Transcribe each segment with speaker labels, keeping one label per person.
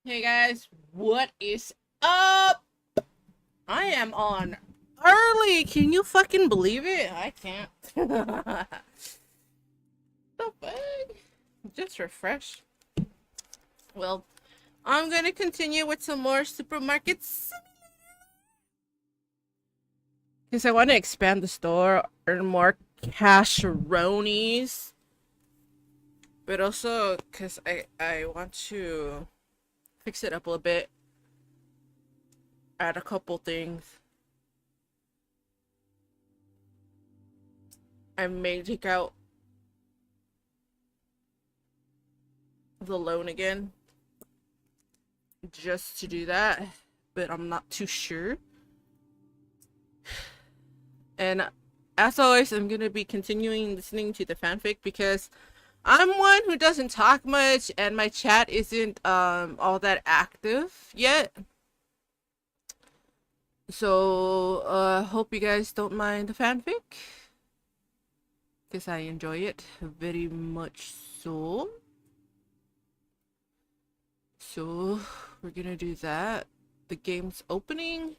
Speaker 1: Hey guys, what is up? I am on early. Can you fucking believe it? I can't. The fuck? Just refresh. Well, I'm gonna continue with some more supermarkets because I want to expand the store, earn more casheronis, but also because I want to fix it up a little bit, add a couple things. I may take out the loan again just to do that, but I'm not too sure. And as always, I'm gonna be continuing listening to the fanfic because I'm one who doesn't talk much and my chat isn't all that active yet. So hope you guys don't mind the fanfic because I enjoy it very much so. So we're gonna do that. The game's opening.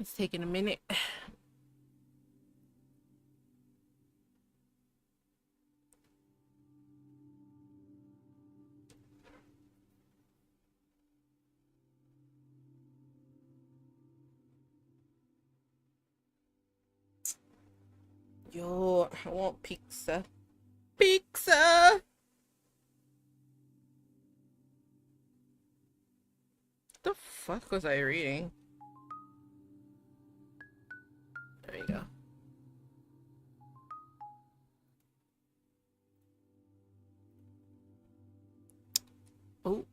Speaker 1: It's taking a minute. Yo, I want pizza. Pizza! The fuck was I reading? There you go. Oh.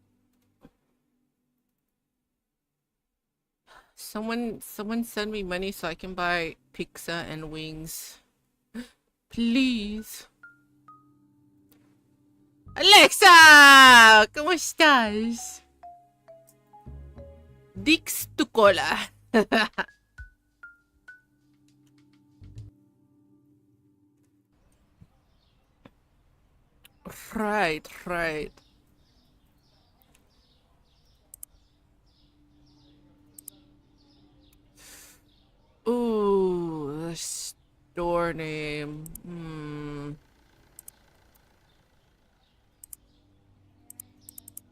Speaker 1: Someone send me money so I can buy pizza and wings. Please. Alexa! ¿Cómo estás? Dix tu cola. Right, right. Ooh, the store name.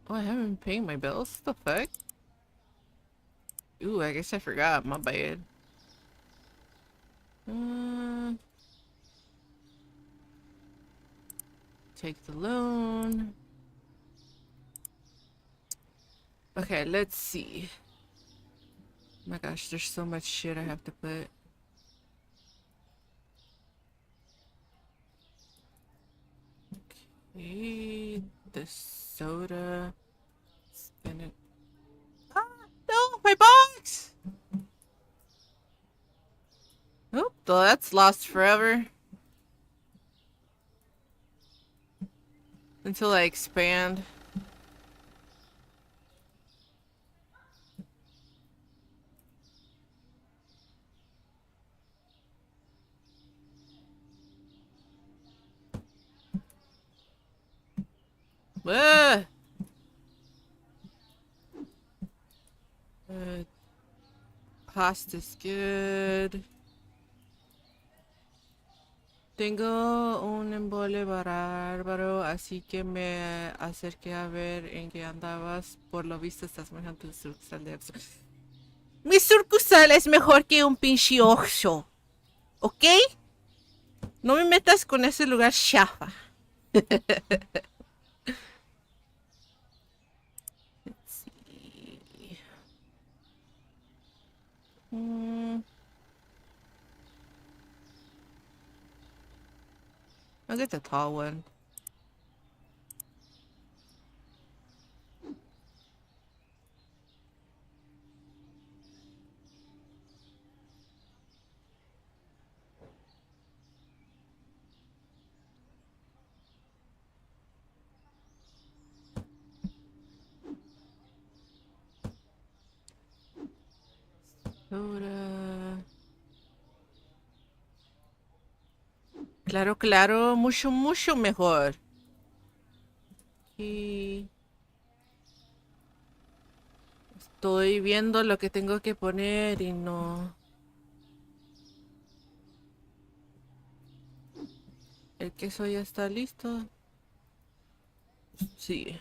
Speaker 1: Oh, I haven't been paying my bills? The fuck? Ooh, I guess I forgot. My bad. Take the loan. Okay, let's see. Oh my gosh, there's so much shit I have to put. Okay, the soda. Spin it. Ah, no, my box! Oh, that's lost forever. Until I expand. Ah! Uh, Pasta's good. Tengo un embole bárbaro, así que me acerqué a ver en qué andabas. Por lo visto estás manejando tu sucursal de Oxxo. Mi sucursal es mejor que un pinche Oxxo, ¿ok? No me metas con ese lugar chafa. Let's see. I'll get the tall one. Soda. Claro, claro, mucho, mucho mejor. Y estoy viendo lo que tengo que poner y no. El queso ya está listo. Sí.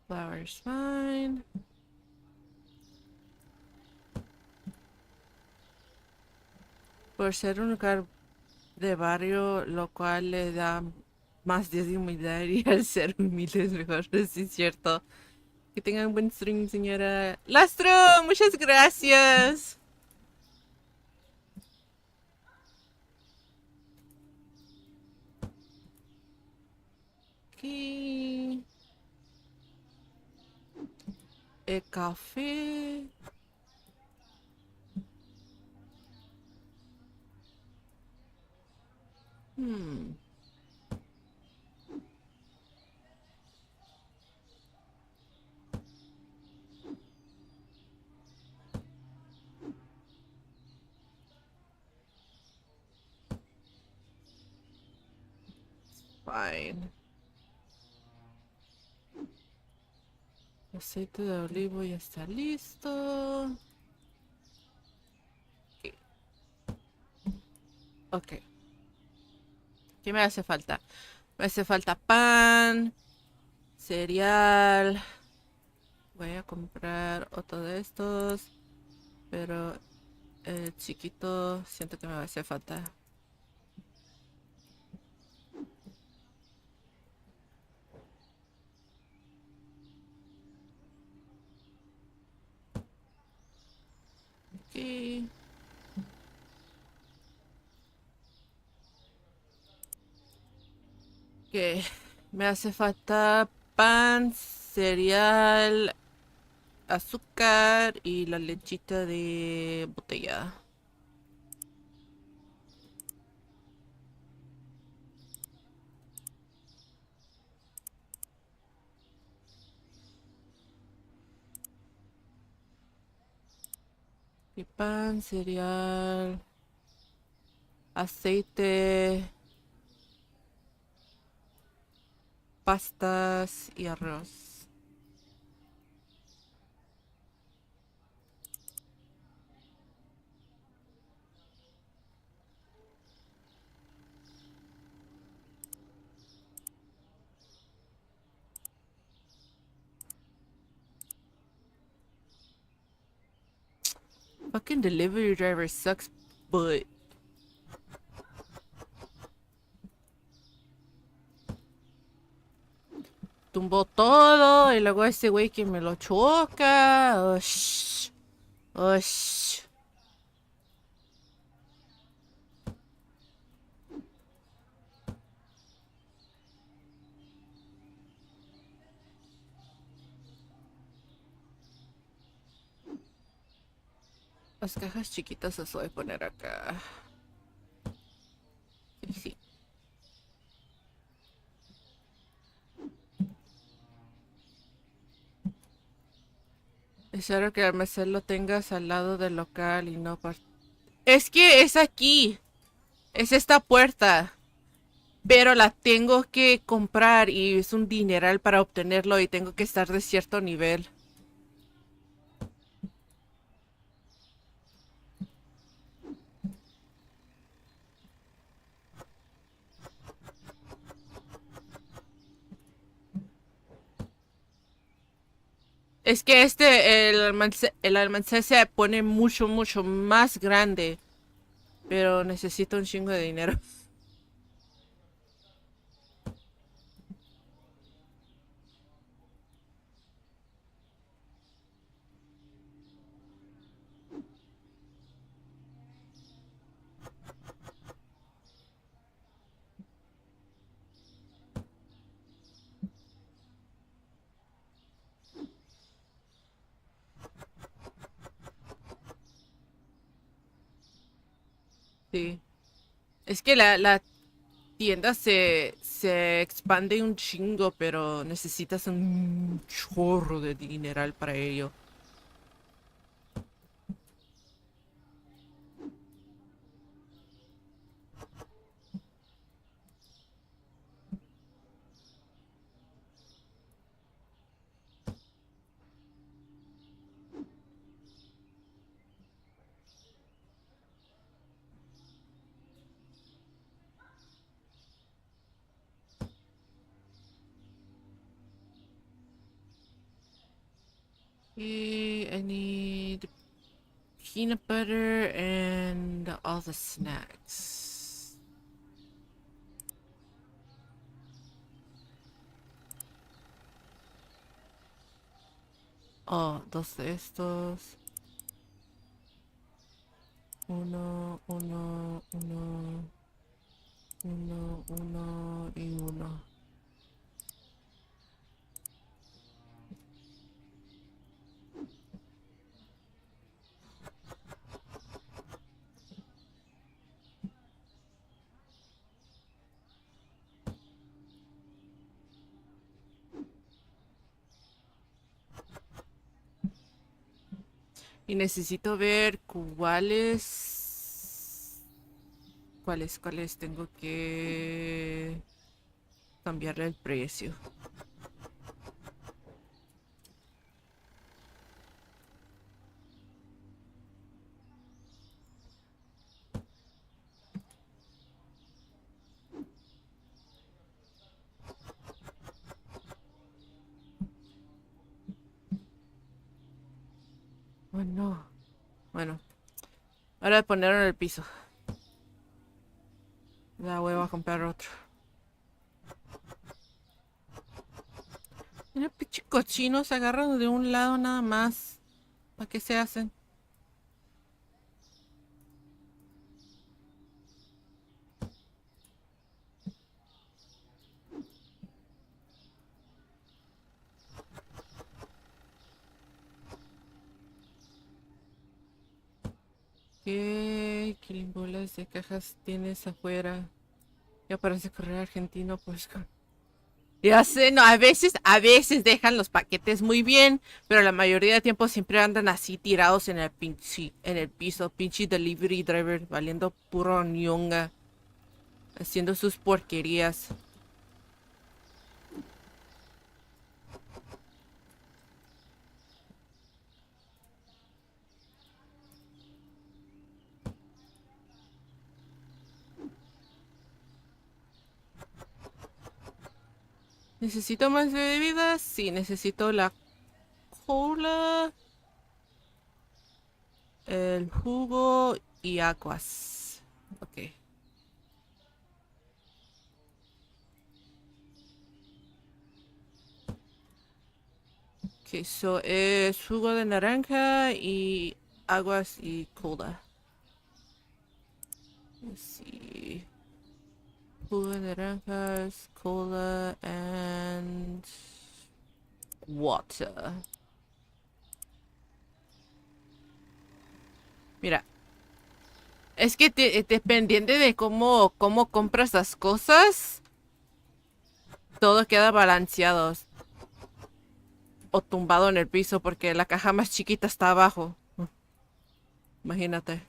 Speaker 1: Flour's fine. Por ser un lugar de barrio, lo cual le da más de humildad y al ser humilde es mejor, sí es cierto. Que tengan un buen stream, señora. Lastro, muchas gracias. Aquí. El café. Hmm. Fine. Aceite de olivo ya está listo. Ok. ¿Qué me hace falta? Me hace falta pan, cereal. Voy a comprar otro de estos, pero el chiquito siento que me va a hacer falta. Aquí. Que me hace falta pan, cereal, azúcar y la lechita de botella. Y pan, cereal, aceite, pastas y arroz. Fucking delivery driver sucks, but tumbó todo y luego ese güey que me lo choca. Ush. Ush. Las cajas chiquitas las voy a poner acá. Sí, sí. Espero que el almacén lo tengas al lado del local y no Es que es aquí. Es esta puerta. Pero la tengo que comprar y es un dineral para obtenerlo y tengo que estar de cierto nivel. Es que el almacén se pone mucho, mucho más grande. Pero necesito un chingo de dinero. Sí. Es que tienda se expande un chingo, pero necesitas un chorro de dineral para ello. Okay, I need peanut butter and all the snacks. Oh, dos de estos. Uno, uno, uno, uno y uno. Y necesito ver cuáles tengo que cambiarle el precio. Oh, no. Bueno, hora de ponerlo en el piso. La voy a comprar otro. Mira, pinche cochinos se agarran de un lado nada más. ¿Para qué se hacen? ¿Qué quilimbolas de cajas tienes afuera? Ya parece correo argentino, pues. Ya sé, no, a veces dejan los paquetes muy bien, pero la mayoría de tiempo siempre andan así tirados en el piso, pinche delivery driver, valiendo puro ñonga, haciendo sus porquerías. ¿Necesito más bebidas? Sí, necesito la cola, el jugo y aguas. Ok. Ok, so es jugo de naranja y aguas y cola. Let's see. Jugo de naranjas, cola, and water. Mira, es que dependiendo de cómo compras las cosas, todo queda balanceado o tumbado en el piso porque la caja más chiquita está abajo. Imagínate.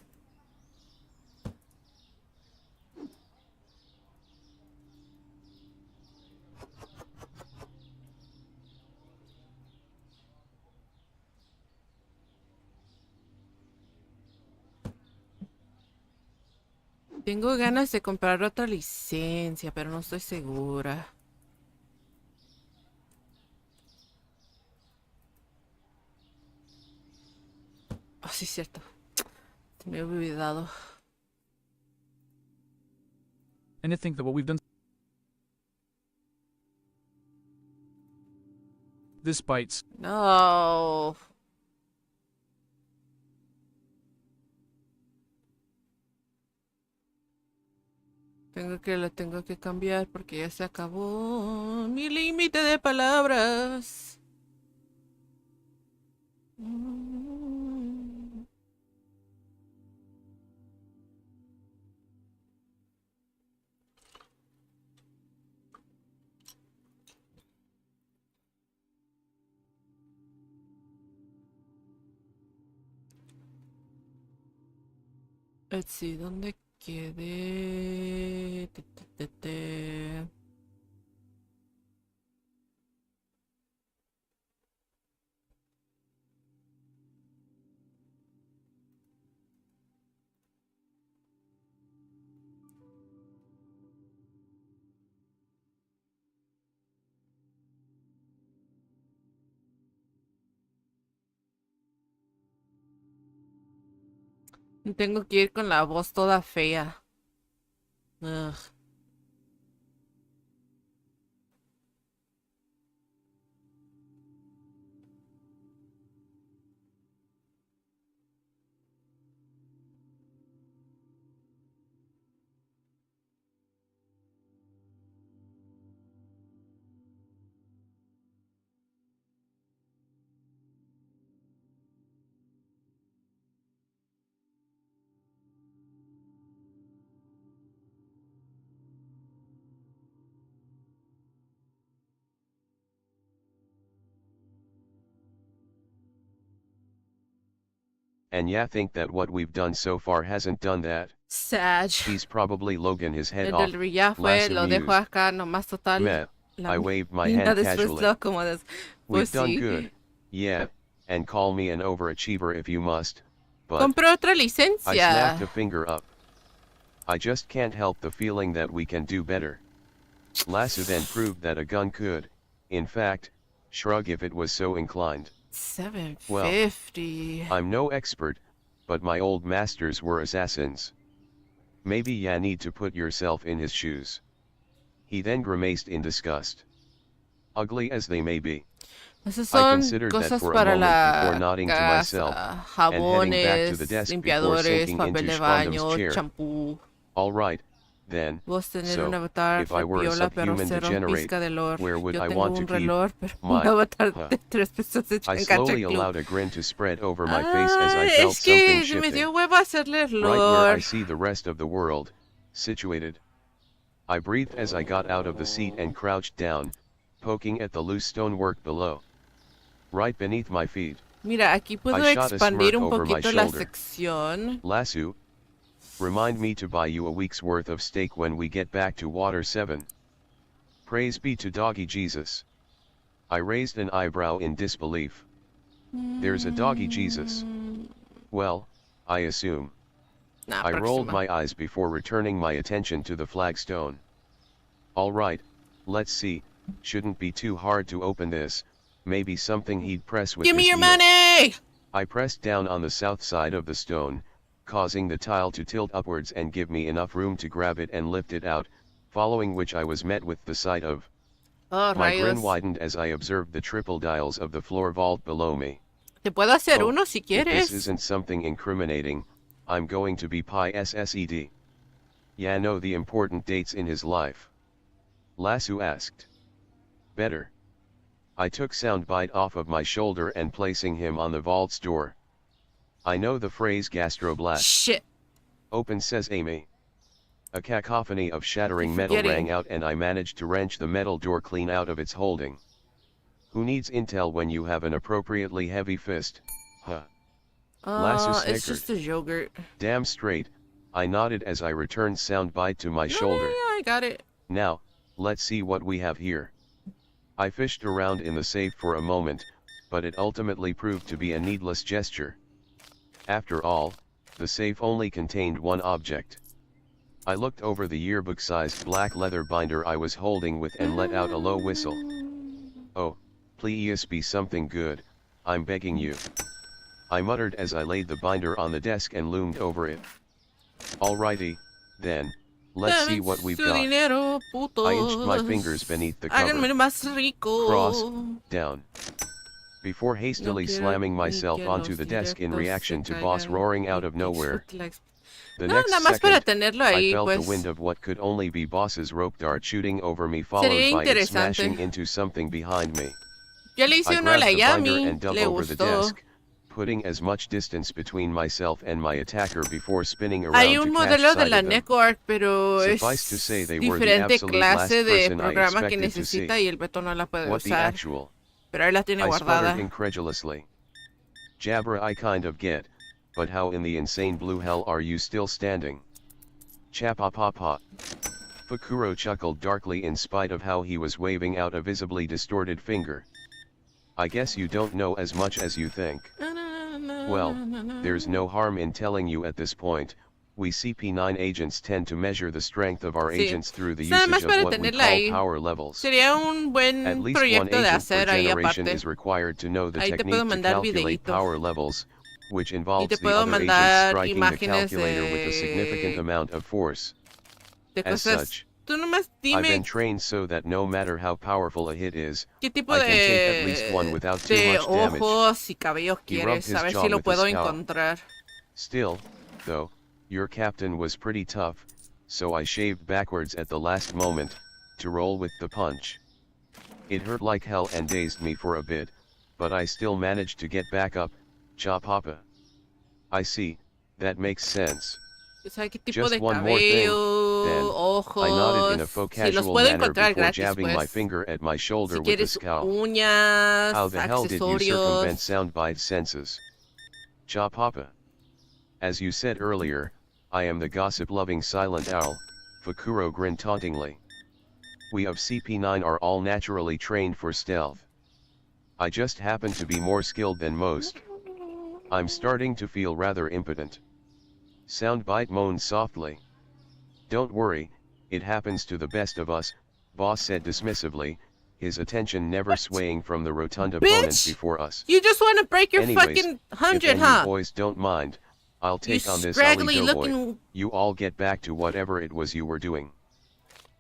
Speaker 1: Tengo ganas de comprar otra licencia, pero no estoy segura. Oh, sí, es cierto. Se me había olvidado.
Speaker 2: And to think that what we've done this bites.
Speaker 1: No. Lo tengo que cambiar porque ya se acabó mi límite de palabras. Let's see, ¿dónde quedé? Tengo que ir con la voz toda fea. Ugh.
Speaker 3: And yeah, think that what we've done so far hasn't done that.
Speaker 1: Sad.
Speaker 3: He's probably Logan his head
Speaker 1: El
Speaker 3: off.
Speaker 1: del ya fue,
Speaker 3: Lasso
Speaker 1: lo dejo
Speaker 3: mused.
Speaker 1: acá nomás total.
Speaker 3: Meh.
Speaker 1: La
Speaker 3: I waved my
Speaker 1: mina
Speaker 3: hand
Speaker 1: después
Speaker 3: casually.
Speaker 1: lo acomodas.
Speaker 3: We've
Speaker 1: Pues
Speaker 3: done
Speaker 1: sí.
Speaker 3: good. Yeah, and call me an overachiever if you must. But
Speaker 1: Compró otra
Speaker 3: I snapped
Speaker 1: licencia.
Speaker 3: a finger up. I just can't help the feeling that we can do better. Lasso then proved that a gun could, in fact, shrug if it was so inclined.
Speaker 1: 750.
Speaker 3: I'm no expert, but my old masters were assassins. Maybe ya need to put yourself in his shoes. He then grimaced in disgust. Ugly as they may be.
Speaker 1: Esas
Speaker 3: I
Speaker 1: son
Speaker 3: considered that
Speaker 1: cosas
Speaker 3: for a
Speaker 1: para
Speaker 3: moment before
Speaker 1: la
Speaker 3: nodding to myself,
Speaker 1: casa.
Speaker 3: and heading back to the
Speaker 1: Jabones,
Speaker 3: desk before
Speaker 1: limpiadores,
Speaker 3: sinking
Speaker 1: papel
Speaker 3: into
Speaker 1: de
Speaker 3: Schwandum's
Speaker 1: baño,
Speaker 3: chair.
Speaker 1: champú.
Speaker 3: All right, then.
Speaker 1: Vos tener
Speaker 3: So,
Speaker 1: un avatar
Speaker 3: if I were a
Speaker 1: piola pero
Speaker 3: subhuman
Speaker 1: cero
Speaker 3: degenerate,
Speaker 1: pizca de lore.
Speaker 3: where would
Speaker 1: Yo
Speaker 3: I
Speaker 1: tengo
Speaker 3: want to
Speaker 1: un
Speaker 3: keep
Speaker 1: reloj pero un
Speaker 3: my,
Speaker 1: avatar
Speaker 3: huh.
Speaker 1: de 3 pesos hecho
Speaker 3: I
Speaker 1: en Gacha
Speaker 3: slowly
Speaker 1: Club.
Speaker 3: allowed a grin to spread over my face as I
Speaker 1: Ay,
Speaker 3: felt
Speaker 1: es que
Speaker 3: something
Speaker 1: me
Speaker 3: shifting.
Speaker 1: dio hueva hacerle
Speaker 3: Right where I
Speaker 1: lore.
Speaker 3: see the rest of the world, situated. I breathed as I got out of the seat and crouched down, poking at the loose stonework below. Right beneath my feet.
Speaker 1: Mira, aquí puedo
Speaker 3: I shot a
Speaker 1: expandir
Speaker 3: smirk
Speaker 1: un
Speaker 3: over my
Speaker 1: poquito la
Speaker 3: shoulder.
Speaker 1: sección.
Speaker 3: Lasso, remind me to buy you a week's worth of steak when we get back to Water 7. Praise be to Doggy Jesus. I raised an eyebrow in disbelief. There's a Doggy Jesus. Well, I assume.
Speaker 1: Nah,
Speaker 3: I rolled
Speaker 1: próxima.
Speaker 3: my eyes before returning my attention to the flagstone. Alright, let's see, shouldn't be too hard to open this, maybe something he'd press with
Speaker 1: Give me
Speaker 3: his
Speaker 1: your
Speaker 3: heel.
Speaker 1: money!
Speaker 3: I pressed down on the south side of the stone, causing the tile to tilt upwards and give me enough room to grab it and lift it out, following which I was met with the sight of.
Speaker 1: Oh,
Speaker 3: My grin
Speaker 1: rayos.
Speaker 3: widened as I observed the triple dials of the floor vault below me.
Speaker 1: Te puedo hacer
Speaker 3: Oh,
Speaker 1: uno si
Speaker 3: if this
Speaker 1: quieres.
Speaker 3: isn't something incriminating, I'm going to be pi SSED. Yeah, know the important dates in his life. Lasso asked. Better. I took soundbite off of my shoulder and placing him on the vault's door. I know the phrase gastroblast.
Speaker 1: Shit.
Speaker 3: Open, says Amy. A cacophony of shattering metal
Speaker 1: Forgetting.
Speaker 3: rang out and I managed to wrench the metal door clean out of its holding. Who needs intel when you have an appropriately heavy fist? Huh. Lasso
Speaker 1: It's
Speaker 3: snickered.
Speaker 1: just a yogurt.
Speaker 3: Damn straight, I nodded as I returned soundbite to my shoulder.
Speaker 1: No, I got it.
Speaker 3: Now, let's see what we have here. I fished around in the safe for a moment, but it ultimately proved to be a needless gesture. After all, the safe only contained one object. I looked over the yearbook-sized black leather binder I was holding with and let out a low whistle. Oh, please be something good, I'm begging you. I muttered as I laid the binder on the desk and loomed over it. Alrighty, then, let's see what we've
Speaker 1: Su
Speaker 3: got.
Speaker 1: dinero, putos.
Speaker 3: I inched my fingers beneath the cover.
Speaker 1: Háganme más rico.
Speaker 3: Cross, down. Before hastily
Speaker 1: No quiero
Speaker 3: slamming
Speaker 1: ni
Speaker 3: myself
Speaker 1: que
Speaker 3: onto
Speaker 1: los
Speaker 3: the desk in
Speaker 1: directos
Speaker 3: reaction
Speaker 1: se
Speaker 3: to boss
Speaker 1: caigan
Speaker 3: roaring out
Speaker 1: y
Speaker 3: of
Speaker 1: que
Speaker 3: nowhere.
Speaker 1: shoot likes.
Speaker 3: The
Speaker 1: No,
Speaker 3: next
Speaker 1: nada más para
Speaker 3: second,
Speaker 1: tenerlo
Speaker 3: I
Speaker 1: ahí,
Speaker 3: felt
Speaker 1: pues.
Speaker 3: the wind of what could only be boss's rope dart shooting over me, followed
Speaker 1: Sería
Speaker 3: by it
Speaker 1: interesante.
Speaker 3: smashing into something behind me.
Speaker 1: Yo le hice
Speaker 3: I
Speaker 1: uno a la
Speaker 3: grabbed the binder
Speaker 1: Yami.
Speaker 3: and dove
Speaker 1: Le
Speaker 3: over the
Speaker 1: gustó.
Speaker 3: desk, putting as much distance between myself and my attacker before spinning around
Speaker 1: Hay
Speaker 3: to
Speaker 1: un
Speaker 3: catch
Speaker 1: modelo de
Speaker 3: sight
Speaker 1: la
Speaker 3: of them.
Speaker 1: NECOARC, pero
Speaker 3: Suffice
Speaker 1: es
Speaker 3: to say they were the
Speaker 1: diferente
Speaker 3: absolute last
Speaker 1: clase de
Speaker 3: person I
Speaker 1: programa que
Speaker 3: expected to see.
Speaker 1: necesita y el Beto no la puede
Speaker 3: What the
Speaker 1: usar.
Speaker 3: actual?
Speaker 1: Pero ahí la tiene
Speaker 3: I
Speaker 1: guardada.
Speaker 3: sputtered incredulously. Jabra, I kind of get, but how in the insane blue hell are you still standing? Chapapapa. Fukuro chuckled darkly in spite of how he was waving out a visibly distorted finger. I guess you don't know as much as you think. Well, there's no harm in telling you at this point. We CP9 agents tend to measure the strength of our
Speaker 1: Sí.
Speaker 3: agents through the
Speaker 1: Nada más
Speaker 3: usage of
Speaker 1: para
Speaker 3: what we
Speaker 1: tenerla
Speaker 3: call
Speaker 1: ahí.
Speaker 3: power levels.
Speaker 1: Sería un
Speaker 3: At
Speaker 1: buen
Speaker 3: least one
Speaker 1: proyecto de
Speaker 3: agent per
Speaker 1: hacer ahí
Speaker 3: generation
Speaker 1: aparte.
Speaker 3: is required to know the
Speaker 1: Ahí te
Speaker 3: technique
Speaker 1: puedo
Speaker 3: to
Speaker 1: mandar
Speaker 3: calculate
Speaker 1: videitos.
Speaker 3: power levels, which
Speaker 1: Y
Speaker 3: involves
Speaker 1: te
Speaker 3: the
Speaker 1: puedo
Speaker 3: other agents
Speaker 1: mandar
Speaker 3: striking the
Speaker 1: imágenes
Speaker 3: calculator with a significant
Speaker 1: de,
Speaker 3: amount of force.
Speaker 1: de
Speaker 3: As
Speaker 1: cosas.
Speaker 3: such,
Speaker 1: Tú nomás
Speaker 3: I've been
Speaker 1: dime
Speaker 3: trained so that no matter how powerful a hit is,
Speaker 1: qué tipo
Speaker 3: I can take at least one without too
Speaker 1: de
Speaker 3: much damage.
Speaker 1: ojos y cabellos
Speaker 3: He rubbed
Speaker 1: quieres.
Speaker 3: his
Speaker 1: A ver
Speaker 3: jaw
Speaker 1: si lo
Speaker 3: with a
Speaker 1: puedo
Speaker 3: scowl.
Speaker 1: encontrar.
Speaker 3: Still, though, your captain was pretty tough, so I shaved backwards at the last moment, to roll with the punch. It hurt like hell and dazed me for a bit, but I still managed to get back up, Chapapa. I see, that makes sense.
Speaker 1: O sea, qué tipo
Speaker 3: Just
Speaker 1: de
Speaker 3: one more thing,
Speaker 1: cabello,
Speaker 3: then.
Speaker 1: ojos.
Speaker 3: I nodded in a faux
Speaker 1: Si los
Speaker 3: casual
Speaker 1: puedo
Speaker 3: manner
Speaker 1: encontrar
Speaker 3: before
Speaker 1: gratis,
Speaker 3: jabbing my
Speaker 1: pues.
Speaker 3: finger at my shoulder
Speaker 1: Si
Speaker 3: with the
Speaker 1: quieres
Speaker 3: scowl.
Speaker 1: uñas,
Speaker 3: How the hell did you circumvent
Speaker 1: accesorios.
Speaker 3: soundbite senses? Chapapa. As you said earlier, I am the gossip-loving silent owl, Fukuro grinned tauntingly. We of CP9 are all naturally trained for stealth. I just happen to be more skilled than most. I'm starting to feel rather impotent. Soundbite moaned softly. Don't worry, it happens to the best of us, Boss said dismissively, his attention never swaying from the rotund opponents
Speaker 1: Bitch!
Speaker 3: before us.
Speaker 1: You just want to break your
Speaker 3: Anyways,
Speaker 1: fucking
Speaker 3: if
Speaker 1: 100,
Speaker 3: any
Speaker 1: huh?
Speaker 3: boys don't mind, I'll take
Speaker 1: You
Speaker 3: on this
Speaker 1: scraggly
Speaker 3: Ali Doughboy.
Speaker 1: looking.
Speaker 3: You all get back to whatever it was you were doing.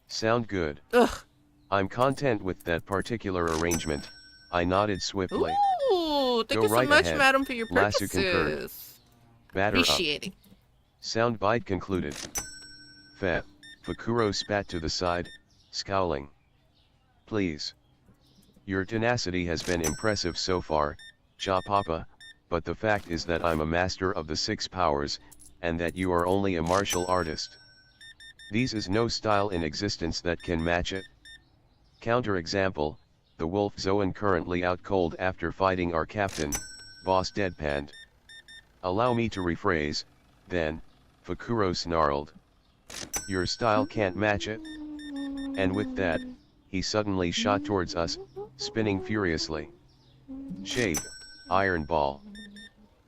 Speaker 3: Sound good.
Speaker 1: Ugh.
Speaker 3: I'm content with that particular arrangement. I nodded swiftly.
Speaker 1: Ooh, thank
Speaker 3: Go
Speaker 1: you so
Speaker 3: right
Speaker 1: much,
Speaker 3: ahead.
Speaker 1: madam, for your
Speaker 3: Lasso concurred.
Speaker 1: purchases.
Speaker 3: Batter up.
Speaker 1: Appreciating.
Speaker 3: Soundbite concluded. Fat. Fukuro spat to the side, scowling. Please. Your tenacity has been impressive so far, Chapapa, but the fact is that I'm a master of the 6 powers, and that you are only a martial artist. These is no style in existence that can match it. Counter-example, the wolf Zoan currently out cold after fighting our captain, Boss deadpanned. Allow me to rephrase, then, Fukuro snarled. Your style can't match it? And with that, he suddenly shot towards us, spinning furiously. Shade, iron ball.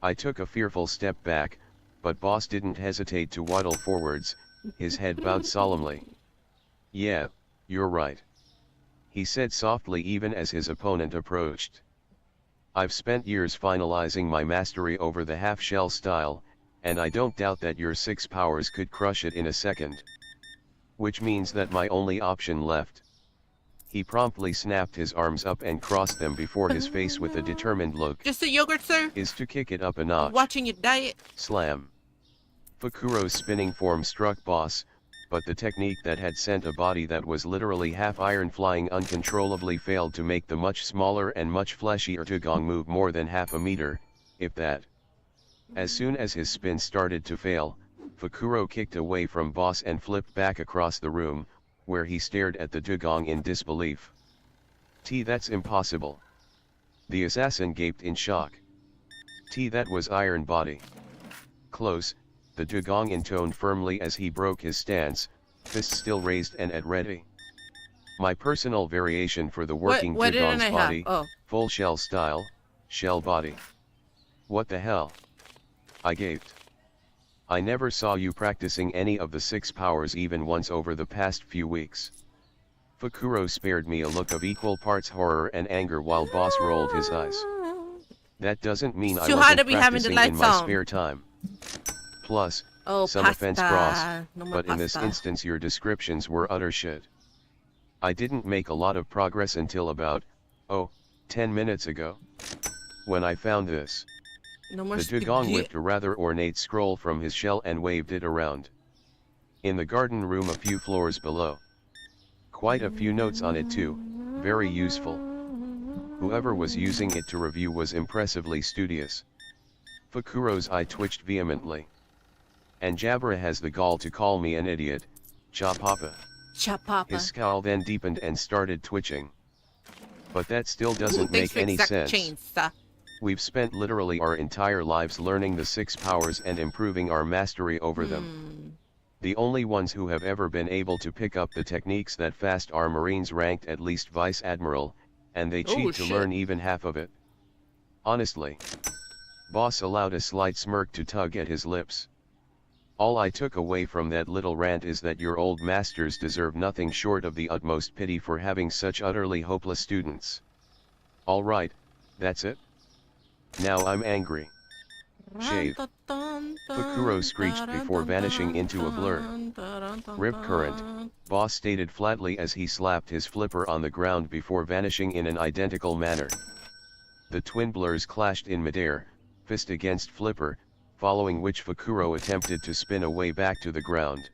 Speaker 3: I took a fearful step back, but Boss didn't hesitate to waddle forwards, his head bowed solemnly. Yeah, you're right. He said softly even as his opponent approached. I've spent years finalizing my mastery over the half-shell style, and I don't doubt that your 6 powers could crush it in a second. Which means that my only option left. He promptly snapped his arms up and crossed them before his face with a determined look.
Speaker 1: Just a yogurt, sir?
Speaker 3: Is to kick it up a notch.
Speaker 1: Watching your diet.
Speaker 3: Slam. Fukuro's spinning form struck Boss, but the technique that had sent a body that was literally half iron flying uncontrollably failed to make the much smaller and much fleshier Dugong move more than half a meter, if that. As soon as his spin started to fail, Fukuro kicked away from Boss and flipped back across the room, where he stared at the Dugong in disbelief. That's impossible. The assassin gaped in shock. That was iron body. Close, the Dugong intoned firmly as he broke his stance, fists still raised and at ready. My personal variation for the working
Speaker 1: what didn't
Speaker 3: Dugong's
Speaker 1: I have?
Speaker 3: body,
Speaker 1: Oh.
Speaker 3: full shell style, shell body. What the hell? I gaped. I never saw you practicing any of the 6 powers even once over the past few weeks. Fukuro spared me a look of equal parts horror and anger while Boss rolled his eyes. That doesn't mean I
Speaker 1: Too hot to
Speaker 3: wasn't
Speaker 1: be having the
Speaker 3: practicing in
Speaker 1: lights
Speaker 3: my
Speaker 1: on.
Speaker 3: spare time. Plus,
Speaker 1: Oh,
Speaker 3: some
Speaker 1: pasta.
Speaker 3: offense Cross,
Speaker 1: No more
Speaker 3: but in this
Speaker 1: pasta.
Speaker 3: instance your descriptions were utter shit. I didn't make a lot of progress until about, 10 minutes ago. When I found this.
Speaker 1: No more
Speaker 3: The Dugong
Speaker 1: spaghetti.
Speaker 3: whipped a rather ornate scroll from his shell and waved it around. In the garden room a few floors below. Quite a few notes on it too, very useful. Whoever was using it to review was impressively studious. Fukuro's eye twitched vehemently. And Jabra has the gall to call me an idiot, Chapapa.
Speaker 1: Chapapa.
Speaker 3: His scowl then deepened and started twitching. But that still doesn't
Speaker 1: Ooh, thanks
Speaker 3: make
Speaker 1: for
Speaker 3: any
Speaker 1: exact
Speaker 3: sense.
Speaker 1: chains, sir.
Speaker 3: We've spent literally our entire lives learning the 6 powers and improving our mastery over them. The only ones who have ever been able to pick up the techniques that fast are Marines ranked at least Vice Admiral, and they cheat to learn even half of it. Honestly. Boss allowed a slight smirk to tug at his lips. All I took away from that little rant is that your old masters deserve nothing short of the utmost pity for having such utterly hopeless students. Alright, that's it. Now I'm angry. Shave. Fukuro screeched before vanishing into a blur. Rip Current, Boss stated flatly as he slapped his flipper on the ground before vanishing in an identical manner. The twin blurs clashed in midair, fist against flipper, following which Fukuro attempted to spin away back to the ground.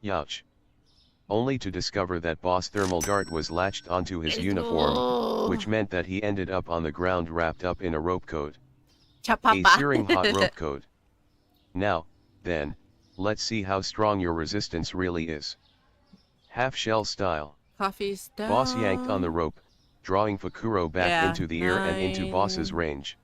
Speaker 3: Youch. Only to discover that Boss' thermal dart was latched onto his uniform, which meant that he ended up on the ground wrapped up in a rope coat. A searing hot rope coat. Now, then, let's see how strong your resistance really is. Half-shell style.
Speaker 1: Coffee's down.
Speaker 3: Boss yanked on the rope, drawing Fukuro back into the air and into Boss's range.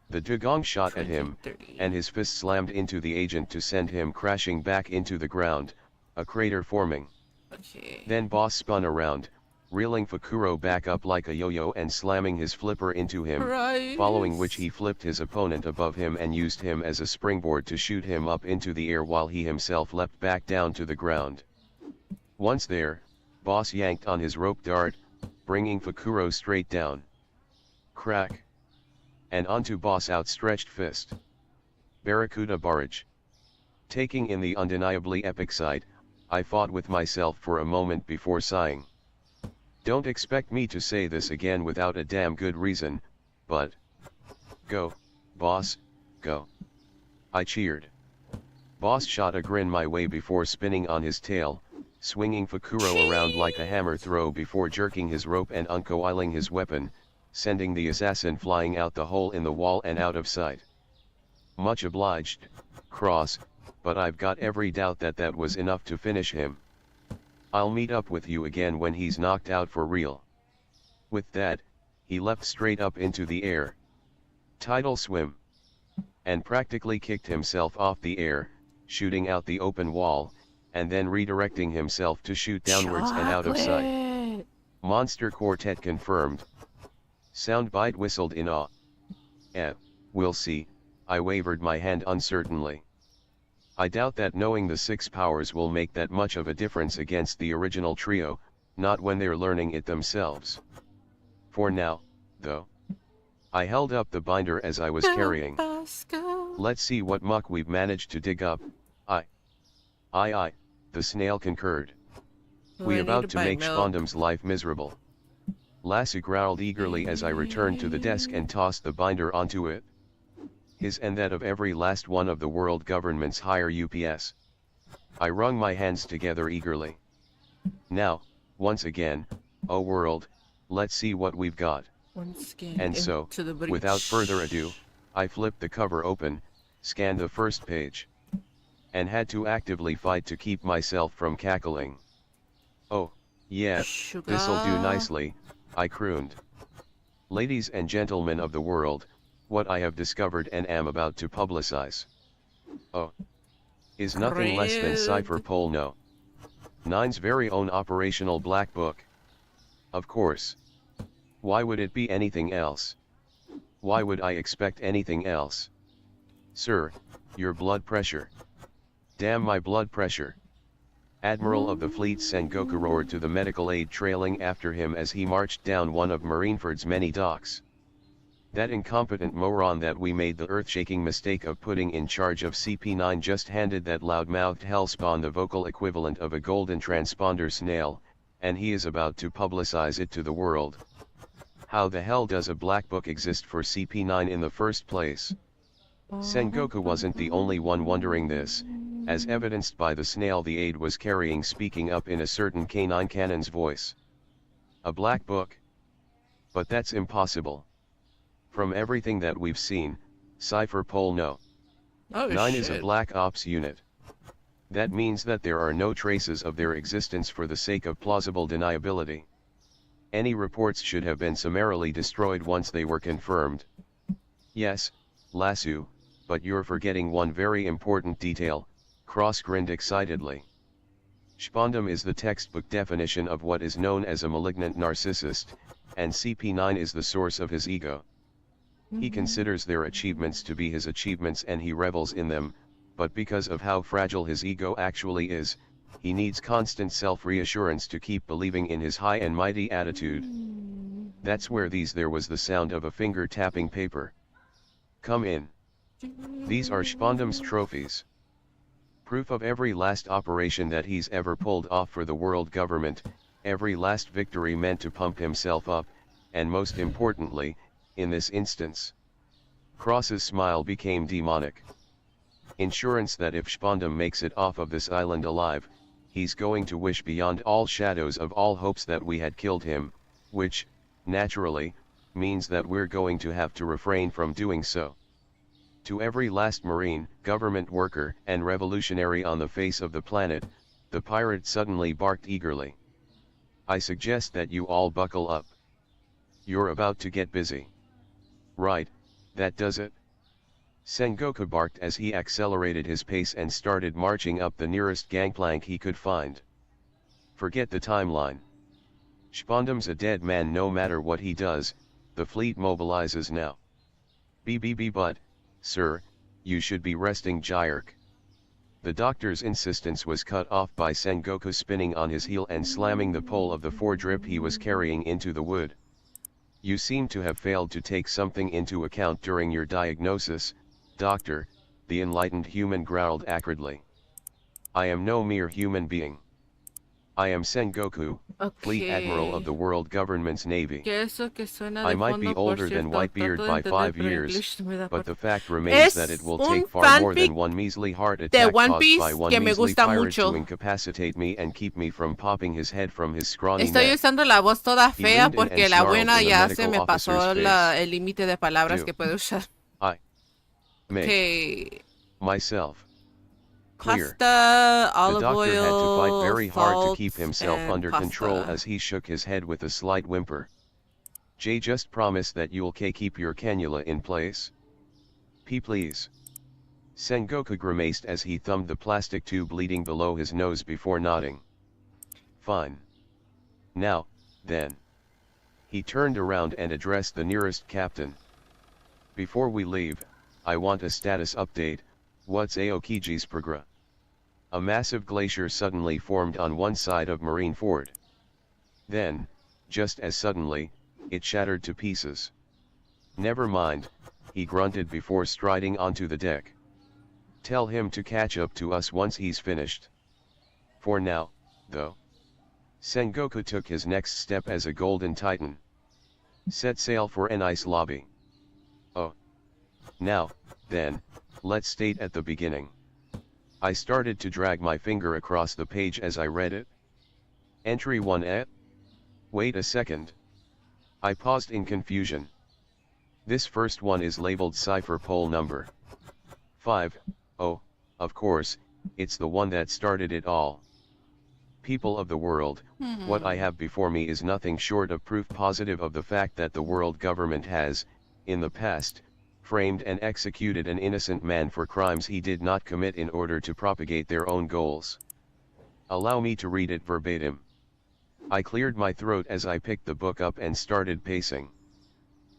Speaker 3: The dugong shot at him, and his fist slammed into the agent to send him crashing back into the ground, a crater forming.
Speaker 1: Okay.
Speaker 3: Then Boss spun around, reeling Fukuro back up like a yo-yo and slamming his flipper into him, following which he flipped his opponent above him and used him as a springboard to shoot him up into the air while he himself leapt back down to the ground. Once there, Boss yanked on his rope dart, bringing Fukuro straight down. Crack. And onto Boss' outstretched fist. Barracuda barrage. Taking in the undeniably epic sight, I fought with myself for a moment before sighing. Don't expect me to say this again without a damn good reason, but... Go, Boss, go. I cheered. Boss shot a grin my way before spinning on his tail, swinging Fukuro around like a hammer throw before jerking his rope and uncoiling his weapon, sending the assassin flying out the hole in the wall and out of sight. Much obliged, Cross, but I've got every doubt that that was enough to finish him. I'll meet up with you again when he's knocked out for real. With that, he leapt straight up into the air. Tidal swim. And practically kicked himself off the air, shooting out the open wall, and then redirecting himself to shoot downwards and out of sight. Monster Quartet confirmed. Soundbite whistled in awe. We'll see, I wavered my hand uncertainly. I doubt that knowing the 6 powers will make that much of a difference against the original trio, not when they're learning it themselves. For now, though. I held up the binder as I was carrying. Let's see what muck we've managed to dig up. Aye, the snail concurred. We about to make Spondum's life miserable. Lassie growled eagerly as I returned to the desk and tossed the binder onto it. His and that of every last one of the world government's higher UPS. I wrung my hands together eagerly. Now, once again, oh world, let's see what we've got. And so, without further ado, I flipped the cover open, scanned the first page. And had to actively fight to keep myself from cackling. Oh, yeah, this'll do nicely, I crooned. Ladies and gentlemen of the world, what I have discovered and am about to publicize. Oh. Is nothing less than Cypher Pol 9's very own operational black book. Of course. Why would it be anything else? Why would I expect anything else? Sir, your blood pressure. Damn my blood pressure. Admiral of the Fleet Sengoku roared to the medical aide trailing after him as he marched down one of Marineford's many docks. That incompetent moron that we made the earth-shaking mistake of putting in charge of CP9 just handed that loud-mouthed hellspawn the vocal equivalent of a golden transponder snail, and he is about to publicize it to the world. How the hell does a black book exist for CP9 in the first place? Sengoku wasn't the only one wondering this, as evidenced by the snail the aide was carrying speaking up in a certain canine cannon's voice. A black book? But that's impossible. From everything that we've seen, Cypher Pol 9 is a black ops unit. That means that there are no traces of their existence for the sake of plausible deniability. Any reports should have been summarily destroyed once they were confirmed. Yes, Lasso, but you're forgetting one very important detail, Cross grinned excitedly. Spondum is the textbook definition of what is known as a malignant narcissist, and CP9 is the source of his ego. He considers their achievements to be his achievements and he revels in them, but because of how fragile his ego actually is, he needs constant self-reassurance to keep believing in his high and mighty attitude. That's where there was the sound of a finger tapping paper. Come in. These are Spondum's trophies. Proof of every last operation that he's ever pulled off for the world government, every last victory meant to pump himself up, and most importantly, in this instance. Cross's smile became demonic. Insurance that if Spondum makes it off of this island alive, he's going to wish beyond all shadows of all hopes that we had killed him, which, naturally, means that we're going to have to refrain from doing so. To every last Marine, government worker, and revolutionary on the face of the planet, the pirate suddenly barked eagerly. I suggest that you all buckle up. You're about to get busy. Right, that does it. Sengoku barked as he accelerated his pace and started marching up the nearest gangplank he could find. Forget the timeline. Spondum's a dead man no matter what he does, the fleet mobilizes now. But, sir, you should be resting Gyurk. The doctor's insistence was cut off by Sengoku spinning on his heel and slamming the pole of the foredrip he was carrying into the wood. You seem to have failed to take something into account during your diagnosis, doctor, the enlightened human growled acridly. I am no mere human being. I am Sengoku, Fleet Admiral of the World Government's Navy. I might be older than Whitebeard by 5 years, but the fact remains that it will take far more than one measly heart attack caused by one measly pirate to incapacitate me and keep me from popping his head from his scrawny neck.
Speaker 1: Estoy usando la voz toda
Speaker 3: He
Speaker 1: fea
Speaker 3: leaned in
Speaker 1: porque
Speaker 3: and
Speaker 1: la
Speaker 3: snarled
Speaker 1: buena
Speaker 3: in the
Speaker 1: ya se
Speaker 3: medical
Speaker 1: me pasó
Speaker 3: officer's
Speaker 1: el límite de palabras
Speaker 3: Do.
Speaker 1: que puedo usar.
Speaker 3: I make
Speaker 1: Okay.
Speaker 3: myself clear.
Speaker 1: Pasta,
Speaker 3: The
Speaker 1: olive
Speaker 3: doctor had to
Speaker 1: oil,
Speaker 3: fight very hard to
Speaker 1: salt,
Speaker 3: keep himself
Speaker 1: and
Speaker 3: under
Speaker 1: pasta.
Speaker 3: control as he shook his head with a slight whimper. Jay, just promise that you'll keep your cannula in place. Please. Sengoku grimaced as he thumbed the plastic tube leading below his nose before nodding. Fine. Now, then. He turned around and addressed the nearest captain. Before we leave, I want a status update. What's Aokiji's progress? A massive glacier suddenly formed on one side of Marineford. Then, just as suddenly, it shattered to pieces. Never mind, he grunted before striding onto the deck. Tell him to catch up to us once he's finished. For now, though. Sengoku took his next step as a golden titan. Set sail for an ice lobby. Oh. Now, then, let's state at the beginning. I started to drag my finger across the page as I read it. Entry 1 Wait a second. I paused in confusion. This first one is labeled cipher pole number 5. Oh, of course, it's the one that started it all. People of the world, what I have before me is nothing short of proof positive of the fact that the world government has, in the past, framed and executed an innocent man for crimes he did not commit in order to propagate their own goals. Allow me to read it verbatim. I cleared my throat as I picked the book up and started pacing.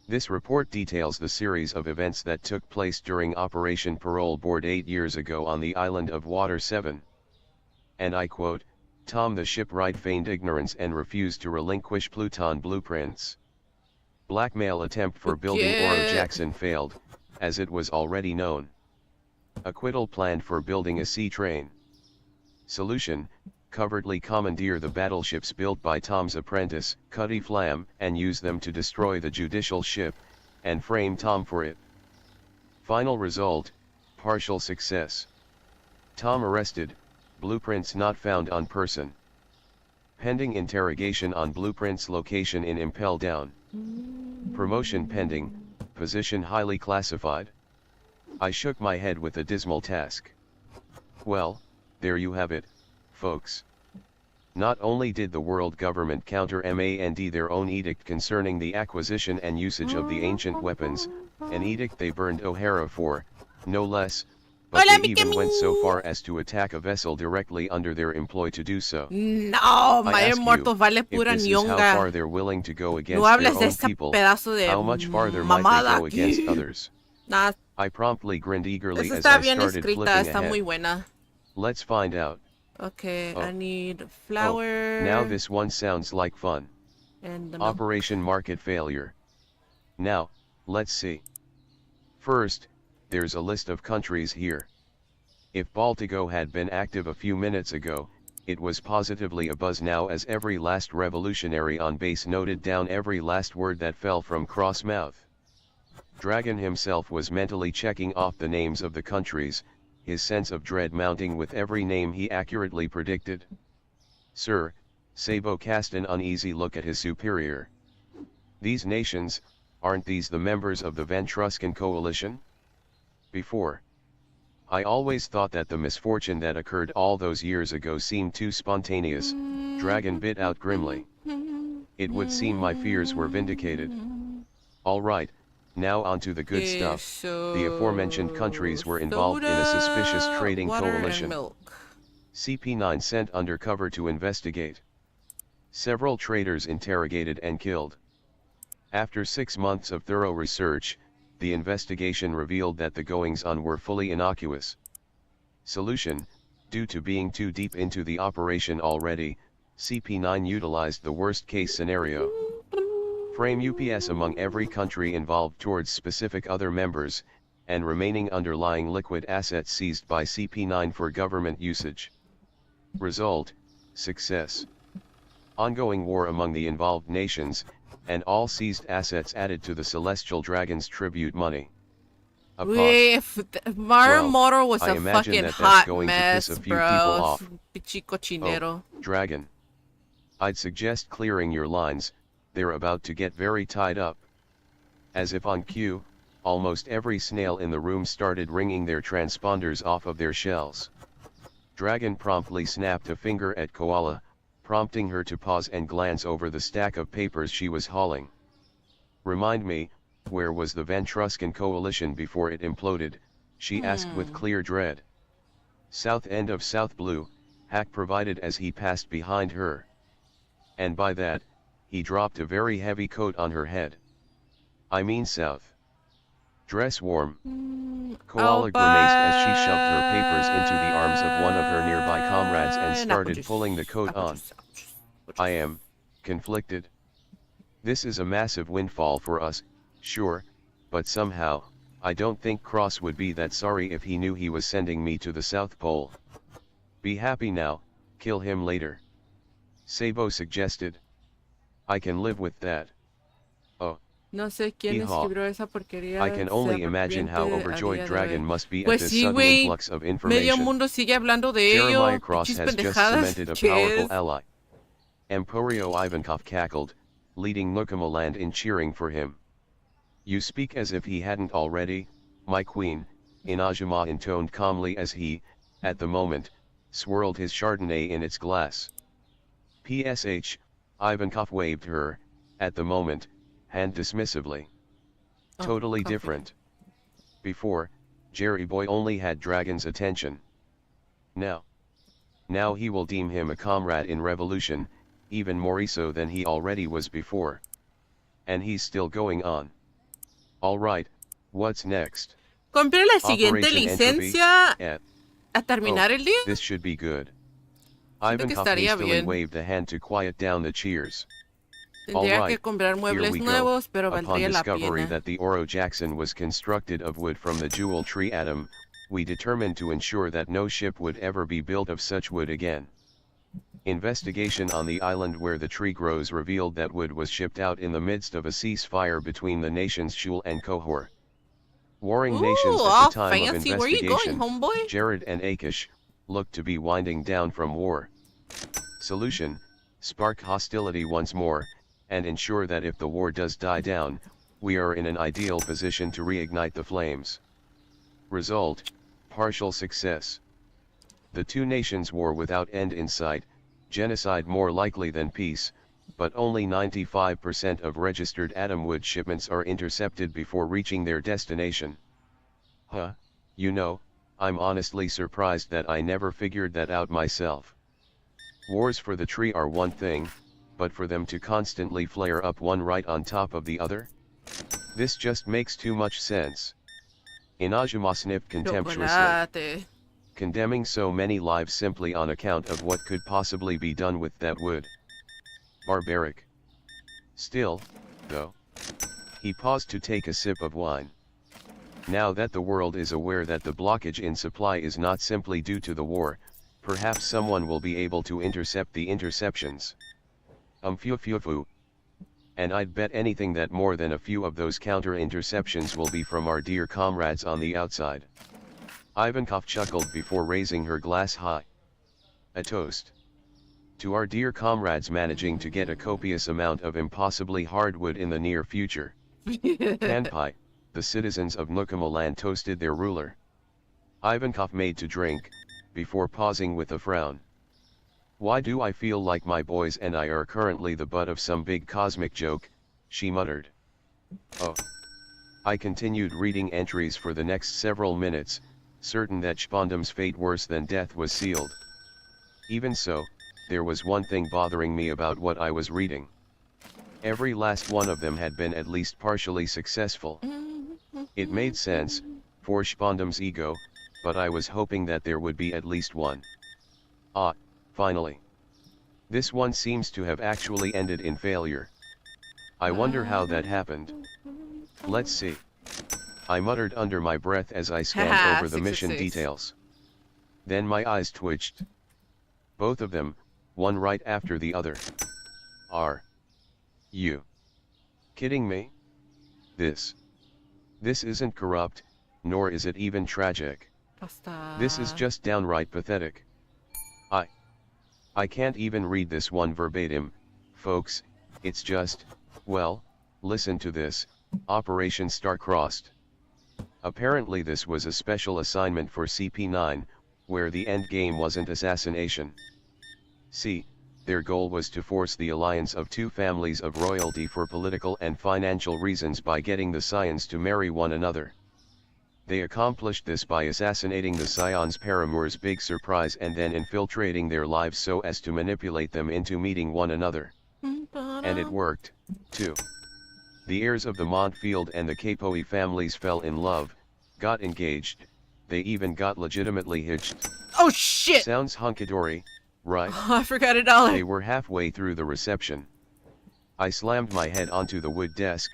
Speaker 3: This report details the series of events that took place during Operation Parole Board 8 years ago on the island of Water 7. And I quote, Tom the shipwright feigned ignorance and refused to relinquish Pluton blueprints. Blackmail attempt for building Oro Jackson failed, as it was already known. Acquittal planned for building a sea train. Solution, covertly commandeer the battleships built by Tom's apprentice, Cutty Flam, and use them to destroy the judicial ship, and frame Tom for it. Final result, partial success. Tom arrested, blueprints not found on person. Pending interrogation on blueprints location in Impel Down. Promotion pending, position highly classified. I shook my head with a dismal task. Well, there you have it, folks. Not only did the world government counter-mand their own edict concerning the acquisition and usage of the ancient weapons, an edict they burned O'Hara for, no less, but
Speaker 1: Hola,
Speaker 3: they even went so
Speaker 1: Mikami.
Speaker 3: far as to attack a vessel directly under their employ to do so.
Speaker 1: No,
Speaker 3: I
Speaker 1: Mayer
Speaker 3: ask you,
Speaker 1: Muertos vale
Speaker 3: if
Speaker 1: pura
Speaker 3: this is how
Speaker 1: ñonga.
Speaker 3: far they're willing to go
Speaker 1: No
Speaker 3: against their
Speaker 1: hables de
Speaker 3: own
Speaker 1: ese
Speaker 3: people,
Speaker 1: pedazo de
Speaker 3: how much farther might they
Speaker 1: mamada
Speaker 3: go against
Speaker 1: aquí.
Speaker 3: others?
Speaker 1: Nah,
Speaker 3: I promptly grinned eagerly
Speaker 1: esa
Speaker 3: as
Speaker 1: está
Speaker 3: I
Speaker 1: bien
Speaker 3: started
Speaker 1: escrita,
Speaker 3: flipping
Speaker 1: está muy
Speaker 3: ahead.
Speaker 1: buena.
Speaker 3: Let's find out.
Speaker 1: Okay,
Speaker 3: Oh.
Speaker 1: I need
Speaker 3: Oh,
Speaker 1: flour.
Speaker 3: now this one sounds like fun.
Speaker 1: And the milk.
Speaker 3: Operation Market Failure. Now, let's see. First, there's a list of countries here. If Baltigo had been active a few minutes ago, it was positively abuzz now as every last revolutionary on base noted down every last word that fell from Crossmouth. Dragon himself was mentally checking off the names of the countries, his sense of dread mounting with every name he accurately predicted. Sir, Sabo cast an uneasy look at his superior. These nations, aren't these the members of the Ventruscan coalition? Before. I always thought that the misfortune that occurred all those years ago seemed too spontaneous, Dragon bit out grimly. It would seem my fears were vindicated. Alright, now onto the good stuff. The aforementioned countries were involved in a suspicious trading
Speaker 1: water
Speaker 3: coalition.
Speaker 1: and milk.
Speaker 3: CP9 sent undercover to investigate. Several traders interrogated and killed. After 6 months of thorough research, the investigation revealed that the goings-on were fully innocuous. Solution: due to being too deep into the operation already, CP9 utilized the worst-case scenario. Frame UPS among every country involved towards specific other members, and remaining underlying liquid assets seized by CP9 for government usage. Result: success. Ongoing war among the involved nations, and all seized assets added to the Celestial Dragon's tribute money. A pause.
Speaker 1: Mario
Speaker 3: Well,
Speaker 1: Moro was
Speaker 3: I
Speaker 1: a
Speaker 3: imagine
Speaker 1: fucking
Speaker 3: that that's
Speaker 1: hot
Speaker 3: going to
Speaker 1: mess,
Speaker 3: piss a few people
Speaker 1: bro.
Speaker 3: off.
Speaker 1: Pichi cochinero.
Speaker 3: Dragon. I'd suggest clearing your lines, they're about to get very tied up. As if on cue, almost every snail in the room started wringing their transponders off of their shells. Dragon promptly snapped a finger at Koala, prompting her to pause and glance over the stack of papers she was hauling. Remind me, where was the Ventruscan coalition before it imploded? She asked with clear dread. South end of South Blue, Hack provided as he passed behind her. And by that, he dropped a very heavy coat on her head. I mean south. Dress warm. Koala grimaced as she shoved her papers into the arms of one of her nearby comrades and started pulling the coat on. I am conflicted. This is a massive windfall for us, sure, but somehow, I don't think Cross would be that sorry if he knew he was sending me to the South Pole. Be happy now, kill him later. Sabo suggested. I can live with that. Oh.
Speaker 1: No sé quién
Speaker 3: Hee-haw.
Speaker 1: escribió esa porquería.
Speaker 3: I can only
Speaker 1: se
Speaker 3: imagine how
Speaker 1: arrepiente a
Speaker 3: overjoyed
Speaker 1: día de
Speaker 3: Dragon
Speaker 1: hoy.
Speaker 3: must be
Speaker 1: Pues
Speaker 3: at this
Speaker 1: sí,
Speaker 3: sudden
Speaker 1: güey.
Speaker 3: influx of
Speaker 1: Medio
Speaker 3: information.
Speaker 1: mundo sigue hablando de ello.
Speaker 3: Jeremiah Cross
Speaker 1: Pinches
Speaker 3: has just
Speaker 1: pendejadas
Speaker 3: cemented a
Speaker 1: que
Speaker 3: powerful
Speaker 1: es.
Speaker 3: ally. Emporio Ivankov cackled, leading Nukamoland in cheering for him. You speak as if he hadn't already, my queen, Inajima intoned calmly as he, at the moment, swirled his Chardonnay in its glass. PSH, Ivankov waved her, at the moment, hand dismissively.
Speaker 1: Oh,
Speaker 3: Totally
Speaker 1: coffee.
Speaker 3: different. Before, Jerry Boy only had Dragon's attention. Now he will deem him a comrade in revolution, even more so than he already was before. And he's still going on. Alright, what's next?
Speaker 1: Compré la siguiente
Speaker 3: Operation Entropy,
Speaker 1: licencia
Speaker 3: at.
Speaker 1: a terminar el día.
Speaker 3: This should be good.
Speaker 1: Siento que
Speaker 3: Ivankov
Speaker 1: estaría
Speaker 3: hastily
Speaker 1: bien.
Speaker 3: waved a hand to quiet down the cheers.
Speaker 1: Tendría
Speaker 3: Alright,
Speaker 1: que comprar
Speaker 3: Here
Speaker 1: muebles
Speaker 3: we go.
Speaker 1: nuevos, pero
Speaker 3: Upon
Speaker 1: valdría la
Speaker 3: discovery
Speaker 1: pena.
Speaker 3: that the Oro Jackson was constructed of wood from the jewel tree atom, we determined to ensure that no ship would ever be built of such wood again. Investigation on the island where the tree grows revealed that wood was shipped out in the midst of a ceasefire between the nations Shul and Kohor. Warring nations at
Speaker 1: all
Speaker 3: the time of
Speaker 1: fancy. Where are you going,
Speaker 3: investigation,
Speaker 1: homeboy?
Speaker 3: Jared and Akish, looked to be winding down from war. Solution: spark hostility once more, and ensure that if the war does die down, we are in an ideal position to reignite the flames. Result: partial success. The two nations' war without end in sight, genocide more likely than peace, but only 95% of registered Atomwood shipments are intercepted before reaching their destination. Huh, you know, I'm honestly surprised that I never figured that out myself. Wars for the tree are one thing, but for them to constantly flare up one right on top of the other? This just makes too much sense. Inajima sniffed contemptuously,
Speaker 1: Chocolate.
Speaker 3: condemning so many lives simply on account of what could possibly be done with that wood. Barbaric. Still, though. He paused to take a sip of wine. Now that the world is aware that the blockage in supply is not simply due to the war, perhaps someone will be able to intercept the interceptions. Phew. And I'd bet anything that more than a few of those counter-interceptions will be from our dear comrades on the outside. Ivankov chuckled before raising her glass high. A toast. To our dear comrades managing to get a copious amount of impossibly hardwood in the near future. Kanpai, the citizens of Nukamoland toasted their ruler. Ivankov made to drink, before pausing with a frown. Why do I feel like my boys and I are currently the butt of some big cosmic joke, she muttered. Oh. I continued reading entries for the next several minutes, certain that Spondam's fate worse than death was sealed. Even so, there was one thing bothering me about what I was reading. Every last one of them had been at least partially successful. It made sense, for Spondam's ego, but I was hoping that there would be at least one. Ah, finally. This one seems to have actually ended in failure. I wonder how that happened. Let's see. I muttered under my breath as I scanned over the mission details. Then my eyes twitched. Both of them, one right after the other. Are you kidding me? This isn't corrupt, nor is it even tragic.
Speaker 1: Pasta.
Speaker 3: This is just downright pathetic. I can't even read this one verbatim, folks, it's just, well, listen to this, Operation Star-Crossed. Apparently this was a special assignment for CP9, where the end game wasn't assassination. See, their goal was to force the alliance of two families of royalty for political and financial reasons by getting the Scions to marry one another. They accomplished this by assassinating the Scions' paramours' big surprise and then infiltrating their lives so as to manipulate them into meeting one another. And it worked, too. The heirs of the Montfield and the Capoi families fell in love, got engaged, they even got legitimately hitched.
Speaker 1: Oh shit!
Speaker 3: Sounds hunky-dory, right?
Speaker 1: I forgot $1.
Speaker 3: They were halfway through the reception. I slammed my head onto the wood desk,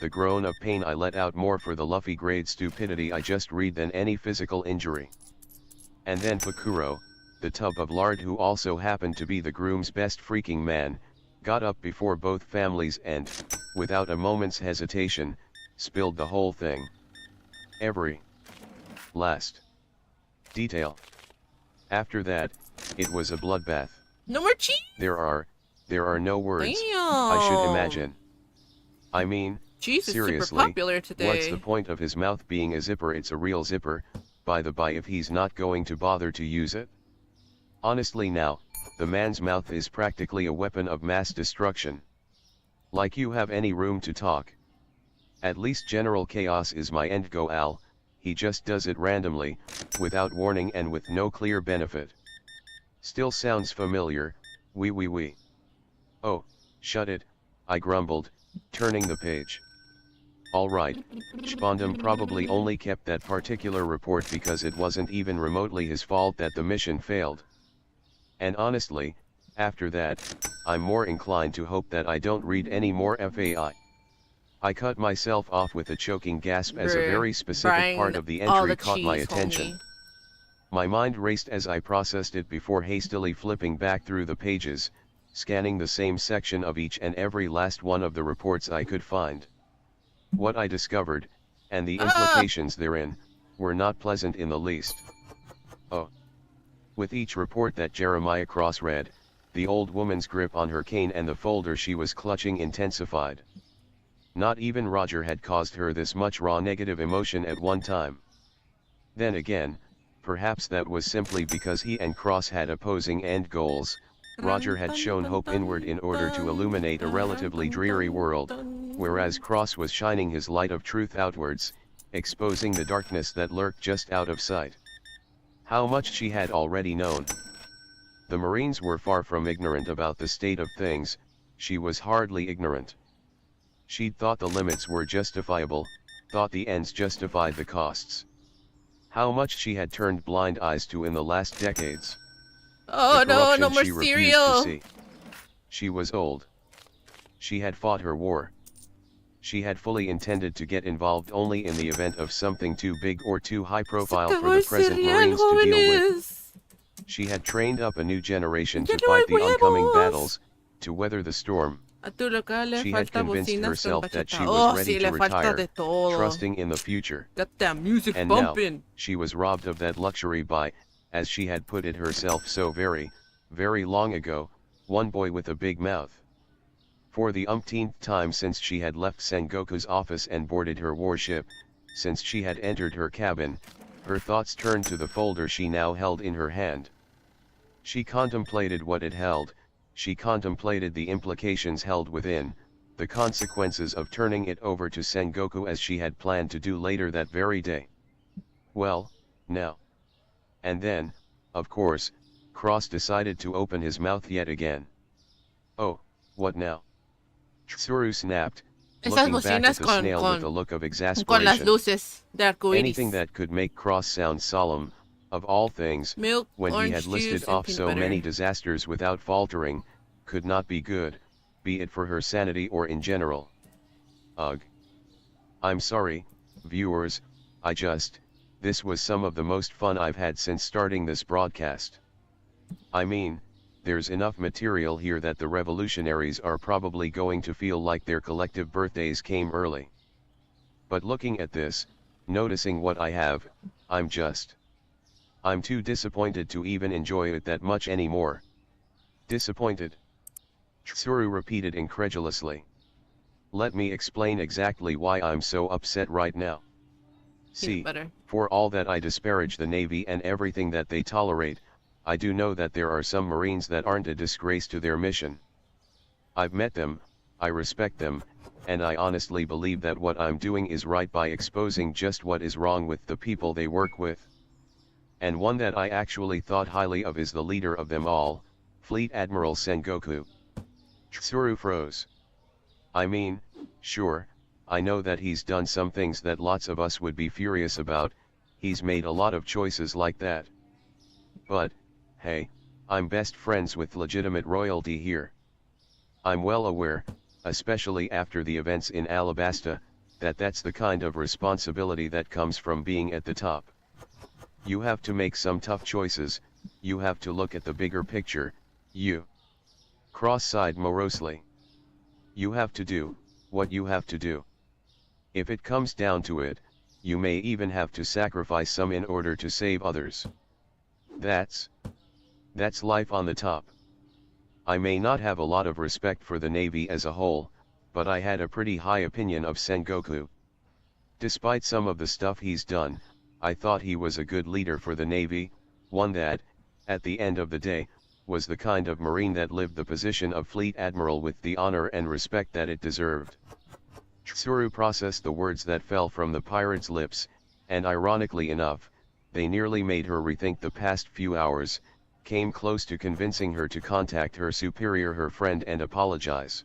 Speaker 3: the groan of pain I let out more for the Luffy grade stupidity I just read than any physical injury. And then Pakuro, the tub of lard who also happened to be the groom's best freaking man, got up before both families and, without a moment's hesitation, spilled the whole thing. Every last detail. After that, it was a bloodbath.
Speaker 1: No more cheese?
Speaker 3: There are no words,
Speaker 1: Damn.
Speaker 3: I should imagine. I mean,
Speaker 1: Cheese is
Speaker 3: seriously,
Speaker 1: super popular today.
Speaker 3: what's the point of his mouth being a zipper? It's a real zipper, by the by, if he's not going to bother to use it. Honestly now, the man's mouth is practically a weapon of mass destruction. Like you have any room to talk. At least general chaos is my end goal. He just does it randomly, without warning and with no clear benefit. Still sounds familiar, wee. Oh, shut it, I grumbled, turning the page. Alright, Spondam probably only kept that particular report because it wasn't even remotely his fault that the mission failed. And honestly, after that, I'm more inclined to hope that I don't read any more FAI. I cut myself off with a choking gasp as a very specific part of the entry caught my attention.
Speaker 1: Homie.
Speaker 3: My mind raced as I processed it before hastily flipping back through the pages, scanning the same section of each and every last one of the reports I could find. What I discovered, and the implications therein, were not pleasant in the least. Oh. With each report that Jeremiah cross-read, the old woman's grip on her cane and the folder she was clutching intensified. Not even Roger had caused her this much raw negative emotion at one time. Then again, perhaps that was simply because he and Cross had opposing end goals, Roger had shown hope inward in order to illuminate a relatively dreary world, whereas Cross was shining his light of truth outwards, exposing the darkness that lurked just out of sight. How much she had already known. The Marines were far from ignorant about the state of things, she was hardly ignorant. She'd thought the limits were justifiable, thought the ends justified the costs. How much she had turned blind eyes to in the last decades.
Speaker 1: Oh
Speaker 3: The
Speaker 1: no, no
Speaker 3: corruption
Speaker 1: more
Speaker 3: she refused to
Speaker 1: cereal.
Speaker 3: see. She was old. She had fought her war. She had fully intended to get involved only in the event of something too big or too high profile
Speaker 1: Se
Speaker 3: for
Speaker 1: acabó
Speaker 3: the
Speaker 1: el
Speaker 3: present
Speaker 1: cereal,
Speaker 3: Marines to deal with.
Speaker 1: jóvenes.
Speaker 3: She had trained up a new generation
Speaker 1: Ya
Speaker 3: to
Speaker 1: no hay
Speaker 3: fight the oncoming
Speaker 1: huevos.
Speaker 3: battles, to weather the storm.
Speaker 1: A tu local le
Speaker 3: She had
Speaker 1: falta
Speaker 3: convinced
Speaker 1: bocinas con
Speaker 3: herself that
Speaker 1: bachata.
Speaker 3: she was
Speaker 1: Oh,
Speaker 3: ready
Speaker 1: sí,
Speaker 3: to
Speaker 1: le falta
Speaker 3: retire,
Speaker 1: de todo.
Speaker 3: trusting in the future.
Speaker 1: Got that music
Speaker 3: And now,
Speaker 1: bumping.
Speaker 3: she was robbed of that luxury by, as she had put it herself so very, very long ago, one boy with a big mouth. For the umpteenth time since she had left Sengoku's office and boarded her warship, since she had entered her cabin, her thoughts turned to the folder she now held in her hand. She contemplated what it held, she contemplated the implications held within, the consequences of turning it over to Sengoku as she had planned to do later that very day. Well, now. And then, of course, Cross decided to open his mouth yet again. Oh, what now? Tsuru snapped,
Speaker 1: Esas
Speaker 3: looking back at
Speaker 1: bocinas
Speaker 3: the
Speaker 1: con,
Speaker 3: snail with a
Speaker 1: con,
Speaker 3: look of
Speaker 1: con las
Speaker 3: exasperation.
Speaker 1: luces de arcoíris.
Speaker 3: Anything that could make Cross sound solemn, of all things,
Speaker 1: Milk,
Speaker 3: when he
Speaker 1: orange
Speaker 3: had listed
Speaker 1: juice,
Speaker 3: off
Speaker 1: and
Speaker 3: so
Speaker 1: peanut
Speaker 3: many
Speaker 1: butter.
Speaker 3: disasters without faltering, could not be good, be it for her sanity or in general. Ugh. I'm sorry, viewers, this was some of the most fun I've had since starting this broadcast. I mean, there's enough material here that the revolutionaries are probably going to feel like their collective birthdays came early. But looking at this, noticing what I have, I'm too disappointed to even enjoy it that much anymore. Disappointed? Tsuru repeated incredulously. Let me explain exactly why I'm so upset right now. See,
Speaker 1: Butter.
Speaker 3: for all that I disparage the Navy and everything that they tolerate, I do know that there are some Marines that aren't a disgrace to their mission. I've met them, I respect them, and I honestly believe that what I'm doing is right by exposing just what is wrong with the people they work with. And one that I actually thought highly of is the leader of them all, Fleet Admiral Sengoku. Tsuru froze. I mean, sure, I know that he's done some things that lots of us would be furious about, he's made a lot of choices like that. But, hey, I'm best friends with legitimate royalty here. I'm well aware, especially after the events in Alabasta, that that's the kind of responsibility that comes from being at the top. You have to make some tough choices, you have to look at the bigger picture, Cross sighed morosely. You have to do what you have to do. If it comes down to it, you may even have to sacrifice some in order to save others. That's life on the top. I may not have a lot of respect for the Navy as a whole, but I had a pretty high opinion of Sengoku. Despite some of the stuff he's done, I thought he was a good leader for the Navy, one that, at the end of the day, was the kind of Marine that lived the position of Fleet Admiral with the honor and respect that it deserved. Tsuru processed the words that fell from the pirate's lips, and ironically enough, they nearly made her rethink the past few hours, came close to convincing her to contact her superior, her friend, and apologize.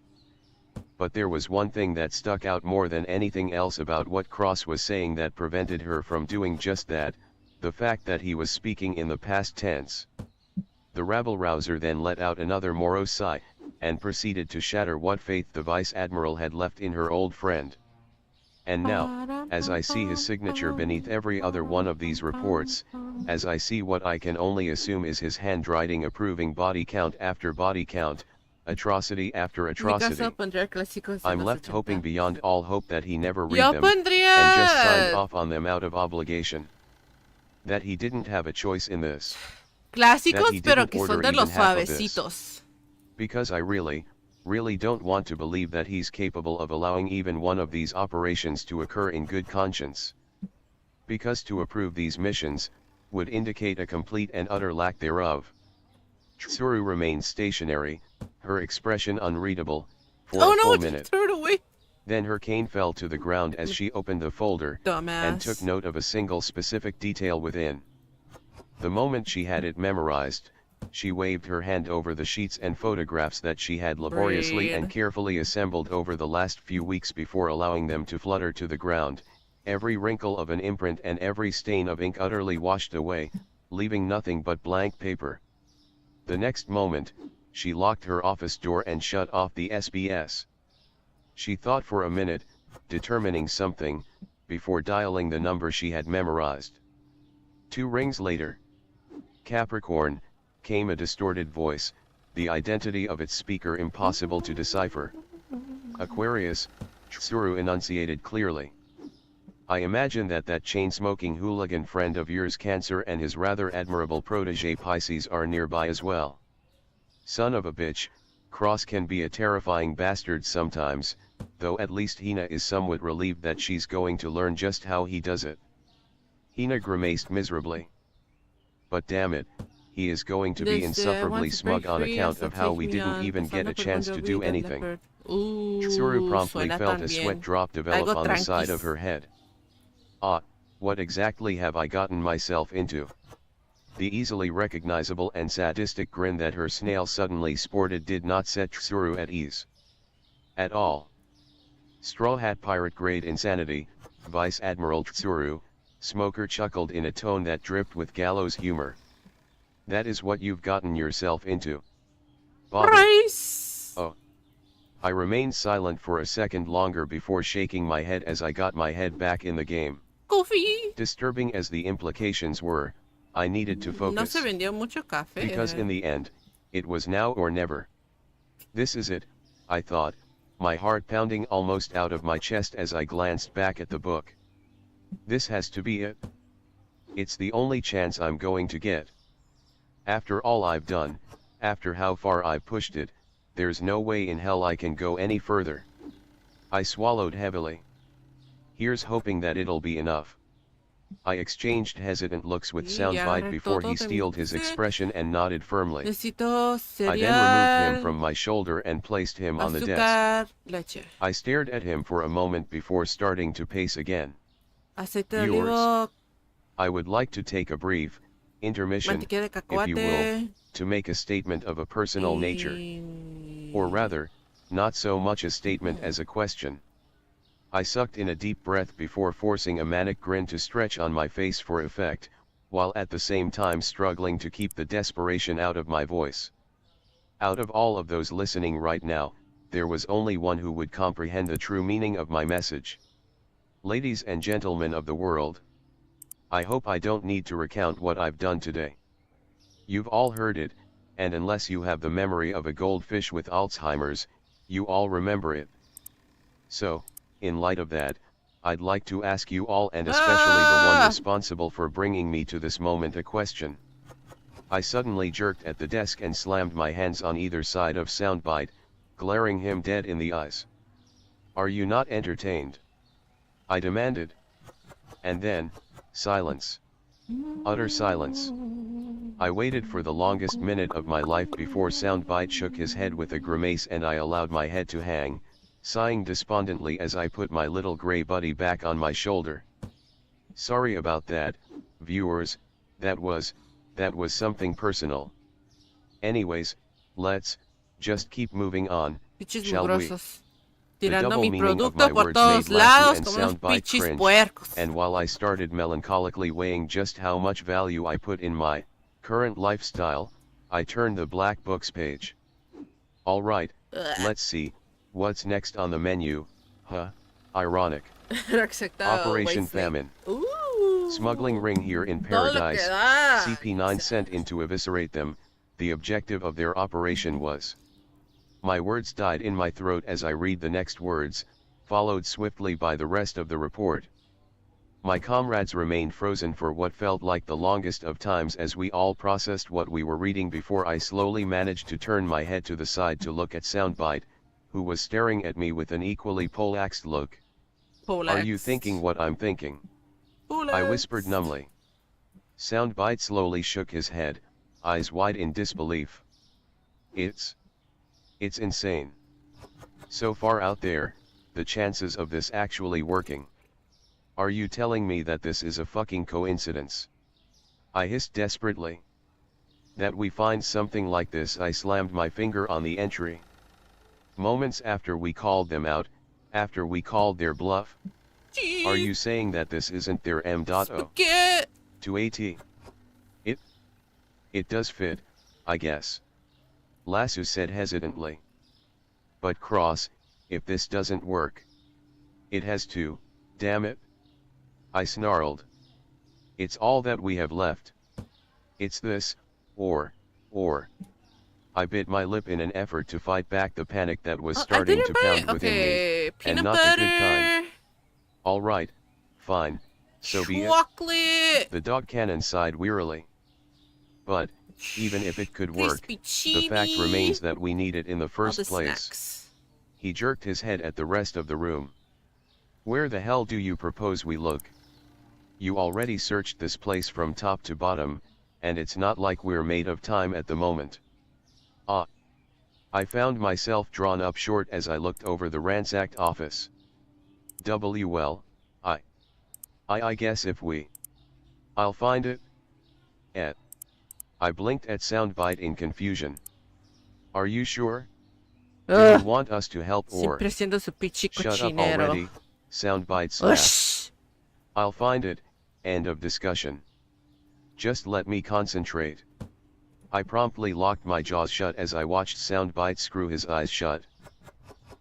Speaker 3: But there was one thing that stuck out more than anything else about what Cross was saying that prevented her from doing just that, the fact that he was speaking in the past tense. The rabble-rouser then let out another morose sigh, and proceeded to shatter what faith the Vice Admiral had left in her old friend. And now, as I see his signature beneath every other one of these reports, as I see what I can only assume is his handwriting approving body count after body count, atrocity after
Speaker 1: Mi
Speaker 3: atrocity,
Speaker 1: caso pondría clásicos de
Speaker 3: I'm
Speaker 1: los
Speaker 3: left
Speaker 1: 80.
Speaker 3: hoping beyond all hope that he never read
Speaker 1: Yo
Speaker 3: them, and just signed
Speaker 1: pondría
Speaker 3: off on them out of obligation. That he didn't have a choice in this.
Speaker 1: clásicos,
Speaker 3: he
Speaker 1: pero
Speaker 3: didn't
Speaker 1: que son
Speaker 3: order
Speaker 1: de los
Speaker 3: even half of this.
Speaker 1: suavecitos.
Speaker 3: Because I really don't want to believe that he's capable of allowing even one of these operations to occur in good conscience. Because to approve these missions, would indicate a complete and utter lack thereof. Tsuru remained stationary, her expression unreadable, for
Speaker 1: Oh
Speaker 3: a
Speaker 1: no,
Speaker 3: full
Speaker 1: it
Speaker 3: minute.
Speaker 1: threw it away.
Speaker 3: Then her cane fell to the ground as she opened the folder, and took
Speaker 1: Dumbass.
Speaker 3: note of a single specific detail within. The moment she had it memorized, she waved her hand over the sheets and photographs that she had laboriously and
Speaker 1: Breed.
Speaker 3: carefully assembled over the last few weeks before allowing them to flutter to the ground, every wrinkle of an imprint and every stain of ink utterly washed away, leaving nothing but blank paper. The next moment, she locked her office door and shut off the SBS. She thought for a minute, determining something, before dialing the number she had memorized. 2 rings later. Capricorn, came a distorted voice, the identity of its speaker impossible to decipher. Aquarius, Tsuru enunciated clearly. I imagine that chain-smoking hooligan friend of yours Cancer and his rather admirable protege Pisces are nearby as well. Son of a bitch, Cross can be a terrifying bastard sometimes, though at least Hina is somewhat relieved that she's going to learn just how he does it. Hina grimaced miserably. But damn it, he is going to be insufferably smug on account of how we didn't even get a chance to do anything. Tsuru promptly felt a sweat drop develop on the side of her head. Ah, what exactly have I gotten myself into? The easily recognizable and sadistic grin that her snail suddenly sported did not set Tsuru at ease. At all. Straw Hat Pirate grade insanity, Vice Admiral Tsuru, Smoker chuckled in a tone that dripped with gallows humor. That is what you've gotten yourself into. Bother.
Speaker 1: Price.
Speaker 3: Oh. I remained silent for a second longer before shaking my head as I got my head back in the game.
Speaker 1: Coffee.
Speaker 3: Disturbing as the implications were, I needed to
Speaker 1: No
Speaker 3: focus.
Speaker 1: se vendió mucho café.
Speaker 3: Because in the end, it was now or never. This is it, I thought, my heart pounding almost out of my chest as I glanced back at the book. This has to be it. It's the only chance I'm going to get. After all I've done, after how far I've pushed it, there's no way in hell I can go any further. I swallowed heavily. Here's hoping that it'll be enough. I exchanged hesitant looks with Soundbite before he steeled his expression and nodded firmly.
Speaker 1: Necesito
Speaker 3: I then removed him
Speaker 1: cereal,
Speaker 3: from my shoulder and placed him on the desk.
Speaker 1: azúcar, leche,
Speaker 3: I stared at him for a moment before starting to pace again.
Speaker 1: aceite de
Speaker 3: Yours.
Speaker 1: olivo,
Speaker 3: I would like to take a brief intermission,
Speaker 1: mantequilla de
Speaker 3: if you will,
Speaker 1: cacahuate,
Speaker 3: to make a statement of a personal nature. Or rather, not so much a statement as a question. I sucked in a deep breath before forcing a manic grin to stretch on my face for effect, while at the same time struggling to keep the desperation out of my voice. Out of all of those listening right now, there was only one who would comprehend the true meaning of my message. Ladies and gentlemen of the world, I hope I don't need to recount what I've done today. You've all heard it, and unless you have the memory of a goldfish with Alzheimer's, you all remember it. So, in light of that, I'd like to ask you all and especially the one responsible for bringing me to this moment a question. I suddenly jerked at the desk and slammed my hands on either side of Soundbite, glaring him dead in the eyes. Are you not entertained? I demanded. And then, silence. Utter silence. I waited for the longest minute of my life before Soundbite shook his head with a grimace and I allowed my head to hang, sighing despondently as I put my little gray buddy back on my shoulder. Sorry about that, viewers, that was something personal. Anyways, let's just keep moving on,
Speaker 1: Pichis
Speaker 3: shall we?
Speaker 1: mugrosos.
Speaker 3: The
Speaker 1: Tirando
Speaker 3: double
Speaker 1: mi
Speaker 3: meaning of
Speaker 1: producto
Speaker 3: my
Speaker 1: por
Speaker 3: words
Speaker 1: todos
Speaker 3: made Lassie
Speaker 1: lados
Speaker 3: and
Speaker 1: como unos
Speaker 3: Soundbite
Speaker 1: pichis
Speaker 3: cringe,
Speaker 1: puercos.
Speaker 3: and while I started melancholically weighing just how much value I put in my current lifestyle, I turned the black books page. Alright, let's see, what's next on the menu, huh? Ironic. Operation Famine. Smuggling ring here in paradise, CP9 sent in to eviscerate them, the objective of their operation was. My words died in my throat as I read the next words, followed swiftly by the rest of the report. My comrades remained frozen for what felt like the longest of times as we all processed what we were reading before I slowly managed to turn my head to the side to look at Soundbite, who was staring at me with an equally poleaxed look. Are you thinking what I'm thinking? I whispered numbly. Soundbite slowly shook his head, eyes wide in disbelief. It's insane. So far out there, the chances of this actually working. Are you telling me that this is a fucking coincidence? I hissed desperately. That we find something like this. I slammed my finger on the entry. Moments after we called them out, after we called their bluff. Are you saying that this isn't their M.O?
Speaker 1: Spaghetti.
Speaker 3: To AT. It does fit, I guess. Lasso said hesitantly. But Cross, if this doesn't work. It has to, damn it. I snarled. It's all that we have left. It's this, or. I bit my lip in an effort to fight back the panic that was starting to pound within me, and not the good kind. All right, fine, so be it.
Speaker 1: Chocolate.
Speaker 3: The dog cannon sighed wearily. But, even if it could work, the fact remains that we need it in the first place.
Speaker 1: Snacks.
Speaker 3: He jerked his head at the rest of the room. Where the hell do you propose we look? You already searched this place from top to bottom, and it's not like we're made of time at the moment. I found myself drawn up short as I looked over the ransacked office. Well, I guess if I'll find it. I blinked at Soundbite in confusion. Are you sure? Do you want us to help or?
Speaker 1: Siempre siendo su pichi
Speaker 3: Shut up
Speaker 1: cochinero.
Speaker 3: already, Soundbite slapped.
Speaker 1: Ush.
Speaker 3: I'll find it, end of discussion. Just let me concentrate. I promptly locked my jaws shut as I watched Soundbite screw his eyes shut.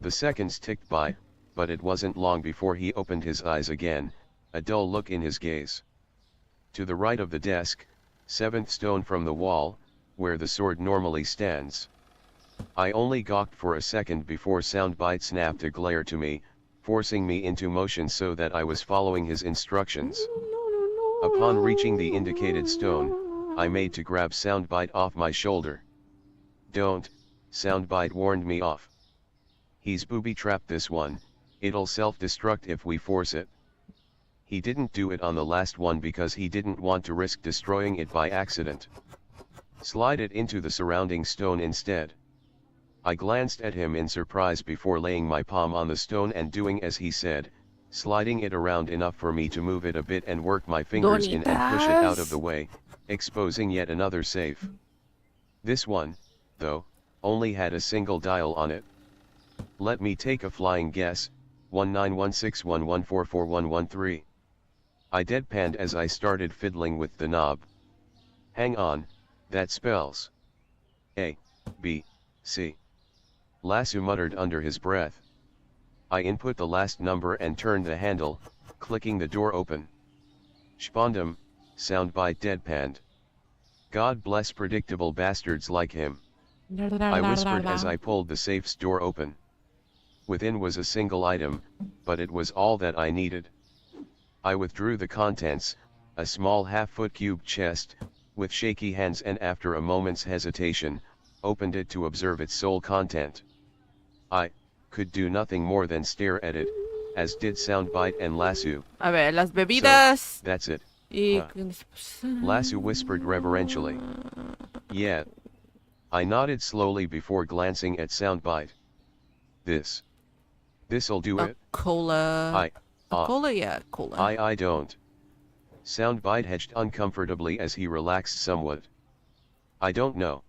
Speaker 3: The seconds ticked by, but it wasn't long before he opened his eyes again, a dull look in his gaze. To the right of the desk, 7th stone from the wall, where the sword normally stands. I only gawked for a second before Soundbite snapped a glare to me, forcing me into motion so that I was following his instructions. Upon reaching the indicated stone, I made to grab Soundbite off my shoulder. Don't, Soundbite warned me off. He's booby-trapped this one, it'll self-destruct if we force it. He didn't do it on the last one because he didn't want to risk destroying it by accident. Slide it into the surrounding stone instead. I glanced at him in surprise before laying my palm on the stone and doing as he said, sliding it around enough for me to move it a bit and work my fingers in and push it out of the way, exposing yet another safe. This one, though, only had a single dial on it. Let me take a flying guess, 191611444113. I deadpanned as I started fiddling with the knob. Hang on, that spells A, B, C. Lasso muttered under his breath. I input the last number and turned the handle, clicking the door open. Spondum, Soundbite deadpanned. God bless predictable bastards like him. I whispered as I pulled the safe's door open. Within was a single item, but it was all that I needed. I withdrew the contents, a small half-foot cube chest, with shaky hands and after a moment's hesitation, opened it to observe its sole content. I could do nothing more than stare at it, as did Soundbite and Lasso.
Speaker 1: A ver, las bebidas.
Speaker 3: So, that's it.
Speaker 1: Y...
Speaker 3: Lasso whispered reverentially. Yeah. I nodded slowly before glancing at Soundbite. This'll do it.
Speaker 1: Cola. Cola, yeah, cola.
Speaker 3: I don't. Soundbite hedged uncomfortably as he relaxed somewhat. I don't know.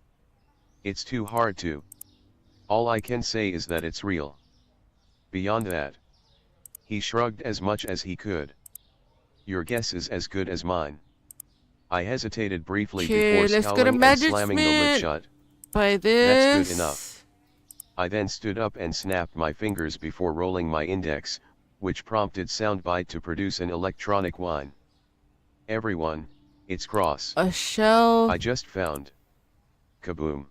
Speaker 3: It's too hard to. All I can say is that it's real. Beyond that. He shrugged as much as he could. Your guess is as good as mine. I hesitated briefly before scowling and slamming the lid shut.
Speaker 1: By this.
Speaker 3: That's good enough. I then stood up and snapped my fingers before rolling my index, which prompted Soundbite to produce an electronic whine. Everyone, it's Cross.
Speaker 1: A shell.
Speaker 3: I just found. Kaboom.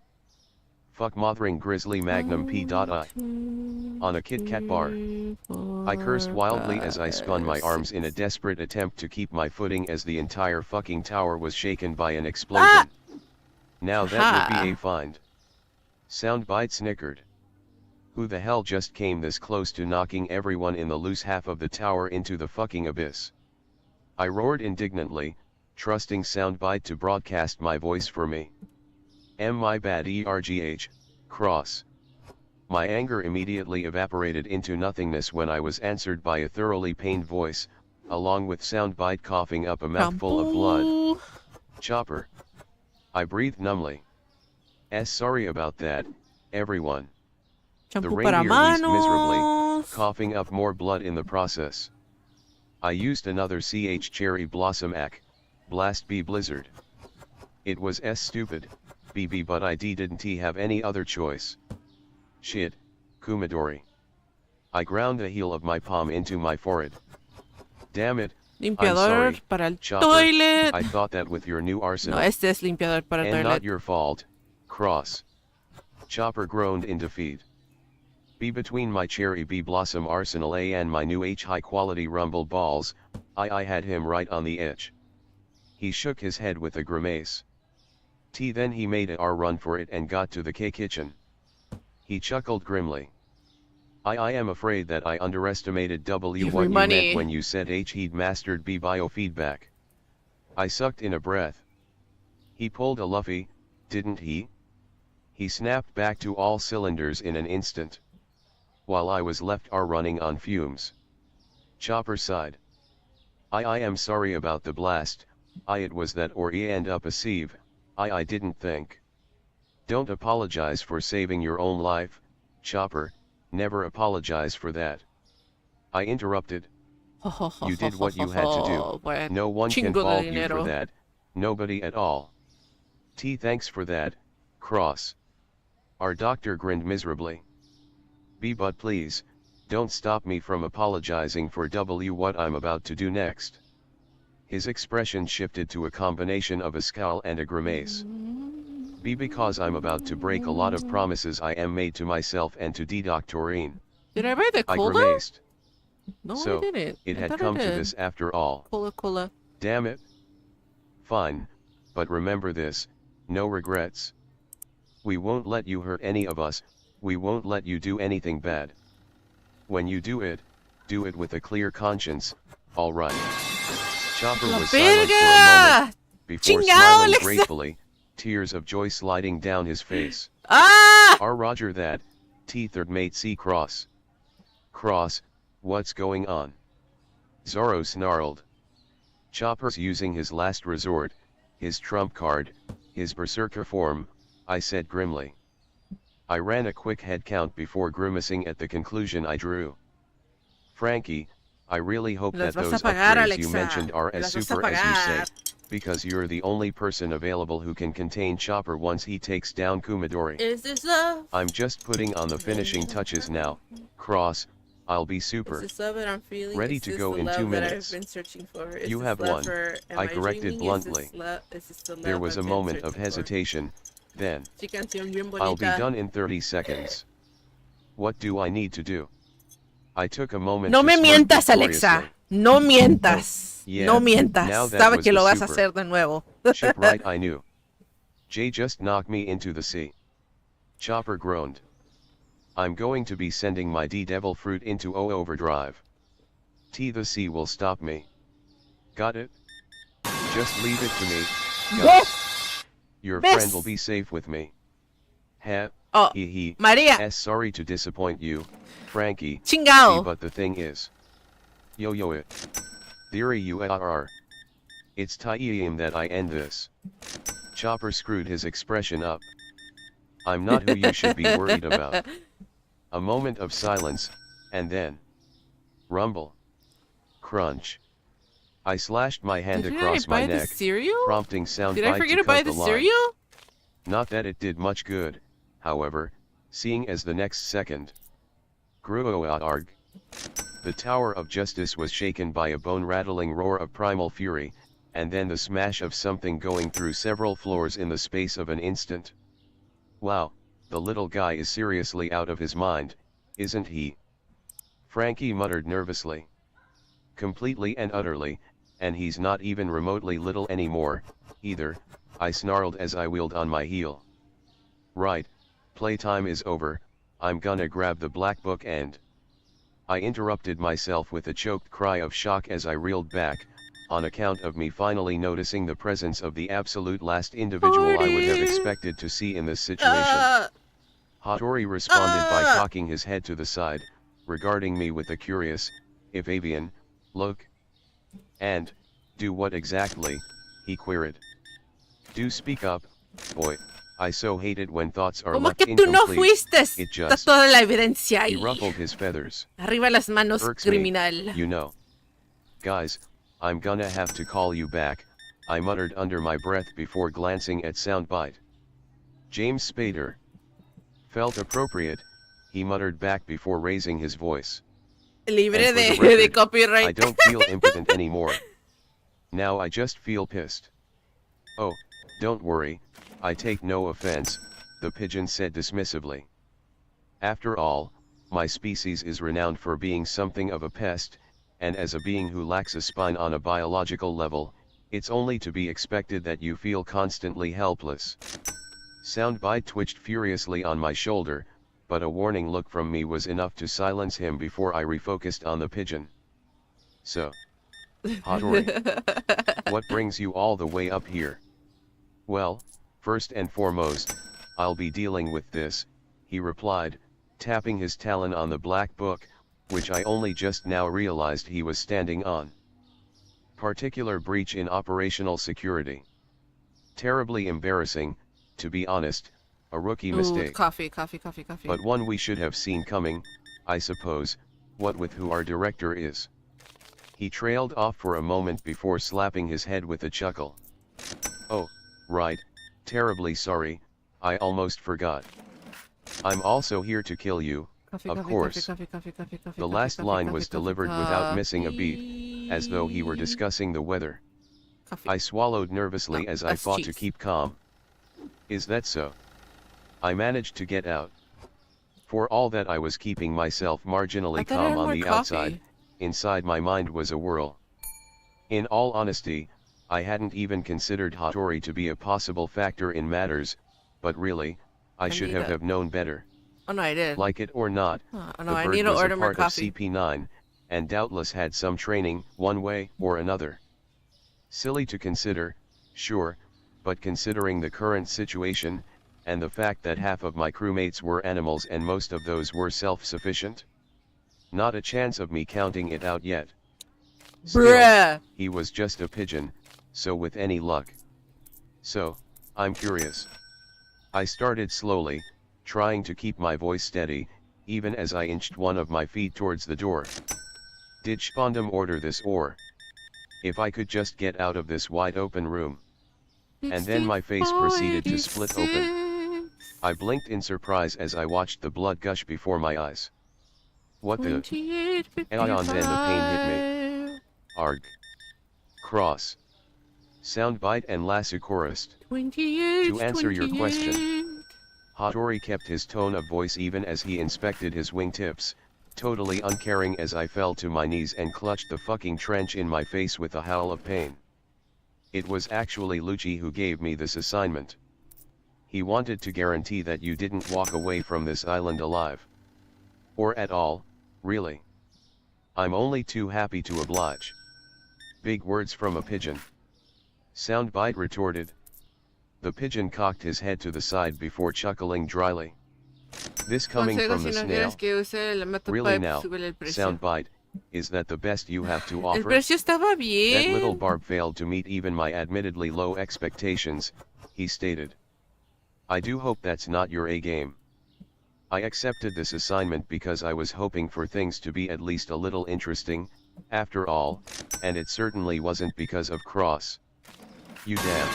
Speaker 3: Fuck Mothering Grizzly Magnum P.I. On a Kit Kat bar. I cursed wildly as I spun my arms in a desperate attempt to keep my footing as the entire fucking tower was shaken by an explosion. Now that would be a find. Soundbite snickered. Who the hell just came this close to knocking everyone in the loose half of the tower into the fucking abyss? I roared indignantly, trusting Soundbite to broadcast my voice for me. My bad ERGH, Cross. My anger immediately evaporated into nothingness when I was answered by a thoroughly pained voice, along with soundbite coughing up a mouthful of blood.
Speaker 1: Shampoo.
Speaker 3: Chopper. I breathed numbly. Sorry about that, everyone.
Speaker 1: Shampoo
Speaker 3: The
Speaker 1: para
Speaker 3: reindeer wheezed
Speaker 1: manos.
Speaker 3: coughing up more blood in the process. I used another cherry blossom ack, blast B blizzard. It was stupid, BB, but I didn't have any other choice. Shit, Kumadori. I ground the heel of my palm into my forehead. Damn it,
Speaker 1: Limpiador
Speaker 3: sorry,
Speaker 1: para el
Speaker 3: Chopper.
Speaker 1: toilet.
Speaker 3: I thought that with your new arsenal.
Speaker 1: No, este es limpiador para el
Speaker 3: And not
Speaker 1: toilet.
Speaker 3: your fault, Cross. Chopper groaned in defeat. Be between my cherry B blossom arsenal A and my new H high quality rumble balls, I had him right on the edge. He shook his head with a grimace. Then he made a run for it and got to the K kitchen. He chuckled grimly. I am afraid that I underestimated
Speaker 1: Give
Speaker 3: what
Speaker 1: me
Speaker 3: you
Speaker 1: money.
Speaker 3: meant when you said he'd mastered B biofeedback. I sucked in a breath. He pulled a Luffy, didn't he? He snapped back to all cylinders in an instant. While I was left running on fumes. Chopper sighed. I am sorry about the blast, it was that or end up a sieve, I didn't think. Don't apologize for saving your own life, Chopper, never apologize for that. I interrupted. You did what you had to do.
Speaker 1: Bueno,
Speaker 3: No one can
Speaker 1: chingo de
Speaker 3: fault you
Speaker 1: dinero.
Speaker 3: for that, nobody at all. Thanks for that, Cross. Our doctor grinned miserably. But please, don't stop me from apologizing for what I'm about to do next. His expression shifted to a combination of a scowl and a grimace. Because I'm about to break a lot of promises I am made to myself and to Doctorine.
Speaker 1: Did I buy the
Speaker 3: I
Speaker 1: cola?
Speaker 3: grimaced.
Speaker 1: No,
Speaker 3: So,
Speaker 1: I didn't.
Speaker 3: It
Speaker 1: I
Speaker 3: had
Speaker 1: thought
Speaker 3: come
Speaker 1: I
Speaker 3: to
Speaker 1: did.
Speaker 3: this after all.
Speaker 1: Cola.
Speaker 3: Damn it. Fine, but remember this, no regrets. We won't let you hurt any of us, we won't let you do anything bad. When you do it with a clear conscience, alright. Chopper
Speaker 1: La
Speaker 3: was silent for a moment,
Speaker 1: verga!
Speaker 3: before
Speaker 1: Chingao,
Speaker 3: smiling
Speaker 1: Alexa!
Speaker 3: gratefully, tears of joy sliding down his face.
Speaker 1: Ah!
Speaker 3: Roger that, third mate C Cross. Cross, what's going on? Zoro snarled. Chopper's using his last resort, his trump card, his berserker form, I said grimly. I ran a quick head count before grimacing at the conclusion I drew. Frankie, I really hope
Speaker 1: Las
Speaker 3: that
Speaker 1: vas a
Speaker 3: those
Speaker 1: pagar,
Speaker 3: upgrades
Speaker 1: Alexa.
Speaker 3: you mentioned are as
Speaker 1: Las vas a
Speaker 3: super as you say,
Speaker 1: pagar.
Speaker 3: because you're the only person available who can contain Chopper once he takes down Kumadori.
Speaker 1: Is this love?
Speaker 3: I'm just putting on the finishing touches now, Cross, I'll be
Speaker 1: Is
Speaker 3: super.
Speaker 1: this love that I'm feeling?
Speaker 3: Ready
Speaker 1: Is
Speaker 3: to
Speaker 1: this
Speaker 3: go
Speaker 1: the
Speaker 3: in
Speaker 1: love
Speaker 3: 2
Speaker 1: that
Speaker 3: minutes.
Speaker 1: I've been searching for? Is
Speaker 3: You
Speaker 1: this
Speaker 3: have
Speaker 1: love
Speaker 3: won.
Speaker 1: for- am
Speaker 3: I corrected
Speaker 1: dreaming?
Speaker 3: bluntly.
Speaker 1: Is this the
Speaker 3: There
Speaker 1: love
Speaker 3: was a
Speaker 1: I've been
Speaker 3: moment of
Speaker 1: searching for?
Speaker 3: hesitation, then.
Speaker 1: Sí, canción bien
Speaker 3: I'll be
Speaker 1: bonita.
Speaker 3: done in 30 seconds. What do I need to do? I took a moment
Speaker 1: No
Speaker 3: to
Speaker 1: me
Speaker 3: smirk
Speaker 1: mientas, Alexa.
Speaker 3: victoriously.
Speaker 1: No mientas.
Speaker 3: Yeah,
Speaker 1: No mientas.
Speaker 3: now that
Speaker 1: Sabe
Speaker 3: was
Speaker 1: que
Speaker 3: the
Speaker 1: lo vas a
Speaker 3: super.
Speaker 1: hacer de nuevo.
Speaker 3: Shipwright I knew. Jay just knocked me into the sea. Chopper groaned. I'm going to be sending my devil fruit into overdrive. The sea will stop me. Got it? Just leave it to me. Got it. Your
Speaker 1: ¿Ves?
Speaker 3: friend will be safe with me.
Speaker 1: Oh,
Speaker 3: He.
Speaker 1: María.
Speaker 3: Sorry to disappoint you, Frankie.
Speaker 1: Chingao.
Speaker 3: But the thing is. Yo it. Theory URR. It's time that I end this. Chopper screwed his expression up. I'm not who you should be worried about. A moment of silence, and then. Rumble. Crunch. I slashed my hand
Speaker 1: Did I
Speaker 3: across my
Speaker 1: buy the
Speaker 3: neck,
Speaker 1: cereal?
Speaker 3: prompting soundbite
Speaker 1: Did I forget
Speaker 3: to
Speaker 1: to buy
Speaker 3: cut
Speaker 1: the
Speaker 3: the line.
Speaker 1: cereal?
Speaker 3: Not that it did much good, however, seeing as the next second. Gruoarg. The Tower of Justice was shaken by a bone-rattling roar of primal fury, and then the smash of something going through several floors in the space of an instant. Wow, the little guy is seriously out of his mind, isn't he? Frankie muttered nervously. Completely and utterly, and he's not even remotely little anymore, either, I snarled as I wheeled on my heel. Right, playtime is over, I'm gonna grab the black book and... I interrupted myself with a choked cry of shock as I reeled back, on account of me finally noticing the presence of the absolute last individual I would have expected to see in this situation. Hattori responded by
Speaker 1: Ah!
Speaker 3: cocking his head to the side, regarding me with a curious, if avian, look. And, do what exactly, he queried. Do speak up, boy, I so hate it when thoughts are
Speaker 1: ¿Cómo
Speaker 3: left
Speaker 1: que tú no
Speaker 3: incomplete.
Speaker 1: fuiste?
Speaker 3: It
Speaker 1: Está
Speaker 3: just,
Speaker 1: toda la evidencia
Speaker 3: he
Speaker 1: ahí.
Speaker 3: ruffled his feathers.
Speaker 1: Arriba las manos,
Speaker 3: Irks me,
Speaker 1: criminal.
Speaker 3: you know. Guys, I'm gonna have to call you back, I muttered under my breath before glancing at Soundbite. James Spader. Felt appropriate, he muttered back before raising his voice.
Speaker 1: Libre
Speaker 3: And for
Speaker 1: de,
Speaker 3: the record,
Speaker 1: de copyright.
Speaker 3: I don't feel impotent anymore. Now I just feel pissed. Oh, don't worry, I take no offense, the pigeon said dismissively. After all, my species is renowned for being something of a pest, and as a being who lacks a spine on a biological level, it's only to be expected that you feel constantly helpless. Soundbite twitched furiously on my shoulder, but a warning look from me was enough to silence him before I refocused on the pigeon. So, Hattori, what brings you all the way up here? Well, first and foremost, I'll be dealing with this, he replied, tapping his talon on the black book, which I only just now realized he was standing on. Particular breach in operational security. Terribly embarrassing, to be honest, a rookie mistake.
Speaker 1: Coffee.
Speaker 3: But one we should have seen coming, I suppose, what with who our director is. He trailed off for a moment before slapping his head with a chuckle. Oh, right, terribly sorry, I almost forgot. I'm also here to kill you, of course. The last line was delivered without missing a beat, as though he were discussing the weather. I swallowed nervously as I fought to keep calm. Is that so? I managed to get out. For all that I was keeping myself marginally calm on the outside, inside my mind was a whirl. In all honesty, I hadn't even considered Hattori to be a possible factor in matters, but really, I should have known better.
Speaker 1: Oh no, I did.
Speaker 3: Like it or not,
Speaker 1: Oh
Speaker 3: the
Speaker 1: no, I
Speaker 3: bird
Speaker 1: need to
Speaker 3: was a
Speaker 1: order more
Speaker 3: part of
Speaker 1: coffee.
Speaker 3: CP9, and doubtless had some training, one way or another. Silly to consider, sure, but considering the current situation, and the fact that half of my crewmates were animals and most of those were self-sufficient? Not a chance of me counting it out yet. Still,
Speaker 1: Bruh!
Speaker 3: he was just a pigeon, so with any luck. So, I'm curious. I started slowly, trying to keep my voice steady, even as I inched one of my feet towards the door. Did Spondum order this or? If I could just get out of this wide open room. And then my face proceeded to split open. I blinked in surprise as I watched the blood gush before my eyes. What the? And then the pain hit me. Arg. Cross. Soundbite and Lasucorist. To answer your question, Hattori kept his tone of voice even as he inspected his wingtips, totally uncaring as I fell to my knees and clutched the fucking trench in my face with a howl of pain. It was actually Lucci who gave me this assignment. He wanted to guarantee that you didn't walk away from this island alive. Or at all, really. I'm only too happy to oblige. Big words from a pigeon. Soundbite retorted. The pigeon cocked his head to the side before chuckling dryly. This coming from the snail. Really now, Soundbite, is that the best you have to
Speaker 1: El
Speaker 3: offer?
Speaker 1: precio estaba
Speaker 3: That little
Speaker 1: bien.
Speaker 3: barb failed to meet even my admittedly low expectations, he stated. I do hope that's not your A-game. I accepted this assignment because I was hoping for things to be at least a little interesting, after all, and it certainly wasn't because of Cross. You damn.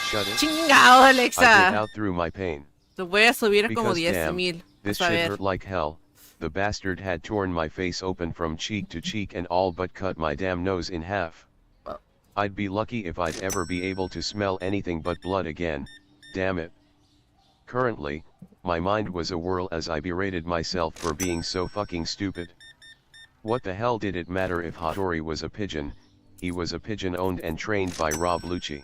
Speaker 3: Shut it.
Speaker 1: Chingado,
Speaker 3: I bit
Speaker 1: Alexa.
Speaker 3: out through my pain.
Speaker 1: Lo voy a subir a como
Speaker 3: Because damn,
Speaker 1: 10,000.
Speaker 3: this
Speaker 1: Vas a
Speaker 3: shit
Speaker 1: ver.
Speaker 3: hurt like hell. The bastard had torn my face open from cheek to cheek and all but cut my damn nose in half. I'd be lucky if I'd ever be able to smell anything but blood again, damn it. Currently, my mind was a whirl as I berated myself for being so fucking stupid. What the hell did it matter if Hattori was a pigeon? He was a pigeon owned and trained by Rob Lucci.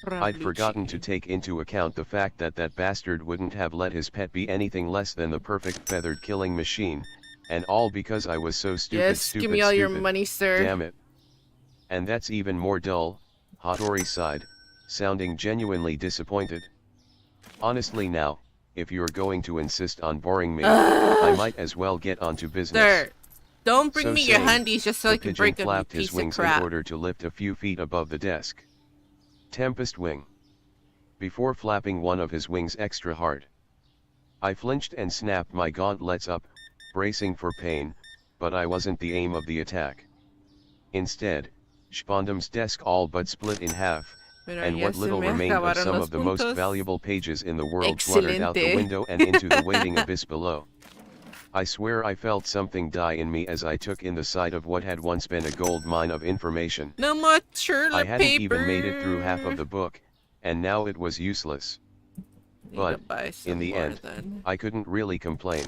Speaker 3: I'd forgotten to take into account the fact that that bastard wouldn't have let his pet be anything less than the perfect feathered killing machine, and all because I was so stupid.
Speaker 1: Yes, give me all your money, sir.
Speaker 3: Damn it. And that's even more dull, Hattori sighed, sounding genuinely disappointed. Honestly now, if you're going to insist on boring me, I might as well get on to business.
Speaker 1: Sir, don't bring
Speaker 3: So
Speaker 1: me your
Speaker 3: saying,
Speaker 1: handies just so I
Speaker 3: The
Speaker 1: can
Speaker 3: pigeon
Speaker 1: break them, you
Speaker 3: flapped his
Speaker 1: piece of
Speaker 3: wings in
Speaker 1: crap.
Speaker 3: order to lift a few feet above the desk. Tempest wing. Before flapping one of his wings extra hard, I flinched and snapped my gauntlets up, bracing for pain, but I wasn't the aim of the attack. Instead, Spondam's desk all but split in half,
Speaker 1: Mira,
Speaker 3: and
Speaker 1: ya
Speaker 3: what
Speaker 1: se
Speaker 3: little
Speaker 1: me
Speaker 3: remained of
Speaker 1: acabaron
Speaker 3: some
Speaker 1: los
Speaker 3: of the most
Speaker 1: puntos.
Speaker 3: valuable pages in the world fluttered out the
Speaker 1: Excelente.
Speaker 3: window and into the waiting abyss below. I swear I felt something die in me as I took in the sight of what had once been a gold mine of information.
Speaker 1: No more Shirley
Speaker 3: I hadn't
Speaker 1: paper.
Speaker 3: even made it through half of the book, and now it was useless.
Speaker 1: Need
Speaker 3: But,
Speaker 1: to buy some
Speaker 3: in the
Speaker 1: more,
Speaker 3: end,
Speaker 1: then.
Speaker 3: I couldn't really complain.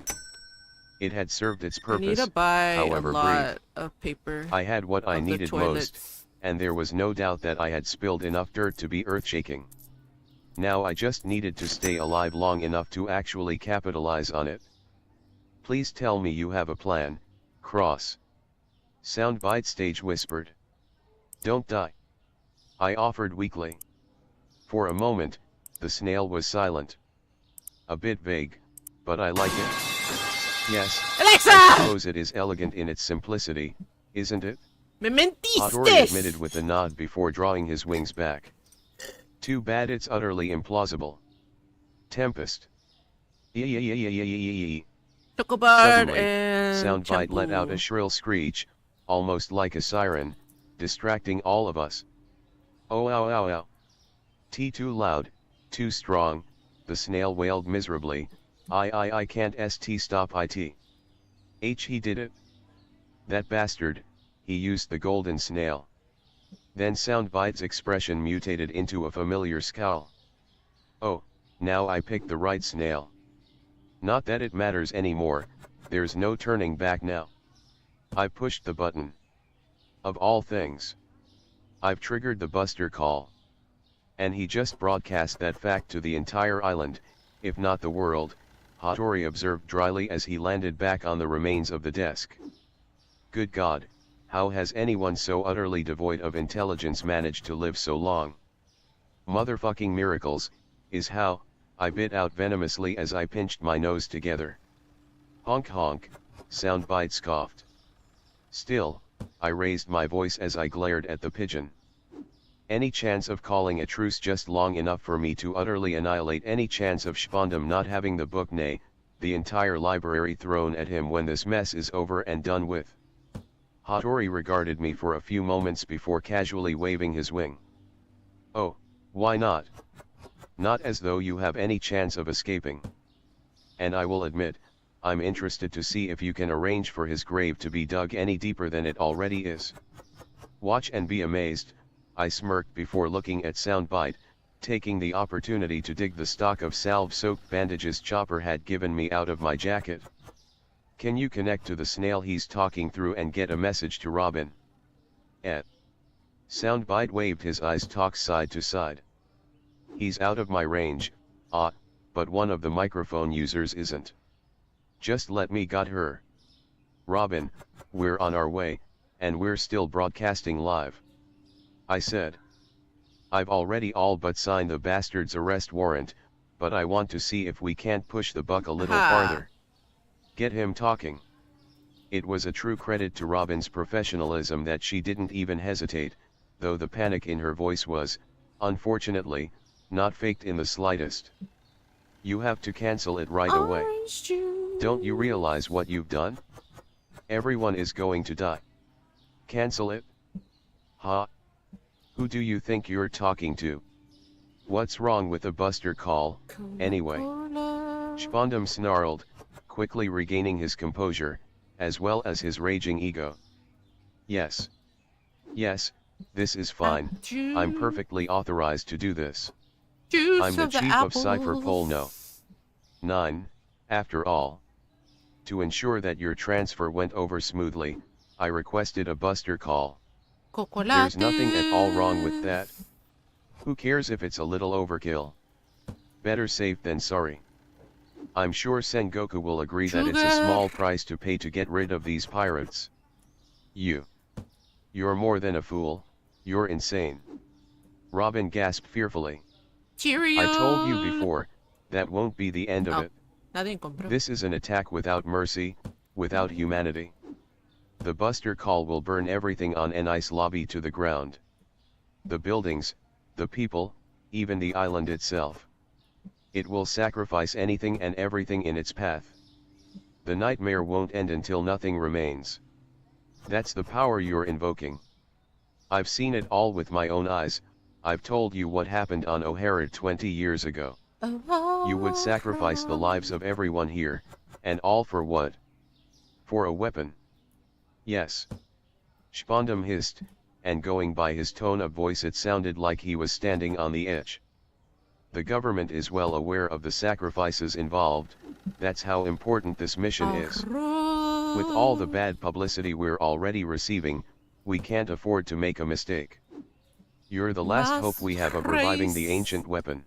Speaker 3: It had served its
Speaker 1: I need
Speaker 3: purpose,
Speaker 1: to buy
Speaker 3: however
Speaker 1: a
Speaker 3: brief.
Speaker 1: lot of paper.
Speaker 3: I had what I
Speaker 1: of the
Speaker 3: needed most,
Speaker 1: toilets.
Speaker 3: and there was no doubt that I had spilled enough dirt to be earth-shaking. Now I just needed to stay alive long enough to actually capitalize on it. Please tell me you have a plan, Cross. Soundbite Stage whispered. Don't die. I offered weakly. For a moment, the snail was silent. A bit vague, but I like it. Yes,
Speaker 1: Alexa!
Speaker 3: I suppose it is elegant in its simplicity, isn't it?
Speaker 1: Me
Speaker 3: Hattori
Speaker 1: mentistes!
Speaker 3: admitted with a nod before drawing his wings back. Too bad it's utterly implausible. Tempest. Eee.
Speaker 1: Chocobar
Speaker 3: Suddenly,
Speaker 1: and
Speaker 3: Soundbite let out
Speaker 1: shampoo.
Speaker 3: a shrill screech, almost like a siren, distracting all of us. Oh ow ow ow. Too loud, too strong, the snail wailed miserably. I can't stop it. He did it. That bastard, he used the golden snail. Then Soundbite's expression mutated into a familiar scowl. Oh, now I picked the right snail. Not that it matters anymore, there's no turning back now. I pushed the button. Of all things, I've triggered the Buster call. And he just broadcast that fact to the entire island, if not the world, Hattori observed dryly as he landed back on the remains of the desk. Good God, how has anyone so utterly devoid of intelligence managed to live so long? Motherfucking miracles, is how, I bit out venomously as I pinched my nose together. Honk honk, Soundbite scoffed. Still, I raised my voice as I glared at the pigeon. Any chance of calling a truce just long enough for me to utterly annihilate any chance of Spondam not having the book, nay, the entire library thrown at him when this mess is over and done with? Hattori regarded me for a few moments before casually waving his wing. Oh, why not? Not as though you have any chance of escaping. And I will admit, I'm interested to see if you can arrange for his grave to be dug any deeper than it already is. Watch and be amazed, I smirked before looking at Soundbite, taking the opportunity to dig the stock of salve-soaked bandages Chopper had given me out of my jacket. Can you connect to the snail he's talking through and get a message to Robin? Soundbite waved his eyes talk side to side. He's out of my range, but one of the microphone users isn't. Just let me got her. Robin, we're on our way, and we're still broadcasting live. I said. I've already all but signed the bastard's arrest warrant, but I want to see if we can't push the buck a little farther. Get him talking. It was a true credit to Robin's professionalism that she didn't even hesitate, though the panic in her voice was, unfortunately, not faked in the slightest. You have to cancel it right away. Don't you realize what you've done? Everyone is going to die. Cancel it? Huh? Who do you think you're talking to? What's wrong with a Buster call, anyway? Spondam snarled, quickly regaining his composure, as well as his raging ego. Yes. Yes, this is fine, I'm perfectly authorized to do this. I'm the chief of Cypher Pol No. 9, after all. To ensure that your transfer went over smoothly, I requested a Buster call. There's nothing at all wrong with that. Who cares if it's a little overkill? Better safe than sorry. I'm sure Sengoku will agree that it's a small price to pay to get rid of these pirates. You're more than a fool, you're insane. Robin gasped fearfully.
Speaker 1: Cheerio.
Speaker 3: I told you before, That won't be the end of
Speaker 1: Oh.
Speaker 3: it.
Speaker 1: Nadie compró.
Speaker 3: This is an attack without mercy, without humanity. The Buster Call will burn everything on an ice lobby to the ground. The buildings, the people, even the island itself. It will sacrifice anything and everything in its path. The nightmare won't end until nothing remains. That's the power you're invoking. I've seen it all with my own eyes. I've told you what happened on O'Hara 20 years ago. You would sacrifice the lives of everyone here, and all for what? For a weapon. Yes. Spondum hissed, and going by his tone of voice it sounded like he was standing on the edge. The government is well aware of the sacrifices involved, that's how important this mission is. With all the bad publicity we're already receiving, we can't afford to make a mistake. You're the last hope we have of reviving the ancient weapon.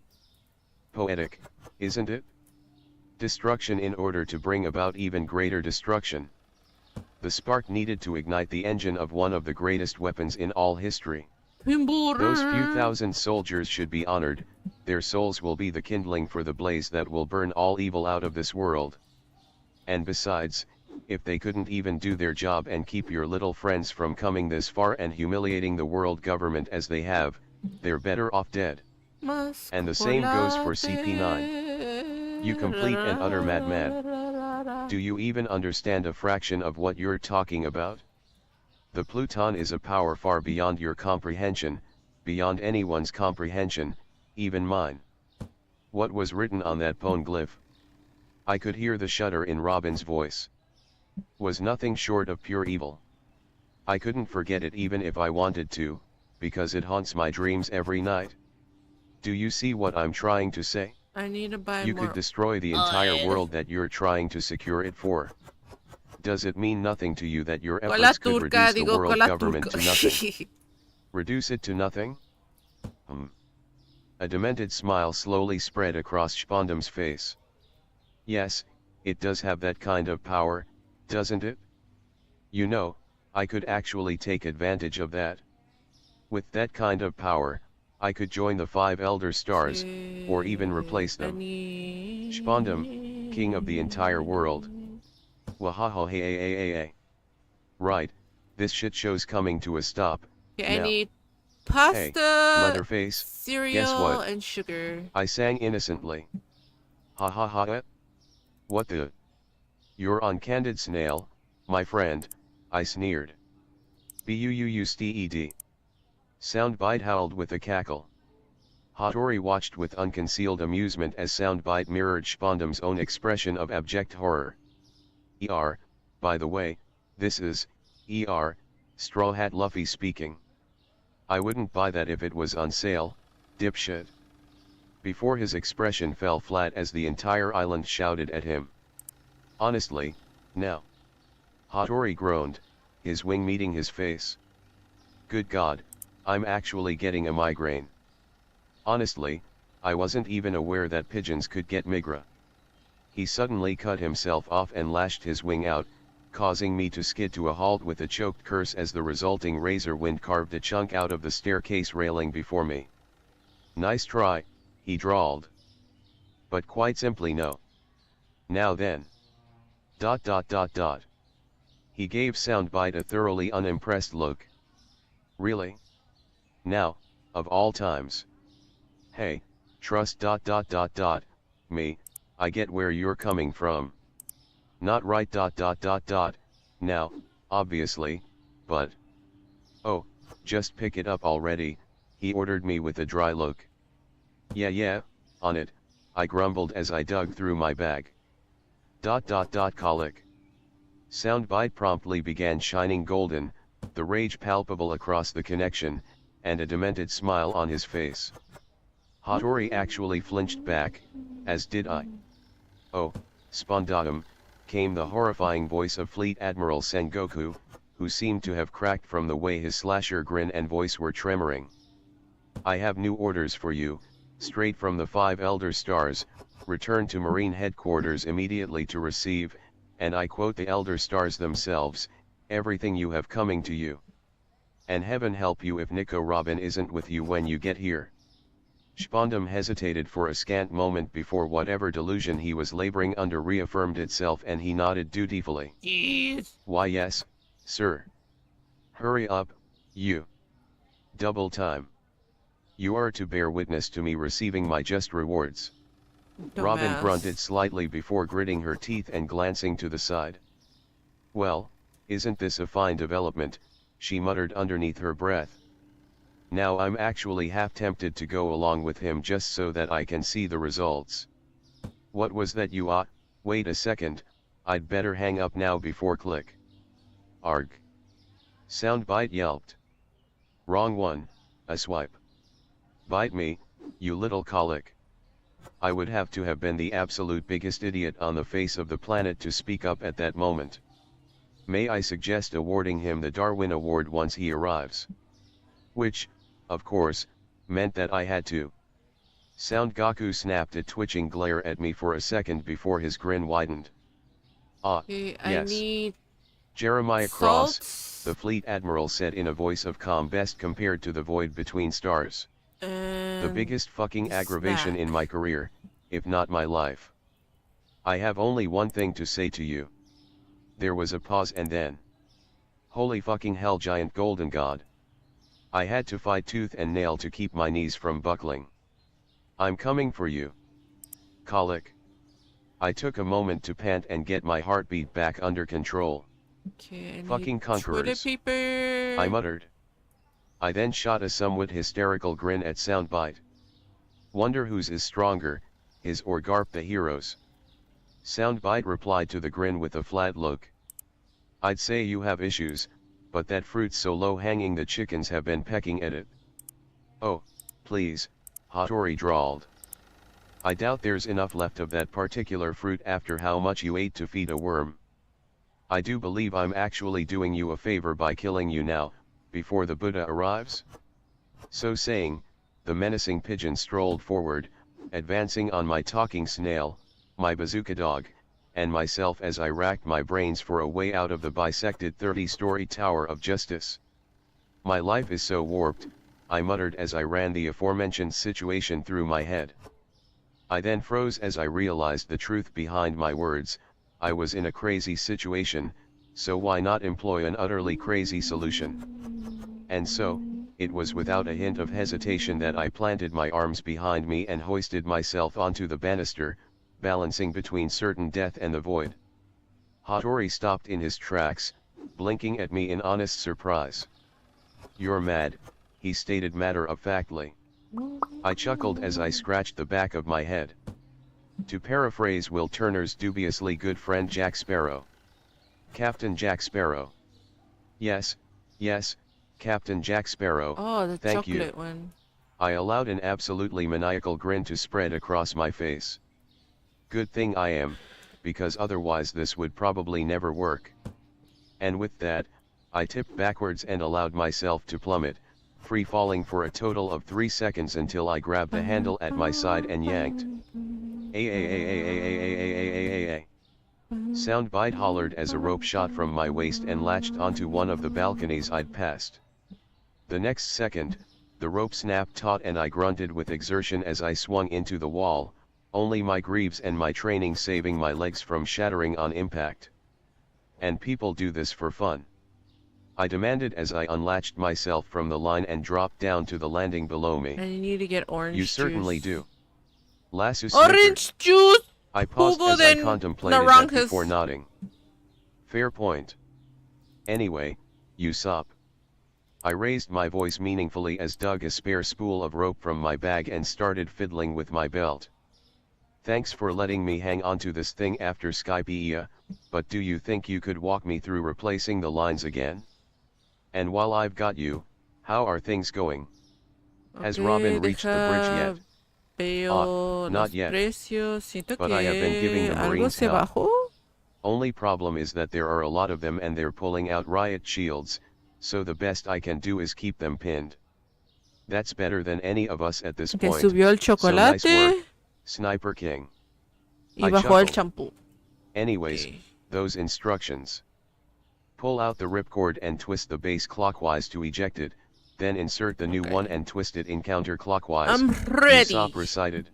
Speaker 3: Poetic, isn't it? Destruction in order to bring about even greater destruction. The spark needed to ignite the engine of one of the greatest weapons in all history. Those few thousand soldiers should be honored, their souls will be the kindling for the blaze that will burn all evil out of this world. And besides, if they couldn't even do their job and keep your little friends from coming this far and humiliating the world government as they have, they're better off dead. And the same goes for CP9. You complete and utter madman. Do you even understand a fraction of what you're talking about? The Pluton is a power far beyond your comprehension, beyond anyone's comprehension, even mine. What was written on that poneglyph? I could hear the shudder in Robin's voice. Was nothing short of pure evil. I couldn't forget it even if I wanted to, because it haunts my dreams every night. Do you see what I'm trying to say?
Speaker 1: I need to buy
Speaker 3: You
Speaker 1: more.
Speaker 3: could destroy the entire world that you're trying to secure it for. Does it mean nothing to you that your
Speaker 1: Cola
Speaker 3: efforts could
Speaker 1: turca,
Speaker 3: reduce the
Speaker 1: digo
Speaker 3: world
Speaker 1: cola
Speaker 3: government
Speaker 1: turca.
Speaker 3: to nothing? Reduce it to nothing? A demented smile slowly spread across Spondum's face. Yes, it does have that kind of power, doesn't it? You know, I could actually take advantage of that. With that kind of power, I could join the 5 Elder Stars, or even replace them. Spondum, king of the entire world. Wahaha hey hey hey hey. Right, this shit show's coming to a stop.
Speaker 1: I
Speaker 3: now.
Speaker 1: need pasta,
Speaker 3: Leatherface,
Speaker 1: cereal,
Speaker 3: guess what?
Speaker 1: and sugar.
Speaker 3: I sang innocently. Ha ha ha. What the? You're on Candid Snail, my friend, I sneered. Buusted. Soundbite howled with a cackle. Hattori watched with unconcealed amusement as Soundbite mirrored Spondum's own expression of abject horror. By the way, this is, Straw Hat Luffy speaking. I wouldn't buy that if it was on sale, dipshit. Before his expression fell flat as the entire island shouted at him. Honestly, now. Hattori groaned, his wing meeting his face. Good God, I'm actually getting a migraine. Honestly, I wasn't even aware that pigeons could get migra. He suddenly cut himself off and lashed his wing out, causing me to skid to a halt with a choked curse as the resulting razor wind carved a chunk out of the staircase railing before me. Nice try, he drawled. But quite simply no. Now then. ... He gave Soundbite a thoroughly unimpressed look. Really? Now, of all times. Hey, trust ... me, I get where you're coming from. Not right ... now, obviously, but... Oh, just pick it up already, he ordered me with a dry look. Yeah, on it, I grumbled as I dug through my bag. ... Colic. Soundbite promptly began shining golden, the rage palpable across the connection, and a demented smile on his face. Hattori actually flinched back, as did I. Oh, Spondum, came the horrifying voice of Fleet Admiral Sengoku, who seemed to have cracked from the way his slasher grin and voice were tremoring. I have new orders for you, straight from the 5 Elder Stars, return to Marine Headquarters immediately to receive, and I quote the Elder Stars themselves, everything you have coming to you. And heaven help you if Nico Robin isn't with you when you get here. Spondum hesitated for a scant moment before whatever delusion he was laboring under reaffirmed itself, and he nodded dutifully.
Speaker 1: Yes.
Speaker 3: Why yes, sir. Hurry up, you. Double time. You are to bear witness to me receiving my just rewards. Robin
Speaker 1: Dumbass.
Speaker 3: grunted slightly before gritting her teeth and glancing to the side. Well, isn't this a fine development, she muttered underneath her breath. Now I'm actually half tempted to go along with him just so that I can see the results. What was that you wait a second, I'd better hang up now before click. Arg. Soundbite yelped. Wrong one, a swipe. Bite me, you little colic. I would have to have been the absolute biggest idiot on the face of the planet to speak up at that moment. May I suggest awarding him the Darwin Award once he arrives? Which, of course, meant that I had to. Sound Gaku snapped a twitching glare at me for a second before his grin widened.
Speaker 1: Okay, I
Speaker 3: yes.
Speaker 1: need
Speaker 3: Jeremiah Cross,
Speaker 1: salts.
Speaker 3: the fleet admiral said in a voice of calm best compared to the void between stars. The biggest fucking aggravation in my career, if not my life. I have only one thing to say to you. There was a pause and then. Holy fucking hell, giant golden god. I had to fight tooth and nail to keep my knees from buckling. I'm coming for you. Colic. I took a moment to pant and get my heartbeat back under control.
Speaker 1: Okay, I
Speaker 3: Fucking
Speaker 1: need
Speaker 3: conquerors.
Speaker 1: toilet paper.
Speaker 3: I muttered. I then shot a somewhat hysterical grin at Soundbite. Wonder whose is stronger, his or Garp the hero's. Soundbite replied to the grin with a flat look. I'd say you have issues, but that fruit's so low hanging the chickens have been pecking at it. Oh, please, Hattori drawled. I doubt there's enough left of that particular fruit after how much you ate to feed a worm. I do believe I'm actually doing you a favor by killing you now, before the Buddha arrives? So saying, the menacing pigeon strolled forward, advancing on my talking snail, my bazooka dog, and myself as I racked my brains for a way out of the bisected 30-story Tower of Justice. My life is so warped, I muttered as I ran the aforementioned situation through my head. I then froze as I realized the truth behind my words. I was in a crazy situation, so why not employ an utterly crazy solution? And so, it was without a hint of hesitation that I planted my arms behind me and hoisted myself onto the banister, balancing between certain death and the void. Hattori stopped in his tracks, blinking at me in honest surprise. You're mad, he stated matter-of-factly. I chuckled as I scratched the back of my head. To paraphrase Will Turner's dubiously good friend Jack Sparrow. Captain Jack Sparrow. Yes, Captain Jack Sparrow,
Speaker 1: Oh, the
Speaker 3: thank
Speaker 1: chocolate
Speaker 3: you.
Speaker 1: one.
Speaker 3: I allowed an absolutely maniacal grin to spread across my face. Good thing I am, because otherwise this would probably never work. And with that, I tipped backwards and allowed myself to plummet, free falling for a total of 3 seconds until I grabbed the handle at my side and yanked. Soundbite hollered as a rope shot from my waist and latched onto one of the balconies I'd passed. The next second, the rope snapped taut and I grunted with exertion as I swung into the wall, only my greaves and my training saving my legs from shattering on impact. And people do this for fun? I demanded as I unlatched myself from the line and dropped down to the landing below me.
Speaker 1: And you need to get orange
Speaker 3: You
Speaker 1: juice.
Speaker 3: certainly do. Lasso snickered.
Speaker 1: Orange juice!
Speaker 3: I paused
Speaker 1: Hugo
Speaker 3: as I
Speaker 1: de
Speaker 3: contemplated that
Speaker 1: naranjas.
Speaker 3: before nodding. Fair point. Anyway, Usopp. I raised my voice meaningfully as dug a spare spool of rope from my bag and started fiddling with my belt. Thanks for letting me hang onto this thing after Skypiea, but do you think you could walk me through replacing the lines again? And while I've got you, how are things going? Has Robin reached the bridge yet?
Speaker 1: Veo
Speaker 3: not
Speaker 1: los
Speaker 3: yet.
Speaker 1: precios. Siento
Speaker 3: But
Speaker 1: que
Speaker 3: I have been giving the
Speaker 1: algo
Speaker 3: Marines
Speaker 1: se
Speaker 3: hell.
Speaker 1: bajó.
Speaker 3: Only problem is that there are a lot of them and they're pulling out riot shields, so the best I can do is keep them pinned. That's better than any of us at this
Speaker 1: Que
Speaker 3: point.
Speaker 1: subió el
Speaker 3: So nice
Speaker 1: chocolate
Speaker 3: work, Sniper King.
Speaker 1: y
Speaker 3: I
Speaker 1: bajó el
Speaker 3: chuckled.
Speaker 1: champú.
Speaker 3: Anyways,
Speaker 1: Okay.
Speaker 3: those instructions. Pull out the ripcord and twist the base clockwise to eject it, then insert the new
Speaker 1: Okay.
Speaker 3: one and twist it in counterclockwise,
Speaker 1: I'm ready.
Speaker 3: Usopp recited.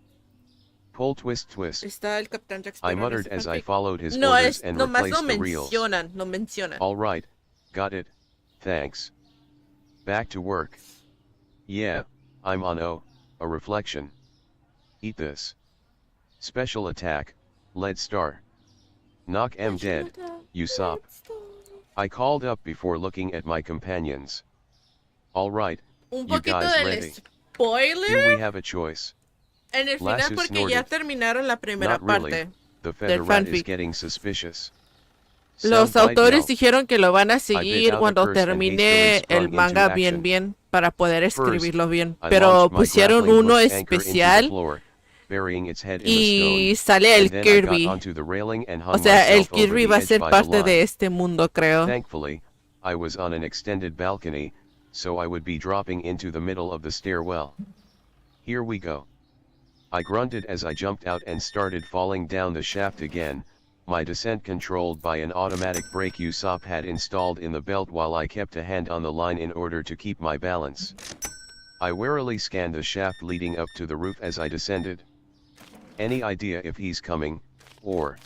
Speaker 3: Pull twist twist.
Speaker 1: Está el Capitán Jack
Speaker 3: I
Speaker 1: Sparrow en
Speaker 3: muttered
Speaker 1: ese
Speaker 3: as I
Speaker 1: fanfic.
Speaker 3: followed his
Speaker 1: No,
Speaker 3: orders
Speaker 1: es,
Speaker 3: and
Speaker 1: nomás
Speaker 3: replaced
Speaker 1: lo
Speaker 3: the reels.
Speaker 1: mencionan, lo mencionan.
Speaker 3: Alright, got it, thanks. Back to work. Yeah, I'm on a reflection. Eat this. Special attack, lead star. Knock em dead, Usopp. I called up before looking at my companions. Alright,
Speaker 1: Un
Speaker 3: you
Speaker 1: poquito
Speaker 3: guys
Speaker 1: del
Speaker 3: ready?
Speaker 1: spoiler
Speaker 3: Do we have a choice?
Speaker 1: en el final
Speaker 3: Lasso
Speaker 1: porque ya
Speaker 3: snorted.
Speaker 1: terminaron la primera
Speaker 3: Not really.
Speaker 1: parte.
Speaker 3: The feather rat is
Speaker 1: fanfic.
Speaker 3: getting suspicious.
Speaker 1: Los
Speaker 3: Soundbite
Speaker 1: autores
Speaker 3: now.
Speaker 1: dijeron que lo van a
Speaker 3: bit
Speaker 1: seguir
Speaker 3: out the
Speaker 1: cuando
Speaker 3: curse and
Speaker 1: termine
Speaker 3: hastily
Speaker 1: el
Speaker 3: sprung
Speaker 1: manga
Speaker 3: into
Speaker 1: bien
Speaker 3: action.
Speaker 1: bien para poder escribirlo bien.
Speaker 3: I
Speaker 1: Pero
Speaker 3: launched my
Speaker 1: pusieron
Speaker 3: grappling
Speaker 1: uno
Speaker 3: hook's anchor into the
Speaker 1: especial
Speaker 3: floor, burying its head in
Speaker 1: y
Speaker 3: the stone,
Speaker 1: sale el
Speaker 3: and then I got
Speaker 1: Kirby.
Speaker 3: onto the railing and
Speaker 1: O
Speaker 3: hung
Speaker 1: sea, el
Speaker 3: myself over
Speaker 1: Kirby
Speaker 3: the
Speaker 1: va a
Speaker 3: edge
Speaker 1: ser
Speaker 3: by the
Speaker 1: parte de
Speaker 3: line.
Speaker 1: este mundo, creo.
Speaker 3: Thankfully, I was on an extended balcony, so I would be dropping into the middle of the stairwell. Here we go. I grunted as I jumped out and started falling down the shaft again, my descent controlled by an automatic brake Usopp had installed in the belt while I kept a hand on the line in order to keep my balance. I warily scanned the shaft leading up to the roof as I descended. Any idea if he's coming, or...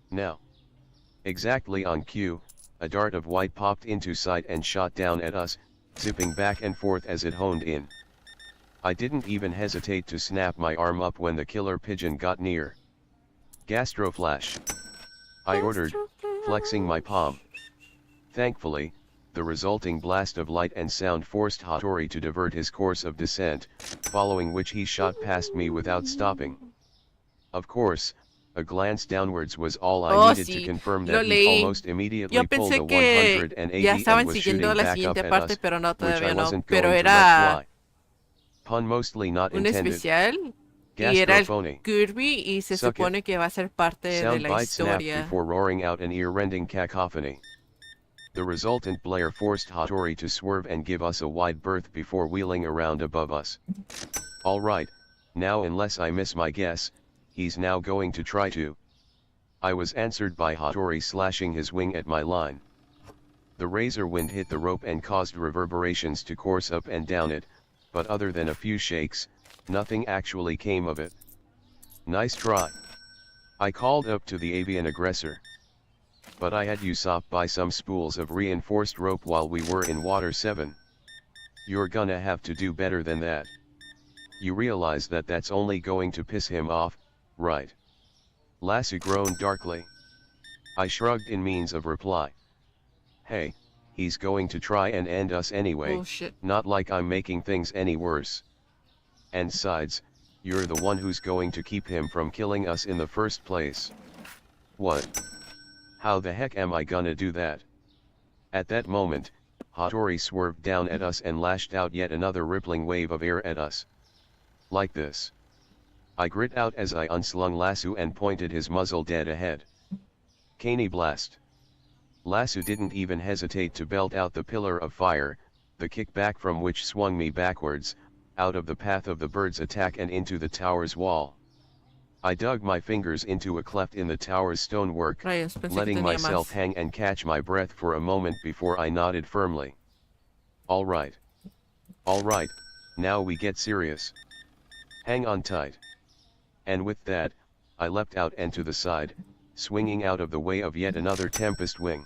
Speaker 3: No. Exactly on cue, a dart of white popped into sight and shot down at us, zipping back and forth as it honed in. I didn't even hesitate to snap my arm up when the killer pigeon got near. Gastro flash. I ordered, flexing my palm. Thankfully, the resulting blast of light and sound forced Hattori to divert his course of descent, following which he shot past me without stopping. Of course, a glance downwards was all I needed to
Speaker 1: Sí,
Speaker 3: confirm
Speaker 1: lo
Speaker 3: that he
Speaker 1: leí.
Speaker 3: almost immediately
Speaker 1: Yo
Speaker 3: pulled
Speaker 1: pensé
Speaker 3: a
Speaker 1: que
Speaker 3: 180
Speaker 1: ya
Speaker 3: and
Speaker 1: estaban
Speaker 3: was
Speaker 1: siguiendo
Speaker 3: shooting
Speaker 1: la
Speaker 3: back up
Speaker 1: siguiente
Speaker 3: at
Speaker 1: parte,
Speaker 3: us,
Speaker 1: pero no,
Speaker 3: which I
Speaker 1: todavía no.
Speaker 3: wasn't
Speaker 1: Pero
Speaker 3: going to let
Speaker 1: era
Speaker 3: fly. Pun mostly not
Speaker 1: un
Speaker 3: intended.
Speaker 1: especial y era el
Speaker 3: Gastrophony.
Speaker 1: Kirby y se
Speaker 3: Suck it.
Speaker 1: supone que va a ser parte de la
Speaker 3: Soundbite snapped
Speaker 1: historia.
Speaker 3: before roaring out an ear-rending cacophony. The resultant blare forced Hattori to swerve and give us a wide berth before wheeling around above us. Alright, now unless I miss my guess, he's now going to try to. I was answered by Hattori slashing his wing at my line. The razor wind hit the rope and caused reverberations to course up and down it, but other than a few shakes, nothing actually came of it. Nice try. I called up to the avian aggressor. But I had Usopp by some spools of reinforced rope while we were in water 7. You're gonna have to do better than that. You realize that that's only going to piss him off, right? Lasso groaned darkly. I shrugged in means of reply. Hey, he's going to try and end us anyway,
Speaker 1: Bullshit.
Speaker 3: not like I'm making things any worse. And sides, you're the one who's going to keep him from killing us in the first place. What? How the heck am I gonna do that? At that moment, Hattori swerved down at us and lashed out yet another rippling wave of air at us. Like this. I grit out as I unslung Lasso and pointed his muzzle dead ahead. Caney blast. Lasso didn't even hesitate to belt out the pillar of fire, the kickback from which swung me backwards, out of the path of the bird's attack and into the tower's wall. I dug my fingers into a cleft in the tower's stonework,
Speaker 1: Rayos, pensé que
Speaker 3: letting
Speaker 1: tenía
Speaker 3: myself
Speaker 1: más.
Speaker 3: hang and catch my breath for a moment before I nodded firmly. Alright. Alright, now we get serious. Hang on tight. And with that, I leapt out and to the side, swinging out of the way of yet another tempest wing.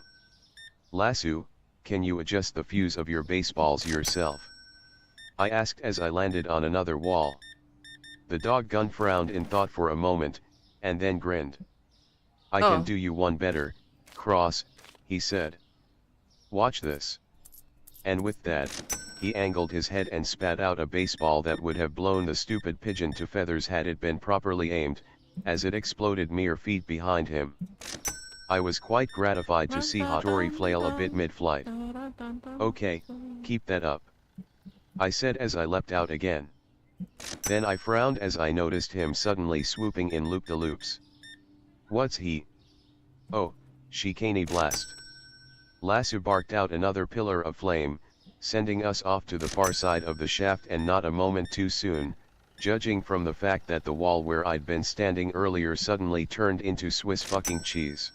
Speaker 3: Lasso, can you adjust the fuse of your baseballs yourself? I asked as I landed on another wall. The doggun frowned in thought for a moment, and then grinned. I
Speaker 1: Oh.
Speaker 3: can do you one better, Cross, he said. Watch this. And with that, he angled his head and spat out a baseball that would have blown the stupid pigeon to feathers had it been properly aimed, as it exploded mere feet behind him. I was quite gratified to see Hattori flail a bit mid-flight. Okay, keep that up, I said as I leapt out again. Then I frowned as I noticed him suddenly swooping in loop-de-loops. What's he? Oh, Shikani blast. Lasso barked out another pillar of flame, sending us off to the far side of the shaft and not a moment too soon, judging from the fact that the wall where I'd been standing earlier suddenly turned into Swiss fucking cheese.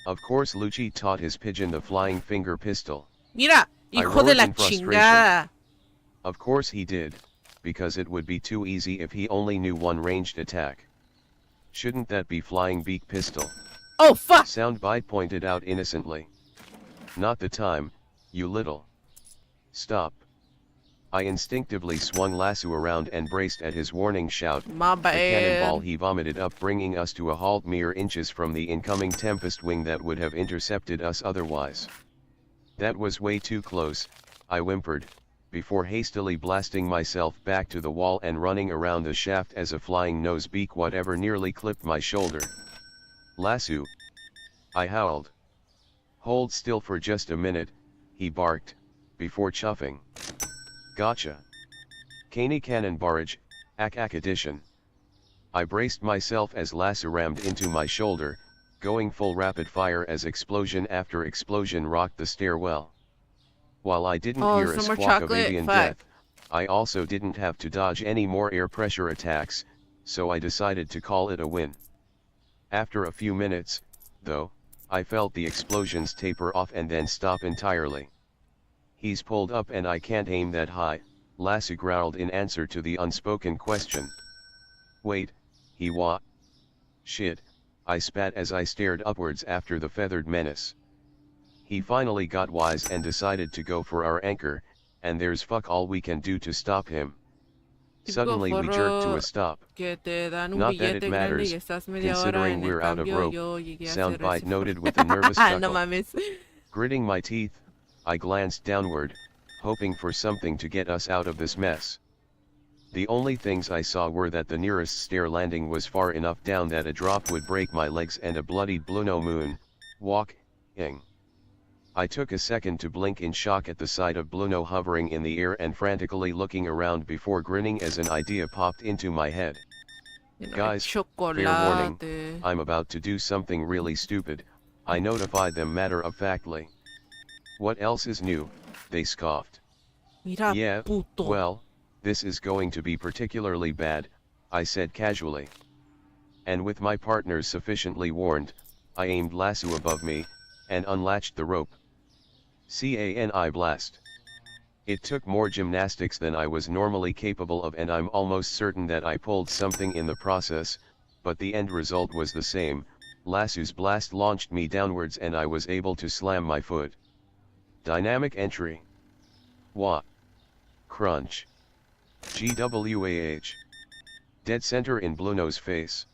Speaker 3: Of course Lucci taught his pigeon the flying finger pistol.
Speaker 1: Mira,
Speaker 3: I
Speaker 1: hijo de
Speaker 3: roared
Speaker 1: la
Speaker 3: in frustration.
Speaker 1: chingada.
Speaker 3: Of course he did, because it would be too easy if he only knew one ranged attack. Shouldn't that be flying beak pistol?
Speaker 1: Oh fuck!
Speaker 3: Soundbite pointed out innocently. Not the time, you little. Stop. I instinctively swung Lasso around and braced at his warning shout.
Speaker 1: My
Speaker 3: The cannonball
Speaker 1: bad.
Speaker 3: he vomited up, bringing us to a halt mere inches from the incoming Tempest wing that would have intercepted us otherwise. That was way too close, I whimpered, before hastily blasting myself back to the wall and running around the shaft as a flying nose beak whatever nearly clipped my shoulder. Lasso! I howled. Hold still for just a minute, he barked, before chuffing. Gotcha. Caney Cannon Barrage, Ak Edition. I braced myself as Lasso rammed into my shoulder, going full rapid fire as explosion after explosion rocked the stairwell. While I didn't hear a
Speaker 1: some more
Speaker 3: squawk of
Speaker 1: chocolate?
Speaker 3: avian
Speaker 1: Fuck.
Speaker 3: death, I also didn't have to dodge any more air pressure attacks, so I decided to call it a win. After a few minutes, though, I felt the explosions taper off and then stop entirely. He's pulled up and I can't aim that high, Lasso growled in answer to the unspoken question. Wait, he what? Shit, I spat as I stared upwards after the feathered menace. He finally got wise and decided to go for our anchor, and there's fuck all we can do to stop him. Suddenly we jerked to a stop.
Speaker 1: Que te dan un
Speaker 3: Not that
Speaker 1: billete
Speaker 3: it
Speaker 1: grande
Speaker 3: matters,
Speaker 1: y estás media hora
Speaker 3: considering
Speaker 1: en el
Speaker 3: we're out of
Speaker 1: cambio,
Speaker 3: rope,
Speaker 1: yo llegué a hacer
Speaker 3: Soundbite
Speaker 1: eso.
Speaker 3: noted with a nervous
Speaker 1: No
Speaker 3: chuckle.
Speaker 1: mames.
Speaker 3: Gritting my teeth, I glanced downward, hoping for something to get us out of this mess. The only things I saw were that the nearest stair landing was far enough down that a drop would break my legs and a bloodied Bluno moon, walking. I took a second to blink in shock at the sight of Bluno hovering in the air and frantically looking around before grinning as an idea popped into my head. Guys, fair warning,
Speaker 1: Chocolate.
Speaker 3: I'm about to do something really stupid, I notified them matter-of-factly. What else is new? They scoffed.
Speaker 1: Mira,
Speaker 3: Yeah,
Speaker 1: puto.
Speaker 3: well, this is going to be particularly bad, I said casually. And with my partners sufficiently warned, I aimed Lasso above me, and unlatched the rope. CANI blast. It took more gymnastics than I was normally capable of, and I'm almost certain that I pulled something in the process, but the end result was the same. Lasso's blast launched me downwards and I was able to slam my foot. Dynamic entry. Wah. Crunch. GWAH. Dead center in Bluno's face.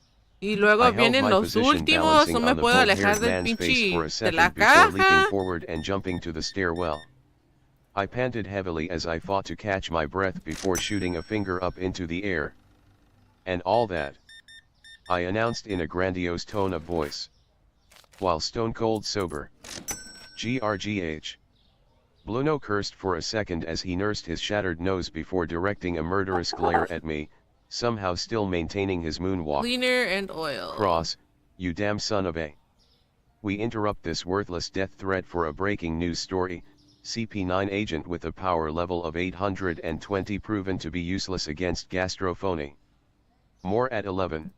Speaker 1: Y luego
Speaker 3: I held
Speaker 1: vienen
Speaker 3: my
Speaker 1: los
Speaker 3: position
Speaker 1: últimos,
Speaker 3: balancing
Speaker 1: no me
Speaker 3: on the
Speaker 1: puedo alejar
Speaker 3: full-haired
Speaker 1: del
Speaker 3: man's face for a
Speaker 1: pinche de la
Speaker 3: second before leaping
Speaker 1: caja.
Speaker 3: forward and jumping to the stairwell. I panted heavily as I fought to catch my breath before shooting a finger up into the air. And all that, I announced in a grandiose tone of voice, while stone cold sober. GRGH. Bluno cursed for a second as he nursed his shattered nose before directing a murderous glare at me, somehow still maintaining his moonwalk.
Speaker 1: Cleaner and oil.
Speaker 3: Cross, you damn son of a. We interrupt this worthless death threat for a breaking news story. CP9 agent with a power level of 820 proven to be useless against gastrophony. More at 11.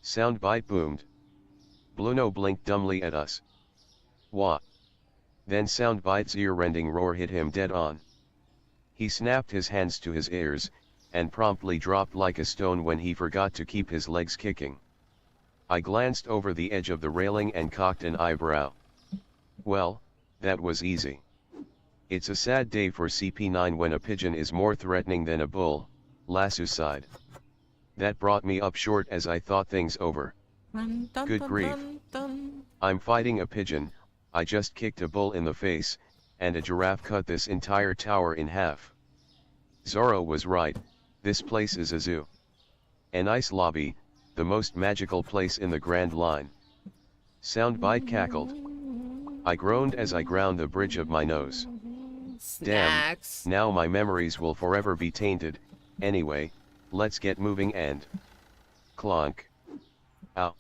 Speaker 3: Soundbite boomed. Bluno blinked dumbly at us. What? Then Soundbite's ear-rending roar hit him dead on. He snapped his hands to his ears, and promptly dropped like a stone when he forgot to keep his legs kicking. I glanced over the edge of the railing and cocked an eyebrow. Well, that was easy. It's a sad day for CP9 when a pigeon is more threatening than a bull, Lasso sighed. That brought me up short as I thought things over. Good grief. I'm fighting a pigeon, I just kicked a bull in the face, and a giraffe cut this entire tower in half. Zoro was right, this place is a zoo. An ice lobby, the most magical place in the Grand Line. Soundbite cackled. I groaned as I ground the bridge of my nose.
Speaker 1: Snacks.
Speaker 3: Damn, now my memories will forever be tainted. Anyway, let's get moving and... Clonk. Ow.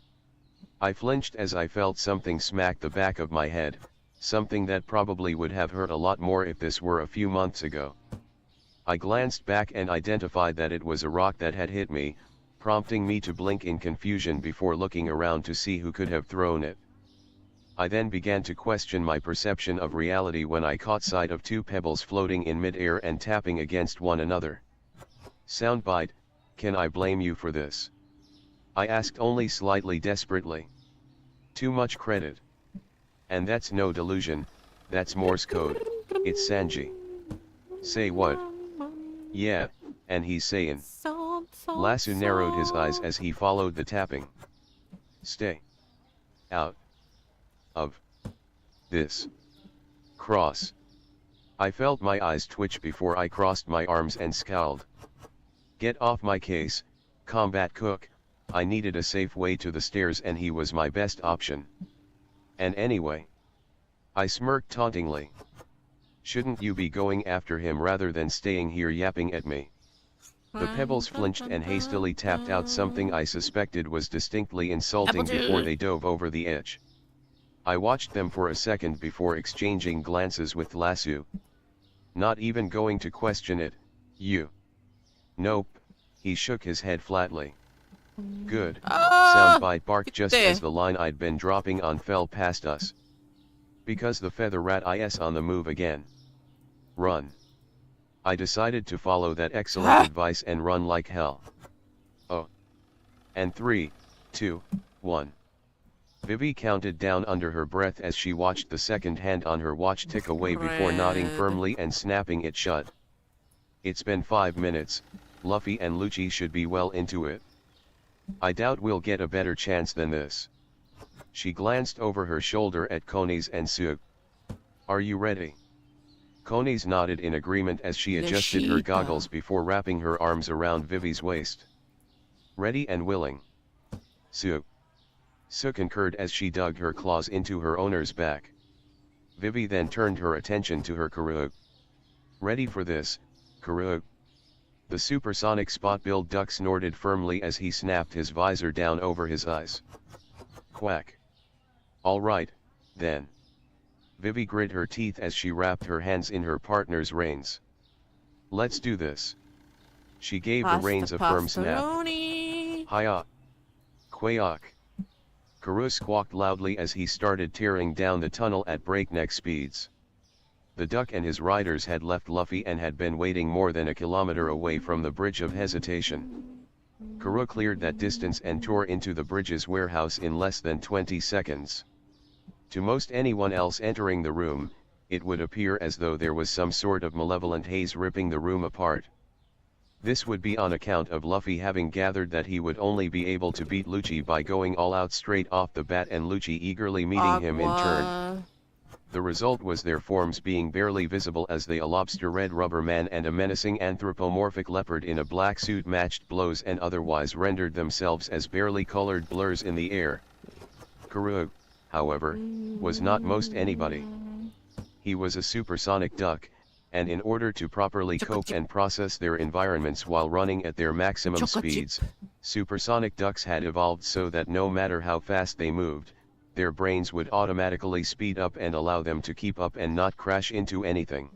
Speaker 3: I flinched as I felt something smack the back of my head, something that probably would have hurt a lot more if this were a few months ago. I glanced back and identified that it was a rock that had hit me, prompting me to blink in confusion before looking around to see who could have thrown it. I then began to question my perception of reality when I caught sight of two pebbles floating in mid-air and tapping against one another. Soundbite, can I blame you for this? I asked only slightly desperately. Too much credit. And that's no delusion, that's Morse code, it's Sanji. Say what? Yeah, and he's saying. Lasso narrowed his eyes as he followed the tapping. Stay out of this cross. I felt my eyes twitch before I crossed my arms and scowled. Get off my case, Combat Cook, I needed a safe way to the stairs and he was my best option. And anyway, I smirked tauntingly. Shouldn't you be going after him rather than staying here yapping at me? The pebbles flinched and hastily tapped out something I suspected was distinctly insulting before they dove over the edge. I watched them for a second before exchanging glances with Lasso. Not even going to question it, you. Nope, he shook his head flatly. Good, Soundbite barked just as the line I'd been dropping on fell past us. Because the feather rat is on the move again. Run. I decided to follow that excellent advice and run like hell. Oh. And 3, 2, 1. Vivi counted down under her breath as she watched the second hand on her watch tick away before nodding firmly and snapping it shut. It's been 5 minutes, Luffy and Lucci should be well into it. I doubt we'll get a better chance than this. She glanced over her shoulder at Konis and Suke. Are you ready? Konis nodded in agreement as she adjusted her goggles before wrapping her arms around Vivi's waist. Ready and willing. Suke concurred as she dug her claws into her owner's back. Vivi then turned her attention to her Karoo. Ready for this, Karoo? The supersonic spot-billed duck snorted firmly as he snapped his visor down over his eyes. Quack. All right, then. Vivi grit her teeth as she wrapped her hands in her partner's reins. Let's do this. She gave the reins a firm snap. Hiya. Quayak. Karoo squawked loudly as he started tearing down the tunnel at breakneck speeds. The duck and his riders had left Luffy and had been waiting more than a kilometer away from the Bridge of Hesitation. Karoo cleared that distance and tore into the bridge's warehouse in less than 20 seconds. To most anyone else entering the room, it would appear as though there was some sort of malevolent haze ripping the room apart. This would be on account of Luffy having gathered that he would only be able to beat Lucci by going all out straight off the bat and Lucci eagerly meeting him in turn. The result was their forms being barely visible as a lobster red rubber man and a menacing anthropomorphic leopard in a black suit matched blows and otherwise rendered themselves as barely colored blurs in the air. Karoo, however, was not most anybody. He was a supersonic duck, and in order to properly cope and process their environments while running at their maximum speeds, supersonic ducks had evolved so that no matter how fast they moved, their brains would automatically speed up and allow them to keep up and not crash into anything.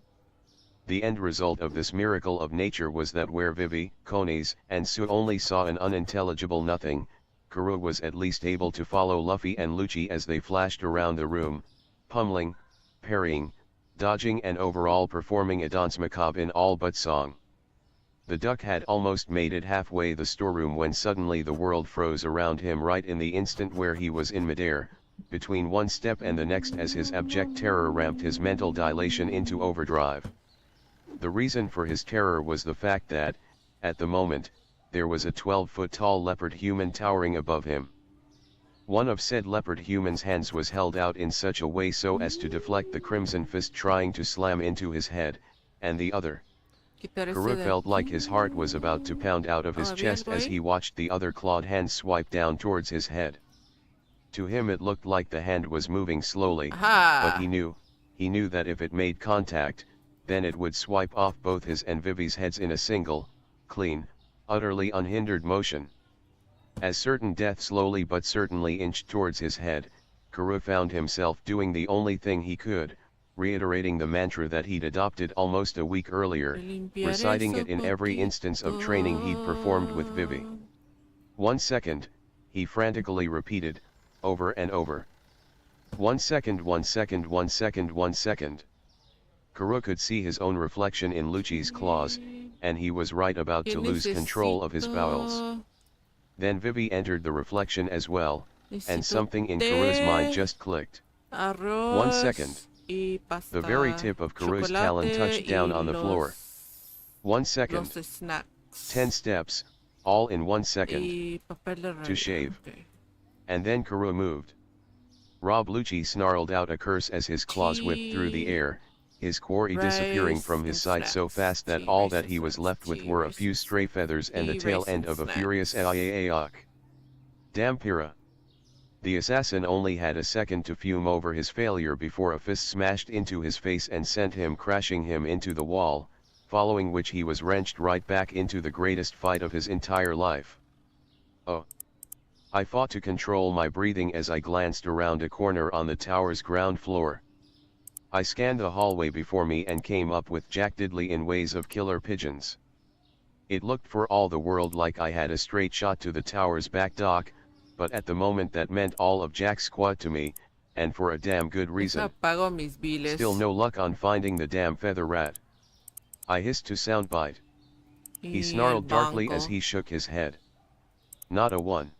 Speaker 3: The end result of this miracle of nature was that where Vivi, Konis, and Su only saw an unintelligible nothing, Karoo was at least able to follow Luffy and Lucci as they flashed around the room, pummeling, parrying, dodging and overall performing a danse macabre in all but song. The duck had almost made it halfway the storeroom when suddenly the world froze around him right in the instant where he was in midair, between one step and the next as his abject terror ramped his mental dilation into overdrive. The reason for his terror was the fact that, at the moment, there was a 12-foot-tall leopard human towering above him. One of said leopard human's hands was held out in such a way so as to deflect the crimson fist trying to slam into his head, and the other. Karoo felt like his heart was about to pound out of his chest as he watched the other clawed hand swipe down towards his head. To him it looked like the hand was moving slowly, but he knew that if it made contact, then it would swipe off both his and Vivi's heads in a single, clean, utterly unhindered motion. As certain death slowly but certainly inched towards his head, Karoo found himself doing the only thing he could, reiterating the mantra that he'd adopted almost a week earlier, reciting it in every instance of training he'd performed with Vivi. 1 second, he frantically repeated, over and over. 1 second, 1 second, 1 second, 1 second. Kuro could see his own reflection in Lucci's claws, and he was right about
Speaker 1: ¿Qué
Speaker 3: to lose control of his bowels.
Speaker 1: necesito?
Speaker 3: Then Vivi entered the reflection as well, and
Speaker 1: Necesito
Speaker 3: something in Kuro's mind
Speaker 1: té,
Speaker 3: just clicked.
Speaker 1: arroz
Speaker 3: 1 second.
Speaker 1: y pasta,
Speaker 3: The very tip of Kuro's talon touched down on the floor. 1 second.
Speaker 1: Los snacks.
Speaker 3: 10 steps, all in 1 second.
Speaker 1: Y papel de
Speaker 3: To
Speaker 1: rayas.
Speaker 3: shave.
Speaker 1: Okay.
Speaker 3: And then Kuro moved. Rob Lucci snarled out a curse as his claws whipped through the air, his quarry disappearing
Speaker 1: Rice
Speaker 3: from his
Speaker 1: and
Speaker 3: side so
Speaker 1: snacks.
Speaker 3: fast that
Speaker 1: Tea,
Speaker 3: all
Speaker 1: rice
Speaker 3: that
Speaker 1: and
Speaker 3: he was
Speaker 1: snacks.
Speaker 3: left with
Speaker 1: Tea,
Speaker 3: were a
Speaker 1: rice
Speaker 3: few
Speaker 1: and
Speaker 3: stray feathers and the
Speaker 1: Tea,
Speaker 3: tail
Speaker 1: rice
Speaker 3: end
Speaker 1: and
Speaker 3: of a furious
Speaker 1: snacks.
Speaker 3: Ayayayok. Damn Pyrrha. The assassin only had a second to fume over his failure before a fist smashed into his face and sent him crashing into the wall, following which he was wrenched right back into the greatest fight of his entire life. Oh. I fought to control my breathing as I glanced around a corner on the tower's ground floor. I scanned the hallway before me and came up with Jack Diddley in ways of killer pigeons. It looked for all the world like I had a straight shot to the tower's back dock, but at the moment that meant all of Jack's squad to me, and for a damn good reason.
Speaker 1: Apago mis biles.
Speaker 3: Still no luck on finding the damn feather rat. I hissed to Soundbite. He
Speaker 1: Y
Speaker 3: snarled
Speaker 1: el
Speaker 3: darkly
Speaker 1: banco.
Speaker 3: as he shook his head. Not a one.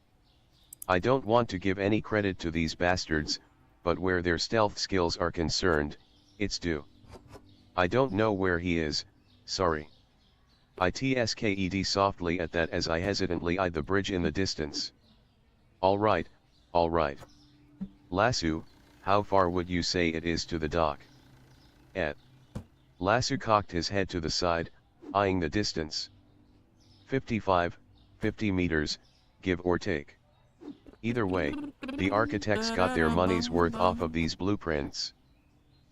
Speaker 3: I don't want to give any credit to these bastards, but where their stealth skills are concerned, it's due. I don't know where he is, sorry. I tsked softly at that as I hesitantly eyed the bridge in the distance. Alright, alright. Lasso, how far would you say it is to the dock? Lasso cocked his head to the side, eyeing the distance. 50 meters, give or take. Either way, the architects got their money's worth off of these blueprints.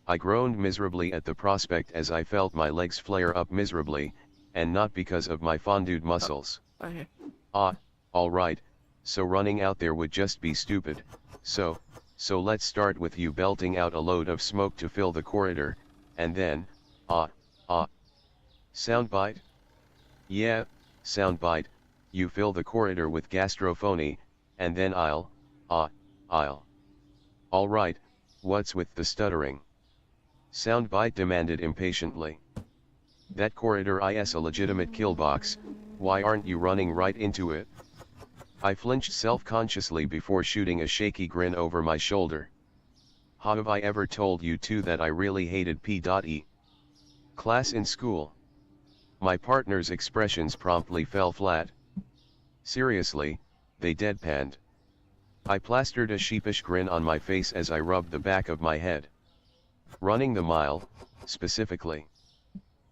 Speaker 3: I groaned miserably at the prospect as I felt my legs flare up miserably, and not because of my fondued muscles.
Speaker 1: Okay.
Speaker 3: Alright, so running out there would just be stupid, so let's start with you belting out a load of smoke to fill the corridor, and then, Soundbite? Yeah, Soundbite, you fill the corridor with gastrophony, and then I'll. Alright, what's with the stuttering? Soundbite demanded impatiently. That corridor is a legitimate kill box, why aren't you running right into it? I flinched self-consciously before shooting a shaky grin over my shoulder. How have I ever told you two that I really hated P.E. class in school? My partner's expressions promptly fell flat. Seriously, they deadpanned. I plastered a sheepish grin on my face as I rubbed the back of my head. Running the mile, specifically.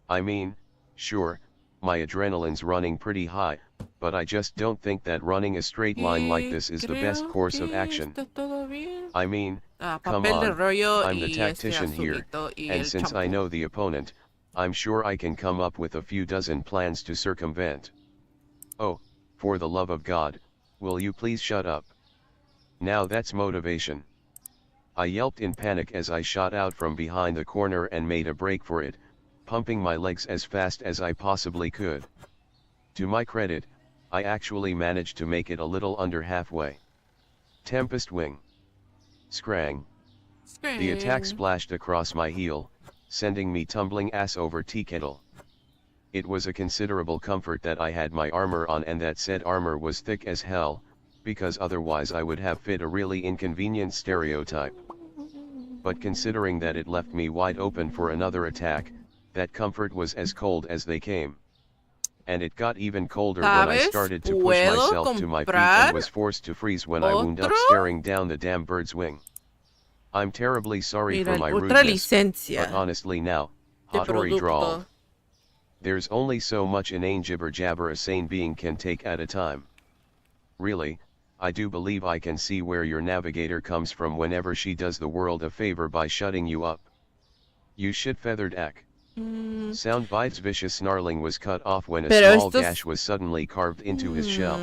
Speaker 3: I mean, sure, my adrenaline's running pretty high, but I just don't think that running a straight line like this is the best
Speaker 1: Creo
Speaker 3: course of
Speaker 1: que
Speaker 3: action.
Speaker 1: está todo bien.
Speaker 3: I mean, come
Speaker 1: Papel de
Speaker 3: on,
Speaker 1: rollo
Speaker 3: I'm the
Speaker 1: y
Speaker 3: tactician here,
Speaker 1: azulito y
Speaker 3: and
Speaker 1: el
Speaker 3: since I
Speaker 1: champú.
Speaker 3: know the opponent, I'm sure I can come up with a few dozen plans to circumvent. Oh, for the love of God, will you please shut up? Now that's motivation. I yelped in panic as I shot out from behind the corner and made a break for it, pumping my legs as fast as I possibly could. To my credit, I actually managed to make it a little under halfway. Tempest Wing. Scrang. The attack splashed across my heel, sending me tumbling ass over tea kettle. It was a considerable comfort that I had my armor on and that said armor was thick as hell, because otherwise I would have fit a really inconvenient stereotype. But considering that it left me wide open for another attack, that comfort was as cold as they came. And it got even colder when I
Speaker 1: ¿Sabes?
Speaker 3: started to push
Speaker 1: ¿Puedo
Speaker 3: myself to my feet
Speaker 1: comprar
Speaker 3: and was forced to freeze when I wound up
Speaker 1: otro?
Speaker 3: staring down the damn bird's wing. I'm terribly sorry
Speaker 1: Mira,
Speaker 3: for my
Speaker 1: otra
Speaker 3: rudeness,
Speaker 1: licencia
Speaker 3: but honestly now,
Speaker 1: de
Speaker 3: Hattori drawled.
Speaker 1: producto.
Speaker 3: There's only so much inane jibber jabber a sane being can take at a time. Really, I do believe I can see where your navigator comes from whenever she does the world a favor by shutting you up. You shit-feathered ack. Soundbite's vicious snarling was cut off when a
Speaker 1: Pero
Speaker 3: small
Speaker 1: estos-
Speaker 3: gash was suddenly carved into his shell.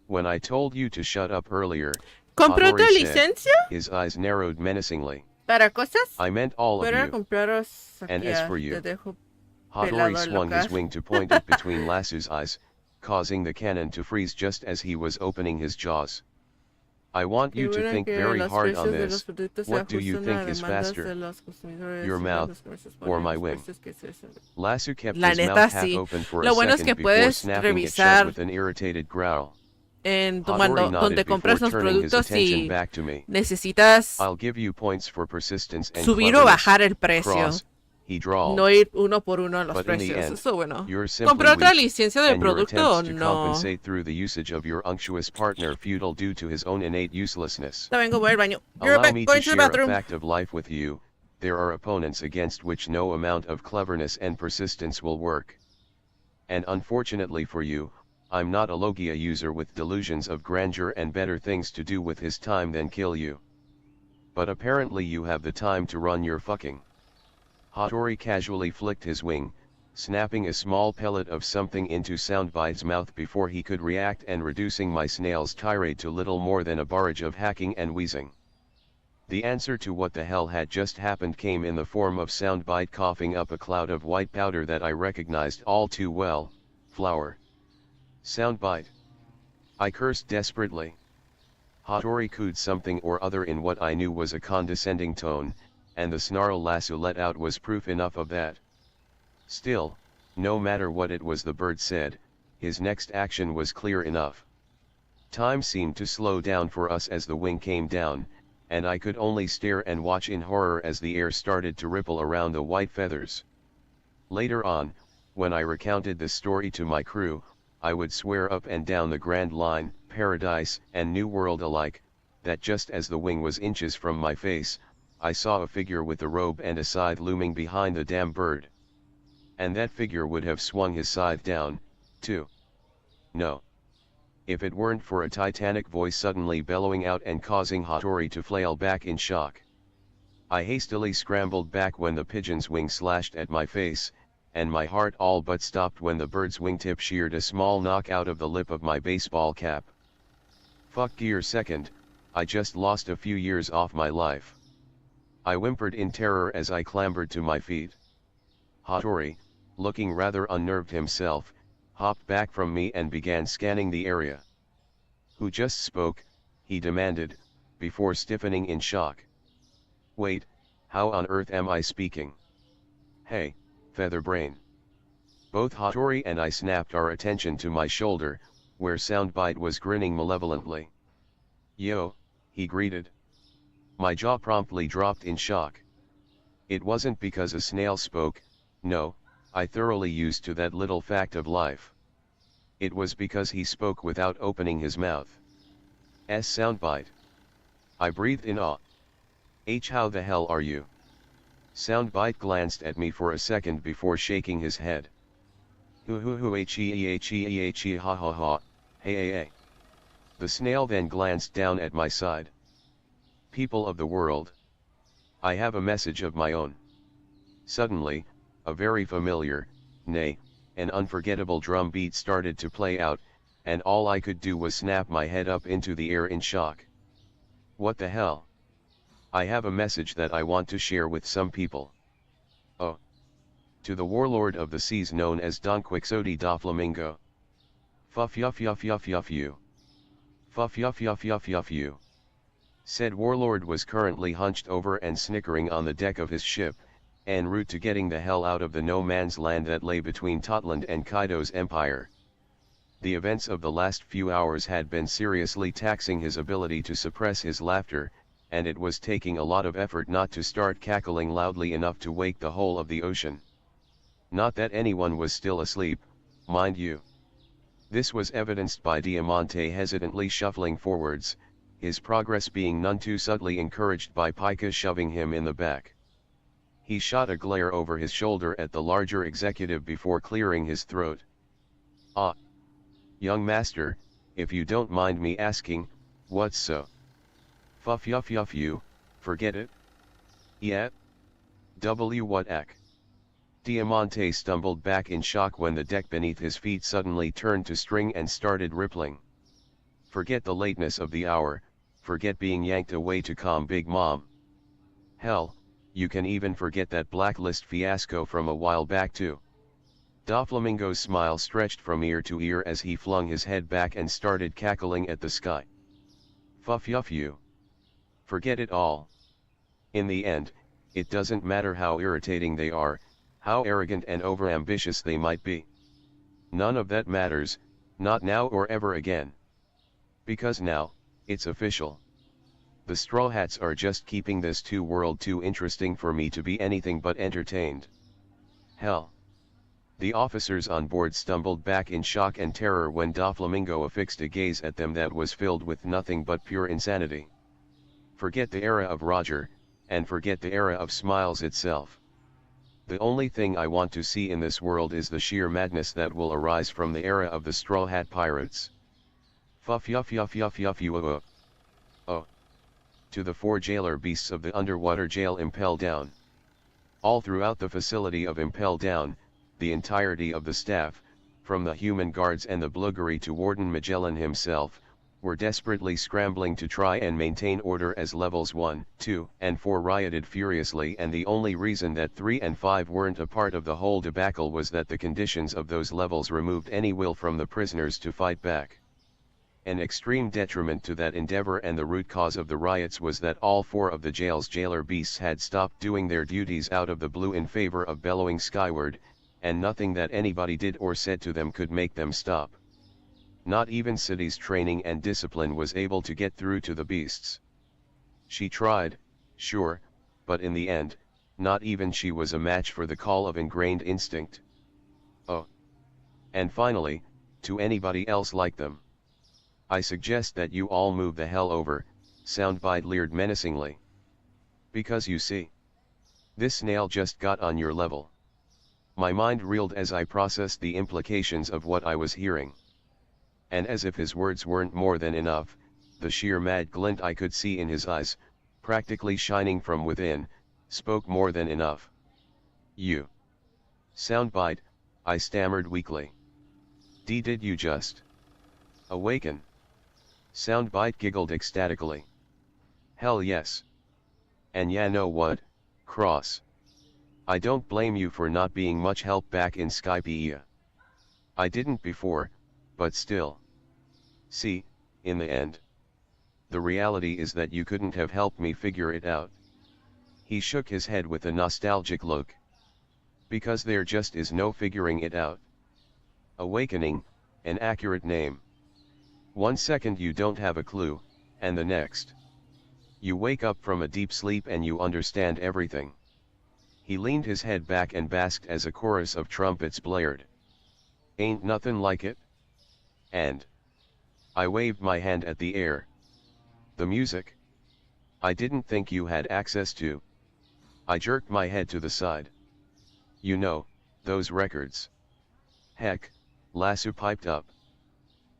Speaker 3: When I told you to shut up earlier,
Speaker 1: ¿Compró otra
Speaker 3: Hattori said,
Speaker 1: licencia?
Speaker 3: his eyes narrowed menacingly.
Speaker 1: ¿Para cosas?
Speaker 3: I meant all of
Speaker 1: Fuera a
Speaker 3: you.
Speaker 1: compraros
Speaker 3: And
Speaker 1: aquí,
Speaker 3: as for you,
Speaker 1: te dejo
Speaker 3: Hattori
Speaker 1: pelado al
Speaker 3: swung his
Speaker 1: local.
Speaker 3: wing to point it between Lasso's eyes, causing the cannon to freeze just as he was opening his jaws. I want you to
Speaker 1: Figura
Speaker 3: think
Speaker 1: que
Speaker 3: very
Speaker 1: los
Speaker 3: hard on
Speaker 1: precios de los
Speaker 3: this.
Speaker 1: productos se
Speaker 3: What do you
Speaker 1: ajustan a
Speaker 3: think is
Speaker 1: demandas
Speaker 3: faster?
Speaker 1: de los consumidores
Speaker 3: Your
Speaker 1: y
Speaker 3: mouth
Speaker 1: los comercios
Speaker 3: or
Speaker 1: ponen
Speaker 3: my
Speaker 1: los
Speaker 3: wing?
Speaker 1: precios que se hacen.
Speaker 3: Lasso kept
Speaker 1: La
Speaker 3: his mouth
Speaker 1: neta,
Speaker 3: half
Speaker 1: sí.
Speaker 3: open for
Speaker 1: Lo
Speaker 3: a
Speaker 1: bueno es
Speaker 3: second
Speaker 1: que
Speaker 3: before
Speaker 1: puedes
Speaker 3: snapping it shut
Speaker 1: revisar
Speaker 3: with an irritated growl.
Speaker 1: en
Speaker 3: Hattori
Speaker 1: donde
Speaker 3: nodded
Speaker 1: compras
Speaker 3: before
Speaker 1: los
Speaker 3: turning his
Speaker 1: productos
Speaker 3: attention
Speaker 1: si
Speaker 3: back to me.
Speaker 1: necesitas
Speaker 3: I'll give you points for persistence and
Speaker 1: subir o
Speaker 3: cleverness.
Speaker 1: bajar el precio.
Speaker 3: Cross, he drawled.
Speaker 1: No ir uno por uno a los
Speaker 3: But in the
Speaker 1: precios.
Speaker 3: end,
Speaker 1: Eso bueno.
Speaker 3: you're simply
Speaker 1: ¿Compró otra
Speaker 3: weak,
Speaker 1: licencia del
Speaker 3: and your
Speaker 1: producto o
Speaker 3: attempts to
Speaker 1: no?
Speaker 3: compensate through the usage of your unctuous partner futile due to his own innate uselessness.
Speaker 1: Ya vengo, voy al baño. You're
Speaker 3: Allow
Speaker 1: back,
Speaker 3: me
Speaker 1: going
Speaker 3: to
Speaker 1: to the
Speaker 3: share a
Speaker 1: bathroom.
Speaker 3: fact of life with you. There are opponents against which no amount of cleverness and persistence will work. And unfortunately for you, I'm not a Logia user with delusions of grandeur and better things to do with his time than kill you. But apparently you have the time to run your fucking. Hattori casually flicked his wing, snapping a small pellet of something into Soundbite's mouth before he could react and reducing my snail's tirade to little more than a barrage of hacking and wheezing. The answer to what the hell had just happened came in the form of Soundbite coughing up a cloud of white powder that I recognized all too well, flour. Soundbite. I cursed desperately. Hattori cooed something or other in what I knew was a condescending tone, and the snarl Lasso let out was proof enough of that. Still, no matter what it was the bird said, his next action was clear enough. Time seemed to slow down for us as the wing came down, and I could only stare and watch in horror as the air started to ripple around the white feathers. Later on, when I recounted this story to my crew, I would swear up and down the Grand Line, Paradise, and New World alike, that just as the wing was inches from my face, I saw a figure with a robe and a scythe looming behind the damn bird. And that figure would have swung his scythe down, too. No. If it weren't for a titanic voice suddenly bellowing out and causing Hattori to flail back in shock. I hastily scrambled back when the pigeon's wing slashed at my face, and my heart all but stopped when the bird's wingtip sheared a small knock out of the lip of my baseball cap. Fuck gear second, I just lost a few years off my life. I whimpered in terror as I clambered to my feet. Hattori, looking rather unnerved himself, hopped back from me and began scanning the area. Who just spoke, he demanded, before stiffening in shock. Wait, how on earth am I speaking? Hey, Featherbrain. Both Hattori and I snapped our attention to my shoulder, where Soundbite was grinning malevolently. Yo, he greeted. My jaw promptly dropped in shock. It wasn't because a snail spoke, no, I thoroughly used to that little fact of life. It was because he spoke without opening his mouth. Soundbite. I breathed in awe. How the hell are you? Soundbite glanced at me for a second before shaking his head. Ha ha ha, hey. The snail then glanced down at my side. People of the world. I have a message of my own. Suddenly, a very familiar, nay, an unforgettable drum beat started to play out, and all I could do was snap my head up into the air in shock. What the hell? I have a message that I want to share with some people. Oh. To the warlord of the seas known as Don Quixote da Flamingo. Fuff yuff yuff yuff yuff you. Fuff yuff yuff yuff yuff you. Said warlord was currently hunched over and snickering on the deck of his ship, en route to getting the hell out of the no-man's land that lay between Totland and Kaido's empire. The events of the last few hours had been seriously taxing his ability to suppress his laughter, and it was taking a lot of effort not to start cackling loudly enough to wake the whole of the ocean. Not that anyone was still asleep, mind you. This was evidenced by Diamante hesitantly shuffling forwards, his progress being none too subtly encouraged by Pika shoving him in the back. He shot a glare over his shoulder at the larger executive before clearing his throat. Ah. Young master, if you don't mind me asking, what's so? Fuff yuff yuff you, forget it? Yeah? What ack? Diamante stumbled back in shock when the deck beneath his feet suddenly turned to string and started rippling. Forget the lateness of the hour, forget being yanked away to calm Big Mom. Hell, you can even forget that blacklist fiasco from a while back too. Doflamingo's smile stretched from ear to ear as he flung his head back and started cackling at the sky. Fuff you. Forget it all. In the end, it doesn't matter how irritating they are, how arrogant and overambitious they might be. None of that matters, not now or ever again. Because now, it's official. The Straw Hats are just keeping this world too interesting for me to be anything but entertained. Hell. The officers on board stumbled back in shock and terror when Doflamingo affixed a gaze at them that was filled with nothing but pure insanity. Forget the era of Roger, and forget the era of Smiles itself. The only thing I want to see in this world is the sheer madness that will arise from the era of the Straw Hat Pirates. Fuff yuff yuff yuff yuff you oh. To the 4 jailer beasts of the underwater jail Impel Down. All throughout the facility of Impel Down, the entirety of the staff, from the human guards and the Bluggery to Warden Magellan himself, were desperately scrambling to try and maintain order as levels 1, 2, and 4 rioted furiously, and the only reason that 3 and 5 weren't a part of the whole debacle was that the conditions of those levels removed any will from the prisoners to fight back. An extreme detriment to that endeavor and the root cause of the riots was that all 4 of the jail's jailer beasts had stopped doing their duties out of the blue in favor of bellowing skyward, and nothing that anybody did or said to them could make them stop. Not even City's training and discipline was able to get through to the beasts. She tried, sure, but in the end, not even she was a match for the call of ingrained instinct. Oh. And finally, to anybody else like them. I suggest that you all move the hell over, Soundbite leered menacingly. Because you see, this snail just got on your level. My mind reeled as I processed the implications of what I was hearing. And as if his words weren't more than enough, the sheer mad glint I could see in his eyes, practically shining from within, spoke more than enough. You. Soundbite, I stammered weakly. Did you just awaken? Soundbite giggled ecstatically. Hell yes. And ya know what, Cross? I don't blame you for not being much help back in Skypiea. I didn't before, but still. See, in the end. The reality is that you couldn't have helped me figure it out. He shook his head with a nostalgic look. Because there just is no figuring it out. Awakening, an accurate name. 1 second you don't have a clue, and the next. You wake up from a deep sleep and you understand everything. He leaned his head back and basked as a chorus of trumpets blared. Ain't nothing like it? And I waved my hand at the air. The music? I didn't think you had access to. I jerked my head to the side. You know, those records. Heck, Lasso piped up.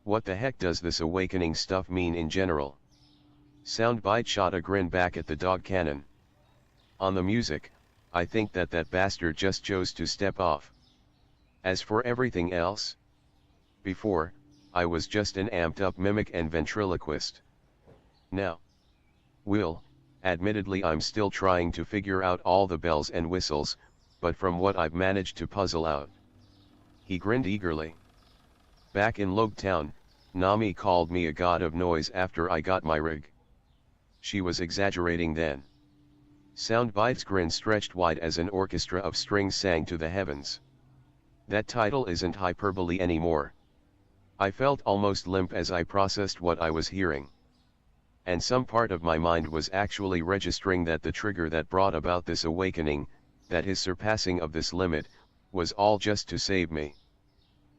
Speaker 3: What the heck does this awakening stuff mean in general? Soundbite shot a grin back at the dog cannon. On the music, I think that bastard just chose to step off. As for everything else? Before, I was just an amped up mimic and ventriloquist. Now. Will, admittedly I'm still trying to figure out all the bells and whistles, but from what I've managed to puzzle out. He grinned eagerly. Back in Logtown, Nami called me a god of noise after I got my rig. She was exaggerating then. Soundbite's grin stretched wide as an orchestra of strings sang to the heavens. That title isn't hyperbole anymore. I felt almost limp as I processed what I was hearing. And some part of my mind was actually registering that the trigger that brought about this awakening, that his surpassing of this limit, was all just to save me.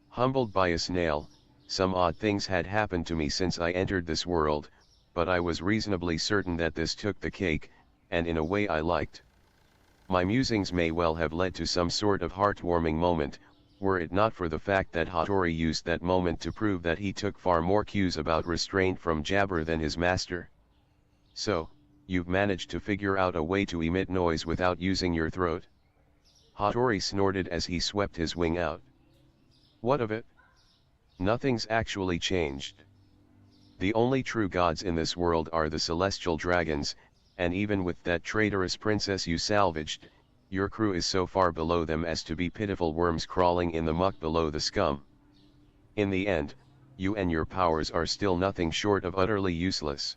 Speaker 3: Humbled by a snail, some odd things had happened to me since I entered this world, but I was reasonably certain that this took the cake, and in a way I liked. My musings may well have led to some sort of heartwarming moment, were it not for the fact that Hattori used that moment to prove that he took far more cues about restraint from Jabber than his master. So, you've managed to figure out a way to emit noise without using your throat? Hattori snorted as he swept his wing out. What of it? Nothing's actually changed. The only true gods in this world are the celestial dragons, and even with that traitorous princess you salvaged, your crew is so far below them as to be pitiful worms crawling in the muck below the scum. In the end, you and your powers are still nothing short of utterly useless.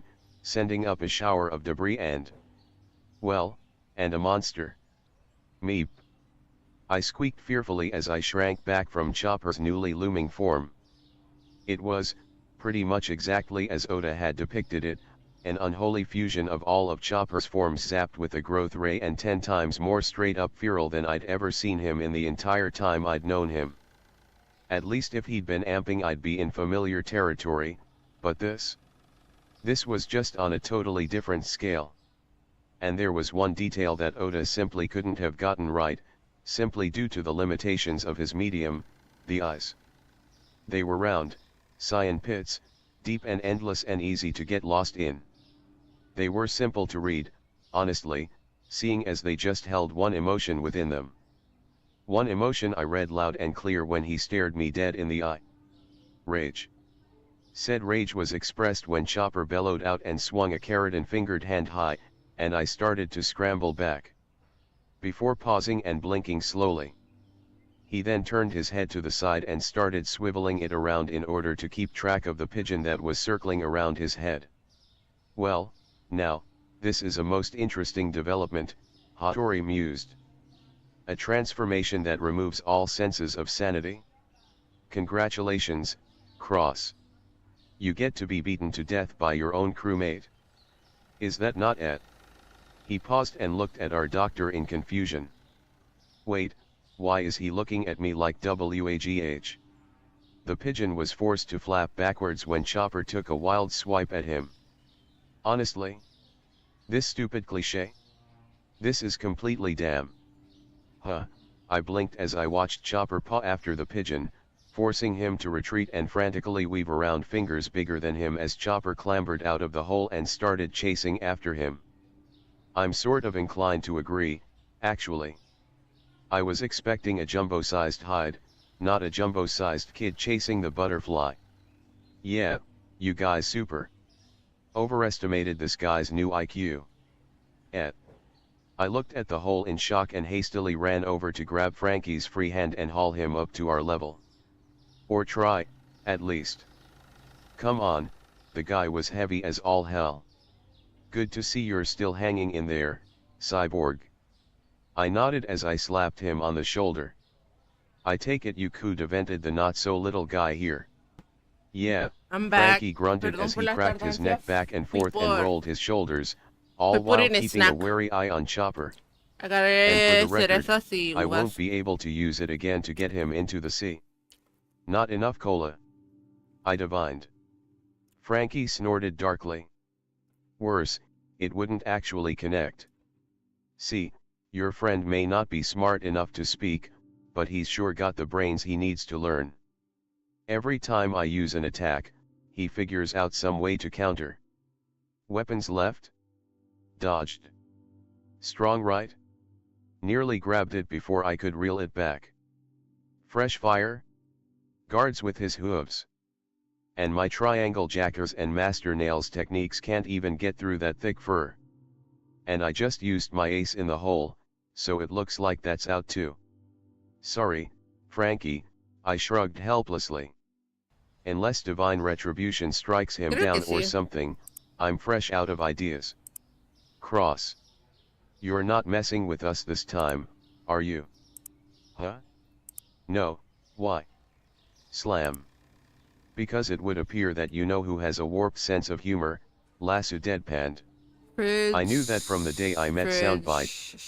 Speaker 3: him, sending up a shower of debris and a monster. Meep. I squeaked fearfully as I shrank back from Chopper's newly looming form. It was, pretty much exactly as Oda had depicted it, an unholy fusion of all of Chopper's forms zapped with a growth ray and 10 times more straight up feral than I'd ever seen him in the entire time I'd known him. At least if he'd been amping I'd be in familiar territory, but this was just on a totally different scale. And there was one detail that Oda simply couldn't have gotten right, simply due to the limitations of his medium, the eyes. They were round, cyan pits, deep and endless and easy to get lost in. They were simple to read, honestly, seeing as they just held one emotion within them. One emotion I read loud and clear when he stared me dead in the eye. Rage. Said rage was expressed when Chopper bellowed out and swung a carrot-fingered hand high, and I started to scramble back. Before pausing and blinking slowly. He then turned his head to the side and started swiveling it around in order to keep track of the pigeon that was circling around his head. Well, now, this is a most interesting development, Hattori mused. A transformation that removes all senses of sanity? Congratulations, Cross. You get to be beaten to death by your own crewmate. Is that not it? He paused and looked at our doctor in confusion. Wait, why is he looking at me like WAGH? The pigeon was forced to flap backwards when Chopper took a wild swipe at him. Honestly? This stupid cliché? This is completely damn. Huh, I blinked as I watched Chopper paw after the pigeon, forcing him to retreat and frantically weave around fingers bigger than him as Chopper clambered out of the hole and started chasing after him. I'm sort of inclined to agree, actually. I was expecting a jumbo-sized Hyde, not a jumbo-sized kid chasing the butterfly. Yeah, you guys super. Overestimated this guy's new IQ. I looked at the hole in shock and hastily ran over to grab Frankie's free hand and haul him up to our level. Or try, at least. Come on, the guy was heavy as all hell. Good to see you're still hanging in there, Cyborg. I nodded as I slapped him on the shoulder. I take it you could invented the not-so-little guy here. Yeah,
Speaker 1: I'm back.
Speaker 3: Frankie grunted
Speaker 1: Perdón
Speaker 3: as
Speaker 1: por
Speaker 3: he
Speaker 1: la
Speaker 3: cracked his neck
Speaker 1: tardanza.
Speaker 3: back and
Speaker 1: Fui
Speaker 3: forth and
Speaker 1: por-
Speaker 3: rolled his shoulders, all
Speaker 1: Fui por
Speaker 3: while
Speaker 1: un
Speaker 3: keeping a
Speaker 1: snack.
Speaker 3: wary eye on Chopper.
Speaker 1: Agarré
Speaker 3: And for the record,
Speaker 1: cerezas y
Speaker 3: I won't
Speaker 1: uvas.
Speaker 3: be able to use it again to get him into the sea. Not enough cola, I divined. Frankie snorted darkly. Worse, it wouldn't actually connect. See, your friend may not be smart enough to speak, but he's sure got the brains he needs to learn. Every time I use an attack, he figures out some way to counter. Weapons left? Dodged. Strong right? Nearly grabbed it before I could reel it back. Fresh fire? Guards with his hooves. And my triangle jackers and master nails techniques can't even get through that thick fur. And I just used my ace in the hole, so it looks like that's out too. Sorry, Frankie, I shrugged helplessly. Unless divine retribution strikes him
Speaker 1: Creo
Speaker 3: down
Speaker 1: que
Speaker 3: or
Speaker 1: sí.
Speaker 3: something, I'm fresh out of ideas. Cross. You're not messing with us this time, are you? Huh? No, why? Slam. Because it would appear that you know who has a warped sense of humor, Lasso deadpanned.
Speaker 1: Fridge.
Speaker 3: I knew that from the day I met Soundbite,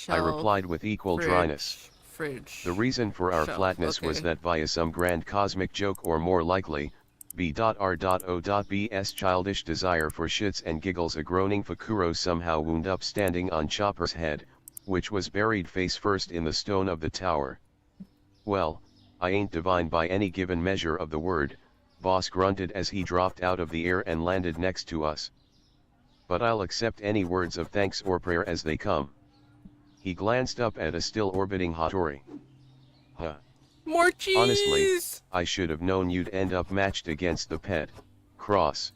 Speaker 3: I
Speaker 1: shelf,
Speaker 3: replied with equal
Speaker 1: fridge,
Speaker 3: dryness.
Speaker 1: Fridge.
Speaker 3: The reason for our
Speaker 1: Shelf,
Speaker 3: flatness was
Speaker 1: okay.
Speaker 3: that via some grand cosmic joke or more likely, B.R.O.B's childish desire for shits and giggles a groaning Fakuro somehow wound up standing on Chopper's head, which was buried face first in the stone of the tower. Well, I ain't divine by any given measure of the word, Boss grunted as he dropped out of the air and landed next to us. But I'll accept any words of thanks or prayer as they come. He glanced up at a still orbiting Hattori. Huh.
Speaker 1: More cheese.
Speaker 3: Honestly, I should have known you'd end up matched against the pet, Cross.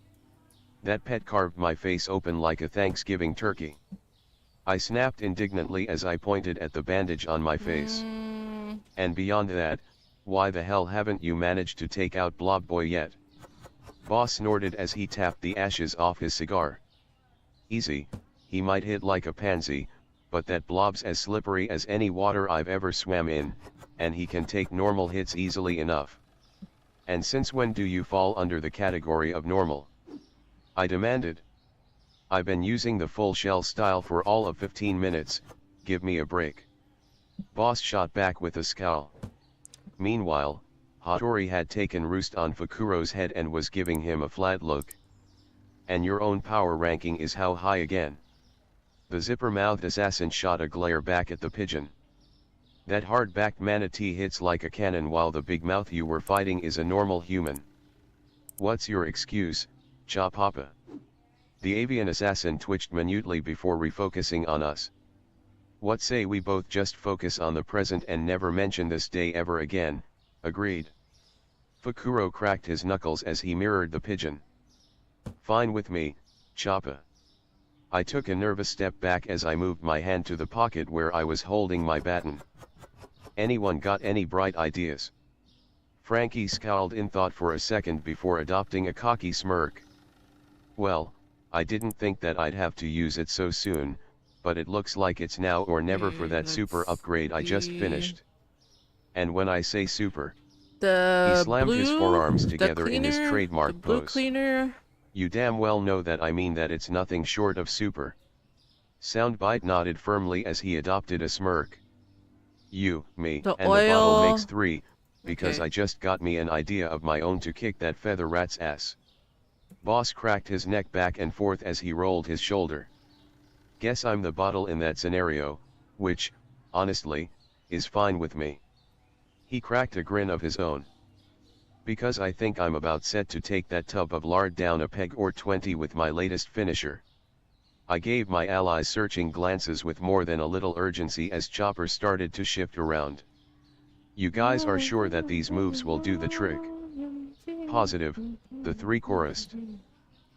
Speaker 3: That pet carved my face open like a Thanksgiving turkey. I snapped indignantly as I pointed at the bandage on my face. And beyond that, why the hell haven't you managed to take out Blob Boy yet? Boss snorted as he tapped the ashes off his cigar. Easy, he might hit like a pansy, but that Blob's as slippery as any water I've ever swam in, and he can take normal hits easily enough. And since when do you fall under the category of normal? I demanded. I've been using the full shell style for all of 15 minutes, give me a break. Boss shot back with a scowl. Meanwhile, Hattori had taken roost on Fakuro's head and was giving him a flat look. And your own power ranking is how high again? The zipper-mouthed assassin shot a glare back at the pigeon. That hard-backed manatee hits like a cannon while the big mouth you were fighting is a normal human. What's your excuse, Chopapa? The avian assassin twitched minutely before refocusing on us. What say we both just focus on the present and never mention this day ever again, agreed. Fakuro cracked his knuckles as he mirrored the pigeon. Fine with me, Choppa. I took a nervous step back as I moved my hand to the pocket where I was holding my baton. Anyone got any bright ideas? Frankie scowled in thought for a second before adopting a cocky smirk. Well, I didn't think that I'd have to use it so soon, but it looks like it's now or never for that super upgrade I just finished. And when I say super, he slammed his forearms together in his trademark
Speaker 1: blue
Speaker 3: pose.
Speaker 1: Cleaner.
Speaker 3: You damn well know that I mean that it's nothing short of super. Soundbite nodded firmly as he adopted a smirk. You, me,
Speaker 1: The
Speaker 3: and the bottle
Speaker 1: oil.
Speaker 3: makes three, because
Speaker 1: Okay.
Speaker 3: I just got me an idea of my own to kick that feather rat's ass. Boss cracked his neck back and forth as he rolled his shoulder. Guess I'm the bottle in that scenario, which, honestly, is fine with me. He cracked a grin of his own. Because I think I'm about set to take that tub of lard down a peg or 20 with my latest finisher. I gave my allies searching glances with more than a little urgency as Chopper started to shift around. You guys are sure that these moves will do the trick? Positive, the three chorused.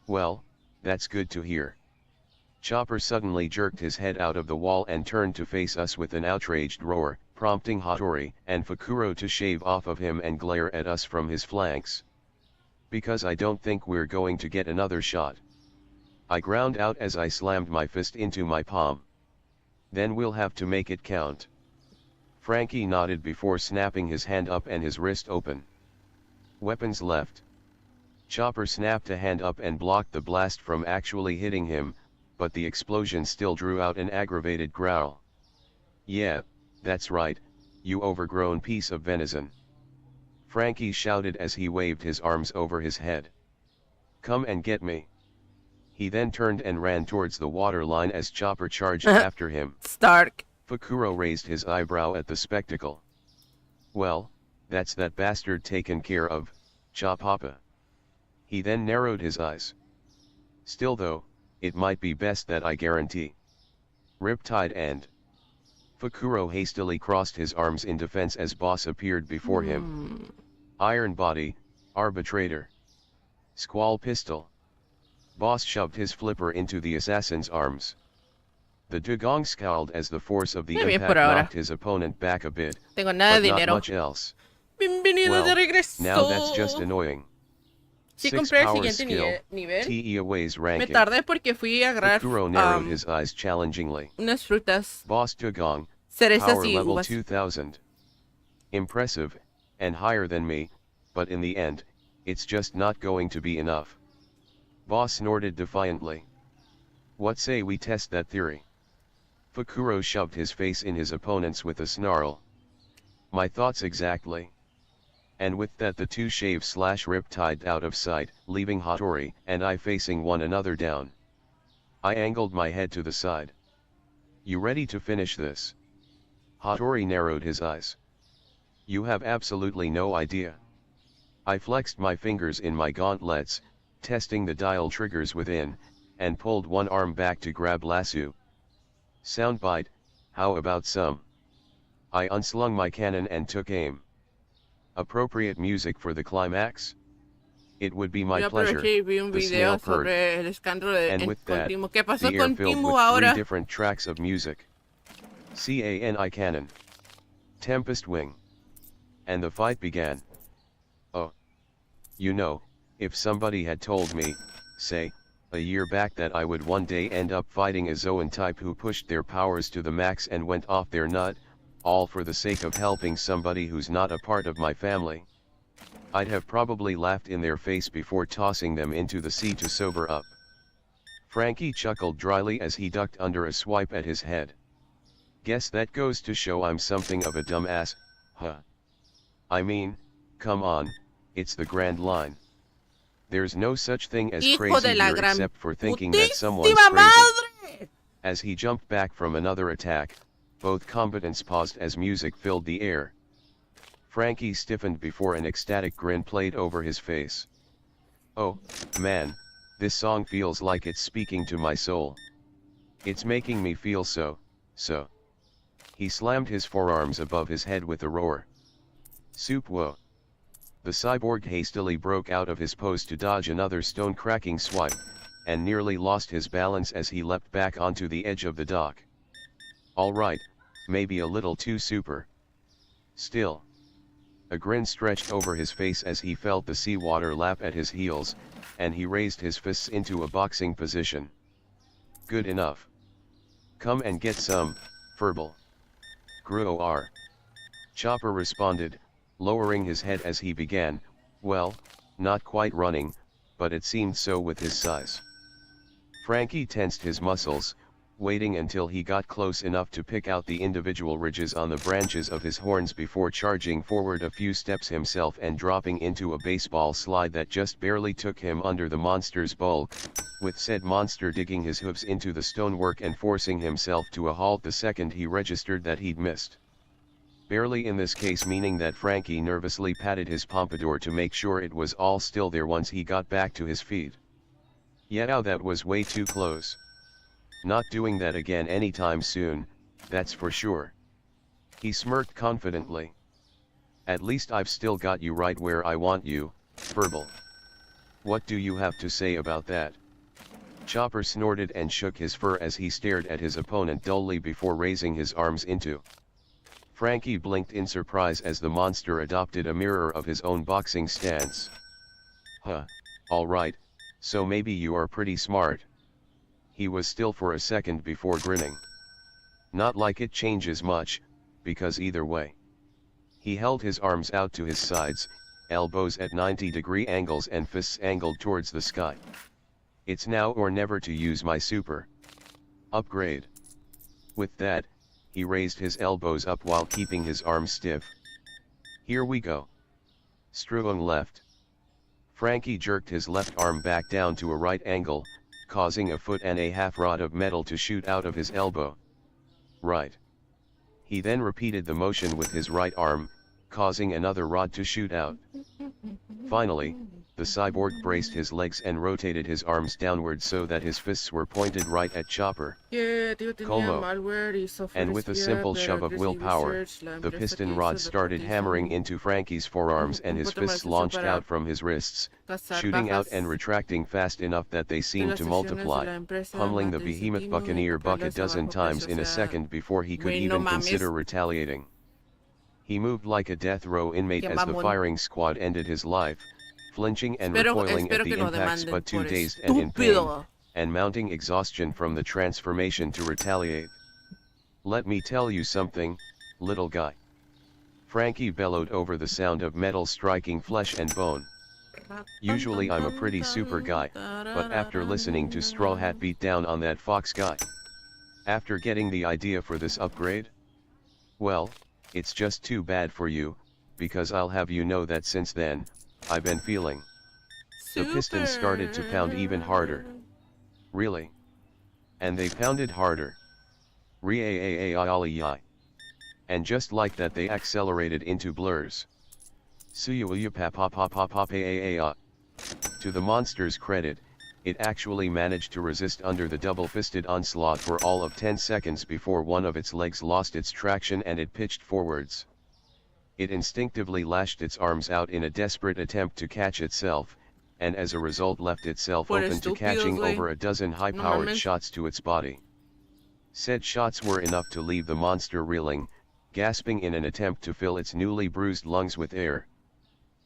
Speaker 3: Well, that's good to hear. Chopper suddenly jerked his head out of the wall and turned to face us with an outraged roar, prompting Hattori and Fukuro to shave off of him and glare at us from his flanks. Because I don't think we're going to get another shot. I ground out as I slammed my fist into my palm. Then we'll have to make it count. Frankie nodded before snapping his hand up and his wrist open. Weapons left. Chopper snapped a hand up and blocked the blast from actually hitting him, but the explosion still drew out an aggravated growl. Yeah, that's right, you overgrown piece of venison. Frankie shouted as he waved his arms over his head. Come and get me. He then turned and ran towards the water line as Chopper charged after him.
Speaker 1: Stark.
Speaker 3: Fukuro raised his eyebrow at the spectacle. Well, that's that bastard taken care of, Chopapa. He then narrowed his eyes. Still though, it might be best that I guarantee. Riptide and Fukuro hastily crossed his arms in defense as Boss appeared before him. Iron Body, Arbitrator. Squall Pistol. Boss shoved his flipper into the assassin's arms. The dugong scowled as the force of the
Speaker 1: Muy bien
Speaker 3: impact
Speaker 1: por ahora.
Speaker 3: knocked his opponent back a bit,
Speaker 1: Tengo nada
Speaker 3: but
Speaker 1: de
Speaker 3: not
Speaker 1: dinero.
Speaker 3: much else.
Speaker 1: Bienvenido
Speaker 3: Well,
Speaker 1: de regreso.
Speaker 3: now that's just annoying.
Speaker 1: Sí,
Speaker 3: 6
Speaker 1: compré el
Speaker 3: power
Speaker 1: siguiente
Speaker 3: skill,
Speaker 1: nivel.
Speaker 3: TE Away's
Speaker 1: Me
Speaker 3: ranking.
Speaker 1: tardé porque fui a agarrar
Speaker 3: Fukuro narrowed his eyes challengingly.
Speaker 1: unas frutas,
Speaker 3: Boss Dugong,
Speaker 1: cerezas
Speaker 3: power
Speaker 1: y
Speaker 3: level
Speaker 1: uvas.
Speaker 3: 2000. Impressive, and higher than me, but in the end, it's just not going to be enough. Boss snorted defiantly. What say we test that theory? Fukuro shoved his face in his opponent's with a snarl. My thoughts exactly. And with that the two shave/riptide out of sight, leaving Hattori and I facing one another down. I angled my head to the side. You ready to finish this? Hattori narrowed his eyes. You have absolutely no idea. I flexed my fingers in my gauntlets, testing the dial triggers within, and pulled one arm back to grab lasso. Soundbite, how about some? I unslung my cannon and took aim. Appropriate music for the climax? It would be my
Speaker 1: Yo
Speaker 3: pleasure,
Speaker 1: aproveché y vi un
Speaker 3: the
Speaker 1: video
Speaker 3: snail purred.
Speaker 1: sobre el escándalo
Speaker 3: And with
Speaker 1: con
Speaker 3: that,
Speaker 1: Timo. ¿Qué pasó
Speaker 3: the air
Speaker 1: con
Speaker 3: filled
Speaker 1: Timo
Speaker 3: with
Speaker 1: ahora?
Speaker 3: 3 different tracks of music. CANI cannon. Tempest wing. And the fight began. Oh. You know, if somebody had told me, say, a year back that I would one day end up fighting a Zoan type who pushed their powers to the max and went off their nut, all for the sake of helping somebody who's not a part of my family, I'd have probably laughed in their face before tossing them into the sea to sober up. Frankie chuckled dryly as he ducked under a swipe at his head. Guess that goes to show I'm something of a dumbass, huh? I mean, come on, it's the grand line. There's no such thing as
Speaker 1: Hijo
Speaker 3: crazy
Speaker 1: de la
Speaker 3: here
Speaker 1: gran
Speaker 3: except for thinking that someone's
Speaker 1: putísima
Speaker 3: crazy.
Speaker 1: madre.
Speaker 3: As he jumped back from another attack, both combatants paused as music filled the air. Frankie stiffened before an ecstatic grin played over his face. Oh, man, this song feels like it's speaking to my soul. It's making me feel so. He slammed his forearms above his head with a roar. Soup whoa. The cyborg hastily broke out of his pose to dodge another stone-cracking swipe, and nearly lost his balance as he leapt back onto the edge of the dock. Alright, maybe a little too super. Still. A grin stretched over his face as he felt the seawater lap at his heels, and he raised his fists into a boxing position. Good enough. Come and get some, Furball. Gruor. Chopper responded, lowering his head as he began, well, not quite running, but it seemed so with his size. Frankie tensed his muscles, waiting until he got close enough to pick out the individual ridges on the branches of his horns before charging forward a few steps himself and dropping into a baseball slide that just barely took him under the monster's bulk, with said monster digging his hooves into the stonework and forcing himself to a halt the second he registered that he'd missed. Barely in this case, meaning that Frankie nervously patted his pompadour to make sure it was all still there once he got back to his feet. Yeah, that was way too close. Not doing that again anytime soon, that's for sure. He smirked confidently. At least I've still got you right where I want you, Furball. What do you have to say about that? Chopper snorted and shook his fur as he stared at his opponent dully before raising his arms into. Frankie blinked in surprise as the monster adopted a mirror of his own boxing stance. Huh, alright, so maybe you are pretty smart. He was still for a second before grinning. Not like it changes much, because either way. He held his arms out to his sides, elbows at 90-degree angles and fists angled towards the sky. It's now or never to use my super upgrade. With that, he raised his elbows up while keeping his arms stiff. Here we go. Struung left. Frankie jerked his left arm back down to a right angle, causing a foot and a half rod of metal to shoot out of his elbow. Right. He then repeated the motion with his right arm, causing another rod to shoot out. Finally, the cyborg braced his legs and rotated his arms downward so that his fists were pointed right at Chopper. Como. And with a simple shove of willpower, the piston rod started hammering into Frankie's forearms and his fists launched out from his wrists, shooting out and retracting fast enough that they seemed to multiply, pummeling the behemoth buccaneer buck a dozen times in a second before he could even consider retaliating. He moved like a death row inmate as the firing squad ended his life, flinching and recoiling at the impacts but too dazed and in pain, and mounting exhaustion from the transformation to retaliate. Let me tell you something, little guy. Frankie bellowed over the sound of metal striking flesh and bone. Usually I'm a pretty super guy, but after listening to Straw Hat beat down on that fox guy. After getting the idea for this upgrade? Well, it's just too bad for you, because I'll have you know that since then, I've been feeling. The pistons started to pound even harder. Really? And they pounded harder. Re-a-a-a-a-a-a-a. And just like that they accelerated into blurs. Suya-pa-pa-pa-pa-pa-a-a-a. To the monster's credit, it actually managed to resist under the double-fisted onslaught for all of 10 seconds before one of its legs lost its traction and it pitched forwards. It instinctively lashed its arms out in a desperate attempt to catch itself, and as a result left itself open to catching over a dozen high-powered shots to its body. Said shots were enough to leave the monster reeling, gasping in an attempt to fill its newly bruised lungs with air.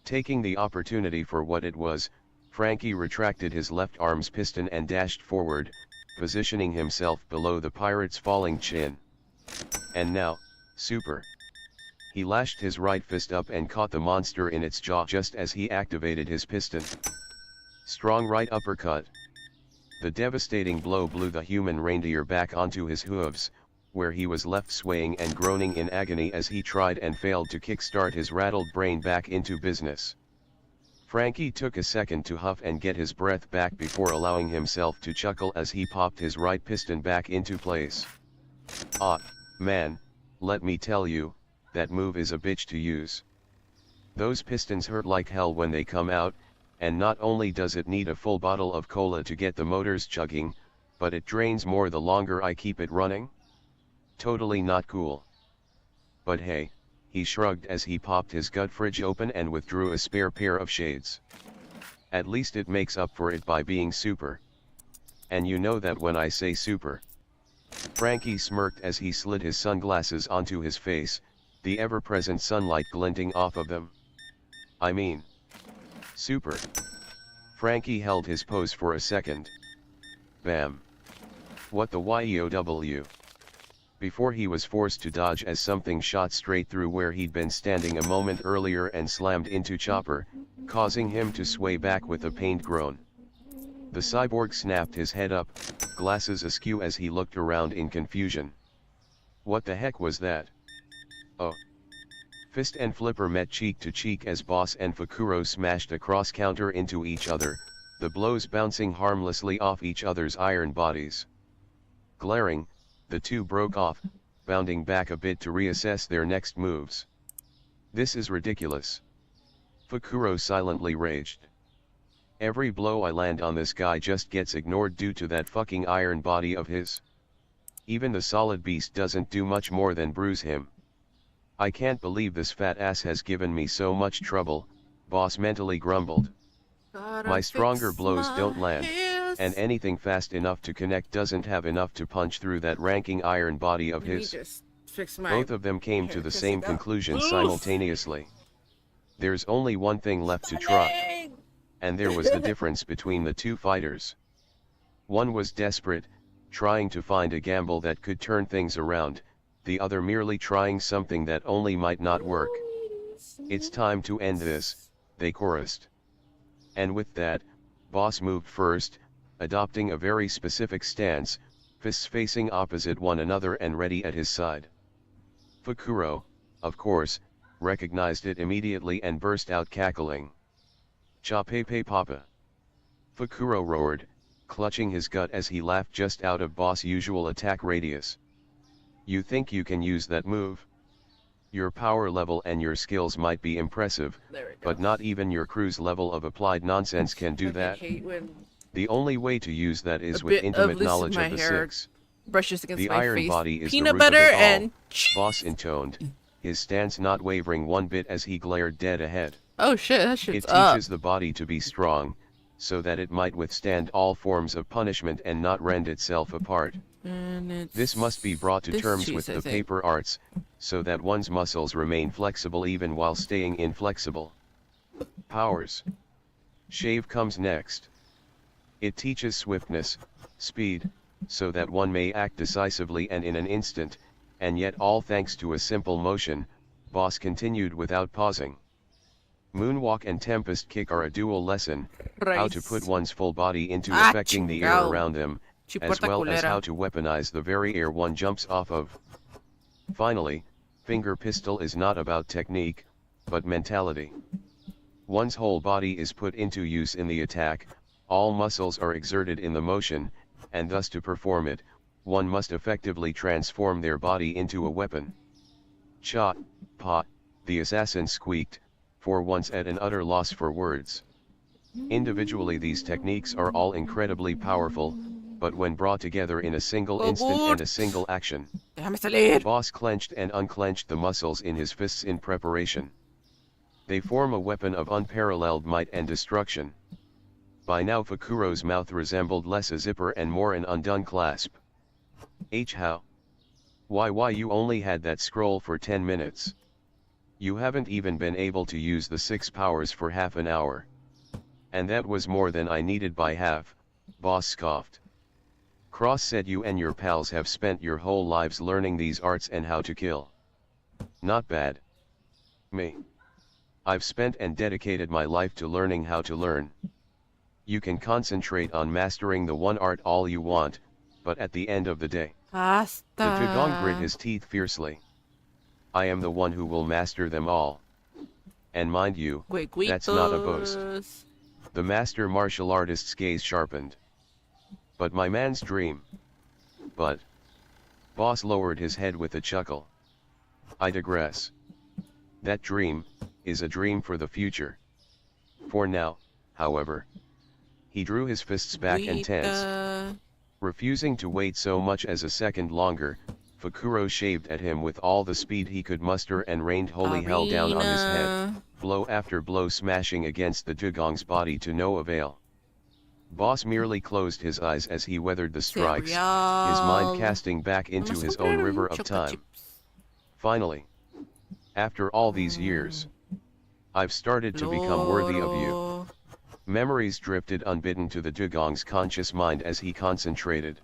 Speaker 3: Taking the opportunity for what it was, Frankie retracted his left arm's piston and dashed forward, positioning himself below the pirate's falling chin. And now, super. He lashed his right fist up and caught the monster in its jaw just as he activated his piston. Strong right uppercut. The devastating blow blew the human reindeer back onto his hooves, where he was left swaying and groaning in agony as he tried and failed to kickstart his rattled brain back into business. Frankie took a second to huff and get his breath back before allowing himself to chuckle as he popped his right piston back into place. Ah, man, let me tell you, that move is a bitch to use. Those pistons hurt like hell when they come out, and not only does it need a full bottle of cola to get the motors chugging, but it drains more the longer I keep it running. Totally not cool. But hey, he shrugged as he popped his gut fridge open and withdrew a spare pair of shades. At least it makes up for it by being super. And you know that when I say super. Frankie smirked as he slid his sunglasses onto his face, the ever-present sunlight glinting off of them. I mean, super. Frankie held his pose for a second. Bam. What the YEOW? Before he was forced to dodge as something shot straight through where he'd been standing a moment earlier and slammed into Chopper, causing him to sway back with a pained groan. The cyborg snapped his head up, glasses askew as he looked around in confusion. What the heck was that? Oh. Fist and Flipper met cheek to cheek as Boss and Fukuro smashed a cross-counter into each other, the blows bouncing harmlessly off each other's iron bodies. Glaring, the two broke off, bounding back a bit to reassess their next moves. This is ridiculous. Fukuro silently raged. Every blow I land on this guy just gets ignored due to that fucking iron body of his. Even the solid beast doesn't do much more than bruise him. I can't believe this fat ass has given me so much trouble, boss mentally grumbled. My stronger blows don't land, and anything fast enough to connect doesn't have enough to punch through that ranking iron body of his. Both of them came to the same conclusion simultaneously. There's only one thing left to try. And there was the difference between the two fighters. One was desperate, trying to find a gamble that could turn things around, the other merely trying something that only might not work. It's time to end this, they chorused. And with that, boss moved first, adopting a very specific stance, fists facing opposite one another and ready at his side. Fukuro, of course, recognized it immediately and burst out cackling. Cha pepe papa. Fukuro roared, clutching his gut as he laughed just out of boss' usual attack radius. You think you can use that move? Your power level and your skills might be impressive, but not even your crew's level of applied nonsense can do that. The only way to use that is with intimate knowledge of the six.
Speaker 1: Brushes against
Speaker 3: The
Speaker 1: my
Speaker 3: iron
Speaker 1: face.
Speaker 3: body is
Speaker 1: Peanut
Speaker 3: the root
Speaker 1: butter
Speaker 3: of it all,
Speaker 1: and
Speaker 3: boss intoned, his stance not wavering one bit as he glared dead ahead.
Speaker 1: oh shit, that
Speaker 3: It
Speaker 1: shit's up.
Speaker 3: teaches the body to be strong, so that it might withstand all forms of punishment and not rend itself apart.
Speaker 1: And it's
Speaker 3: This must be brought to
Speaker 1: this
Speaker 3: terms
Speaker 1: cheese,
Speaker 3: with
Speaker 1: I
Speaker 3: the
Speaker 1: think.
Speaker 3: paper arts, so that one's muscles remain flexible even while staying inflexible. Powers. Shave comes next. It teaches swiftness, speed, so that one may act decisively and in an instant, and yet all thanks to a simple motion, boss continued without pausing. Moonwalk and Tempest Kick are a dual lesson, how to put one's full body into affecting the air
Speaker 1: chingao.
Speaker 3: around them, as
Speaker 1: Chiporta
Speaker 3: well as
Speaker 1: culera.
Speaker 3: how to weaponize the very air one jumps off of. Finally, finger pistol is not about technique, but mentality. One's whole body is put into use in the attack, all muscles are exerted in the motion, and thus to perform it, one must effectively transform their body into a weapon. Cha, pa, the assassin squeaked, for once at an utter loss for words. Individually these techniques are all incredibly powerful, but when brought together in a single instant and a single action,
Speaker 1: Déjame salir.
Speaker 3: boss clenched and unclenched the muscles in his fists in preparation. They form a weapon of unparalleled might and destruction. By now Fukuro's mouth resembled less a zipper and more an undone clasp. How? Why you only had that scroll for 10 minutes? You haven't even been able to use the 6 powers for half an hour. And that was more than I needed by half, boss scoffed. Cross said you and your pals have spent your whole lives learning these arts and how to kill. Not bad. Me. I've spent and dedicated my life to learning how to learn. You can concentrate on mastering the one art all you want, but at the end of the day,
Speaker 1: Hasta.
Speaker 3: the Dugong grit his teeth fiercely. I am the one who will master them all. And mind you, that's not a boast.
Speaker 1: Huequitos.
Speaker 3: The master martial artist's gaze sharpened. But my man's dream. But. Boss lowered his head with a chuckle. I digress. That dream, is a dream for the future. For now, however. He drew his fists back and tensed. Refusing to wait so much as a second longer, Fukuro shaved at him with all the speed he could muster and rained holy hell down on his head, blow after blow smashing against the Dugong's body to no avail. Boss merely closed his eyes as he weathered the strikes, his mind casting back into his own river of time. Finally, after all these years, I've started to become worthy of you. Memories drifted unbidden to the Dugong's conscious mind as he concentrated.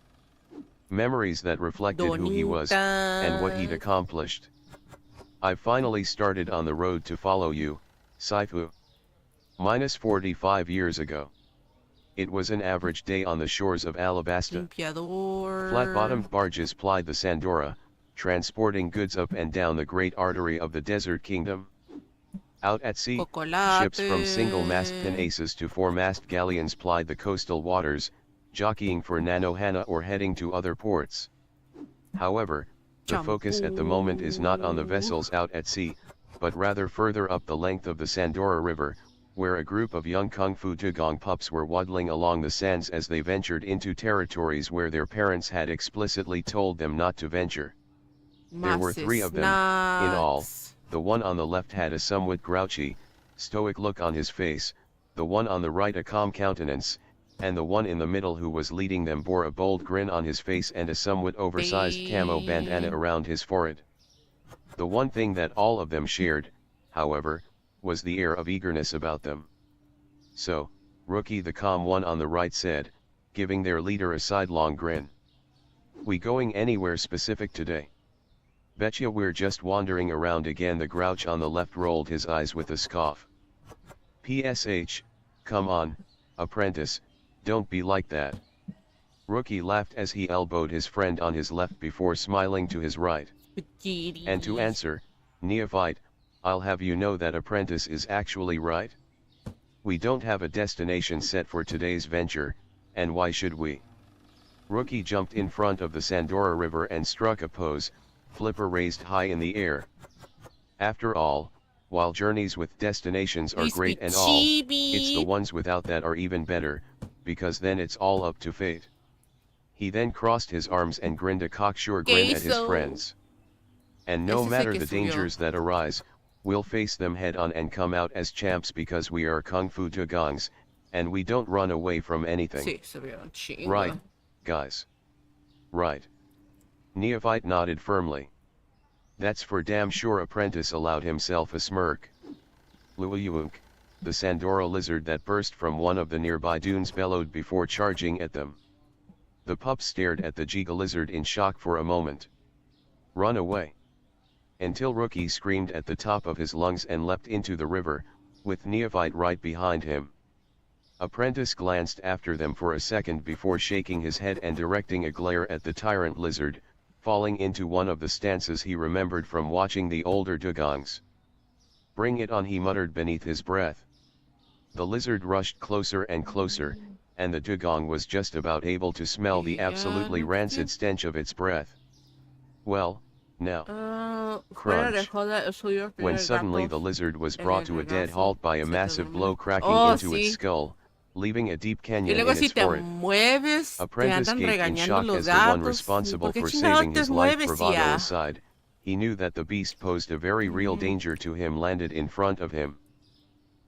Speaker 3: Memories that reflected who he was, and what he'd accomplished. I've finally started on the road to follow you, Saifu. Minus 45 years ago. It was an average day on the shores of Alabasta.
Speaker 1: Limpiador.
Speaker 3: Flat-bottomed barges plied the Sandora, transporting goods up and down the great artery of the desert kingdom. Out at sea, ships from single-mast pinnaces to four-mast galleons plied the coastal waters, jockeying for Nanohana or heading to other ports. However, The focus at the moment is not on the vessels out at sea, but rather further up the length of the Sandora River, where a group of young Kung Fu Dugong pups were waddling along the sands as they ventured into territories where their parents had explicitly told them not to venture. There were 3 of them, in all. The one on the left had a somewhat grouchy, stoic look on his face, the one on the right a calm countenance, and the one in the middle who was leading them bore a bold grin on his face and a somewhat oversized camo bandana around his forehead. The one thing that all of them shared, however, was the air of eagerness about them. So, Rookie the calm one on the right said, giving their leader a sidelong grin. "We going anywhere specific today?" "Betcha we're just wandering around again." The grouch on the left rolled his eyes with a scoff. "PSH, come on, apprentice, don't be like that." Rookie laughed as he elbowed his friend on his left before smiling to his right. And to answer, "Neophyte, I'll have you know that apprentice is actually right. We don't have a destination set for today's venture, and why should we?" Rookie jumped in front of the Sandora River and struck a pose, flipper raised high in the air. After all, while journeys with destinations are great and all, it's the ones without that are even better, because then it's all up to fate. He then crossed his arms and grinned a cocksure grin at his friends. "And no matter the dangers that arise, we'll face them head on and come out as champs because we are Kung Fu Dugongs, and we don't run away from anything. Right, guys? Right." Neophyte nodded firmly. "That's for damn sure." Apprentice allowed himself a smirk. Luayunk, the Sandora lizard that burst from one of the nearby dunes, bellowed before charging at them. The pups stared at the Giga lizard in shock for a moment. "Run away!" Until Rookie screamed at the top of his lungs and leapt into the river, with Neophyte right behind him. Apprentice glanced after them for a second before shaking his head and directing a glare at the tyrant lizard, falling into one of the stances he remembered from watching the older Dugongs. "Bring it on," he muttered beneath his breath. The lizard rushed closer and closer, and the Dugong was just about able to smell the absolutely rancid stench of its breath. "Well, now." Crunch. When suddenly the lizard was brought to a dead halt by a massive blow cracking into its skull, leaving a deep canyon in its forehead. Apprentice gaped in shock as the one responsible for saving his life. Bravado aside, he knew that the beast posed a very real danger to him. Landed in front of him.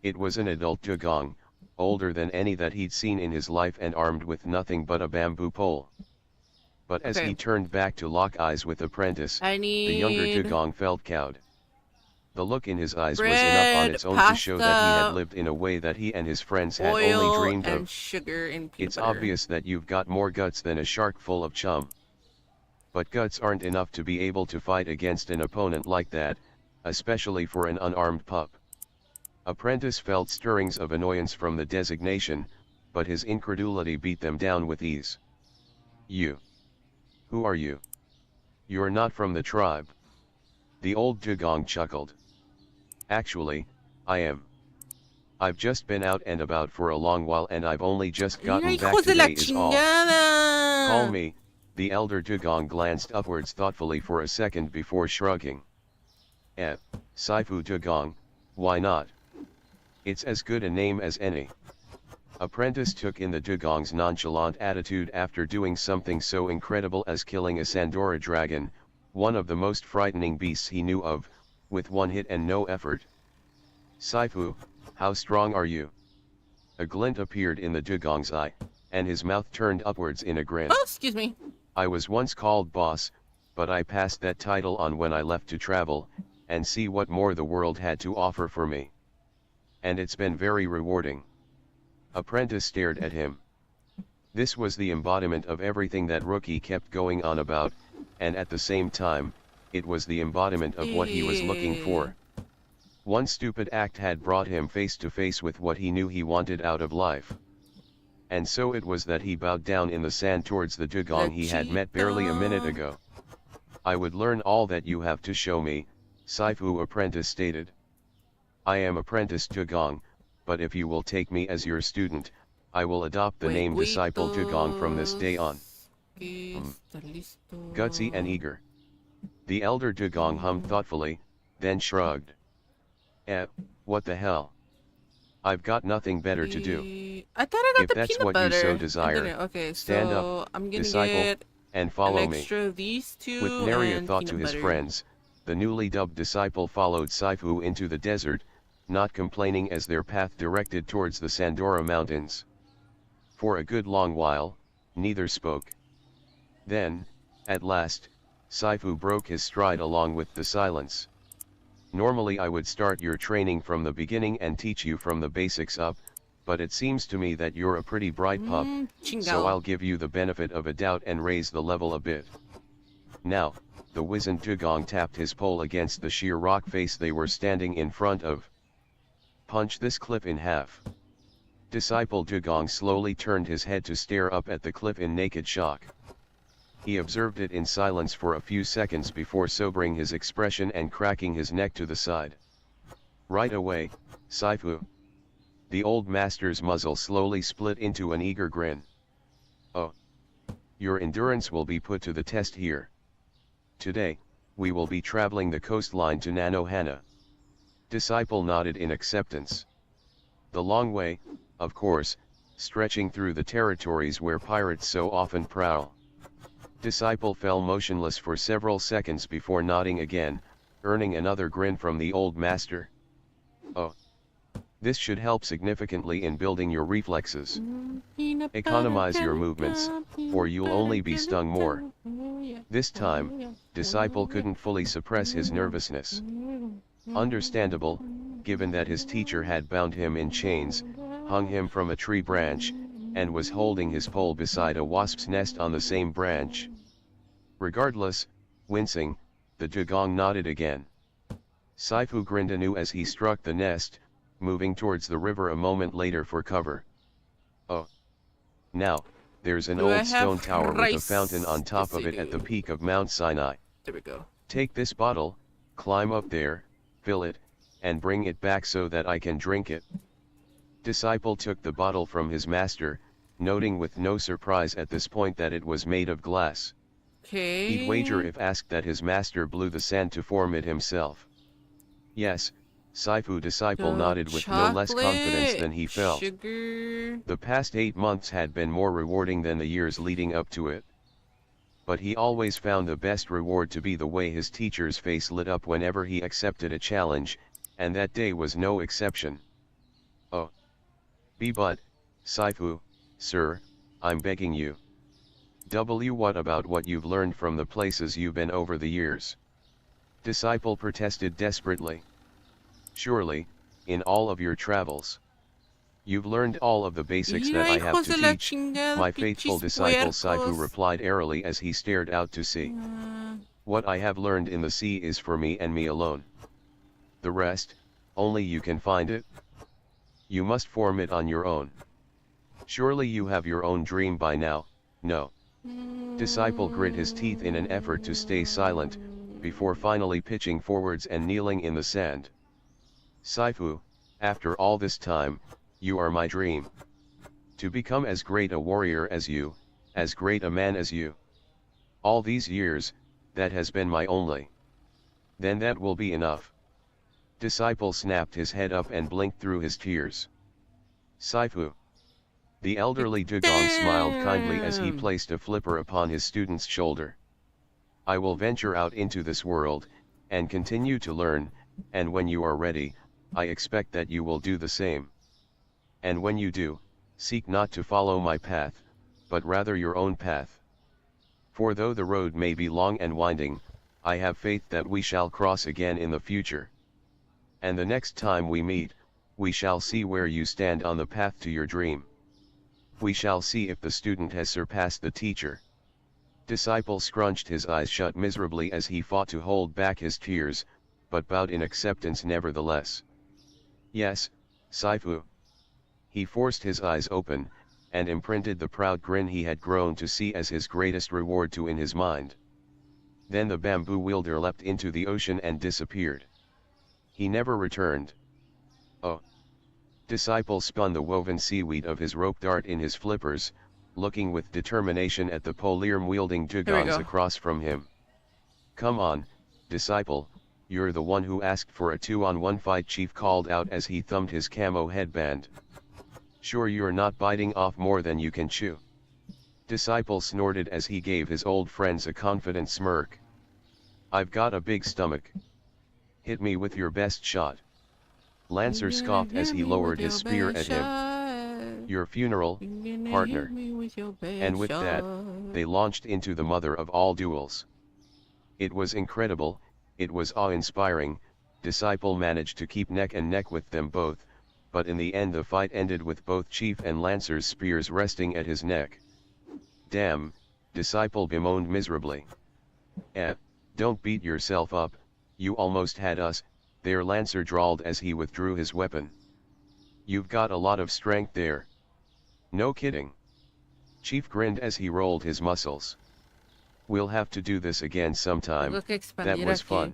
Speaker 3: It was an adult Dugong, older than any that he'd seen in his life and armed with nothing but a bamboo pole. But as he turned back to lock eyes with Apprentice, the younger Dugong felt cowed. The look in his eyes was enough on its own to show that he had lived in a way that he and his friends had only dreamed of. It's obvious that you've got more guts than a shark full of chum. But guts aren't enough to be able to fight against an opponent like that, especially for an unarmed pup. Apprentice felt stirrings of annoyance from the designation, but his incredulity beat them down with ease. "You? Who are you? You're not from the tribe." The old Dugong chuckled. "Actually, I am. I've just been out and about for a long while and I've only just gotten back today is all. Call me." The elder Dugong glanced upwards thoughtfully for a second before shrugging. Saifu Dugong, why not? It's as good a name as any." Apprentice took in the Dugong's nonchalant attitude after doing something so incredible as killing a Sandora dragon, one of the most frightening beasts he knew of, with one hit and no effort. "Saifu, how strong are you?" A glint appeared in the Dugong's eye, and his mouth turned upwards in a grin.
Speaker 1: Oh, excuse me.
Speaker 3: "I was once called boss, but I passed that title on when I left to travel, and see what more the world had to offer for me. And it's been very rewarding." Apprentice stared at him. This was the embodiment of everything that Rookie kept going on about, and at the same time, it was the embodiment of what he was looking for. One stupid act had brought him face to face with what he knew he wanted out of life. And so it was that he bowed down in the sand towards the Dugong he had met barely a minute ago. "I would learn all that you have to show me," Saifu Apprentice stated. "I am Apprentice Dugong, but if you will take me as your student, I will adopt the name Disciple Dugong from this day on." Gutsy and eager. The elder Dugong hummed thoughtfully, then shrugged. What the hell? I've got nothing better to do.
Speaker 1: I thought I got
Speaker 3: If
Speaker 1: the
Speaker 3: that's
Speaker 1: peanut
Speaker 3: what you
Speaker 1: butter.
Speaker 3: so
Speaker 1: I
Speaker 3: desire,
Speaker 1: didn't. Okay,
Speaker 3: stand up,
Speaker 1: so I'm gonna
Speaker 3: disciple,
Speaker 1: get
Speaker 3: and
Speaker 1: an
Speaker 3: follow me.
Speaker 1: extra of these two
Speaker 3: With nary a
Speaker 1: and
Speaker 3: thought to
Speaker 1: peanut
Speaker 3: his
Speaker 1: butter.
Speaker 3: friends, the newly dubbed disciple followed Saifu into the desert, not complaining as their path directed towards the Sandora Mountains. For a good long while, neither spoke. Then, at last, Saifu broke his stride along with the silence. Normally I would start your training from the beginning and teach you from the basics up, but it seems to me that you're a pretty bright pup, so I'll give you the benefit of a doubt and raise the level a bit. Now, the wizened Dugong tapped his pole against the sheer rock face they were standing in front of. Punch this cliff in half. Disciple Dugong slowly turned his head to stare up at the cliff in naked shock. He observed it in silence for a few seconds before sobering his expression and cracking his neck to the side. Right away, Saifu. The old master's muzzle slowly split into an eager grin. Oh. Your endurance will be put to the test here. Today, we will be traveling the coastline to Nanohana. Disciple nodded in acceptance. The long way, of course, stretching through the territories where pirates so often prowl. Disciple fell motionless for several seconds before nodding again, earning another grin from the old master. Oh. This should help significantly in building your reflexes. Economize your movements, or you'll only be stung more. This time, Disciple couldn't fully suppress his nervousness. Understandable, given that his teacher had bound him in chains, hung him from a tree branch, and was holding his pole beside a wasp's nest on the same branch. Regardless, wincing, the Dugong nodded again. Saifu grinned anew as he struck the nest, moving towards the river a moment later for cover. Oh. Now, there's an old stone tower with a fountain on top of it at the peak of Mount Sinai.
Speaker 1: There we go.
Speaker 3: Take this bottle, climb up there, fill it, and bring it back so that I can drink it. Disciple took the bottle from his master, noting with no surprise at this point that it was made of glass.
Speaker 1: Okay.
Speaker 3: He'd wager if asked that his master blew the sand to form it himself. Yes, Saifu Disciple nodded with no less confidence than he felt.
Speaker 1: Sugar.
Speaker 3: The past 8 months had been more rewarding than the years leading up to it. But he always found the best reward to be the way his teacher's face lit up whenever he accepted a challenge, and that day was no exception. Oh. But, Saifu, sir, I'm begging you. What about what you've learned from the places you've been over the years? Disciple protested desperately. Surely, in all of your travels, you've learned all of the basics that I have to teach, my faithful disciple Saifu replied airily as he stared out to sea. What I have learned in the sea is for me and me alone. The rest, only you can find it. You must form it on your own. Surely you have your own dream by now, no? Disciple grit his teeth in an effort to stay silent, before finally pitching forwards and kneeling in the sand. Saifu, after all this time, you are my dream. To become as great a warrior as you, as great a man as you. All these years, that has been my only. Then that will be enough. Disciple snapped his head up and blinked through his tears. Saifu. The elderly Dugong smiled kindly as he placed a flipper upon his student's shoulder. I will venture out into this world, and continue to learn, and when you are ready, I expect that you will do the same. And when you do, seek not to follow my path, but rather your own path. For though the road may be long and winding, I have faith that we shall cross again in the future. And the next time we meet, we shall see where you stand on the path to your dream. We shall see if the student has surpassed the teacher. Disciple scrunched his eyes shut miserably as he fought to hold back his tears, but bowed in acceptance nevertheless. Yes, Saifu. He forced his eyes open, and imprinted the proud grin he had grown to see as his greatest reward in his mind. Then the bamboo wielder leapt into the ocean and disappeared. He never returned. Oh. Disciple spun the woven seaweed of his rope dart in his flippers, looking with determination at the polearm-wielding Dugongs across from him. Come on, Disciple, you're the one who asked for a 2-on-1 fight, Chief called out as he thumbed his camo headband. Sure you're not biting off more than you can chew? Disciple snorted as he gave his old friends a confident smirk. I've got a big stomach. Hit me with your best shot. Lancer scoffed as he lowered his spear at him. Your funeral, partner. And with that, they launched into the mother of all duels. It was incredible, it was awe-inspiring. Disciple managed to keep neck and neck with them both, but in the end the fight ended with both Chief and Lancer's spears resting at his neck. Damn, Disciple bemoaned miserably. Don't beat yourself up, you almost had us, there, Lancer drawled as he withdrew his weapon. You've got a lot of strength there. No kidding. Chief grinned as he rolled his muscles. We'll have to do this again sometime, that was fun.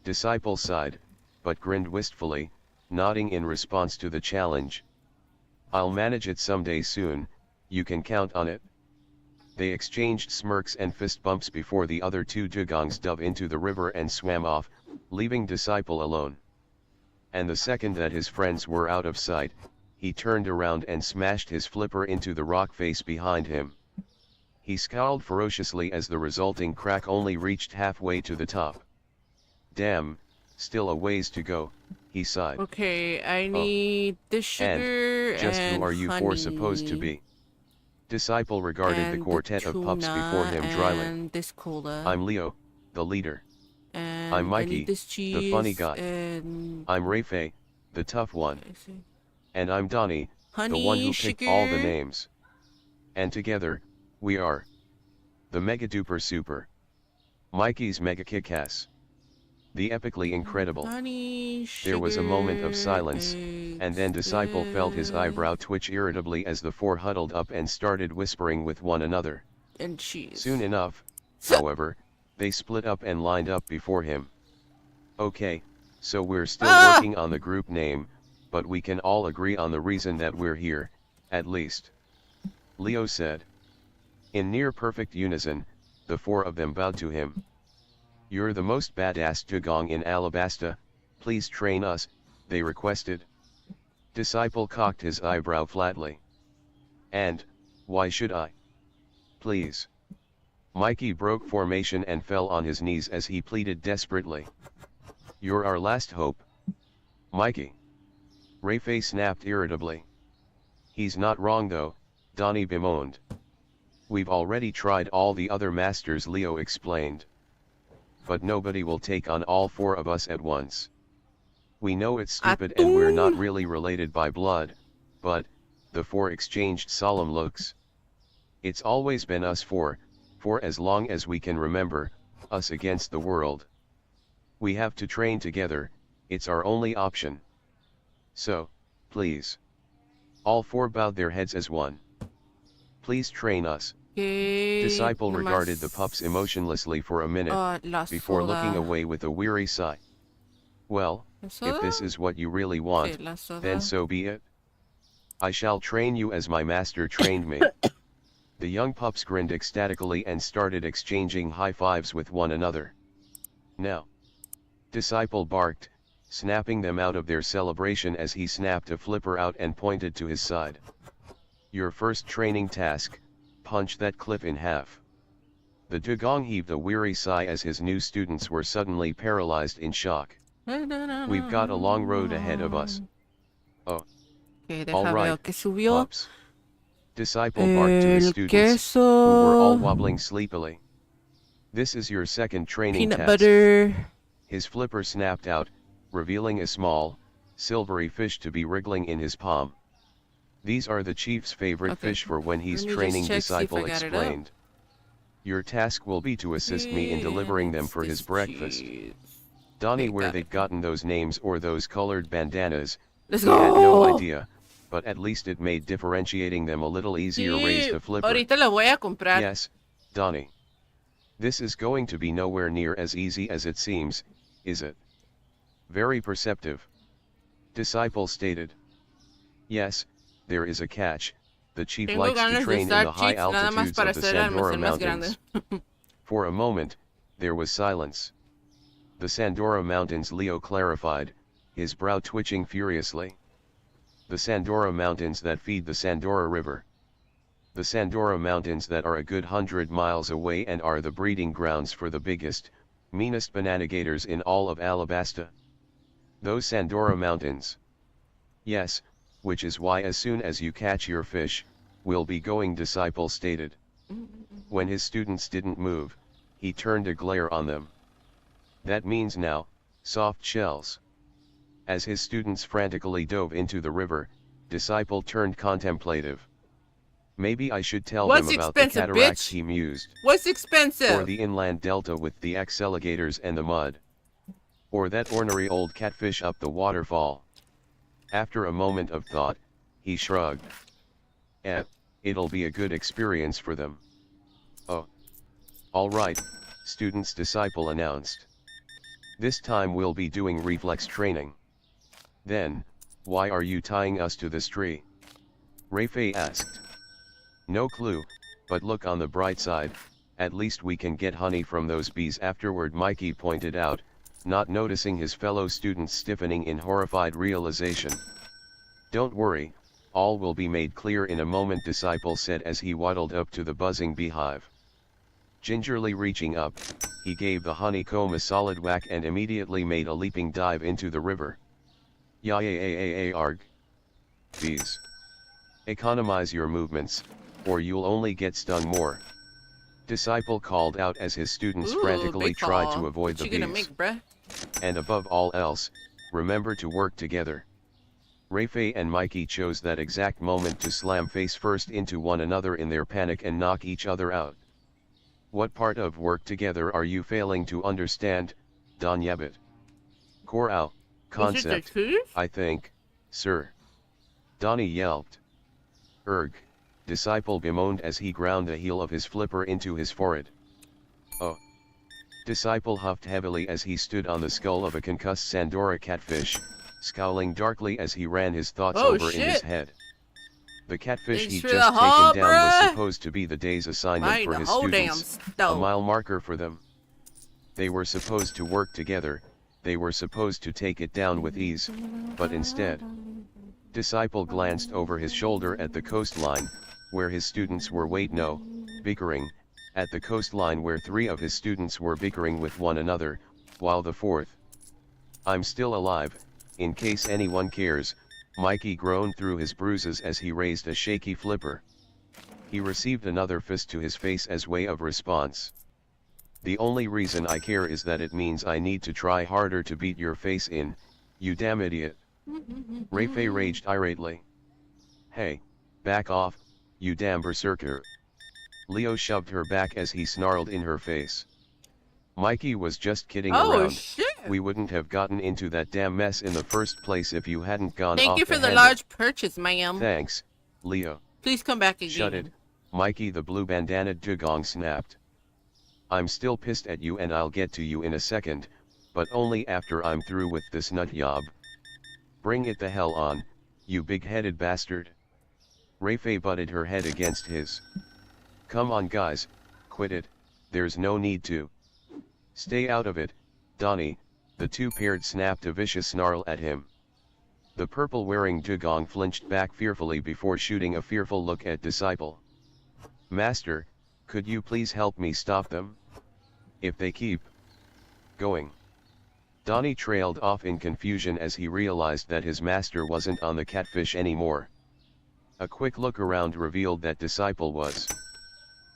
Speaker 3: Disciple sighed, but grinned wistfully, nodding in response to the challenge. I'll manage it someday soon, you can count on it. They exchanged smirks and fist bumps before the other two dugongs dove into the river and swam off, leaving Disciple alone. And the second that his friends were out of sight, he turned around and smashed his flipper into the rock face behind him. He scowled ferociously as the resulting crack only reached halfway to the top. Damn, still a ways to go, he sighed.
Speaker 1: Okay, I need this sugar
Speaker 3: and just who are you
Speaker 1: honey.
Speaker 3: four supposed to be? Disciple regarded
Speaker 1: And
Speaker 3: the quartet
Speaker 1: the
Speaker 3: of pups before him dryly.
Speaker 1: and this cola.
Speaker 3: I'm Leo, the leader.
Speaker 1: And
Speaker 3: I'm
Speaker 1: I
Speaker 3: Mikey,
Speaker 1: need this
Speaker 3: the funny
Speaker 1: cheese
Speaker 3: guy.
Speaker 1: And
Speaker 3: I'm Rayfei, the tough one.
Speaker 1: I see.
Speaker 3: And I'm Donnie,
Speaker 1: Honey,
Speaker 3: the one who picked all the
Speaker 1: sugar.
Speaker 3: names. And together, we are the Mega Duper Super. Mikey's Mega Kick-Ass. The epically incredible.
Speaker 1: Honey,
Speaker 3: There was a moment of
Speaker 1: sugar,
Speaker 3: silence, and then Disciple felt his eyebrow twitch irritably as the four huddled up and started whispering with one another.
Speaker 1: and cheese.
Speaker 3: Soon enough, however, they split up and lined up before him. Okay, so we're still working on the group name, but we can all agree on the reason that we're here, at least. Leo said. In near perfect unison, the four of them bowed to him. You're the most badass dugong in Alabasta, please train us, they requested. Disciple cocked his eyebrow flatly. And, why should I? Please. Mikey broke formation and fell on his knees as he pleaded desperately. You're our last hope. Mikey. Rayfei snapped irritably. He's not wrong though, Donnie bemoaned. We've already tried all the other masters, Leo explained. But nobody will take on all four of us at once. We know it's stupid and we're not really related by blood, but, the four exchanged solemn looks. It's always been us four, for as long as we can remember, us against the world. We have to train together, it's our only option. So, please. All four bowed their heads as one. Please train us.
Speaker 1: Okay,
Speaker 3: Disciple regarded the
Speaker 1: nomás,
Speaker 3: pups emotionlessly for a minute,
Speaker 1: la
Speaker 3: before looking
Speaker 1: soda.
Speaker 3: away with a weary sigh. Well, if this is what you really want,
Speaker 1: Okay, la soda.
Speaker 3: then so be it. I shall train you as my master trained me. The young pups grinned ecstatically and started exchanging high fives with one another. Now. Disciple barked, snapping them out of their celebration as he snapped a flipper out and pointed to his side. Your first training task, punch that cliff in half. The dugong heaved a weary sigh as his new students were suddenly paralyzed in shock. We've got a long road ahead of us. Oh.
Speaker 1: Okay,
Speaker 3: All
Speaker 1: deja
Speaker 3: right,
Speaker 1: veo que subió.
Speaker 3: pups. Disciple barked to his
Speaker 1: El
Speaker 3: students, who were all
Speaker 1: queso,
Speaker 3: wobbling sleepily. This is your second training
Speaker 1: peanut
Speaker 3: task.
Speaker 1: butter.
Speaker 3: His flipper snapped out, revealing a small, silvery fish to be wriggling in his palm. These are the chief's favorite
Speaker 1: Okay,
Speaker 3: fish for when he's
Speaker 1: let me just
Speaker 3: training,
Speaker 1: check, see if I
Speaker 3: Disciple
Speaker 1: got it up.
Speaker 3: explained. Your task will be to assist me in delivering them for his breakfast. Donnie,
Speaker 1: Okay,
Speaker 3: where
Speaker 1: got
Speaker 3: they'd
Speaker 1: it.
Speaker 3: gotten those names or those colored bandanas,
Speaker 1: Let's
Speaker 3: he
Speaker 1: go.
Speaker 3: had no idea, but at least it made differentiating them a little easier. Raised a flipper.
Speaker 1: Ahorita la voy a comprar.
Speaker 3: Yes, Donnie. This is going to be nowhere near as easy as it seems, is it? Very perceptive. Disciple stated. Yes, there is a catch. The chief
Speaker 1: Tengo
Speaker 3: likes to
Speaker 1: ganas de
Speaker 3: train in
Speaker 1: usar
Speaker 3: the high
Speaker 1: cheats nada más
Speaker 3: altitudes
Speaker 1: para
Speaker 3: of the
Speaker 1: hacer el
Speaker 3: Sandora
Speaker 1: almacén más grande.
Speaker 3: Mountains. For a moment, there was silence. The Sandora Mountains, Leo clarified, his brow twitching furiously. The Sandora Mountains that feed the Sandora River. The Sandora Mountains that are a good 100 miles away and are the breeding grounds for the biggest, meanest bananagators in all of Alabasta. Those Sandora Mountains. Yes, which is why as soon as you catch your fish, we'll be going, Disciple stated. When his students didn't move, he turned a glare on them. That means now, soft shells. As his students frantically dove into the river, Disciple turned contemplative. Maybe I should tell them about the cataracts,
Speaker 1: bitch?
Speaker 3: he mused.
Speaker 1: What's expensive?
Speaker 3: Or the inland delta with the X-alligators and the mud. Or that ornery old catfish up the waterfall. After a moment of thought, he shrugged. It'll be a good experience for them. Oh. All right, students, Disciple announced. This time we'll be doing reflex training. Then, why are you tying us to this tree? Rayfei asked. No clue, but look on the bright side, at least we can get honey from those bees afterward, Mikey pointed out, not noticing his fellow students stiffening in horrified realization. Don't worry, all will be made clear in a moment, Disciple said as he waddled up to the buzzing beehive. Gingerly reaching up, he gave the honeycomb a solid whack and immediately made a leaping dive into the river. Arg. Bees. Economize your movements, or you'll only get stung more. Disciple called out as his students frantically tried to avoid the bees.
Speaker 1: Make, bruh?
Speaker 3: And above all else, remember to work together. Rayfei and Mikey chose that exact moment to slam face first into one another in their panic and knock each other out. What part of work together are you failing to understand, Don Yabbit? Core concept, I think, sir. Donnie yelped. Disciple bemoaned as he ground the heel of his flipper into his forehead. Oh. Disciple huffed heavily as he stood on the skull of a concussed Sandora catfish, scowling darkly as he ran his thoughts over in his head. The catfish he'd just taken down was supposed to be the day's assignment for his students, a mile marker for them. They were supposed to work together, they were supposed to take it down with ease, but instead. Disciple glanced over his shoulder at the coastline, where his students were bickering, at the coastline where 3 of his students were bickering with one another, while the 4th. I'm still alive, in case anyone cares, Mikey groaned through his bruises as he raised a shaky flipper. He received another fist to his face as way of response. The only reason I care is that it means I need to try harder to beat your face in, you damn idiot. Rayfei raged irately. Hey, back off, you damn berserker. Leo shoved her back as he snarled in her face. Mikey was just kidding around.
Speaker 1: Shit.
Speaker 3: We wouldn't have gotten into that damn mess in the first place if you hadn't gone off the
Speaker 1: Thank you for the
Speaker 3: handle.
Speaker 1: large purchase, ma'am.
Speaker 3: Thanks, Leo.
Speaker 1: Please come back again.
Speaker 3: Shut it, Mikey, the blue bandanaed dugong snapped. I'm still pissed at you and I'll get to you in a second, but only after I'm through with this nut job. Bring it the hell on, you big-headed bastard. Rayfei butted her head against his. Come on guys, quit it, there's no need to. Stay out of it, Donnie, the two-paired snapped a vicious snarl at him. The purple-wearing dugong flinched back fearfully before shooting a fearful look at Disciple. Master, could you please help me stop them? If they keep going. Donnie trailed off in confusion as he realized that his master wasn't on the catfish anymore. A quick look around revealed that Disciple was.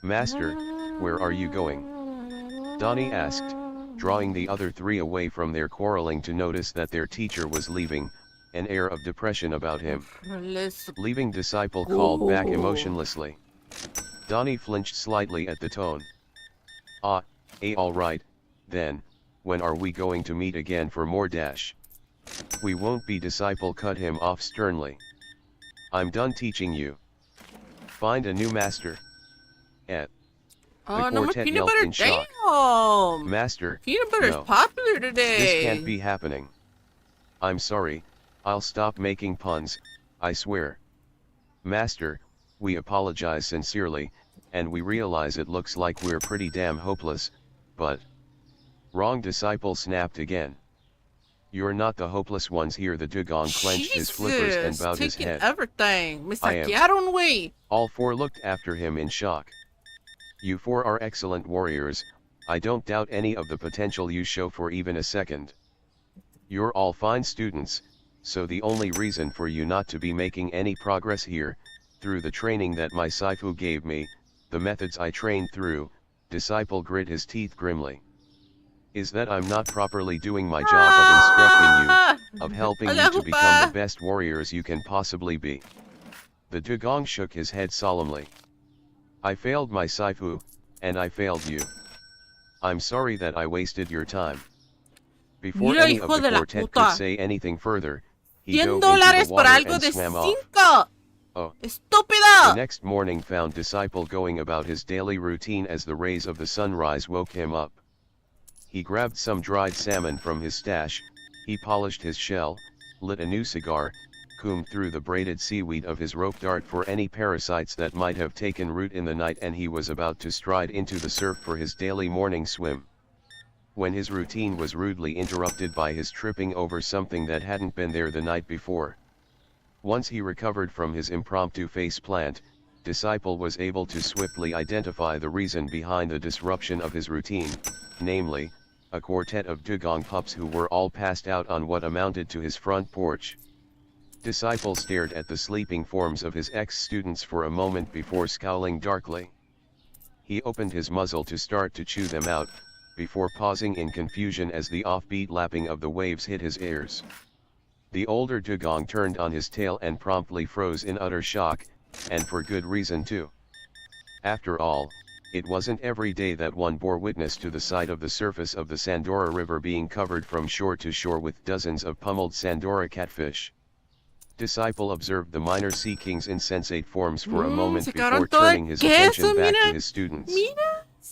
Speaker 3: Master, where are you going? Donnie asked, drawing the other 3 away from their quarreling to notice that their teacher was leaving, an air of depression about him. Leaving, Disciple called back emotionlessly. Donnie flinched slightly at the tone. Alright, then, when are we going to meet again for more dash? We won't be, Disciple cut him off sternly. I'm done teaching you. Find a new master.
Speaker 1: Oh,
Speaker 3: the
Speaker 1: no more
Speaker 3: quartet
Speaker 1: peanut
Speaker 3: yelped
Speaker 1: butter.
Speaker 3: in shock.
Speaker 1: Damn.
Speaker 3: Master,
Speaker 1: Peanut butter's
Speaker 3: no.
Speaker 1: popular today.
Speaker 3: This can't be happening. I'm sorry, I'll stop making puns, I swear. Master, we apologize sincerely, and we realize it looks like we're pretty damn hopeless, but... Wrong, Disciple snapped again. You're not the hopeless ones here. The dugong clenched his flippers and bowed his
Speaker 1: taking
Speaker 3: head.
Speaker 1: everything. Me
Speaker 3: I am.
Speaker 1: saquearon, güey.
Speaker 3: All four looked after him in shock. You four are excellent warriors, I don't doubt any of the potential you show for even a second. You're all fine students, so the only reason for you not to be making any progress here, through the training that my Saifu gave me, the methods I trained through, Disciple grit his teeth grimly, is that I'm not properly doing my job of instructing you, of helping you to become the best warriors you can possibly be. The dugong shook his head solemnly. I failed my Saifu, and I failed you. I'm sorry that I wasted your time. Before
Speaker 1: Mira,
Speaker 3: any of
Speaker 1: hijo de
Speaker 3: the
Speaker 1: la
Speaker 3: quartet
Speaker 1: puta.
Speaker 3: could say anything further, he
Speaker 1: $100
Speaker 3: dove into the
Speaker 1: por
Speaker 3: water
Speaker 1: algo
Speaker 3: and
Speaker 1: de
Speaker 3: swam off.
Speaker 1: 5.
Speaker 3: Oh. The
Speaker 1: Estúpido.
Speaker 3: next morning found Disciple going about his daily routine as the rays of the sunrise woke him up. He grabbed some dried salmon from his stash, he polished his shell, lit a new cigar, combed through the braided seaweed of his rope dart for any parasites that might have taken root in the night, and he was about to stride into the surf for his daily morning swim, when his routine was rudely interrupted by his tripping over something that hadn't been there the night before. Once he recovered from his impromptu face plant, Disciple was able to swiftly identify the reason behind the disruption of his routine, namely, a quartet of dugong pups who were all passed out on what amounted to his front porch. Disciple stared at the sleeping forms of his ex-students for a moment before scowling darkly. He opened his muzzle to start to chew them out, before pausing in confusion as the offbeat lapping of the waves hit his ears. The older dugong turned on his tail and promptly froze in utter shock, and for good reason too. After all, it wasn't every day that one bore witness to the sight of the surface of the Sandora River being covered from shore to shore with dozens of pummeled Sandora catfish. Disciple observed the minor sea king's insensate forms for a moment before turning his attention back to his students.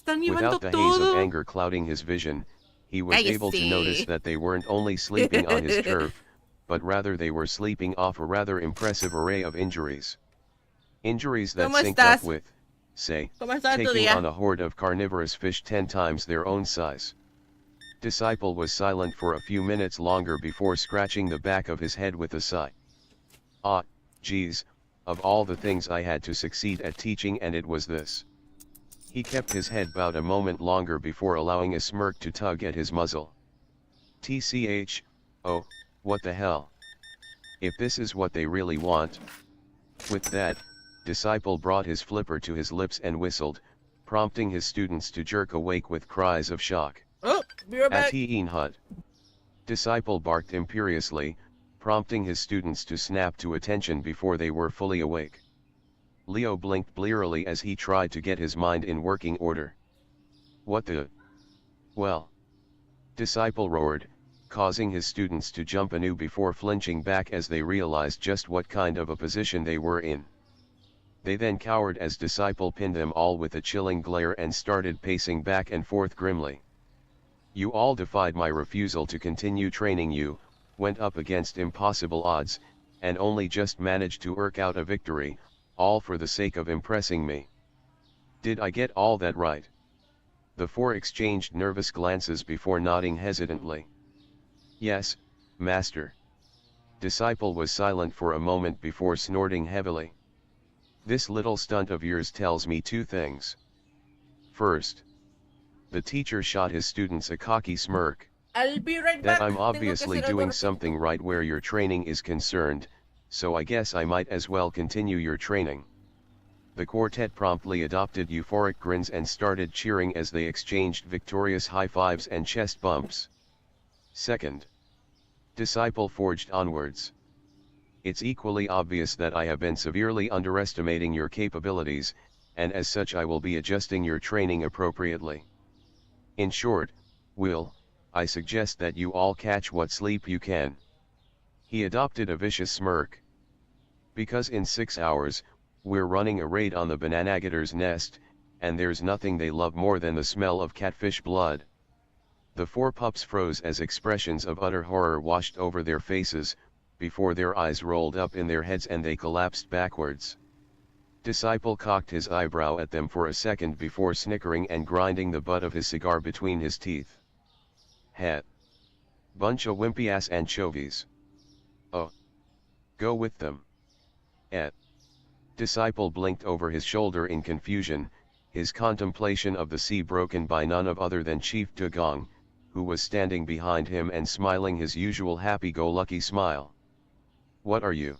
Speaker 3: Without the haze of anger clouding his vision, he was able to notice that they weren't only sleeping on his turf, but rather they were sleeping off a rather impressive array of injuries. Injuries that synced up with, say, taking on a horde of carnivorous fish 10 times their own size. Disciple was silent for a few minutes longer before scratching the back of his head with a sigh. Ah, geez, of all the things I had to succeed at teaching, and it was this. He kept his head bowed a moment longer before allowing a smirk to tug at his muzzle. TCH, oh, what the hell? If this is what they really want. With that, Disciple brought his flipper to his lips and whistled, prompting his students to jerk awake with cries of shock.
Speaker 1: Oh, be right back.
Speaker 3: Ateen Hut. Disciple barked imperiously, prompting his students to snap to attention before they were fully awake. Leo blinked blearily as he tried to get his mind in working order. What the? Well. Disciple roared, causing his students to jump anew before flinching back as they realized just what kind of a position they were in. They then cowered as Disciple pinned them all with a chilling glare and started pacing back and forth grimly. You all defied my refusal to continue training you, went up against impossible odds, and only just managed to eke out a victory, all for the sake of impressing me. Did I get all that right? The four exchanged nervous glances before nodding hesitantly. Yes, master. Disciple was silent for a moment before snorting heavily. This little stunt of yours tells me two things. First, the teacher shot his students a cocky smirk.
Speaker 1: I'll be right back.
Speaker 3: That I'm obviously doing something right where your training is concerned, so I guess I might as well continue your training. The quartet promptly adopted euphoric grins and started cheering as they exchanged victorious high fives and chest bumps. Second, Disciple forged onwards. It's equally obvious that I have been severely underestimating your capabilities, and as such I will be adjusting your training appropriately. In short, I suggest that you all catch what sleep you can. He adopted a vicious smirk. Because in 6 hours, we're running a raid on the Bananagators' nest, and there's nothing they love more than the smell of catfish blood. The four pups froze as expressions of utter horror washed over their faces, before their eyes rolled up in their heads and they collapsed backwards. Disciple cocked his eyebrow at them for a second before snickering and grinding the butt of his cigar between his teeth. Het. Bunch of wimpy ass anchovies. Oh. Go with them. Et. Disciple blinked over his shoulder in confusion, his contemplation of the sea broken by none of other than Chief Dugong, who was standing behind him and smiling his usual happy-go-lucky smile. What are you?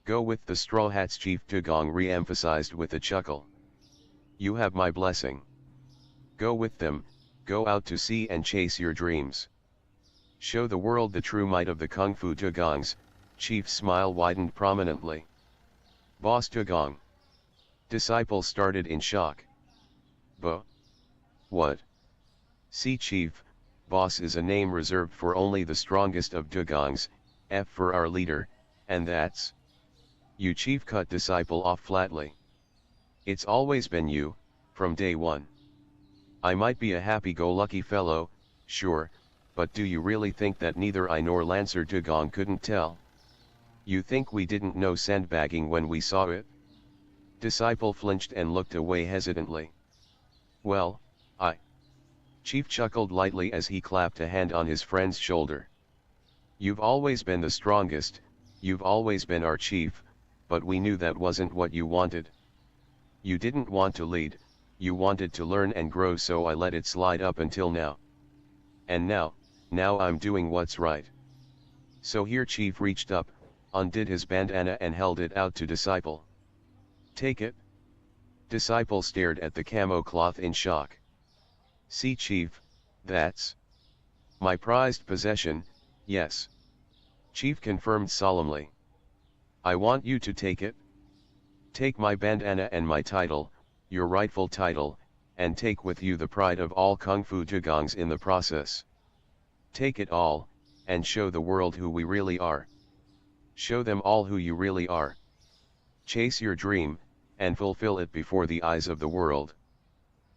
Speaker 3: Go with the Straw Hats, Chief Dugong re-emphasized with a chuckle. You have my blessing. Go with them, go out to sea and chase your dreams. Show the world the true might of the Kung Fu Dugongs. Chief's smile widened prominently. Boss Dugong. Disciple started in shock. But what? See Chief, Boss is a name reserved for only the strongest of Dugongs, F for our leader, and that's... You. Chief cut Disciple off flatly. It's always been you, from day one. I might be a happy-go-lucky fellow, sure, but do you really think that neither I nor Lancer Dugong couldn't tell? You think we didn't know sandbagging when we saw it? Disciple flinched and looked away hesitantly. Well, Chief chuckled lightly as he clapped a hand on his friend's shoulder. You've always been the strongest, you've always been our chief, but we knew that wasn't what you wanted. You didn't want to lead, you wanted to learn and grow, so I let it slide up until now. And now I'm doing what's right. So here. Chief reached up, undid his bandana and held it out to Disciple. Take it. Disciple stared at the camo cloth in shock. See Chief, that's my prized possession, yes. Chief confirmed solemnly. I want you to take it. Take my bandana and my title, your rightful title, and take with you the pride of all Kung Fu Dugongs in the process. Take it all, and show the world who we really are. Show them all who you really are. Chase your dream, and fulfill it before the eyes of the world.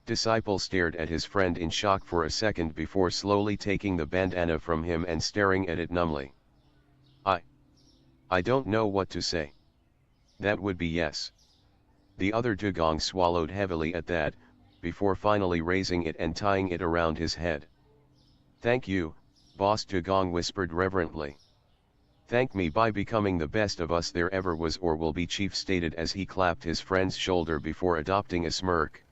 Speaker 3: Disciple stared at his friend in shock for a second before slowly taking the bandana from him and staring at it numbly. I don't know what to say. That would be yes. The other Dugong swallowed heavily at that, before finally raising it and tying it around his head. Thank you, Boss Dugong whispered reverently. Thank me by becoming the best of us there ever was or will be, Chief stated as he clapped his friend's shoulder before adopting a smirk.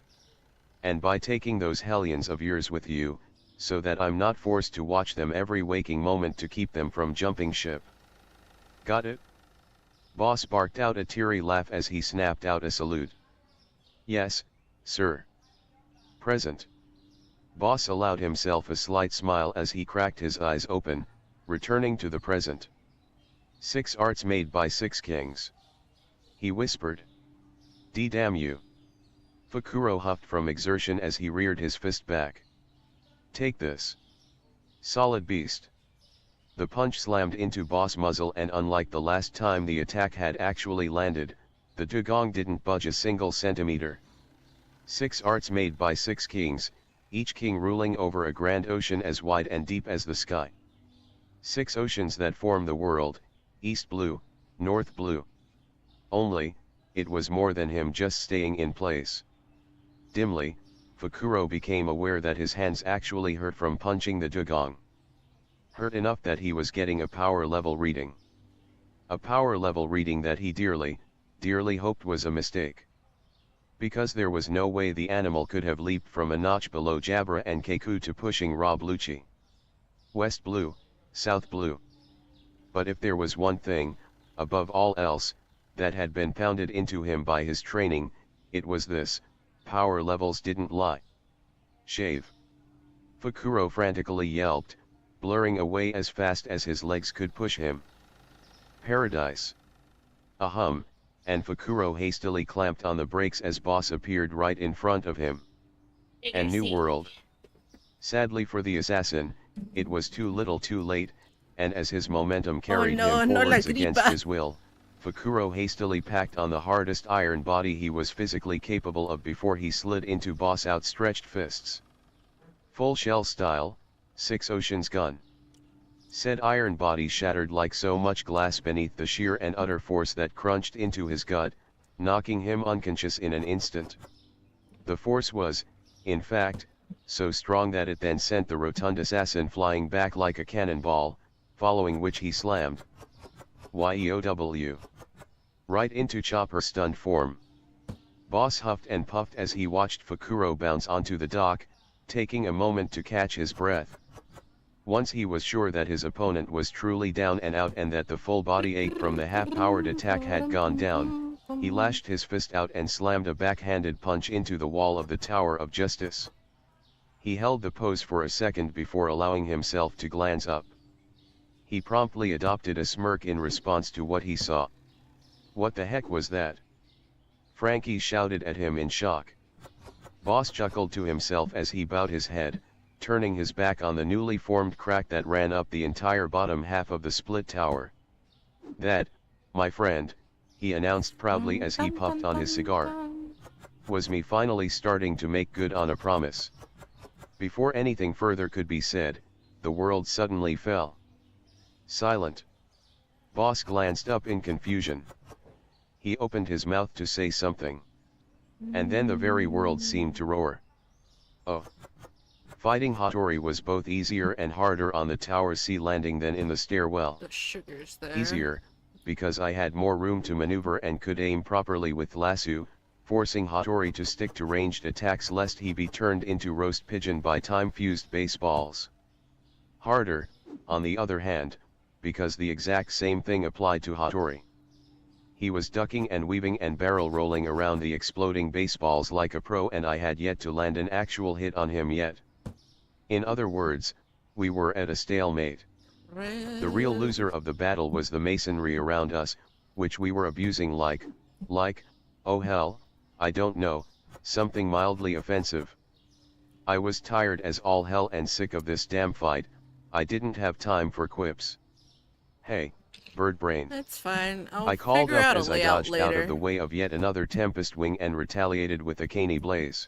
Speaker 3: And by taking those hellions of yours with you, so that I'm not forced to watch them every waking moment to keep them from jumping ship. Got it? Boss barked out a teary laugh as he snapped out a salute. Yes, sir. Present. Boss allowed himself a slight smile as he cracked his eyes open, returning to the present. 6 arts made by 6 kings. He whispered. Damn you. Fukuro huffed from exertion as he reared his fist back. Take this. Solid beast. The punch slammed into Boss' muzzle, and unlike the last time the attack had actually landed, the Dugong didn't budge a single centimeter. 6 arts made by 6 kings, each king ruling over a grand ocean as wide and deep as the sky. 6 oceans that form the world, East Blue, North Blue. Only, it was more than him just staying in place. Dimly, Fukuro became aware that his hands actually hurt from punching the Dugong. Hurt enough that he was getting a power level reading. A power level reading that he dearly hoped was a mistake. Because there was no way the animal could have leaped from a notch below Jabra and Keku to pushing Rob Lucci. West Blue, South Blue. But if there was one thing, above all else, that had been pounded into him by his training, it was this: power levels didn't lie. Shave. Fukuro frantically yelped, blurring away as fast as his legs could push him. Paradise. A hum, and Fukuro hastily clamped on the brakes as Boss appeared right in front of him. And New World. Sadly for the assassin, it was too little too late, and as his momentum carried him forwards against his will, Fukuro hastily packed on the hardest iron body he was physically capable of before he slid into Boss' outstretched fists. Full shell style, 6 oceans gun. Said iron body shattered like so much glass beneath the sheer and utter force that crunched into his gut, knocking him unconscious in an instant. The force was, in fact, so strong that it then sent the rotund assassin flying back like a cannonball, following which he slammed YEOW right into Chopper's stunned form. Boss huffed and puffed as he watched Fukuro bounce onto the dock, taking a moment to catch his breath. Once he was sure that his opponent was truly down and out and that the full body ache from the half-powered attack had gone down, he lashed his fist out and slammed a backhanded punch into the wall of the Tower of Justice. He held the pose for a second before allowing himself to glance up. He promptly adopted a smirk in response to what he saw. What the heck was that? Frankie shouted at him in shock. Boss chuckled to himself as he bowed his head, turning his back on the newly formed crack that ran up the entire bottom half of the split tower. That, my friend, he announced proudly as he puffed on his cigar, was me finally starting to make good on a promise. Before anything further could be said, the world suddenly fell silent. Boss glanced up in confusion. He opened his mouth to say something. And then the very world seemed to roar. Oh. Fighting Hattori was both easier and harder on the tower C landing than in the stairwell.
Speaker 1: The sugar's there.
Speaker 3: Easier, because I had more room to maneuver and could aim properly with lasso, forcing Hattori to stick to ranged attacks lest he be turned into roast pigeon by time-fused baseballs. Harder, on the other hand, because the exact same thing applied to Hattori. He was ducking and weaving and barrel rolling around the exploding baseballs like a pro, and I had yet to land an actual hit on him yet. In other words, we were at a stalemate. The real loser of the battle was the masonry around us, which we were abusing like, oh hell, I don't know, something mildly offensive. I was tired as all hell and sick of this damn fight. I didn't have time for quips. Hey, bird brain.
Speaker 1: That's fine.
Speaker 3: I called
Speaker 1: figure out
Speaker 3: up as
Speaker 1: a
Speaker 3: I
Speaker 1: layout
Speaker 3: dodged
Speaker 1: later.
Speaker 3: out of the way of yet another Tempest Wing and retaliated with a caney blaze.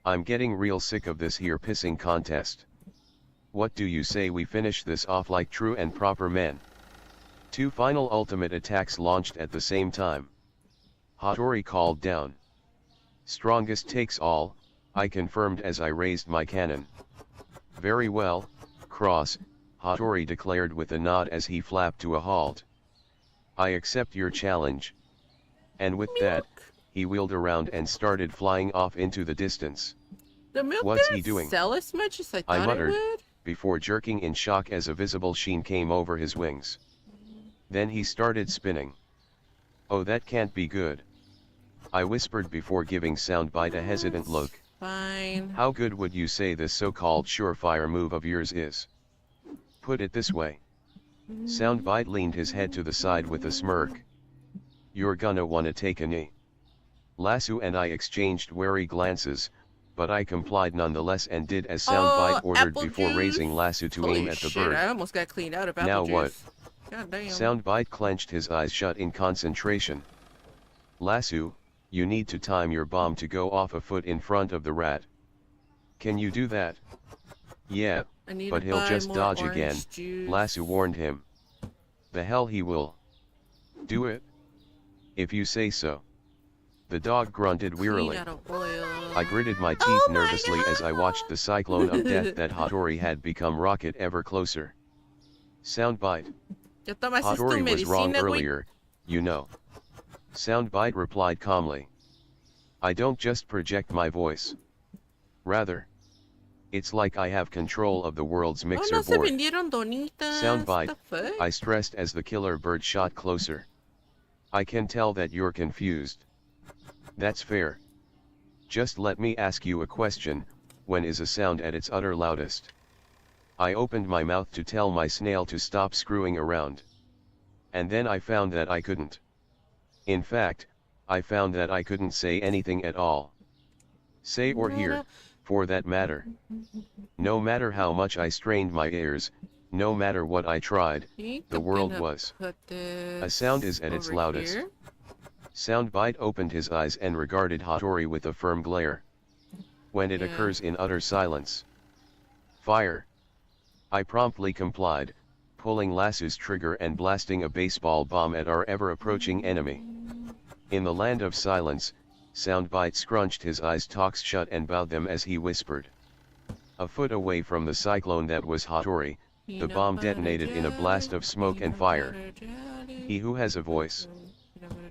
Speaker 3: I'm getting real sick of this here pissing contest. What do you say we finish this off like true and proper men? 2 final ultimate attacks launched at the same time. Hattori called down. Strongest takes all, I confirmed as I raised my cannon. Very well, Cross, Hattori declared with a nod as he flapped to a halt. I accept your challenge. And with that, he wheeled around and started flying off into the distance.
Speaker 1: The milk
Speaker 3: What's
Speaker 1: didn't
Speaker 3: he doing?
Speaker 1: sell as much as I thought it
Speaker 3: muttered,
Speaker 1: would.
Speaker 3: before jerking in shock as a visible sheen came over his wings. Then he started spinning. Oh, that can't be good. I whispered before giving Soundbite a hesitant look.
Speaker 1: Fine.
Speaker 3: How good would you say this so-called surefire move of yours is? Put it this way. Soundbite leaned his head to the side with a smirk. You're gonna wanna take a knee. Lasso and I exchanged wary glances, but I complied nonetheless and did as Soundbite ordered
Speaker 1: apple
Speaker 3: before
Speaker 1: juice?
Speaker 3: raising Lasso to
Speaker 1: Holy
Speaker 3: aim at the
Speaker 1: shit,
Speaker 3: bird.
Speaker 1: I almost got cleaned out of apple
Speaker 3: Now
Speaker 1: juice.
Speaker 3: what?
Speaker 1: God damn.
Speaker 3: Soundbite clenched his eyes shut in concentration. Lasso, you need to time your bomb to go off a foot in front of the rat. Can you do that? Yeah,
Speaker 1: I need
Speaker 3: but
Speaker 1: to
Speaker 3: he'll
Speaker 1: buy
Speaker 3: just
Speaker 1: more
Speaker 3: dodge
Speaker 1: orange
Speaker 3: again,
Speaker 1: juice.
Speaker 3: Lasso warned him. The hell he will. Do it. If you say so. The dog grunted
Speaker 1: Clean
Speaker 3: wearily.
Speaker 1: out of oil.
Speaker 3: I gritted my teeth
Speaker 1: Oh my
Speaker 3: nervously as I watched the cyclone of death
Speaker 1: God.
Speaker 3: that Hattori had become rocket ever closer. Soundbite.
Speaker 1: Ya tomaste tu
Speaker 3: Hattori was wrong
Speaker 1: medicina, güey?
Speaker 3: earlier, you know. Soundbite replied calmly. I don't just project my voice. Rather. It's like I have control of the world's
Speaker 1: Oh,
Speaker 3: mixer
Speaker 1: no se
Speaker 3: board.
Speaker 1: vendieron donitas.
Speaker 3: Soundbite,
Speaker 1: What the fuck?
Speaker 3: I stressed as the killer bird shot closer. I can tell that you're confused. That's fair. Just let me ask you a question, when is a sound at its utter loudest? I opened my mouth to tell my snail to stop screwing around. And then I found that I couldn't. In fact, I found that I couldn't say anything at all. Say or hear, for that matter. No matter how much I strained my ears, no matter what I tried,
Speaker 1: Think
Speaker 3: the
Speaker 1: I'm
Speaker 3: world
Speaker 1: gonna
Speaker 3: was.
Speaker 1: put
Speaker 3: A sound is at its
Speaker 1: over
Speaker 3: loudest.
Speaker 1: here.
Speaker 3: Soundbite opened his eyes and regarded Hattori with a firm glare. When it
Speaker 1: Yeah.
Speaker 3: occurs in utter silence. Fire. I promptly complied, pulling Lasso's trigger and blasting a baseball bomb at our ever-approaching enemy. In the land of silence, Soundbite scrunched his eyes talks shut and bowed them as he whispered. A foot away from the cyclone that was Hattori, the bomb detonated in a blast of smoke and fire. He who has a voice.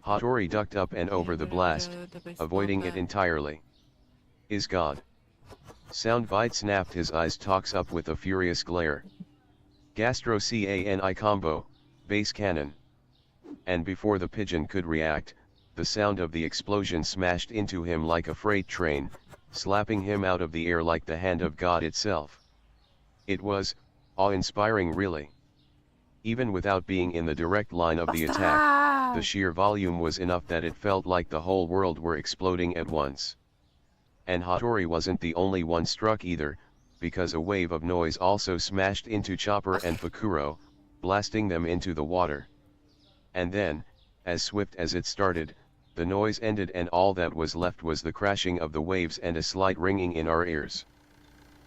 Speaker 3: Hattori ducked up and over the blast, avoiding it entirely. Is God. Soundbite snapped his eyes talks up with a furious glare. Gastro CANI combo, base cannon. And before the pigeon could react, the sound of the explosion smashed into him like a freight train, slapping him out of the air like the hand of God itself. It was awe-inspiring really. Even without being in the direct line of the attack, the sheer volume was enough that it felt like the whole world were exploding at once. And Hattori wasn't the only one struck either, because a wave of noise also smashed into Chopper and Fukuro, blasting them into the water. And then, as swift as it started, the noise ended and all that was left was the crashing of the waves and a slight ringing in our ears.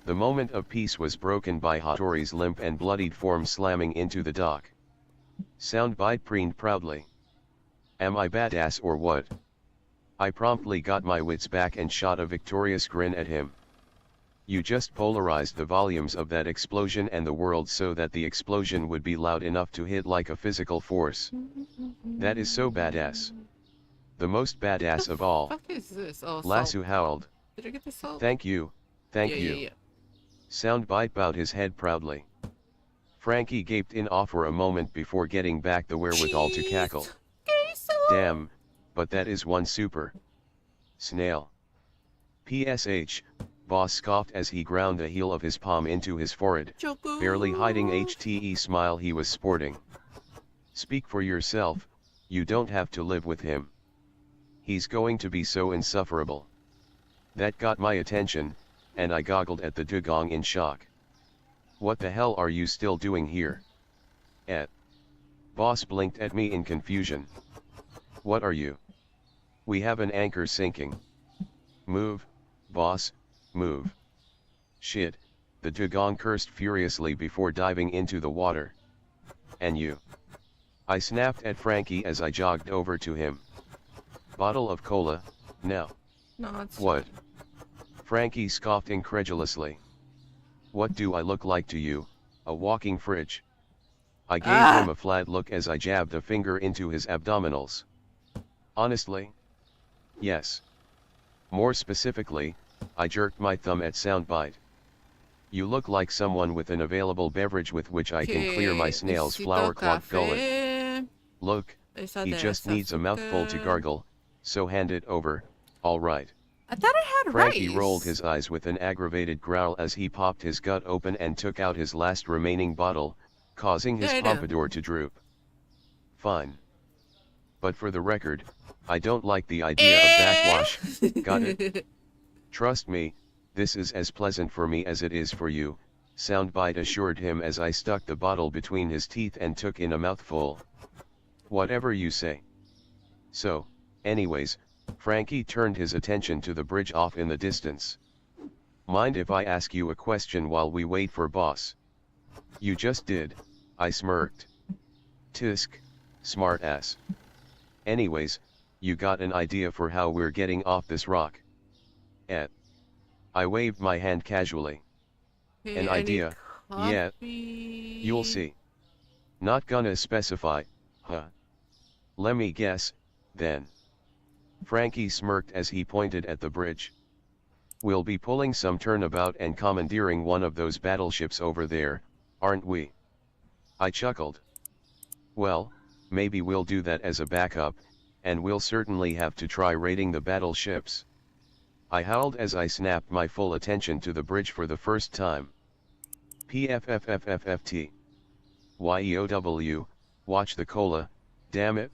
Speaker 3: The moment of peace was broken by Hattori's limp and bloodied form slamming into the dock. Soundbite preened proudly. Am I badass or what? I promptly got my wits back and shot a victorious grin at him. You just polarized the volumes of that explosion and the world so that the explosion would be loud enough to hit like a physical force. That is so badass. The most badass of all.
Speaker 1: What is this? Oh,
Speaker 3: Lasso howled.
Speaker 1: Did I get the salt?
Speaker 3: Thank you, thank you.
Speaker 1: Yeah.
Speaker 3: Soundbite bowed his head proudly. Frankie gaped in awe for a moment before getting back the wherewithal to cackle. Damn, but that is one super. Snail. PSH, boss scoffed as he ground the heel of his palm into his forehead, barely hiding HTE smile he was sporting. Speak for yourself, you don't have to live with him. He's going to be so insufferable. That got my attention, and I goggled at the dugong in shock. What the hell are you still doing here? Boss blinked at me in confusion. What are you? We have an anchor sinking. Move, boss, move. Shit, the dugong cursed furiously before diving into the water. And you? I snapped at Frankie as I jogged over to him. Bottle of cola, now.
Speaker 1: No, it's
Speaker 3: What? Frankie scoffed incredulously. What do I look like to you, a walking fridge? I gave him a flat look as I jabbed a finger into his abdominals. Honestly? Yes. More specifically, I jerked my thumb at Soundbite. You look like someone with an available beverage with which I can clear my snail's flour-clogged gullet. Look, he just needs a mouthful to gargle, so hand it over, all right.
Speaker 1: I thought I had
Speaker 3: Frankie
Speaker 1: rice.
Speaker 3: rolled his eyes with an aggravated growl as he popped his gut open and took out his last remaining bottle, causing his pompadour to droop. Fine. But for the record, I don't like the idea of backwash, got it? Trust me, this is as pleasant for me as it is for you, Soundbite assured him as I stuck the bottle between his teeth and took in a mouthful. Whatever you say. So, anyways, Frankie turned his attention to the bridge off in the distance. Mind if I ask you a question while we wait for boss? You just did, I smirked. Tisk, smart ass. Anyways, you got an idea for how we're getting off this rock? I waved my hand casually. An idea, yeah. You'll see. Not gonna specify, huh? Let me guess, then. Frankie smirked as he pointed at the bridge. We'll be pulling some turnabout and commandeering one of those battleships over there, aren't we? I chuckled. Well, maybe we'll do that as a backup, and we'll certainly have to try raiding the battleships. I howled as I snapped my full attention to the bridge for the first time. PFFFFFT. YEOW, watch the cola, damn it.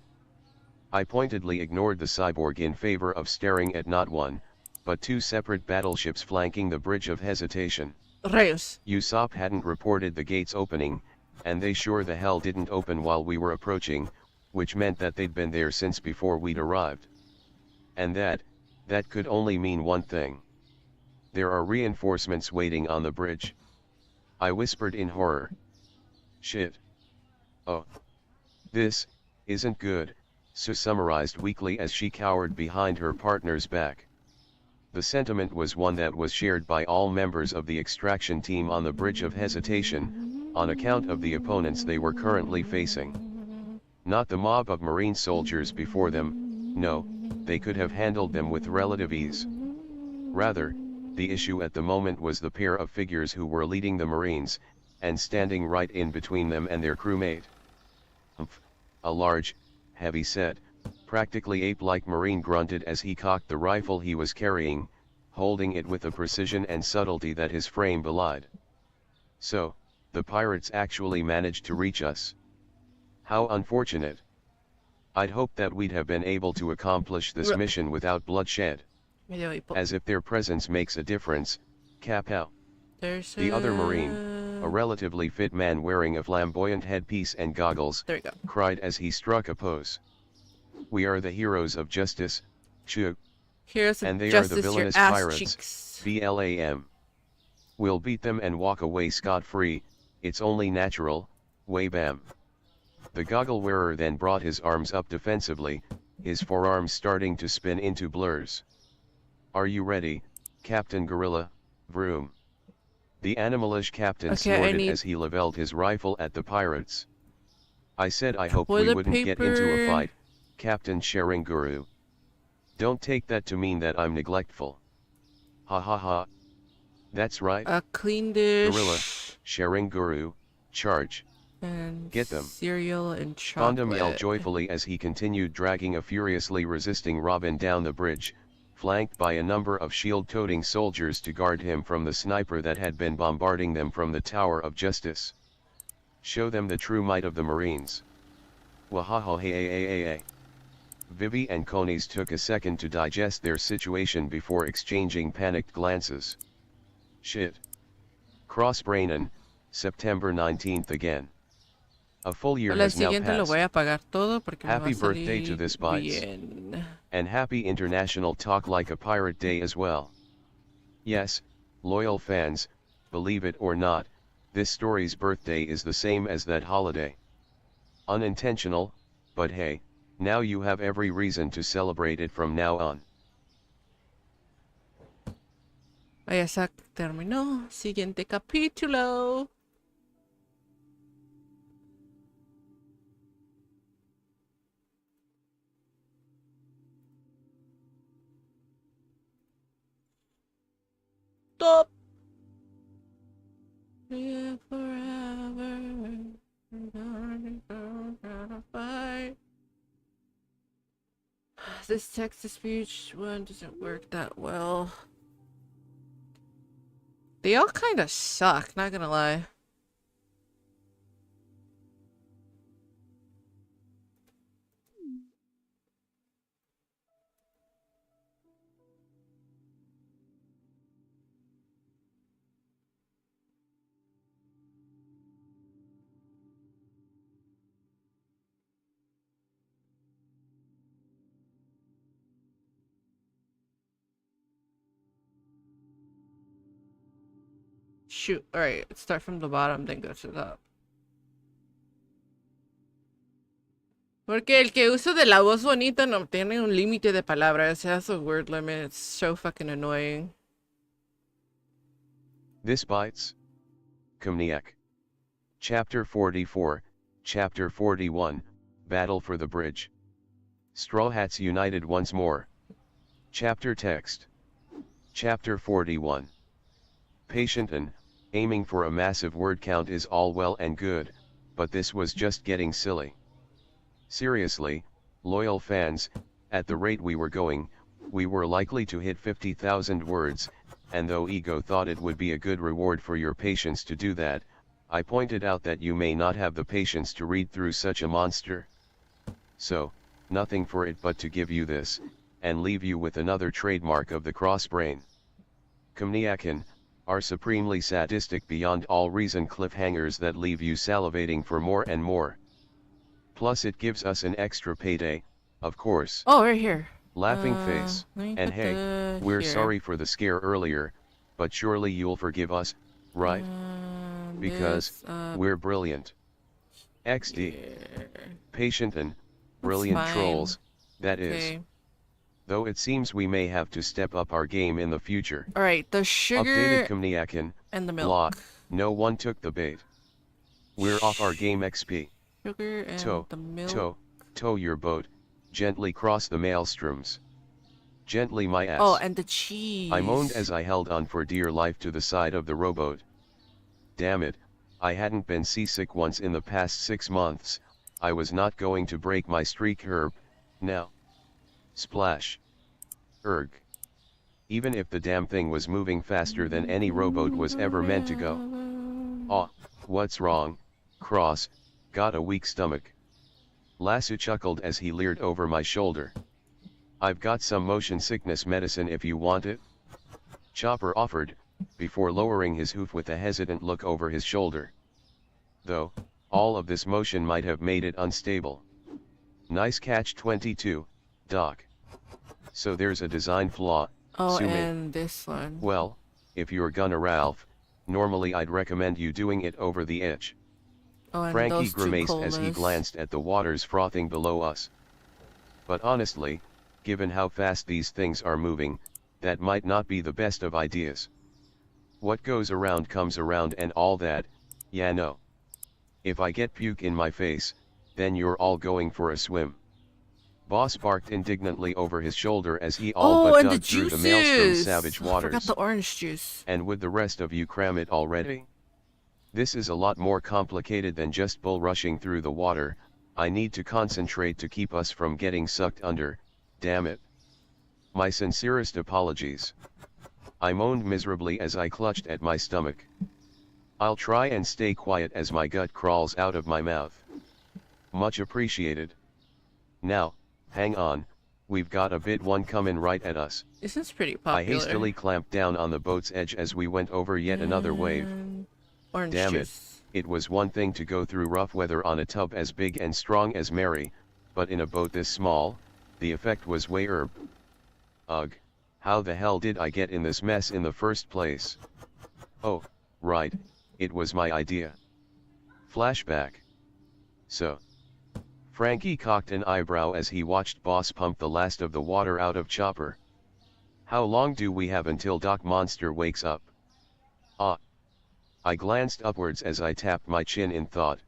Speaker 3: I pointedly ignored the cyborg in favor of staring at not one, but two separate battleships flanking the bridge of hesitation.
Speaker 1: Reyes.
Speaker 3: Usopp hadn't reported the gates opening, and they sure the hell didn't open while we were approaching, which meant that they'd been there since before we'd arrived. And that could only mean one thing. There are reinforcements waiting on the bridge. I whispered in horror. Shit. Oh. This isn't good, Sue summarized weakly as she cowered behind her partner's back. The sentiment was one that was shared by all members of the extraction team on the Bridge of Hesitation, on account of the opponents they were currently facing. Not the mob of Marine soldiers before them, no, they could have handled them with relative ease. Rather, the issue at the moment was the pair of figures who were leading the Marines, and standing right in between them and their crewmate. Humph, a large, heavy-set, practically ape-like Marine grunted as he cocked the rifle he was carrying, holding it with a precision and subtlety that his frame belied. So, the pirates actually managed to reach us. How unfortunate. I'd hoped that we'd have been able to accomplish this mission without bloodshed. As if their presence makes a difference, Capel.
Speaker 1: There's
Speaker 3: The other Marine, a relatively fit man wearing a flamboyant headpiece and goggles,
Speaker 1: There we go.
Speaker 3: cried as he struck a pose. We are the heroes of justice, Chug,
Speaker 1: Here's
Speaker 3: and they
Speaker 1: justice,
Speaker 3: are the
Speaker 1: your
Speaker 3: villainous
Speaker 1: ass
Speaker 3: pirates,
Speaker 1: cheeks.
Speaker 3: VLAM. We'll beat them and walk away scot-free, it's only natural, way bam. The goggle wearer then brought his arms up defensively, his forearms starting to spin into blurs. Are you ready, Captain Gorilla, vroom? The animalish captain snorted as he leveled his rifle at the pirates. I said I hoped we
Speaker 1: Toilet
Speaker 3: wouldn't get into a
Speaker 1: paper.
Speaker 3: fight, Captain Sharinguru. Don't take that to mean that I'm neglectful. Ha ha ha. That's right,
Speaker 1: A clean dish.
Speaker 3: Gorilla, Sharinguru, charge.
Speaker 1: And
Speaker 3: Get them.
Speaker 1: cereal and chocolate.
Speaker 3: Condom yelled joyfully as he continued dragging a furiously resisting Robin down the bridge, flanked by a number of shield-toting soldiers to guard him from the sniper that had been bombarding them from the Tower of Justice. Show them the true might of the Marines. Wahaha hey hey hey hey hey. Vivi and Conies took a second to digest their situation before exchanging panicked glances. Shit. Crossbrainan, September 19th again. A full year
Speaker 1: Al
Speaker 3: has now
Speaker 1: siguiente lo
Speaker 3: passed.
Speaker 1: voy a apagar todo porque
Speaker 3: Happy
Speaker 1: me va a
Speaker 3: birthday to
Speaker 1: salir
Speaker 3: this Bites.
Speaker 1: bien.
Speaker 3: And happy International Talk Like a Pirate Day as well. Yes, loyal fans, believe it or not, this story's birthday is the same as that holiday. Unintentional, but hey, now you have every reason to celebrate it from now on.
Speaker 1: Ya se terminó. Siguiente capítulo. Stop. Live forever. This text-to-speech one doesn't work that well. They all kind of suck, not gonna lie. Shoot. Alright, let's start from the bottom, then go to the top. Porque el que uso de la voz bonita no tiene un límite de palabras. It has a word limit. It's so fucking annoying.
Speaker 3: This Bites. Kumniak. Chapter 44, Chapter 41, Battle for the Bridge. Straw Hats united once more. Chapter text. Chapter 41. Patient and, aiming for a massive word count is all well and good, but this was just getting silly. Seriously, loyal fans, at the rate we were going, we were likely to hit 50,000 words, and though Ego thought it would be a good reward for your patience to do that, I pointed out that you may not have the patience to read through such a monster. So, nothing for it but to give you this, and leave you with another trademark of the crossbrain. Kumniakin, are supremely sadistic beyond all reason cliffhangers that leave you salivating for more and more. Plus it gives us an extra payday, of course.
Speaker 1: Oh, right here.
Speaker 3: Laughing face,
Speaker 1: let me
Speaker 3: and
Speaker 1: put
Speaker 3: hey,
Speaker 1: the
Speaker 3: we're
Speaker 1: here.
Speaker 3: sorry for the scare earlier, but surely you'll forgive us, right? Because,
Speaker 1: this up
Speaker 3: we're brilliant. XD.
Speaker 1: here.
Speaker 3: Patient and, brilliant
Speaker 1: fine.
Speaker 3: trolls, that is.
Speaker 1: Okay.
Speaker 3: though it seems we may have to step up our game in the future.
Speaker 1: Alright, the
Speaker 3: Updated
Speaker 1: sugar
Speaker 3: Kumniakin,
Speaker 1: and the
Speaker 3: blah,
Speaker 1: milk.
Speaker 3: no one took the bait. We're off our game XP.
Speaker 1: Sugar and the milk.
Speaker 3: Tow your boat, gently cross the maelstroms. Gently my ass.
Speaker 1: Oh, and the cheese.
Speaker 3: I moaned as I held on for dear life to the side of the rowboat. Damn it, I hadn't been seasick once in the past 6 months, I was not going to break my streak herb, now. Splash. Erg. Even if the damn thing was moving faster than any rowboat was ever meant to go. Aw, what's wrong, Cross, got a weak stomach. Lasso chuckled as he leered over my shoulder. I've got some motion sickness medicine if you want it. Chopper offered, before lowering his hoof with a hesitant look over his shoulder. Though, all of this motion might have made it unstable. Nice catch 22, Doc. So there's a design flaw,
Speaker 1: Oh,
Speaker 3: Sumi.
Speaker 1: and this one.
Speaker 3: Well, if you're gonna Ralph, normally I'd recommend you doing it over the edge.
Speaker 1: Oh, and
Speaker 3: Frankie
Speaker 1: those two
Speaker 3: grimaced as he
Speaker 1: colas.
Speaker 3: glanced at the waters frothing below us. But honestly, given how fast these things are moving, that might not be the best of ideas. What goes around comes around and all that, yeah no. If I get puke in my face, then you're all going for a swim. Boss barked indignantly over his shoulder as he all
Speaker 1: Oh,
Speaker 3: but
Speaker 1: and the
Speaker 3: dug through the maelstrom's
Speaker 1: juices.
Speaker 3: savage
Speaker 1: I forgot
Speaker 3: waters.
Speaker 1: the orange juice.
Speaker 3: And would the rest of you cram it already? This is a lot more complicated than just bull rushing through the water. I need to concentrate to keep us from getting sucked under, damn it. My sincerest apologies. I moaned miserably as I clutched at my stomach. I'll try and stay quiet as my gut crawls out of my mouth. Much appreciated. Now, hang on, we've got a bit one coming right at us.
Speaker 1: This is pretty popular.
Speaker 3: I hastily clamped down on the boat's edge as we went over yet another wave.
Speaker 1: And orange
Speaker 3: Damn it.
Speaker 1: juice.
Speaker 3: It was one thing to go through rough weather on a tub as big and strong as Mary, but in a boat this small, the effect was way herb. Ugh, how the hell did I get in this mess in the first place? Oh, right, it was my idea. Flashback. So. Frankie cocked an eyebrow as he watched Boss pump the last of the water out of Chopper. How long do we have until Doc Monster wakes up? Ah. I glanced upwards as I tapped my chin in thought.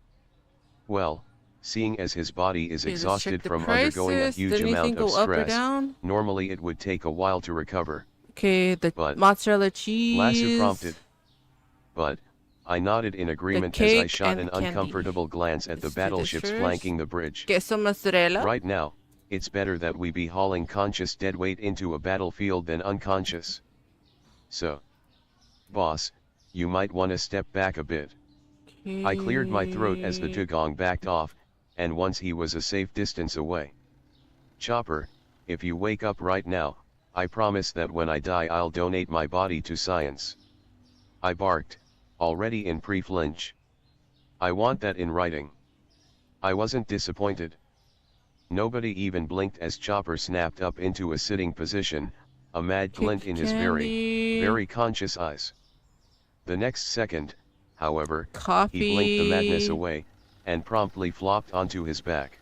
Speaker 3: Well, seeing as his body is
Speaker 1: Okay, let's
Speaker 3: exhausted
Speaker 1: check the
Speaker 3: from undergoing a
Speaker 1: prices.
Speaker 3: huge
Speaker 1: Did anything
Speaker 3: amount of
Speaker 1: go up or
Speaker 3: stress,
Speaker 1: down?
Speaker 3: normally it would take a while to recover.
Speaker 1: Okay, the
Speaker 3: But
Speaker 1: mozzarella cheese.
Speaker 3: Lasso prompted. But, I nodded in agreement as I
Speaker 1: cake
Speaker 3: shot
Speaker 1: and
Speaker 3: an
Speaker 1: candy.
Speaker 3: uncomfortable glance at the
Speaker 1: Let's do this
Speaker 3: battleships
Speaker 1: first.
Speaker 3: flanking the bridge.
Speaker 1: Queso mozzarella.
Speaker 3: Right now, it's better that we be hauling conscious deadweight into a battlefield than unconscious. So, boss, you might want to step back a bit. I cleared my throat as the
Speaker 1: Okay.
Speaker 3: dugong backed off, and once he was a safe distance away. Chopper, if you wake up right now, I promise that when I die I'll donate my body to science. I barked, already in pre-flinch. I want that in writing. I wasn't disappointed. Nobody even blinked as Chopper snapped up into a sitting position, a mad glint in his
Speaker 1: candy.
Speaker 3: very conscious eyes. The next second, however,
Speaker 1: Coffee.
Speaker 3: he blinked the madness away, and promptly flopped onto his back.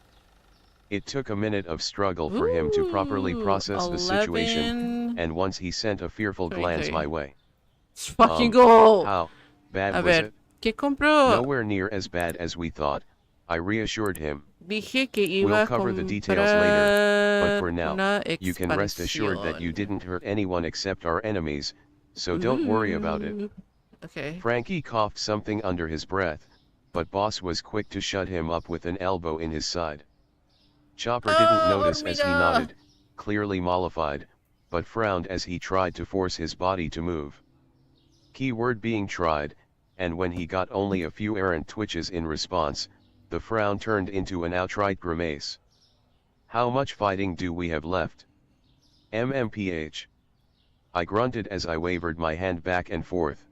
Speaker 3: It took a minute of struggle for him to properly
Speaker 1: Ooh,
Speaker 3: process the situation,
Speaker 1: 11.
Speaker 3: and once he sent a fearful glance
Speaker 1: 23.
Speaker 3: my way.
Speaker 1: Let's fucking
Speaker 3: Um,
Speaker 1: go.
Speaker 3: How bad
Speaker 1: A
Speaker 3: was
Speaker 1: ver,
Speaker 3: it?
Speaker 1: ¿qué compró?
Speaker 3: Nowhere near as bad as we thought, I reassured him.
Speaker 1: Dije que iba
Speaker 3: We'll
Speaker 1: a
Speaker 3: cover the details later, but for now,
Speaker 1: una
Speaker 3: you can rest assured that you
Speaker 1: expansión.
Speaker 3: didn't hurt anyone except our enemies, so don't worry about it.
Speaker 1: Ooh. Okay.
Speaker 3: Frankie coughed something under his breath, but Boss was quick to shut him up with an elbow in his side. Chopper didn't notice as he
Speaker 1: hormiga!
Speaker 3: nodded, clearly mollified, but frowned as he tried to force his body to move. Keyword being tried, and when he got only a few errant twitches in response, the frown turned into an outright grimace. How much fighting do we have left? MMPH. I grunted as I wavered my hand back and forth.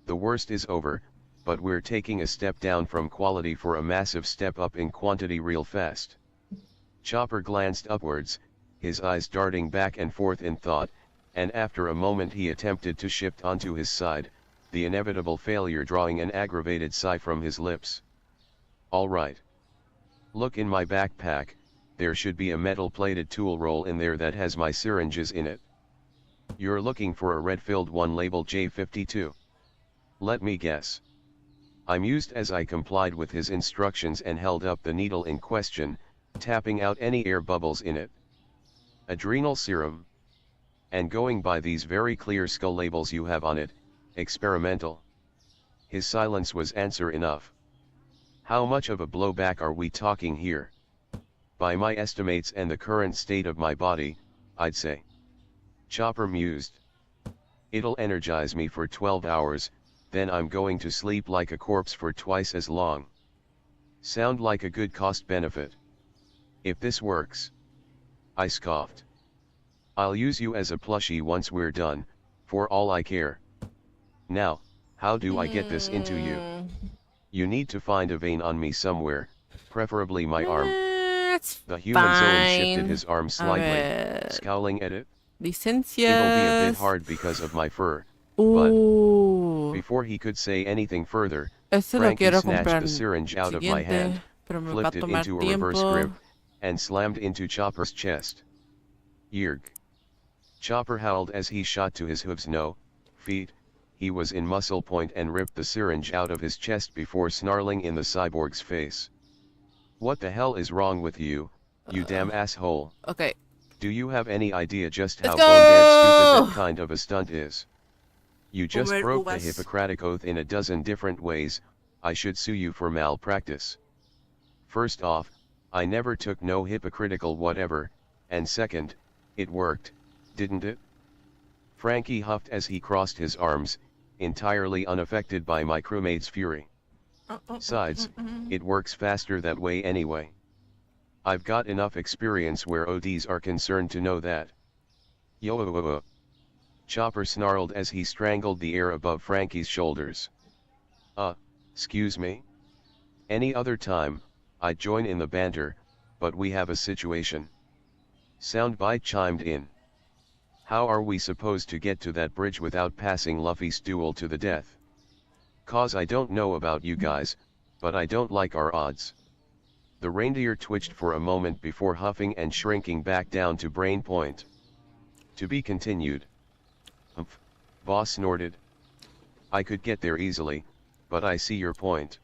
Speaker 3: The worst is over, but we're taking a step down from quality for a massive step up in quantity real fast. Chopper glanced upwards, his eyes darting back and forth in thought, and after a moment he attempted to shift onto his side, the inevitable failure drawing an aggravated sigh from his lips. All right. Look in my backpack, there should be a metal-plated tool roll in there that has my syringes in it. You're looking for a red-filled one labeled J52. Let me guess. I mused as I complied with his instructions and held up the needle in question, tapping out any air bubbles in it. Adrenal serum. And going by these very clear skull labels you have on it, experimental. His silence was answer enough. How much of a blowback are we talking here? By my estimates and the current state of my body, I'd say. Chopper mused. It'll energize me for 12 hours, then I'm going to sleep like a corpse for twice as long. Sound like a good cost-benefit. If this works. I scoffed. I'll use you as a plushie once we're done, for all I care. Now, how do I get this into you? You need to find a vein on me somewhere, preferably my arm.
Speaker 1: That's
Speaker 3: The human zone shifted
Speaker 1: fine.
Speaker 3: his arm
Speaker 1: A
Speaker 3: slightly,
Speaker 1: ver.
Speaker 3: scowling at it.
Speaker 1: Licencias.
Speaker 3: It'll be a bit hard because of my fur, but before he could say anything further,
Speaker 1: Ese lo
Speaker 3: Frankie
Speaker 1: quiero
Speaker 3: snatched
Speaker 1: comprar
Speaker 3: the syringe out of my
Speaker 1: siguiente,
Speaker 3: hand,
Speaker 1: pero me va a
Speaker 3: flipped it
Speaker 1: tomar
Speaker 3: into a reverse
Speaker 1: tiempo.
Speaker 3: grip, and slammed into Chopper's chest. Yerg. Chopper howled as he shot to his hooves. No, feet, he was in muscle point and ripped the syringe out of his chest before snarling in the cyborg's face. What the hell is wrong with you, you damn asshole?
Speaker 1: Okay.
Speaker 3: Do you have any idea just how
Speaker 1: Let's
Speaker 3: bone-dead
Speaker 1: go!
Speaker 3: stupid that kind of a stunt is? You just
Speaker 1: Uber
Speaker 3: broke the
Speaker 1: uvas.
Speaker 3: Hippocratic Oath in a dozen different ways. I should sue you for malpractice. First off, I never took no hypocritical whatever, and second, it worked, didn't it? Frankie huffed as he crossed his arms, entirely unaffected by my crewmate's fury. Sides, it works faster that way anyway. I've got enough experience where ODs are concerned to know that. Yo. Chopper snarled as he strangled the air above Frankie's shoulders. Excuse me? Any other time, I'd join in the banter, but we have a situation. Soundbite chimed in. How are we supposed to get to that bridge without passing Luffy's duel to the death? Cause I don't know about you guys, but I don't like our odds. The reindeer twitched for a moment before huffing and shrinking back down to brain point. To be continued. Humph, boss snorted. I could get there easily, but I see your point.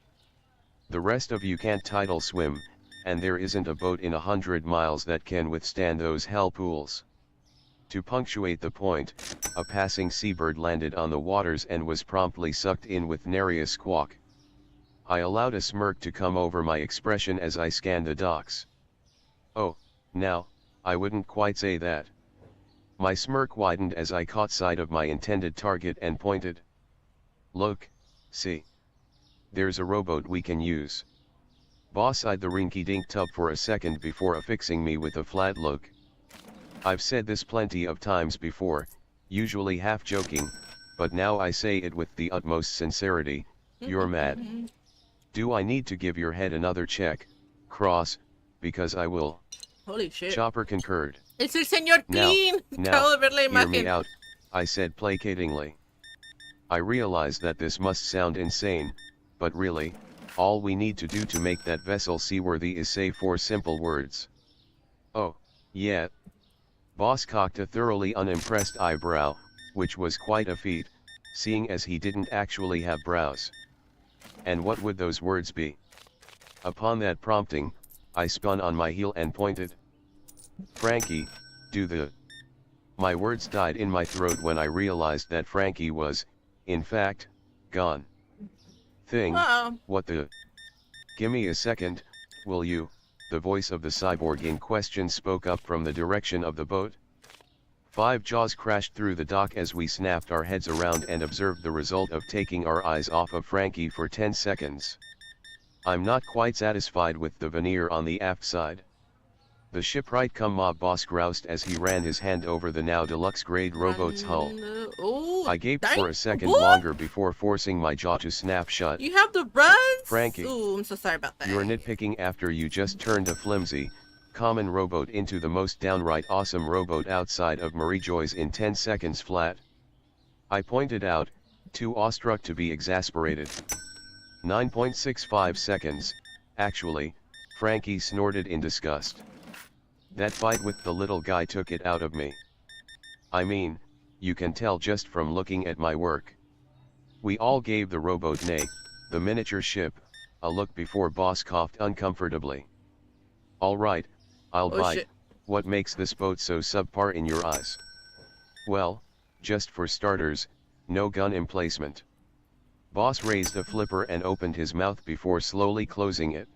Speaker 3: The rest of you can't tidal swim, and there isn't a boat in 100 miles that can withstand those hell pools. To punctuate the point, a passing seabird landed on the waters and was promptly sucked in with nary a squawk. I allowed a smirk to come over my expression as I scanned the docks. Oh, now, I wouldn't quite say that. My smirk widened as I caught sight of my intended target and pointed. Look, see. There's a rowboat we can use. Boss eyed the rinky-dink tub for a second before affixing me with a flat look. I've said this plenty of times before, usually half joking, but now I say it with the utmost sincerity. You're mad. Do I need to give your head another check, Cross, because I will.
Speaker 1: Holy shit.
Speaker 3: Chopper concurred.
Speaker 1: Es el señor
Speaker 3: Now,
Speaker 1: Clean. Acabo de ver la
Speaker 3: hear me
Speaker 1: imagen.
Speaker 3: out, I said placatingly. I realize that this must sound insane, but really, all we need to do to make that vessel seaworthy is say 4 simple words. Oh, yeah. Boss cocked a thoroughly unimpressed eyebrow, which was quite a feat, seeing as he didn't actually have brows. And what would those words be? Upon that prompting, I spun on my heel and pointed. Frankie, do the... My words died in my throat when I realized that Frankie was, in fact, gone. Thing,
Speaker 1: Uh-oh.
Speaker 3: what the... Gimme a second, will you? The voice of the cyborg in question spoke up from the direction of the boat. 5 jaws crashed through the dock as we snapped our heads around and observed the result of taking our eyes off of Frankie for 10 seconds. I'm not quite satisfied with the veneer on the aft side. The shipwright cum mob boss groused as he ran his hand over the now deluxe grade rowboat's hull.
Speaker 1: Oh,
Speaker 3: I gaped for a second
Speaker 1: what?
Speaker 3: longer before forcing my jaw to snap shut.
Speaker 1: You have the runs?
Speaker 3: Frankie,
Speaker 1: Ooh, I'm so sorry about that.
Speaker 3: You're nitpicking after you just turned a flimsy, common rowboat into the most downright awesome rowboat outside of Marie Joy's in 10 seconds flat. I pointed out, too awestruck to be exasperated. 9.65 seconds, actually, Frankie snorted in disgust. That fight with the little guy took it out of me. I mean, you can tell just from looking at my work. We all gave the rowboat, nay, the miniature ship, a look before Boss coughed uncomfortably. Alright, I'll
Speaker 1: Oh,
Speaker 3: bite.
Speaker 1: shit.
Speaker 3: What makes this boat so subpar in your eyes? Well, just for starters, no gun emplacement. Boss raised a flipper and opened his mouth before slowly closing it.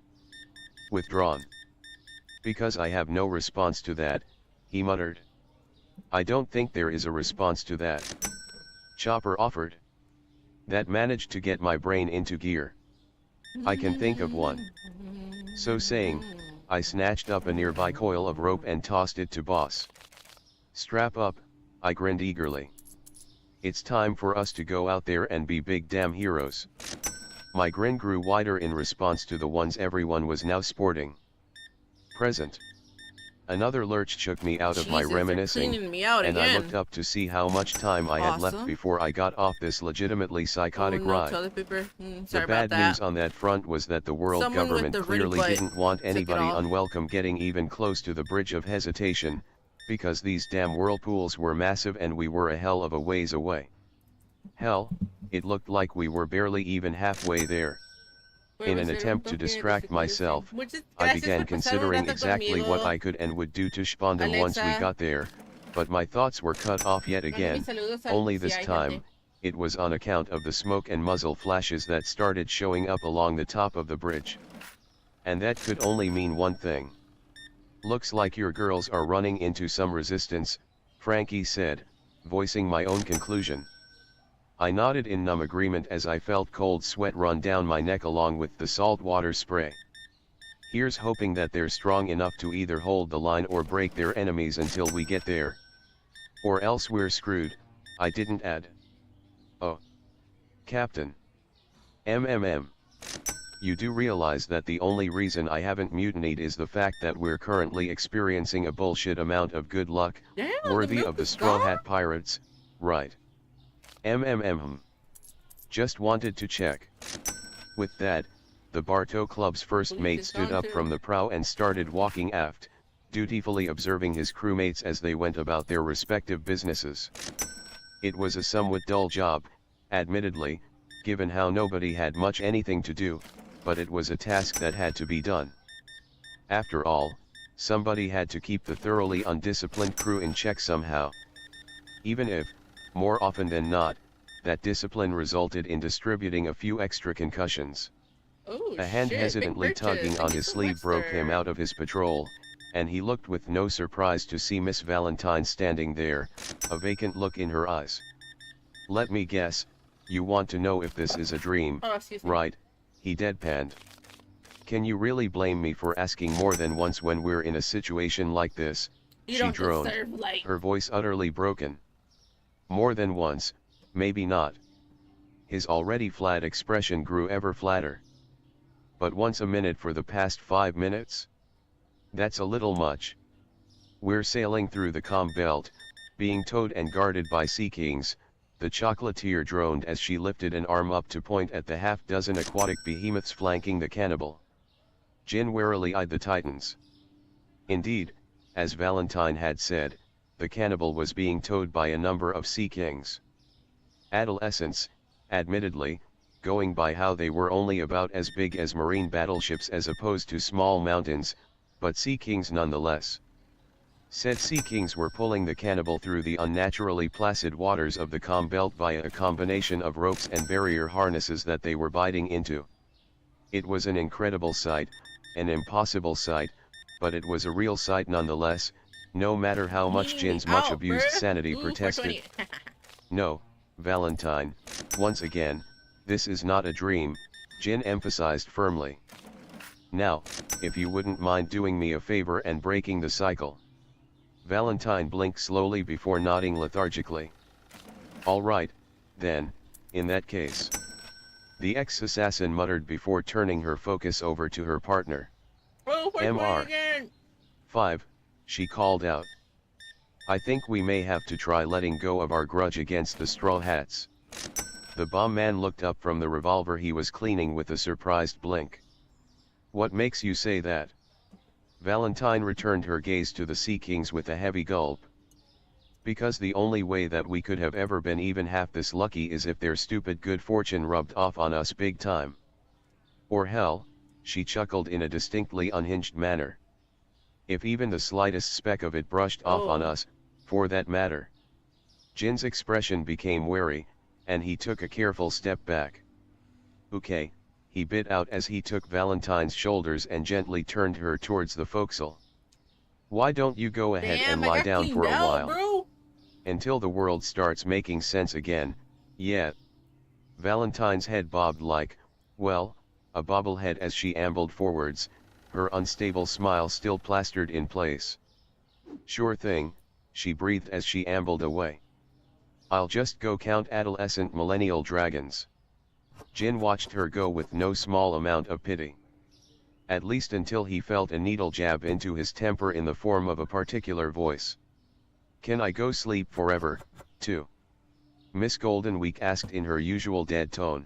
Speaker 3: Withdrawn. Because I have no response to that, he muttered. I don't think there is a response to that. Chopper offered. That managed to get my brain into gear. I can think of one. So saying, I snatched up a nearby coil of rope and tossed it to Boss. Strap up, I grinned eagerly. It's time for us to go out there and be big damn heroes. My grin grew wider in response to the ones everyone was now sporting. Present. Another lurch shook me out of my
Speaker 1: Jesus, they're
Speaker 3: reminiscing,
Speaker 1: cleaning me out
Speaker 3: and I
Speaker 1: again.
Speaker 3: looked up to see how much time I had left
Speaker 1: Awesome.
Speaker 3: before I got off this legitimately psychotic
Speaker 1: Oh, no,
Speaker 3: ride.
Speaker 1: toilet paper. Sorry
Speaker 3: The
Speaker 1: about
Speaker 3: bad
Speaker 1: that.
Speaker 3: news on that front was that the world
Speaker 1: Someone with
Speaker 3: government
Speaker 1: the ring
Speaker 3: clearly
Speaker 1: butt
Speaker 3: didn't want
Speaker 1: took it
Speaker 3: anybody
Speaker 1: off.
Speaker 3: unwelcome getting even close to the bridge of hesitation, because these damn whirlpools were massive and we were a hell of a ways away. Hell, it looked like we were barely even halfway there. In an attempt to distract myself, I began considering exactly what I could and would do to Spondon once we
Speaker 1: Alexa.
Speaker 3: got there, but my thoughts were cut off yet again, only this time, it was on account of the smoke and muzzle flashes that started showing up along the top of the bridge. And that could only mean one thing. Looks like your girls are running into some resistance, Frankie said, voicing my own conclusion. I nodded in numb agreement as I felt cold sweat run down my neck along with the salt water spray. Here's hoping that they're strong enough to either hold the line or break their enemies until we get there. Or else we're screwed, I didn't add. Oh. Captain. You do realize that the only reason I haven't mutinied is the fact that we're currently experiencing a bullshit amount of good luck,
Speaker 1: Damn,
Speaker 3: worthy
Speaker 1: milk
Speaker 3: of the
Speaker 1: is
Speaker 3: Straw
Speaker 1: gone?
Speaker 3: Hat Pirates, right? Just wanted to check. With that, the Bartow Club's first
Speaker 1: Police
Speaker 3: mate
Speaker 1: is
Speaker 3: stood
Speaker 1: gone
Speaker 3: up
Speaker 1: too.
Speaker 3: from the prow and started walking aft, dutifully observing his crewmates as they went about their respective businesses. It was a somewhat dull job, admittedly, given how nobody had much anything to do, but it was a task that had to be done. After all, somebody had to keep the thoroughly undisciplined crew in check somehow. Even if, more often than not, that discipline resulted in distributing a few extra concussions.
Speaker 1: Oh,
Speaker 3: A hand
Speaker 1: shit,
Speaker 3: hesitantly
Speaker 1: big
Speaker 3: tugging
Speaker 1: purchase.
Speaker 3: on
Speaker 1: Thank you
Speaker 3: his
Speaker 1: so
Speaker 3: sleeve
Speaker 1: much,
Speaker 3: broke
Speaker 1: sir.
Speaker 3: him out of his patrol, and he looked with no surprise to see Miss Valentine standing there, a vacant look in her eyes. Let me guess, you want to know if this is a dream,
Speaker 1: Oh, excuse me.
Speaker 3: right? He deadpanned. Can you really blame me for asking more than once when we're in a situation like this?
Speaker 1: You
Speaker 3: She
Speaker 1: don't
Speaker 3: droned,
Speaker 1: deserve light.
Speaker 3: her voice utterly broken. More than once, maybe not. His already flat expression grew ever flatter. But once a minute for the past 5 minutes? That's a little much. We're sailing through the calm belt, being towed and guarded by sea kings, the chocolatier droned as she lifted an arm up to point at the half-dozen aquatic behemoths flanking the cannibal. Jin warily eyed the titans. Indeed, as Valentine had said, the cannibal was being towed by a number of sea kings. Adolescents, admittedly, going by how they were only about as big as marine battleships as opposed to small mountains, but sea kings nonetheless. Said sea kings were pulling the cannibal through the unnaturally placid waters of the calm belt via a combination of ropes and barrier harnesses that they were biting into. It was an incredible sight, an impossible sight, but it was a real sight nonetheless, no matter how much Jin's much abused sanity protested. No, Valentine, once again, this is not a dream, Jin emphasized firmly. Now, if you wouldn't mind doing me a favor and breaking the cycle. Valentine blinked slowly before nodding lethargically. All right, then, in that case. The ex-assassin muttered before turning her focus over to her partner.
Speaker 1: Oh,
Speaker 3: MR.
Speaker 1: again.
Speaker 3: 5, she called out. I think we may have to try letting go of our grudge against the Straw Hats. The bomb man looked up from the revolver he was cleaning with a surprised blink. What makes you say that? Valentine returned her gaze to the Sea Kings with a heavy gulp. Because the only way that we could have ever been even half this lucky is if their stupid good fortune rubbed off on us big time. Or hell, she chuckled in a distinctly unhinged manner. If even the slightest speck of it brushed off on us, for that matter. Jin's expression became wary, and he took a careful step back. Okay, he bit out as he took Valentine's shoulders and gently turned her towards the forecastle. Why don't you go ahead and lie down for a while?
Speaker 1: Bro.
Speaker 3: Until the world starts making sense again, yeah. Valentine's head bobbed like, well, a bobblehead as she ambled forwards, her unstable smile still plastered in place. Sure thing, she breathed as she ambled away. I'll just go count adolescent millennial dragons. Jin watched her go with no small amount of pity. At least until he felt a needle jab into his temper in the form of a particular voice. Can I go sleep forever, too? Miss Goldenweek asked in her usual dead tone.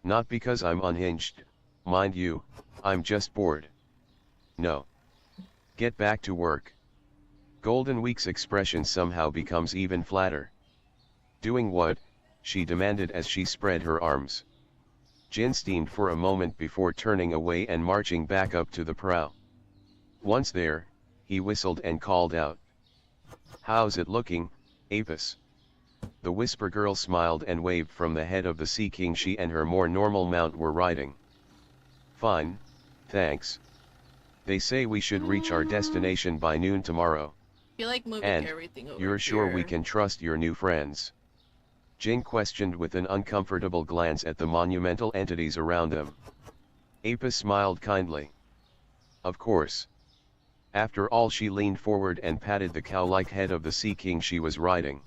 Speaker 3: Not because I'm unhinged, mind you, I'm just bored. No. Get back to work. Goldenweek's expression somehow becomes even flatter. Doing what? She demanded as she spread her arms. Jin steamed for a moment before turning away and marching back up to the prow. Once there, he whistled and called out. How's it looking, Apis? The Whisper Girl smiled and waved from the head of the Sea King she and her more normal mount were riding. Fine, thanks. They say we should reach our destination by noon tomorrow.
Speaker 1: I feel like moving
Speaker 3: And,
Speaker 1: everything over
Speaker 3: you're sure we
Speaker 1: here.
Speaker 3: can trust your new friends? Jin questioned with an uncomfortable glance at the monumental entities around them. Apis smiled kindly. Of course. After all, she leaned forward and patted the cow-like head of the Sea King she was riding.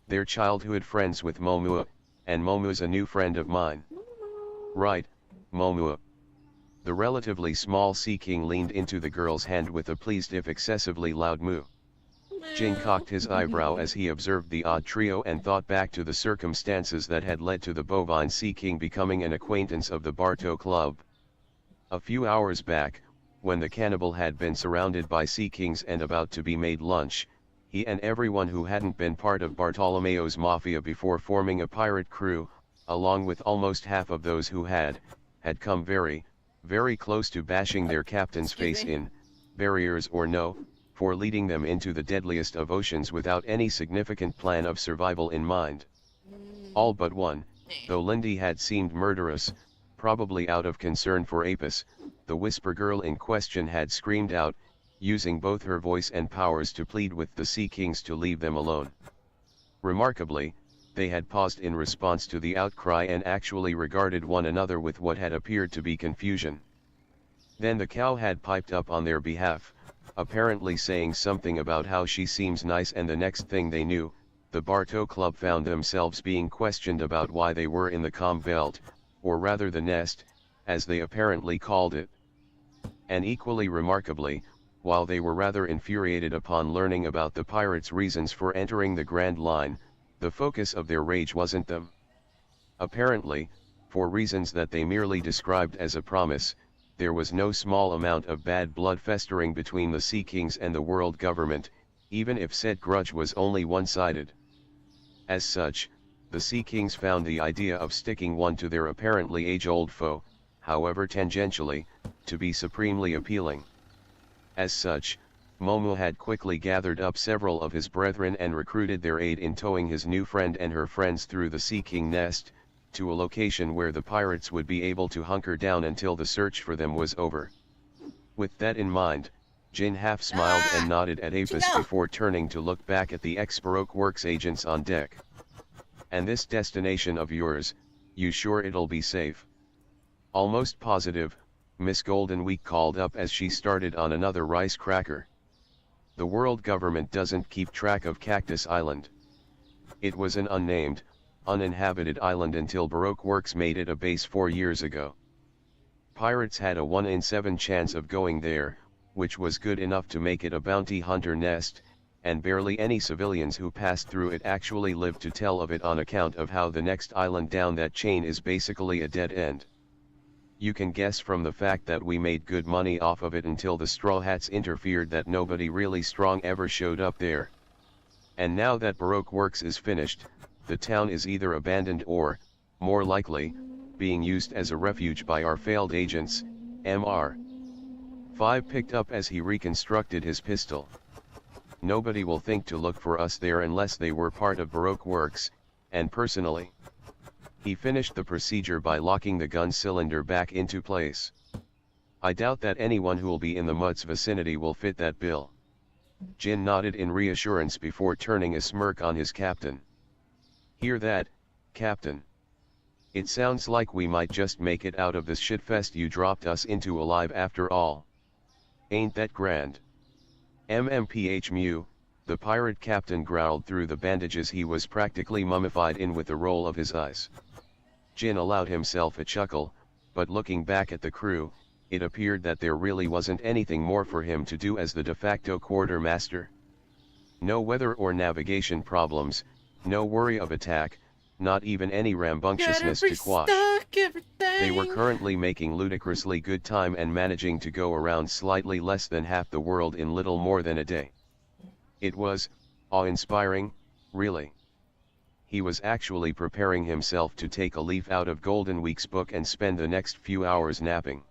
Speaker 3: They're childhood friends with Momua, and Momua's a new friend of mine. Right, Momua. The relatively small Sea King leaned into the girl's hand with a pleased if excessively loud moo. Jin cocked his eyebrow as he observed the odd trio and thought back to the circumstances that had led to the bovine Sea King becoming an acquaintance of the Bartow Club. A few hours back, when the cannibal had been surrounded by Sea Kings and about to be made lunch, he and everyone who hadn't been part of Bartolomeo's mafia before forming a pirate crew, along with almost half of those who had come very, very close to bashing their captain's face in, barriers or no, for leading them into the deadliest of oceans without any significant plan of survival in mind. All but one, though Lindy had seemed murderous, probably out of concern for Apis, the Whisper Girl in question had screamed out, using both her voice and powers to plead with the Sea Kings to leave them alone. Remarkably, they had paused in response to the outcry and actually regarded one another with what had appeared to be confusion. Then the cow had piped up on their behalf, apparently saying something about how she seems nice, and the next thing they knew, the Bartow Club found themselves being questioned about why they were in the calm belt, or rather the nest, as they apparently called it. And equally remarkably, while they were rather infuriated upon learning about the pirates' reasons for entering the Grand Line, the focus of their rage wasn't them. Apparently, for reasons that they merely described as a promise, there was no small amount of bad blood festering between the Sea Kings and the world government, even if said grudge was only one-sided. As such, the Sea Kings found the idea of sticking one to their apparently age-old foe, however tangentially, to be supremely appealing. As such, Momu had quickly gathered up several of his brethren and recruited their aid in towing his new friend and her friends through the Sea King nest, to a location where the pirates would be able to hunker down until the search for them was over. With that in mind, Jin half smiled and nodded at Apis before turning to look back at the ex-Baroque Works agents on deck. And this destination of yours, you sure it'll be safe? Almost positive, Miss Goldenweek called up as she started on another rice cracker. The world government doesn't keep track of Cactus Island. It was an unnamed, uninhabited island until Baroque Works made it a base 4 years ago. Pirates had a 1 in 7 chance of going there, which was good enough to make it a bounty hunter nest, and barely any civilians who passed through it actually lived to tell of it on account of how the next island down that chain is basically a dead end. You can guess from the fact that we made good money off of it until the Straw Hats interfered that nobody really strong ever showed up there. And now that Baroque Works is finished, the town is either abandoned or, more likely, being used as a refuge by our failed agents, Mr. 5 picked up as he reconstructed his pistol. Nobody will think to look for us there unless they were part of Baroque Works, and personally. He finished the procedure by locking the gun cylinder back into place. I doubt that anyone who'll be in the mud's vicinity will fit that bill. Jin nodded in reassurance before turning a smirk on his captain. Hear that, Captain? It sounds like we might just make it out of this shitfest you dropped us into alive after all. Ain't that grand? MMPHMU, the pirate captain growled through the bandages he was practically mummified in with the roll of his eyes. Jin allowed himself a chuckle, but looking back at the crew, it appeared that there really wasn't anything more for him to do as the de facto quartermaster. No weather or navigation problems, no worry of attack, not even any rambunctiousness to quash. They were currently making ludicrously good time and managing to go around slightly less than half the world in little more than a day. It was awe-inspiring, really. He was actually preparing himself to take a leaf out of Golden Week's book and spend the next few hours napping.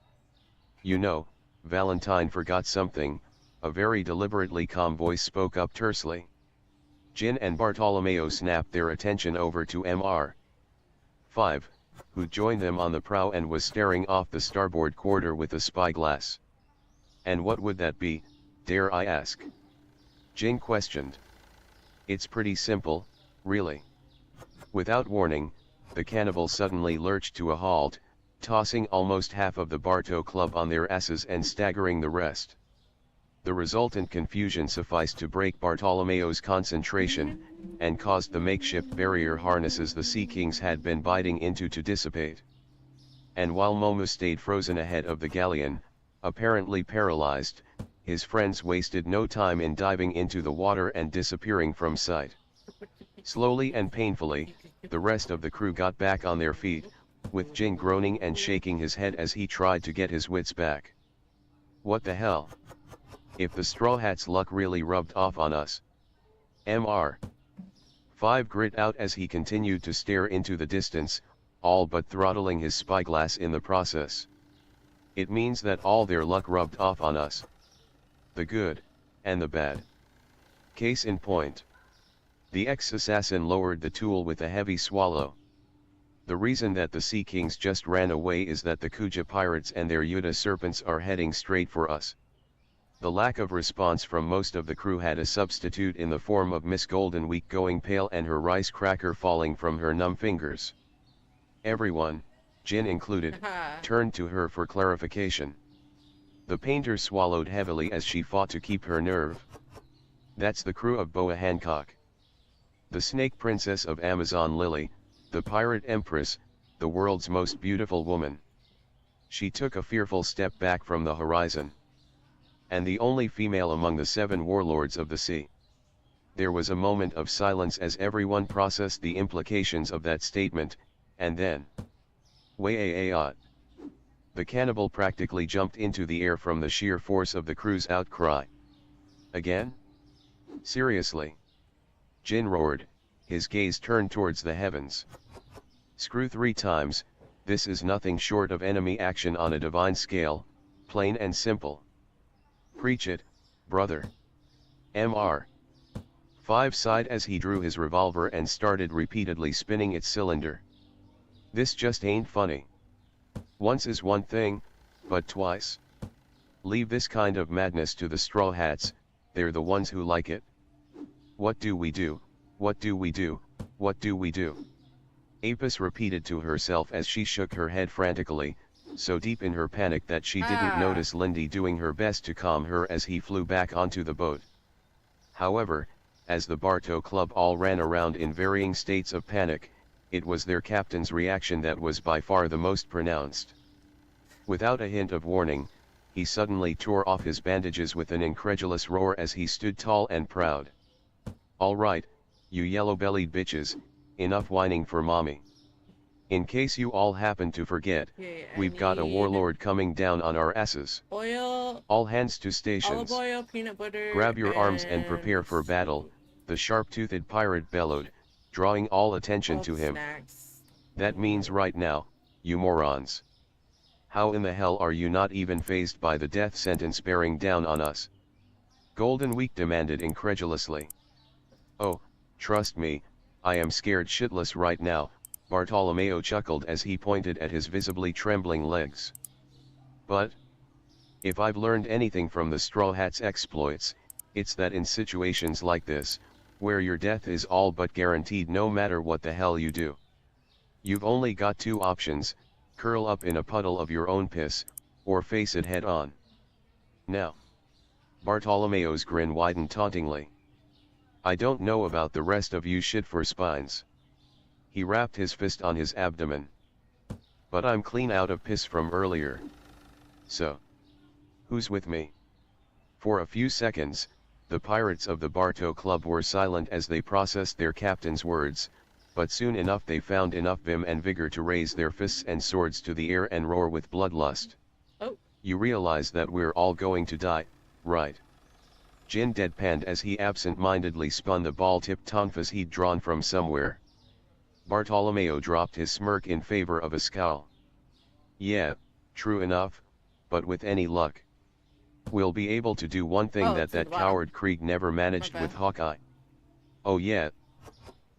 Speaker 3: You know, Valentine forgot something, a very deliberately calm voice spoke up tersely. Jin and Bartolomeo snapped their attention over to Mr. 5, who joined them on the prow and was staring off the starboard quarter with a spyglass. And what would that be, dare I ask? Jin questioned. It's pretty simple, really. Without warning, the cannibals suddenly lurched to a halt, tossing almost half of the Barto Club on their asses and staggering the rest. The resultant confusion sufficed to break Bartolomeo's concentration, and caused the makeshift barrier harnesses the Sea Kings had been biting into to dissipate. And while Momo stayed frozen ahead of the galleon, apparently paralyzed, his friends wasted no time in diving into the water and disappearing from sight. Slowly and painfully, the rest of the crew got back on their feet, with Jin groaning and shaking his head as he tried to get his wits back. What the hell? If the Straw Hats' luck really rubbed off on us. Mr. 5 grit out as he continued to stare into the distance, all but throttling his spyglass in the process. It means that all their luck rubbed off on us. The good, and the bad. Case in point. The ex-assassin lowered the tool with a heavy swallow. The reason that the Sea Kings just ran away is that the Kuja pirates and their Yuta serpents are heading straight for us. The lack of response from most of the crew had a substitute in the form of Miss Golden Week going pale and her rice cracker falling from her numb fingers. Everyone, Jin included, turned to her for clarification. The painter swallowed heavily as she fought to keep her nerve. That's the crew of Boa Hancock. The Snake Princess of Amazon Lily, the Pirate Empress, the world's most beautiful woman. She took a fearful step back from the horizon. And the only female among the 7 warlords of the sea. There was a moment of silence as everyone processed the implications of that statement, and then... Way-ay-ay-ah. The cannibal practically jumped into the air from the sheer force of the crew's outcry. Again? Seriously? Jin roared, his gaze turned towards the heavens. Screw 3 times, this is nothing short of enemy action on a divine scale, plain and simple. Preach it, brother. Mr. 5 sighed as he drew his revolver and started repeatedly spinning its cylinder. This just ain't funny. Once is one thing, but twice. Leave this kind of madness to the Straw Hats, they're the ones who like it. What do we do, what do we do, what do we do? Apis repeated to herself as she shook her head frantically, so deep in her panic that she didn't notice Lindy doing her best to calm her as he flew back onto the boat. However, as the Barto Club all ran around in varying states of panic, it was their captain's reaction that was by far the most pronounced. Without a hint of warning, he suddenly tore off his bandages with an incredulous roar as he stood tall and proud. All right, you yellow-bellied bitches, enough whining for mommy. In case you all happen to forget,
Speaker 1: Okay,
Speaker 3: we've got a warlord coming down on our asses.
Speaker 1: Oil,
Speaker 3: All hands to
Speaker 1: olive
Speaker 3: stations.
Speaker 1: oil, peanut butter,
Speaker 3: Grab your arms and
Speaker 1: and
Speaker 3: prepare for battle, the sharp-toothed pirate bellowed, drawing all attention
Speaker 1: all
Speaker 3: to
Speaker 1: the
Speaker 3: him.
Speaker 1: snacks.
Speaker 3: That means right now, you morons. How in the hell are you not even fazed by the death sentence bearing down on us? Golden Week demanded incredulously. Oh, trust me, I am scared shitless right now, Bartolomeo chuckled as he pointed at his visibly trembling legs. But if I've learned anything from the Straw Hats' exploits, it's that in situations like this, where your death is all but guaranteed no matter what the hell you do, you've only got two options: curl up in a puddle of your own piss, or face it head on. Now. Bartolomeo's grin widened tauntingly. I don't know about the rest of you shit for spines. He rapped his fist on his abdomen. But I'm clean out of piss from earlier. So. Who's with me? For a few seconds, the pirates of the Bartow Club were silent as they processed their captain's words, but soon enough they found enough vim and vigor to raise their fists and swords to the air and roar with bloodlust.
Speaker 1: Oh.
Speaker 3: You realize that we're all going to die, right? Jin deadpanned as he absent-mindedly spun the ball-tipped tonfas he'd drawn from somewhere. Bartolomeo dropped his smirk in favor of a scowl. Yeah, true enough, but with any luck, we'll be able to do one thing that coward Krieg never managed with Hawkeye. Oh yeah.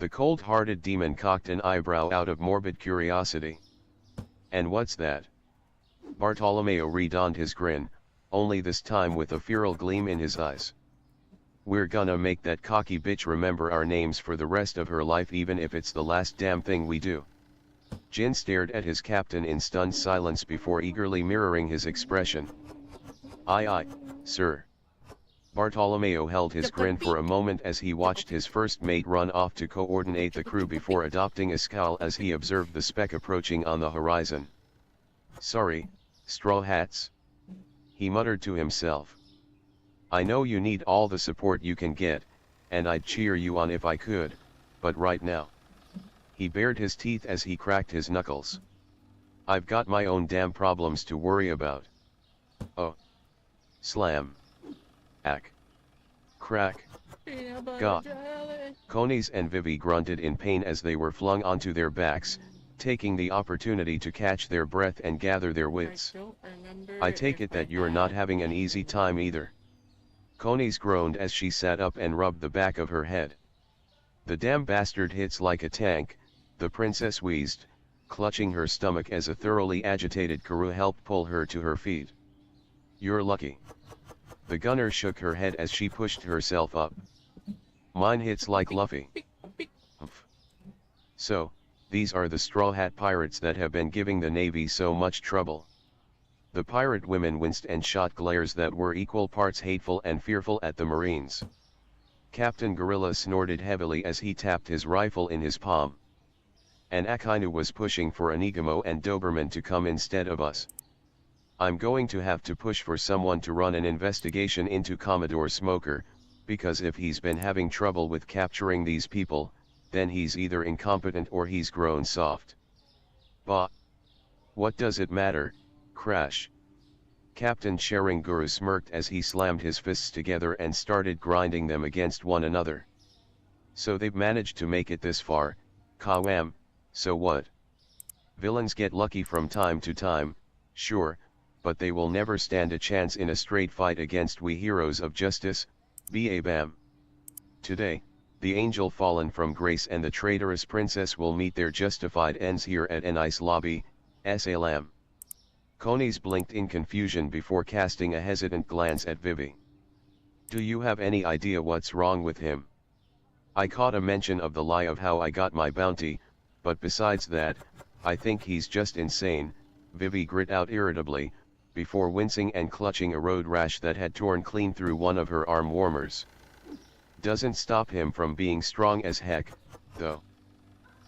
Speaker 3: The cold-hearted demon cocked an eyebrow out of morbid curiosity. And what's that? Bartolomeo redonned his grin, only this time with a feral gleam in his eyes. We're gonna make that cocky bitch remember our names for the rest of her life, even if it's the last damn thing we do. Jin stared at his captain in stunned silence before eagerly mirroring his expression. Aye, sir. Bartolomeo held his grin for a moment as he watched his first mate run off to coordinate the crew before adopting a scowl as he observed the speck approaching on the horizon. Sorry, Straw Hats. He muttered to himself. I know you need all the support you can get, and I'd cheer you on if I could, but right now. He bared his teeth as he cracked his knuckles. I've got my own damn problems to worry about. Oh. Slam. Ack. Crack. Gah. Conies and Vivi grunted in pain as they were flung onto their backs, taking the opportunity to catch their breath and gather their wits. I take it that you're not having an easy time either. Conies groaned as she sat up and rubbed the back of her head. The damn bastard hits like a tank, the princess wheezed, clutching her stomach as a thoroughly agitated Karoo helped pull her to her feet. You're lucky. The gunner shook her head as she pushed herself up. Mine hits like Luffy. Humph. So, these are the Straw Hat pirates that have been giving the Navy so much trouble. The pirate women winced and shot glares that were equal parts hateful and fearful at the Marines. Captain Gorilla snorted heavily as he tapped his rifle in his palm. And Akainu was pushing for Anigamo and Doberman to come instead of us. I'm going to have to push for someone to run an investigation into Commodore Smoker, because if he's been having trouble with capturing these people, then he's either incompetent or he's grown soft. Bah! What does it matter? Crash. Captain Sharinguru smirked as he slammed his fists together and started grinding them against one another. So they've managed to make it this far, Kawam, so what? Villains get lucky from time to time, sure, but they will never stand a chance in a straight fight against we heroes of justice, Bam. Today, the angel fallen from grace and the traitorous princess will meet their justified ends here at an ice lobby, Salam. Conies blinked in confusion before casting a hesitant glance at Vivi. Do you have any idea what's wrong with him? I caught a mention of the lie of how I got my bounty, but besides that, I think he's just insane, Vivi grit out irritably, before wincing and clutching a road rash that had torn clean through one of her arm warmers. Doesn't stop him from being strong as heck, though.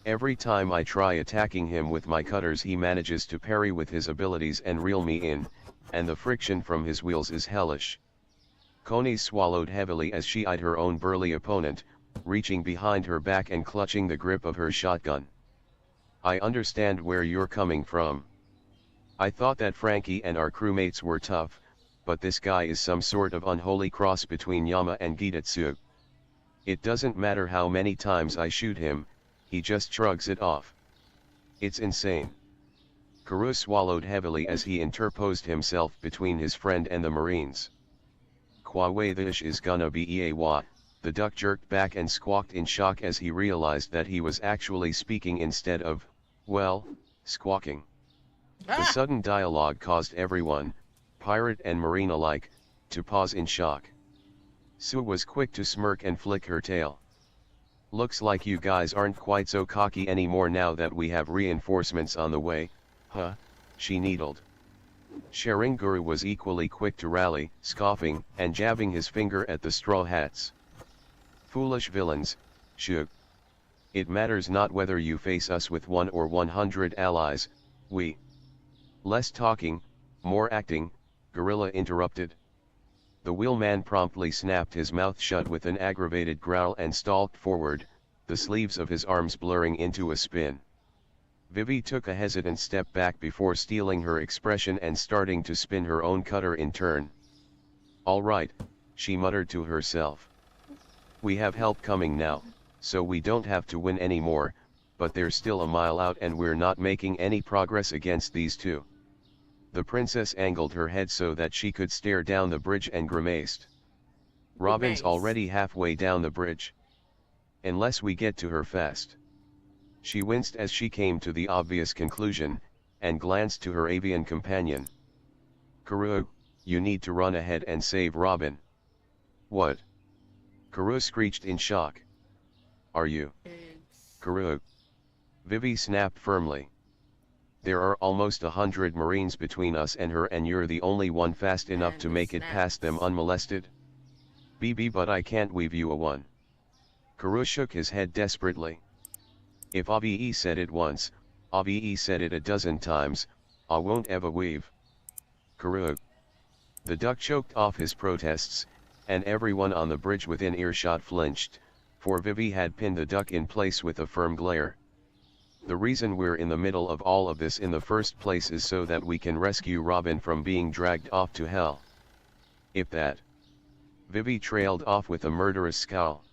Speaker 3: Every time I try attacking him with my cutters he manages to parry with his abilities and reel me in, and the friction from his wheels is hellish. Conies swallowed heavily as she eyed her own burly opponent, reaching behind her back and clutching the grip of her shotgun. I understand where you're coming from. I thought that Frankie and our crewmates were tough, but this guy is some sort of unholy cross between Yama and Gitetsu. It doesn't matter how many times I shoot him, he just shrugs it off. It's insane. Karoo swallowed heavily as he interposed himself between his friend and the Marines. Kwawe this is gonna be Eawa. The duck jerked back and squawked in shock as he realized that he was actually speaking instead of, well, squawking. The sudden dialogue caused everyone, pirate and Marine alike, to pause in shock. Sue was quick to smirk and flick her tail. Looks like you guys aren't quite so cocky anymore now that we have reinforcements on the way, huh? She needled. Sharinguru was equally quick to rally, scoffing and jabbing his finger at the straw hats. Foolish villains, Shug. It matters not whether you face us with 1 or 100 allies, we. Less talking, more acting, Gorilla interrupted. The wheelman promptly snapped his mouth shut with an aggravated growl and stalked forward, the sleeves of his arms blurring into a spin. Vivi took a hesitant step back before stealing her expression and starting to spin her own cutter in turn. All right, she muttered to herself. We have help coming now, so we don't have to win anymore, but they're still a mile out and we're not making any progress against these two. The princess angled her head so that she could stare down the bridge and grimaced. Robin's already halfway down the bridge. Unless we get to her fast. She winced as she came to the obvious conclusion, and glanced to her avian companion. Karoo, you need to run ahead and save Robin. What? Karoo screeched in shock. Are you? Karoo. Vivi snapped firmly. There are almost 100 Marines between us and her and you're the only one fast enough to make it past them unmolested? BB but I can't weave you a one. Karoo shook his head desperately. If Abe said it once, Abe said it a dozen times, I won't ever weave. Karoo. The duck choked off his protests, and everyone on the bridge within earshot flinched, for Vivi had pinned the duck in place with a firm glare. The reason we're in the middle of all of this in the first place is so that we can rescue Robin from being dragged off to hell. If that. Vivi trailed off with a murderous scowl.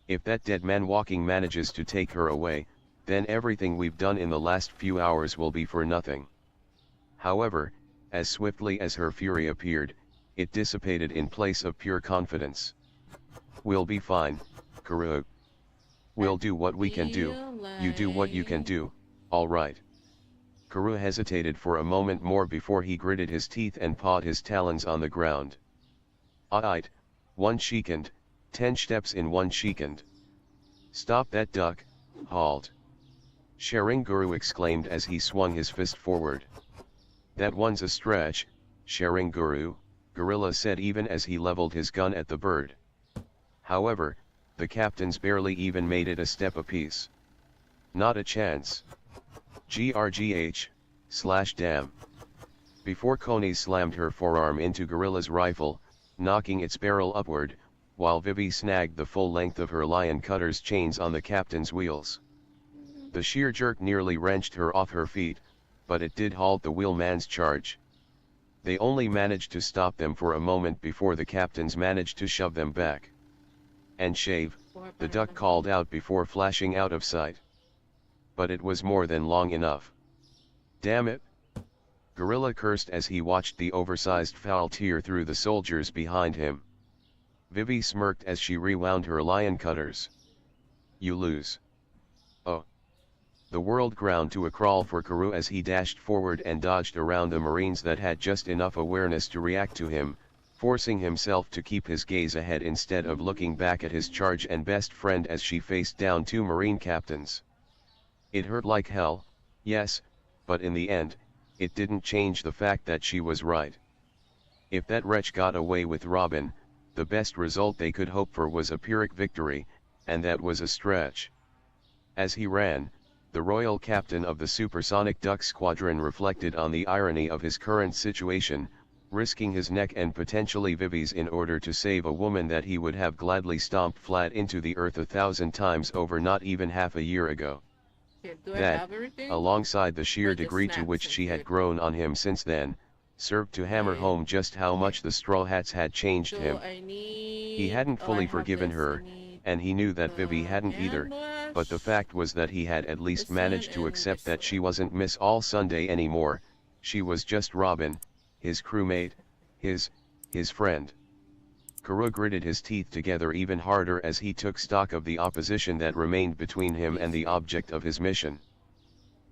Speaker 3: If that dead man walking manages to take her away, then everything we've done in the last few hours will be for nothing. However, as swiftly as her fury appeared, it dissipated in place of pure confidence. We'll be fine, Karoo. We'll do what we can do, you do what you can do, all right. Karoo hesitated for a moment more before he gritted his teeth and pawed his talons on the ground. Aight, 1 second, 10 steps in 1 second. Stop that duck, halt. Sharinguru exclaimed as he swung his fist forward. That one's a stretch, Sharinguru, Gorilla said even as he leveled his gun at the bird. However, the captains barely even made it a step apiece. Not a chance. GRGH/damn. Before Coney slammed her forearm into Gorilla's rifle, knocking its barrel upward, while Vivi snagged the full length of her lion cutter's chains on the captain's wheels. The sheer jerk nearly wrenched her off her feet, but it did halt the wheelman's charge. They only managed to stop them for a moment before the captains managed to shove them back. And shave, the duck called out before flashing out of sight. But it was more than long enough. Damn it! Gorilla cursed as he watched the oversized fowl tear through the soldiers behind him. Vivi smirked as she rewound her lion cutters. You lose. Oh. The world ground to a crawl for Karoo as he dashed forward and dodged around the Marines that had just enough awareness to react to him, forcing himself to keep his gaze ahead instead of looking back at his charge and best friend as she faced down 2 Marine captains. It hurt like hell, yes, but in the end, it didn't change the fact that she was right. If that wretch got away with Robin, the best result they could hope for was a Pyrrhic victory, and that was a stretch. As he ran, the royal captain of the supersonic duck squadron reflected on the irony of his current situation, risking his neck and potentially Vivi's in order to save a woman that he would have gladly stomped flat into the earth 1,000 times over not even half a year ago.
Speaker 1: Okay, do I
Speaker 3: That,
Speaker 1: have everything?
Speaker 3: alongside the sheer
Speaker 1: Or just
Speaker 3: degree to
Speaker 1: snacks
Speaker 3: which
Speaker 1: and
Speaker 3: she had
Speaker 1: shit?
Speaker 3: grown on him since then, served to hammer
Speaker 1: Okay.
Speaker 3: home just how
Speaker 1: Okay.
Speaker 3: much the Straw Hats had changed
Speaker 1: So
Speaker 3: him.
Speaker 1: I need.
Speaker 3: He hadn't
Speaker 1: Oh, I
Speaker 3: fully
Speaker 1: have
Speaker 3: forgiven
Speaker 1: this. I
Speaker 3: her,
Speaker 1: need
Speaker 3: and he knew that Vivi hadn't
Speaker 1: hand
Speaker 3: either, but the
Speaker 1: wash,
Speaker 3: fact was that he had at least managed to
Speaker 1: and
Speaker 3: accept
Speaker 1: this
Speaker 3: that she
Speaker 1: one.
Speaker 3: wasn't Miss All Sunday anymore, she was just Robin, his crewmate, his friend. Karoo gritted his teeth together even harder as he took stock of the opposition that remained between him and the object of his mission.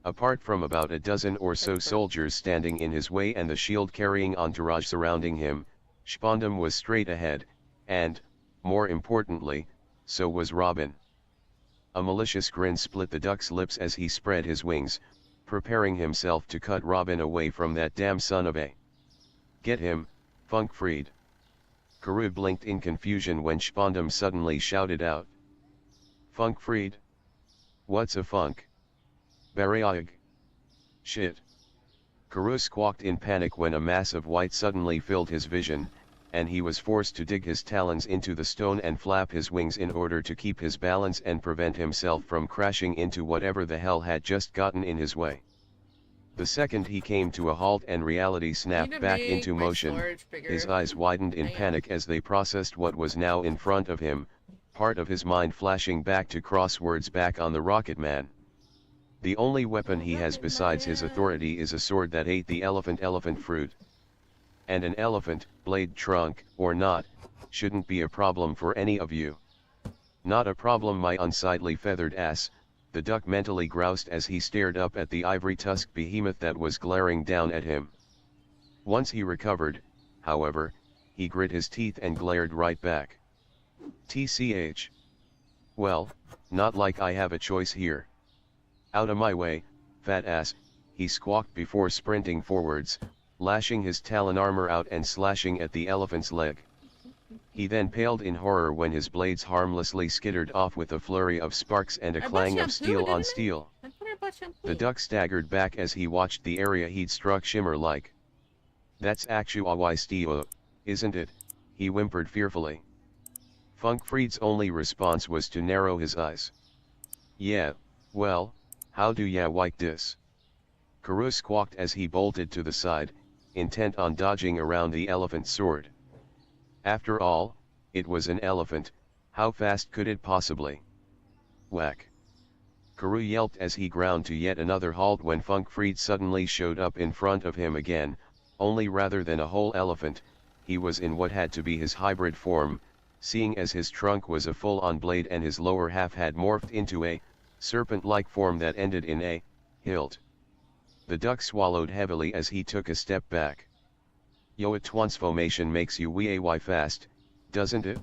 Speaker 3: Apart from about a dozen or so
Speaker 1: That's perfect.
Speaker 3: soldiers standing in his way and the shield-carrying entourage surrounding him, Spondam was straight ahead, and, more importantly, so was Robin. A malicious grin split the duck's lips as he spread his wings, preparing himself to cut Robin away from that damn son of a. Get him, Funkfried. Karoo blinked in confusion when Spondam suddenly shouted out. Funkfried? What's a funk? Barayag. Shit. Karoo squawked in panic when a mass of white suddenly filled his vision, and he was forced to dig his talons into the stone and flap his wings in order to keep his balance and prevent himself from crashing into whatever the hell had just gotten in his way. The second he came to a halt and reality snapped back into motion, his eyes widened in panic as they processed what was now in front of him, part of his mind flashing back to Crosswords back on the Rocket Man. The only weapon he has besides his authority is a sword that ate the elephant fruit. And an elephant, blade trunk, or not, shouldn't be a problem for any of you. Not a problem, my unsightly feathered ass, the duck mentally groused as he stared up at the ivory-tusked behemoth that was glaring down at him. Once he recovered, however, he grit his teeth and glared right back. TCH. Well, not like I have a choice here. Out of my way, fat ass, he squawked before sprinting forwards, lashing his talon armor out and slashing at the elephant's leg. He then paled in horror when his blades harmlessly skittered off with a flurry of sparks and a clang of steel on steel. The duck staggered back as he watched the area he'd struck shimmer like. That's actually steel, isn't it? He whimpered fearfully. Funkfried's only response was to narrow his eyes. Yeah, well, how do ya like this? Karoo squawked as he bolted to the side, intent on dodging around the elephant's sword. After all, it was an elephant, how fast could it possibly? Whack! Karoo yelped as he ground to yet another halt when Funkfried suddenly showed up in front of him again, only rather than a whole elephant, he was in what had to be his hybrid form, seeing as his trunk was a full-on blade and his lower half had morphed into a serpent-like form that ended in a hilt. The duck swallowed heavily as he took a step back. Yo, a transformation makes you way fast, doesn't it?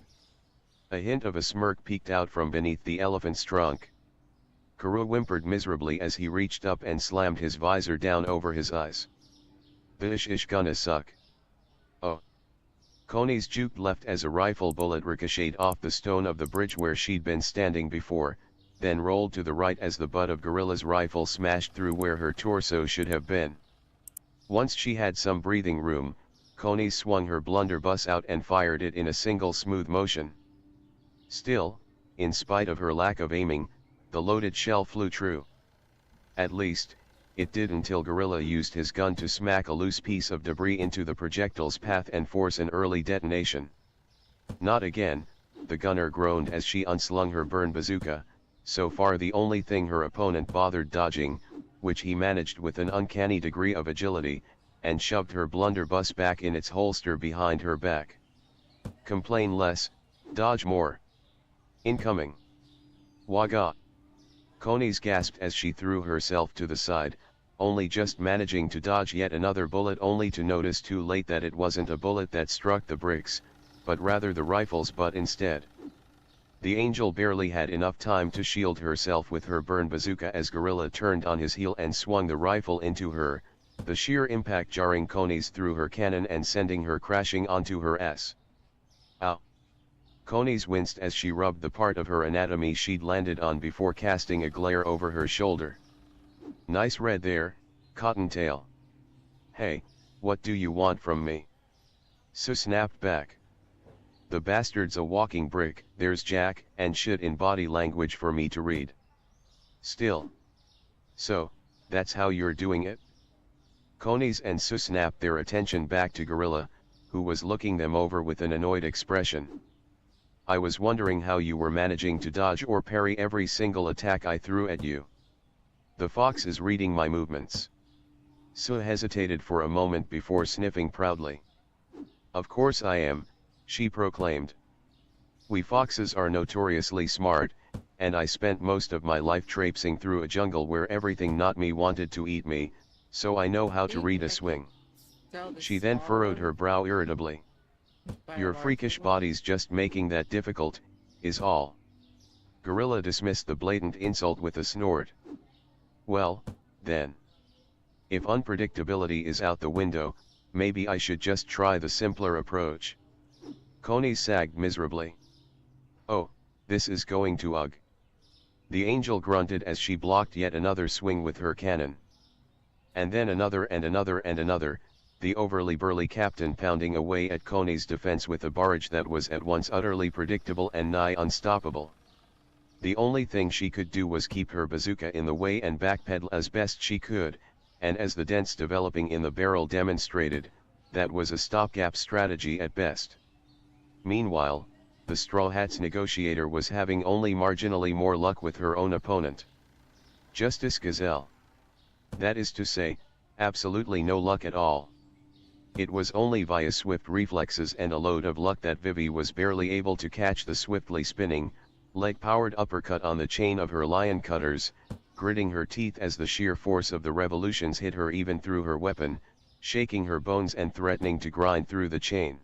Speaker 3: A hint of a smirk peeked out from beneath the elephant's trunk. Karoo whimpered miserably as he reached up and slammed his visor down over his eyes. This ish gonna suck. Oh. Coney's juke left as a rifle bullet ricocheted off the stone of the bridge where she'd been standing before, then rolled to the right as the butt of Gorilla's rifle smashed through where her torso should have been. Once she had some breathing room, Coney swung her blunderbuss out and fired it in a single smooth motion. Still, in spite of her lack of aiming, the loaded shell flew true. At least, it did until Gorilla used his gun to smack a loose piece of debris into the projectile's path and force an early detonation. Not again, the gunner groaned as she unslung her burn bazooka, so far the only thing her opponent bothered dodging, which he managed with an uncanny degree of agility, and shoved her blunderbuss back in its holster behind her back. Complain less, dodge more. Incoming. Wagah. Coney's gasped as she threw herself to the side, only just managing to dodge yet another bullet only to notice too late that it wasn't a bullet that struck the bricks, but rather the rifle's butt instead. The angel barely had enough time to shield herself with her burn bazooka as Gorilla turned on his heel and swung the rifle into her, the sheer impact jarring Coney's through her cannon and sending her crashing onto her ass. Ow! Coney's winced as she rubbed the part of her anatomy she'd landed on before casting a glare over her shoulder. Nice red there, Cottontail. Hey, what do you want from me? Sue snapped back. The bastard's a walking brick, there's jack and shit in body language for me to read. Still. So, that's how you're doing it? Konis and Su snapped their attention back to Gorilla, who was looking them over with an annoyed expression. I was wondering how you were managing to dodge or parry every single attack I threw at you. The fox is reading my movements. Su hesitated for a moment before sniffing proudly. Of course I am, she proclaimed. We foxes are notoriously smart, and I spent most of my life traipsing through a jungle where everything not me wanted to eat me, so I know how to read a swing. She then furrowed her brow irritably. Your freakish body's just making that difficult, is all. Gorilla dismissed the blatant insult with a snort. Well, then. If unpredictability is out the window, maybe I should just try the simpler approach. Coney sagged miserably. Oh, this is going to ugh. The angel grunted as she blocked yet another swing with her cannon. And then another and another and another, the overly burly captain pounding away at Coney's defense with a barrage that was at once utterly predictable and nigh unstoppable. The only thing she could do was keep her bazooka in the way and backpedal as best she could, and as the dents developing in the barrel demonstrated, that was a stopgap strategy at best. Meanwhile, the Straw Hats negotiator was having only marginally more luck with her own opponent. Justice Gazelle. That is to say, absolutely no luck at all. It was only via swift reflexes and a load of luck that Vivi was barely able to catch the swiftly spinning, leg-powered uppercut on the chain of her lion cutters, gritting her teeth as the sheer force of the revolutions hit her even through her weapon, shaking her bones and threatening to grind through the chain.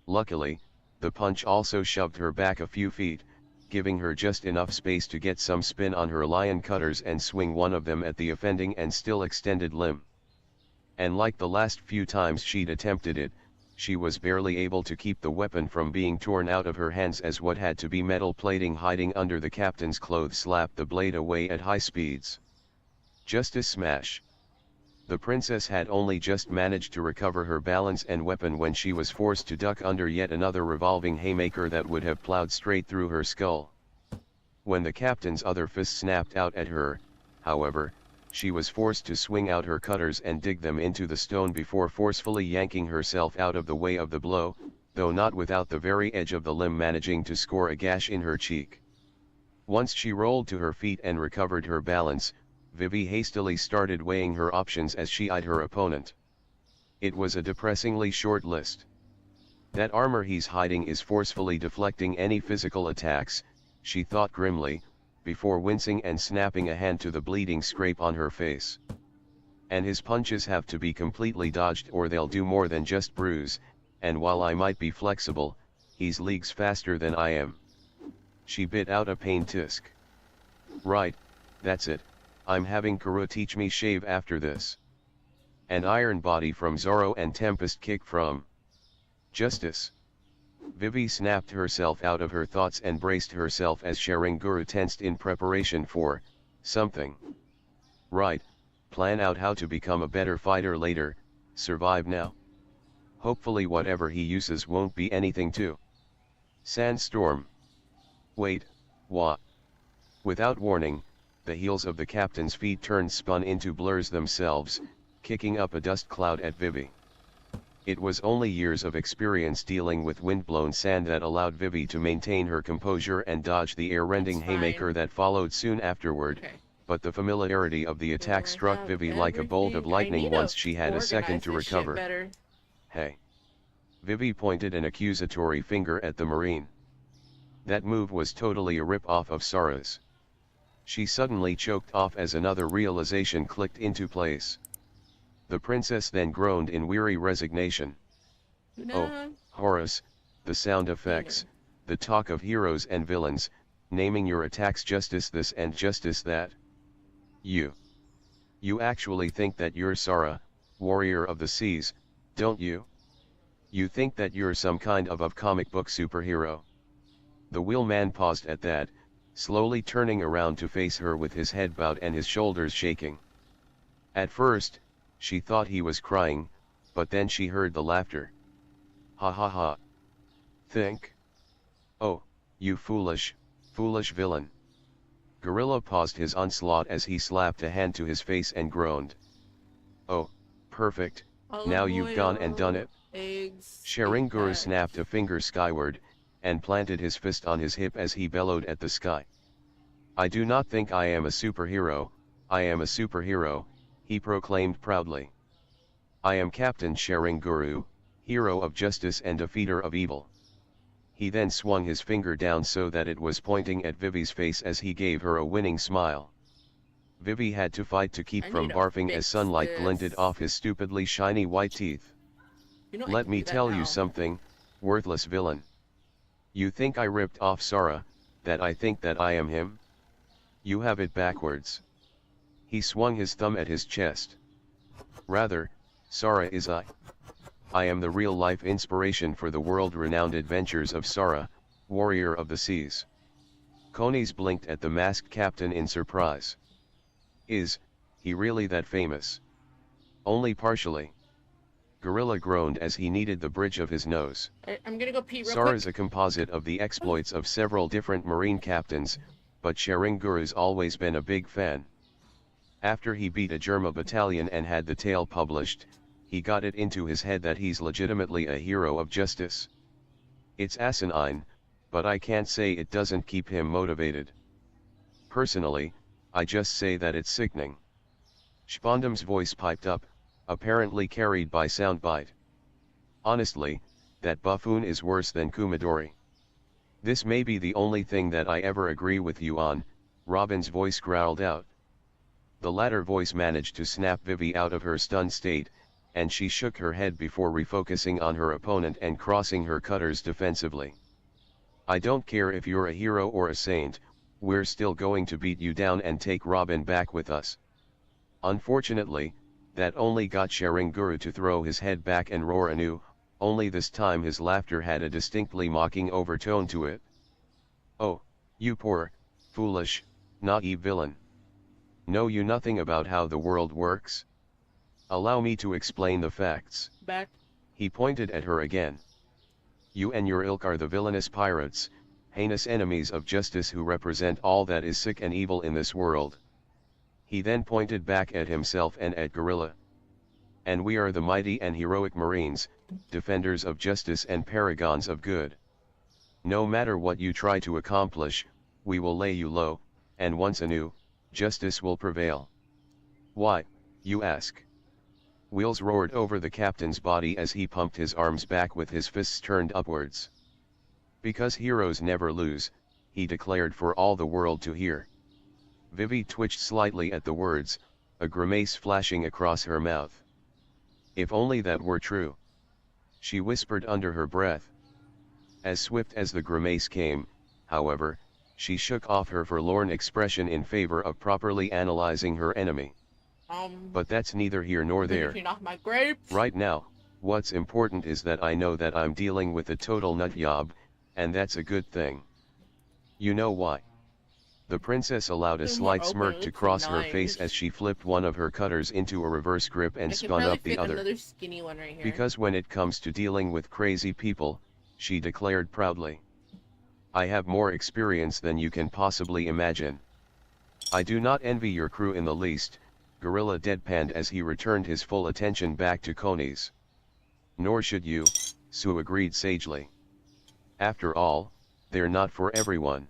Speaker 3: Luckily, the punch also shoved her back a few feet, giving her just enough space to get some spin on her lion cutters and swing one of them at the offending and still extended limb. And like the last few times she'd attempted it, she was barely able to keep the weapon from being torn out of her hands as what had to be metal plating hiding under the captain's clothes slapped the blade away at high speeds. Justice smash. The princess had only just managed to recover her balance and weapon when she was forced to duck under yet another revolving haymaker that would have plowed straight through her skull. When the captain's other fist snapped out at her, however, she was forced to swing out her cutters and dig them into the stone before forcefully yanking herself out of the way of the blow, though not without the very edge of the limb managing to score a gash in her cheek. Once she rolled to her feet and recovered her balance, Vivi hastily started weighing her options as she eyed her opponent. It was a depressingly short list. That armor he's hiding is forcefully deflecting any physical attacks, she thought grimly, before wincing and snapping a hand to the bleeding scrape on her face. And his punches have to be completely dodged or they'll do more than just bruise, and while I might be flexible, he's leagues faster than I am. She bit out a pained tisk. Right, that's it. I'm having Kuru teach me shave after this. An iron body from Zoro and Tempest kick from Justice. Vivi snapped herself out of her thoughts and braced herself as Sharinguru tensed in preparation for something. Right, plan out how to become a better fighter later, survive now. Hopefully whatever he uses won't be anything too. Sandstorm. Wait, what? Without warning, the heels of the captain's feet spun into blurs themselves, kicking up a dust cloud at Vivi. It was only years of experience dealing with windblown sand that allowed Vivi to maintain her composure and dodge the air-rending haymaker that followed soon afterward, but the familiarity of the attack struck Vivi like a bolt of lightning once she had a second to recover. Hey! Vivi pointed an accusatory finger at the Marine. That move was totally a rip-off of Sara's. She suddenly choked off as another realization clicked into place. The princess then groaned in weary resignation. Oh, Horus, the sound effects, the talk of heroes and villains, naming your attacks justice this and justice that. You actually think that you're Sara, warrior of the seas, don't you? You think that you're some kind of comic book superhero. The wheelman paused at that, slowly turning around to face her with his head bowed and his shoulders shaking. At first, she thought he was crying, but then she heard the laughter. Ha ha ha. Think? Oh, you foolish villain. Gorilla paused his onslaught as he slapped a hand to his face and groaned. Oh, perfect, now you've gone and done it.
Speaker 1: Eggs.
Speaker 3: Sharinguru snapped a finger skyward, and planted his fist on his hip as he bellowed at the sky. I do not think I am a superhero, I am a superhero, he proclaimed proudly. I am Captain Sharinguru, hero of justice and defeater of evil. He then swung his finger down so that it was pointing at Vivi's face as he gave her a winning smile. Vivi had to fight to keep from barfing as sunlight glinted off his stupidly shiny white teeth. Let me tell you something, worthless villain. You think I ripped off Sora, that I think that I am him? You have it backwards. He swung his thumb at his chest. Rather, Sora is I. I am the real-life inspiration for the world-renowned adventures of Sora, warrior of the seas. Konis blinked at the masked captain in surprise. Is he really that famous? Only partially. Gorilla groaned as he kneaded the bridge of his nose.
Speaker 1: I'm gonna go pee real
Speaker 3: Sora
Speaker 1: quick.
Speaker 3: is a composite of the exploits of several different marine captains, but Sharinguru's always been a big fan. After he beat a Germa battalion and had the tale published, he got it into his head that he's legitimately a hero of justice. It's asinine, but I can't say it doesn't keep him motivated. Personally, I just say that it's sickening. Spondam's voice piped up, apparently carried by soundbite. Honestly, that buffoon is worse than Kumadori. This may be the only thing that I ever agree with you on, Robin's voice growled out. The latter voice managed to snap Vivi out of her stunned state, and she shook her head before refocusing on her opponent and crossing her cutters defensively. I don't care if you're a hero or a saint, we're still going to beat you down and take Robin back with us. Unfortunately, that only got Sharinguru to throw his head back and roar anew, only this time his laughter had a distinctly mocking overtone to it. Oh, you poor, foolish, naive villain. Know you nothing about how the world works? Allow me to explain the facts.
Speaker 1: Back.
Speaker 3: He pointed at her again. You and your ilk are the villainous pirates, heinous enemies of justice who represent all that is sick and evil in this world. He then pointed back at himself and at Gorilla. And we are the mighty and heroic Marines, defenders of justice and paragons of good. No matter what you try to accomplish, we will lay you low, and once anew, justice will prevail. Why, you ask? Wheels roared over the captain's body as he pumped his arms back with his fists turned upwards. Because heroes never lose, he declared for all the world to hear. Vivi twitched slightly at the words, a grimace flashing across her mouth. If only that were true. She whispered under her breath. As swift as the grimace came, however, she shook off her forlorn expression in favor of properly analyzing her enemy. But that's neither here nor there.
Speaker 1: My grapes.
Speaker 3: Right now, what's important is that I know that I'm dealing with a total nut job, and that's a good thing. You know why? The princess allowed a slight smirk to cross her face as she flipped one of her cutters into a reverse grip and spun up the other.
Speaker 1: Another skinny one right here.
Speaker 3: Because when it comes to dealing with crazy people, she declared proudly, I have more experience than you can possibly imagine. I do not envy your crew in the least, Gorilla deadpanned as he returned his full attention back to Konis. Nor should you, Sue agreed sagely. After all, they're not for everyone.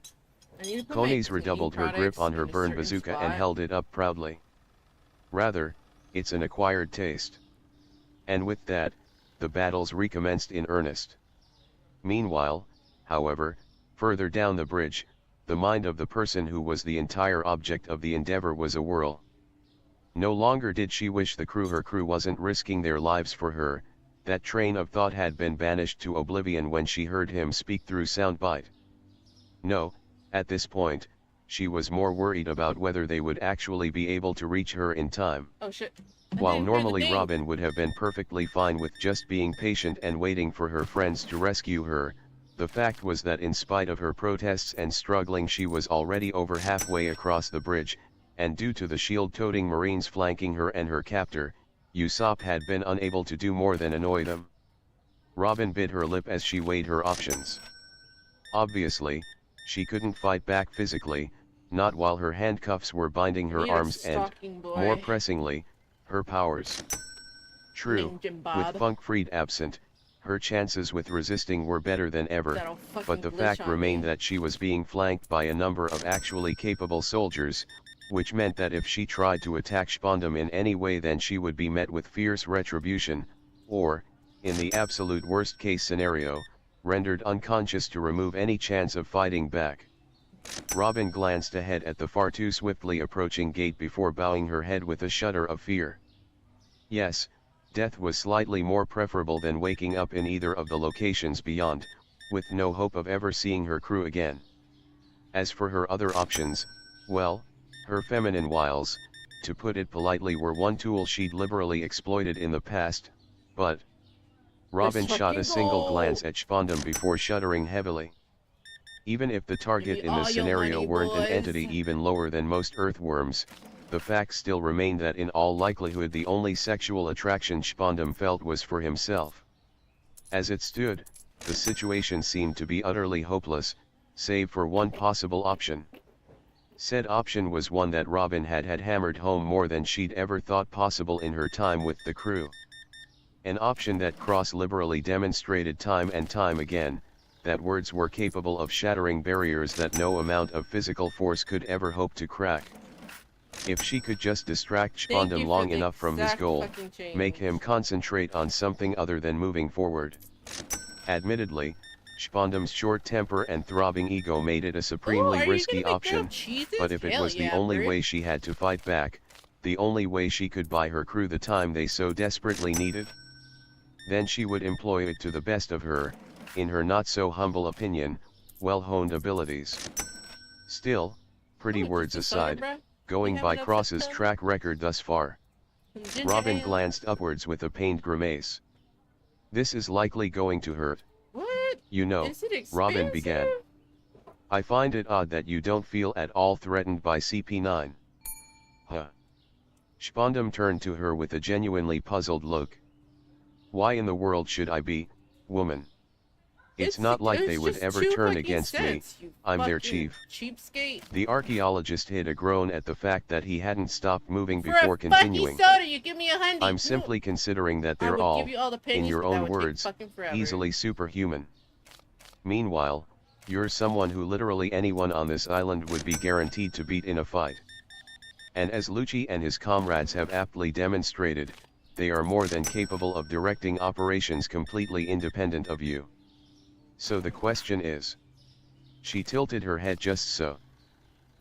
Speaker 3: Konis redoubled her grip on her burn bazooka and held it up proudly. Rather, it's an acquired taste. And with that, the battles recommenced in earnest. Meanwhile, however, further down the bridge, the mind of the person who was the entire object of the endeavor was a whirl. No longer did she wish her crew wasn't risking their lives for her, that train of thought had been banished to oblivion when she heard him speak through soundbite. No, at this point, she was more worried about whether they would actually be able to reach her in time.
Speaker 1: Oh shit.
Speaker 3: While normally Robin would have been perfectly fine with just being patient and waiting for her friends to rescue her, the fact was that in spite of her protests and struggling she was already over halfway across the bridge, and due to the shield-toting Marines flanking her and her captor, Usopp had been unable to do more than annoy them. Robin bit her lip as she weighed her options. Obviously, she couldn't fight back physically, not while her handcuffs were binding her
Speaker 1: You're a
Speaker 3: arms and,
Speaker 1: stalking boy.
Speaker 3: more pressingly, her powers. True,
Speaker 1: Ninja Bob.
Speaker 3: with Funkfried absent, her chances with resisting were better than ever,
Speaker 1: That'll fucking
Speaker 3: but the
Speaker 1: glitch
Speaker 3: fact
Speaker 1: on
Speaker 3: remained
Speaker 1: me.
Speaker 3: that she was being flanked by a number of actually capable soldiers, which meant that if she tried to attack Spondam in any way then she would be met with fierce retribution, or, in the absolute worst case scenario, rendered unconscious to remove any chance of fighting back. Robin glanced ahead at the far too swiftly approaching gate before bowing her head with a shudder of fear. Yes, death was slightly more preferable than waking up in either of the locations beyond, with no hope of ever seeing her crew again. As for her other options, well, her feminine wiles, to put it politely, were one tool she'd liberally exploited in the past, but... Robin shot a single glance at Spondam before shuddering heavily. Even if the target
Speaker 1: Give me
Speaker 3: in the
Speaker 1: all your
Speaker 3: scenario
Speaker 1: money,
Speaker 3: weren't an
Speaker 1: boys.
Speaker 3: entity even lower than most earthworms, the fact still remained that in all likelihood the only sexual attraction Spondam felt was for himself. As it stood, the situation seemed to be utterly hopeless, save for one possible option. Said option was one that Robin had hammered home more than she'd ever thought possible in her time with the crew. An option that Cross liberally demonstrated time and time again, that words were capable of shattering barriers that no amount of physical force could ever hope to crack. If she could just distract
Speaker 1: Thank you
Speaker 3: Spondam
Speaker 1: for
Speaker 3: long
Speaker 1: the
Speaker 3: enough from his
Speaker 1: exact
Speaker 3: goal,
Speaker 1: fucking change.
Speaker 3: make him concentrate on something other than moving forward. Admittedly, Spondam's short temper and throbbing ego made it a supremely risky option, but if it was the only way she had to fight back, the only way she could buy her crew the time they so desperately needed, then she would employ it to the best of her, in her not so humble opinion, well-honed abilities. Still, pretty words aside, going by Cross's track record thus far, Robin glanced upwards with a pained grimace. This is likely going to hurt.
Speaker 1: What?
Speaker 3: You know,
Speaker 1: Is it
Speaker 3: Robin
Speaker 1: expensive?
Speaker 3: began. I find it odd that you don't feel at all threatened by CP9. Huh. Spondam turned to her with a genuinely puzzled look. Why in the world should I be, woman? It's not like they would
Speaker 1: just
Speaker 3: ever
Speaker 1: two
Speaker 3: turn
Speaker 1: fucking
Speaker 3: against me,
Speaker 1: cents, you
Speaker 3: I'm their
Speaker 1: fucking
Speaker 3: chief.
Speaker 1: Cheapskate.
Speaker 3: The archaeologist hid a groan at the fact that he hadn't stopped moving
Speaker 1: For
Speaker 3: before
Speaker 1: a
Speaker 3: continuing.
Speaker 1: fucking soda, you give me 100.
Speaker 3: I'm simply considering that
Speaker 1: I
Speaker 3: they're
Speaker 1: would
Speaker 3: all,
Speaker 1: give you all the
Speaker 3: in
Speaker 1: pennies,
Speaker 3: your
Speaker 1: but that
Speaker 3: own
Speaker 1: would take
Speaker 3: words,
Speaker 1: fucking forever.
Speaker 3: easily superhuman. Meanwhile, you're someone who literally anyone on this island would be guaranteed to beat in a fight. And as Lucci and his comrades have aptly demonstrated, they are more than capable of directing operations completely independent of you. So the question is... She tilted her head just so.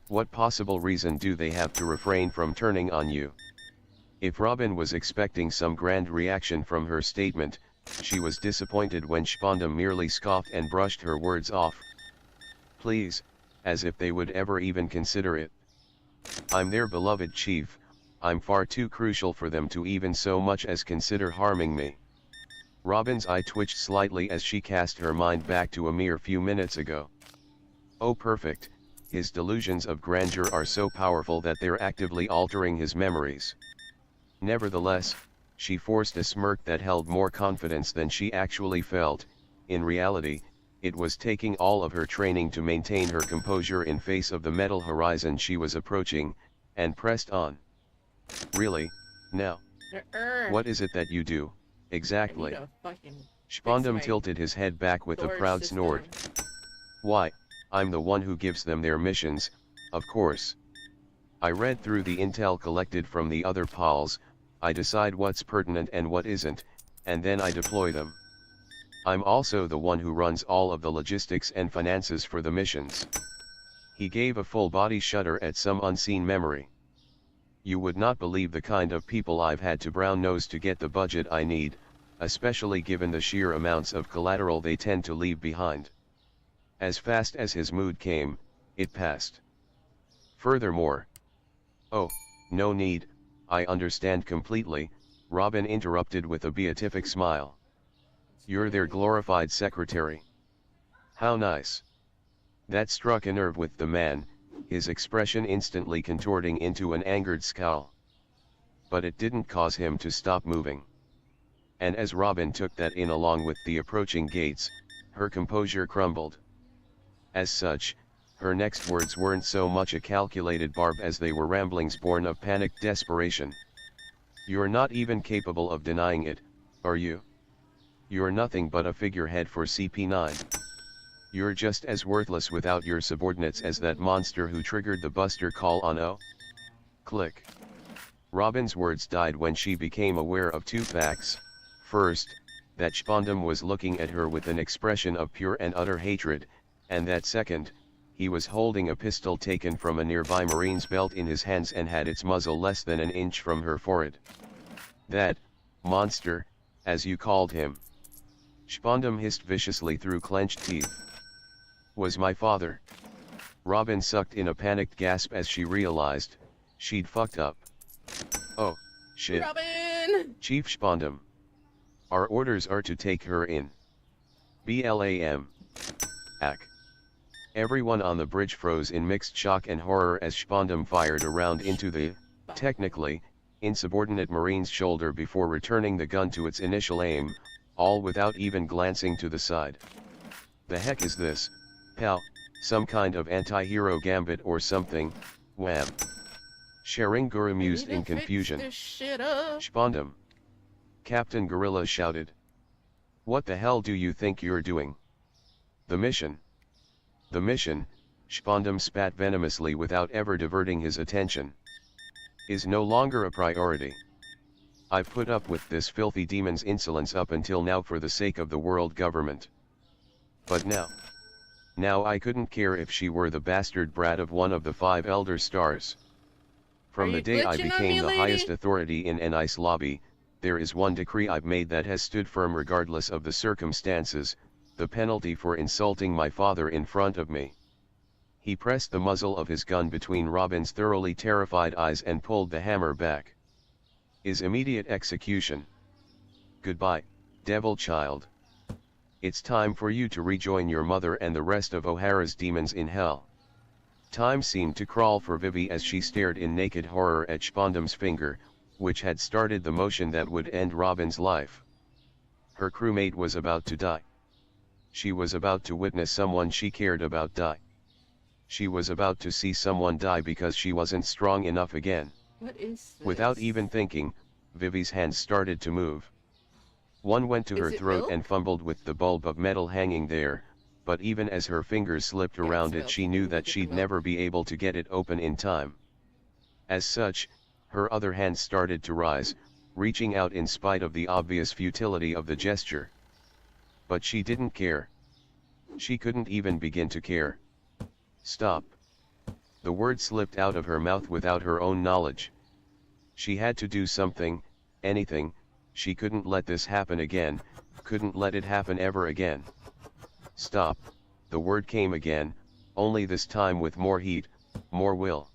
Speaker 3: What possible reason do they have to refrain from turning on you? If Robin was expecting some grand reaction from her statement, she was disappointed when Spondam merely scoffed and brushed her words off. Please, as if they would ever even consider it. I'm their beloved chief, I'm far too crucial for them to even so much as consider harming me. Robin's eye twitched slightly as she cast her mind back to a mere few minutes ago. Oh perfect, his delusions of grandeur are so powerful that they're actively altering his memories. Nevertheless, she forced a smirk that held more confidence than she actually felt. In reality, it was taking all of her training to maintain her composure in face of the metal horizon she was approaching, and pressed on. Really, now? What is it that you do, exactly? Spondam tilted his head back with a proud snort. Why, I'm the one who gives them their missions, of course. I read through the intel collected from the other PALs, I decide what's pertinent and what isn't, and then I deploy them. I'm also the one who runs all of the logistics and finances for the missions. He gave a full-body shudder at some unseen memory. You would not believe the kind of people I've had to brown-nose to get the budget I need, especially given the sheer amounts of collateral they tend to leave behind. As fast as his mood came, it passed. Furthermore... Oh, no need, I understand completely, Robin interrupted with a beatific smile. You're their glorified secretary. How nice. That struck a nerve with the man, his expression instantly contorting into an angered scowl. But it didn't cause him to stop moving. And as Robin took that in along with the approaching gates, her composure crumbled. As such, Her next words weren't so much a calculated barb as they were ramblings born of panicked desperation. "You're not even capable of denying it, are you? You're nothing but a figurehead for CP9. You're just as worthless without your subordinates as that monster who triggered the Buster call on O." Click. Robin's words died when she became aware of two facts. First, that Spondam was looking at her with an expression of pure and utter hatred, and that second, he was holding a pistol taken from a nearby Marine's belt in his hands and had its muzzle less than an inch from her forehead. "That monster, as you called him," Spondam hissed viciously through clenched teeth, "was my father." Robin sucked in a panicked gasp as she realized she'd fucked up. "Oh, shit.
Speaker 1: Robin!
Speaker 3: Chief Spondam. Our orders are to take her in. BLAM. Ac." Everyone on the bridge froze in mixed shock and horror as Spondam fired a round into the, technically, insubordinate Marine's shoulder before returning the gun to its initial aim, all without even glancing to the side. "The heck is this, pal? Some kind of anti-hero gambit or something? Wham!" Sharingura mused in confusion. "Spondam!" Captain Gorilla shouted. "What the hell do you think you're doing? The mission." "The mission," Spondam spat venomously without ever diverting his attention, "is no longer a priority. I've put up with this filthy demon's insolence up until now for the sake of the world government. But now I couldn't care if she were the bastard brat of one of the 5 Elder Stars. From the day I became the highest authority in an ice lobby, there is one decree I've made that has stood firm regardless of the circumstances: the penalty for insulting my father in front of me." He pressed the muzzle of his gun between Robin's thoroughly terrified eyes and pulled the hammer back. "Is immediate execution. Goodbye, devil child. It's time for you to rejoin your mother and the rest of O'Hara's demons in hell." Time seemed to crawl for Vivi as she stared in naked horror at Spondam's finger, which had started the motion that would end Robin's life. Her crewmate was about to die. She was about to witness someone she cared about die. She was about to see someone die because she wasn't strong enough again.
Speaker 1: What is this?
Speaker 3: Without even thinking, Vivi's hands started to move. One went to her throat
Speaker 1: milk?
Speaker 3: and fumbled with the bulb of metal hanging there, but even as her fingers slipped around it, she knew that she'd never be able to get it open in time. As such, her other hand started to rise, reaching out in spite of the obvious futility of the gesture. But she didn't care. She couldn't even begin to care. "Stop." The word slipped out of her mouth without her own knowledge. She had to do something, anything. She couldn't let this happen again, couldn't let it happen ever again. "Stop," the word came again, only this time with more heat, more will.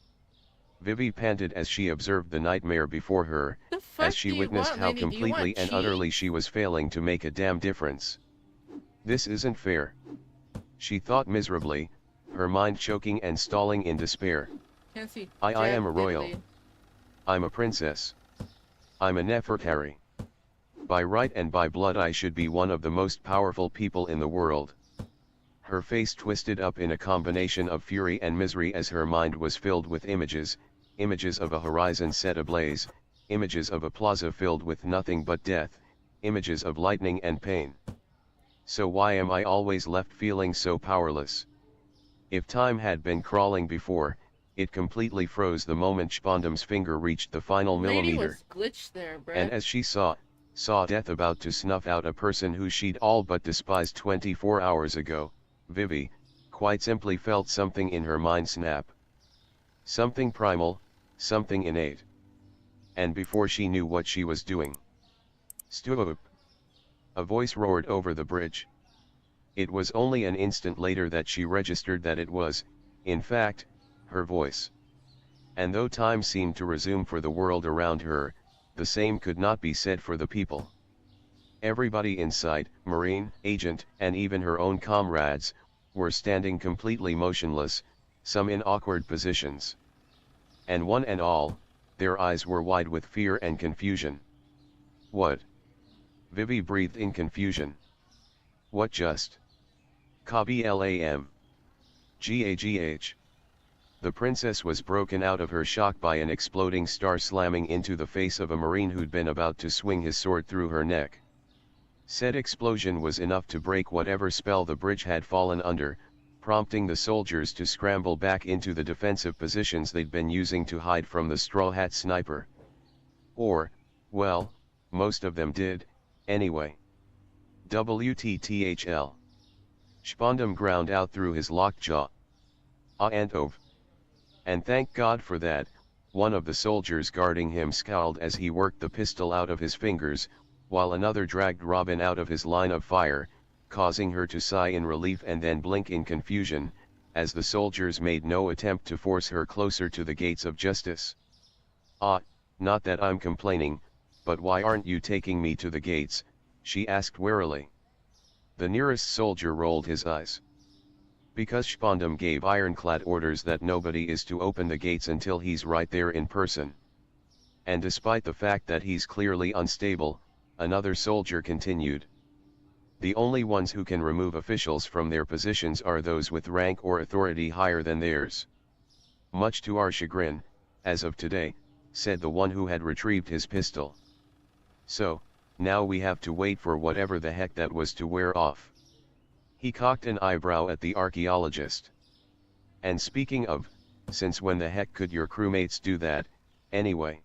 Speaker 3: Vivi panted as she observed the nightmare before her, as she witnessed how completely and utterly she was failing to make a damn difference. "This isn't fair," she thought miserably, her mind choking and stalling in despair.
Speaker 1: Can't see.
Speaker 3: I am a royal. I'm a princess. I'm a Nefertari. By right and by blood I should be one of the most powerful people in the world." Her face twisted up in a combination of fury and misery as her mind was filled with images of a horizon set ablaze, images of a plaza filled with nothing but death, images of lightning and pain. So why am I always left feeling so powerless? If time had been crawling before, it completely froze the moment Spondam's finger reached the final millimeter.
Speaker 1: Was glitched there, Brett.
Speaker 3: And as she saw death about to snuff out a person who she'd all but despised 24 hours ago, Vivi, quite simply felt something in her mind snap. Something primal, something innate. And before she knew what she was doing, "Stop!" a voice roared over the bridge. It was only an instant later that she registered that it was, in fact, her voice. And though time seemed to resume for the world around her, the same could not be said for the people. Everybody in sight, Marine, agent, and even her own comrades, were standing completely motionless, some in awkward positions. And one and all, their eyes were wide with fear and confusion. "What?" Vivi breathed in confusion. "What just? KBLAM. Gagh. The princess was broken out of her shock by an exploding star slamming into the face of a marine who'd been about to swing his sword through her neck. Said explosion was enough to break whatever spell the bridge had fallen under, prompting the soldiers to scramble back into the defensive positions they'd been using to hide from the Straw Hat sniper. Or, well, most of them did, anyway. WTTHL. Spondum ground out through his locked jaw. Ah, and ove. And thank God for that, one of the soldiers guarding him scowled as he worked the pistol out of his fingers, while another dragged Robin out of his line of fire, causing her to sigh in relief and then blink in confusion, as the soldiers made no attempt to force her closer to the gates of justice. Ah, not that I'm complaining, but why aren't you taking me to the gates? She asked warily. The nearest soldier rolled his eyes. Because Spondum gave ironclad orders that nobody is to open the gates until he's right there in person. And despite the fact that he's clearly unstable, another soldier continued. The only ones who can remove officials from their positions are those with rank or authority higher than theirs. Much to our chagrin, as of today, said the one who had retrieved his pistol. So, now we have to wait for whatever the heck that was to wear off. He cocked an eyebrow at the archaeologist. And speaking of, since when the heck could your crewmates do that, anyway?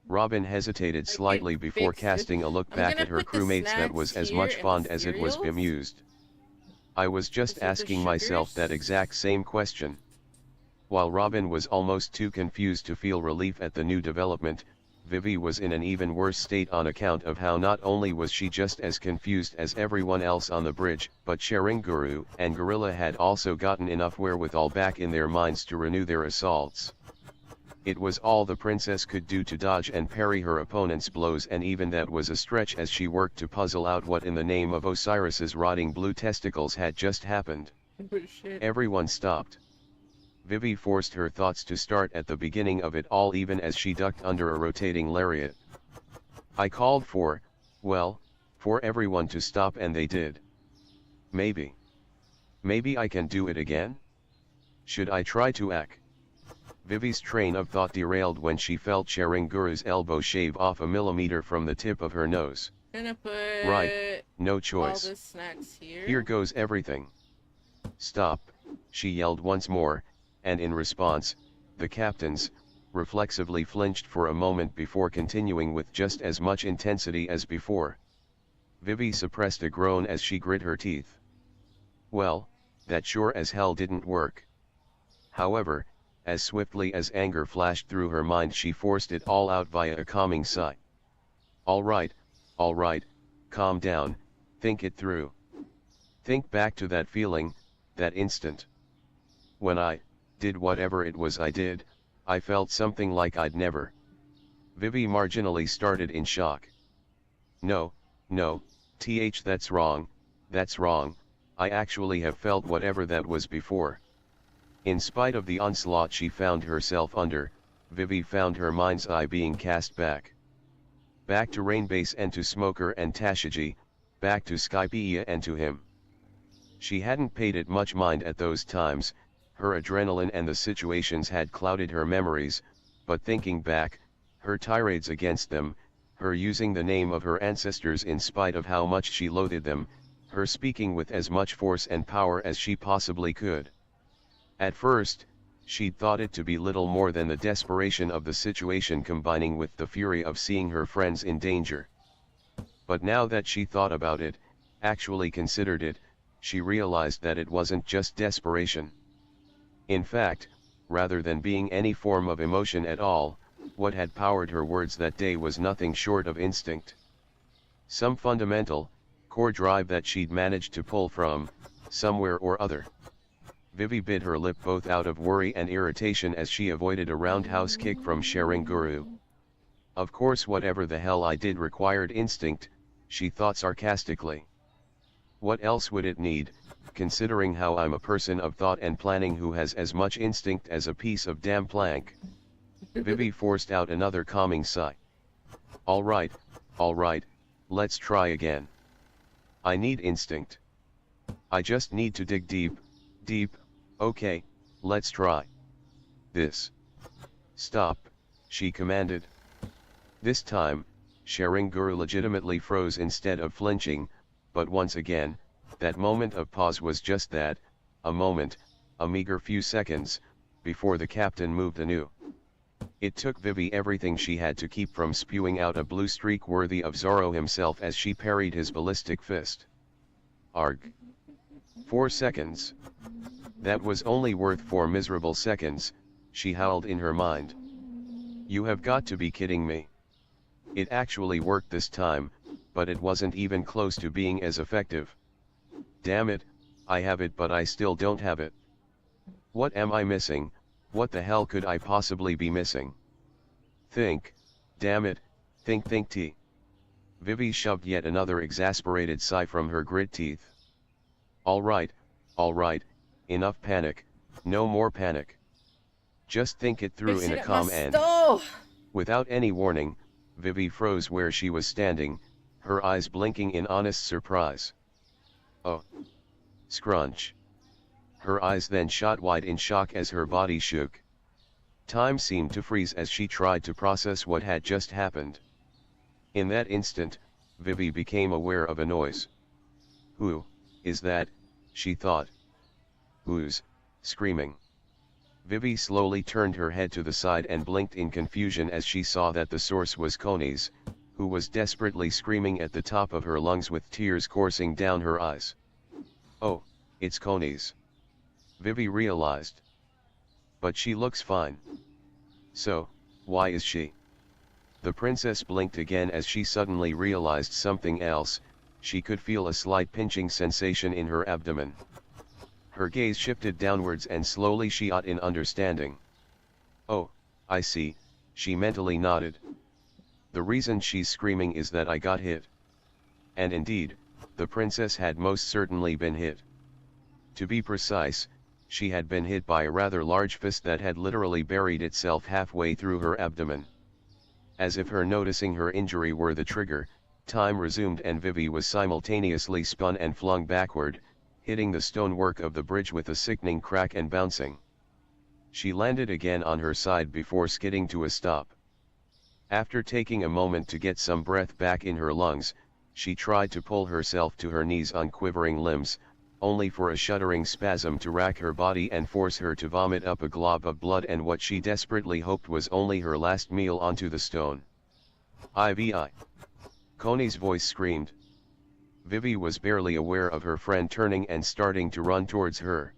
Speaker 3: Robin hesitated slightly before casting a look back at her crewmates that was as much fond as it was bemused. I was just asking myself that exact same question. While Robin was almost too confused to feel relief at the new development, Vivi was in an even worse state on account of how not only was she just as confused as everyone else on the bridge, but Sharinguru and Gorilla had also gotten enough wherewithal back in their minds to renew their assaults. It was all the princess could do to dodge and parry her opponent's blows, and even that was a stretch as she worked to puzzle out what in the name of Osiris's rotting blue testicles had just happened. Everyone stopped. Vivi forced her thoughts to start at the beginning of it all, even as she ducked under a rotating lariat. I called for everyone to stop, and they did. Maybe I can do it again? Should I try to act? Vivi's train of thought derailed when she felt Sharinguru's elbow shave off a millimeter from the tip of her nose.
Speaker 1: Gonna put
Speaker 3: Right, no choice.
Speaker 1: all the snacks here.
Speaker 3: Here goes everything. Stop, she yelled once more, and in response, the captains, reflexively flinched for a moment before continuing with just as much intensity as before. Vivi suppressed a groan as she grit her teeth. Well, that sure as hell didn't work. However, as swiftly as anger flashed through her mind, she forced it all out via a calming sigh. All right, calm down, think it through. Think back to that feeling, that instant. When I did whatever it was I did, I felt something like I'd never. Vivi marginally started in shock. No, that's wrong, I actually have felt whatever that was before. In spite of the onslaught she found herself under, Vivi found her mind's eye being cast back. Back to Rainbase and to Smoker and Tashigi, back to Skypiea and to him. She hadn't paid it much mind at those times, her adrenaline and the situations had clouded her memories, but thinking back, her tirades against them, her using the name of her ancestors in spite of how much she loathed them, her speaking with as much force and power as she possibly could. At first, she'd thought it to be little more than the desperation of the situation combining with the fury of seeing her friends in danger. But now that she thought about it, actually considered it, she realized that it wasn't just desperation. In fact, rather than being any form of emotion at all, what had powered her words that day was nothing short of instinct. Some fundamental, core drive that she'd managed to pull from somewhere or other. Vivi bit her lip both out of worry and irritation as she avoided a roundhouse kick from Sharinguru. Of course, whatever the hell I did required instinct, she thought sarcastically. What else would it need, considering how I'm a person of thought and planning who has as much instinct as a piece of damn plank? Vivi forced out another calming sigh. All right, let's try again. I need instinct. I just need to dig deep, Okay, let's try this. Stop, she commanded. This time, Sharinguru legitimately froze instead of flinching, but once again, that moment of pause was just that, a moment, a meager few seconds, before the captain moved anew. It took Vivi everything she had to keep from spewing out a blue streak worthy of Zoro himself as she parried his ballistic fist. Arg. 4 seconds. That was only worth 4 miserable seconds, she howled in her mind. You have got to be kidding me. It actually worked this time, but it wasn't even close to being as effective. Damn it, I have it but I still don't have it. What am I missing? What the hell could I possibly be missing? Think, damn it, think T. Vivi shoved yet another exasperated sigh from her grit teeth. Alright, enough panic, no more panic. Just think it through in a calm and... Without any warning, Vivi froze where she was standing, her eyes blinking in honest surprise. Oh. Scrunch. Her eyes then shot wide in shock as her body shook. Time seemed to freeze as she tried to process what had just happened. In that instant, Vivi became aware of a noise. Who is that? She thought. Who's screaming? Vivi slowly turned her head to the side and blinked in confusion as she saw that the source was Konis, who was desperately screaming at the top of her lungs with tears coursing down her eyes. Oh, it's Konis. Vivi realized. But she looks fine. So, why is she? The princess blinked again as she suddenly realized something else. She could feel a slight pinching sensation in her abdomen. Her gaze shifted downwards and slowly she got in understanding. Oh, I see, she mentally nodded. The reason she's screaming is that I got hit. And indeed, the princess had most certainly been hit. To be precise, she had been hit by a rather large fist that had literally buried itself halfway through her abdomen. As if her noticing her injury were the trigger, time resumed and Vivi was simultaneously spun and flung backward, hitting the stonework of the bridge with a sickening crack and bouncing. She landed again on her side before skidding to a stop. After taking a moment to get some breath back in her lungs, she tried to pull herself to her knees on quivering limbs, only for a shuddering spasm to rack her body and force her to vomit up a glob of blood and what she desperately hoped was only her last meal onto the stone. IVI. Koni's voice screamed. Vivi was barely aware of her friend turning and starting to run towards her.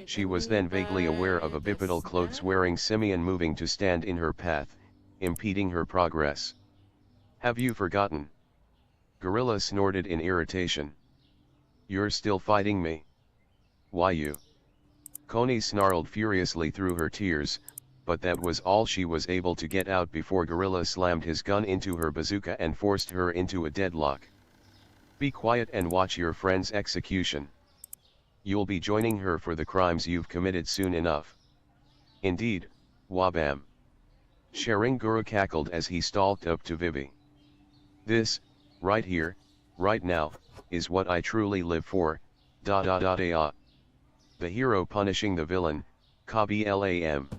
Speaker 3: She was then vaguely aware of a bipedal clothes-wearing simian moving to stand in her path, impeding her progress. Have you forgotten? Gorilla snorted in irritation. You're still fighting me? Why you? Koni snarled furiously through her tears, but that was all she was able to get out before Gorilla slammed his gun into her bazooka and forced her into a deadlock. Be quiet and watch your friend's execution. You'll be joining her for the crimes you've committed soon enough. Indeed, Wabam. Sharinguru cackled as he stalked up to Vivi. This, right here, right now, is what I truly live for, The hero punishing the villain, Kablam.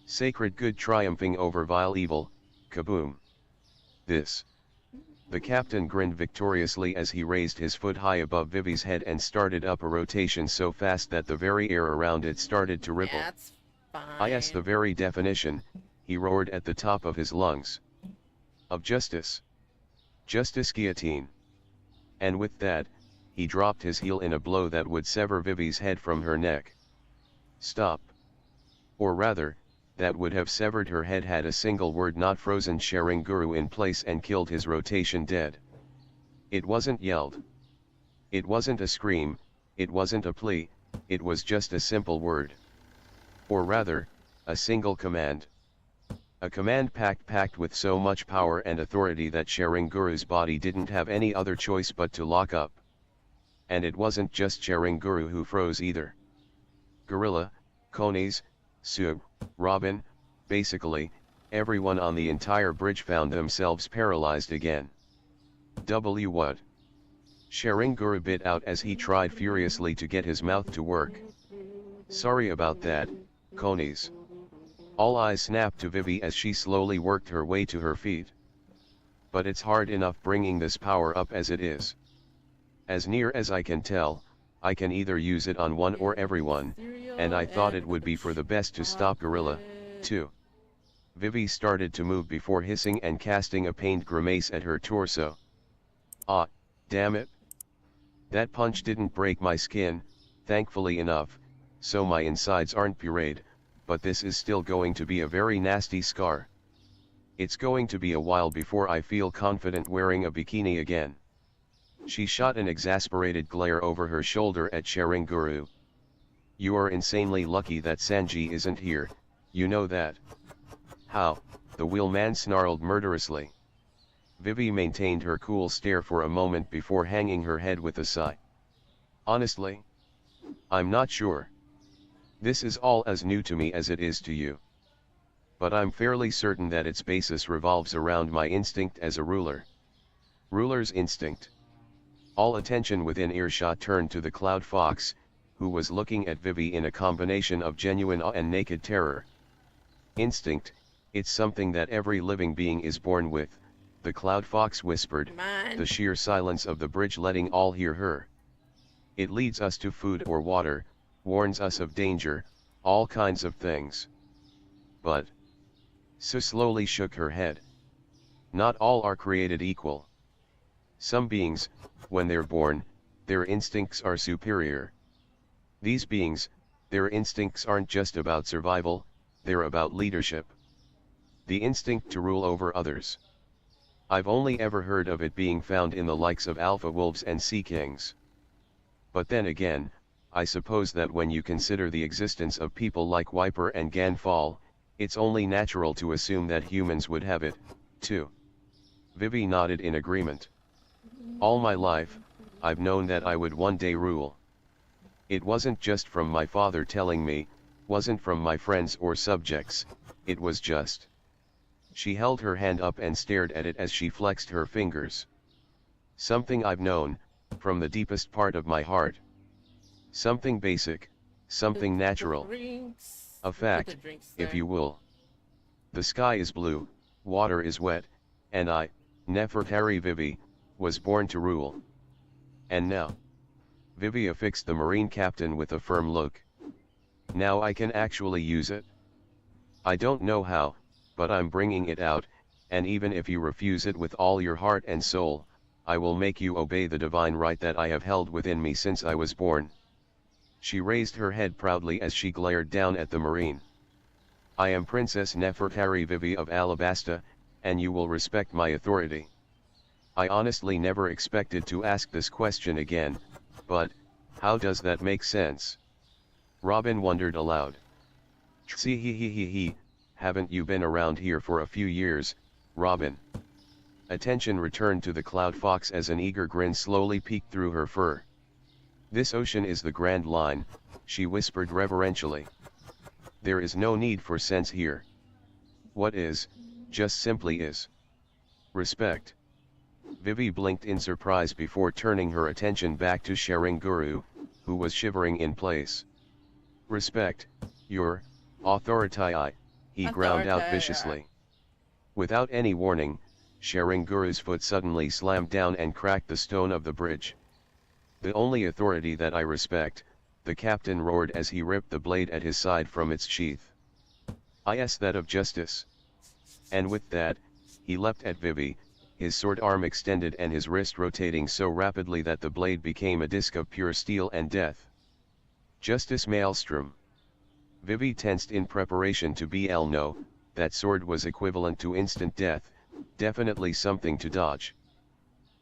Speaker 3: Sacred good triumphing over vile evil, kaboom. This. The captain grinned victoriously as he raised his foot high above Vivi's head and started up a rotation so fast that the very air around it started to ripple.
Speaker 1: That's fine.
Speaker 3: Yes, the very definition, he roared at the top of his lungs. Of justice. Justice guillotine. And with that, he dropped his heel in a blow that would sever Vivi's head from her neck. Stop. Or rather, that would have severed her head had a single word not frozen Sharinguru in place and killed his rotation dead. It wasn't yelled. It wasn't a scream, it wasn't a plea, it was just a simple word. Or rather, a single command. A command packed with so much power and authority that Sharinguru's body didn't have any other choice but to lock up. And it wasn't just Sharinguru who froze either. Gorilla, Konis, Sue, Robin, basically, everyone on the entire bridge found themselves paralyzed again. What? Sharinguru bit out as he tried furiously to get his mouth to work. Sorry about that, Conies. All eyes snapped to Vivi as she slowly worked her way to her feet. But it's hard enough bringing this power up as it is. As near as I can tell, I can either use it on one or everyone, and I thought it would be for the best to stop Gorilla, too. Vivi started to move before hissing and casting a pained grimace at her torso. Ah, damn it. That punch didn't break my skin, thankfully enough, so my insides aren't pureed, but this is still going to be a very nasty scar. It's going to be a while before I feel confident wearing a bikini again. She shot an exasperated glare over her shoulder at Sharinguru. You are insanely lucky that Sanji isn't here, you know that. How? The wheelman snarled murderously. Vivi maintained her cool stare for a moment before hanging her head with a sigh. Honestly? I'm not sure. This is all as new to me as it is to you. But I'm fairly certain that its basis revolves around my instinct as a ruler. Ruler's instinct. All attention within earshot turned to the Cloud Fox, who was looking at Vivi in a combination of genuine awe and naked terror. Instinct, it's something that every living being is born with, the Cloud Fox whispered, the sheer silence of the bridge letting all hear her. It leads us to food or water, warns us of danger, all kinds of things. But Su slowly shook her head. Not all are created equal. Some beings, when they're born, their instincts are superior. These beings, their instincts aren't just about survival, they're about leadership. The instinct to rule over others. I've only ever heard of it being found in the likes of alpha wolves and sea kings. But then again, I suppose that when you consider the existence of people like Viper and Ganfall, it's only natural to assume that humans would have it, too. Vivi nodded in agreement. All my life, I've known that I would one day rule. It wasn't just from my father telling me, wasn't from my friends or subjects, it was just. She held her hand up and stared at it as she flexed her fingers. Something I've known, from the deepest part of my heart. Something basic, something natural. A fact, if you will. The sky is blue, water is wet, and I, Nefertari Vivi, was born to rule. And now? Vivi affixed the Marine captain with a firm look. Now I can actually use it. I don't know how, but I'm bringing it out, and even if you refuse it with all your heart and soul, I will make you obey the divine right that I have held within me since I was born. She raised her head proudly as she glared down at the Marine. I am Princess Nefertari Vivi of Alabasta, and you will respect my authority. I honestly never expected to ask this question again, but, how does that make sense? Robin wondered aloud. See, haven't you been around here for a few years, Robin? Attention returned to the Cloud Fox as an eager grin slowly peeked through her fur. This ocean is the Grand Line, she whispered reverentially. There is no need for sense here. What is, just simply is. Respect. Vivi blinked in surprise before turning her attention back to Sharinguru, who was shivering in place. Respect, your authority, he ground out viciously. Without any warning, Sharinguru's foot suddenly slammed down and cracked the stone of the bridge. The only authority that I respect, the captain roared as he ripped the blade at his side from its sheath. Is that of justice. And with that, he leapt at Vivi, his sword arm extended and his wrist rotating so rapidly that the blade became a disc of pure steel and death. Justice Maelstrom. Vivi tensed in preparation to BL no, that sword was equivalent to instant death, definitely something to dodge.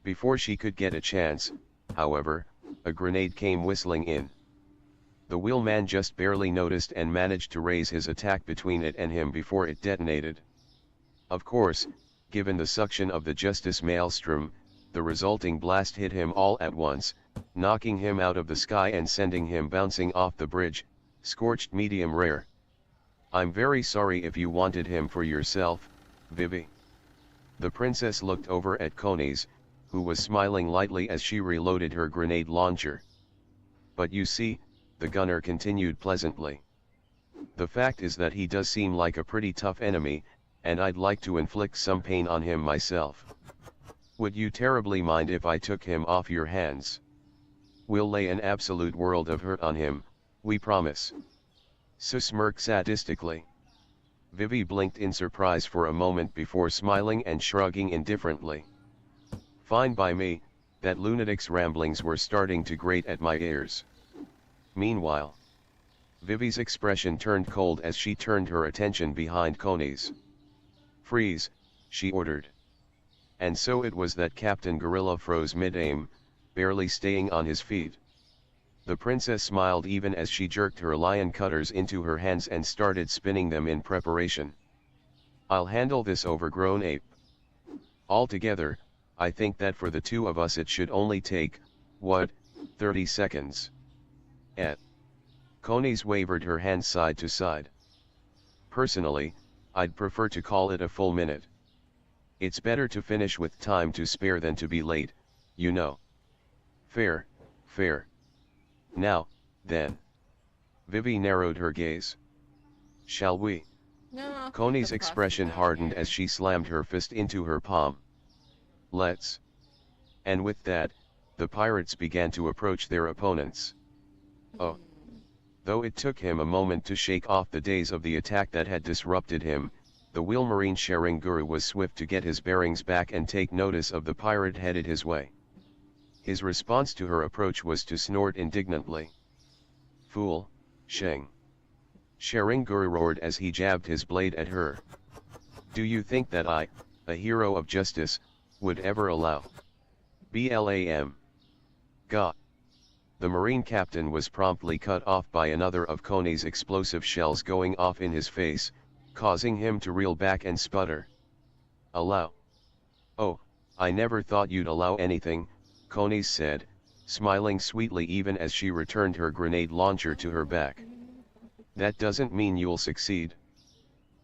Speaker 3: Before she could get a chance, however, a grenade came whistling in. The wheelman just barely noticed and managed to raise his attack between it and him before it detonated. Of course, given the suction of the Justice Maelstrom, the resulting blast hit him all at once, knocking him out of the sky and sending him bouncing off the bridge, scorched medium rare. I'm very sorry if you wanted him for yourself, Vivi. The princess looked over at Conies, who was smiling lightly as she reloaded her grenade launcher. But you see, the gunner continued pleasantly. The fact is that he does seem like a pretty tough enemy, and I'd like to inflict some pain on him myself. Would you terribly mind if I took him off your hands? We'll lay an absolute world of hurt on him, we promise. Sue smirked sadistically. Vivi blinked in surprise for a moment before smiling and shrugging indifferently. Fine by me, that lunatic's ramblings were starting to grate at my ears. Meanwhile, Vivi's expression turned cold as she turned her attention behind Koni's. Freeze, she ordered. And so it was that Captain Gorilla froze mid-aim, barely staying on his feet. The princess smiled even as she jerked her lion cutters into her hands and started spinning them in preparation. I'll handle this overgrown ape. Altogether, I think that for the two of us it should only take, 30 seconds. Koni's wavered her hands side to side. Personally, I'd prefer to call it a full minute. It's better to finish with time to spare than to be late, you know. Fair, fair. Now, then. Vivi narrowed her gaze. Shall we?
Speaker 1: No.
Speaker 3: Koni's
Speaker 1: the
Speaker 3: expression
Speaker 1: process
Speaker 3: hardened
Speaker 1: here.
Speaker 3: as she slammed her fist into her palm. Let's. And with that, the pirates began to approach their opponents. Oh. Though it took him a moment to shake off the days of the attack that had disrupted him, the wheel marine Sharinguru was swift to get his bearings back and take notice of the pirate headed his way. His response to her approach was to snort indignantly. Fool, Sheng. Sharinguru roared as he jabbed his blade at her. Do you think that I, a hero of justice, would ever allow? Blam. Gah. The marine captain was promptly cut off by another of Koni's explosive shells going off in his face, causing him to reel back and sputter. Allow? Oh, I never thought you'd allow anything, Koni said, smiling sweetly even as she returned her grenade launcher to her back. That doesn't mean you'll succeed.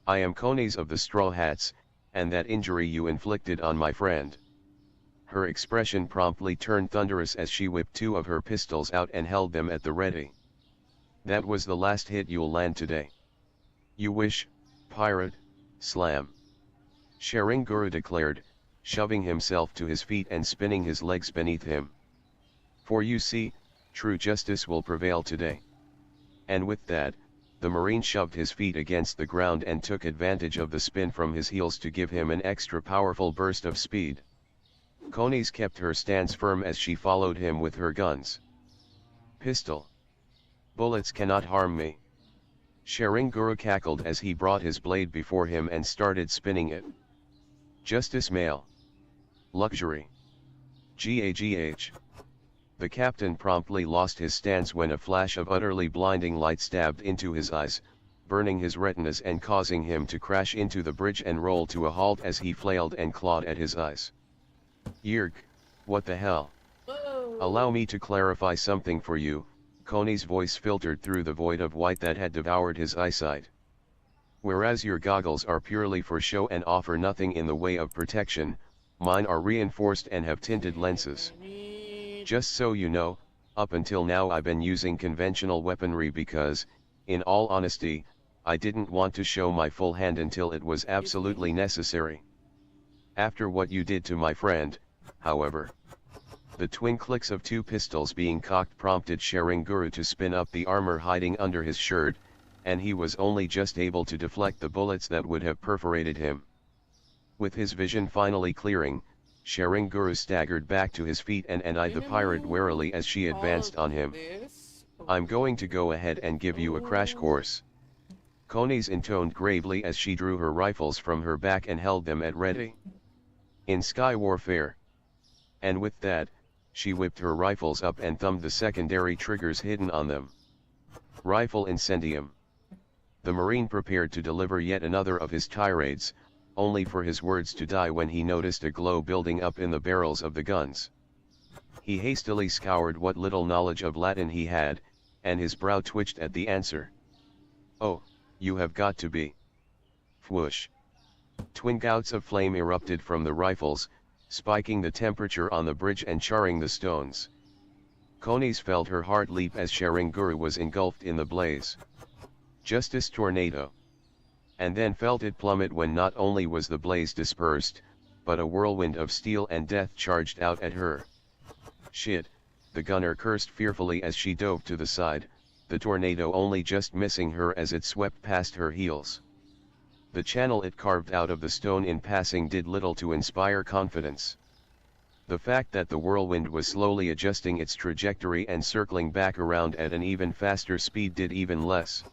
Speaker 3: I am Koni's of the Straw Hats, and that injury you inflicted on my friend. Her expression promptly turned thunderous as she whipped two of her pistols out and held them at the ready. That was the last hit you'll land today. You wish, pirate, slam. Sharinguru declared, shoving himself to his feet and spinning his legs beneath him. For you see, true justice will prevail today. And with that, the marine shoved his feet against the ground and took advantage of the spin from his heels to give him an extra powerful burst of speed. Koni's kept her stance firm as she followed him with her guns. Pistol. Bullets cannot harm me. Sharinguru cackled as he brought his blade before him and started spinning it. Justice Mail. Luxury. Gagh. The captain promptly lost his stance when a flash of utterly blinding light stabbed into his eyes, burning his retinas and causing him to crash into the bridge and roll to a halt as he flailed and clawed at his eyes. Yerg, what the hell?
Speaker 1: Whoa.
Speaker 3: Allow me to clarify something for you, Koni's voice filtered through the void of white that had devoured his eyesight. Whereas your goggles are purely for show and offer nothing in the way of protection, mine are reinforced and have tinted lenses. Just so you know, up until now I've been using conventional weaponry because, in all honesty, I didn't want to show my full hand until it was absolutely necessary. After what you did to my friend, however. The twin clicks of two pistols being cocked prompted Sharinguru to spin up the armor hiding under his shirt, and he was only just able to deflect the bullets that would have perforated him. With his vision finally clearing, Sharinguru staggered back to his feet and eyed the pirate warily as she advanced on him. I'm going to go ahead and give you a crash course. Koni's intoned gravely as she drew her rifles from her back and held them at ready. In sky warfare. And with that, she whipped her rifles up and thumbed the secondary triggers hidden on them. Rifle incendium. The marine prepared to deliver yet another of his tirades, only for his words to die when he noticed a glow building up in the barrels of the guns. He hastily scoured what little knowledge of Latin he had, and his brow twitched at the answer. Oh, you have got to be. Whoosh. Twin gouts of flame erupted from the rifles, spiking the temperature on the bridge and charring the stones. Konis felt her heart leap as Sharinguru was engulfed in the blaze. Justice tornado. And then felt it plummet when not only was the blaze dispersed, but a whirlwind of steel and death charged out at her. Shit, the gunner cursed fearfully as she dove to the side, the tornado only just missing her as it swept past her heels. The channel it carved out of the stone in passing did little to inspire confidence. The fact that the whirlwind was slowly adjusting its trajectory and circling back around at an even faster speed did even less.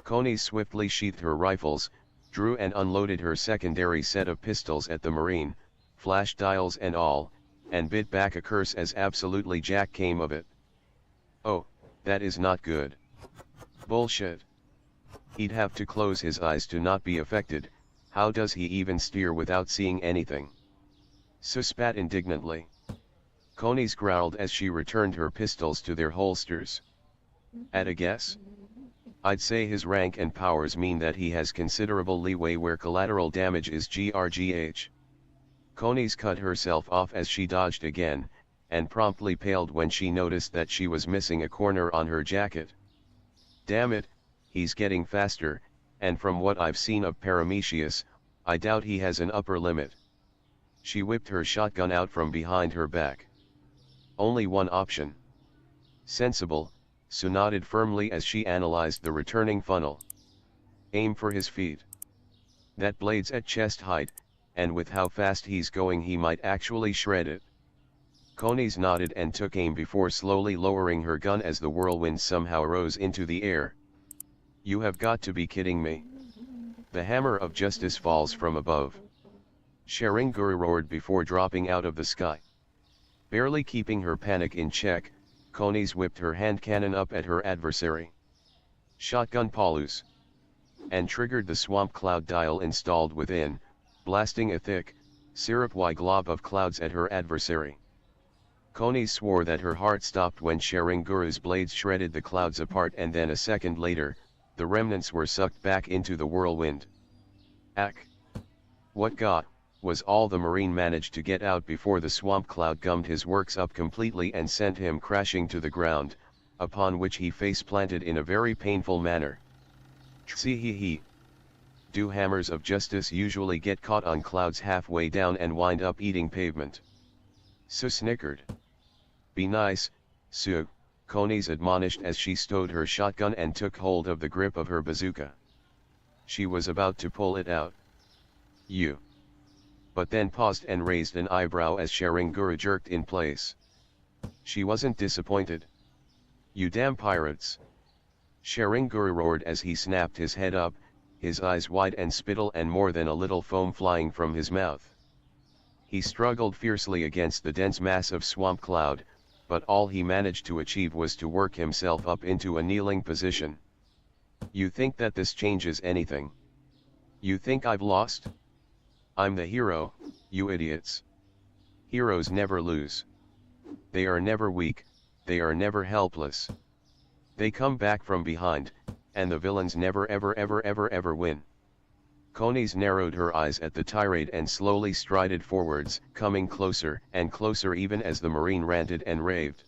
Speaker 3: Konis swiftly sheathed her rifles, drew and unloaded her secondary set of pistols at the marine, flash dials and all, and bit back a curse as absolutely jack came of it. Oh, that is not good. Bullshit. He'd have to close his eyes to not be affected. How does he even steer without seeing anything? Su spat indignantly. Konis growled as she returned her pistols to their holsters. At a guess? I'd say his rank and powers mean that he has considerable leeway where collateral damage is grgh. Konis cut herself off as she dodged again, and promptly paled when she noticed that she was missing a corner on her jacket. Damn it, he's getting faster, and from what I've seen of Paramecius, I doubt he has an upper limit. She whipped her shotgun out from behind her back. Only one option. Sensible, Su nodded firmly as she analyzed the returning funnel. Aim for his feet. That blade's at chest height, and with how fast he's going he might actually shred it. Konis nodded and took aim before slowly lowering her gun as the whirlwind somehow rose into the air. You have got to be kidding me. The hammer of justice falls from above. Sharinguru roared before dropping out of the sky. Barely keeping her panic in check, Konis whipped her hand cannon up at her adversary. Shotgun Paulus. And triggered the swamp cloud dial installed within, blasting a thick, syrupy glob of clouds at her adversary. Konis swore that her heart stopped when Sharinguru's blades shredded the clouds apart, and then a second later, the remnants were sucked back into the whirlwind. Ack! What was all the marine managed to get out before the swamp cloud gummed his works up completely and sent him crashing to the ground, upon which he face-planted in a very painful manner. Tsi-hee-hee. Do hammers of justice usually get caught on clouds halfway down and wind up eating pavement? Su snickered. Be nice, Su, Konis admonished as she stowed her shotgun and took hold of the grip of her bazooka. She was about to pull it out. You. But then paused and raised an eyebrow as Sharinguru jerked in place. She wasn't disappointed. You damn pirates! Sharinguru roared as he snapped his head up, his eyes wide and spittle and more than a little foam flying from his mouth. He struggled fiercely against the dense mass of swamp cloud, but all he managed to achieve was to work himself up into a kneeling position. You think that this changes anything? You think I've lost? I'm the hero, you idiots. Heroes never lose. They are never weak, they are never helpless. They come back from behind, and the villains never ever win. Konis narrowed her eyes at the tirade and slowly strided forwards, coming closer and closer even as the marine ranted and raved.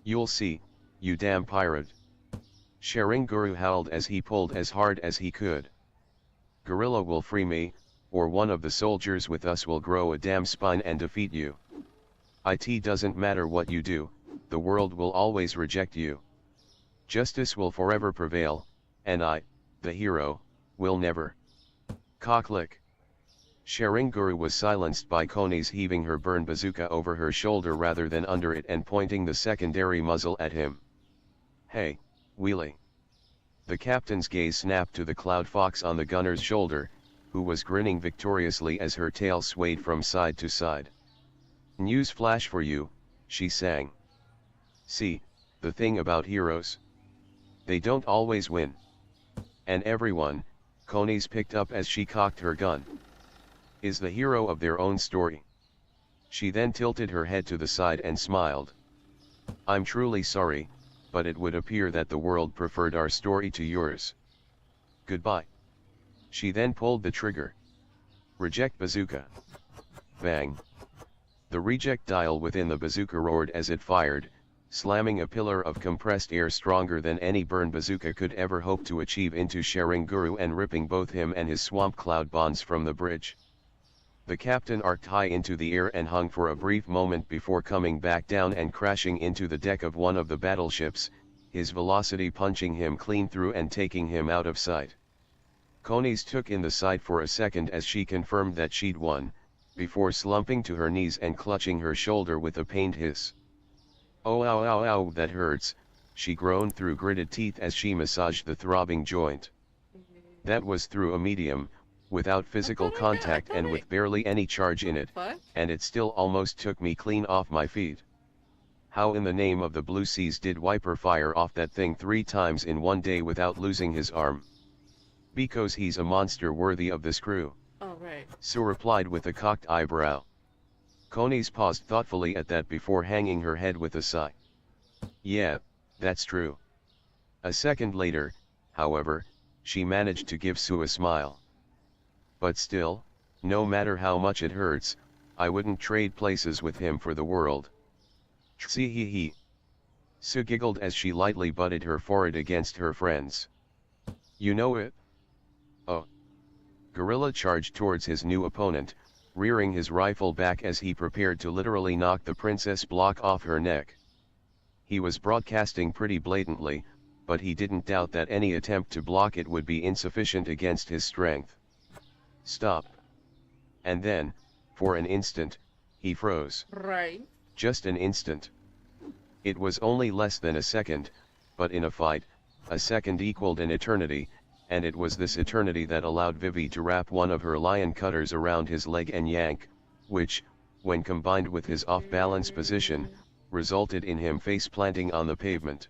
Speaker 3: You'll see, you damn pirate. Sharinguru howled as he pulled as hard as he could. Gorilla will free me, or one of the soldiers with us will grow a damn spine and defeat you. It doesn't matter what you do, the world will always reject you. Justice will forever prevail, and I, the hero, will never. Cocklick. Sharinguru was silenced by Konis heaving her burn bazooka over her shoulder rather than under it and pointing the secondary muzzle at him. Hey, wheelie. The captain's gaze snapped to the cloud fox on the gunner's shoulder, who was grinning victoriously as her tail swayed from side to side. News flash for you, she sang. See, the thing about heroes. They don't always win. And everyone, Konis picked up as she cocked her gun, is the hero of their own story. She then tilted her head to the side and smiled. I'm truly sorry, but it would appear that the world preferred our story to yours. Goodbye. She then pulled the trigger. Reject bazooka. Bang. The reject dial within the bazooka roared as it fired, slamming a pillar of compressed air stronger than any burn bazooka could ever hope to achieve into Sharinguru and ripping both him and his swamp cloud bonds from the bridge. The captain arced high into the air and hung for a brief moment before coming back down and crashing into the deck of one of the battleships, his velocity punching him clean through and taking him out of sight. Konis took in the sight for a second as she confirmed that she'd won, before slumping to her knees and clutching her shoulder with a pained hiss. "Oh ow ow ow, that hurts," she groaned through gritted teeth as she massaged the throbbing joint. That was through a medium, without physical contact and with barely any charge in it, and it still almost took me clean off my feet. How in the name of the blue seas did Wiper fire off that thing 3 times in one day without losing his arm? Because he's a monster worthy of this crew.
Speaker 1: Oh, right.
Speaker 3: Sue replied with a cocked eyebrow. Konis paused thoughtfully at that before hanging her head with a sigh. "Yeah, that's true." A second later, however, she managed to give Sue a smile. "But still, no matter how much it hurts, I wouldn't trade places with him for the world." "See hee hee." Sue giggled as she lightly butted her forehead against her friend's. "You know it?" "Oh." Gorilla charged towards his new opponent, rearing his rifle back as he prepared to literally knock the princess block off her neck. He was broadcasting pretty blatantly, but he didn't doubt that any attempt to block it would be insufficient against his strength. "Stop." And then, for an instant, he froze.
Speaker 1: Right.
Speaker 3: Just an instant. It was only less than a second, but in a fight, a second equaled an eternity, and it was this eternity that allowed Vivi to wrap one of her lion cutters around his leg and yank, which, when combined with his off-balance position, resulted in him face-planting on the pavement.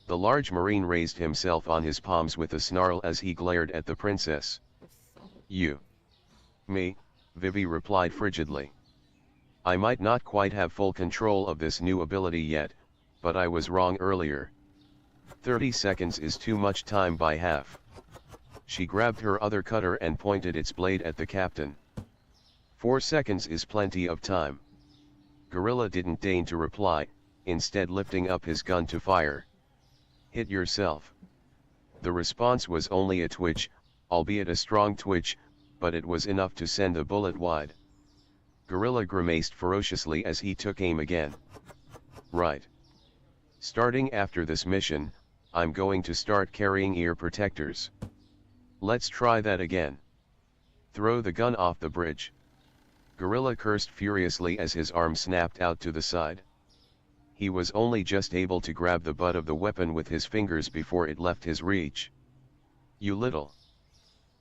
Speaker 3: The large marine raised himself on his palms with a snarl as he glared at the princess. "You." "Me," Vivi replied frigidly. "I might not quite have full control of this new ability yet, but I was wrong earlier. 30 seconds is too much time by half." She grabbed her other cutter and pointed its blade at the captain. 4 seconds is plenty of time." Gorilla didn't deign to reply, instead lifting up his gun to fire. "Hit yourself." The response was only a twitch, albeit a strong twitch, but it was enough to send the bullet wide. Gorilla grimaced ferociously as he took aim again. "Right. Starting after this mission, I'm going to start carrying ear protectors. Let's try that again. Throw the gun off the bridge." Gorilla cursed furiously as his arm snapped out to the side. He was only just able to grab the butt of the weapon with his fingers before it left his reach. "You little."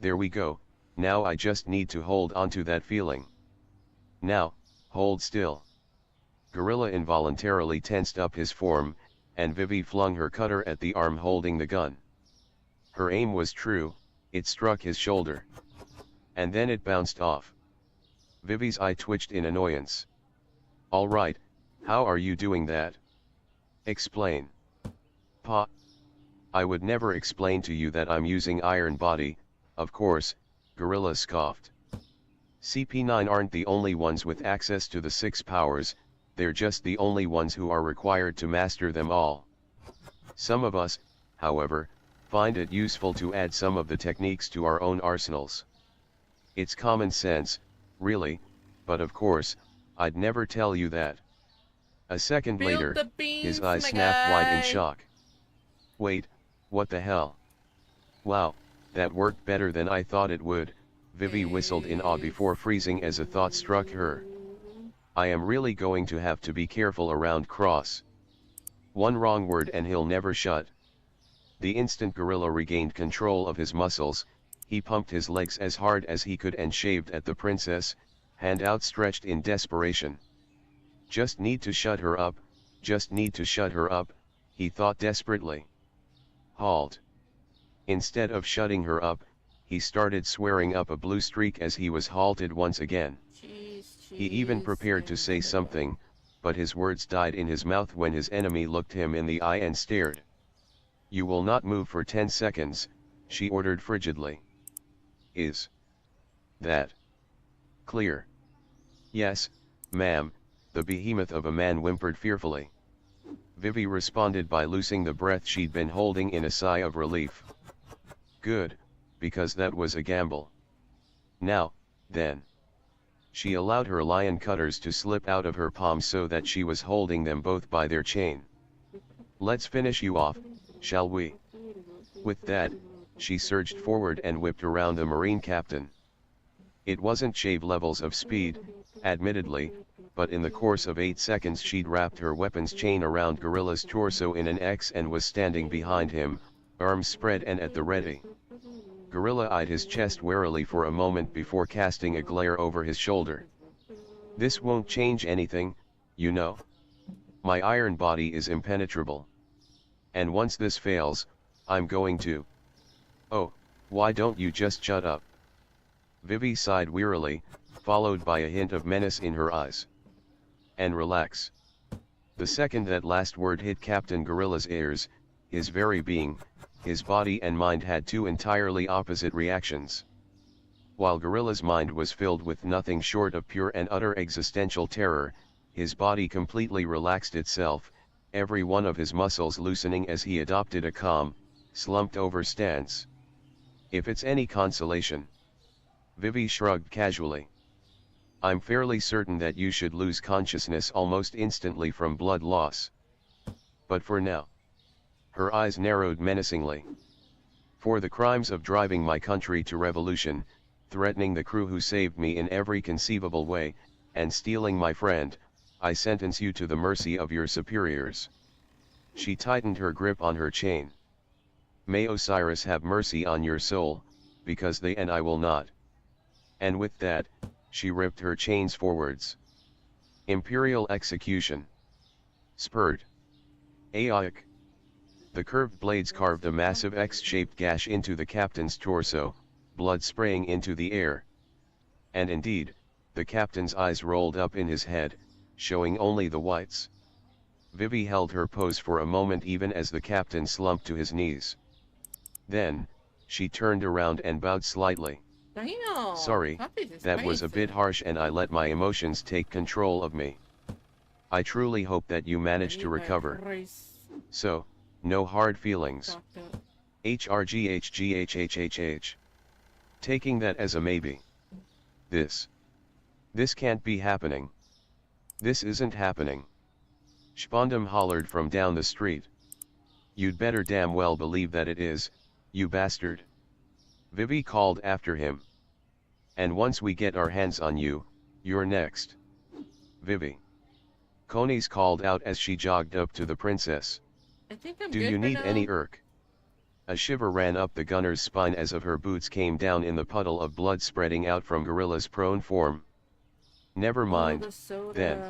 Speaker 3: "There we go, now I just need to hold onto that feeling." "Now, hold still." Gorilla involuntarily tensed up his form, and Vivi flung her cutter at the arm holding the gun. Her aim was true, it struck his shoulder. And then it bounced off. Vivi's eye twitched in annoyance. "All right, how are you doing that? Explain." "Pa. I would never explain to you that I'm using Iron Body, of course," Gorilla scoffed. "CP9 aren't the only ones with access to the 6 powers, they're just the only ones who are required to master them all. Some of us, however, find it useful to add some of the techniques to our own arsenals. It's common sense, really, but of course, I'd never tell you that." A second
Speaker 1: Build
Speaker 3: later,
Speaker 1: the beans,
Speaker 3: his eyes
Speaker 1: my
Speaker 3: snapped wide in
Speaker 1: guy.
Speaker 3: shock. "Wait, what the hell? Wow, that worked better than I thought it would," Vivi whistled in awe before freezing as a thought struck her. "I am really going to have to be careful around Cross. One wrong word and he'll never shut." The instant Gorilla regained control of his muscles, he pumped his legs as hard as he could and shaved at the princess, hand outstretched in desperation. "Just need to shut her up, just need to shut her up," he thought desperately. Halt. Instead of shutting her up, he started swearing up a blue streak as he was halted once again. He even prepared to say something, but his words died in his mouth when his enemy looked him in the eye and stared. "You will not move for 10 seconds, she ordered frigidly. "Is that clear?" "Yes, ma'am," the behemoth of a man whimpered fearfully. Vivi responded by loosing the breath she'd been holding in a sigh of relief. Good, because that was a gamble. Now, then. She allowed her lion cutters to slip out of her palm so that she was holding them both by their chain. Let's finish you off, shall we? With that, she surged forward and whipped around the Marine captain. It wasn't shave levels of speed, admittedly, but in the course of 8 seconds she'd wrapped her weapon's chain around Gorilla's torso in an X and was standing behind him, arms spread and at the ready. Gorilla eyed his chest warily for a moment before casting a glare over his shoulder. This won't change anything, you know. My iron body is impenetrable. And once this fails, I'm going to... Oh, why don't you just shut up? Vivi sighed wearily, followed by a hint of menace in her eyes. And relax. The second that last word hit Captain Gorilla's ears, his very being, his body and mind had two entirely opposite reactions. While Gorilla's mind was filled with nothing short of pure and utter existential terror, his body completely relaxed itself, every one of his muscles loosening as he adopted a calm, slumped-over stance. If it's any consolation. Vivi shrugged casually. I'm fairly certain that you should lose consciousness almost instantly from blood loss. But for now. Her eyes narrowed menacingly. For the crimes of driving my country to revolution, threatening the crew who saved me in every conceivable way, and stealing my friend, I sentence you to the mercy of your superiors. She tightened her grip on her chain. May Osiris have mercy on your soul, because they and I will not. And with that, she ripped her chains forwards. Imperial execution. Spurred. Aioc. The curved blades carved a massive X-shaped gash into the captain's torso, blood spraying into the air. And indeed, the captain's eyes rolled up in his head, showing only the whites. Vivi held her pose for a moment even as the captain slumped to his knees. Then, she turned around and bowed slightly.
Speaker 1: Damn,
Speaker 3: Sorry, that was a bit harsh and I let my emotions take control of me. I truly hope that you managed to recover. So, no hard feelings. HRGHGHHHH. Taking that as a maybe. This can't be happening. This isn't happening. Spondam hollered from down the street. You'd better damn well believe that it is, you bastard. Vivi called after him. And once we get our hands on you, you're next. Vivi. Konis called out as she jogged up to the princess.
Speaker 1: I think I'm
Speaker 3: Do
Speaker 1: good
Speaker 3: you
Speaker 1: for
Speaker 3: need
Speaker 1: now.
Speaker 3: any irk? A shiver ran up the gunner's spine as of her boots came down in the puddle of blood spreading out from Gorilla's prone form. Never mind,
Speaker 1: the soda.
Speaker 3: then.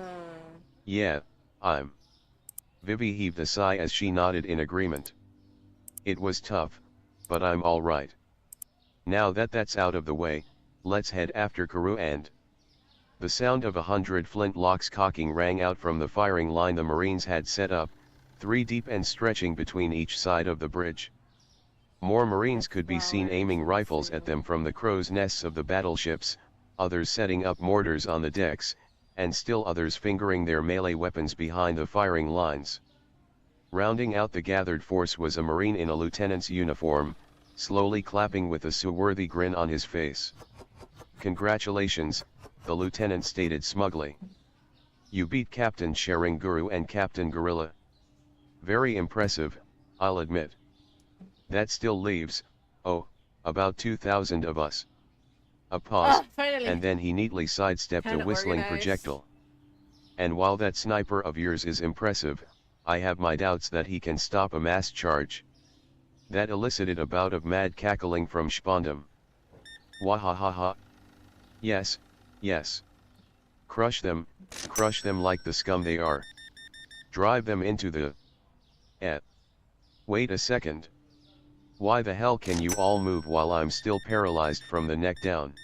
Speaker 3: Yeah, I'm. Vivi heaved a sigh as she nodded in agreement. It was tough, but I'm all right. Now that that's out of the way, let's head after Karoo and... The sound of 100 flintlocks cocking rang out from the firing line the Marines had set up, 3 deep and stretching between each side of the bridge. More Marines could be seen aiming rifles at them from the crow's nests of the battleships, others setting up mortars on the decks, and still others fingering their melee weapons behind the firing lines. Rounding out the gathered force was a Marine in a lieutenant's uniform, slowly clapping with a seaworthy grin on his face. Congratulations, the lieutenant stated smugly. You beat Captain Sharinguru and Captain Gorilla. Very impressive, I'll admit. That still leaves, about 2,000 of us. A pause,
Speaker 1: Finally.
Speaker 3: and then he neatly sidestepped a
Speaker 1: Kinda
Speaker 3: whistling
Speaker 1: organized.
Speaker 3: projectile. And while that sniper of yours is impressive, I have my doubts that he can stop a mass charge. That elicited a bout of mad cackling from Spondam. Wahahaha. Yes, yes. Crush them like the scum they are. Drive them into the... Wait a second. Why the hell can you all move while I'm still paralyzed from the neck down?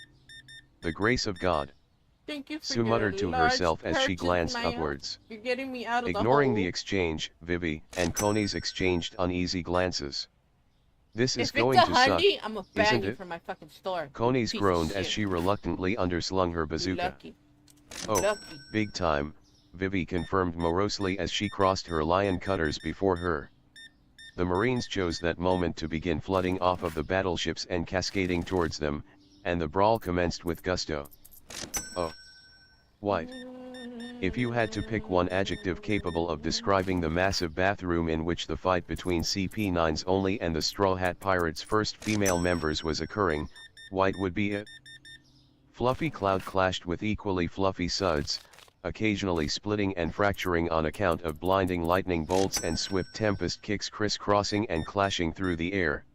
Speaker 3: The grace of God.
Speaker 1: Thank you for
Speaker 3: Sue
Speaker 1: your
Speaker 3: muttered to
Speaker 1: large
Speaker 3: herself as she
Speaker 1: purchase,
Speaker 3: glanced
Speaker 1: Maya.
Speaker 3: upwards.
Speaker 1: You're getting me out of
Speaker 3: Ignoring
Speaker 1: the
Speaker 3: the
Speaker 1: hole.
Speaker 3: exchange, Vivi and Konis exchanged uneasy glances. This is
Speaker 1: If
Speaker 3: going
Speaker 1: it's a
Speaker 3: to suck,
Speaker 1: honey, I'm gonna ban
Speaker 3: isn't
Speaker 1: you
Speaker 3: it?
Speaker 1: from my fucking store.
Speaker 3: Konis
Speaker 1: Piece of
Speaker 3: groaned as
Speaker 1: shit.
Speaker 3: she reluctantly underslung her bazooka.
Speaker 1: Lucky.
Speaker 3: Oh,
Speaker 1: Lucky.
Speaker 3: big time, Vivi confirmed morosely as she crossed her lion cutters before her. The Marines chose that moment to begin flooding off of the battleships and cascading towards them, and the brawl commenced with gusto. Oh. White. If you had to pick one adjective capable of describing the massive bathroom in which the fight between CP9's only and the Straw Hat Pirates' first female members was occurring, white would be it. Fluffy Cloud clashed with equally fluffy Suds, occasionally splitting and fracturing on account of blinding lightning bolts and swift tempest kicks crisscrossing and clashing through the air.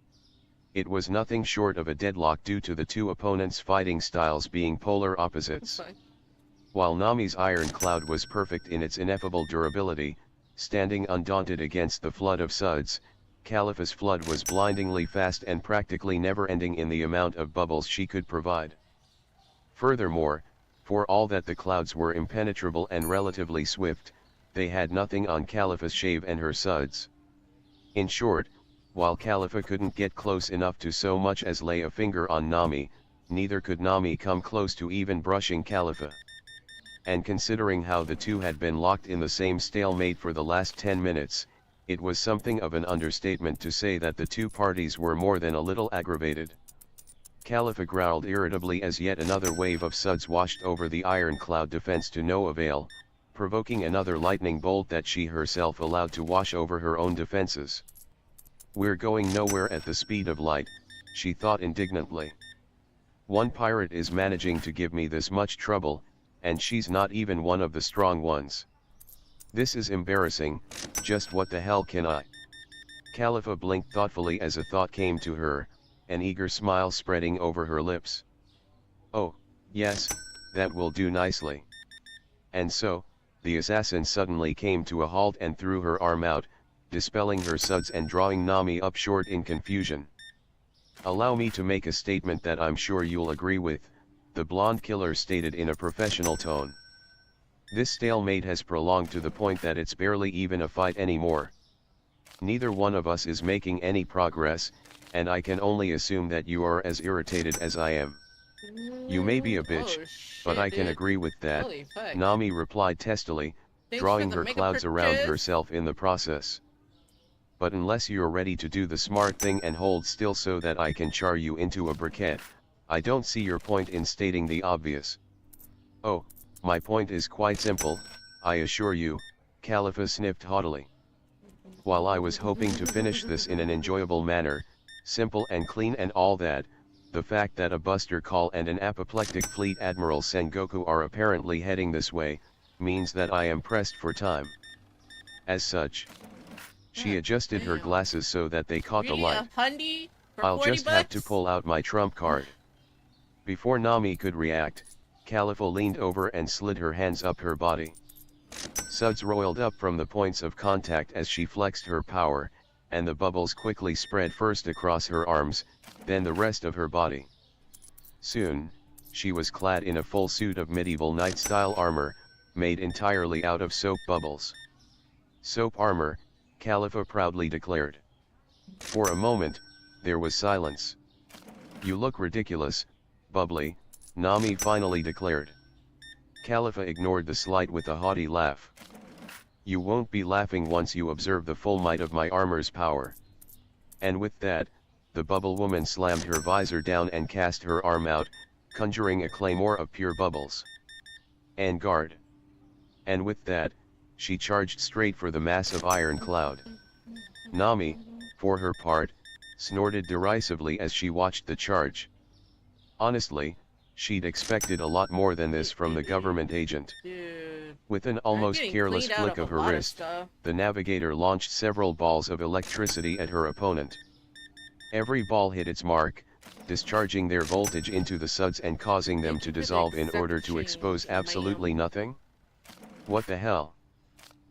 Speaker 3: It was nothing short of a deadlock due to the two opponents' fighting styles being polar opposites. While Nami's Iron Cloud was perfect in its ineffable durability, standing undaunted against the flood of Suds, Khalifa's flood was blindingly fast and practically never-ending in the amount of bubbles she could provide. Furthermore, for all that the clouds were impenetrable and relatively swift, they had nothing on Khalifa's Shave and her Suds. In short, while Khalifa couldn't get close enough to so much as lay a finger on Nami, neither could Nami come close to even brushing Khalifa. And considering how the two had been locked in the same stalemate for the last 10 minutes, it was something of an understatement to say that the two parties were more than a little aggravated. Khalifa growled irritably as yet another wave of Suds washed over the Iron Cloud defense to no avail, provoking another lightning bolt that she herself allowed to wash over her own defenses. "We're going nowhere at the speed of light," she thought indignantly. "One pirate is managing to give me this much trouble, and she's not even one of the strong ones. This is embarrassing. Just what the hell can I?" Khalifa blinked thoughtfully as a thought came to her, an eager smile spreading over her lips. "Oh, yes, that will do nicely." And so, the assassin suddenly came to a halt and threw her arm out, dispelling her Suds and drawing Nami up short in confusion. "Allow me to make a statement that I'm sure you'll agree with," the blonde killer stated in a professional tone. "This stalemate has prolonged to the point that it's barely even a fight anymore. Neither one of us is making any progress, and I can only assume that you are as irritated as I am." "You may be a bitch, but I can agree with that," Nami replied testily, drawing her clouds around herself in the process. "But unless you're ready to do the smart thing and hold still so that I can char you into a briquette, I don't see your point in stating the obvious." "Oh, my point is quite simple, I assure you," Khalifa sniffed haughtily. "While I was hoping to finish this in an enjoyable manner, simple and clean and all that, the fact that a Buster Call and an apoplectic Fleet Admiral Sengoku are apparently heading this way, means that I am pressed for time. As such," she adjusted her glasses so that they caught the light, "I'll just have to pull out my trump card." Before Nami could react, Khalifa leaned over and slid her hands up her body. Suds roiled up from the points of contact as she flexed her power, and the bubbles quickly spread first across her arms, then the rest of her body. Soon, she was clad in a full suit of medieval knight-style armor, made entirely out of soap bubbles. "Soap armor," Khalifa proudly declared. For a moment, there was silence. "You look ridiculous, Bubbly," Nami finally declared. Khalifa ignored the slight with a haughty laugh. "You won't be laughing once you observe the full might of my armor's power." And with that, the bubble woman slammed her visor down and cast her arm out, conjuring a claymore of pure bubbles. "En garde." And with that, she charged straight for the massive Iron Cloud. Nami, for her part, snorted derisively as she watched the charge. Honestly, she'd expected a lot more than this from the government agent.
Speaker 1: Dude,
Speaker 3: With an almost
Speaker 1: getting
Speaker 3: careless
Speaker 1: cleaned out
Speaker 3: flick
Speaker 1: of
Speaker 3: of
Speaker 1: a
Speaker 3: her
Speaker 1: lot of
Speaker 3: wrist,
Speaker 1: stuff.
Speaker 3: the navigator launched several balls of electricity at her opponent. Every ball hit its mark, discharging their voltage into the Suds and causing them to dissolve in order to expose absolutely nothing. What the hell?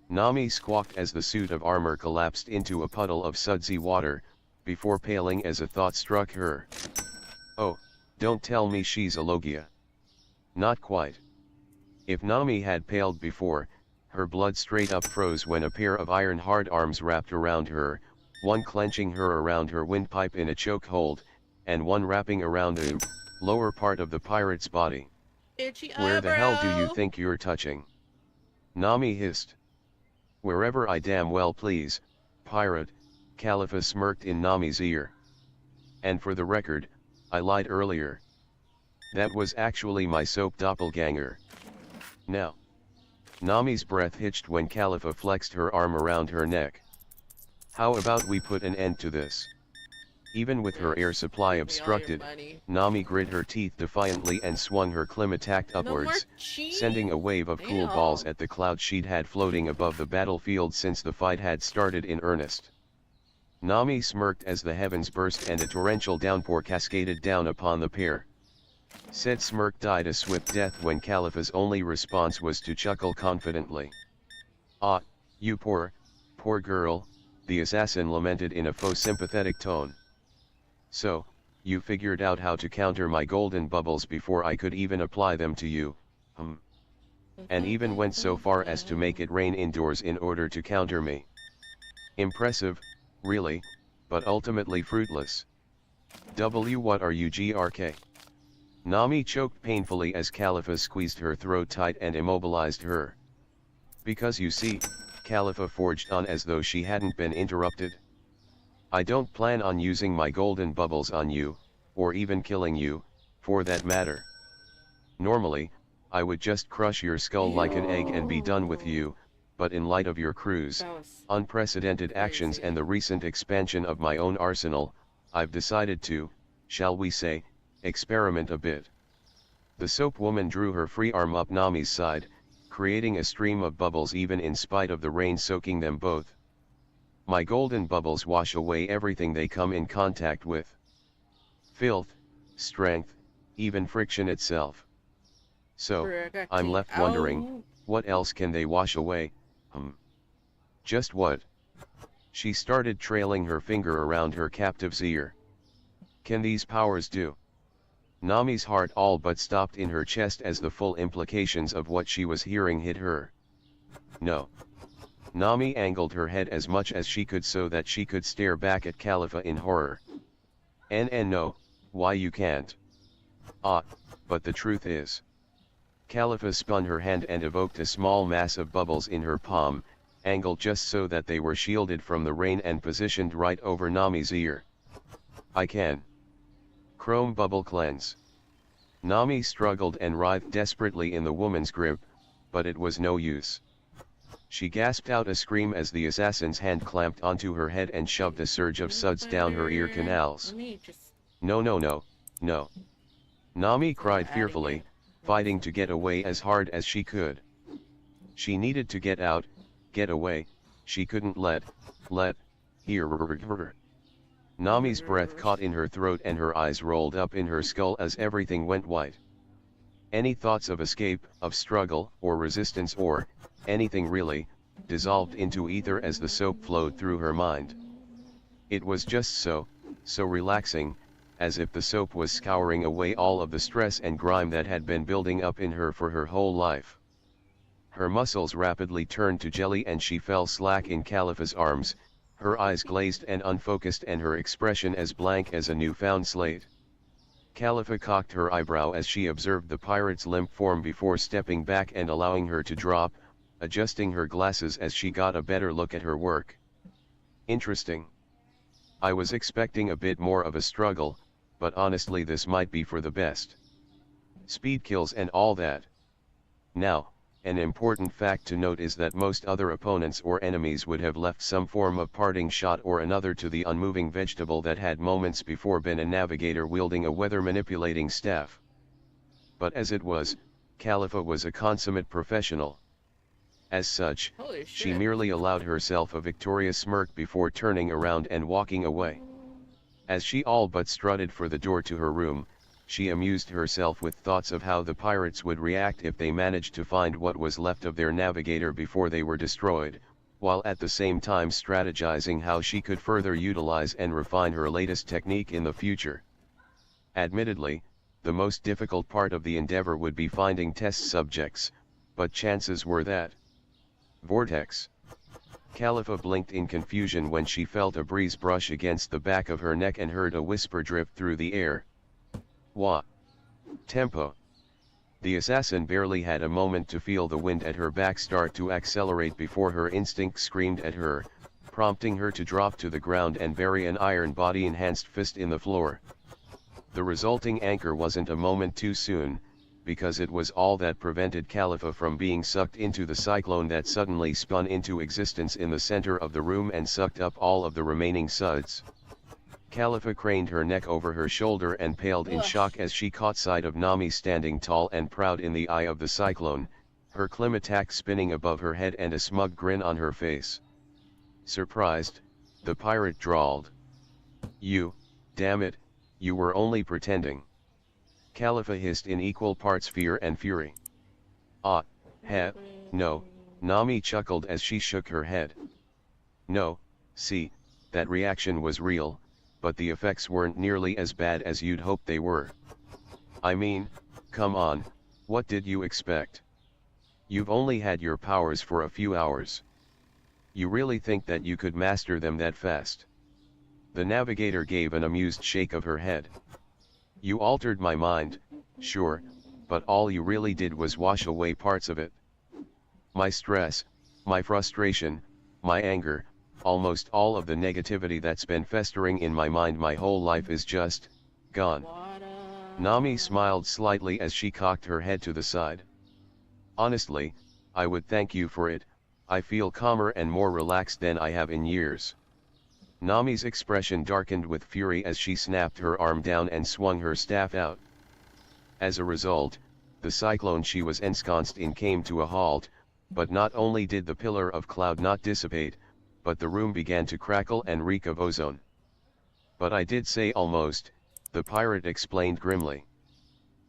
Speaker 3: Nami squawked as the suit of armor collapsed into a puddle of sudsy water, before paling as a thought struck her. "Oh, don't tell me she's a Logia." Not quite. If Nami had paled before, her blood straight up froze when a pair of iron-hard arms wrapped around her, one clenching her around her windpipe in a choke hold, and one wrapping around the lower part of the pirate's body.
Speaker 1: Itchy
Speaker 3: "Where the hell do you
Speaker 1: eyebrow.
Speaker 3: think you're touching?" Nami hissed. Wherever I damn well please, pirate, Khalifa smirked in Nami's ear. And for the record, I lied earlier. That was actually my soap doppelganger. Now. Nami's breath hitched when Khalifa flexed her arm around her neck. How about we put an end to this? Even with her air supply obstructed, Nami grit her teeth defiantly and swung her Klimatact upwards, sending a wave of cool balls at the cloud sheet had floating above the battlefield since the fight had started in earnest. Nami smirked as the heavens burst and a torrential downpour cascaded down upon the pair. Said smirk died a swift death when Khalifa's only response was to chuckle confidently. Ah, you poor girl, the assassin lamented in a faux sympathetic tone. So, you figured out how to counter my golden bubbles before I could even apply them to you, and even went so far as to make it rain indoors in order to counter me. Impressive, really, but ultimately fruitless. What are you GRK? Nami choked painfully as Khalifa squeezed her throat tight and immobilized her. Because you see, Khalifa forged on as though she hadn't been interrupted. I don't plan on using my golden bubbles on you, or even killing you, for that matter. Normally, I would just crush your skull like an egg and be done with you, but in light of your crew's unprecedented actions and the recent expansion of my own arsenal, I've decided to, shall we say, experiment a bit. The soap woman drew her free arm up Nami's side, creating a stream of bubbles even in spite of the rain soaking them both. My golden bubbles wash away everything they come in contact with. Filth, strength, even friction itself. So, I'm left wondering, what else can they wash away? Just what? She started trailing her finger around her captive's ear. Can these powers do? Nami's heart all but stopped in her chest as the full implications of what she was hearing hit her. No. Nami angled her head as much as she could so that she could stare back at Khalifa in horror. No, why you can't? Ah, but the truth is. Khalifa spun her hand and evoked a small mass of bubbles in her palm, angled just so that they were shielded from the rain and positioned right over Nami's ear. I can. Chrome bubble cleanse. Nami struggled and writhed desperately in the woman's grip, but it was no use. She gasped out a scream as the assassin's hand clamped onto her head and shoved a surge of suds down her ear canals. No. Nami cried fearfully, fighting to get away as hard as she could. She needed to get out, get away, she couldn't let, here. Nami's breath caught in her throat and her eyes rolled up in her skull as everything went white. Any thoughts of escape, of struggle, or resistance or, anything really, dissolved into ether as the soap flowed through her mind. It was just so relaxing, as if the soap was scouring away all of the stress and grime that had been building up in her for her whole life. Her muscles rapidly turned to jelly and she fell slack in Khalifa's arms, her eyes glazed and unfocused and her expression as blank as a newfound slate. Khalifa cocked her eyebrow as she observed the pirate's limp form before stepping back and allowing her to drop, adjusting her glasses as she got a better look at her work. Interesting. I was expecting a bit more of a struggle, but honestly this might be for the best. Speed kills and all that. Now, an important fact to note is that most other opponents or enemies would have left some form of parting shot or another to the unmoving vegetable that had moments before been a navigator wielding a weather manipulating staff. But as it was, Khalifa was a consummate professional. As such, she merely allowed herself a victorious smirk before turning around and walking away. As she all but strutted for the door to her room, she amused herself with thoughts of how the pirates would react if they managed to find what was left of their navigator before they were destroyed, while at the same time strategizing how she could further utilize and refine her latest technique in the future. Admittedly, the most difficult part of the endeavor would be finding test subjects, but chances were that. Vortex. Khalifa blinked in confusion when she felt a breeze brush against the back of her neck and heard a whisper drift through the air. Wa. Tempo. The assassin barely had a moment to feel the wind at her back start to accelerate before her instinct screamed at her, prompting her to drop to the ground and bury an iron body-enhanced fist in the floor. The resulting anchor wasn't a moment too soon, because it was all that prevented Khalifa from being sucked into the cyclone that suddenly spun into existence in the center of the room and sucked up all of the remaining suds. Khalifa craned her neck over her shoulder and paled in shock as she caught sight of Nami standing tall and proud in the eye of the cyclone, her Climatak spinning above her head and a smug grin on her face. Surprised, the pirate drawled. "You, damn it, you were only pretending." Khalifa hissed in equal parts fear and fury. "Ah, no," Nami chuckled as she shook her head. "No, see, that reaction was real, but the effects weren't nearly as bad as you'd hoped they were. I mean, come on, what did you expect? You've only had your powers for a few hours. You really think that you could master them that fast?" The navigator gave an amused shake of her head. "You altered my mind, sure, but all you really did was wash away parts of it. My stress, my frustration, my anger, almost all of the negativity that's been festering in my mind my whole life is just gone." Nami smiled slightly as she cocked her head to the side. "Honestly, I would thank you for it. I feel calmer and more relaxed than I have in years." Nami's expression darkened with fury as she snapped her arm down and swung her staff out. As a result, the cyclone she was ensconced in came to a halt, but not only did the pillar of cloud not dissipate, but the room began to crackle and reek of ozone. "But I did say almost," the pirate explained grimly.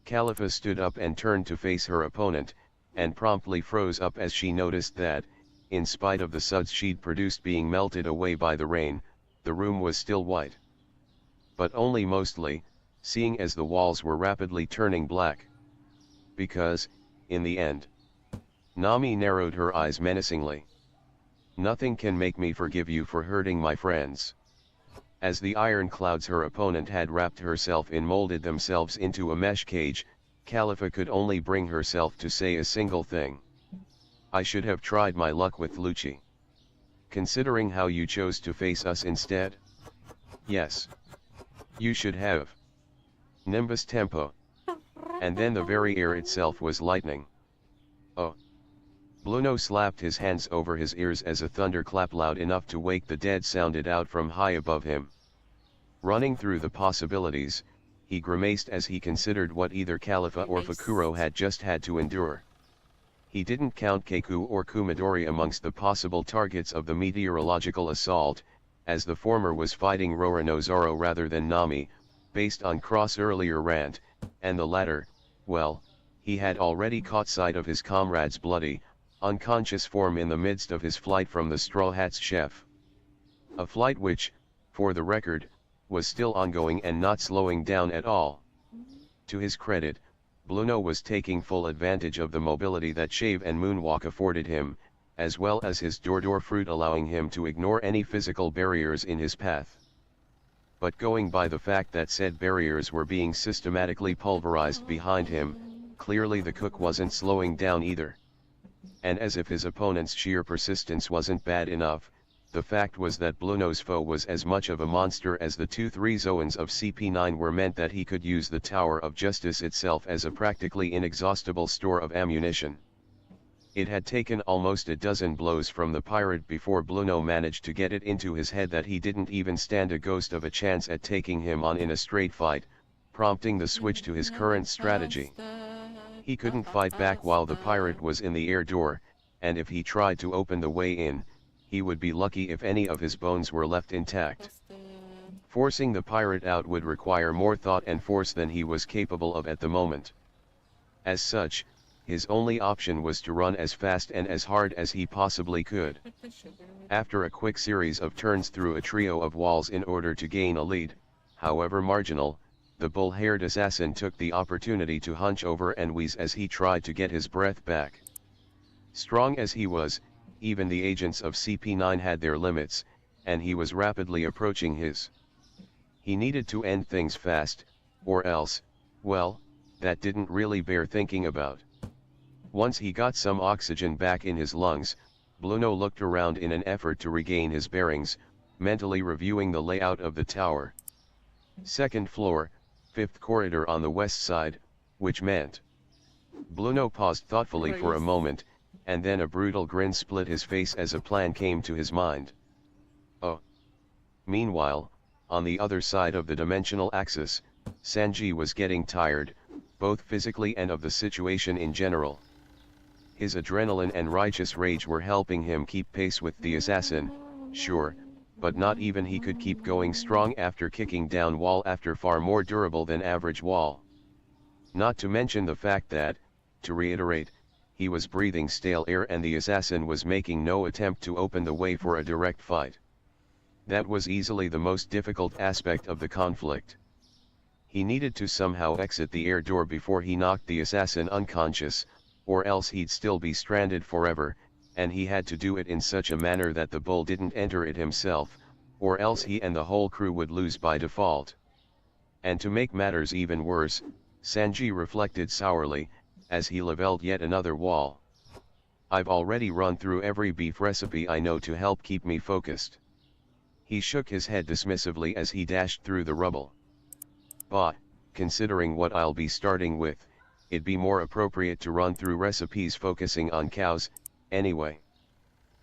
Speaker 3: Khalifa stood up and turned to face her opponent, and promptly froze up as she noticed that, in spite of the suds she'd produced being melted away by the rain, the room was still white. But only mostly, seeing as the walls were rapidly turning black. Because, in the end, Nami narrowed her eyes menacingly. "Nothing can make me forgive you for hurting my friends." As the iron clouds her opponent had wrapped herself in molded themselves into a mesh cage, Khalifa could only bring herself to say a single thing. "I should have tried my luck with Lucci. Considering how you chose to face us instead? Yes. You should have. Nimbus tempo. And then the very air itself was lightning. Oh." Bluno slapped his hands over his ears as a thunderclap loud enough to wake the dead sounded out from high above him. Running through the possibilities, he grimaced as he considered what either Khalifa or Fukuro had just had to endure. He didn't count Keiku or Kumadori amongst the possible targets of the meteorological assault, as the former was fighting Roronozoro rather than Nami, based on Cross' earlier rant, and the latter, well, he had already caught sight of his comrade's bloody, unconscious form in the midst of his flight from the Straw Hat's chef. A flight which, for the record, was still ongoing and not slowing down at all. To his credit, Bluno was taking full advantage of the mobility that Shave and Moonwalk afforded him, as well as his Dordor fruit allowing him to ignore any physical barriers in his path. But going by the fact that said barriers were being systematically pulverized behind him, clearly the cook wasn't slowing down either. And as if his opponent's sheer persistence wasn't bad enough, the fact was that Bluno's foe was as much of a monster as the 2-3 Zoans of CP9 were, meant that he could use the Tower of Justice itself as a practically inexhaustible store of ammunition. It had taken almost a dozen blows from the pirate before Bluno managed to get it into his head that he didn't even stand a ghost of a chance at taking him on in a straight fight, prompting the switch to his current strategy. He couldn't fight back while the pirate was in the air door, and if he tried to open the way in, he would be lucky if any of his bones were left intact. Forcing the pirate out would require more thought and force than he was capable of at the moment. As such, his only option was to run as fast and as hard as he possibly could. After a quick series of turns through a trio of walls in order to gain a lead, however marginal, the bull-haired assassin took the opportunity to hunch over and wheeze as he tried to get his breath back. Strong as he was, even the agents of CP9 had their limits, and he was rapidly approaching his. He needed to end things fast, or else, well, that didn't really bear thinking about. Once he got some oxygen back in his lungs, Bluno looked around in an effort to regain his bearings, mentally reviewing the layout of the tower. Second floor, fifth corridor on the west side, which meant. Bluno paused thoughtfully for a moment, and then a brutal grin split his face as a plan came to his mind. Oh. Meanwhile, on the other side of the dimensional axis, Sanji was getting tired, both physically and of the situation in general. His adrenaline and righteous rage were helping him keep pace with the assassin, sure, but not even he could keep going strong after kicking down wall after far more durable than average wall. Not to mention the fact that, to reiterate, he was breathing stale air and the assassin was making no attempt to open the way for a direct fight. That was easily the most difficult aspect of the conflict. He needed to somehow exit the air door before he knocked the assassin unconscious, or else he'd still be stranded forever, and he had to do it in such a manner that the bull didn't enter it himself, or else he and the whole crew would lose by default. And to make matters even worse, Sanji reflected sourly, as he leveled yet another wall. I've already run through every beef recipe I know to help keep me focused. He shook his head dismissively as he dashed through the rubble. But, considering what I'll be starting with, it'd be more appropriate to run through recipes focusing on cows, anyway.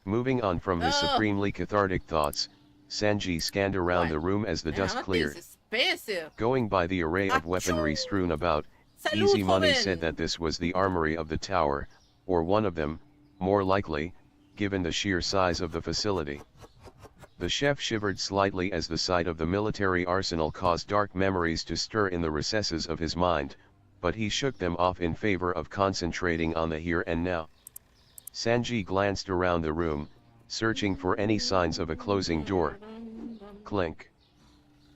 Speaker 3: Moving on from his supremely cathartic thoughts, Sanji scanned around the room as the dust cleared. Going by the array of weaponry strewn about, Easy Money said that this was the armory of the tower, or one of them, more likely, given the sheer size of the facility. The chef shivered slightly as the sight of the military arsenal caused dark memories to stir in the recesses of his mind, but he shook them off in favor of concentrating on the here and now. Sanji glanced around the room, searching for any signs of a closing door. Clink.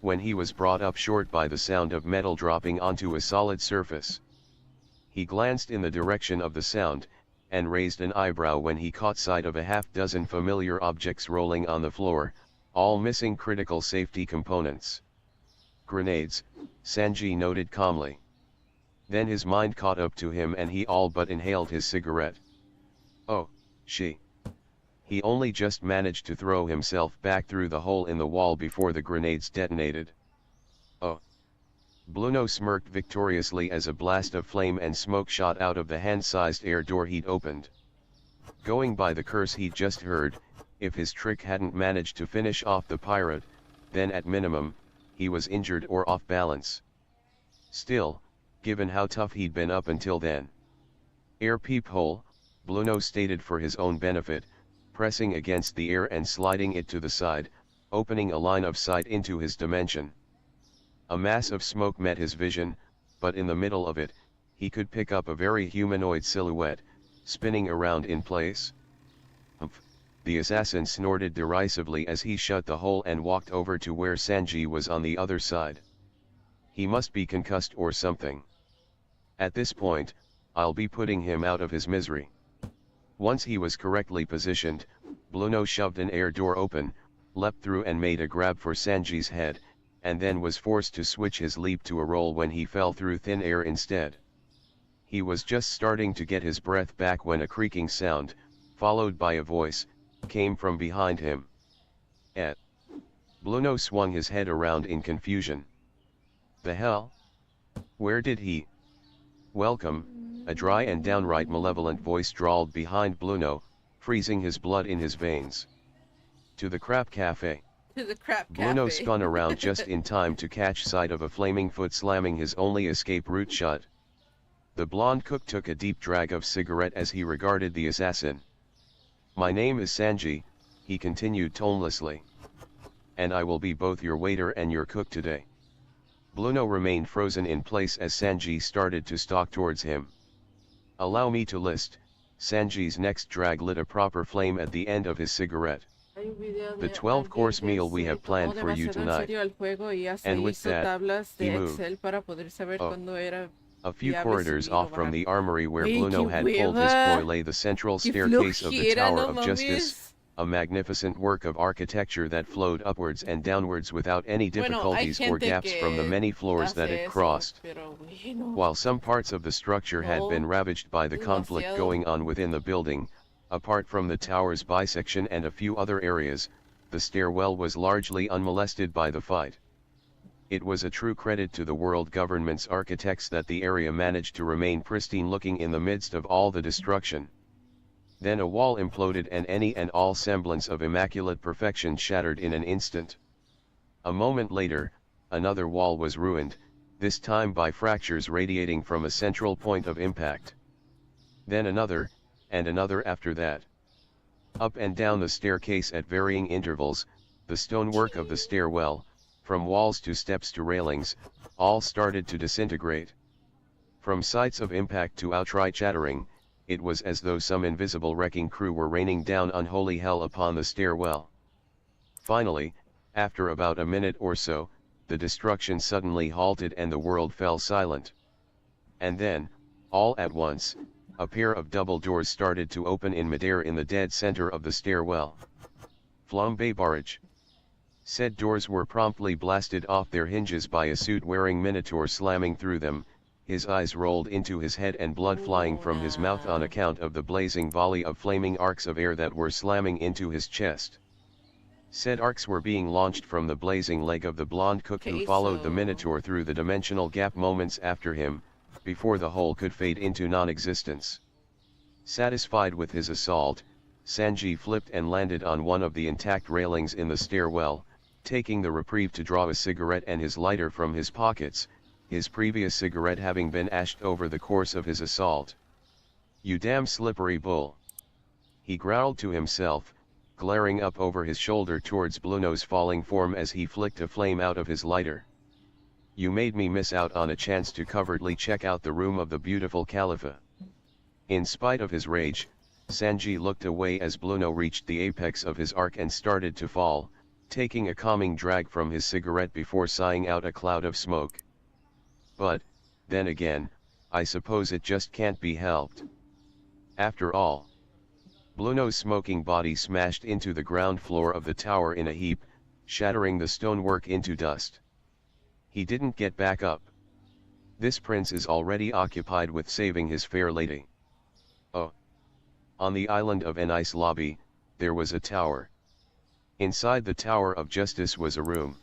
Speaker 3: When he was brought up short by the sound of metal dropping onto a solid surface. He glanced in the direction of the sound, and raised an eyebrow when he caught sight of a half-dozen familiar objects rolling on the floor, all missing critical safety components. Grenades, Sanji noted calmly. Then his mind caught up to him and he all but inhaled his cigarette. Oh, she. He only just managed to throw himself back through the hole in the wall before the grenades detonated. Oh. Bluno smirked victoriously as a blast of flame and smoke shot out of the hand-sized air door he'd opened. Going by the curse he'd just heard, if his trick hadn't managed to finish off the pirate, then at minimum, he was injured or off balance. Still, given how tough he'd been up until then. Air peephole, Bluno stated for his own benefit, pressing against the air and sliding it to the side, opening a line of sight into his dimension. A mass of smoke met his vision, but in the middle of it, he could pick up a very humanoid silhouette, spinning around in place. Humph! The assassin snorted derisively as he shut the hole and walked over to where Sanji was on the other side. He must be concussed or something. At this point, I'll be putting him out of his misery. Once he was correctly positioned, Bluno shoved an air door open, leapt through and made a grab for Sanji's head, and then was forced to switch his leap to a roll when he fell through thin air instead. He was just starting to get his breath back when a creaking sound, followed by a voice, came from behind him. "Eh?" Bluno swung his head around in confusion. "The hell? Where did he?" "Welcome," a dry and downright malevolent voice drawled behind Bluno, freezing his blood in his veins. "To the crap cafe."
Speaker 1: To the crap cafe.
Speaker 3: Bluno spun around just in time to catch sight of a flaming foot slamming his only escape route shut. The blonde cook took a deep drag of cigarette as he regarded the assassin. "My name is Sanji," he continued tonelessly. "And I will be both your waiter and your cook today." Bluno remained frozen in place as Sanji started to stalk towards him. "Allow me to list," Sanji's next drag lit a proper flame at the end of his cigarette. "The 12-course meal we have planned for you tonight." And with that, he moved. A few corridors off from the armory where Bluno had pulled his ploy lay the central staircase of the Tower of Justice, a magnificent work of architecture that flowed upwards and downwards without any difficulties or gaps from the many floors that it crossed. While some parts of the structure had been ravaged by the conflict going on within the building, apart from the tower's bisection and a few other areas, the stairwell was largely unmolested by the fight. It was a true credit to the world government's architects that the area managed to remain pristine looking in the midst of all the destruction. Then a wall imploded and any and all semblance of immaculate perfection shattered in an instant. A moment later, another wall was ruined, this time by fractures radiating from a central point of impact. Then another, and another after that. Up and down the staircase at varying intervals, the stonework of the stairwell, from walls to steps to railings, all started to disintegrate. From sites of impact to outright shattering, it was as though some invisible wrecking crew were raining down unholy hell upon the stairwell. Finally, after about a minute or so, the destruction suddenly halted and the world fell silent. And then, all at once, a pair of double doors started to open in midair in the dead center of the stairwell. Flambe barrage. Said doors were promptly blasted off their hinges by a suit-wearing minotaur slamming through them, his eyes rolled into his head and blood flying from his mouth on account of the blazing volley of flaming arcs of air that were slamming into his chest. Said arcs were being launched from the blazing leg of the blonde cook who followed the minotaur through the dimensional gap moments after him, before the whole could fade into non-existence. Satisfied with his assault, Sanji flipped and landed on one of the intact railings in the stairwell, taking the reprieve to draw a cigarette and his lighter from his pockets, his previous cigarette having been ashed over the course of his assault. "You damn slippery bull," he growled to himself, glaring up over his shoulder towards Bluno's falling form as he flicked a flame out of his lighter. "You made me miss out on a chance to covertly check out the room of the beautiful Khalifa." In spite of his rage, Sanji looked away as Bluno reached the apex of his arc and started to fall, taking a calming drag from his cigarette before sighing out a cloud of smoke. But, then again, I suppose it just can't be helped. After all. Bluno's smoking body smashed into the ground floor of the tower in a heap, shattering the stonework into dust. He didn't get back up. This prince is already occupied with saving his fair lady. Oh. On the island of Enice Lobby, there was a tower. Inside the Tower of Justice was a room.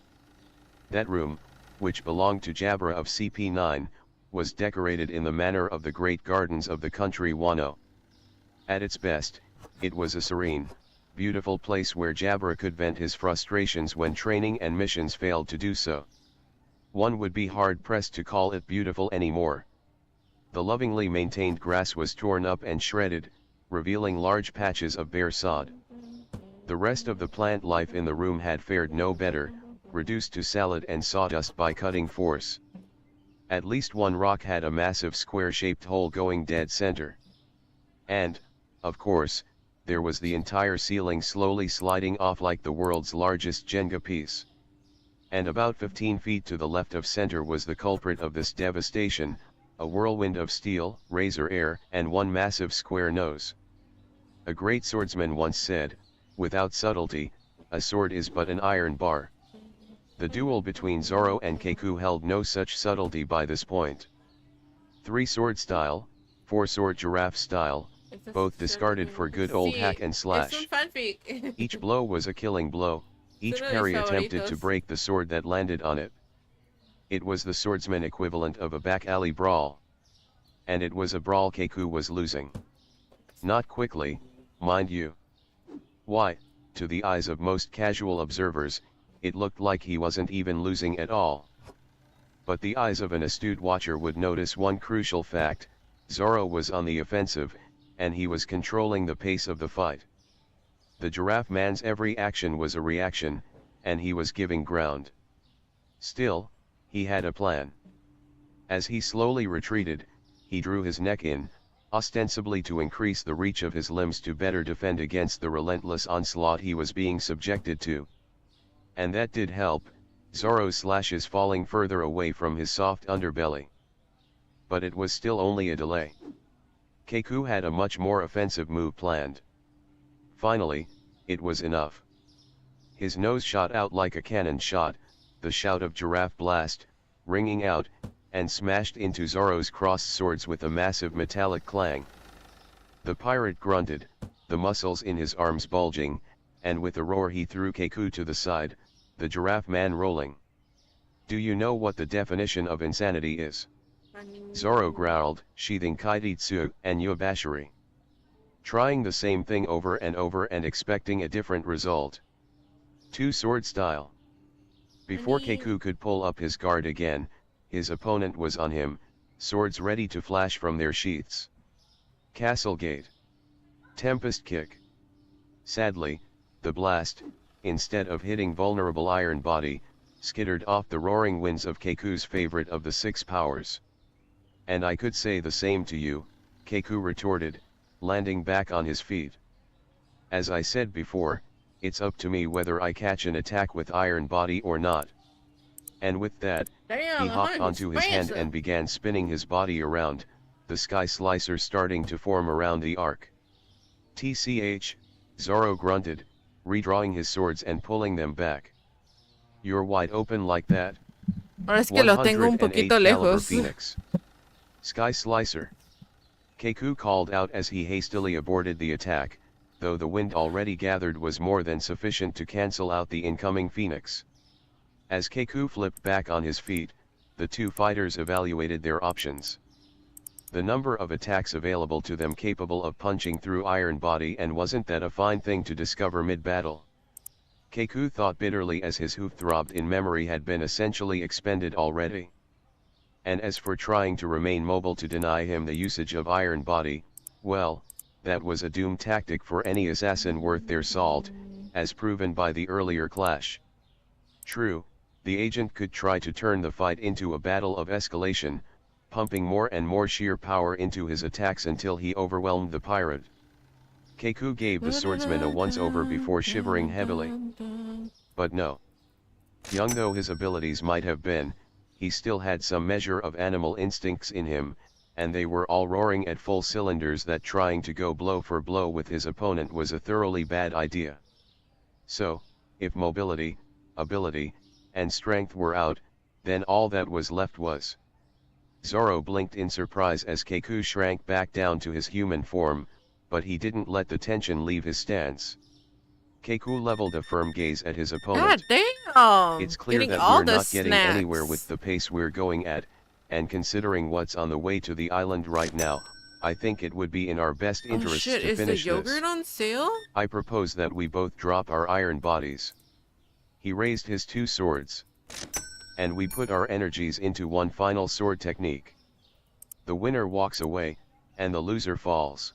Speaker 3: That room, which belonged to Jabra of CP9, was decorated in the manner of the great gardens of the country Wano. At its best, it was a serene, beautiful place where Jabra could vent his frustrations when training and missions failed to do so. One would be hard-pressed to call it beautiful anymore. The lovingly maintained grass was torn up and shredded, revealing large patches of bare sod. The rest of the plant life in the room had fared no better, reduced to salad and sawdust by cutting force. At least one rock had a massive square-shaped hole going dead center. And, of course, there was the entire ceiling slowly sliding off like the world's largest Jenga piece. And about 15 feet to the left of center was the culprit of this devastation, a whirlwind of steel, razor air, and one massive square nose. A great swordsman once said, without subtlety, a sword is but an iron bar. The duel between Zoro and Keiku held no such subtlety by this point. 3 sword style, 4 sword giraffe style, both discarded for good old hack and slash. Each blow was a killing blow, each parry attempted to break the sword that landed on it. It was the swordsman equivalent of a back alley brawl. And it was a brawl Keiku was losing. Not quickly, mind you. Why, to the eyes of most casual observers, it looked like he wasn't even losing at all. But the eyes of an astute watcher would notice one crucial fact: Zoro was on the offensive, and he was controlling the pace of the fight. The giraffe man's every action was a reaction, and he was giving ground. Still, he had a plan. As he slowly retreated, he drew his neck in, ostensibly to increase the reach of his limbs to better defend against the relentless onslaught he was being subjected to. And that did help, Zoro's slashes falling further away from his soft underbelly. But it was still only a delay. Keiku had a much more offensive move planned. Finally, it was enough. His nose shot out like a cannon shot, the shout of Giraffe Blast, ringing out, and smashed into Zoro's crossed swords with a massive metallic clang. The pirate grunted, the muscles in his arms bulging, and with a roar he threw Keiko to the side, the Giraffe Man rolling. Do you know what the definition of insanity is? Zoro growled, sheathing Kaititsu and Yubashiri. Trying the same thing over and over and expecting a different result. Two-sword style. Before Keiko could pull up his guard again, his opponent was on him, swords ready to flash from their sheaths. Castle Gate. Tempest Kick. Sadly, the blast, instead of hitting vulnerable Iron Body, skittered off the roaring winds of Keiko's favorite of the six powers. And I could say the same to you, Keiko retorted, landing back on his feet. As I said before, it's up to me whether I catch an attack with Iron Body or not. And with that, he hopped onto his hand and began spinning his body around, the Sky Slicer starting to form around the arc. TCH, Zoro grunted, redrawing his swords and pulling them back. You're wide open like that?
Speaker 1: Ahora es que los tengo un
Speaker 3: 108
Speaker 1: poquito
Speaker 3: caliber
Speaker 1: lejos.
Speaker 3: Phoenix. Sky Slicer. Keiko called out as he hastily aborted the attack, though the wind already gathered was more than sufficient to cancel out the incoming Phoenix. As Keiko flipped back on his feet, the two fighters evaluated their options. The number of attacks available to them capable of punching through Iron Body, and wasn't that a fine thing to discover mid-battle? Keiko thought bitterly as his hoof throbbed in memory had been essentially expended already. And as for trying to remain mobile to deny him the usage of Iron Body, well, that was a doomed tactic for any assassin worth their salt, as proven by the earlier clash. True, the agent could try to turn the fight into a battle of escalation, pumping more and more sheer power into his attacks until he overwhelmed the pirate. Keiko gave the swordsman a once-over before shivering heavily. But no. Young though his abilities might have been, he still had some measure of animal instincts in him, and they were all roaring at full cylinders that trying to go blow for blow with his opponent was a thoroughly bad idea. So, if mobility, ability, and strength were out, then all that was left was. Zoro blinked in surprise as Keiko shrank back down to his human form, but he didn't let the tension leave his stance. Keiko leveled a firm gaze at his opponent.
Speaker 1: God damn!
Speaker 3: It's clear
Speaker 1: Getting
Speaker 3: that
Speaker 1: all
Speaker 3: we're
Speaker 1: the
Speaker 3: not getting
Speaker 1: snacks.
Speaker 3: anywhere with the pace we're going at, and considering what's on the way to the island right now, I think it would be in our best
Speaker 1: Oh
Speaker 3: interests
Speaker 1: shit,
Speaker 3: to
Speaker 1: is the
Speaker 3: finish
Speaker 1: yogurt
Speaker 3: this.
Speaker 1: on sale?
Speaker 3: I propose that we both drop our iron bodies. He raised his two swords. And we put our energies into one final sword technique. The winner walks away, and the loser falls.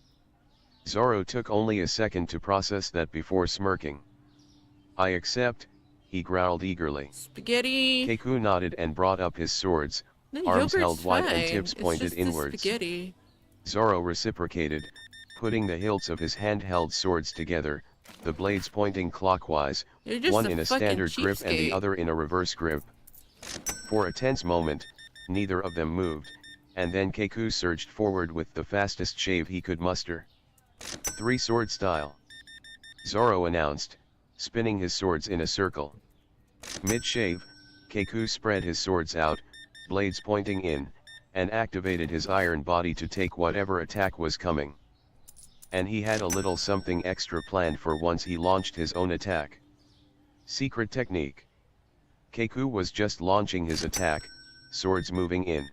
Speaker 3: Zoro took only a second to process that before smirking. I accept, he growled eagerly.
Speaker 1: Spaghetti.
Speaker 3: Keiko nodded and brought up his swords,
Speaker 1: The
Speaker 3: arms
Speaker 1: yogurt's
Speaker 3: held wide
Speaker 1: fine.
Speaker 3: and tips
Speaker 1: It's
Speaker 3: pointed
Speaker 1: just the
Speaker 3: inwards.
Speaker 1: spaghetti.
Speaker 3: Zoro reciprocated, putting the hilts of his handheld swords together, the blades pointing clockwise,
Speaker 1: You're just
Speaker 3: one
Speaker 1: a
Speaker 3: in a
Speaker 1: fucking
Speaker 3: standard grip and the
Speaker 1: cheapskate.
Speaker 3: other in a reverse grip. For a tense moment, neither of them moved, and then Keiko surged forward with the fastest shave he could muster. Three-sword style. Zoro announced, spinning his swords in a circle. Mid-shave, Keiko spread his swords out, blades pointing in, and activated his iron body to take whatever attack was coming. And he had a little something extra planned for once he launched his own attack. Secret technique. Keiko was just launching his attack, swords moving in.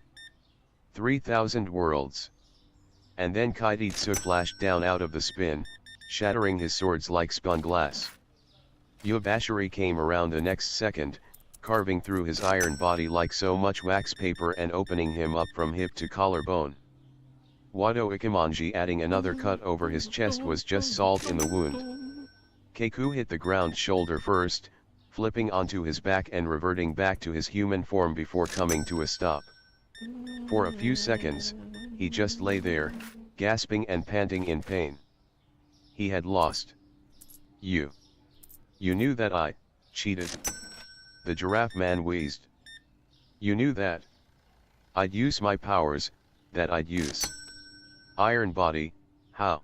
Speaker 3: 3,000 worlds. And then Kaititsu flashed down out of the spin, shattering his swords like spun glass. Yubashiri came around the next second, carving through his iron body like so much wax paper and opening him up from hip to collarbone. Wado Ikemonji adding another cut over his chest was just salt in the wound. Keiko hit the ground shoulder first, flipping onto his back and reverting back to his human form before coming to a stop. For a few seconds, he just lay there, gasping and panting in pain. He had lost. You knew that I cheated. The Giraffe Man wheezed. You knew that I'd use my powers, that I'd use Iron Body, how?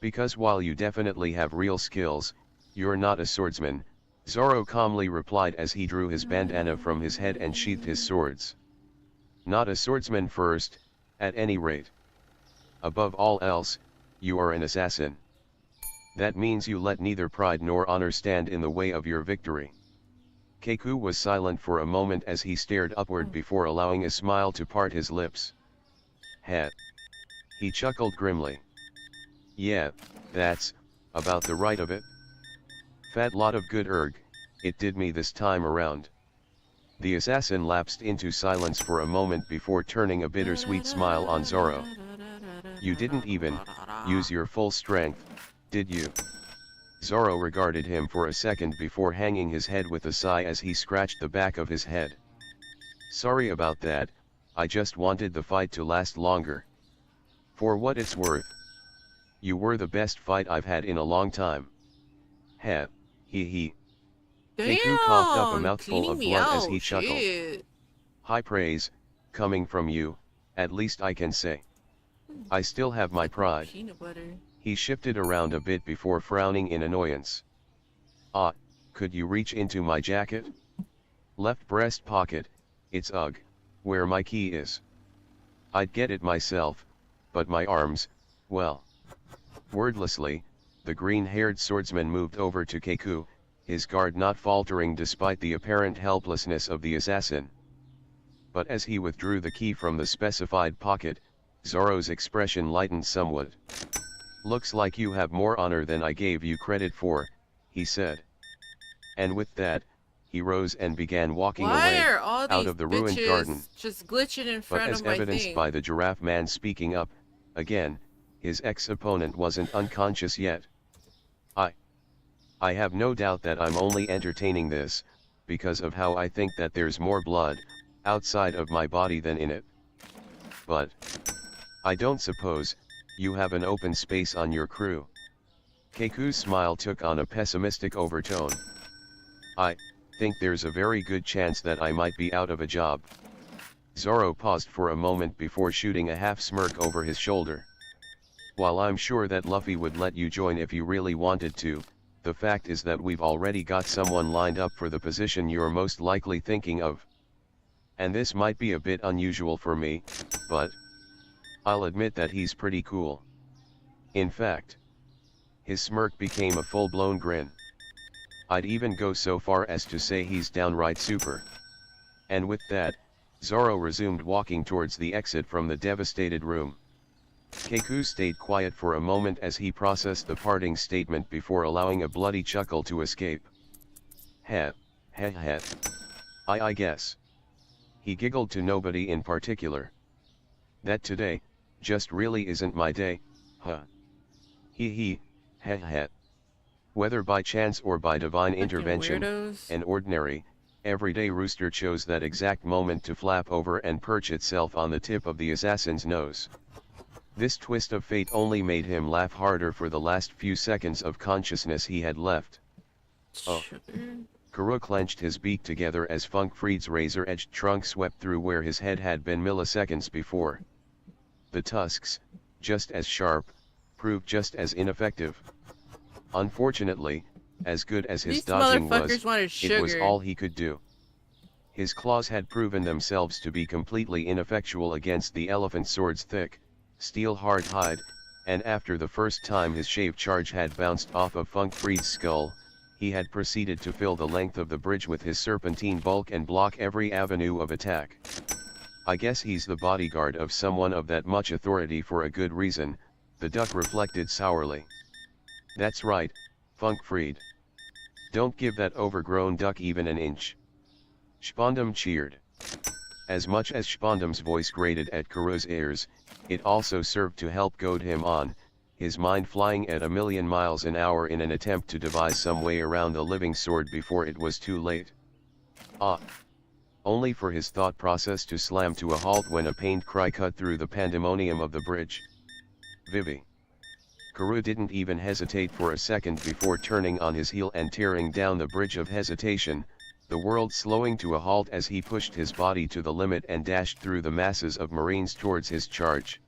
Speaker 3: Because while you definitely have real skills, "You're not a swordsman," Zoro calmly replied as he drew his bandana from his head and sheathed his swords. "Not a swordsman first, at any rate. Above all else, you are an assassin. That means you let neither pride nor honor stand in the way of your victory." Keiko was silent for a moment as he stared upward before allowing a smile to part his lips. "Heh." He chuckled grimly. "Yeah, that's about the right of it. Fat lot of good erg, it did me this time around." The assassin lapsed into silence for a moment before turning a bittersweet smile on Zoro. "You didn't even use your full strength, did you?" Zoro regarded him for a second before hanging his head with a sigh as he scratched the back of his head. "Sorry about that, I just wanted the fight to last longer. For what it's worth, you were the best fight I've had in a long time." "Heh, he. Keiko coughed up a mouthful of blood as he chuckled.
Speaker 1: Shit.
Speaker 3: "High praise, coming from you, at least I can say. I still have my pride."
Speaker 1: Peanut butter.
Speaker 3: He shifted around a bit before frowning in annoyance. "Ah, could you reach into my jacket? Left breast pocket, it's ugh, where my key is. I'd get it myself, but my arms, well." Wordlessly, the green-haired swordsman moved over to Keiko, his guard not faltering despite the apparent helplessness of the assassin. But as he withdrew the key from the specified pocket, Zoro's expression lightened somewhat. "Looks like you have more honor than I gave you credit for," he said. And with that, he rose and began walking
Speaker 1: Why
Speaker 3: away,
Speaker 1: are all
Speaker 3: out
Speaker 1: these
Speaker 3: of the ruined
Speaker 1: bitches
Speaker 3: garden.
Speaker 1: just glitching in
Speaker 3: But
Speaker 1: front
Speaker 3: as
Speaker 1: of my
Speaker 3: evidenced
Speaker 1: thing?
Speaker 3: by the giraffe man speaking up, again, his ex-opponent wasn't unconscious yet. I have no doubt that I'm only entertaining this, because of how I think that there's more blood, outside of my body than in it. But I don't suppose you have an open space on your crew." Keiku's smile took on a pessimistic overtone. "I think there's a very good chance that I might be out of a job." Zoro paused for a moment before shooting a half-smirk over his shoulder. "While I'm sure that Luffy would let you join if you really wanted to, the fact is that we've already got someone lined up for the position you're most likely thinking of. And this might be a bit unusual for me, but I'll admit that he's pretty cool. In fact," his smirk became a full-blown grin. "I'd even go so far as to say he's downright super." And with that, Zoro resumed walking towards the exit from the devastated room. Keiko stayed quiet for a moment as he processed the parting statement before allowing a bloody chuckle to escape. Heh. I guess. He giggled to nobody in particular. "That today, just really isn't my day, huh? Heh. Whether by chance or by divine
Speaker 1: Fucking
Speaker 3: intervention,
Speaker 1: weirdos.
Speaker 3: an ordinary, everyday rooster chose that exact moment to flap over and perch itself on the tip of the assassin's nose. This twist of fate only made him laugh harder for the last few seconds of consciousness he had left. Oh. Kuro clenched his beak together as Funkfried's razor-edged trunk swept through where his head had been milliseconds before. The tusks, just as sharp, proved just as ineffective. Unfortunately, as good as his
Speaker 1: These
Speaker 3: dodging
Speaker 1: motherfuckers wanted
Speaker 3: it was
Speaker 1: sugar.
Speaker 3: all he could do. His claws had proven themselves to be completely ineffectual against the elephant sword's thick, steel-hard hide, and after the first time his shave charge had bounced off of Funkfried's skull, he had proceeded to fill the length of the bridge with his serpentine bulk and block every avenue of attack. I guess he's the bodyguard of someone of that much authority for a good reason, the duck reflected sourly. That's right, Funkfried. Don't give that overgrown duck even an inch. Spondum cheered. As much as Spondum's voice grated at Kuro's ears, it also served to help goad him on, his mind flying at 1,000,000 miles an hour in an attempt to devise some way around the living sword before it was too late. Only for his thought process to slam to a halt when a pained cry cut through the pandemonium of the bridge. Vivi. Kuro didn't even hesitate for a second before turning on his heel and tearing down the bridge of hesitation, the world slowing to a halt as he pushed his body to the limit and dashed through the masses of marines towards his charge.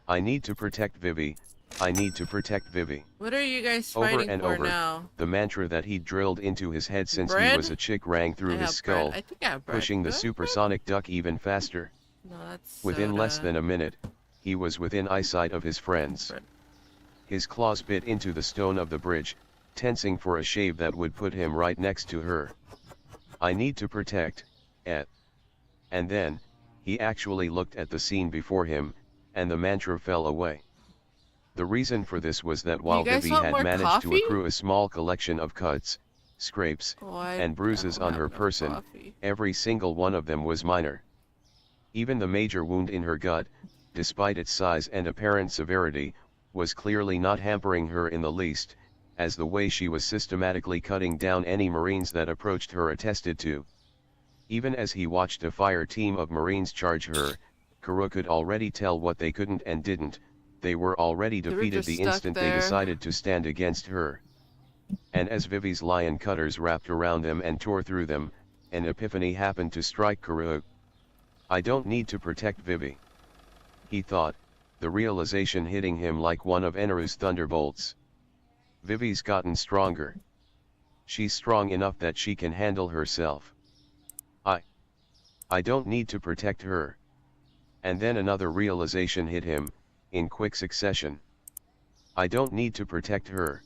Speaker 3: I need to protect Vivi, I need to protect Vivi.
Speaker 1: What are you guys
Speaker 3: Over
Speaker 1: fighting
Speaker 3: and
Speaker 1: for
Speaker 3: over,
Speaker 1: now?
Speaker 3: the mantra that he'd drilled into his head since he
Speaker 1: Bread?
Speaker 3: was a chick rang through
Speaker 1: I
Speaker 3: his
Speaker 1: have bread.
Speaker 3: skull,
Speaker 1: I think I have bread.
Speaker 3: pushing the
Speaker 1: Do I have
Speaker 3: supersonic duck even faster.
Speaker 1: bread? No, that's
Speaker 3: Within less
Speaker 1: soda.
Speaker 3: than a minute, he was within eyesight of his friends.
Speaker 1: Bread.
Speaker 3: His claws bit into the stone of the bridge, tensing for a shave that would put him right next to her. I need to protect, et. And then, he actually looked at the scene before him, and the mantra fell away. The reason for this was that while
Speaker 1: guys
Speaker 3: Vivi
Speaker 1: want
Speaker 3: had
Speaker 1: more
Speaker 3: managed to
Speaker 1: coffee?
Speaker 3: accrue a small collection of cuts, scrapes,
Speaker 1: Oh, I
Speaker 3: and bruises
Speaker 1: don't
Speaker 3: on
Speaker 1: have
Speaker 3: her
Speaker 1: enough
Speaker 3: person,
Speaker 1: coffee.
Speaker 3: every single one of them was minor. Even the major wound in her gut, despite its size and apparent severity, was clearly not hampering her in the least, as the way she was systematically cutting down any Marines that approached her attested to. Even as he watched a fire team of Marines charge her, Karoo could already tell what they couldn't and didn't. They were already
Speaker 1: They were
Speaker 3: defeated
Speaker 1: just
Speaker 3: the
Speaker 1: stuck
Speaker 3: instant they
Speaker 1: there.
Speaker 3: decided to stand against her. And as Vivi's lion cutters wrapped around them and tore through them, an epiphany happened to strike Karoo. I don't need to protect Vivi, he thought, the realization hitting him like one of Eneru's thunderbolts. Vivi's gotten stronger. She's strong enough that she can handle herself. I don't need to protect her. And then another realization hit him, in quick succession. I don't need to protect her.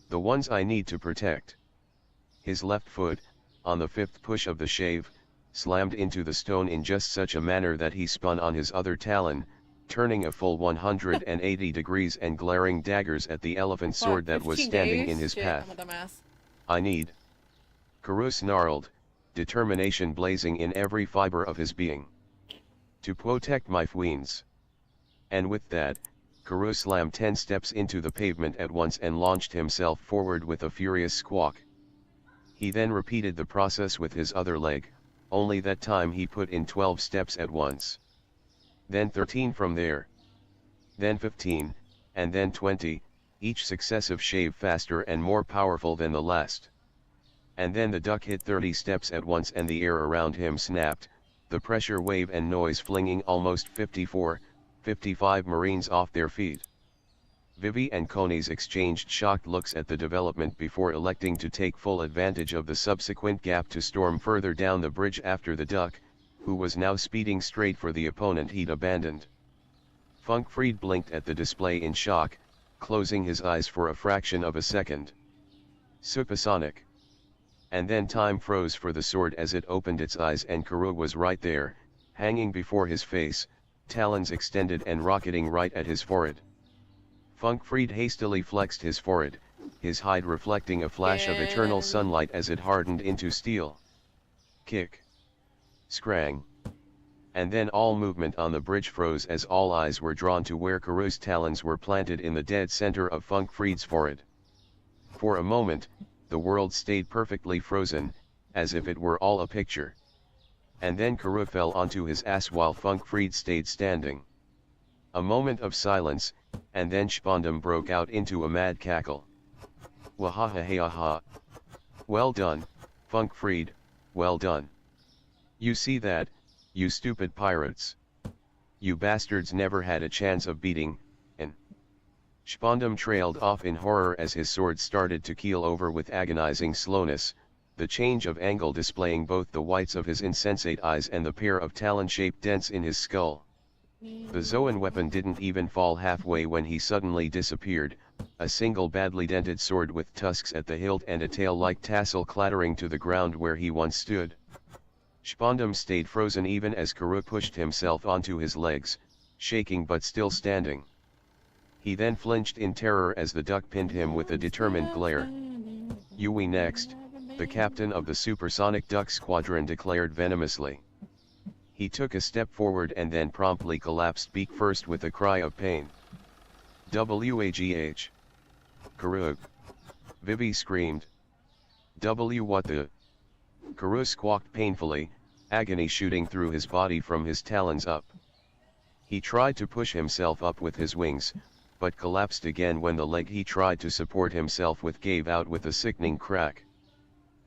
Speaker 3: The ones I need to protect. His left foot, on the fifth push of the shave, slammed into the stone in just such a manner that he spun on his other talon, turning a full 180 degrees and glaring daggers at the elephant sword that was
Speaker 1: 15
Speaker 3: standing
Speaker 1: days?
Speaker 3: in his
Speaker 1: Shit,
Speaker 3: path.
Speaker 1: I'm a dumbass.
Speaker 3: I need. Karoo snarled, determination blazing in every fiber of his being. To protect my queens. And with that, Karoo slammed 10 steps into the pavement at once and launched himself forward with a furious squawk. He then repeated the process with his other leg, only that time he put in 12 steps at once. Then 13 from there. Then 15, and then 20, each successive shave faster and more powerful than the last. And then the duck hit 30 steps at once and the air around him snapped, the pressure wave and noise flinging almost 55 Marines off their feet. Vivi and Conies exchanged shocked looks at the development before electing to take full advantage of the subsequent gap to storm further down the bridge after the duck, who was now speeding straight for the opponent he'd abandoned. Funkfried blinked at the display in shock, closing his eyes for a fraction of a second. Supersonic. And then time froze for the sword as it opened its eyes and Karoo was right there, hanging before his face, talons extended and rocketing right at his forehead. Funkfried hastily flexed his forehead, his hide reflecting a flash of eternal sunlight as it hardened into steel. Kick. Scrang. And then all movement on the bridge froze as all eyes were drawn to where Karoo's talons were planted in the dead center of Funkfried's forehead. For a moment, the world stayed perfectly frozen, as if it were all a picture. And then Karoo fell onto his ass while Funkfried stayed standing. A moment of silence, and then Spondam broke out into a mad cackle. Wahahahaha. Well done, Funkfried, well done. You see that, you stupid pirates. You bastards never had a chance of beating, and Spondam trailed off in horror as his sword started to keel over with agonizing slowness, the change of angle displaying both the whites of his insensate eyes and the pair of talon-shaped dents in his skull. The Zoan weapon didn't even fall halfway when he suddenly disappeared, a single badly dented sword with tusks at the hilt and a tail-like tassel clattering to the ground where he once stood. Spondam stayed frozen even as Karoo pushed himself onto his legs, shaking but still standing. He then flinched in terror as the duck pinned him with a determined glare. "We next," the captain of the supersonic duck squadron declared venomously. He took a step forward and then promptly collapsed beak first with a cry of pain. "Wagh. Karoo." Vivi screamed. What the? Karoo squawked painfully, agony shooting through his body from his talons up. He tried to push himself up with his wings, but collapsed again when the leg he tried to support himself with gave out with a sickening crack.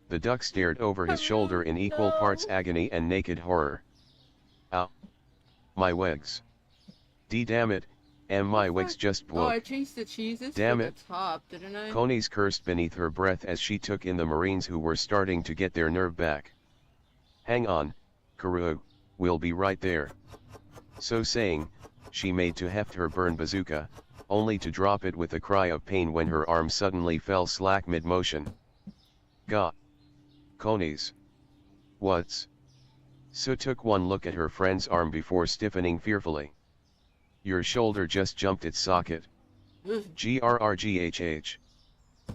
Speaker 3: The duck stared over his shoulder in equal parts agony and naked horror. "Ow! My legs! Damn it, My wicks just
Speaker 1: Oh, I
Speaker 3: broke.
Speaker 1: changed the cheeses
Speaker 3: Damn
Speaker 1: for
Speaker 3: it.
Speaker 1: the top, didn't I?
Speaker 3: Coney's cursed beneath her breath as she took in the Marines who were starting to get their nerve back. Hang on, Karoo, we'll be right there. So saying, she made to heft her burn bazooka, only to drop it with a cry of pain when her arm suddenly fell slack mid-motion. Gah! Conies. What's? So took one look at her friend's arm before stiffening fearfully. Your shoulder just jumped its socket.
Speaker 1: Ugh.
Speaker 3: Grrghh.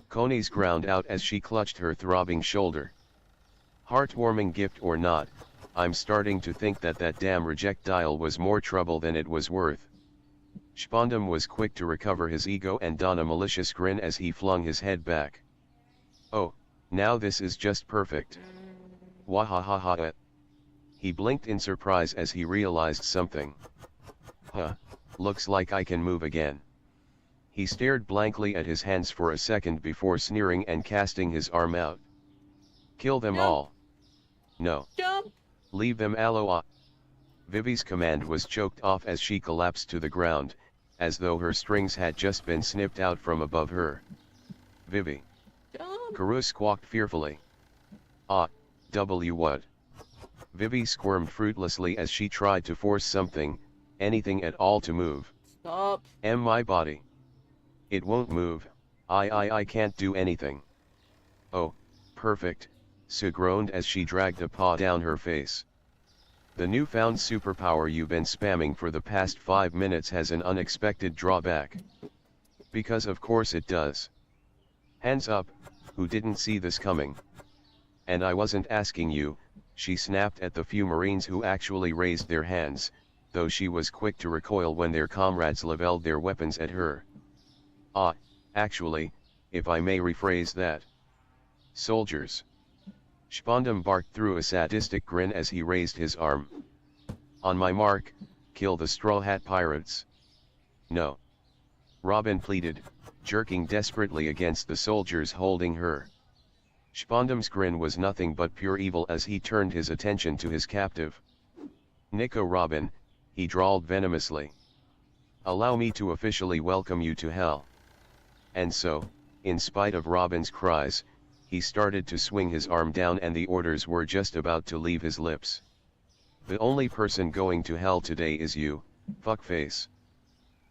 Speaker 3: Conies ground out as she clutched her throbbing shoulder. Heartwarming gift or not, I'm starting to think that damn rejectile was more trouble than it was worth. Spondam was quick to recover his ego and don a malicious grin as he flung his head back. Oh, now this is just perfect. Wahahaha. He blinked in surprise as he realized something. Huh, looks like I can move again. He stared blankly at his hands for a second before sneering and casting his arm out. Kill them
Speaker 1: No.
Speaker 3: all. No.
Speaker 1: Jump!
Speaker 3: Leave them aloha. Vivi's command was choked off as she collapsed to the ground, as though her strings had just been snipped out from above her. Vivi.
Speaker 1: Jump!
Speaker 3: Karoo squawked fearfully. What? Vivi squirmed fruitlessly as she tried to force something, anything at all to move.
Speaker 1: Stop!
Speaker 3: My body. It won't move, I can't do anything. Oh, perfect, Sue groaned as she dragged a paw down her face. The newfound superpower you've been spamming for the past 5 minutes has an unexpected drawback. Because of course it does. Hands up, who didn't see this coming? And I wasn't asking you, she snapped at the few Marines who actually raised their hands, though she was quick to recoil when their comrades leveled their weapons at her. Actually, if I may rephrase that. Soldiers. Spondam barked through a sadistic grin as he raised his arm. On my mark, kill the Straw Hat Pirates. No. Robin pleaded, jerking desperately against the soldiers holding her. Spondam's grin was nothing but pure evil as he turned his attention to his captive. Nico Robin, he drawled venomously. Allow me to officially welcome you to hell. And so, in spite of Robin's cries, he started to swing his arm down and the orders were just about to leave his lips. The only person going to hell today is you, fuckface.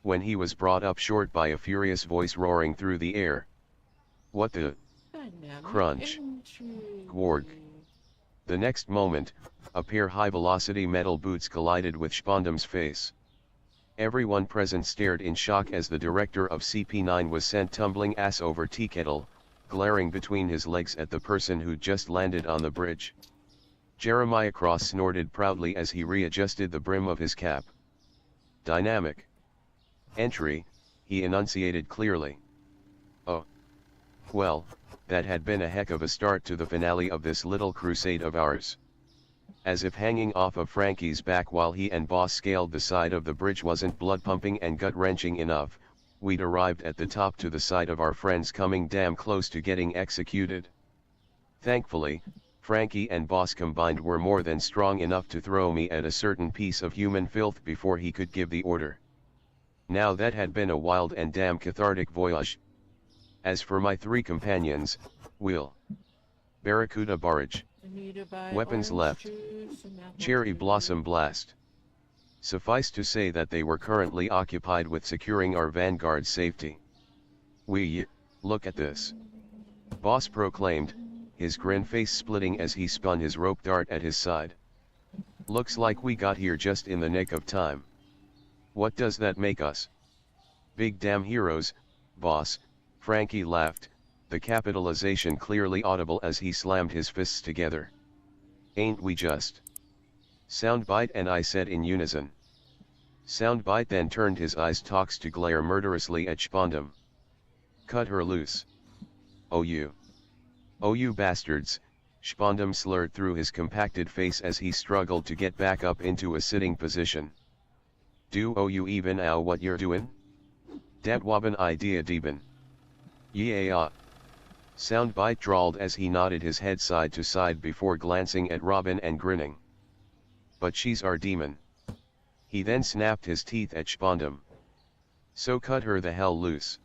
Speaker 3: When he was brought up short by a furious voice roaring through the air. What the?
Speaker 1: Dynamic
Speaker 3: Crunch.
Speaker 1: entry.
Speaker 3: Gworg. The next moment, a pair high-velocity metal boots collided with Spondam's face. Everyone present stared in shock as the director of CP9 was sent tumbling ass over tea kettle, glaring between his legs at the person who'd just landed on the bridge. Jeremiah Cross snorted proudly as he readjusted the brim of his cap. Dynamic entry, he enunciated clearly. Oh. Well, that had been a heck of a start to the finale of this little crusade of ours. As if hanging off of Frankie's back while he and Boss scaled the side of the bridge wasn't blood-pumping and gut-wrenching enough, we'd arrived at the top to the sight of our friends coming damn close to getting executed. Thankfully, Frankie and Boss combined were more than strong enough to throw me at a certain piece of human filth before he could give the order. Now that had been a wild and damn cathartic voyage. As for my 3 companions, Will. Barracuda Barrage. Weapons left. Cherry Blossom Blast. Suffice to say that they were currently occupied with securing our vanguard's safety. Look at this. Boss proclaimed, his grin face splitting as he spun his rope dart at his side. Looks like we got here just in the nick of time. What does that make us? Big damn heroes, boss, Frankie laughed, the capitalization clearly audible as he slammed his fists together. Ain't we just? Soundbite and I said in unison. Soundbite then turned his eyes talks to glare murderously at Spondam. Cut her loose. Oh you bastards, Spondam slurred through his compacted face as he struggled to get back up into a sitting position. Do you even know what you're doing? Dat waben idea dieben. Yeah. Soundbite drawled as he nodded his head side to side before glancing at Robin and grinning. But she's our demon. He then snapped his teeth at Spondam. So cut her the hell loose.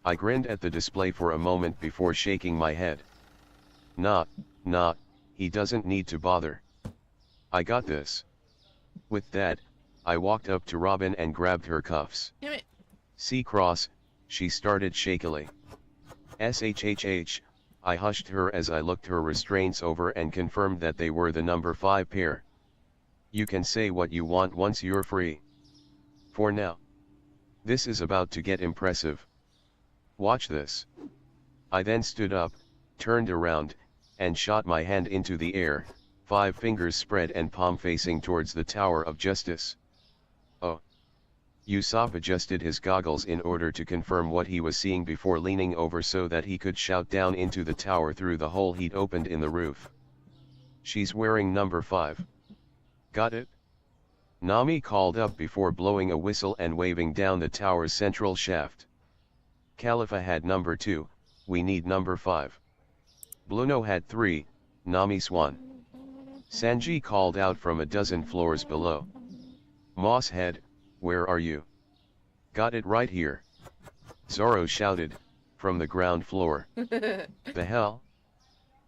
Speaker 3: I grinned at the display for a moment before shaking my head. Nah, he doesn't need to bother. I got this. With that, I walked up to Robin and grabbed her cuffs.
Speaker 1: Damn it.
Speaker 3: See cross, she started shakily. SHHH, I hushed her as I looked her restraints over and confirmed that they were the number 5 pair. You can say what you want once you're free. For now. This is about to get impressive. Watch this. I then stood up, turned around, and shot my hand into the air, 5 fingers spread and palm facing towards the Tower of Justice. Oh. Usopp adjusted his goggles in order to confirm what he was seeing before leaning over so that he could shout down into the tower through the hole he'd opened in the roof. She's wearing number 5. Got it? Nami called up before blowing a whistle and waving down the tower's central shaft. Khalifa had number 2, we need number 5. Bluno had 3, Nami Swan. Sanji called out from a dozen floors below. Mosshead, where are you? Got it right here. Zoro shouted, from the ground floor. The hell?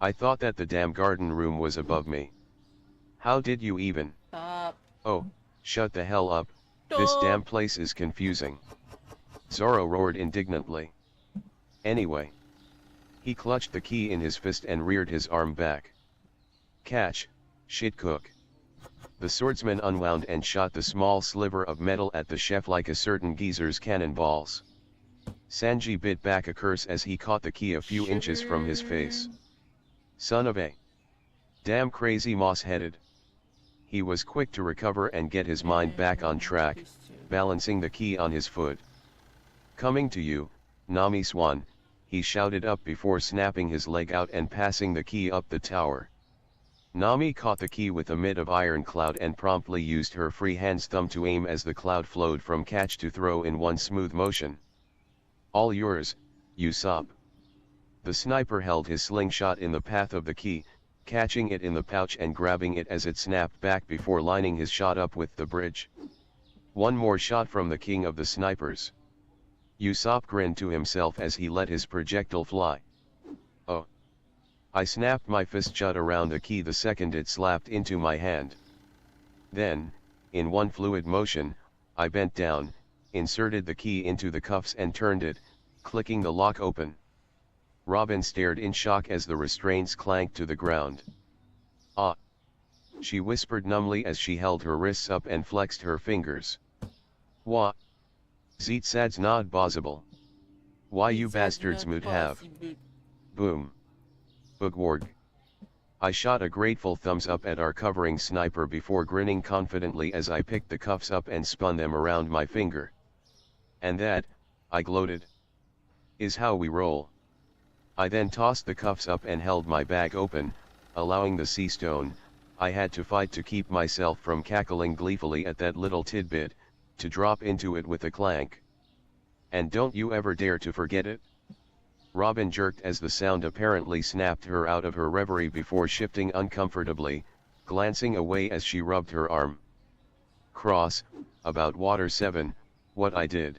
Speaker 3: I thought that the damn garden room was above me. How did you even?
Speaker 1: Stop.
Speaker 3: Oh, shut the hell up, this damn place is confusing. Zoro roared indignantly. Anyway. He clutched the key in his fist and reared his arm back. Catch, shit cook. The swordsman unwound and shot the small sliver of metal at the chef like a certain geezer's cannonballs. Sanji bit back a curse as he caught the key a few inches from his face. Son of a damn crazy moss-headed. He was quick to recover and get his mind back on track, balancing the key on his foot. Coming to you, Nami Swan, he shouted up before snapping his leg out and passing the key up the tower. Nami caught the key with a mitt of iron cloud and promptly used her free hand's thumb to aim as the cloud flowed from catch to throw in one smooth motion. All yours, Usopp. The sniper held his slingshot in the path of the key, catching it in the pouch and grabbing it as it snapped back before lining his shot up with the bridge. One more shot from the king of the snipers. Usopp grinned to himself as he let his projectile fly. Oh. I snapped my fist shut around the key the second it slapped into my hand. Then, in one fluid motion, I bent down, inserted the key into the cuffs and turned it, clicking the lock open. Robin stared in shock as the restraints clanked to the ground. Ah! She whispered numbly as she held her wrists up and flexed her fingers. Wha? Zeetsad's not possible. Why you bastards moot have? Boom. Boogwarg. I shot a grateful thumbs up at our covering sniper before grinning confidently as I picked the cuffs up and spun them around my finger. And that, I gloated, is how we roll. I then tossed the cuffs up and held my bag open, allowing the sea stone, I had to fight to keep myself from cackling gleefully at that little tidbit, to drop into it with a clank. And don't you ever dare to forget it? Robin jerked as the sound apparently snapped her out of her reverie before shifting uncomfortably, glancing away as she rubbed her arm. Cross, about water 7, what I did.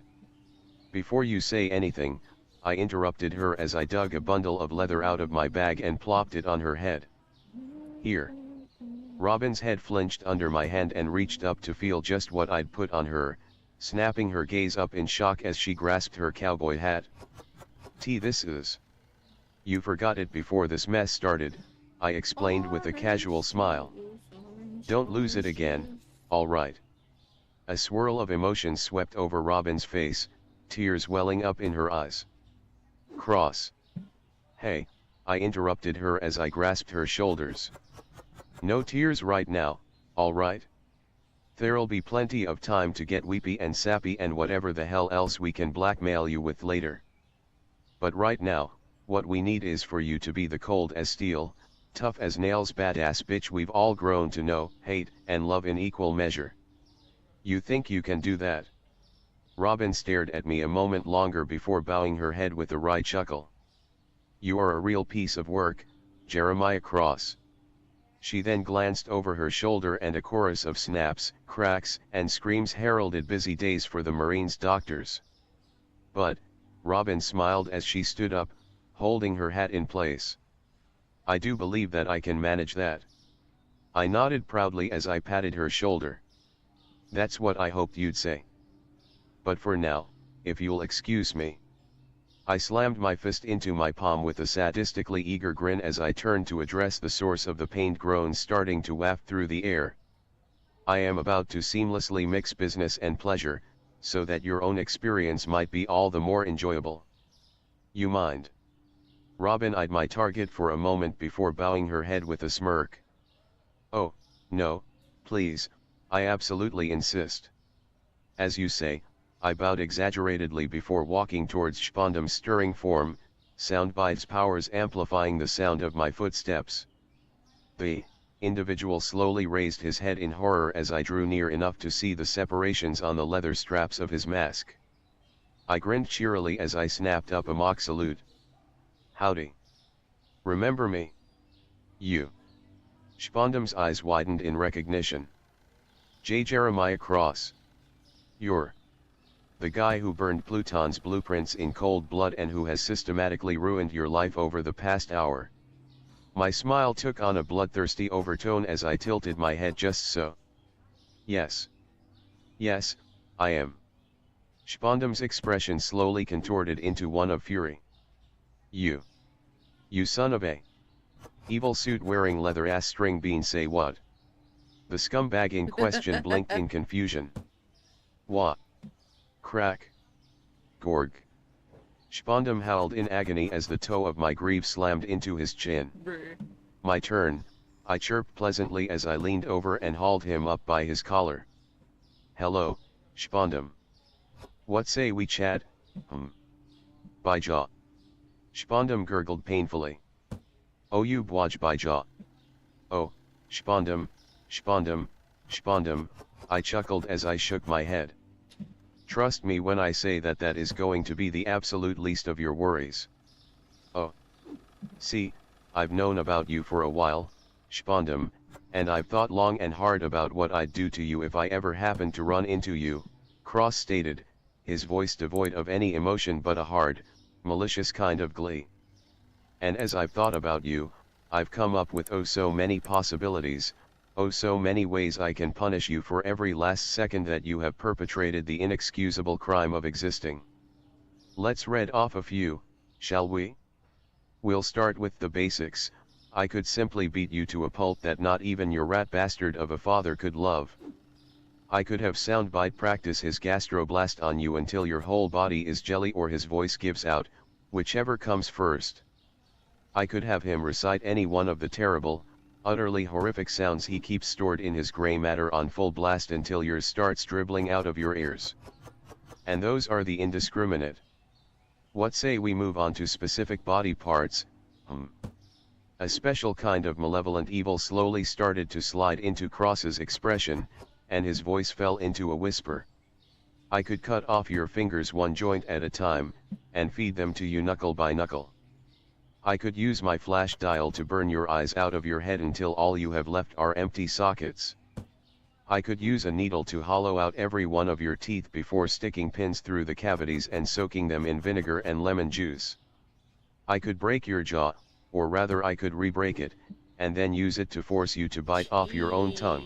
Speaker 3: Before you say anything, I interrupted her as I dug a bundle of leather out of my bag and plopped it on her head. Here. Robin's head flinched under my hand and reached up to feel just what I'd put on her, snapping her gaze up in shock as she grasped her cowboy hat. This is. You forgot it before this mess started, I explained with a casual smile. Don't lose it again, alright. A swirl of emotion swept over Robin's face, tears welling up in her eyes. Cross. Hey, I interrupted her as I grasped her shoulders. No tears right now, alright? There'll be plenty of time to get weepy and sappy and whatever the hell else we can blackmail you with later. But right now, what we need is for you to be the cold as steel, tough as nails badass bitch we've all grown to know, hate, and love in equal measure. You think you can do that? Robin stared at me a moment longer before bowing her head with a wry chuckle. You are a real piece of work, Jeremiah Cross. She then glanced over her shoulder and a chorus of snaps, cracks, and screams heralded busy days for the Marines' doctors. But, Robin smiled as she stood up, holding her hat in place. I do believe that I can manage that. I nodded proudly as I patted her shoulder. That's what I hoped you'd say. But for now, if you'll excuse me. I slammed my fist into my palm with a sadistically eager grin as I turned to address the source of the pained groans starting to waft through the air. I am about to seamlessly mix business and pleasure, so that your own experience might be all the more enjoyable. You mind? Robin eyed my target for a moment before bowing her head with a smirk. Oh, no, please, I absolutely insist. As you say, I bowed exaggeratedly before walking towards Spondam's stirring form, soundbites powers amplifying the sound of my footsteps. The individual slowly raised his head in horror as I drew near enough to see the separations on the leather straps of his mask. I grinned cheerily as I snapped up a mock salute. Howdy. Remember me? You. Spondam's eyes widened in recognition. J. Jeremiah Cross. You're the guy who burned Pluton's blueprints in cold blood and who has systematically ruined your life over the past hour. My smile took on a bloodthirsty overtone as I tilted my head just so. Yes. Yes, I am. Spondam's expression slowly contorted into one of fury. You son of a evil suit-wearing leather-ass string bean, say what? The scumbag in question blinked in confusion. What? Crack. Gorg. Spondam howled in agony as the toe of my greave slammed into his chin. My turn, I chirped pleasantly as I leaned over and hauled him up by his collar. Hello, Spondam. What say we chat? By jaw. Spondam gurgled painfully. Oh, you bwaj by jaw. Oh, Spondam, Spondam, Spondam, I chuckled as I shook my head. Trust me when I say that that is going to be the absolute least of your worries. Oh. See, I've known about you for a while, Spondam, and I've thought long and hard about what I'd do to you if I ever happened to run into you, Cross stated, his voice devoid of any emotion but a hard, malicious kind of glee. And as I've thought about you, I've come up with oh so many possibilities, oh so many ways I can punish you for every last second that you have perpetrated the inexcusable crime of existing. Let's read off a few, shall we? We'll start with the basics. I could simply beat you to a pulp that not even your rat bastard of a father could love. I could have soundbite practice his gastroblast on you until your whole body is jelly or his voice gives out, whichever comes first. I could have him recite any one of the terrible, utterly horrific sounds he keeps stored in his gray matter on full blast until yours starts dribbling out of your ears. And those are the indiscriminate. What say we move on to specific body parts? A special kind of malevolent evil slowly started to slide into Cross's expression, and his voice fell into a whisper. I could cut off your fingers one joint at a time, and feed them to you knuckle by knuckle. I could use my flash dial to burn your eyes out of your head until all you have left are empty sockets. I could use a needle to hollow out every one of your teeth before sticking pins through the cavities and soaking them in vinegar and lemon juice. I could break your jaw, or rather I could re-break it, and then use it to force you to bite off your own tongue.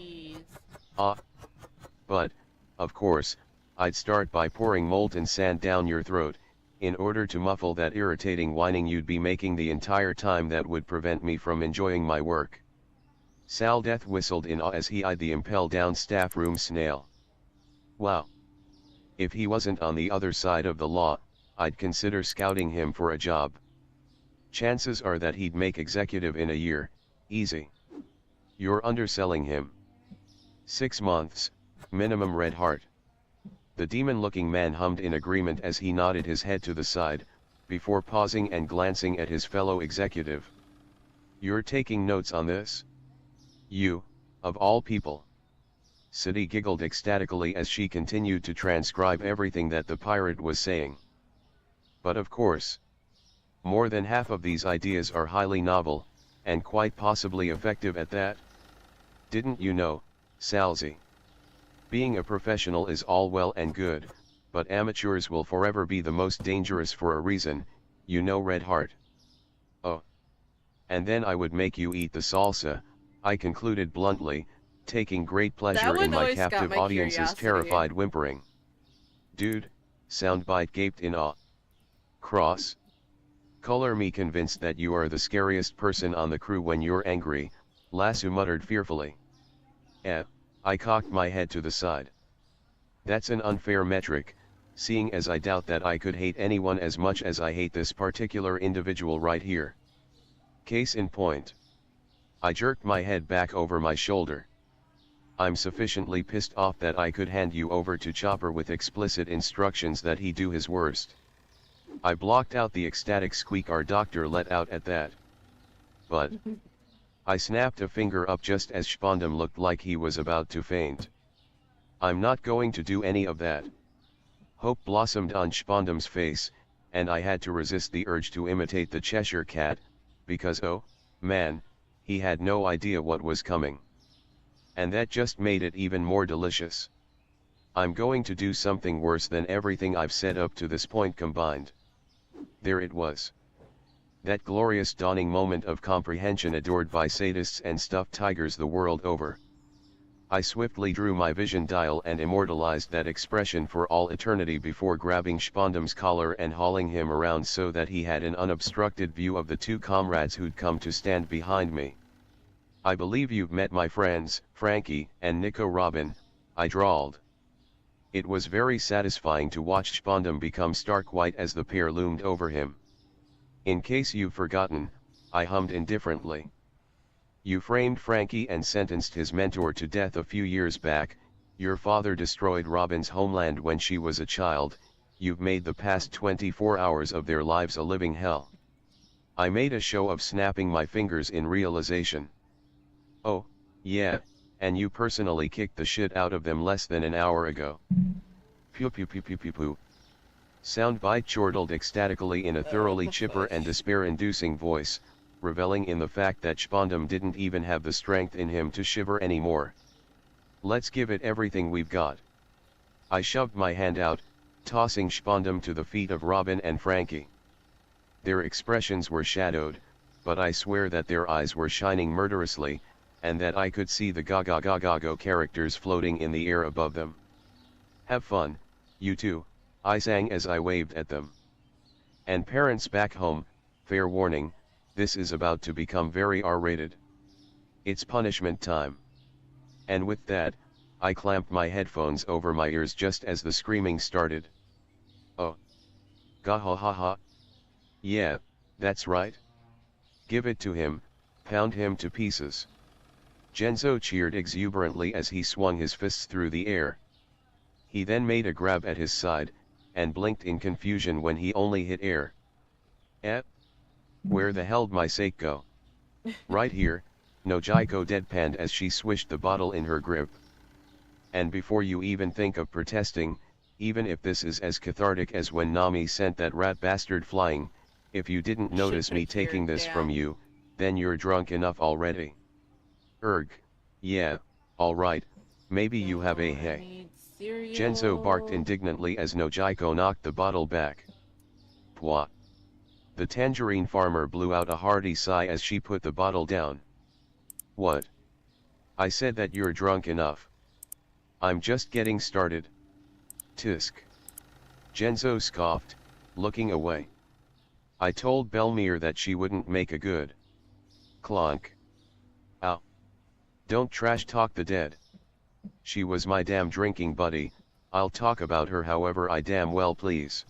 Speaker 3: But, of course, I'd start by pouring molten sand down your throat, in order to muffle that irritating whining you'd be making the entire time that would prevent me from enjoying my work. Sal Death whistled in awe as he eyed the impel-down staff room snail. Wow. If he wasn't on the other side of the law, I'd consider scouting him for a job. Chances are that he'd make executive in a year, easy. You're underselling him. 6 months, minimum red heart. The demon-looking man hummed in agreement as he nodded his head to the side, before pausing and glancing at his fellow executive. You're taking notes on this? You, of all people. Sadie giggled ecstatically as she continued to transcribe everything that the pirate was saying. But of course. More than half of these ideas are highly novel, and quite possibly effective at that. Didn't you know, Salzy? Being a professional is all well and good, but amateurs will forever be the most dangerous for a reason, you know, Red Heart. Oh. And then I would make you eat the salsa, I concluded bluntly, taking great pleasure
Speaker 1: one
Speaker 3: in my
Speaker 1: always got
Speaker 3: captive
Speaker 1: my
Speaker 3: audience's
Speaker 1: curiosity.
Speaker 3: terrified whimpering. Dude, Soundbite gaped in awe. Cross. Color me convinced that you are the scariest person on the crew when you're angry, Lasso muttered fearfully. I cocked my head to the side. That's an unfair metric, seeing as I doubt that I could hate anyone as much as I hate this particular individual right here. Case in point. I jerked my head back over my shoulder. I'm sufficiently pissed off that I could hand you over to Chopper with explicit instructions that he do his worst. I blocked out the ecstatic squeak our doctor let out at that. But I snapped a finger up just as Spondum looked like he was about to faint. I'm not going to do any of that. Hope blossomed on Spondum's face, and I had to resist the urge to imitate the Cheshire Cat, because oh, man, he had no idea what was coming. And that just made it even more delicious. I'm going to do something worse than everything I've said up to this point combined. There it was. That glorious dawning moment of comprehension adored by sadists and stuffed tigers the world over. I swiftly drew my vision dial and immortalized that expression for all eternity before grabbing Spondum's collar and hauling him around so that he had an unobstructed view of the two comrades who'd come to stand behind me. I believe you've met my friends, Frankie and Nico Robin, I drawled. It was very satisfying to watch Spondum become stark white as the pair loomed over him. In case you've forgotten, I hummed indifferently. You framed Frankie and sentenced his mentor to death a few years back, your father destroyed Robin's homeland when she was a child, you've made the past 24 hours of their lives a living hell. I made a show of snapping my fingers in realization. Oh, yeah, and you personally kicked the shit out of them less than an hour ago. Pew pew pew pew pew pew. Soundbite chortled ecstatically in a thoroughly chipper and despair-inducing voice, reveling in the fact that Spondum didn't even have the strength in him to shiver anymore. Let's give it everything we've got. I shoved my hand out, tossing Spondum to the feet of Robin and Frankie. Their expressions were shadowed, but I swear that their eyes were shining murderously, and that I could see the ga-ga-ga-ga-go characters floating in the air above them. Have fun, you two, I sang as I waved at them. And parents back home, fair warning, this is about to become very R-rated. It's punishment time. And with that, I clamped my headphones over my ears just as the screaming started. Oh. Ga ha ha ha. Yeah, that's right. Give it to him, pound him to pieces. Genzo cheered exuberantly as he swung his fists through the air. He then made a grab at his side, and blinked in confusion when he only hit air. Where the hell'd my sake go? Right here, Nojiko deadpanned as she swished the bottle in her grip. And before you even think of protesting, even if this is as cathartic as when Nami sent that rat bastard flying, if you didn't notice me taking this from you, then you're drunk enough already. Yeah, alright, maybe you have a hey. Genzo barked indignantly as Nojiko knocked the bottle back. Pwah. The tangerine farmer blew out a hearty sigh as she put the bottle down. What? I said that you're drunk enough. I'm just getting started. Tisk. Genzo scoffed, looking away. I told Belmir that she wouldn't make a good. Clonk. Ow. Don't trash talk the dead. She was my damn drinking buddy, I'll talk about her however I damn well please.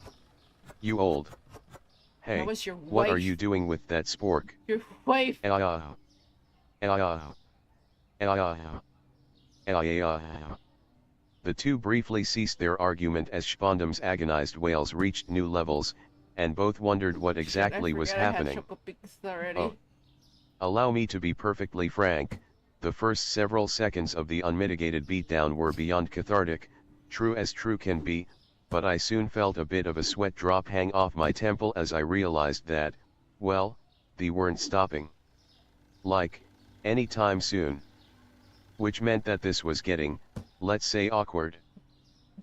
Speaker 3: You old. Hey,
Speaker 1: That was your
Speaker 3: what are
Speaker 1: wife.
Speaker 3: you doing with that spork?
Speaker 1: Your wife.
Speaker 3: The two briefly ceased their argument as Spondum's agonized wails reached new levels, and both wondered what exactly was happening. Oh. Allow me to be perfectly frank, the first several seconds of the unmitigated beatdown were beyond cathartic, true as true can be, but I soon felt a bit of a sweat drop hang off my temple as I realized that, well, they weren't stopping. like, anytime soon. Which meant that this was getting, let's say, awkward.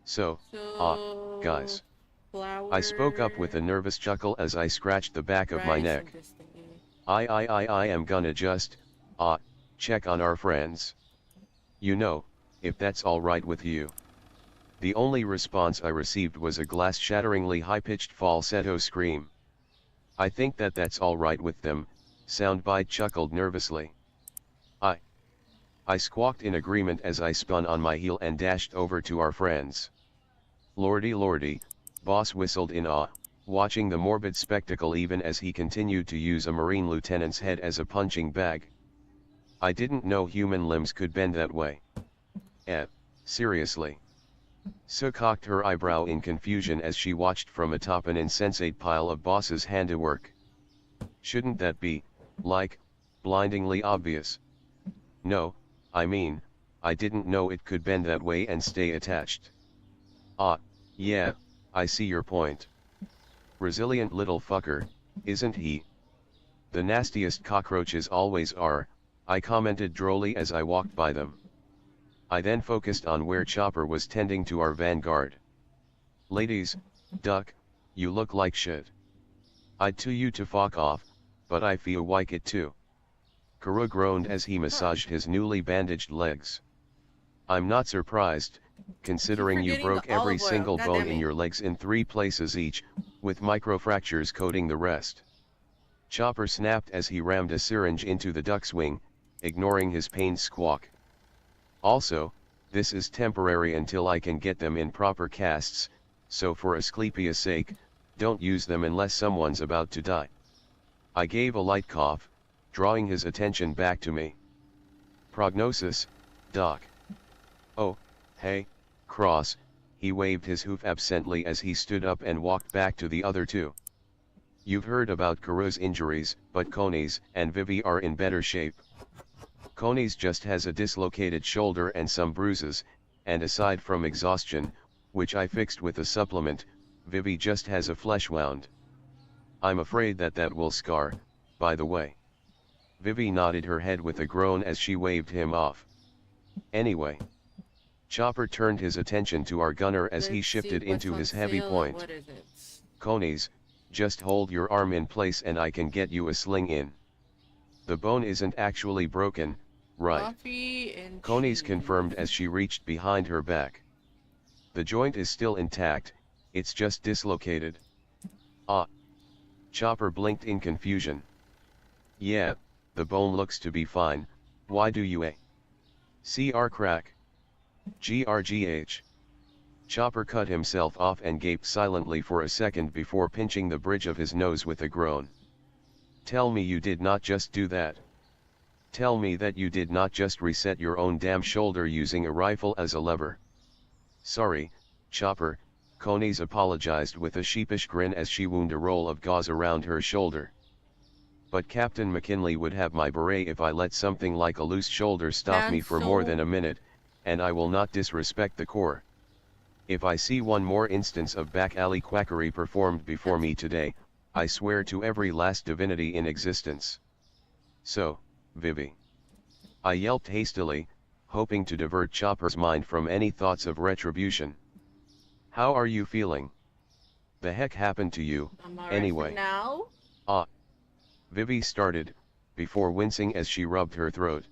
Speaker 3: So, guys. I spoke up with a nervous chuckle as I scratched the back of my neck. I am gonna just, check on our friends. You know, if that's alright with you. The only response I received was a glass-shatteringly high-pitched falsetto scream. I think that that's alright with them, Soundbite chuckled nervously. I squawked in agreement as I spun on my heel and dashed over to our friends. Lordy, Boss whistled in awe, watching the morbid spectacle even as he continued to use a Marine lieutenant's head as a punching bag. I didn't know human limbs could bend that way. Seriously? Sue cocked her eyebrow in confusion as she watched from atop an insensate pile of Boss's handiwork. Shouldn't that be, like, blindingly obvious? No, I mean, I didn't know it could bend that way and stay attached. Yeah, I see your point. Resilient little fucker, isn't he? The nastiest cockroaches always are, I commented drolly as I walked by them. I then focused on where Chopper was tending to our vanguard. Ladies, duck, you look like shit. I'd tell you to fuck off, but I feel like it too. Kuro groaned as he massaged his newly bandaged legs. I'm not surprised, considering you broke every single bone in your legs in 3 places each, with microfractures coating the rest. Chopper snapped as he rammed a syringe into the duck's wing, ignoring his pained squawk. Also, this is temporary until I can get them in proper casts, so for Asclepius' sake, don't use them unless someone's about to die. I gave a light cough, drawing his attention back to me. Prognosis, Doc. Oh, hey, Cross, he waved his hoof absently as he stood up and walked back to the other 2. You've heard about Kuro's injuries, but Koni's and Vivi are in better shape. Koni's just has a dislocated shoulder and some bruises, and aside from exhaustion, which I fixed with a supplement, Vivi just has a flesh wound. I'm afraid that will scar, by the way. Vivi nodded her head with a groan as she waved him off. Anyway. Chopper turned his attention to our gunner as he shifted into his heavy point. Koni's, just hold your arm in place and I can get you a sling in. The bone isn't actually broken, right? Koni's confirmed as she reached behind her back. The joint is still intact, it's just dislocated. Chopper blinked in confusion. Yeah, the bone looks to be fine, why do you CR crack? GRGH. Chopper cut himself off and gaped silently for a second before pinching the bridge of his nose with a groan. Tell me you did not just do that. Tell me that you did not just reset your own damn shoulder using a rifle as a lever. Sorry, Chopper, Koni's apologized with a sheepish grin as she wound a roll of gauze around her shoulder. But Captain McKinley would have my beret if I let something like a loose shoulder stop me for more than a minute, and I will not disrespect the Corps. If I see one more instance of back alley quackery performed before me today, I swear to every last divinity in existence. So, Vivi. I yelped hastily, hoping to divert Chopper's mind from any thoughts of retribution. How are you feeling? The heck happened to you, anyway?
Speaker 1: Now?
Speaker 3: Vivi started, before wincing as she rubbed her throat.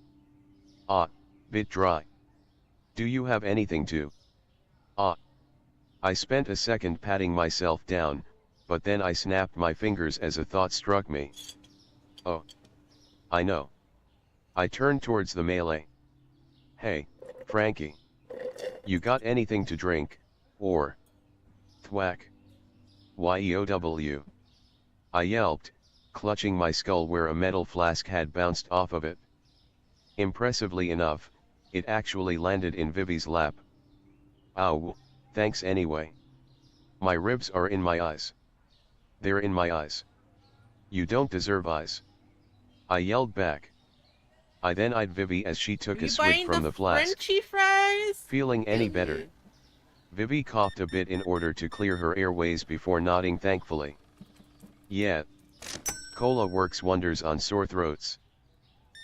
Speaker 3: Bit dry. Do you have anything to? I spent a second patting myself down, but then I snapped my fingers as a thought struck me. Oh. I know. I turned towards the melee. Hey, Frankie. You got anything to drink, or? Thwack. YEOW. I yelped, clutching my skull where a metal flask had bounced off of it. Impressively enough, it actually landed in Vivi's lap. Ow, thanks anyway. My ribs are in my eyes. They're in my eyes. You don't deserve eyes. I yelled back. I then eyed Vivi as she took a swig from the flask.
Speaker 1: Frenchy fries?
Speaker 3: Feeling any better? Vivi coughed a bit in order to clear her airways before nodding thankfully. Yeah. Cola works wonders on sore throats.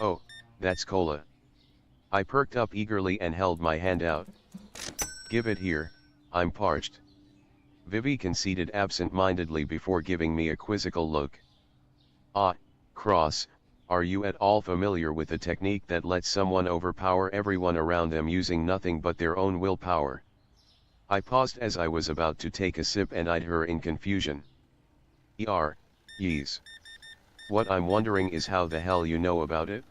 Speaker 3: Oh, that's cola. I perked up eagerly and held my hand out. Give it here, I'm parched. Vivi conceded absent-mindedly before giving me a quizzical look. Ah, Cross, are you at all familiar with the technique that lets someone overpower everyone around them using nothing but their own willpower? I paused as I was about to take a sip and eyed her in confusion. Yes. What I'm wondering is how the hell you know about it?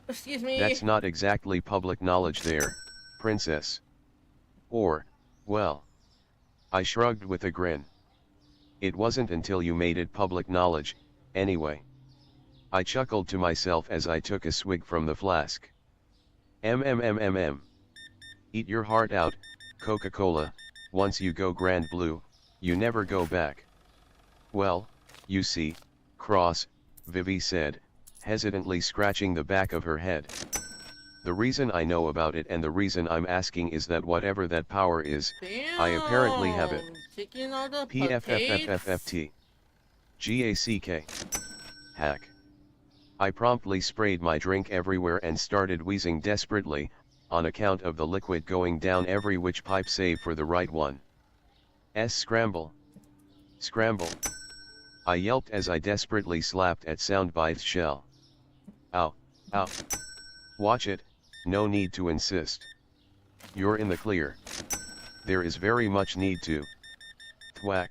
Speaker 1: Excuse me.
Speaker 3: That's not exactly public knowledge there, princess. Or, well. I shrugged with a grin. It wasn't until you made it public knowledge, anyway. I chuckled to myself as I took a swig from the flask. Eat your heart out, Coca-Cola, once you go Grand Blue, you never go back. Well, you see, Cross, Vivi said, hesitantly scratching the back of her head. The reason I know about it and the reason I'm asking is that whatever that power is, I apparently have it.
Speaker 1: Taking all the
Speaker 3: PFFFFFT. GACK. Hack. I promptly sprayed my drink everywhere and started wheezing desperately, on account of the liquid going down every which pipe save for the right one. Scramble. Scramble. I yelped as I desperately slapped at Soundbite's shell. Ow, ow. Watch it, no need to insist. You're in the clear. There is very much need to. Thwack.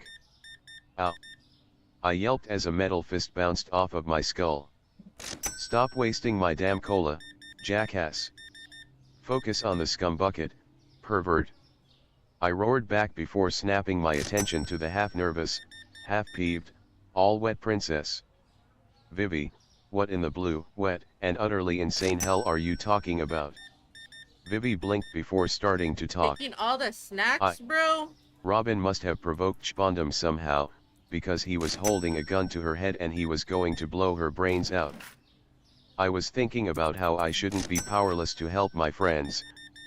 Speaker 3: Ow. I yelped as a metal fist bounced off of my skull. Stop wasting my damn cola, jackass. Focus on the scumbucket, pervert. I roared back before snapping my attention to the half-nervous, half-peeved, all-wet princess. Vivi, what in the blue, wet, and utterly insane hell are you talking about? Vivi blinked before starting to talk.
Speaker 1: Taking all the snacks, bro?
Speaker 3: Robin must have provoked Spondum somehow, because he was holding a gun to her head and he was going to blow her brains out. I was thinking about how I shouldn't be powerless to help my friends,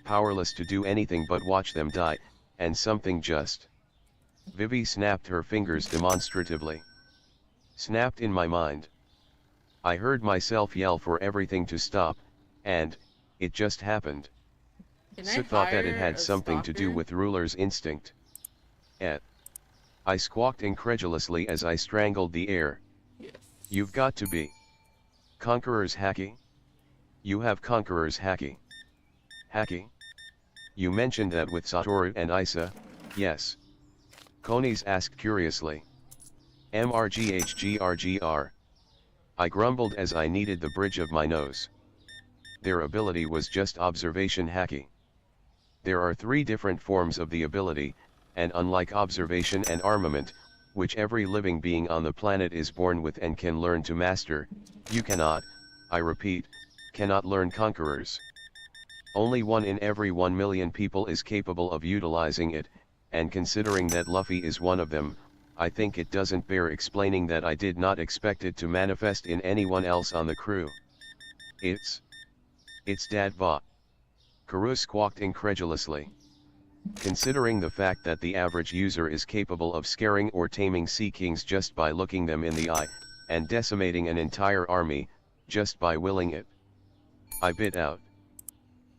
Speaker 3: powerless to do anything but watch them die, and something just. Vivi snapped her fingers demonstratively. Snapped in my mind. I heard myself yell for everything to stop, and, it just happened.
Speaker 1: Can
Speaker 3: Thought that it
Speaker 1: hire
Speaker 3: had
Speaker 1: a
Speaker 3: something to do
Speaker 1: stalker?
Speaker 3: with ruler's instinct. I squawked incredulously as I strangled the air.
Speaker 1: Yes.
Speaker 3: You've got to be. Conqueror's Haki? You have Conqueror's Haki. Haki? You mentioned that with Satoru and Isa, yes. Konis asked curiously. MRGHGRGR. I grumbled as I kneaded the bridge of my nose. Their ability was just observation Haki. There are 3 different forms of the ability, and unlike observation and armament, which every living being on the planet is born with and can learn to master, you cannot, I repeat, cannot learn Conquerors. Only 1 in every 1 million people is capable of utilizing it, and considering that Luffy is one of them, I think it doesn't bear explaining that I did not expect it to manifest in anyone else on the crew. It's Dad Va. Karoo squawked incredulously. Considering the fact that the average user is capable of scaring or taming Sea Kings just by looking them in the eye, and decimating an entire army, just by willing it. I bit out.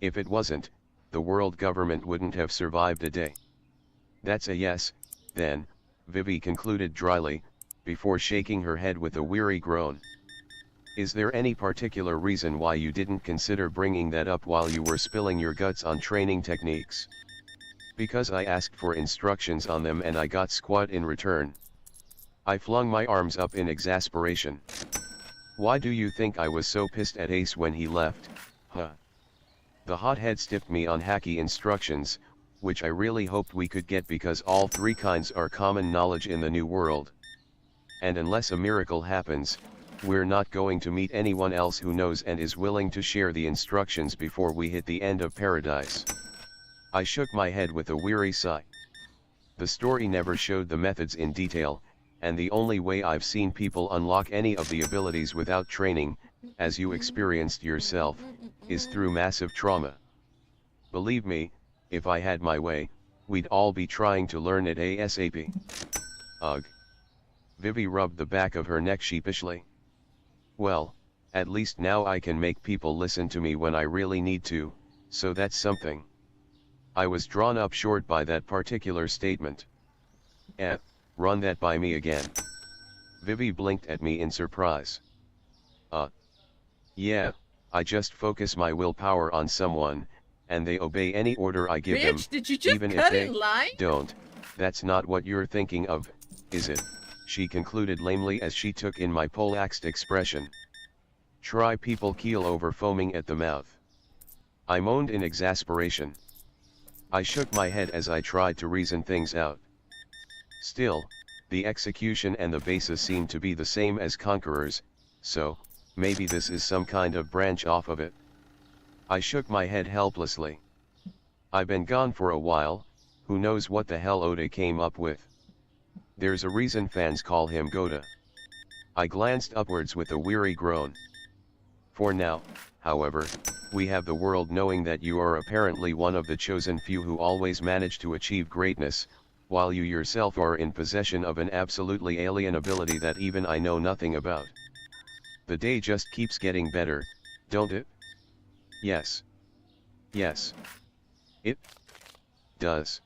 Speaker 3: If it wasn't, the world government wouldn't have survived a day. That's a yes, then, Vivi concluded dryly, before shaking her head with a weary groan. Is there any particular reason why you didn't consider bringing that up while you were spilling your guts on training techniques? Because I asked for instructions on them and I got squat in return. I flung my arms up in exasperation. Why do you think I was so pissed at Ace when he left, huh? The hothead stiffed me on Haki instructions, which I really hoped we could get because all 3 kinds are common knowledge in the New World. And unless a miracle happens, we're not going to meet anyone else who knows and is willing to share the instructions before we hit the end of paradise. I shook my head with a weary sigh. The story never showed the methods in detail, and the only way I've seen people unlock any of the abilities without training, as you experienced yourself, is through massive trauma. Believe me, if I had my way, we'd all be trying to learn it ASAP. Ugh. Vivi rubbed the back of her neck sheepishly. Well, At least now I can make people listen to me when I really need to, so that's something. I was drawn up short by that particular statement. Run that by me again. Vivi blinked at me in surprise. Yeah, I just focus my willpower on someone, and they obey any order I give them,
Speaker 1: Bitch, did you just
Speaker 3: even if
Speaker 1: cut
Speaker 3: they
Speaker 1: in line?
Speaker 3: don't. That's not what you're thinking of, is it? She concluded lamely as she took in my poleaxed expression. Try people keel over foaming at the mouth. I moaned in exasperation. I shook my head as I tried to reason things out. Still, the execution and the basis seem to be the same as Conquerors, so, maybe this is some kind of branch off of it. I shook my head helplessly. I've been gone for a while, who knows what the hell Oda came up with. There's a reason fans call him Goda. I glanced upwards with a weary groan. For now, however, we have the world knowing that you are apparently one of the chosen few who always manage to achieve greatness, while you yourself are in possession of an absolutely alien ability that even I know nothing about. The day just keeps getting better, don't it? Yes. Yes. It does.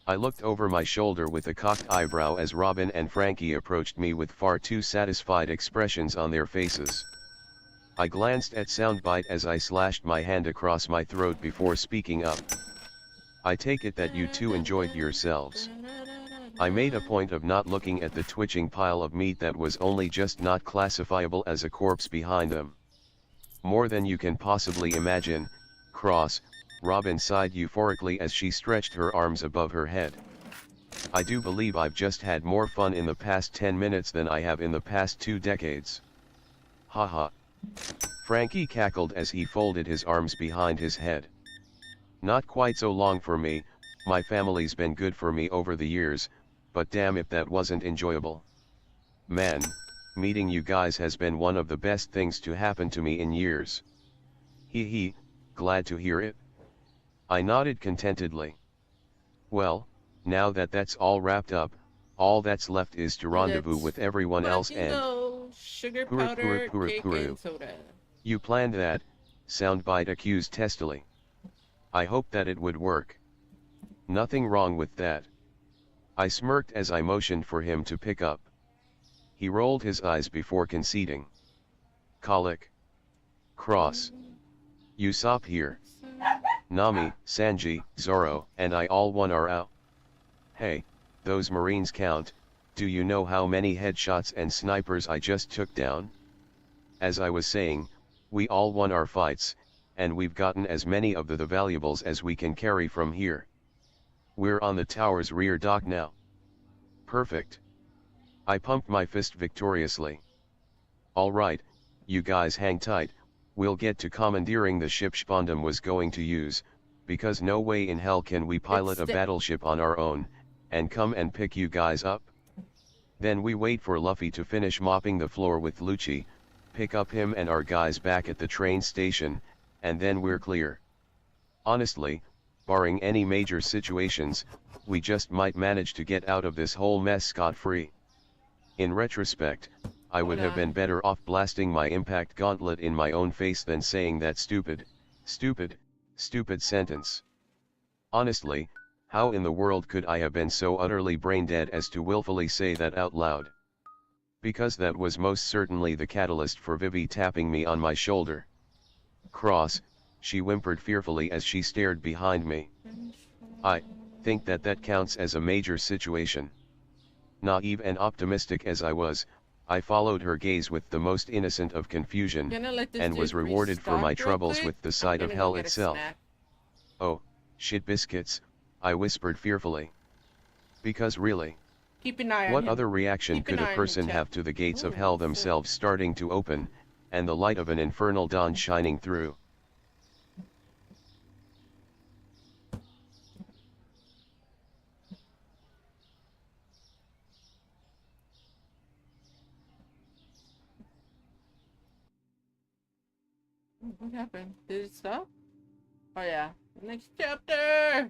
Speaker 3: I looked over my shoulder with a cocked eyebrow as Robin and Frankie approached me with far too satisfied expressions on their faces. I glanced at Soundbite as I slashed my hand across my throat before speaking up. I take it that you two enjoyed yourselves. I made a point of not looking at the twitching pile of meat that was only just not classifiable as a corpse behind them. More than you can possibly imagine, Cross, Robin sighed euphorically as she stretched her arms above her head. I do believe I've just had more fun in the past 10 minutes than I have in the past 2 decades. Haha. Frankie cackled as he folded his arms behind his head. Not quite so long for me, my family's been good for me over the years, but damn if that wasn't enjoyable. Man, meeting you guys has been one of the best things to happen to me in years. Hee, glad to hear it. I nodded contentedly. Well, now that that's all wrapped up, all that's left is to rendezvous with everyone else and...
Speaker 1: Sugar
Speaker 3: Puru,
Speaker 1: powder,
Speaker 3: puru, puru,
Speaker 1: cake,
Speaker 3: puru.
Speaker 1: and soda.
Speaker 3: You planned that, Soundbite accused testily. I hoped that it would work. Nothing wrong with that. I smirked as I motioned for him to pick up. He rolled his eyes before conceding. Colic. Cross. Usopp here. Nami, Sanji, Zoro, and I all won our out. Hey, those Marines count. Do you know how many headshots and snipers I just took down? As I was saying, we all won our fights, and we've gotten as many of the valuables as we can carry from here. We're on the tower's rear dock now. Perfect. I pumped my fist victoriously. Alright, you guys hang tight, we'll get to commandeering the ship Spondum was going to use, because no way in hell can we pilot a battleship on our own, and come and pick you guys up. Then we wait for Luffy to finish mopping the floor with Lucci, pick up him and our guys back at the train station, and then we're clear. Honestly, barring any major situations, we just might manage to get out of this whole mess scot-free. In retrospect, I would have been better off blasting my impact gauntlet in my own face than saying that stupid sentence. Honestly, how in the world could I have been so utterly brain-dead as to willfully say that out loud? Because that was most certainly the catalyst for Vivi tapping me on my shoulder. Cross, she whimpered fearfully as she stared behind me. I think that counts as a major situation. Naive and optimistic as I was, I followed her gaze with the most innocent of confusion, and was rewarded for my troubles with the sight of hell itself. Oh, shit biscuits, I whispered fearfully. Because really,
Speaker 1: Keep an eye on
Speaker 3: what
Speaker 1: him.
Speaker 3: other reaction
Speaker 1: Keep an
Speaker 3: could a
Speaker 1: eye on
Speaker 3: person
Speaker 1: him,
Speaker 3: have to the gates of hell themselves starting to open, and the light of an infernal dawn shining through?
Speaker 1: What happened? Did it stop? Oh yeah. Next chapter!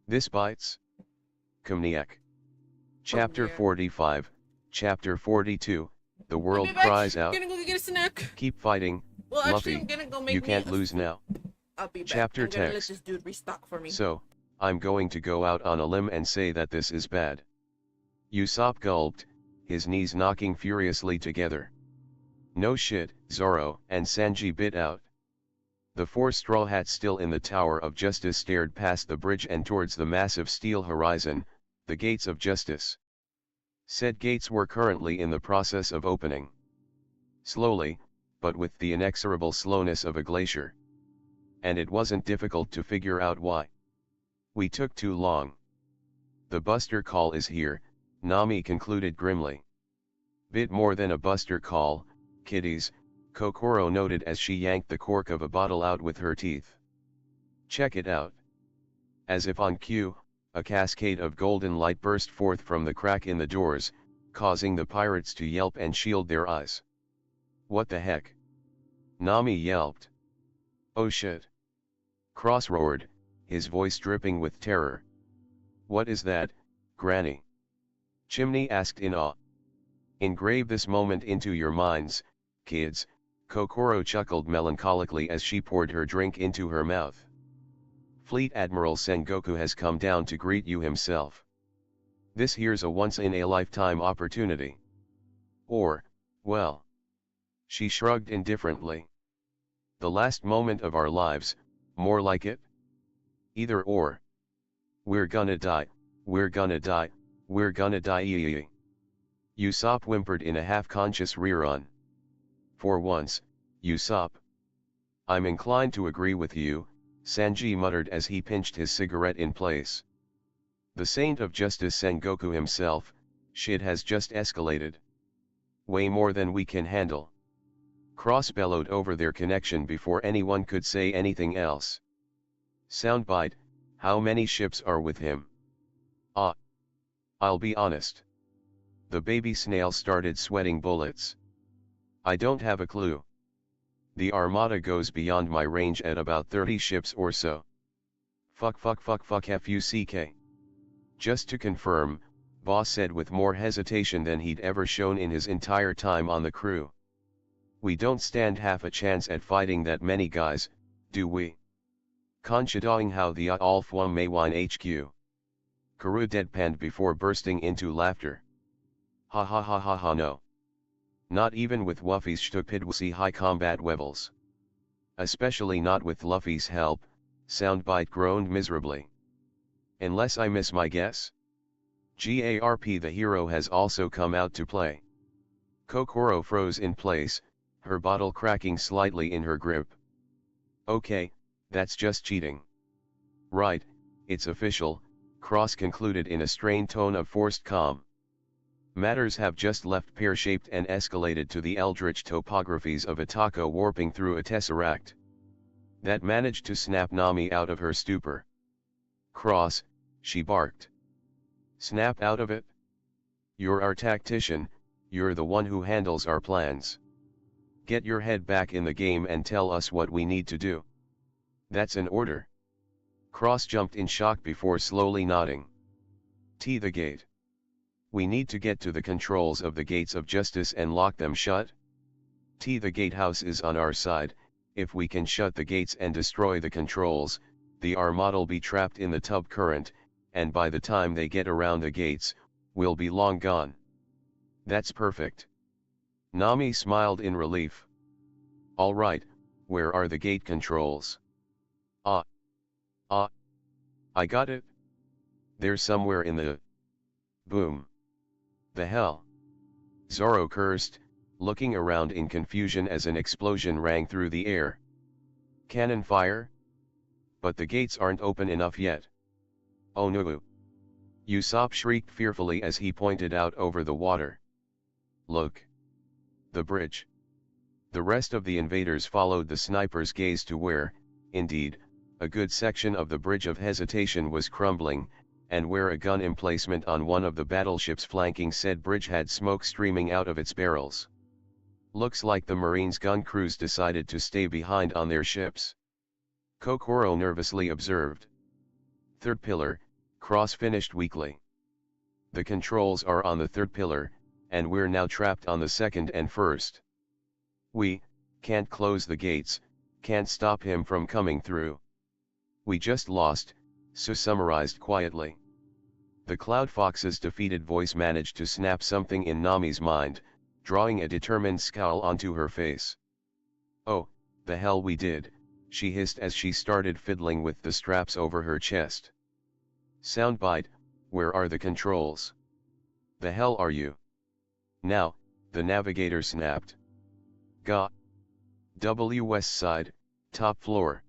Speaker 3: This bites. Kumniak. Chapter
Speaker 1: yeah.
Speaker 3: 45, Chapter 42, the
Speaker 1: I'll
Speaker 3: world
Speaker 1: be back.
Speaker 3: cries
Speaker 1: I'm
Speaker 3: out,
Speaker 1: gonna go get a snack.
Speaker 3: keep fighting,
Speaker 1: Well, actually, I'm
Speaker 3: Luffy,
Speaker 1: gonna go make
Speaker 3: you
Speaker 1: me
Speaker 3: can't
Speaker 1: a-
Speaker 3: lose now.
Speaker 1: I'll be back.
Speaker 3: Chapter
Speaker 1: I'm gonna let
Speaker 3: text.
Speaker 1: this dude restock for me.
Speaker 3: So, I'm going to go out on a limb and say that this is bad. Usopp gulped, his knees knocking furiously together. No shit, Zoro and Sanji bit out. The 4 Straw Hats still in the Tower of Justice stared past the bridge and towards the massive steel horizon, the Gates of Justice. Said gates were currently in the process of opening. Slowly, but with the inexorable slowness of a glacier. And it wasn't difficult to figure out why. We took too long. The Buster Call is here, Nami concluded grimly. Bit more than a Buster Call, kiddies, Kokoro noted as she yanked the cork of a bottle out with her teeth. Check it out. As if on cue, a cascade of golden light burst forth from the crack in the doors, causing the pirates to yelp and shield their eyes. What the heck? Nami yelped. Oh shit. Cross roared, his voice dripping with terror. What is that, Granny? Chimney asked in awe. Engrave this moment into your minds, kids, Kokoro chuckled melancholically as she poured her drink into her mouth. Fleet Admiral Sengoku has come down to greet you himself. This here's a once-in-a-lifetime opportunity. Or, well. She shrugged indifferently. The last moment of our lives, more like it? Either or. We're gonna die, we're gonna die, we're gonna die yee. Usopp whimpered in a half-conscious rerun. For once, Usopp. I'm inclined to agree with you, Sanji muttered as he pinched his cigarette in place. The Saint of Justice Sengoku himself, shit has just escalated. Way more than we can handle. Cross bellowed over their connection before anyone could say anything else. Soundbite, how many ships are with him? I'll be honest. The baby snail started sweating bullets. I don't have a clue. The armada goes beyond my range at about 30 ships or so. Fuck fuck. Just to confirm, Boss said with more hesitation than he'd ever shown in his entire time on the crew. We don't stand half a chance at fighting that many guys, do we? Considering how the Alpha Maywine HQ. Karu deadpanned before bursting into laughter. Ha no. Not even with Luffy's stupidity high combat levels. Especially not with Luffy's help, Soundbite groaned miserably. Unless I miss my guess? GARP the hero has also come out to play. Kokoro froze in place, her bottle cracking slightly in her grip. Okay, that's just cheating. Right, it's official, Cross concluded in a strained tone of forced calm. Matters have just left pear-shaped and escalated to the eldritch topographies of Atako warping through a tesseract. That managed to snap Nami out of her stupor. Cross, she barked. Snap out of it? You're our tactician, you're the one who handles our plans. Get your head back in the game and tell us what we need to do. That's an order. Cross jumped in shock before slowly nodding. The gate. We need to get to the controls of the Gates of Justice and lock them shut. The gatehouse is on our side, if we can shut the gates and destroy the controls, the armada'll be trapped in the tub current, and by the time they get around the gates, we'll be long gone. That's perfect. Nami smiled in relief. All right, where are the gate controls? I got it. They're somewhere in the... Boom. The hell? Zoro cursed, looking around in confusion as an explosion rang through the air. Cannon fire? But the gates aren't open enough yet. Oh no! Usopp shrieked fearfully as he pointed out over the water. Look! The bridge. The rest of the invaders followed the sniper's gaze to where, indeed, a good section of the Bridge of Hesitation was crumbling, and where a gun emplacement on one of the battleships flanking said bridge had smoke streaming out of its barrels. Looks like the Marines' gun crews decided to stay behind on their ships. Kokoro nervously observed. Third pillar, Cross finished weakly. The controls are on the third pillar, and we're now trapped on the second and first. We can't close the gates, can't stop him from coming through. We just lost, Su summarized quietly. The Cloud Fox's defeated voice managed to snap something in Nami's mind, drawing a determined scowl onto her face. Oh, the hell we did, she hissed as she started fiddling with the straps over her chest. Soundbite, where are the controls? The hell are you? Now, the navigator snapped. Got. West side, top floor.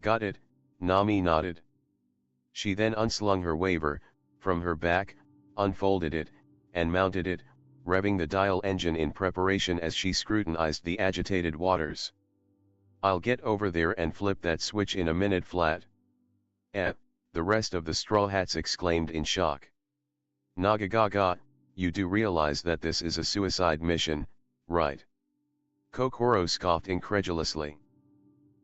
Speaker 3: Got it, Nami nodded. She then unslung her waver from her back, unfolded it, and mounted it, revving the dial engine in preparation as she scrutinized the agitated waters. I'll get over there and flip that switch in a minute flat. The rest of the Straw Hats exclaimed in shock. Nagagaga, you do realize that this is a suicide mission, right? Kokoro scoffed incredulously.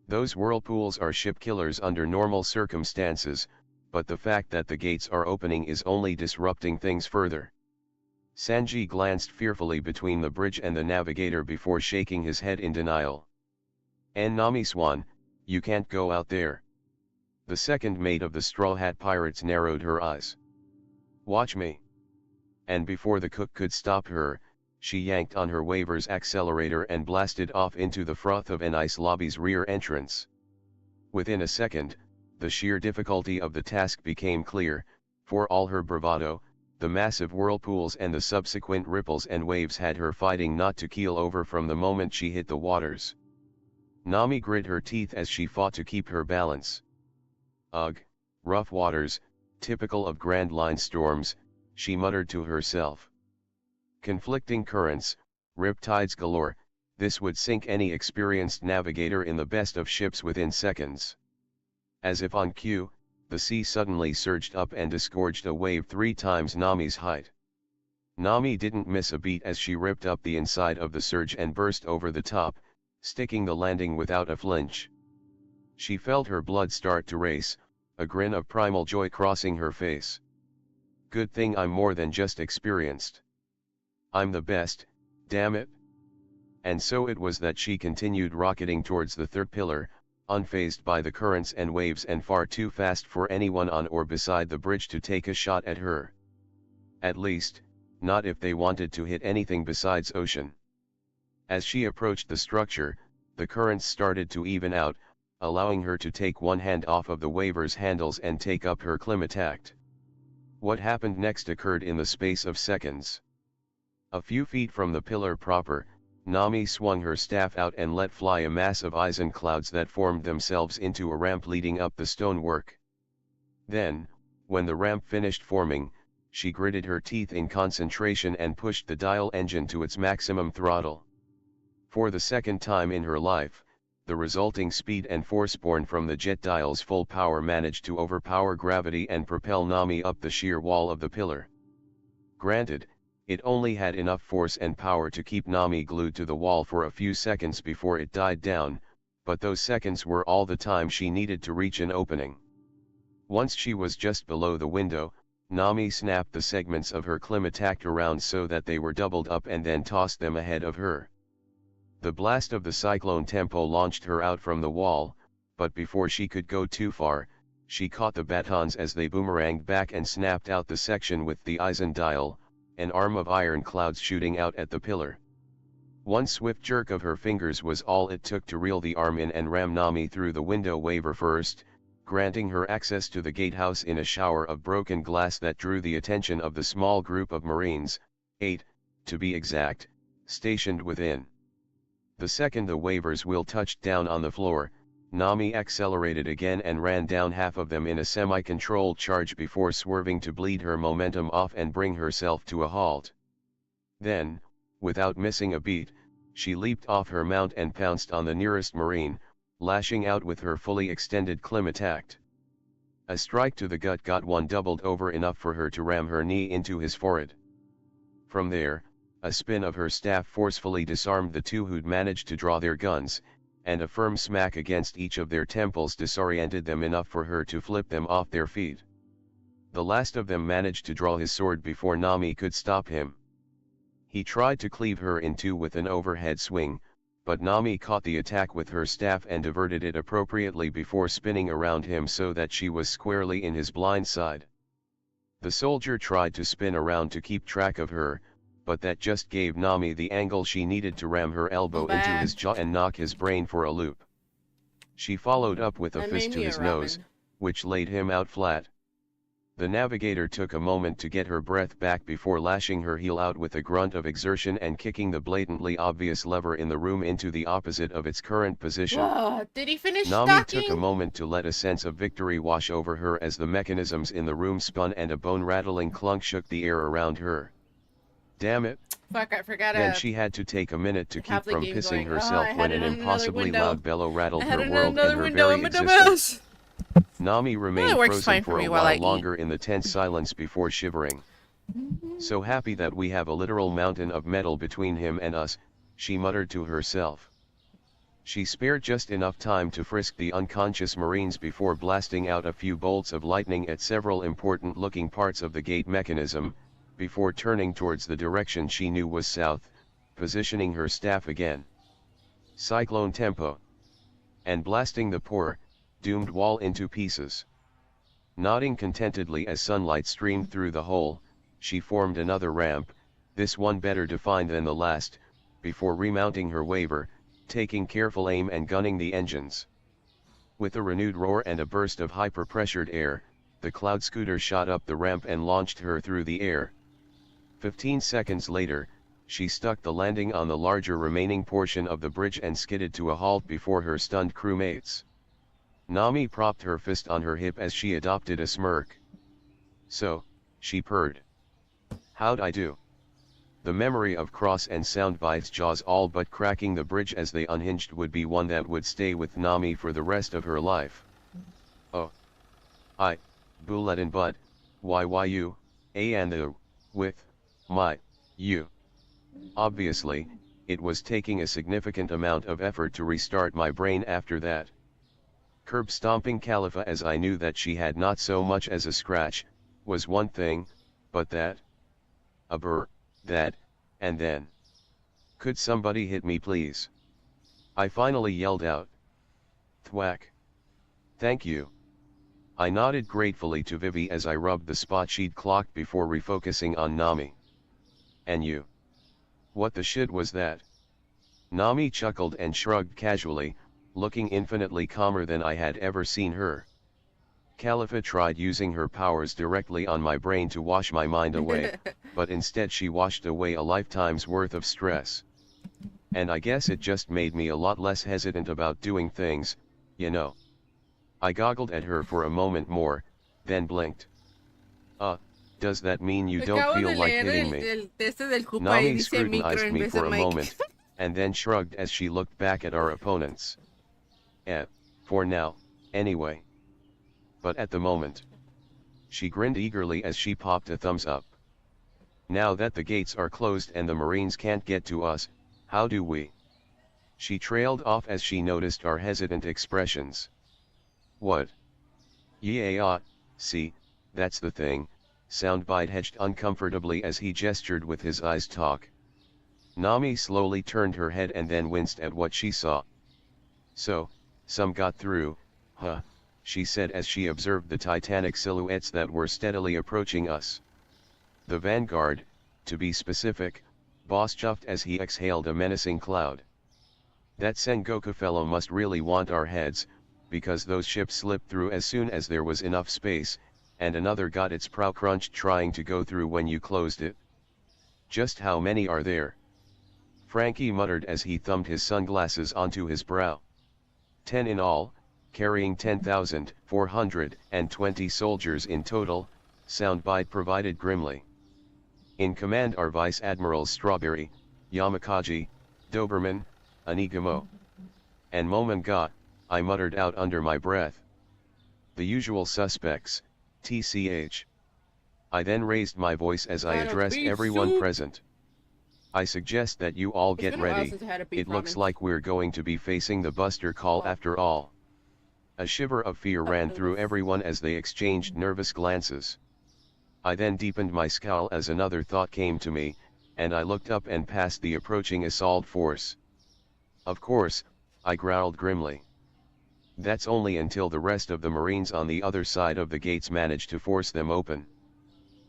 Speaker 3: Those whirlpools are ship killers under normal circumstances, but the fact that the gates are opening is only disrupting things further. Sanji glanced fearfully between the bridge and the navigator before shaking his head in denial. And Nami Swan, you can't go out there. The second mate of the Straw Hat Pirates narrowed her eyes. Watch me. And before the cook could stop her, she yanked on her waver's accelerator and blasted off into the froth of an ice lobby's rear entrance. Within a second, the sheer difficulty of the task became clear. For all her bravado, the massive whirlpools and the subsequent ripples and waves had her fighting not to keel over from the moment she hit the waters. Nami grit her teeth as she fought to keep her balance. Ugh, rough waters, typical of Grand Line storms, she muttered to herself. Conflicting currents, riptides galore, this would sink any experienced navigator in the best of ships within seconds. As if on cue, the sea suddenly surged up and disgorged a wave 3 times Nami's height. Nami didn't miss a beat as she ripped up the inside of the surge and burst over the top, sticking the landing without a flinch. She felt her blood start to race, a grin of primal joy crossing her face. Good thing I'm more than just experienced. I'm the best, damn it. And so it was that she continued rocketing towards the third pillar, unfazed by the currents and waves and far too fast for anyone on or beside the bridge to take a shot at her. At least, not if they wanted to hit anything besides ocean. As she approached the structure, the currents started to even out, allowing her to take one hand off of the waver's handles and take up her climatact. What happened next occurred in the space of seconds. A few feet from the pillar proper, Nami swung her staff out and let fly a mass of Eisen clouds that formed themselves into a ramp leading up the stonework. Then, when the ramp finished forming, she gritted her teeth in concentration and pushed the dial engine to its maximum throttle. For the second time in her life, the resulting speed and force born from the jet dial's full power managed to overpower gravity and propel Nami up the sheer wall of the pillar. Granted, it only had enough force and power to keep Nami glued to the wall for a few seconds before it died down, but those seconds were all the time she needed to reach an opening. Once she was just below the window, Nami snapped the segments of her climatact around so that they were doubled up and then tossed them ahead of her. The blast of the cyclone tempo launched her out from the wall, but before she could go too far, she caught the batons as they boomeranged back and snapped out the section with the Eisen dial, an arm of iron clouds shooting out at the pillar. One swift jerk of her fingers was all it took to reel the arm in and ram Nami through the window waver first, granting her access to the gatehouse in a shower of broken glass that drew the attention of the small group of Marines, 8, to be exact, stationed within. The second the waver's wheel touched down on the floor, Nami accelerated again and ran down half of them in a semi-controlled charge before swerving to bleed her momentum off and bring herself to a halt. Then, without missing a beat, she leaped off her mount and pounced on the nearest Marine, lashing out with her fully extended climatact. A strike to the gut got one doubled over enough for her to ram her knee into his forehead. From there, a spin of her staff forcefully disarmed the two who'd managed to draw their guns, and a firm smack against each of their temples disoriented them enough for her to flip them off their feet. The last of them managed to draw his sword before Nami could stop him. He tried to cleave her in two with an overhead swing, but Nami caught the attack with her staff and diverted it appropriately before spinning around him so that she was squarely in his blind side. The soldier tried to spin around to keep track of her, but that just gave Nami the angle she needed to ram her elbow into his jaw and knock his brain for a loop. She followed up with a
Speaker 1: That
Speaker 3: fist
Speaker 1: made
Speaker 3: to
Speaker 1: me a
Speaker 3: his nose,
Speaker 1: ramen.
Speaker 3: which laid him out flat. The navigator took a moment to get her breath back before lashing her heel out with a grunt of exertion and kicking the blatantly obvious lever in the room into the opposite of its current position.
Speaker 1: Did he finish
Speaker 3: Nami
Speaker 1: stocking?
Speaker 3: took a moment to let a sense of victory wash over her as the mechanisms in the room spun and a bone-rattling clunk shook the air around her. Damn it.
Speaker 1: Fuck, I forgot
Speaker 3: Then she had to take a minute to keep
Speaker 1: have the
Speaker 3: from
Speaker 1: game
Speaker 3: pissing
Speaker 1: going.
Speaker 3: herself
Speaker 1: I
Speaker 3: when
Speaker 1: had
Speaker 3: an
Speaker 1: it on another
Speaker 3: impossibly
Speaker 1: window.
Speaker 3: loud bellow rattled
Speaker 1: I had
Speaker 3: her
Speaker 1: it on
Speaker 3: world and
Speaker 1: another
Speaker 3: her
Speaker 1: window
Speaker 3: very
Speaker 1: in my
Speaker 3: existence.
Speaker 1: dumbass.
Speaker 3: Nami remained
Speaker 1: works
Speaker 3: frozen
Speaker 1: fine
Speaker 3: for
Speaker 1: for
Speaker 3: a
Speaker 1: me while
Speaker 3: while
Speaker 1: I eat.
Speaker 3: longer in the tense silence before shivering. So happy that we have a literal mountain of metal between him and us, she muttered to herself. She spared just enough time to frisk the unconscious Marines before blasting out a few bolts of lightning at several important-looking parts of the gate mechanism, before turning towards the direction she knew was south, positioning her staff again. Cyclone tempo. And blasting the poor, doomed wall into pieces. Nodding contentedly as sunlight streamed through the hole, she formed another ramp, this one better defined than the last, before remounting her waver, taking careful aim and gunning the engines. With a renewed roar and a burst of hyper-pressured air, the cloud scooter shot up the ramp and launched her through the air. 15 seconds later, she stuck the landing on the larger remaining portion of the bridge and skidded to a halt before her stunned crewmates. Nami propped her fist on her hip as she adopted a smirk. So, she purred. How'd I do? The memory of Cross and Soundbite's jaws all but cracking the bridge as they unhinged would be one that would stay with Nami for the rest of her life. Oh. Bulletin but, you, and the, with, my, you. Obviously, it was taking a significant amount of effort to restart my brain after that. Curb stomping Khalifa as I knew that she had not so much as a scratch, was one thing, but that? A brr, that, and then. Could somebody hit me please? I finally yelled out. Thwack. Thank you. I nodded gratefully to Vivi as I rubbed the spot she'd clocked before refocusing on Nami. And you? What the shit was that? Nami chuckled and shrugged casually, looking infinitely calmer than I had ever seen her. Khalifa tried using her powers directly on my brain to wash my mind away, but instead she washed away a lifetime's worth of stress. And I guess it just made me a lot less hesitant about doing things, you know. I goggled at her for a moment more, then blinked. Does that mean you don't
Speaker 1: Acabo
Speaker 3: feel
Speaker 1: de
Speaker 3: like
Speaker 1: leer
Speaker 3: hitting me?
Speaker 1: el texto del Cupa y
Speaker 3: Nami
Speaker 1: dice micro
Speaker 3: scrutinized
Speaker 1: en
Speaker 3: me
Speaker 1: vez de
Speaker 3: for a
Speaker 1: mic.
Speaker 3: moment, and then shrugged as she looked back at our opponents. For now, anyway. But at the moment. She grinned eagerly as she popped a thumbs up. Now that the gates are closed and the Marines can't get to us, how do we? She trailed off as she noticed our hesitant expressions. What? Yeah, see, that's the thing. Soundbite hedged uncomfortably as he gestured with his eyes talk. Nami slowly turned her head and then winced at what she saw. So, some got through, huh, she said as she observed the titanic silhouettes that were steadily approaching us. The Vanguard, to be specific, Boss chuffed as he exhaled a menacing cloud. That Sengoku fellow must really want our heads, because those ships slipped through as soon as there was enough space, and another got its prow crunched trying to go through when you closed it. Just how many are there? Frankie muttered as he thumbed his sunglasses onto his brow. 10 in all, carrying 10,420 soldiers in total, Soundbite provided grimly. In command are Vice Admirals Strawberry, Yamakaji, Doberman, Anigamo. And Momanga, I muttered out under my breath. The usual suspects, TCH. I then raised my voice as I addressed everyone present. I suggest that you all get ready, it looks like we're going to be facing the Buster Call after all. A shiver of fear ran through everyone as they exchanged nervous glances. I then deepened my scowl as another thought came to me, and I looked up and past the approaching assault force. Of course, I growled grimly. That's only until the rest of the Marines on the other side of the gates managed to force them open.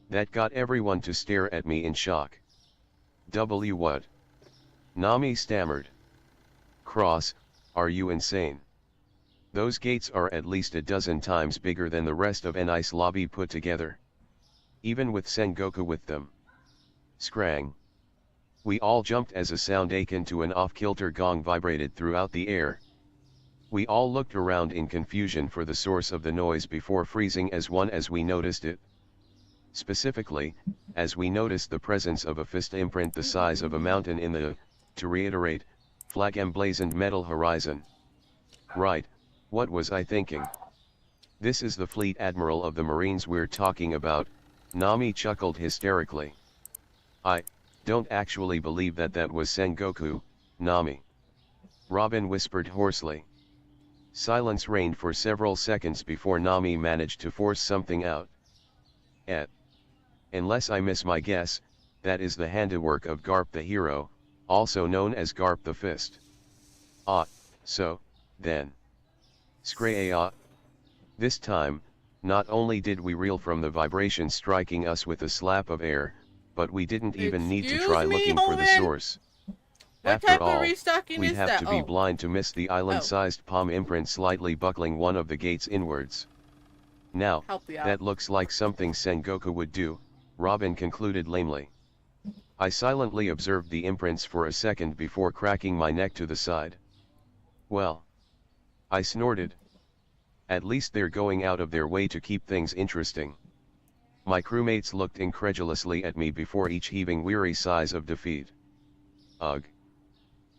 Speaker 3: That got everyone to stare at me in shock. What? Nami stammered. Cross, are you insane? Those gates are at least a dozen times bigger than the rest of an ice lobby put together. Even with Sengoku with them. Scrang. We all jumped as a sound akin to an off-kilter gong vibrated throughout the air. We all looked around in confusion for the source of the noise before freezing as one as we noticed it. Specifically, as we noticed the presence of a fist imprint the size of a mountain in the, to reiterate, flag emblazoned metal horizon. Right, what was I thinking? This is the fleet admiral of the Marines we're talking about, Nami chuckled hysterically. I don't actually believe that was Sengoku, Nami. Robin whispered hoarsely. Silence reigned for several seconds before Nami managed to force something out. Unless I miss my guess, that is the handiwork of Garp the Hero, also known as Garp the Fist. So, then. Scray-ah. This time, not only did we reel from the vibration striking us with a slap of air, but we didn't even need to try looking for the source.
Speaker 1: What
Speaker 3: After
Speaker 1: type
Speaker 3: all,
Speaker 1: of restocking
Speaker 3: we'd
Speaker 1: is
Speaker 3: have
Speaker 1: that?
Speaker 3: to be blind to miss the island-sized palm imprint slightly buckling one of the gates inwards. Now,
Speaker 1: Help you out.
Speaker 3: that looks like something Sengoku would do, Robin concluded lamely. I silently observed the imprints for a second before cracking my neck to the side. Well. I snorted. At least they're going out of their way to keep things interesting. My crewmates looked incredulously at me before each heaving weary sighs of defeat. Ugh.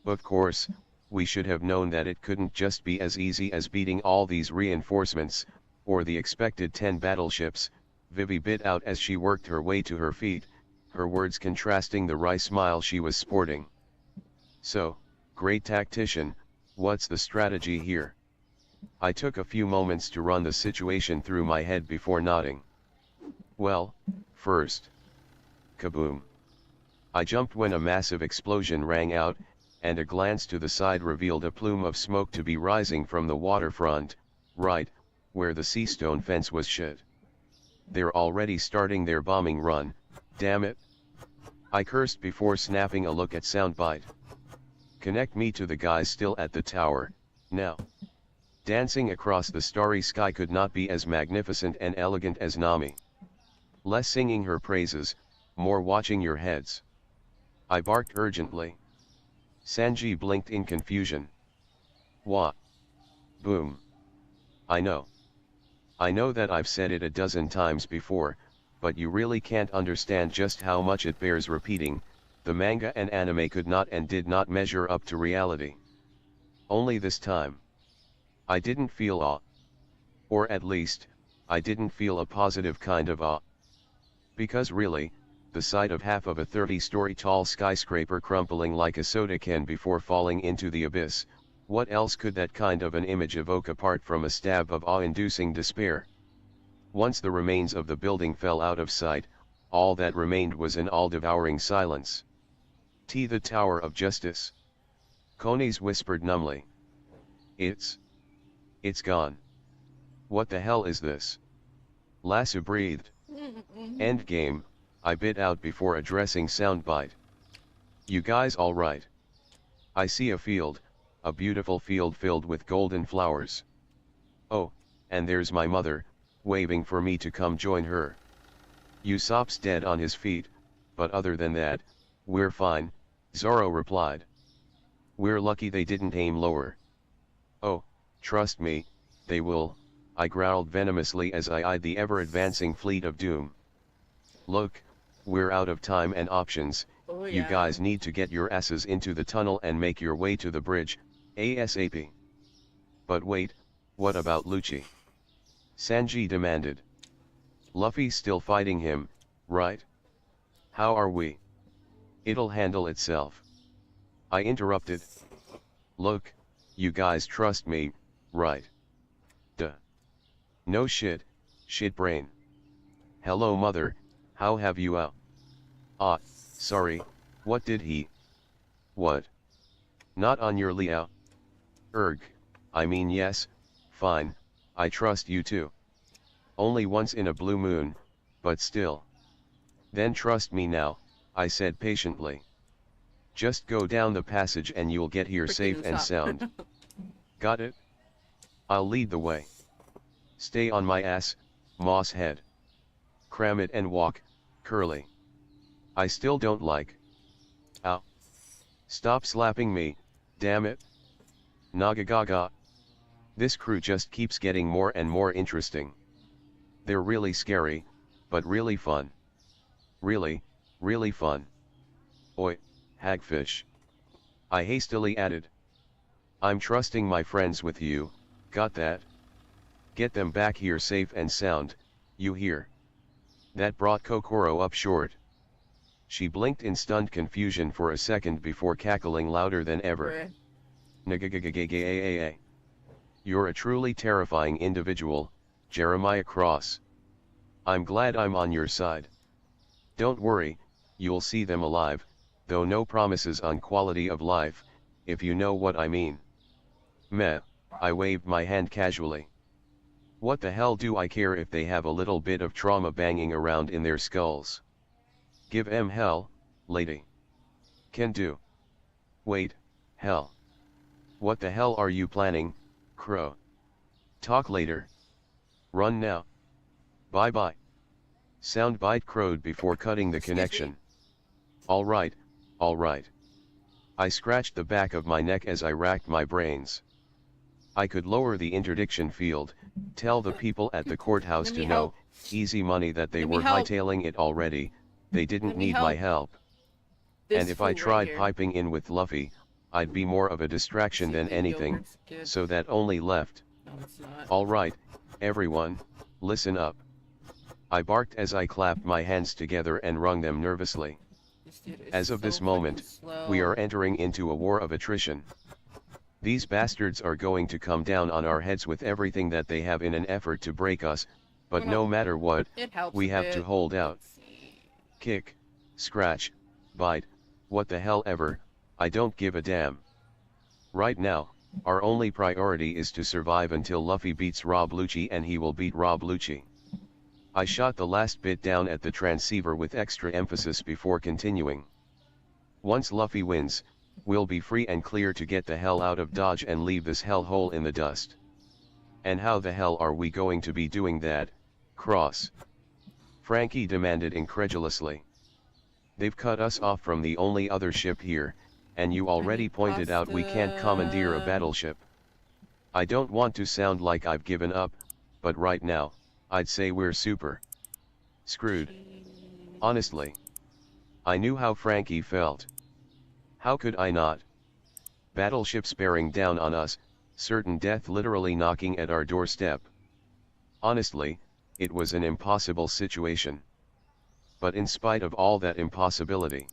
Speaker 3: Of course, we should have known that it couldn't just be as easy as beating all these reinforcements, or the expected 10 battleships, Vivi bit out as she worked her way to her feet, her words contrasting the wry smile she was sporting. So, great tactician, what's the strategy here? I took a few moments to run the situation through my head before nodding. Well, first. Kaboom. I jumped when a massive explosion rang out, and a glance to the side revealed a plume of smoke to be rising from the waterfront, right, where the seastone fence was shut. They're already starting their bombing run, damn it. I cursed before snapping a look at Soundbite. Connect me to the guys still at the tower, now. Dancing across the starry sky could not be as magnificent and elegant as Nami. Less singing her praises, more watching your heads. I barked urgently. Sanji blinked in confusion. What? Boom. I know. I know that I've said it a dozen times before, but you really can't understand just how much it bears repeating. The manga and anime could not and did not measure up to reality. Only this time. I didn't feel awe. Or at least, I didn't feel a positive kind of awe. Because really, the sight of half of a 30-story tall skyscraper crumpling like a soda can before falling into the abyss, what else could that kind of an image evoke apart from a stab of awe-inducing despair? Once the remains of the building fell out of sight, all that remained was an all-devouring silence. The Tower of Justice. Konis whispered numbly. It's gone. What the hell is this? Lasso breathed. Endgame, I bit out before addressing Soundbite. You guys alright? I see a field, a beautiful field filled with golden flowers. Oh, and there's my mother, waving for me to come join her. Usopp's dead on his feet, but other than that, we're fine, Zoro replied. We're lucky they didn't aim lower. Oh, trust me, they will, I growled venomously as I eyed the ever-advancing fleet of doom. Look, we're out of time and options, you guys need to get your asses into the tunnel and make your way to the bridge, ASAP. But wait, what about Lucci? Sanji demanded. Luffy's still fighting him, right? How are we? It'll handle itself. I interrupted. Look, you guys trust me, right? Duh. No shit, shit brain. Hello mother, How have you sorry, what did he? What? Not on your Liao? Erg, I mean yes, fine, I trust you too. Only once in a blue moon, but still. Then trust me now, I said patiently. Just go down the passage and you'll get here safe and sound. Got it? I'll lead the way. Stay on my ass, moss head. Cram it and walk, Curly. I still don't like. Ow. Stop slapping me, damn it. Nagagaga. This crew just keeps getting more and more interesting. They're really scary, but really fun. Really, really fun. Oi, hagfish. I hastily added. I'm trusting my friends with you, got that? Get them back here safe and sound, you hear? That brought Kokoro up short. She blinked in stunned confusion for a second before cackling louder than ever. Nagagagagagaaa. You're a truly terrifying individual, Jeremiah Cross. I'm glad I'm on your side. Don't worry, you'll see them alive, though no promises on quality of life, if you know what I mean. Meh, I waved my hand casually. What the hell do I care if they have a little bit of trauma banging around in their skulls? Give 'em hell, lady. Can do. Wait, hell. What the hell are you planning, Crow? Talk later. Run now. Bye bye. Soundbite crowed before cutting the connection. Alright, alright. I scratched the back of my neck as I racked my brains. I could lower the interdiction field, tell the people at the courthouse to know, easy money that they were hightailing it already, they didn't need my help. And if I tried piping in with Luffy, I'd be more of a distraction than anything, so that only left. Alright, everyone, listen up. I barked as I clapped my hands together and wrung them nervously. As of this moment, we are entering into a war of attrition. These bastards are going to come down on our heads with everything that they have in an effort to break us, but no matter what, we have to hold out. Kick, scratch, bite, what the hell ever, I don't give a damn. Right now, our only priority is to survive until Luffy beats Rob Lucci, and he will beat Rob Lucci. I shot the last bit down at the transceiver with extra emphasis before continuing. Once Luffy wins, we'll be free and clear to get the hell out of Dodge and leave this hellhole in the dust. And how the hell are we going to be doing that, Cross? Frankie demanded incredulously. They've cut us off from the only other ship here, and you already pointed out we can't commandeer a battleship. I don't want to sound like I've given up, but right now, I'd say we're super screwed. Honestly. I knew how Frankie felt. How could I not? Battleships bearing down on us, certain death literally knocking at our doorstep. Honestly, it was an impossible situation. But in spite of all that impossibility,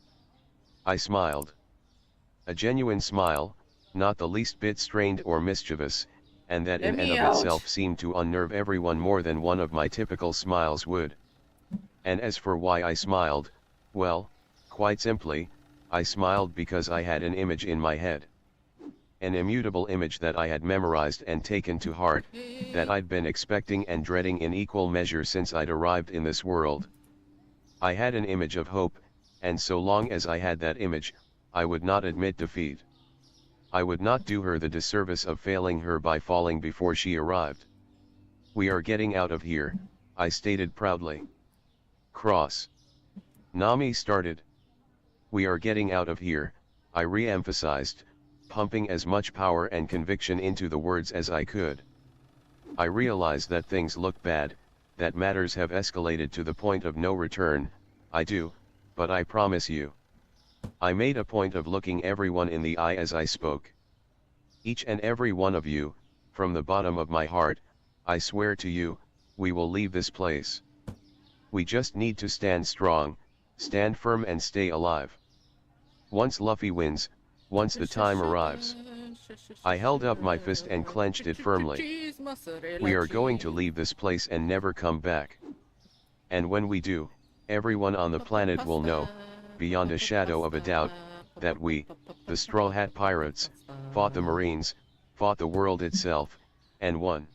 Speaker 3: I smiled. A genuine smile, not the least bit strained or mischievous, and that in and of itself seemed to unnerve everyone more than one of my typical smiles would. And as for why I smiled, well, quite simply, I smiled because I had an image in my head. An immutable image that I had memorized and taken to heart, that I'd been expecting and dreading in equal measure since I'd arrived in this world. I had an image of hope, and so long as I had that image, I would not admit defeat. I would not do her the disservice of failing her by falling before she arrived. We are getting out of here, I stated proudly. Cross. Nami started. We are getting out of here, I re-emphasized, pumping as much power and conviction into the words as I could. I realize that things look bad, that matters have escalated to the point of no return, I do, but I promise you. I made a point of looking everyone in the eye as I spoke. Each and every one of you, from the bottom of my heart, I swear to you, we will leave this place. We just need to stand strong, stand firm and stay alive. Once Luffy wins, once the time arrives. I held up my fist and clenched it firmly. We are going to leave this place and never come back. And when we do, everyone on the planet will know, beyond a shadow of a doubt, that we, the Straw Hat Pirates, fought the Marines, fought the world itself, and won.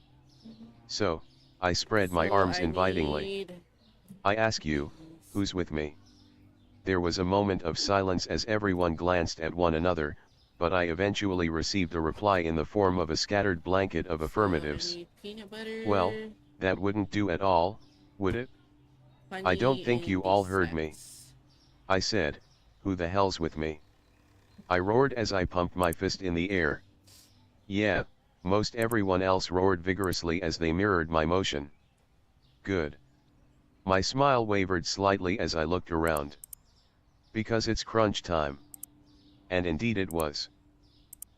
Speaker 3: So, I spread my arms invitingly. I ask you, who's with me? There was a moment of silence as everyone glanced at one another, but I eventually received a reply in the form of a scattered blanket of affirmatives. Well, that wouldn't do at all, would it? I don't think you all heard me. I said, who the hell's with me? I roared as I pumped my fist in the air. Yeah, most everyone else roared vigorously as they mirrored my motion. Good. My smile wavered slightly as I looked around. Because it's crunch time. And indeed it was.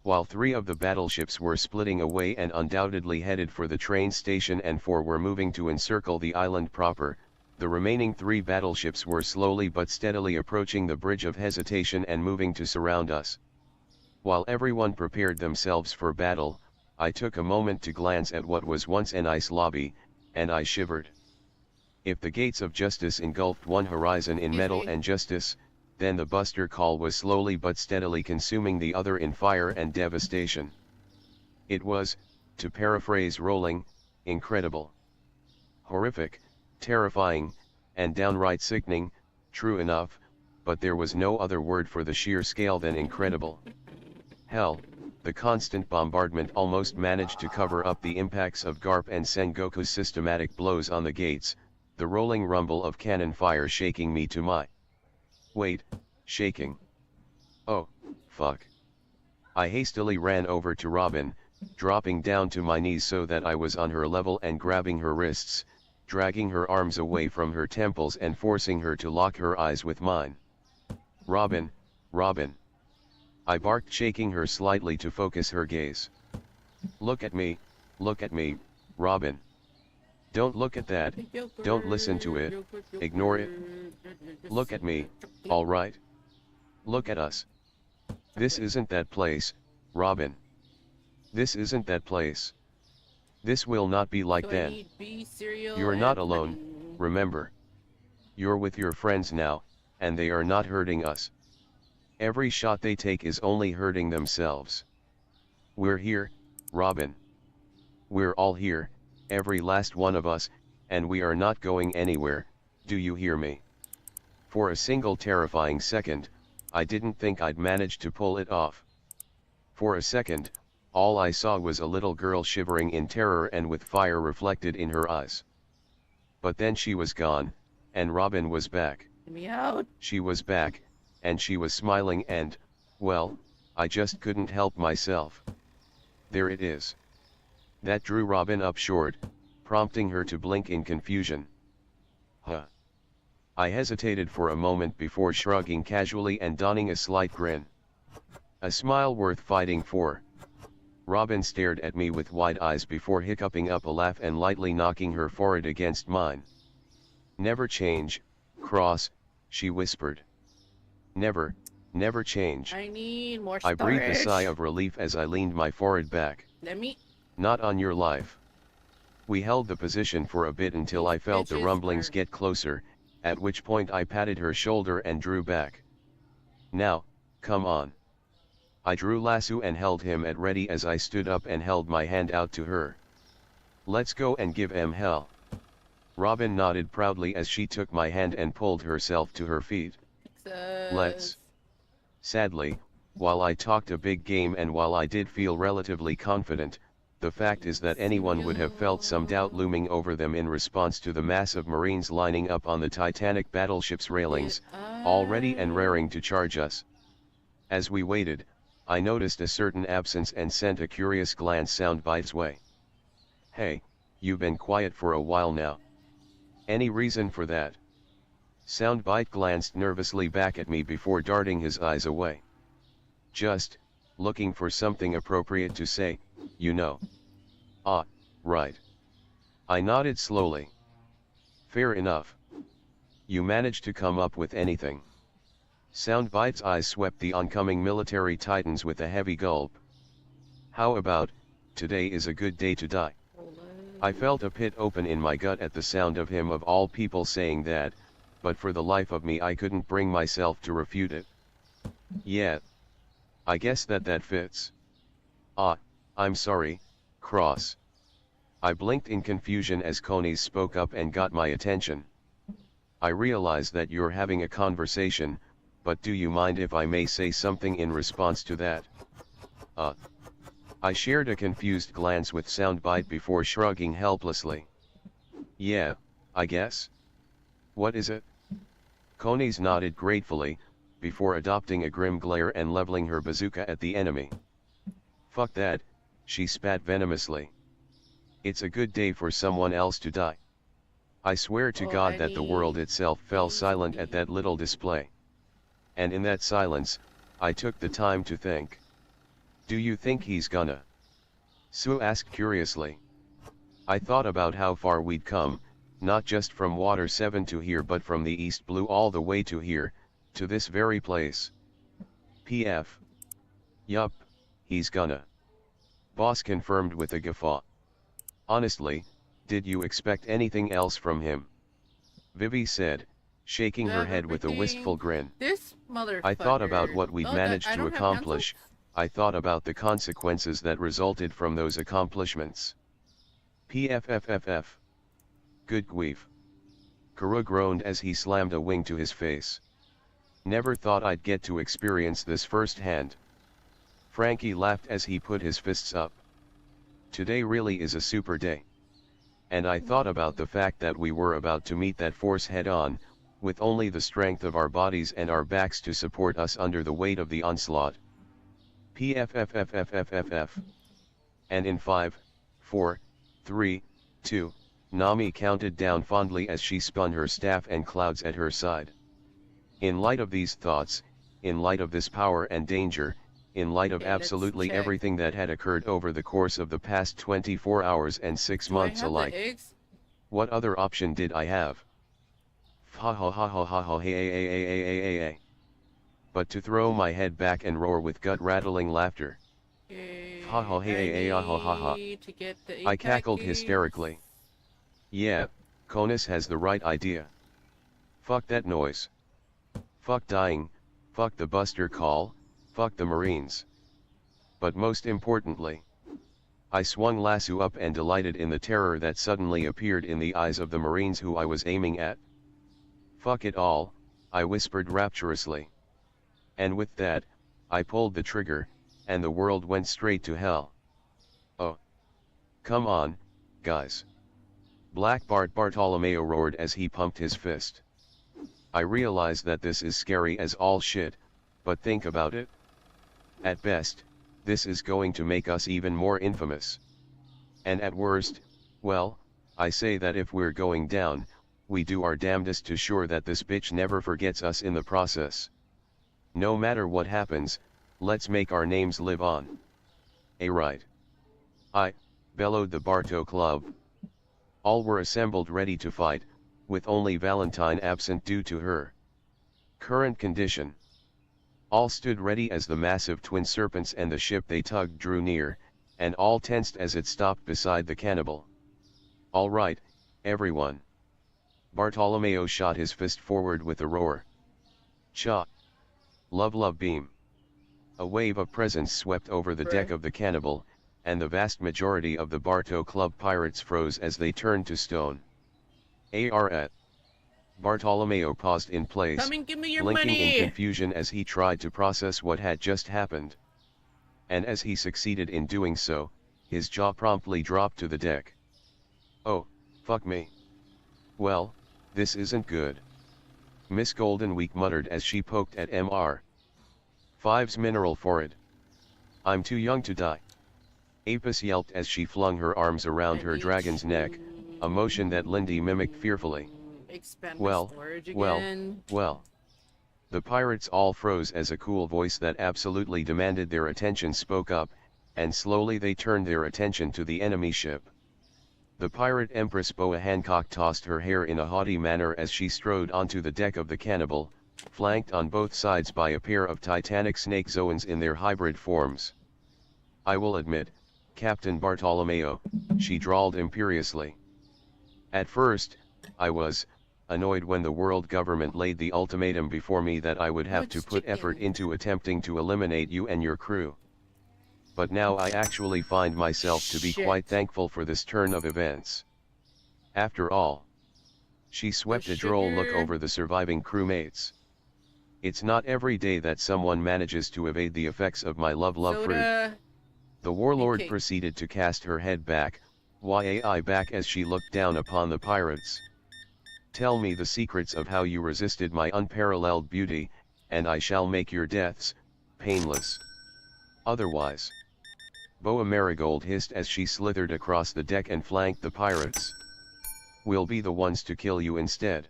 Speaker 3: While 3 of the battleships were splitting away and undoubtedly headed for the train station and 4 were moving to encircle the island proper, the remaining 3 battleships were slowly but steadily approaching the Bridge of Hesitation and moving to surround us. While everyone prepared themselves for battle, I took a moment to glance at what was once an ice lobby, and I shivered. If the gates of justice engulfed one horizon in metal and justice, then the Buster Call was slowly but steadily consuming the other in fire and devastation. It was, to paraphrase Rowling, incredible. Horrific, terrifying, and downright sickening, true enough, but there was no other word for the sheer scale than incredible. Hell, the constant bombardment almost managed to cover up the impacts of Garp and Sengoku's systematic blows on the gates, the rolling rumble of cannon fire shaking me to my... Wait, shaking. Oh, fuck. I hastily ran over to Robin, dropping down to my knees so that I was on her level and grabbing her wrists, dragging her arms away from her temples and forcing her to lock her eyes with mine. Robin, Robin. I barked, shaking her slightly to focus her gaze. Look at me, Robin. Don't look at that, don't listen to it, ignore it. Look at me, alright? Look at us. This isn't that place, Robin. This isn't that place. This will not be like then. You're not alone, remember. You're with your friends now, and they are not hurting us. Every shot they take is only hurting themselves. We're here, Robin. We're all here, every last one of us, and we are not going anywhere, do you hear me? For a single terrifying second, I didn't think I'd manage to pull it off. For a second, all I saw was a little girl shivering in terror and with fire reflected in her eyes. But then she was gone, and Robin was back.
Speaker 1: Get me out.
Speaker 3: She was back, and she was smiling and, well, I just couldn't help myself. There it is. That drew Robin up short, prompting her to blink in confusion. Huh. I hesitated for a moment before shrugging casually and donning a slight grin. A smile worth fighting for. Robin stared at me with wide eyes before hiccuping up a laugh and lightly knocking her forehead against mine. Never change, Cross, she whispered. Never, never change.
Speaker 1: I need more
Speaker 3: I
Speaker 1: storage.
Speaker 3: breathed a sigh of relief as I leaned my forehead back.
Speaker 1: Let me...
Speaker 3: Not on your life. We held the position for a bit until I felt the rumblings get closer, at which point I patted her shoulder and drew back. Now, come on. I drew Lasso and held him at ready as I stood up and held my hand out to her. Let's go and give 'em hell. Robin nodded proudly as she took my hand and pulled herself to her feet. Let's. Sadly, while I talked a big game and while I did feel relatively confident, the fact is that anyone would have felt some doubt looming over them in response to the mass of Marines lining up on the Titanic battleship's railings, all ready and raring to charge us. As we waited, I noticed a certain absence and sent a curious glance Soundbite's way. Hey, you've been quiet for a while now. Any reason for that? Soundbite glanced nervously back at me before darting his eyes away. Just, looking for something appropriate to say, you know. Ah, right. I nodded slowly. Fair enough. You managed to come up with anything. Soundbite's eyes swept the oncoming military titans with a heavy gulp. How about, today is a good day to die? I felt a pit open in my gut at the sound of him of all people saying that, but for the life of me I couldn't bring myself to refute it. Yeah. I guess that fits. Ah, I'm sorry, Cross. I blinked in confusion as Conies spoke up and got my attention. I realize that you're having a conversation, but do you mind if I may say something in response to that? I shared a confused glance with Soundbite before shrugging helplessly. Yeah, I guess. What is it? Conies nodded gratefully, before adopting a grim glare and leveling her bazooka at the enemy. Fuck that, she spat venomously. It's a good day for someone else to die. I swear to God that the world itself fell silent at that little display. And in that silence, I took the time to think. Do you think he's gonna? Sue asked curiously. I thought about how far we'd come, not just from Water 7 to here but from the East Blue all the way to here, to this very place. PF. Yup, he's gonna. Boss confirmed with a guffaw. Honestly, did you expect anything else from him? Vivi said, shaking her head with a wistful grin.
Speaker 1: This motherfucker.
Speaker 3: I thought about what we'd managed
Speaker 1: I
Speaker 3: to
Speaker 1: don't have
Speaker 3: accomplish.
Speaker 1: pencils?
Speaker 3: I thought about the consequences that resulted from those accomplishments. PFFFF. Good grief. Kuru groaned as he slammed a wing to his face. Never thought I'd get to experience this firsthand. Frankie laughed as he put his fists up. Today really is a super day. And I thought about the fact that we were about to meet that force head-on, with only the strength of our bodies and our backs to support us under the weight of the onslaught. PFFFFFFF. And in 5, 4, 3, 2, Nami counted down fondly as she spun her staff and clouds at her side. In light of these thoughts, in light of this power and danger, in light of absolutely everything that had occurred over the course of the past 24 hours and 6 months alike, what other option did I have? Ha ha ha ha ha ha hey hey hey hey hey hey hey. But to throw my head back and roar with gut-rattling laughter. Ha ha hey hey hey ha ha ha ha. I cackled hysterically. Yeah, Conus has the right idea. Fuck that noise. Fuck dying, fuck the Buster call, fuck the Marines. But most importantly, I swung lasso up and delighted in the terror that suddenly appeared in the eyes of the Marines who I was aiming at. Fuck it all, I whispered rapturously. And with that, I pulled the trigger, and the world went straight to hell. Oh. Come on, guys. Black Bart Bartolomeo roared as he pumped his fist. I realize that this is scary as all shit, but think about it. At best, this is going to make us even more infamous. And at worst, well, I say that if we're going down, we do our damnedest to sure that this bitch never forgets us in the process. No matter what happens, let's make our names live on. Right. I bellowed the Barto Club. All were assembled ready to fight, with only Valentine absent due to her current condition. All stood ready as the massive twin serpents and the ship they tugged drew near, and all tensed as it stopped beside the cannibal. All right, everyone. Bartolomeo shot his fist forward with a roar. Cha! Love love beam. A wave of presence swept over the deck of the cannibal, and the vast majority of the Barto Club pirates froze as they turned to stone. At. Bartolomeo paused in place,
Speaker 1: Come and give me your
Speaker 3: blinking
Speaker 1: money.
Speaker 3: in confusion as he tried to process what had just happened. And as he succeeded in doing so, his jaw promptly dropped to the deck. Oh, fuck me. Well, this isn't good. Miss Goldenweek muttered as she poked at Mr. 5's mineral forehead. I'm too young to die. Apis yelped as she flung her arms around her dragon's neck, a motion that Lindy mimicked fearfully.
Speaker 1: Expand
Speaker 3: Well,
Speaker 1: storage
Speaker 3: well,
Speaker 1: again.
Speaker 3: well. The pirates all froze as a cool voice that absolutely demanded their attention spoke up, and slowly they turned their attention to the enemy ship. The pirate Empress Boa Hancock tossed her hair in a haughty manner as she strode onto the deck of the cannibal, flanked on both sides by a pair of titanic snake zoans in their hybrid forms. I will admit, Captain Bartolomeo, she drawled imperiously. At first, I was annoyed when the world government laid the ultimatum before me that I would have to
Speaker 1: What's
Speaker 3: put effort
Speaker 1: chicken?
Speaker 3: into attempting to eliminate you and your crew. But now I actually find myself to be quite
Speaker 1: Shit.
Speaker 3: thankful for this turn of events. After all, she swept a droll look
Speaker 1: sugar.
Speaker 3: over the surviving crewmates. It's not every day that someone manages to evade the effects of my love fruit.
Speaker 1: Soda.
Speaker 3: The warlord
Speaker 1: cake.
Speaker 3: proceeded to cast her head back, yai back as she looked down upon the pirates. Tell me the secrets of how you resisted my unparalleled beauty, and I shall make your deaths painless. Otherwise. Boa Marigold hissed as she slithered across the deck and flanked the pirates. We'll be the ones to kill you instead.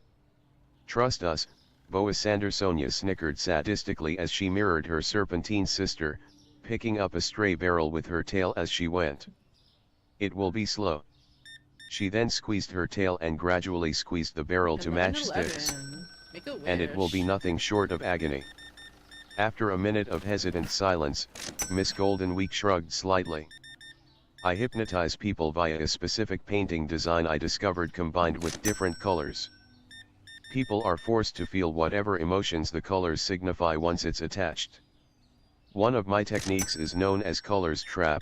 Speaker 3: Trust us, Boa Sandersonia snickered sadistically as she mirrored her serpentine sister, picking up a stray barrel with her tail as she went. It will be slow. She then squeezed her tail and gradually squeezed the barrel to match sticks.
Speaker 1: Make a
Speaker 3: And it will be
Speaker 1: wish.
Speaker 3: nothing short of agony. After a minute of hesitant silence, Miss Golden Week shrugged slightly. I hypnotize people via a specific painting design I discovered combined with different colors. People are forced to feel whatever emotions the colors signify once it's attached. One of my techniques is known as Colors Trap,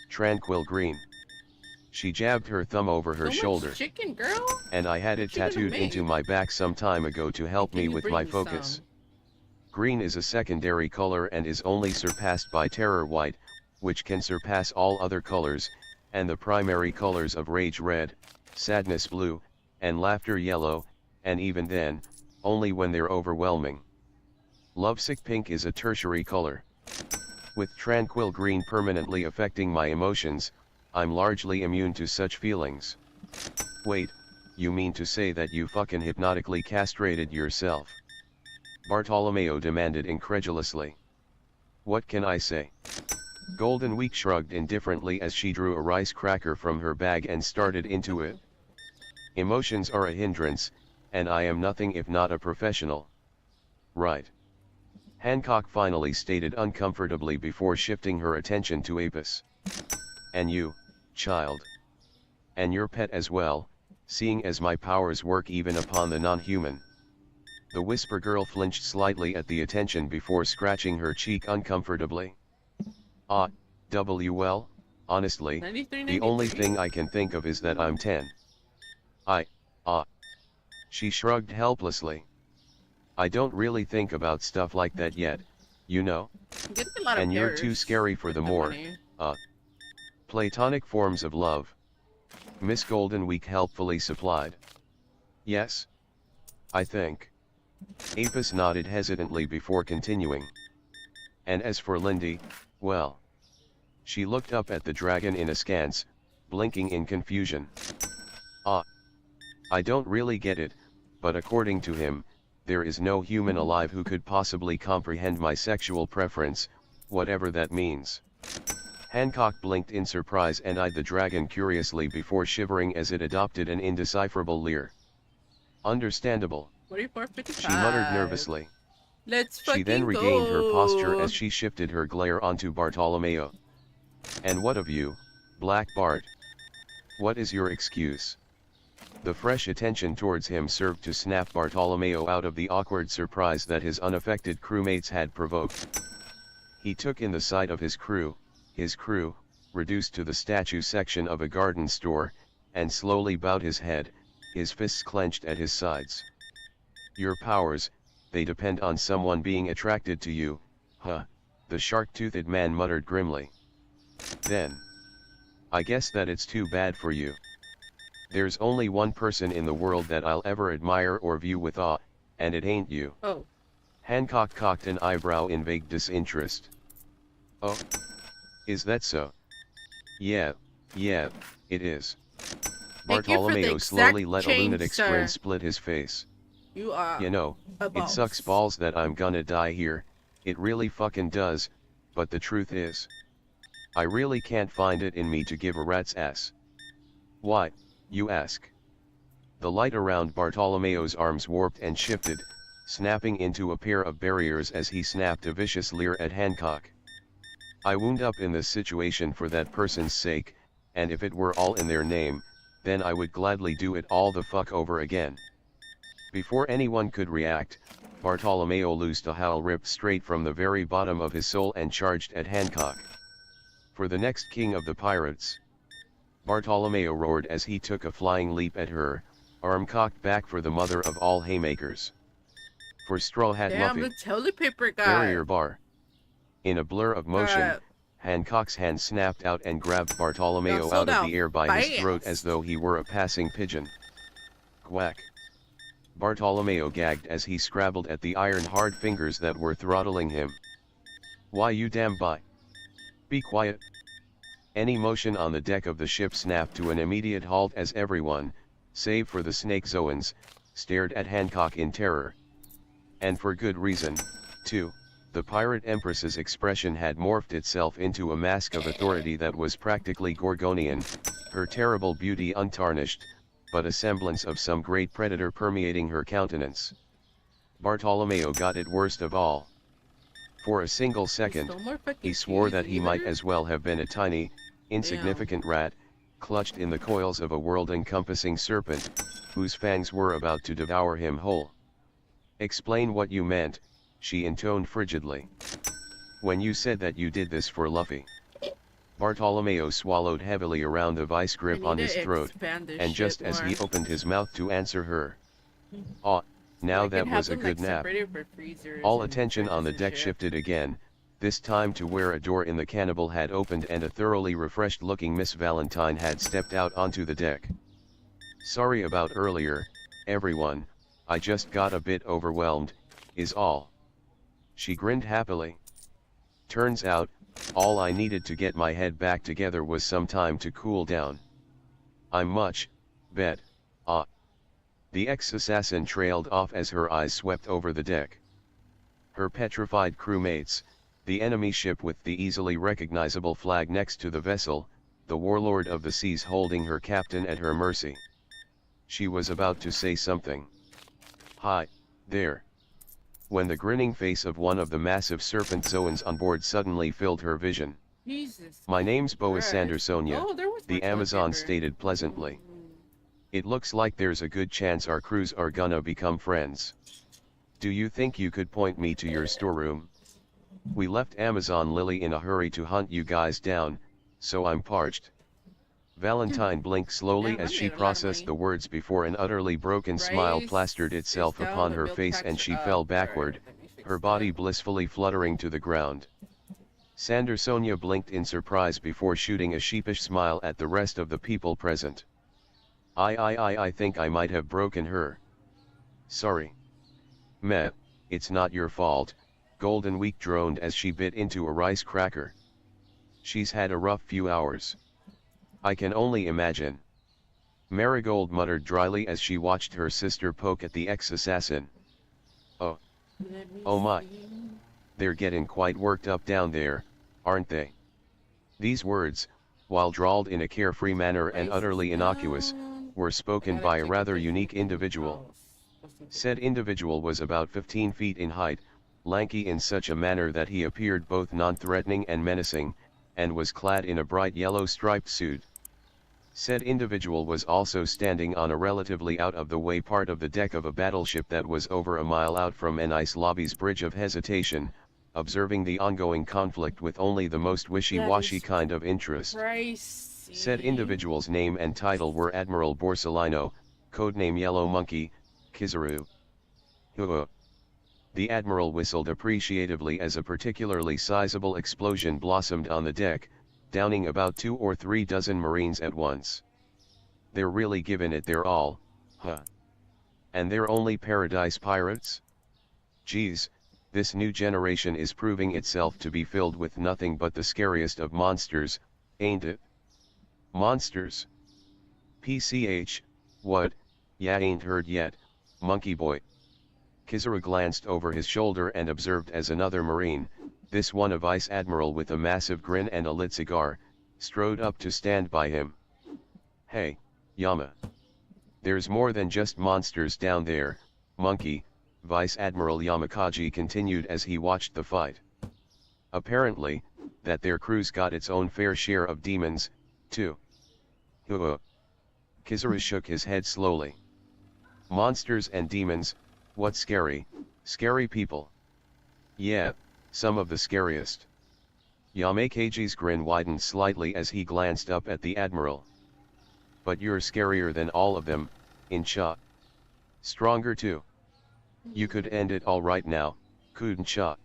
Speaker 3: Tranquil Green. She jabbed her thumb over her
Speaker 1: So much
Speaker 3: shoulder,
Speaker 1: chicken, girl.
Speaker 3: and I had it
Speaker 1: What you gonna
Speaker 3: tattooed into
Speaker 1: make?
Speaker 3: my back some time ago to help
Speaker 1: Can
Speaker 3: me
Speaker 1: you
Speaker 3: with
Speaker 1: bring
Speaker 3: my
Speaker 1: me
Speaker 3: focus.
Speaker 1: some?
Speaker 3: Green is a secondary color and is only surpassed by Terror White, which can surpass all other colors, and the primary colors of Rage Red, Sadness Blue, and Laughter Yellow, and even then, only when they're overwhelming. Lovesick Pink is a tertiary color. With Tranquil Green permanently affecting my emotions, I'm largely immune to such feelings. Wait, you mean to say that you fucking hypnotically castrated yourself? Bartolomeo demanded incredulously. What can I say? Golden Week shrugged indifferently as she drew a rice cracker from her bag and started into it. Emotions are a hindrance, and I am nothing if not a professional. Right. Hancock finally stated uncomfortably before shifting her attention to Apis. And you, child. And your pet as well, seeing as my powers work even upon the non-human. The Whisper Girl flinched slightly at the attention before scratching her cheek uncomfortably. Well, honestly,
Speaker 1: 93,
Speaker 3: the only
Speaker 1: 93.
Speaker 3: thing I can think of is that I'm 10. She shrugged helplessly. I don't really think about stuff like that yet, you know.
Speaker 1: I'm getting a lot of
Speaker 3: And you're
Speaker 1: pears
Speaker 3: too scary for
Speaker 1: with
Speaker 3: the more,
Speaker 1: money.
Speaker 3: platonic forms of love. Miss Golden Week helpfully supplied. Yes? I think. Apis nodded hesitantly before continuing. And as for Lindy, well. She looked up at the dragon in askance, blinking in confusion. I don't really get it, but according to him, there is no human alive who could possibly comprehend my sexual preference, whatever that means. Hancock blinked in surprise and eyed the dragon curiously before shivering as it adopted an indecipherable leer. Understandable.
Speaker 1: 44.55.
Speaker 3: She muttered nervously.
Speaker 1: Let's
Speaker 3: She then
Speaker 1: fucking
Speaker 3: regained her posture
Speaker 1: go.
Speaker 3: as she shifted her glare onto Bartolomeo. And what of you, Black Bart? What is your excuse? The fresh attention towards him served to snap Bartolomeo out of the awkward surprise that his unaffected crewmates had provoked. He took in the sight of his crew, reduced to the statue section of a garden store, and slowly bowed his head, his fists clenched at his sides. Your powers, they depend on someone being attracted to you, huh? The shark-toothed man muttered grimly. Then. I guess that it's too bad for you. There's only one person in the world that I'll ever admire or view with awe, and it ain't you.
Speaker 1: Oh.
Speaker 3: Hancock cocked an eyebrow in vague disinterest. Oh? Is that so? Yeah, it is.
Speaker 1: Thank you for the
Speaker 3: Bartolomeo
Speaker 1: exact
Speaker 3: slowly let a
Speaker 1: change,
Speaker 3: lunatic
Speaker 1: sir.
Speaker 3: grin split his face.
Speaker 1: You are
Speaker 3: You know,
Speaker 1: a
Speaker 3: it
Speaker 1: boss.
Speaker 3: sucks balls that I'm gonna die here, it really fucking does, but the truth is, I really can't find it in me to give a rat's ass. Why, you ask? The light around Bartolomeo's arms warped and shifted, snapping into a pair of barriers as he snapped a vicious leer at Hancock. I wound up in this situation for that person's sake, and if it were all in their name, then I would gladly do it all the fuck over again. Before anyone could react, Bartolomeo loosed a howl ripped straight from the very bottom of his soul and charged at Hancock. For the next king of the pirates. Bartolomeo roared as he took a flying leap at her, arm cocked back for the mother of all haymakers. For Straw Hat
Speaker 1: Damn,
Speaker 3: Muffy,
Speaker 1: the toilet paper guy.
Speaker 3: barrier bar. In a blur of motion,
Speaker 1: Bruh.
Speaker 3: Hancock's hand snapped out and grabbed Bartolomeo
Speaker 1: Now,
Speaker 3: out
Speaker 1: slow
Speaker 3: of
Speaker 1: down
Speaker 3: the air by his throat
Speaker 1: fast.
Speaker 3: as though he were a passing pigeon. Quack. Bartolomeo gagged as he scrabbled at the iron-hard fingers that were throttling him. Why you damn by? Be quiet. Any motion on the deck of the ship snapped to an immediate halt as everyone, save for the Snake Zoans, stared at Hancock in terror. And for good reason, too. The pirate empress's expression had morphed itself into a mask of authority that was practically Gorgonian, her terrible beauty untarnished, but a semblance of some great predator permeating her countenance. Bartolomeo got it worst of all. For a single second,
Speaker 1: There's no more fucking
Speaker 3: he swore
Speaker 1: shoes
Speaker 3: that he might
Speaker 1: either?
Speaker 3: as well have been a tiny, insignificant rat, clutched in the coils of a world-encompassing serpent, whose fangs were about to devour him whole. Explain what you meant, she intoned frigidly. When you said that you did this for Luffy. Bartolomeo swallowed heavily around the vice grip on his throat, and just as he opened his mouth to answer her. Now that was a good nap. All attention on the deck shifted again, this time to where a door in the cannibal had opened and a thoroughly refreshed-looking Miss Valentine had stepped out onto the deck. Sorry about earlier, everyone, I just got a bit overwhelmed, is all. She grinned happily. Turns out, all I needed to get my head back together was some time to cool down. I'm much, bet, The ex-assassin trailed off as her eyes swept over the deck. Her petrified crewmates, the enemy ship with the easily recognizable flag next to the vessel, the warlord of the seas holding her captain at her mercy. She was about to say something. Hi, there. When the grinning face of one of the massive serpent Zoans on board suddenly filled her vision.
Speaker 1: Jesus.
Speaker 3: My name's Boas
Speaker 1: Christ.
Speaker 3: Sandersonia,
Speaker 1: Oh, there was
Speaker 3: the
Speaker 1: more toilet
Speaker 3: Amazon
Speaker 1: paper.
Speaker 3: stated pleasantly. It looks like there's a good chance our crews are gonna become friends. Do you think you could point me to your storeroom? We left Amazon Lily in a hurry to hunt you guys down, so I'm parched. Valentine blinked slowly
Speaker 1: Damn, I
Speaker 3: as she
Speaker 1: made a lot of
Speaker 3: processed
Speaker 1: money.
Speaker 3: the words before an utterly broken smile
Speaker 1: Rice
Speaker 3: plastered
Speaker 1: is
Speaker 3: itself
Speaker 1: down,
Speaker 3: upon
Speaker 1: the
Speaker 3: her
Speaker 1: milk
Speaker 3: face
Speaker 1: packs
Speaker 3: and
Speaker 1: are
Speaker 3: she
Speaker 1: up.
Speaker 3: fell
Speaker 1: Alright,
Speaker 3: backward,
Speaker 1: let me fix
Speaker 3: her
Speaker 1: that.
Speaker 3: body blissfully fluttering to the ground. Sandersonia blinked in surprise before shooting a sheepish smile at the rest of the people present. I think I might have broken her. Sorry. Meh, it's not your fault, Golden Week droned as she bit into a rice cracker. She's had a rough few hours. I can only imagine. Marigold muttered dryly as she watched her sister poke at the ex-assassin. Oh my. They're getting quite worked up down there, aren't they? These words, while drawled in a carefree manner and utterly innocuous, were spoken by a rather unique individual. Said individual was about 15 feet in height, lanky in such a manner that he appeared both non-threatening and menacing, and was clad in a bright yellow striped suit. Said individual was also standing on a relatively out-of-the-way part of the deck of a battleship that was over a mile out from an ice lobby's bridge of hesitation, observing the ongoing conflict with only the most wishy-washy kind of interest. Said individual's name and title were Admiral Borsellino, codename Yellow Monkey, Kizaru. The Admiral whistled appreciatively as a particularly sizable explosion blossomed on the deck, downing about 2 or 3 dozen Marines at once. They're really giving it their all, huh? And they're only Paradise Pirates? Geez, this new generation is proving itself to be filled with nothing but the scariest of monsters, ain't it? Monsters? PCH, what, ya ain't heard yet, monkey boy. Kizaru glanced over his shoulder and observed as another Marine, this one a vice admiral with a massive grin and a lit cigar, strode up to stand by him. Hey, Yama. There's more than just monsters down there, monkey, Vice Admiral Yamakaji continued as he watched the fight. Apparently, that their crew's got its own fair share of demons, too. Kizaru shook his head slowly. Monsters and demons, what scary people. Yeah, some of the scariest. Yamakaji's grin widened slightly as he glanced up at the Admiral. But you're scarier than all of them, Incha. Stronger too. You could end it all right now, couldn't ya?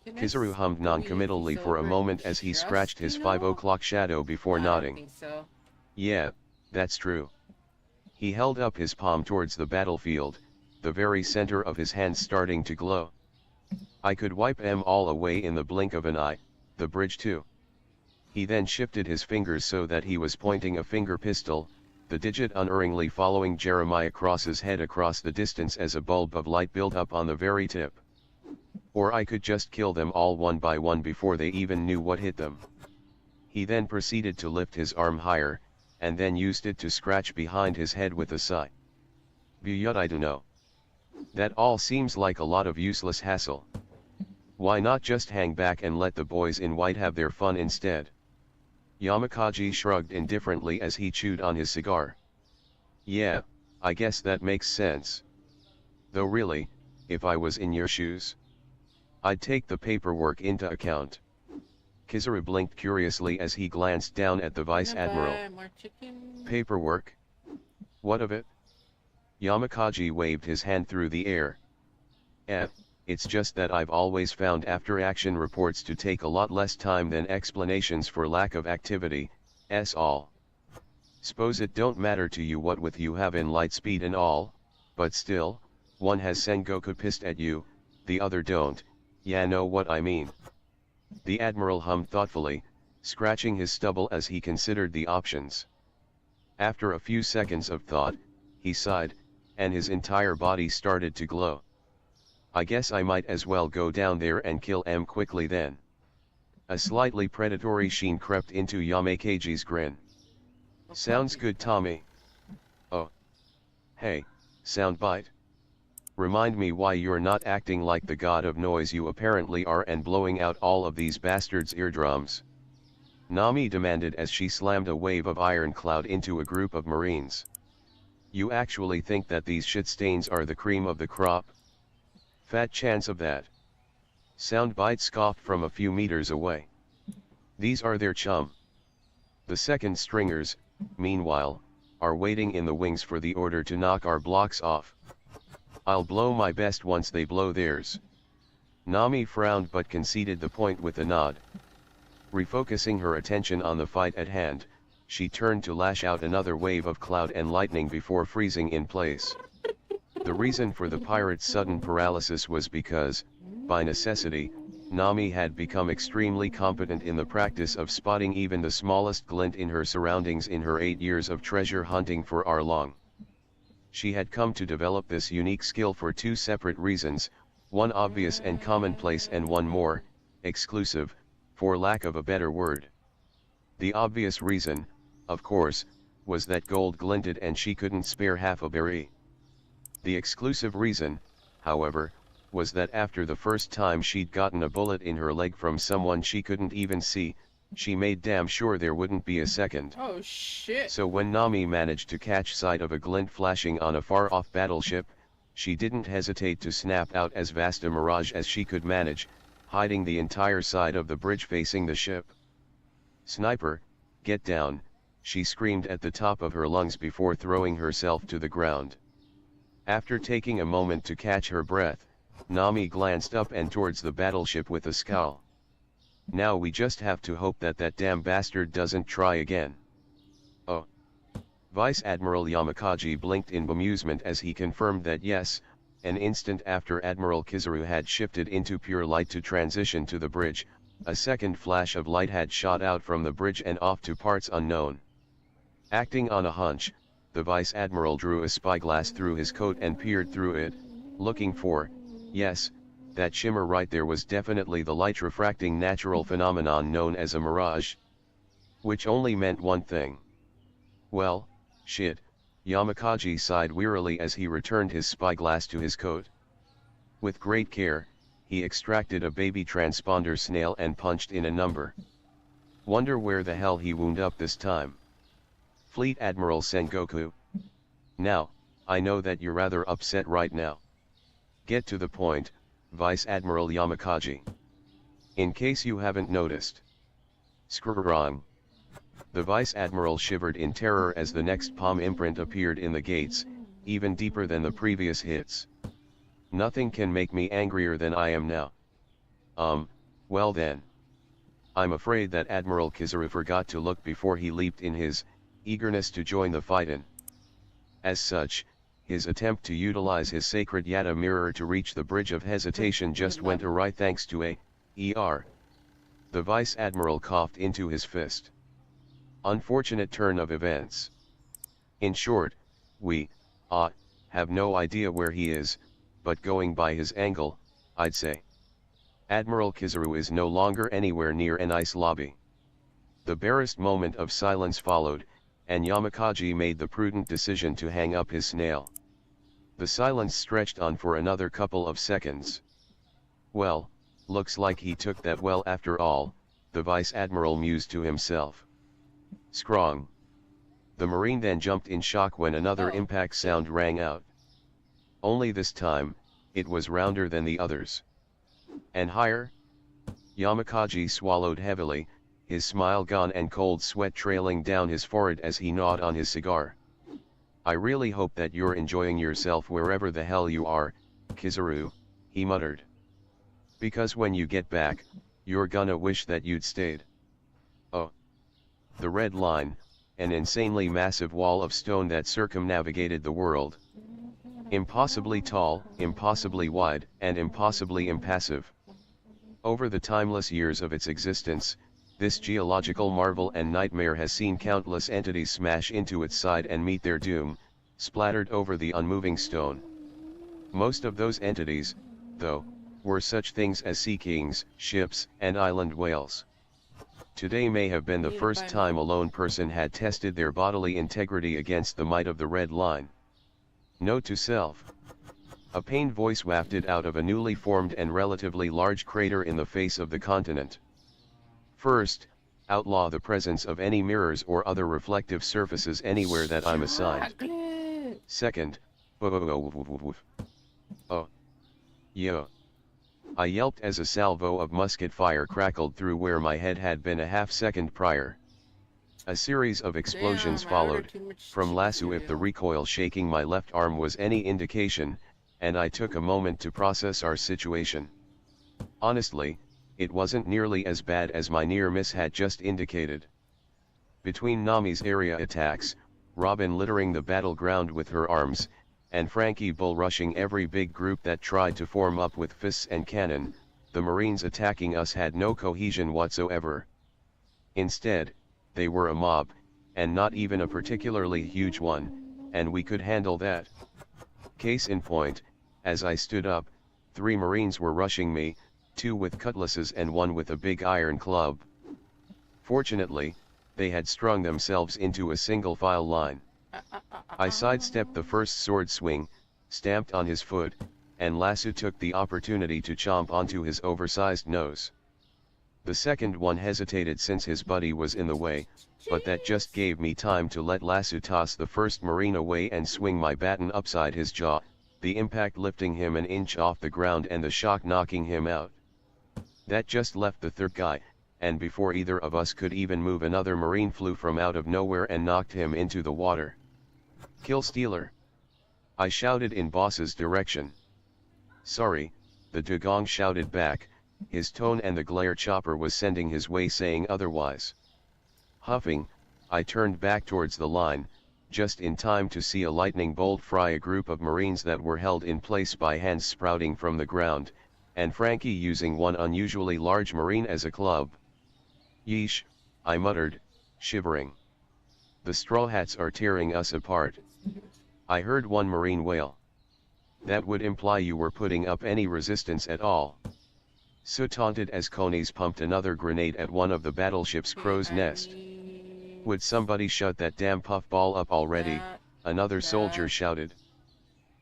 Speaker 3: Kizaru hummed non-committally for a moment as he scratched his 5 o'clock shadow before
Speaker 1: I
Speaker 3: nodding.
Speaker 1: think so.
Speaker 3: Yeah, that's true. He held up his palm towards the battlefield, the very center of his hands starting to glow. I could wipe 'em all away in the blink of an eye, the bridge too. He then shifted his fingers so that he was pointing a finger pistol, the digit unerringly following Jeremiah Cross's head across the distance as a bulb of light built up on the very tip. Or I could just kill them all one by one before they even knew what hit them. He then proceeded to lift his arm higher, and then used it to scratch behind his head with a sigh. But I don't know. That all seems like a lot of useless hassle. Why not just hang back and let the boys in white have their fun instead? Yamakaji shrugged indifferently as he chewed on his cigar. Yeah, I guess that makes sense. Though really, if I was in your shoes, I'd take the paperwork into account. Kizaru blinked curiously as he glanced down at the Vice
Speaker 1: Gonna
Speaker 3: Admiral.
Speaker 1: buy more chicken.
Speaker 3: Paperwork? What of it? Yamakaji waved his hand through the air. It's just that I've always found after-action reports to take a lot less time than explanations for lack of activity, all. Suppose it don't matter to you what with you have in light speed and all, but still, one has Sengoku pissed at you, the other don't, ya know what I mean. The Admiral hummed thoughtfully, scratching his stubble as he considered the options. After a few seconds of thought, he sighed, and his entire body started to glow. I guess I might as well go down there and kill M quickly then. A slightly predatory sheen crept into Yamakaji's grin. Sounds good, Tommy. Oh. Hey, soundbite. Remind me why you're not acting like the god of noise you apparently are and blowing out all of these bastards' eardrums. Nami demanded as she slammed a wave of iron cloud into a group of Marines. You actually think that these shit stains are the cream of the crop? Fat chance of that. Soundbite scoffed from a few meters away. These are their chum. The second stringers, meanwhile, are waiting in the wings for the order to knock our blocks off. I'll blow my best once they blow theirs. Nami frowned but conceded the point with a nod. Refocusing her attention on the fight at hand, she turned to lash out another wave of cloud and lightning before freezing in place. The reason for the pirate's sudden paralysis was because, by necessity, Nami had become extremely competent in the practice of spotting even the smallest glint in her surroundings in her 8 years of treasure hunting for Arlong. She had come to develop this unique skill for 2 separate reasons, one obvious and commonplace and one more, exclusive, for lack of a better word. The obvious reason, of course, was that gold glinted and she couldn't spare half a berry. The exclusive reason, however, was that after the first time she'd gotten a bullet in her leg from someone she couldn't even see, she made damn sure there wouldn't be a second.
Speaker 1: Oh shit.
Speaker 3: So when Nami managed to catch sight of a glint flashing on a far-off battleship, she didn't hesitate to snap out as vast a mirage as she could manage, hiding the entire side of the bridge facing the ship. Sniper, get down, she screamed at the top of her lungs before throwing herself to the ground. After taking a moment to catch her breath, Nami glanced up and towards the battleship with a scowl. Now we just have to hope that that damn bastard doesn't try again. Oh. Vice Admiral Yamakaji blinked in bemusement as he confirmed that yes, an instant after Admiral Kizaru had shifted into pure light to transition to the bridge, a second flash of light had shot out from the bridge and off to parts unknown. Acting on a hunch, the Vice Admiral drew a spyglass through his coat and peered through it, looking for, yes, that shimmer right there was definitely the light-refracting natural phenomenon known as a mirage. Which only meant one thing. Well, shit, Yamakaji sighed wearily as he returned his spyglass to his coat. With great care, he extracted a baby transponder snail and punched in a number. Wonder where the hell he wound up this time. Fleet Admiral Sengoku. Now, I know that you're rather upset right now. Get to the point, Vice Admiral Yamakaji. In case you haven't noticed. Skrrrrong. The Vice Admiral shivered in terror as the next palm imprint appeared in the gates, even deeper than the previous hits. Nothing can make me angrier than I am now. Well then. I'm afraid that Admiral Kizaru forgot to look before he leaped in his eagerness to join the fight-in. As such, his attempt to utilize his sacred Yata mirror to reach the bridge of hesitation just went awry thanks to a ER. The Vice Admiral coughed into his fist. Unfortunate turn of events. In short, we have no idea where he is, but going by his angle, I'd say Admiral Kizaru is no longer anywhere near an ice lobby. The barest moment of silence followed, and Yamakaji made the prudent decision to hang up his snail. The silence stretched on for another couple of seconds. Well, looks like he took that well after all, the Vice Admiral mused to himself. Scrong. The Marine then jumped in shock when another impact sound rang out. Only this time, it was rounder than the others. And higher? Yamakaji swallowed heavily, his smile gone and cold sweat trailing down his forehead as he gnawed on his cigar. I really hope that you're enjoying yourself wherever the hell you are, Kizaru, he muttered. Because when you get back, you're gonna wish that you'd stayed. Oh. The Red Line, an insanely massive wall of stone that circumnavigated the world. Impossibly tall, impossibly wide, and impossibly impassive. Over the timeless years of its existence, this geological marvel and nightmare has seen countless entities smash into its side and meet their doom, splattered over the unmoving stone. Most of those entities, though, were such things as sea kings, ships, and island whales. Today may have been the first time a lone person had tested their bodily integrity against the might of the Red Line. Note to self. A pained voice wafted out of a newly formed and relatively large crater in the face of the continent. First, outlaw the presence of any mirrors or other reflective surfaces anywhere that I'm assigned. Second, oh, yo. I yelped as a salvo of musket fire crackled through where my head had been a half-second prior. A series of explosions followed, from lasso if the recoil shaking my left arm was any indication, and I took a moment to process our situation. Honestly, it wasn't nearly as bad as my near miss had just indicated. Between Nami's area attacks, Robin littering the battleground with her arms, and Frankie bull rushing every big group that tried to form up with fists and cannon, the Marines attacking us had no cohesion whatsoever. Instead, they were a mob, and not even a particularly huge one, and we could handle that. Case in point, as I stood up, 3 Marines were rushing me, 2 with cutlasses and 1 with a big iron club. Fortunately, they had strung themselves into a single file line. I sidestepped the first sword swing, stamped on his foot, and Lasso took the opportunity to chomp onto his oversized nose. The second one hesitated since his buddy was in the way, but that just gave me time to let Lasso toss the first Marine away and swing my baton upside his jaw, the impact lifting him an inch off the ground and the shock knocking him out. That just left the third guy, and before either of us could even move, another Marine flew from out of nowhere and knocked him into the water. "Kill Stealer!" I shouted in boss's direction. "Sorry," the dugong shouted back, his tone and the glare Chopper was sending his way saying otherwise. Huffing, I turned back towards the line, just in time to see a lightning bolt fry a group of Marines that were held in place by hands sprouting from the ground, and Frankie using one unusually large Marine as a club. "Yeesh," I muttered, shivering. "The Straw Hats are tearing us apart." I heard one Marine wail. "That would imply you were putting up any resistance at all." So taunted as Conies pumped another grenade at one of the battleship's crow's nest. "Would somebody shut that damn puffball up already?" another soldier shouted.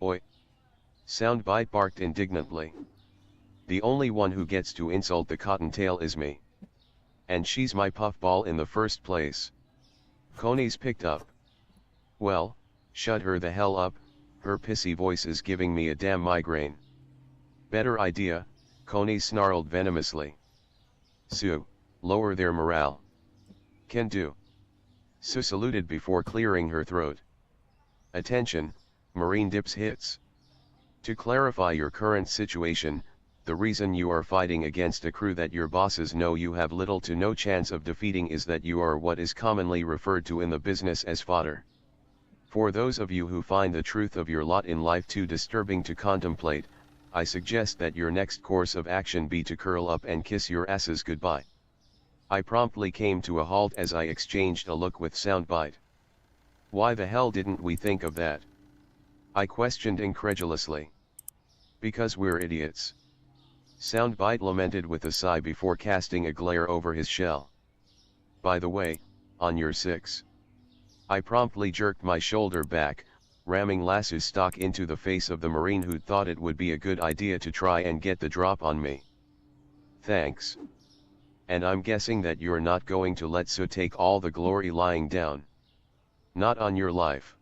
Speaker 3: "Oi!" Soundbite barked indignantly. "The only one who gets to insult the cottontail is me. And she's my puffball in the first place." Conies picked up. "Well, shut her the hell up, Her pissy voice is giving me a damn migraine. Better idea, Coney snarled venomously. Sue, lower their morale. Can do. Sue saluted before clearing her throat. Attention, Marine Dips hits. To clarify your current situation, the reason you are fighting against a crew that your bosses know you have little to no chance of defeating is that you are what is commonly referred to in the business as fodder. For those of you who find the truth of your lot in life too disturbing to contemplate, I suggest that your next course of action be to curl up and kiss your asses goodbye. I promptly came to a halt as I exchanged a look with Soundbite. Why the hell didn't we think of that? I questioned incredulously. Because we're idiots. Soundbite lamented with a sigh before casting a glare over his shell. By the way, on your six. I promptly jerked my shoulder back, ramming Lassu's stock into the face of the Marine who'd thought it would be a good idea to try and get the drop on me. Thanks. And I'm guessing that you're not going to let Sue take all the glory lying down. Not on your life.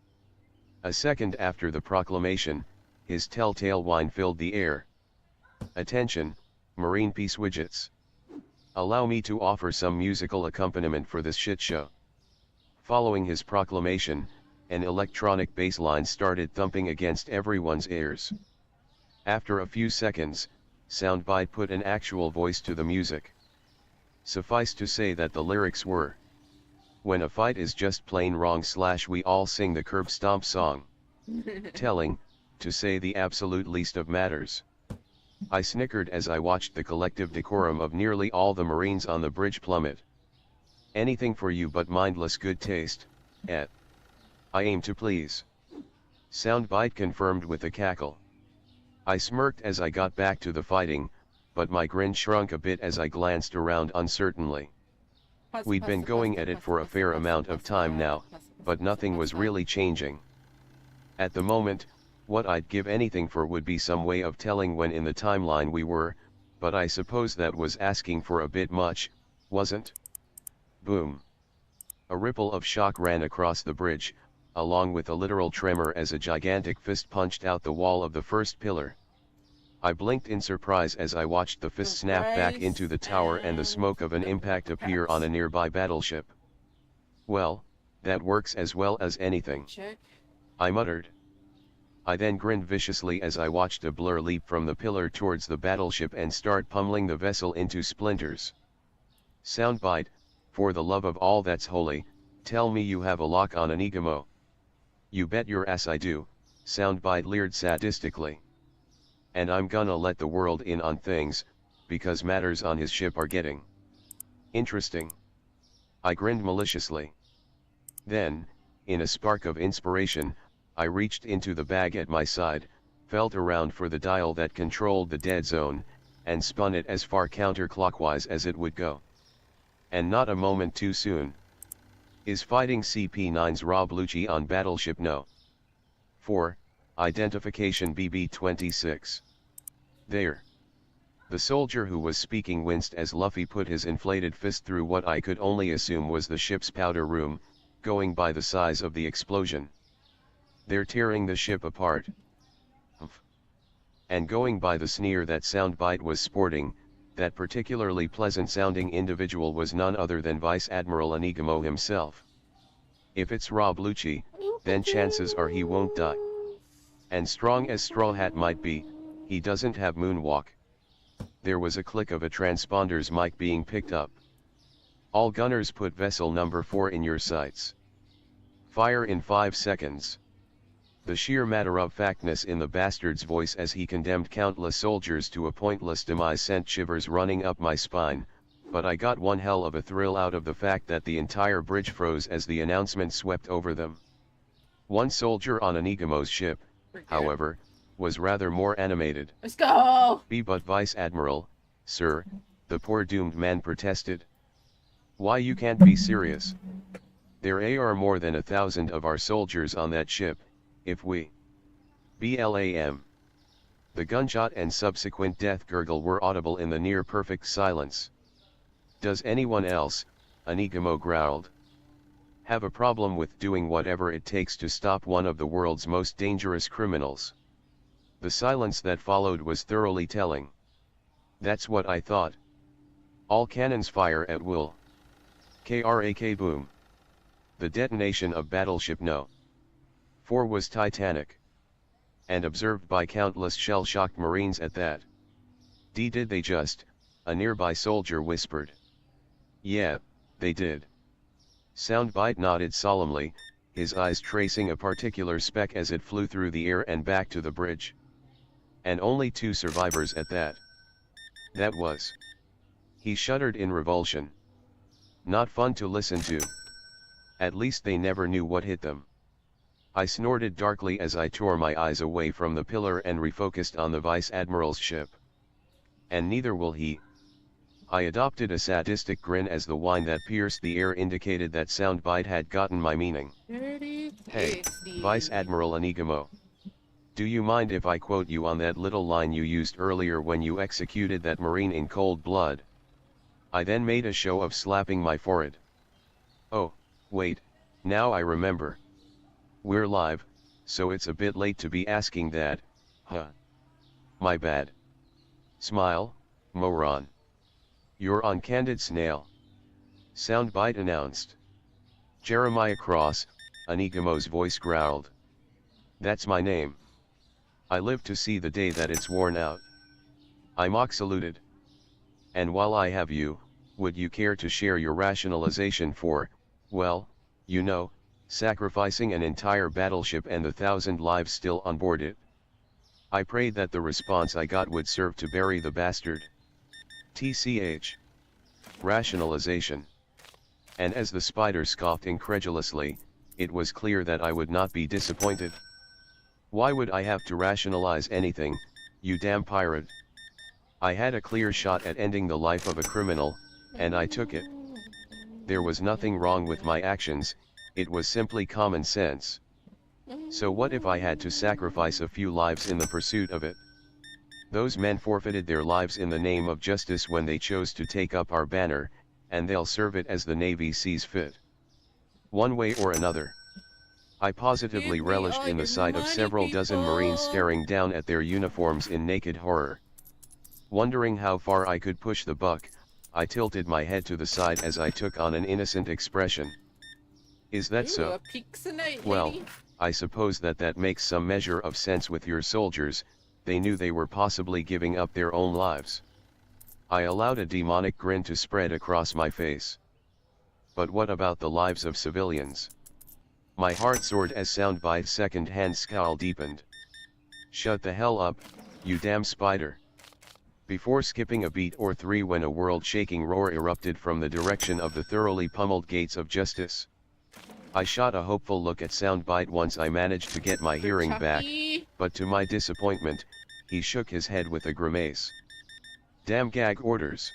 Speaker 3: A second after the proclamation, his telltale whine filled the air. Attention, Marine Peace Widgets. Allow me to offer some musical accompaniment for this shit show. Following his proclamation, an electronic bass line started thumping against everyone's ears. After a few seconds, Soundbite put an actual voice to the music. Suffice to say that the lyrics were, "When a fight is just plain wrong / we all sing the curb stomp song." Telling, to say the absolute least of matters. I snickered as I watched the collective decorum of nearly all the Marines on the bridge plummet. Anything for you but mindless good taste, et. I aim to please. Soundbite confirmed with a cackle. I smirked as I got back to the fighting, but my grin shrunk a bit as I glanced around uncertainly. We'd been going at it for a fair amount of time now, but nothing was really changing. At the moment, what I'd give anything for would be some way of telling when in the timeline we were, but I suppose that was asking for a bit much, wasn't? Boom. A ripple of shock ran across the bridge, along with a literal tremor as a gigantic fist punched out the wall of the first pillar. I blinked in surprise as I watched the fist snap back into the tower and the smoke of an impact appear on a nearby battleship. Well, that works as well as anything. I muttered. I then grinned viciously as I watched a blur leap from the pillar towards the battleship and start pummeling the vessel into splinters. Soundbite, for the love of all that's holy, tell me you have a lock on Anigamo. You bet your ass I do, Soundbite leered sadistically. And I'm gonna let the world in on things, because matters on his ship are getting interesting. I grinned maliciously. Then, in a spark of inspiration, I reached into the bag at my side, felt around for the dial that controlled the dead zone, and spun it as far counterclockwise as it would go. And not a moment too soon. Is fighting CP9's Rob Lucci on Battleship No. 4, Identification BB-26. There. The soldier who was speaking winced as Luffy put his inflated fist through what I could only assume was the ship's powder room, going by the size of the explosion. They're tearing the ship apart. Humph. And going by the sneer that Soundbite was sporting, that particularly pleasant-sounding individual was none other than Vice Admiral Anigamo himself. If it's Rob Lucci, then chances are he won't die. And strong as Straw Hat might be, he doesn't have moonwalk. There was a click of a transponder's mic being picked up. All gunners put vessel number 4 in your sights. Fire in 5 seconds. The sheer matter-of-factness in the bastard's voice as he condemned countless soldiers to a pointless demise sent shivers running up my spine, but I got one hell of a thrill out of the fact that the entire bridge froze as the announcement swept over them. One soldier on Anigamo's ship, however, was rather more animated.
Speaker 1: Let's go!
Speaker 3: But Vice Admiral, sir, the poor doomed man protested. Why, you can't be serious. There are more than 1,000 of our soldiers on that ship. If we BLAM. The gunshot and subsequent death gurgle were audible in the near-perfect silence. Does anyone else? Anigamo growled. have a problem with doing whatever it takes to stop one of the world's most dangerous criminals. The silence that followed was thoroughly telling. That's what I thought. All cannons fire at will. Krak boom. The detonation of Battleship No. 4 was titanic. And observed by countless shell-shocked Marines at that. Did they just, a nearby soldier whispered. Yeah, they did. Soundbite nodded solemnly, his eyes tracing a particular speck as it flew through the air and back to the bridge. And only 2 survivors at that. That was. He shuddered in revulsion. Not fun to listen to. At least they never knew what hit them. I snorted darkly as I tore my eyes away from the pillar and refocused on the Vice Admiral's ship. And neither will he. I adopted a sadistic grin as the whine that pierced the air indicated that Soundbite had gotten my meaning. Hey, Vice Admiral Anigamo. Do you mind if I quote you on that little line you used earlier when you executed that Marine in cold blood? I then made a show of slapping my forehead. Oh, wait, now I remember. We're live, so it's a bit late to be asking that, huh? My bad. Smile, moron. You're on Candid Snail. Soundbite announced. Jeremiah Cross, Anigamo's voice growled. That's my name. I live to see the day that it's worn out. I mock saluted. And while I have you, would you care to share your rationalization for, well, you know, sacrificing an entire battleship and the 1,000 lives still on board it? I prayed that the response I got would serve to bury the bastard. TCH. Rationalization. And as the spider scoffed incredulously, it was clear that I would not be disappointed. Why would I have to rationalize anything, you damn pirate? I had a clear shot at ending the life of a criminal, and I took it. There was nothing wrong with my actions, it was simply common sense. So what if I had to sacrifice a few lives in the pursuit of it? Those men forfeited their lives in the name of justice when they chose to take up our banner, and they'll serve it as the Navy sees fit. One way or another. I positively relished in the sight of several dozen Marines staring down at their uniforms in naked horror. Wondering how far I could push the buck, I tilted my head to the side as I took on an innocent expression. Is that so? Well, I suppose that makes some measure of sense with your soldiers, they knew they were possibly giving up their own lives. I allowed a demonic grin to spread across my face. But what about the lives of civilians? My heart soared as Soundbite's second-hand scowl deepened. Shut the hell up, you damn spider. Before skipping a beat or 3 when a world-shaking roar erupted from the direction of the thoroughly pummeled gates of justice. I shot a hopeful look at Soundbite once I managed to get my hearing back, but to my disappointment, he shook his head with a grimace. Damn gag orders.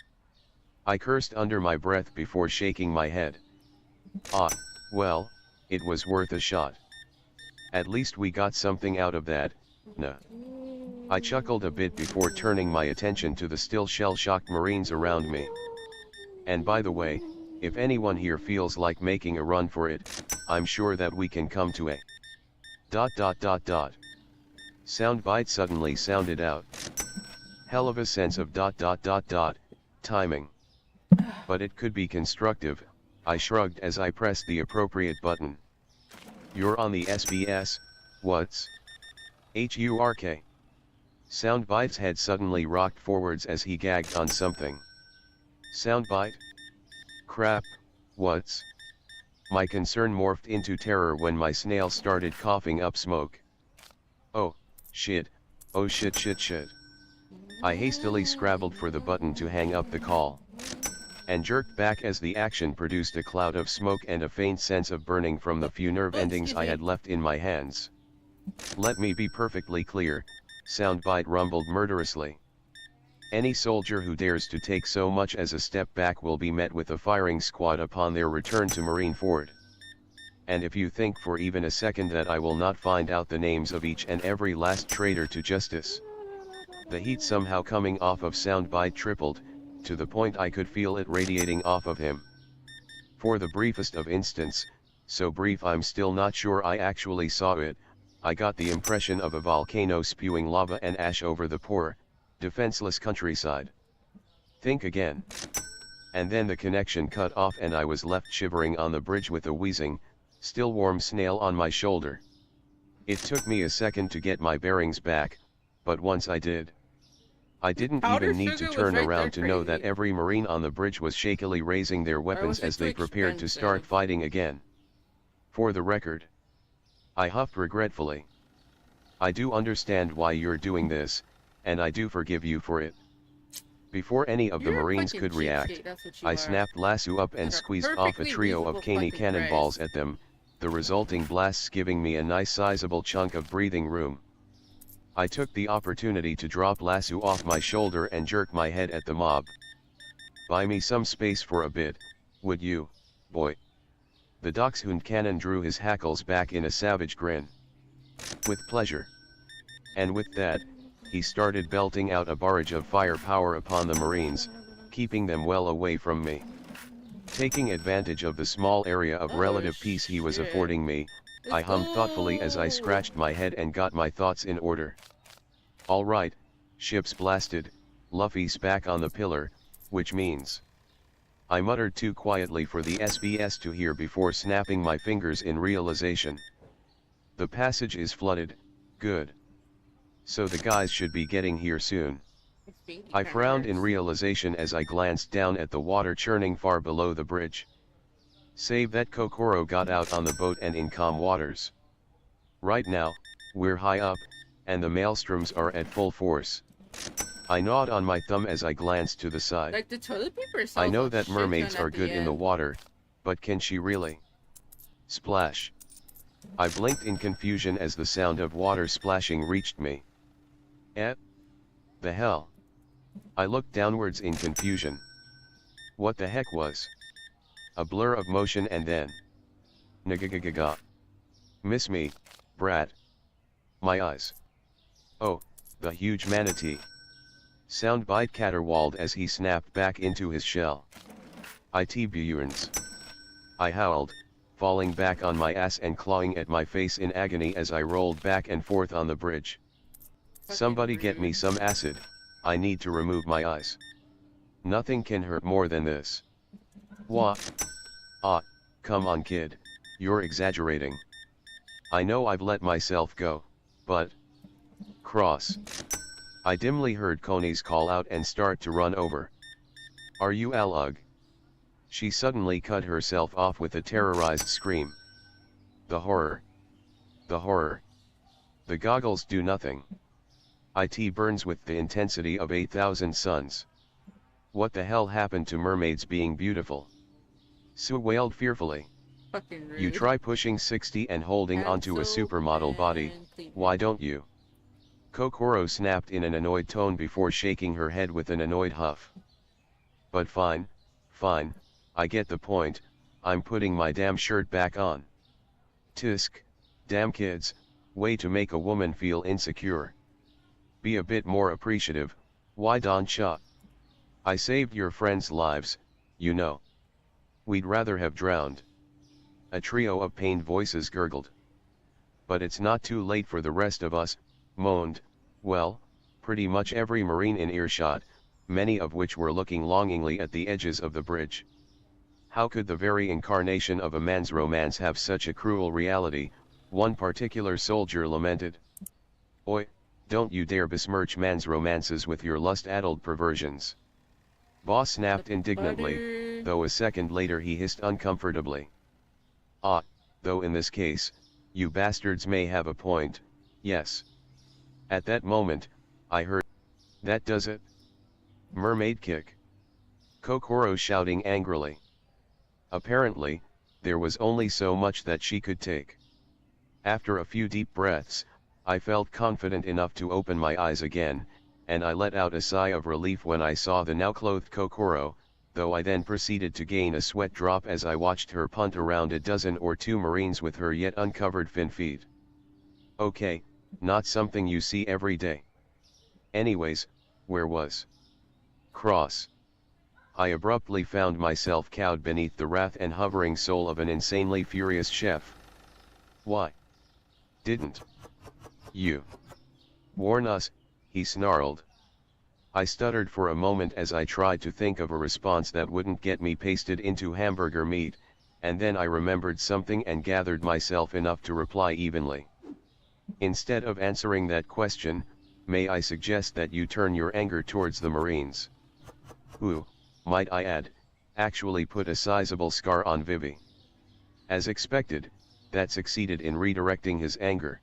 Speaker 3: I cursed under my breath before shaking my head. Ah, well, it was worth a shot. At least we got something out of that, nah. I chuckled a bit before turning my attention to the still shell-shocked Marines around me. And by the way, if anyone here feels like making a run for it, I'm sure that we can come to a... ... Soundbite suddenly sounded out. Hell of a sense of ... timing. But it could be constructive, I shrugged as I pressed the appropriate button. You're on the SBS, what's? HURK. Soundbite's head suddenly rocked forwards as he gagged on something. Soundbite? Crap, what's? My concern morphed into terror when my snail started coughing up smoke. Oh, shit, oh shit. I hastily scrabbled for the button to hang up the call. And jerked back as the action produced a cloud of smoke and a faint sense of burning from the few nerve endings I had left in my hands. Let me be perfectly clear, Soundbite rumbled murderously. Any soldier who dares to take so much as a step back will be met with a firing squad upon their return to Marineford. And if you think for even a second that I will not find out the names of each and every last traitor to justice. The heat somehow coming off of Soundbite tripled, to the point I could feel it radiating off of him. For the briefest of instants, so brief I'm still not sure I actually saw it. I got the impression of a volcano spewing lava and ash over the poor, defenseless countryside. Think again. And then the connection cut off and I was left shivering on the bridge with a wheezing, still warm snail on my shoulder. It took me a second to get my bearings back, but once I did, I didn't
Speaker 1: Powder
Speaker 3: even need to
Speaker 1: sugar was
Speaker 3: turn
Speaker 1: right
Speaker 3: around
Speaker 1: there
Speaker 3: to know
Speaker 1: for
Speaker 3: that
Speaker 1: you.
Speaker 3: every Marine on the bridge was shakily raising their weapons
Speaker 1: was it
Speaker 3: as
Speaker 1: too
Speaker 3: they prepared to start
Speaker 1: expensive?
Speaker 3: fighting again. For the record, I huffed regretfully. I do understand why you're doing this, and I do forgive you for it. Before any of the
Speaker 1: You're a
Speaker 3: Marines
Speaker 1: fucking
Speaker 3: could react,
Speaker 1: cheapskate, that's what you
Speaker 3: I
Speaker 1: are.
Speaker 3: snapped lasso up and
Speaker 1: Like a
Speaker 3: squeezed off a
Speaker 1: perfectly
Speaker 3: trio of
Speaker 1: reasonable
Speaker 3: caney
Speaker 1: fucking
Speaker 3: cannonballs
Speaker 1: price.
Speaker 3: at them, the resulting blasts giving me a nice sizable chunk of breathing room. I took the opportunity to drop lasso off my shoulder and jerk my head at the mob. Buy me some space for a bit, would you, boy? The Dachshund cannon drew his hackles back in a savage grin. With pleasure. And with that, he started belting out a barrage of firepower upon the Marines, keeping them well away from me. Taking advantage of the small area of relative peace he was
Speaker 1: shit.
Speaker 3: affording me, I hummed thoughtfully as I scratched my head and got my thoughts in order. All right, ships blasted, Luffy's back on the pillar, which means... I muttered too quietly for the SBS to hear before snapping my fingers in realization. The passage is flooded, good. So the guys should be getting here soon. I frowned in realization as I glanced down at the water churning far below the bridge. Save that Kokoro got out on the boat and in calm waters. Right now, we're high up, and the maelstroms are at full force. I gnawed on my thumb as I glanced to the side.
Speaker 1: Like the toilet paper
Speaker 3: I know
Speaker 1: sells a
Speaker 3: that
Speaker 1: shit
Speaker 3: mermaids
Speaker 1: ton
Speaker 3: are
Speaker 1: at the
Speaker 3: good in the
Speaker 1: end.
Speaker 3: water, but can she really? Splash. I blinked in confusion as the sound of water splashing reached me. The hell? I looked downwards in confusion. What the heck was? A blur of motion and then... Nagagagaga. Miss me, brat. My eyes. Oh, the huge manatee. Soundbite caterwauled as he snapped back into his shell. It burns. I howled, falling back on my ass and clawing at my face in agony as I rolled back and forth on the bridge. Somebody get me some acid, I need to remove my eyes. Nothing can hurt more than this. Wah. Ah, come on kid, you're exaggerating. I know I've let myself go, but... Cross. I dimly heard Coney's call out and start to run over. Are you Alug? She suddenly cut herself off with a terrorized scream. The horror. The horror. The goggles do nothing. It burns with the intensity of 8,000 suns. What the hell happened to mermaids being beautiful? Sue wailed fearfully.
Speaker 1: Fucking rude.
Speaker 3: You try pushing 60 and holding onto a supermodel body, why don't you? Kokoro snapped in an annoyed tone before shaking her head with an annoyed huff. But fine, fine, I get the point, I'm putting my damn shirt back on. Tisk, damn kids, way to make a woman feel insecure. Be a bit more appreciative, why don't ya? I saved your friends' lives, you know. We'd rather have drowned. A trio of pained voices gurgled. But it's not too late for the rest of us, moaned, well, pretty much every Marine in earshot, many of which were looking longingly at the edges of the bridge. How could the very incarnation of a man's romance have such a cruel reality, one particular soldier lamented. Oi, don't you dare besmirch man's romances with your lust-addled perversions. Boss snapped indignantly, though a second later he hissed uncomfortably. Ah, though in this case, you bastards may have a point, yes. At that moment, I heard, that does it? Mermaid kick. Kokoro shouting angrily. Apparently, there was only so much that she could take. After a few deep breaths, I felt confident enough to open my eyes again, and I let out a sigh of relief when I saw the now clothed Kokoro, though I then proceeded to gain a sweat drop as I watched her punt around a dozen or two Marines with her yet uncovered fin feet. Okay, not something you see every day. Anyways, where was Cross? I abruptly found myself cowed beneath the wrath and hovering soul of an insanely furious chef. Why didn't you warn us? He snarled. I stuttered for a moment as I tried to think of a response that wouldn't get me pasted into hamburger meat, and then I remembered something and gathered myself enough to reply evenly. Instead of answering that question, may I suggest that you turn your anger towards the Marines? Who, might I add, actually put a sizable scar on Vivi. As expected, that succeeded in redirecting his anger.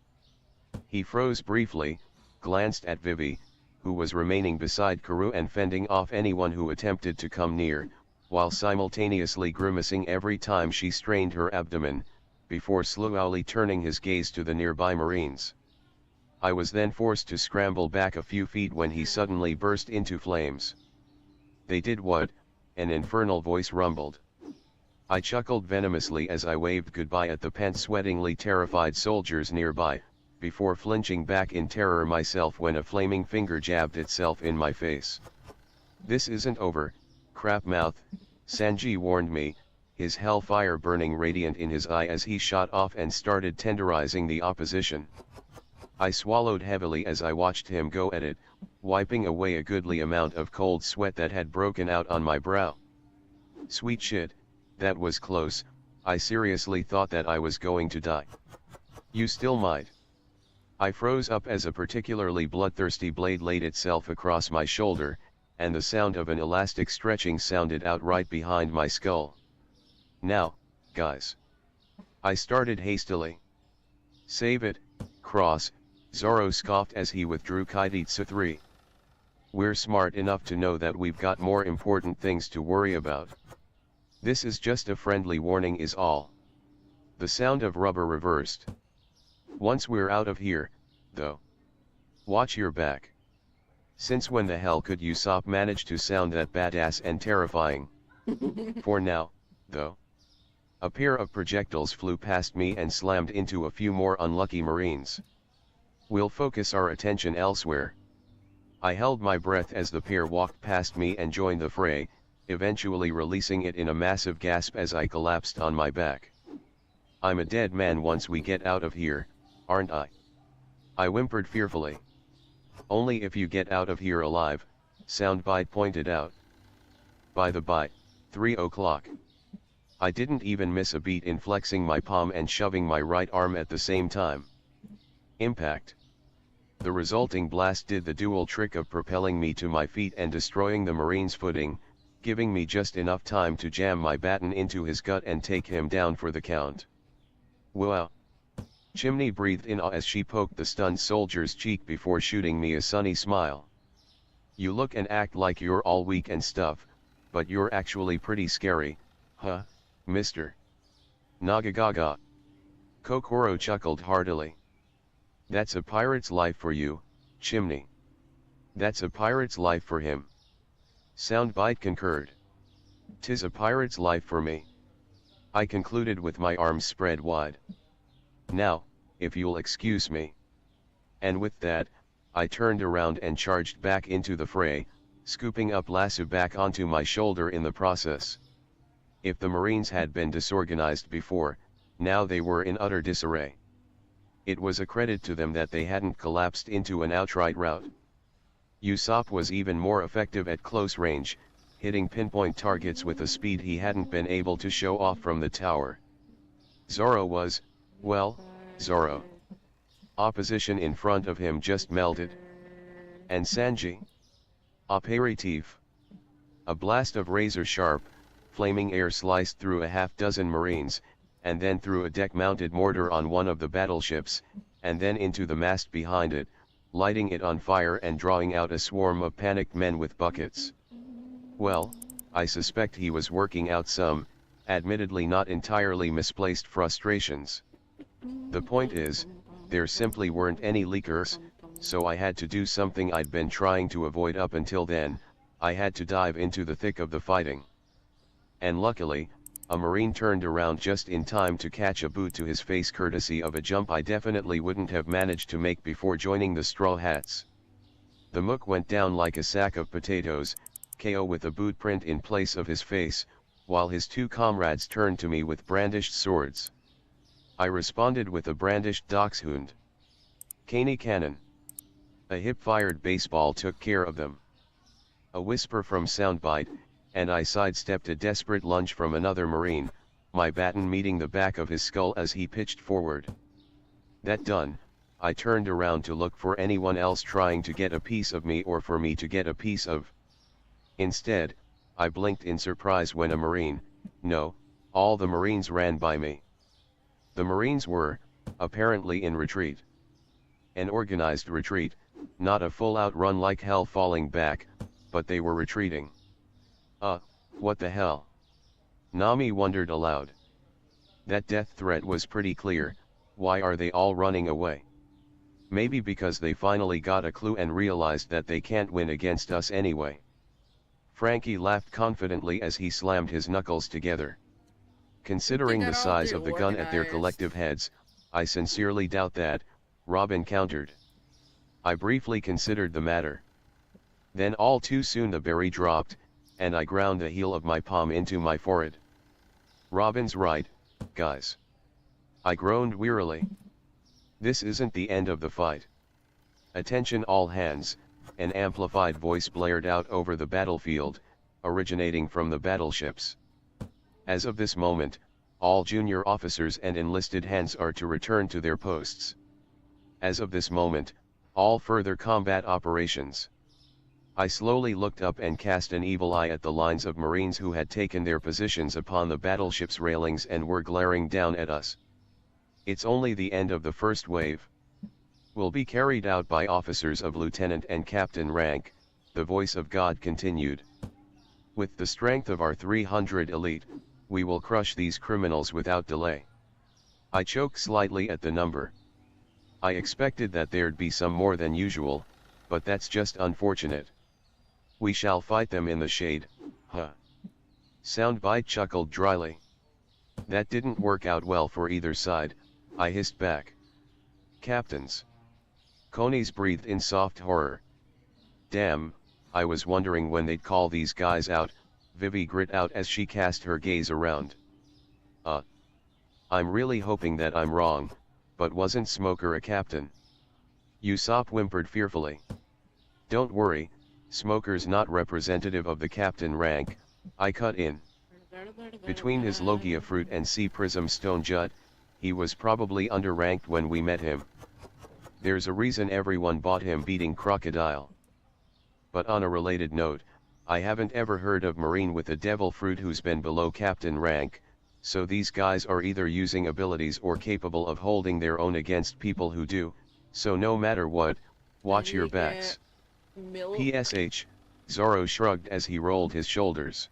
Speaker 3: He froze briefly, glanced at Vivi, who was remaining beside Karoo and fending off anyone who attempted to come near, while simultaneously grimacing every time she strained her abdomen, before slowly turning his gaze to the nearby Marines. I was then forced to scramble back a few feet when he suddenly burst into flames. "They did what?" an infernal voice rumbled. I chuckled venomously as I waved goodbye at the pant-sweatingly terrified soldiers nearby, before flinching back in terror myself when a flaming finger jabbed itself in my face. "This isn't over, crapmouth," Sanji warned me, his hellfire burning radiant in his eye as he shot off and started tenderizing the opposition. I swallowed heavily as I watched him go at it, wiping away a goodly amount of cold sweat that had broken out on my brow. Sweet shit, that was close. I seriously thought that I was going to die. You still might. I froze up as a particularly bloodthirsty blade laid itself across my shoulder, and the sound of an elastic stretching sounded out right behind my skull. "Now, guys." I started hastily. "Save it, Cross," Zoro scoffed as he withdrew Kaiditsu 3. "We're smart enough to know that we've got more important things to worry about. This is just a friendly warning is all." The sound of rubber reversed. "Once we're out of here, though, watch your back. Since when the hell could Usopp manage to sound that badass and terrifying? For now, though." A pair of projectiles flew past me and slammed into a few more unlucky Marines. "We'll focus our attention elsewhere." I held my breath as the pair walked past me and joined the fray, eventually releasing it in a massive gasp as I collapsed on my back. "I'm a dead man once we get out of here, aren't I?" I whimpered fearfully. "Only if you get out of here alive," Soundbite pointed out. By the by, 3 o'clock. I didn't even miss a beat in flexing my palm and shoving my right arm at the same time. Impact. The resulting blast did the dual trick of propelling me to my feet and destroying the Marine's footing, giving me just enough time to jam my baton into his gut and take him down for the count. "Wow." Chimney breathed in awe as she poked the stunned soldier's cheek before shooting me a sunny smile. "You look and act like you're all weak and stuff, but you're actually pretty scary, huh, mister?" "Nagagaga." Kokoro chuckled heartily. "That's a pirate's life for you, Chimney." "That's a pirate's life for him." Soundbite concurred. "'Tis a pirate's life for me," I concluded with my arms spread wide. "Now, if you'll excuse me." And with that, I turned around and charged back into the fray, scooping up Lasso back onto my shoulder in the process. If the Marines had been disorganized before, now they were in utter disarray. It was a credit to them that they hadn't collapsed into an outright rout. Usopp was even more effective at close range, hitting pinpoint targets with a speed he hadn't been able to show off from the tower. Zoro was, well, Zoro. Opposition in front of him just melted. And Sanji? Aperitif. A blast of razor-sharp, flaming air sliced through a half-dozen Marines, and then through a deck-mounted mortar on one of the battleships, and then into the mast behind it, lighting it on fire and drawing out a swarm of panicked men with buckets. Well, I suspect he was working out some, admittedly not entirely misplaced frustrations. The point is, there simply weren't any leakers, so I had to do something I'd been trying to avoid up until then. I had to dive into the thick of the fighting. And luckily, a Marine turned around just in time to catch a boot to his face courtesy of a jump I definitely wouldn't have managed to make before joining the Straw Hats. The mook went down like a sack of potatoes, KO with a boot print in place of his face, while his two comrades turned to me with brandished swords. I responded with a brandished dachshund. Caney cannon. A hip-fired baseball took care of them. A whisper from Soundbite, and I sidestepped a desperate lunge from another Marine, my baton meeting the back of his skull as he pitched forward. That done, I turned around to look for anyone else trying to get a piece of me or for me to get a piece of. Instead, I blinked in surprise when a Marine, no, all the Marines ran by me. The Marines were, apparently in retreat. An organized retreat, not a full-out run like hell falling back, but they were retreating. What the hell? Nami wondered aloud. That death threat was pretty clear, why are they all running away? Maybe because they finally got a clue and realized that they can't win against us anyway. Frankie laughed confidently as he slammed his knuckles together. Considering the size of the gun at their collective heads, I sincerely doubt that, Robin countered. I briefly considered the matter. Then all too soon the berry dropped, and I ground the heel of my palm into my forehead. Robin's right, guys. I groaned wearily. This isn't the end of the fight. Attention all hands, an amplified voice blared out over the battlefield, originating from the battleships. As of this moment, all junior officers and enlisted hands are to return to their posts. As of this moment, all further combat operations. I slowly looked up and cast an evil eye at the lines of Marines who had taken their positions upon the battleship's railings and were glaring down at us. It's only the end of the first wave. Will be carried out by officers of lieutenant and captain rank, the voice of God continued. With the strength of our 300 elite, we will crush these criminals without delay. I choked slightly at the number. I expected that there'd be some more than usual, but that's just unfortunate. We shall fight them in the shade, huh? Soundbite chuckled dryly. That didn't work out well for either side, I hissed back. Captains. Conies breathed in soft horror. Damn, I was wondering when they'd call these guys out, Vivi grit out as she cast her gaze around. I'm really hoping that I'm wrong, but wasn't Smoker a captain? Usopp whimpered fearfully. Don't worry, Smoker's not representative of the captain rank, I cut in. Between his Logia fruit and Sea Prism Stone Jut, he was probably underranked when we met him. There's a reason everyone bought him beating Crocodile. But on a related note, I haven't ever heard of Marine with a devil fruit who's been below captain rank, so these guys are either using abilities or capable of holding their own against people who do, so no matter what, watch your backs. PSH, Zoro shrugged as he rolled his shoulders.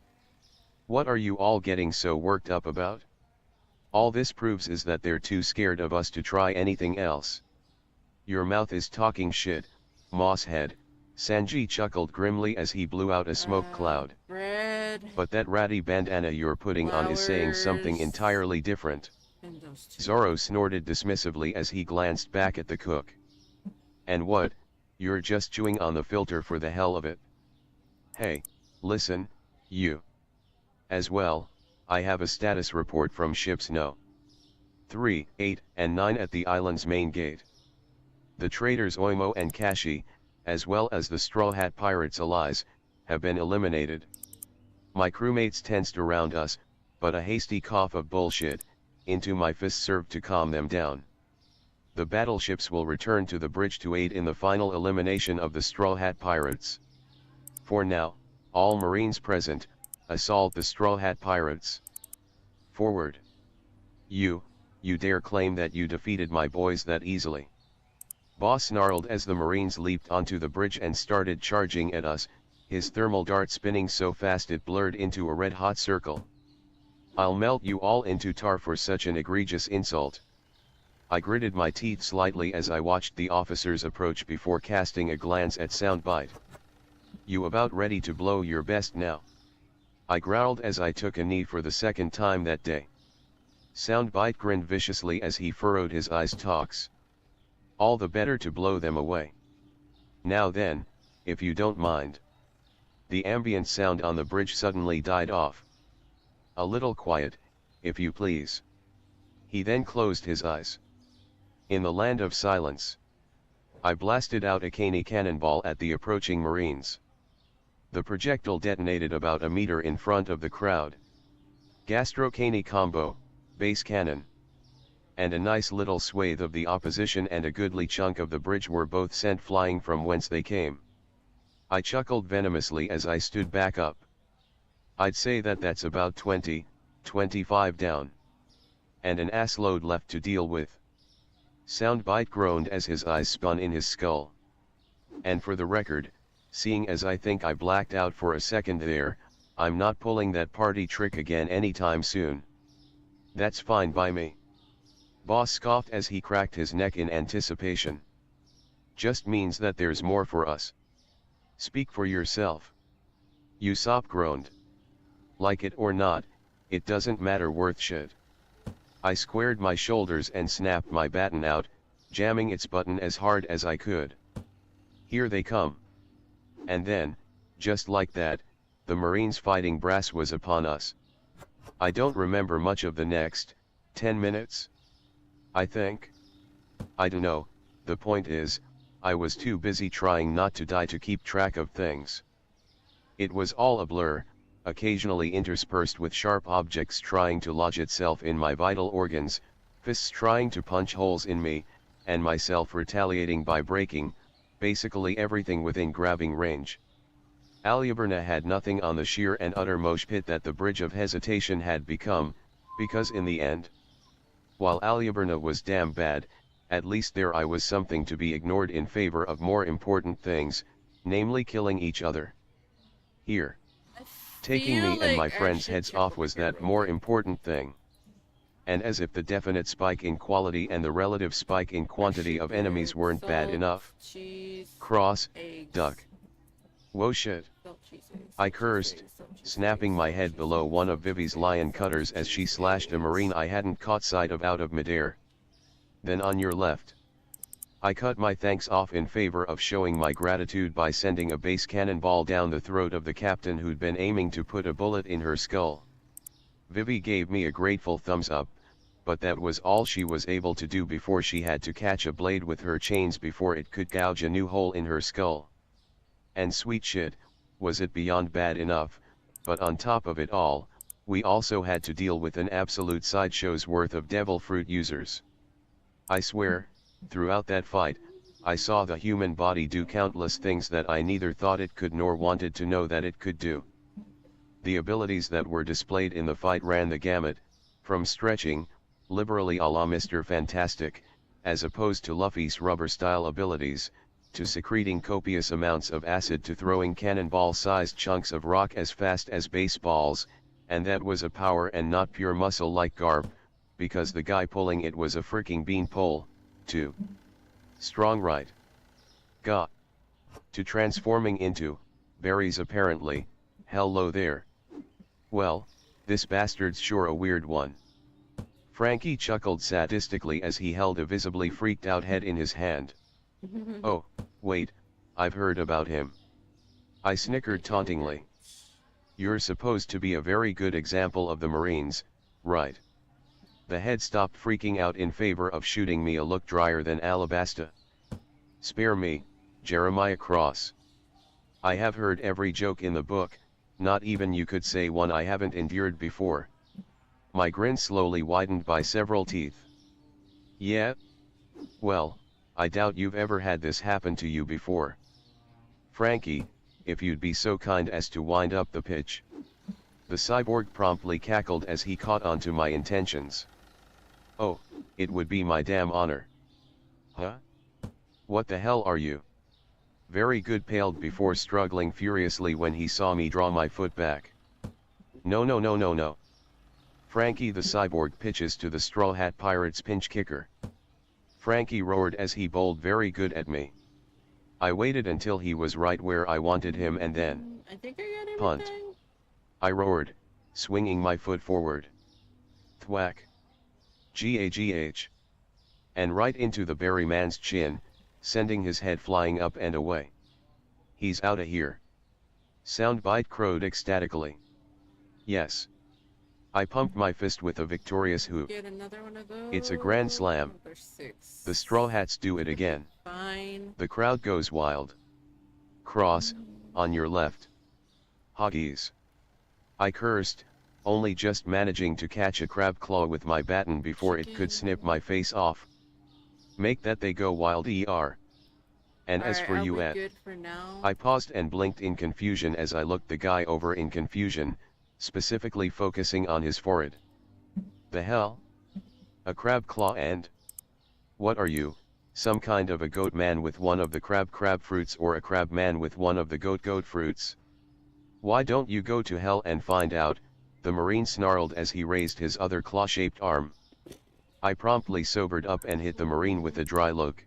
Speaker 3: What are you all getting so worked up about? All this proves is that they're too scared of us to try anything else. Your mouth is talking shit, Mosshead, Sanji chuckled grimly as he blew out a smoke cloud.
Speaker 1: Bread.
Speaker 3: But that ratty bandana you're putting on is saying something entirely different.
Speaker 1: And those two.
Speaker 3: Zoro snorted dismissively as he glanced back at the cook. And what, you're just chewing on the filter for the hell of it? Hey, listen, you. As well, I have a status report from ships No. 3, 8, and 9 at the island's main gate. The traders Oimo and Kashi, as well as the Straw Hat Pirates allies, have been eliminated. My crewmates tensed around us, but a hasty cough of bullshit into my fist served to calm them down. The battleships will return to the bridge to aid in the final elimination of the Straw Hat Pirates. For now, all Marines present, assault the Straw Hat Pirates. Forward. You dare claim that you defeated my boys that easily? Boss snarled as the Marines leaped onto the bridge and started charging at us, his thermal dart spinning so fast it blurred into a red-hot circle. I'll melt you all into tar for such an egregious insult. I gritted my teeth slightly as I watched the officers approach before casting a glance at Soundbite. You about ready to blow your best now? I growled as I took a knee for the second time that day. Soundbite grinned viciously as he furrowed his eyes. Talks. All the better to blow them away. Now then, if you don't mind. The ambient sound on the bridge suddenly died off. A little quiet, if you please. He then closed his eyes. In the land of silence, I blasted out a Caney cannonball at the approaching Marines. The projectile detonated about a meter in front of the crowd. Gastro Caney combo, base cannon. And a nice little swathe of the opposition and a goodly chunk of the bridge were both sent flying from whence they came. I chuckled venomously as I stood back up. I'd say that's about 25 down. And an assload left to deal with. Soundbite groaned as his eyes spun in his skull. And for the record, seeing as I think I blacked out for a second there, I'm not pulling that party trick again anytime soon. That's fine by me. Boss scoffed as he cracked his neck in anticipation. Just means that there's more for us. Speak for yourself. Usopp groaned. Like it or not, it doesn't matter worth shit. I squared my shoulders and snapped my baton out, jamming its button as hard as I could. Here they come. And then, just like that, the Marines' fighting brass was upon us. I don't remember much of the next 10 minutes. I think. I dunno, the point is, I was too busy trying not to die to keep track of things. It was all a blur, occasionally interspersed with sharp objects trying to lodge itself in my vital organs, fists trying to punch holes in me, and myself retaliating by breaking, basically everything within grabbing range. Alyaburna had nothing on the sheer and utter mosh pit that the Bridge of Hesitation had become, because in the end, while Alyaburna was damn bad, at least there I was something to be ignored in favor of more important things, namely killing each other. Here, taking me and my friends' heads off was that more important thing. And as if the definite spike in quality and the relative spike in quantity of enemies weren't bad enough. Cross, duck. Whoa shit. I cursed, snapping my head below one of Vivi's lion cutters as she slashed a Marine I hadn't caught sight of out of midair. Then on your left. I cut my thanks off in favor of showing my gratitude by sending a base cannonball down the throat of the captain who'd been aiming to put a bullet in her skull. Vivi gave me a grateful thumbs up, but that was all she was able to do before she had to catch a blade with her chains before it could gouge a new hole in her skull. And sweet shit, was it beyond bad enough, but on top of it all, we also had to deal with an absolute sideshow's worth of devil fruit users. I swear, throughout that fight, I saw the human body do countless things that I neither thought it could nor wanted to know that it could do. The abilities that were displayed in the fight ran the gamut, from stretching, liberally a la Mr. Fantastic, as opposed to Luffy's rubber-style abilities, to secreting copious amounts of acid to throwing cannonball-sized chunks of rock as fast as baseballs, and that was a power and not pure muscle like Garp, because the guy pulling it was a freaking beanpole, to strong right. Got. To transforming into, berries apparently, hello there. Well, this bastard's sure a weird one. Frankie chuckled sadistically as he held a visibly freaked out head in his hand. Oh, wait, I've heard about him. I snickered tauntingly. You're supposed to be a very good example of the Marines, right? The head stopped freaking out in favor of shooting me a look drier than Alabasta. Spare me, Jeremiah Cross. I have heard every joke in the book, not even you could say one I haven't endured before. My grin slowly widened by several teeth. Yeah? Well, I doubt you've ever had this happen to you before. Frankie, if you'd be so kind as to wind up the pitch. The cyborg promptly cackled as he caught on to my intentions. Oh, it would be my damn honor. Huh? What the hell are you? Very good, paled before struggling furiously when he saw me draw my foot back. No. Frankie the cyborg pitches to the Straw Hat Pirate's pinch kicker. Frankie roared as he bowled very good at me. I waited until he was right where I wanted him and then
Speaker 1: I think I got
Speaker 3: punt.
Speaker 1: everything.
Speaker 3: I roared, swinging my foot forward. Thwack. Gagh. And right into the berry man's chin, sending his head flying up and away. He's outta here. Soundbite crowed ecstatically. Yes. I pumped my fist with a victorious hoop.
Speaker 1: Get another one of those.
Speaker 3: It's a grand slam.
Speaker 1: Number 6.
Speaker 3: The Straw Hats do it again.
Speaker 1: Fine.
Speaker 3: The crowd goes wild. Cross, on your left. Hoggies. I cursed, only just managing to catch a crab claw with my baton before it could snip my face off. Make that they go wild er. And as
Speaker 1: Alright,
Speaker 3: for
Speaker 1: are
Speaker 3: you
Speaker 1: we
Speaker 3: Ed.
Speaker 1: good for now?
Speaker 3: I paused and blinked in confusion as I looked the guy over in confusion, specifically focusing on his forehead. The hell? A crab claw and? What are you, some kind of a goat man with one of the crab fruits or a crab man with one of the goat fruits? Why don't you go to hell and find out, the Marine snarled as he raised his other claw-shaped arm. I promptly sobered up and hit the Marine with a dry look.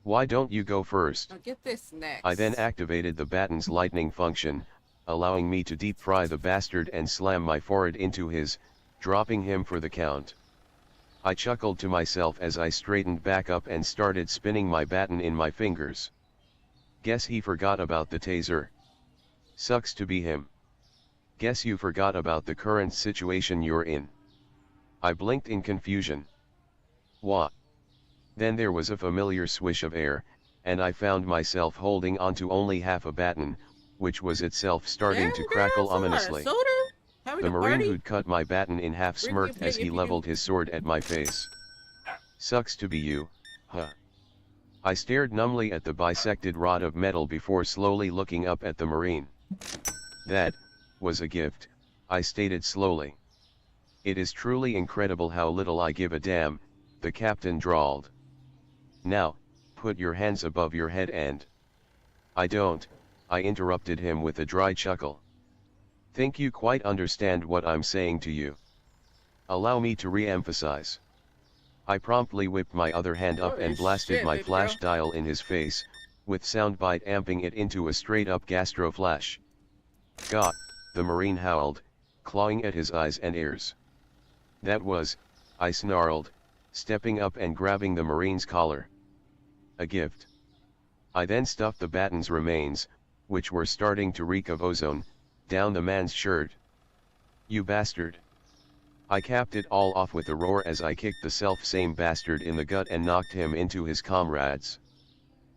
Speaker 3: Why don't you go first?
Speaker 1: I'll get this next.
Speaker 3: I then activated the baton's lightning function, allowing me to deep fry the bastard and slam my forehead into his, dropping him for the count. I chuckled to myself as I straightened back up and started spinning my baton in my fingers. Guess he forgot about the taser. Sucks to be him. Guess you forgot about the current situation you're in. I blinked in confusion. What? Then there was a familiar swish of air, and I found myself holding onto only half a baton, which was itself starting to crackle ominously. The Marine who'd cut my baton in half smirked as he leveled his sword at my face. Sucks to be you, huh? I stared numbly at the bisected rod of metal before slowly looking up at the Marine. That was a gift, I stated slowly. It is truly incredible how little I give a damn, the captain drawled. Now, put your hands above your head and... I don't, I interrupted him with a dry chuckle. Think you quite understand what I'm saying to you? Allow me to re-emphasize. I promptly whipped my other hand up and blasted my flash dial in his face, with Soundbite amping it into a straight-up gastro flash. God, the Marine howled, clawing at his eyes and ears. That was, I snarled, stepping up and grabbing the Marine's collar. A gift. I then stuffed the baton's remains, which were starting to reek of ozone, down the man's shirt. You bastard. I capped it all off with a roar as I kicked the self-same bastard in the gut and knocked him into his comrades.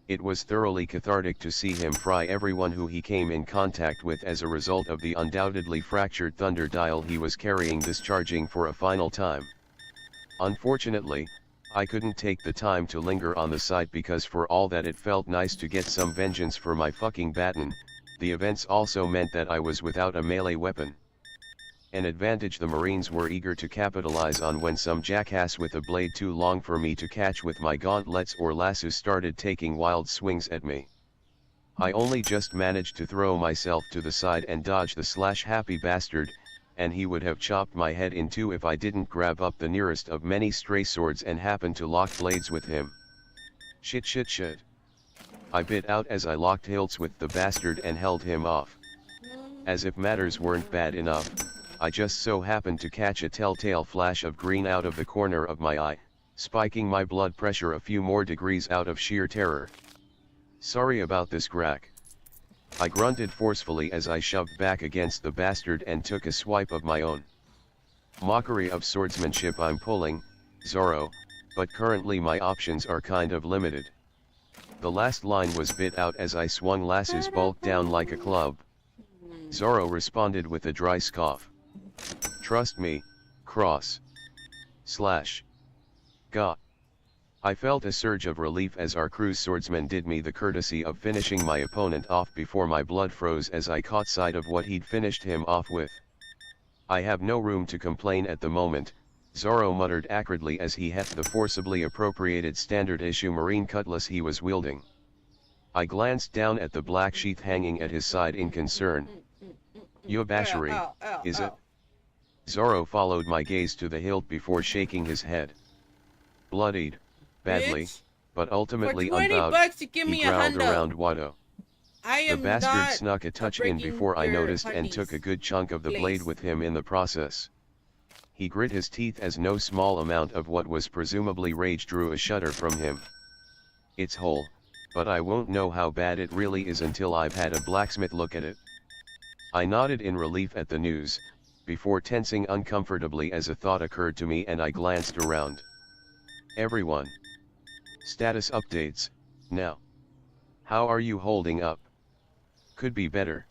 Speaker 3: It was thoroughly cathartic to see him fry everyone who he came in contact with as a result of the undoubtedly fractured thunder dial he was carrying discharging for a final time. Unfortunately, I couldn't take the time to linger on the site because for all that it felt nice to get some vengeance for my fucking baton, the events also meant that I was without a melee weapon. An advantage the Marines were eager to capitalize on when some jackass with a blade too long for me to catch with my gauntlets or lasso started taking wild swings at me. I only just managed to throw myself to the side and dodge the happy bastard, and he would have chopped my head in two if I didn't grab up the nearest of many stray swords and happen to lock blades with him. Shit. I bit out as I locked hilts with the bastard and held him off. As if matters weren't bad enough, I just so happened to catch a telltale flash of green out of the corner of my eye, spiking my blood pressure a few more degrees out of sheer terror. Sorry about this, Grak. I grunted forcefully as I shoved back against the bastard and took a swipe of my own. Mockery of swordsmanship I'm pulling, Zoro, but currently my options are kind of limited. The last line was bit out as I swung Lass's bulk down like a club. Zoro responded with a dry scoff. Trust me, Cross. Gah. I felt a surge of relief as our crew's swordsman did me the courtesy of finishing my opponent off before my blood froze as I caught sight of what he'd finished him off with. I have no room to complain at the moment, Zoro muttered acridly as he heft the forcibly appropriated standard-issue marine cutlass he was wielding. I glanced down at the black sheath hanging at his side in concern. Yobashiri, is it? Zoro followed my gaze to the hilt before shaking his head. Bloodied, badly,
Speaker 1: Bitch.
Speaker 3: but ultimately
Speaker 1: For 20
Speaker 3: unbowed,
Speaker 1: bucks, you give
Speaker 3: he
Speaker 1: me a
Speaker 3: growled
Speaker 1: hundo.
Speaker 3: around Watto.
Speaker 1: I
Speaker 3: The
Speaker 1: am
Speaker 3: bastard
Speaker 1: not
Speaker 3: snuck a touch in
Speaker 1: breaking
Speaker 3: before I
Speaker 1: your
Speaker 3: noticed and
Speaker 1: honeys.
Speaker 3: took a good chunk of the blade
Speaker 1: Please.
Speaker 3: with him in the process. He grit his teeth as no small amount of what was presumably rage drew a shudder from him. It's whole, but I won't know how bad it really is until I've had a blacksmith look at it. I nodded in relief at the news, before tensing uncomfortably as a thought occurred to me and I glanced around. Everyone. Status updates, now. How are you holding up? Could be better.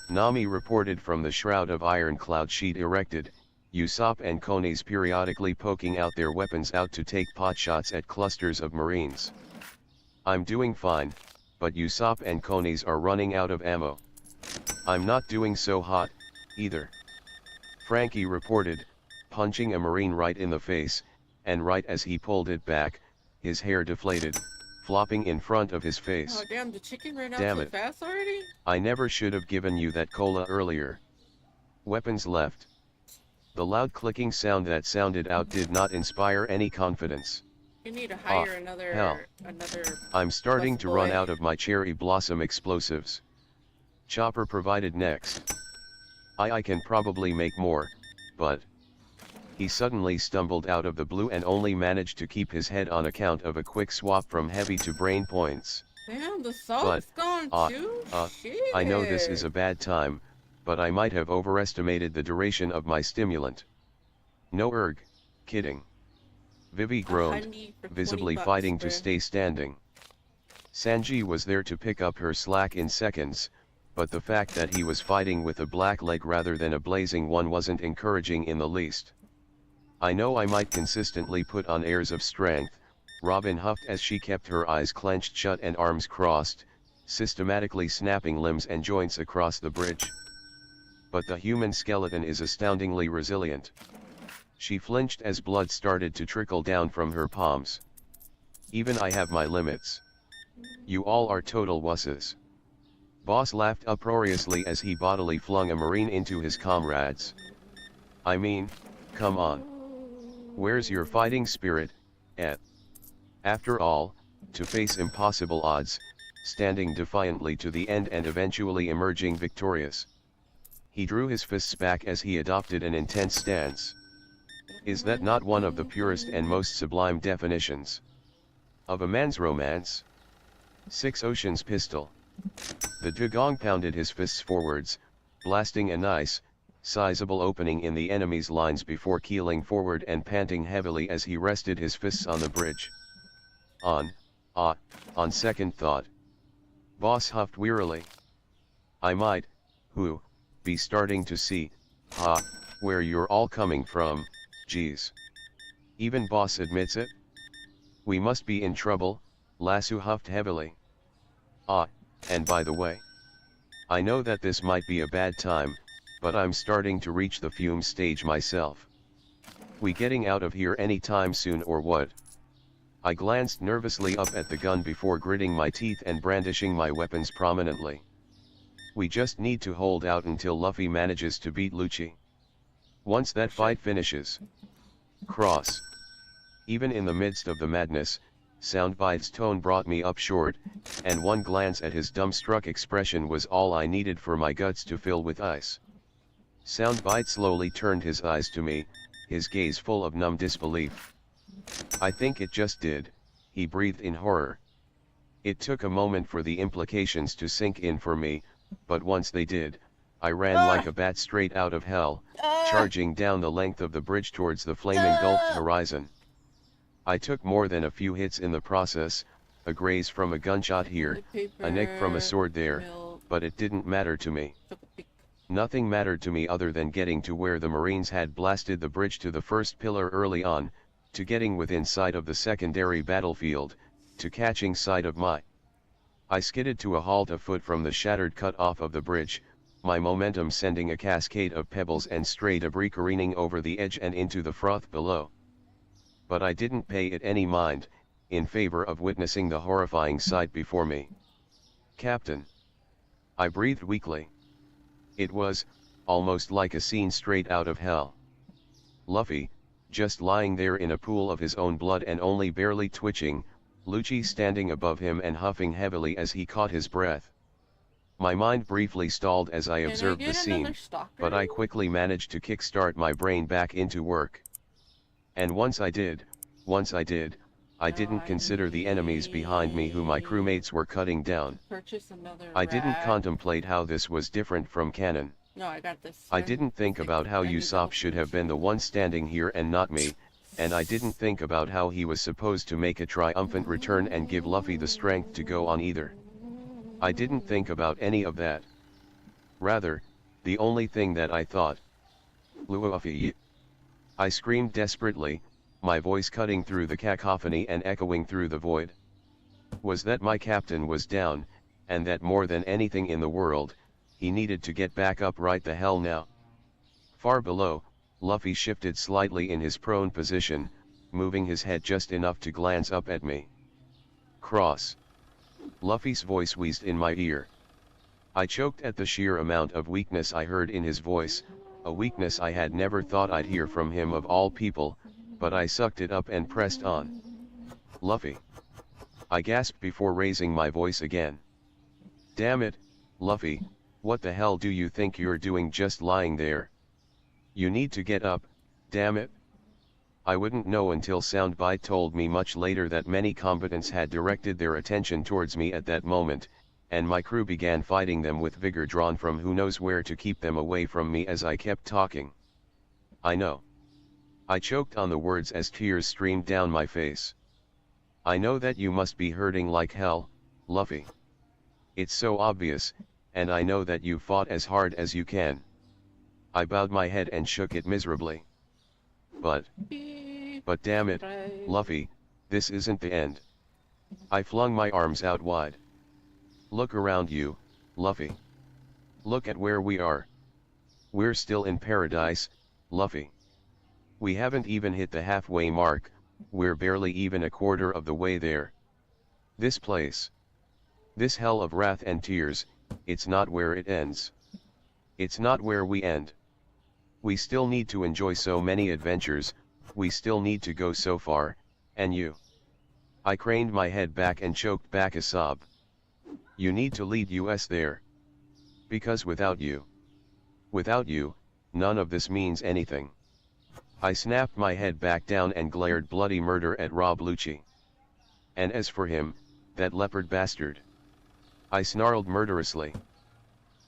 Speaker 3: Nami reported from the shroud of iron cloud sheet erected, Usopp and Kones periodically poking out their weapons out to take potshots at clusters of marines. I'm doing fine, but Usopp and Kones are running out of ammo. I'm not doing so hot, either. Frankie reported, punching a marine right in the face, and right as he pulled it back, his hair deflated, flopping in front of his face.
Speaker 1: Oh damn, the chicken ran out
Speaker 3: Damn
Speaker 1: so
Speaker 3: it.
Speaker 1: fast already?
Speaker 3: I never should have given you that cola earlier. Weapons left. The loud clicking sound that sounded out did not inspire any confidence.
Speaker 1: You need to hire another
Speaker 3: hell.
Speaker 1: another
Speaker 3: I'm starting to run
Speaker 1: busboy.
Speaker 3: out of my cherry blossom explosives. Chopper provided next. I can probably make more, but... He suddenly stumbled out of the blue and only managed to keep his head on account of a quick swap from heavy to brain points.
Speaker 1: Damn, the salt's gone too? Shit.
Speaker 3: I know this is a bad time, but I might have overestimated the duration of my stimulant. No kidding. Vivi groaned,
Speaker 1: $100 for
Speaker 3: visibly
Speaker 1: $20,
Speaker 3: fighting to
Speaker 1: bruh.
Speaker 3: stay standing. Sanji was there to pick up her slack in seconds, but the fact that he was fighting with a black leg rather than a blazing one wasn't encouraging in the least. I know I might consistently put on airs of strength, Robin huffed as she kept her eyes clenched shut and arms crossed, systematically snapping limbs and joints across the bridge. But the human skeleton is astoundingly resilient. She flinched as blood started to trickle down from her palms. Even I have my limits. You all are total wusses. Boss laughed uproariously as he bodily flung a marine into his comrades. I mean, come on. Where's your fighting spirit, eh? After all, to face impossible odds, standing defiantly to the end and eventually emerging victorious. He drew his fists back as he adopted an intense stance. Is that not one of the purest and most sublime definitions of a man's romance? Six Oceans pistol. The dugong pounded his fists forwards, blasting a nice, sizable opening in the enemy's lines before keeling forward and panting heavily as he rested his fists on the bridge. On second thought. Boss huffed wearily. I might, be starting to see, where you're all coming from, geez. Even boss admits it? We must be in trouble, Lasso huffed heavily. And by the way, I know that this might be a bad time, but I'm starting to reach the fume stage myself. We getting out of here anytime soon or what? I glanced nervously up at the gun before gritting my teeth and brandishing my weapons prominently. We just need to hold out until Luffy manages to beat Lucci. Once that fight finishes. Cross. Even in the midst of the madness, Soundbite's tone brought me up short, and one glance at his dumbstruck expression was all I needed for my guts to fill with ice. Soundbite slowly turned his eyes to me, his gaze full of numb disbelief. I think it just did, he breathed in horror. It took a moment for the implications to sink in for me, but once they did, I ran like a bat straight out of hell, charging down the length of the bridge towards the flame-engulfed horizon. I took more than a few hits in the process, a graze from a gunshot here, a nick from a sword there, but it didn't matter to me. Nothing mattered to me other than getting to where the Marines had blasted the bridge to the first pillar early on, to getting within sight of the secondary battlefield, to catching sight of my. I skidded to a halt a foot from the shattered cut-off of the bridge, my momentum sending a cascade of pebbles and stray debris careening over the edge and into the froth below. But I didn't pay it any mind, in favor of witnessing the horrifying sight before me. Captain. I breathed weakly. It was, almost like a scene straight out of hell. Luffy, just lying there in a pool of his own blood and only barely twitching, Lucci standing above him and huffing heavily as he caught his breath. My mind briefly stalled as I observed the scene, but I quickly managed to kickstart my brain back into work. And once I did, I didn't consider the enemies behind me who my crewmates were cutting down.
Speaker 1: Purchase another
Speaker 3: I didn't
Speaker 1: rat.
Speaker 3: contemplate how this was different from canon.
Speaker 1: No, I got this.
Speaker 3: I didn't think about how Usopp should have been the one standing here and not me, and I didn't think about how he was supposed to make a triumphant return and give Luffy the strength to go on either. I didn't think about any of that. Rather, the only thing that I thought, Luffy. I screamed desperately, my voice cutting through the cacophony and echoing through the void. Was that my captain was down, and that more than anything in the world, he needed to get back up right the hell now. Far below, Luffy shifted slightly in his prone position, moving his head just enough to glance up at me. Cross. Luffy's voice wheezed in my ear. I choked at the sheer amount of weakness I heard in his voice, a weakness I had never thought I'd hear from him of all people, but I sucked it up and pressed on. Luffy. I gasped before raising my voice again. Damn it, Luffy, what the hell do you think you're doing just lying there? You need to get up, damn it. I wouldn't know until Soundbite told me much later that many combatants had directed their attention towards me at that moment, and my crew began fighting them with vigor drawn from who knows where to keep them away from me as I kept talking. I know. I choked on the words as tears streamed down my face. I know that you must be hurting like hell, Luffy. It's so obvious, and I know that you fought as hard as you can. I bowed my head and shook it miserably. But damn it, Luffy, this isn't the end. I flung my arms out wide. Look around you, Luffy. Look at where we are. We're still in paradise, Luffy. We haven't even hit the halfway mark, we're barely even a quarter of the way there. This place. This hell of wrath and tears, it's not where it ends. It's not where we end. We still need to enjoy so many adventures, we still need to go so far, and you. I craned my head back and choked back a sob. You need to lead us there. Because without you, none of this means anything. I snapped my head back down and glared bloody murder at Rob Lucci. And as for him, that leopard bastard. I snarled murderously.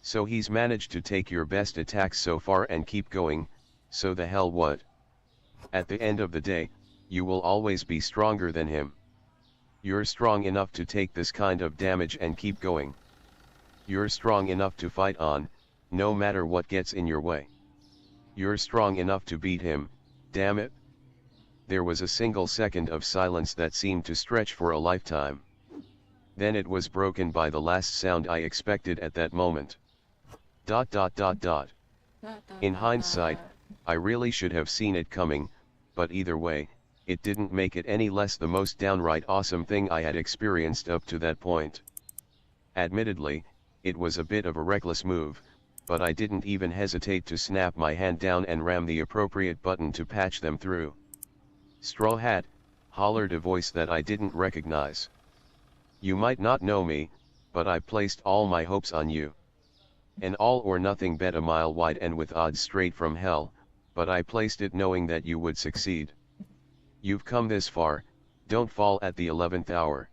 Speaker 3: So he's managed to take your best attacks so far and keep going, so the hell what? At the end of the day, you will always be stronger than him. You're strong enough to take this kind of damage and keep going. You're strong enough to fight on, no matter what gets in your way. You're strong enough to beat him, damn it. There was a single second of silence that seemed to stretch for a lifetime. Then it was broken by the last sound I expected at that moment. ... In hindsight, I really should have seen it coming, but either way, it didn't make it any less the most downright awesome thing I had experienced up to that point. Admittedly, it was a bit of a reckless move, but I didn't even hesitate to snap my hand down and ram the appropriate button to patch them through. Straw Hat, hollered a voice that I didn't recognize. You might not know me, but I placed all my hopes on you. An all-or-nothing bet a mile wide and with odds straight from hell, but I placed it knowing that you would succeed. You've come this far, don't fall at the 11th hour.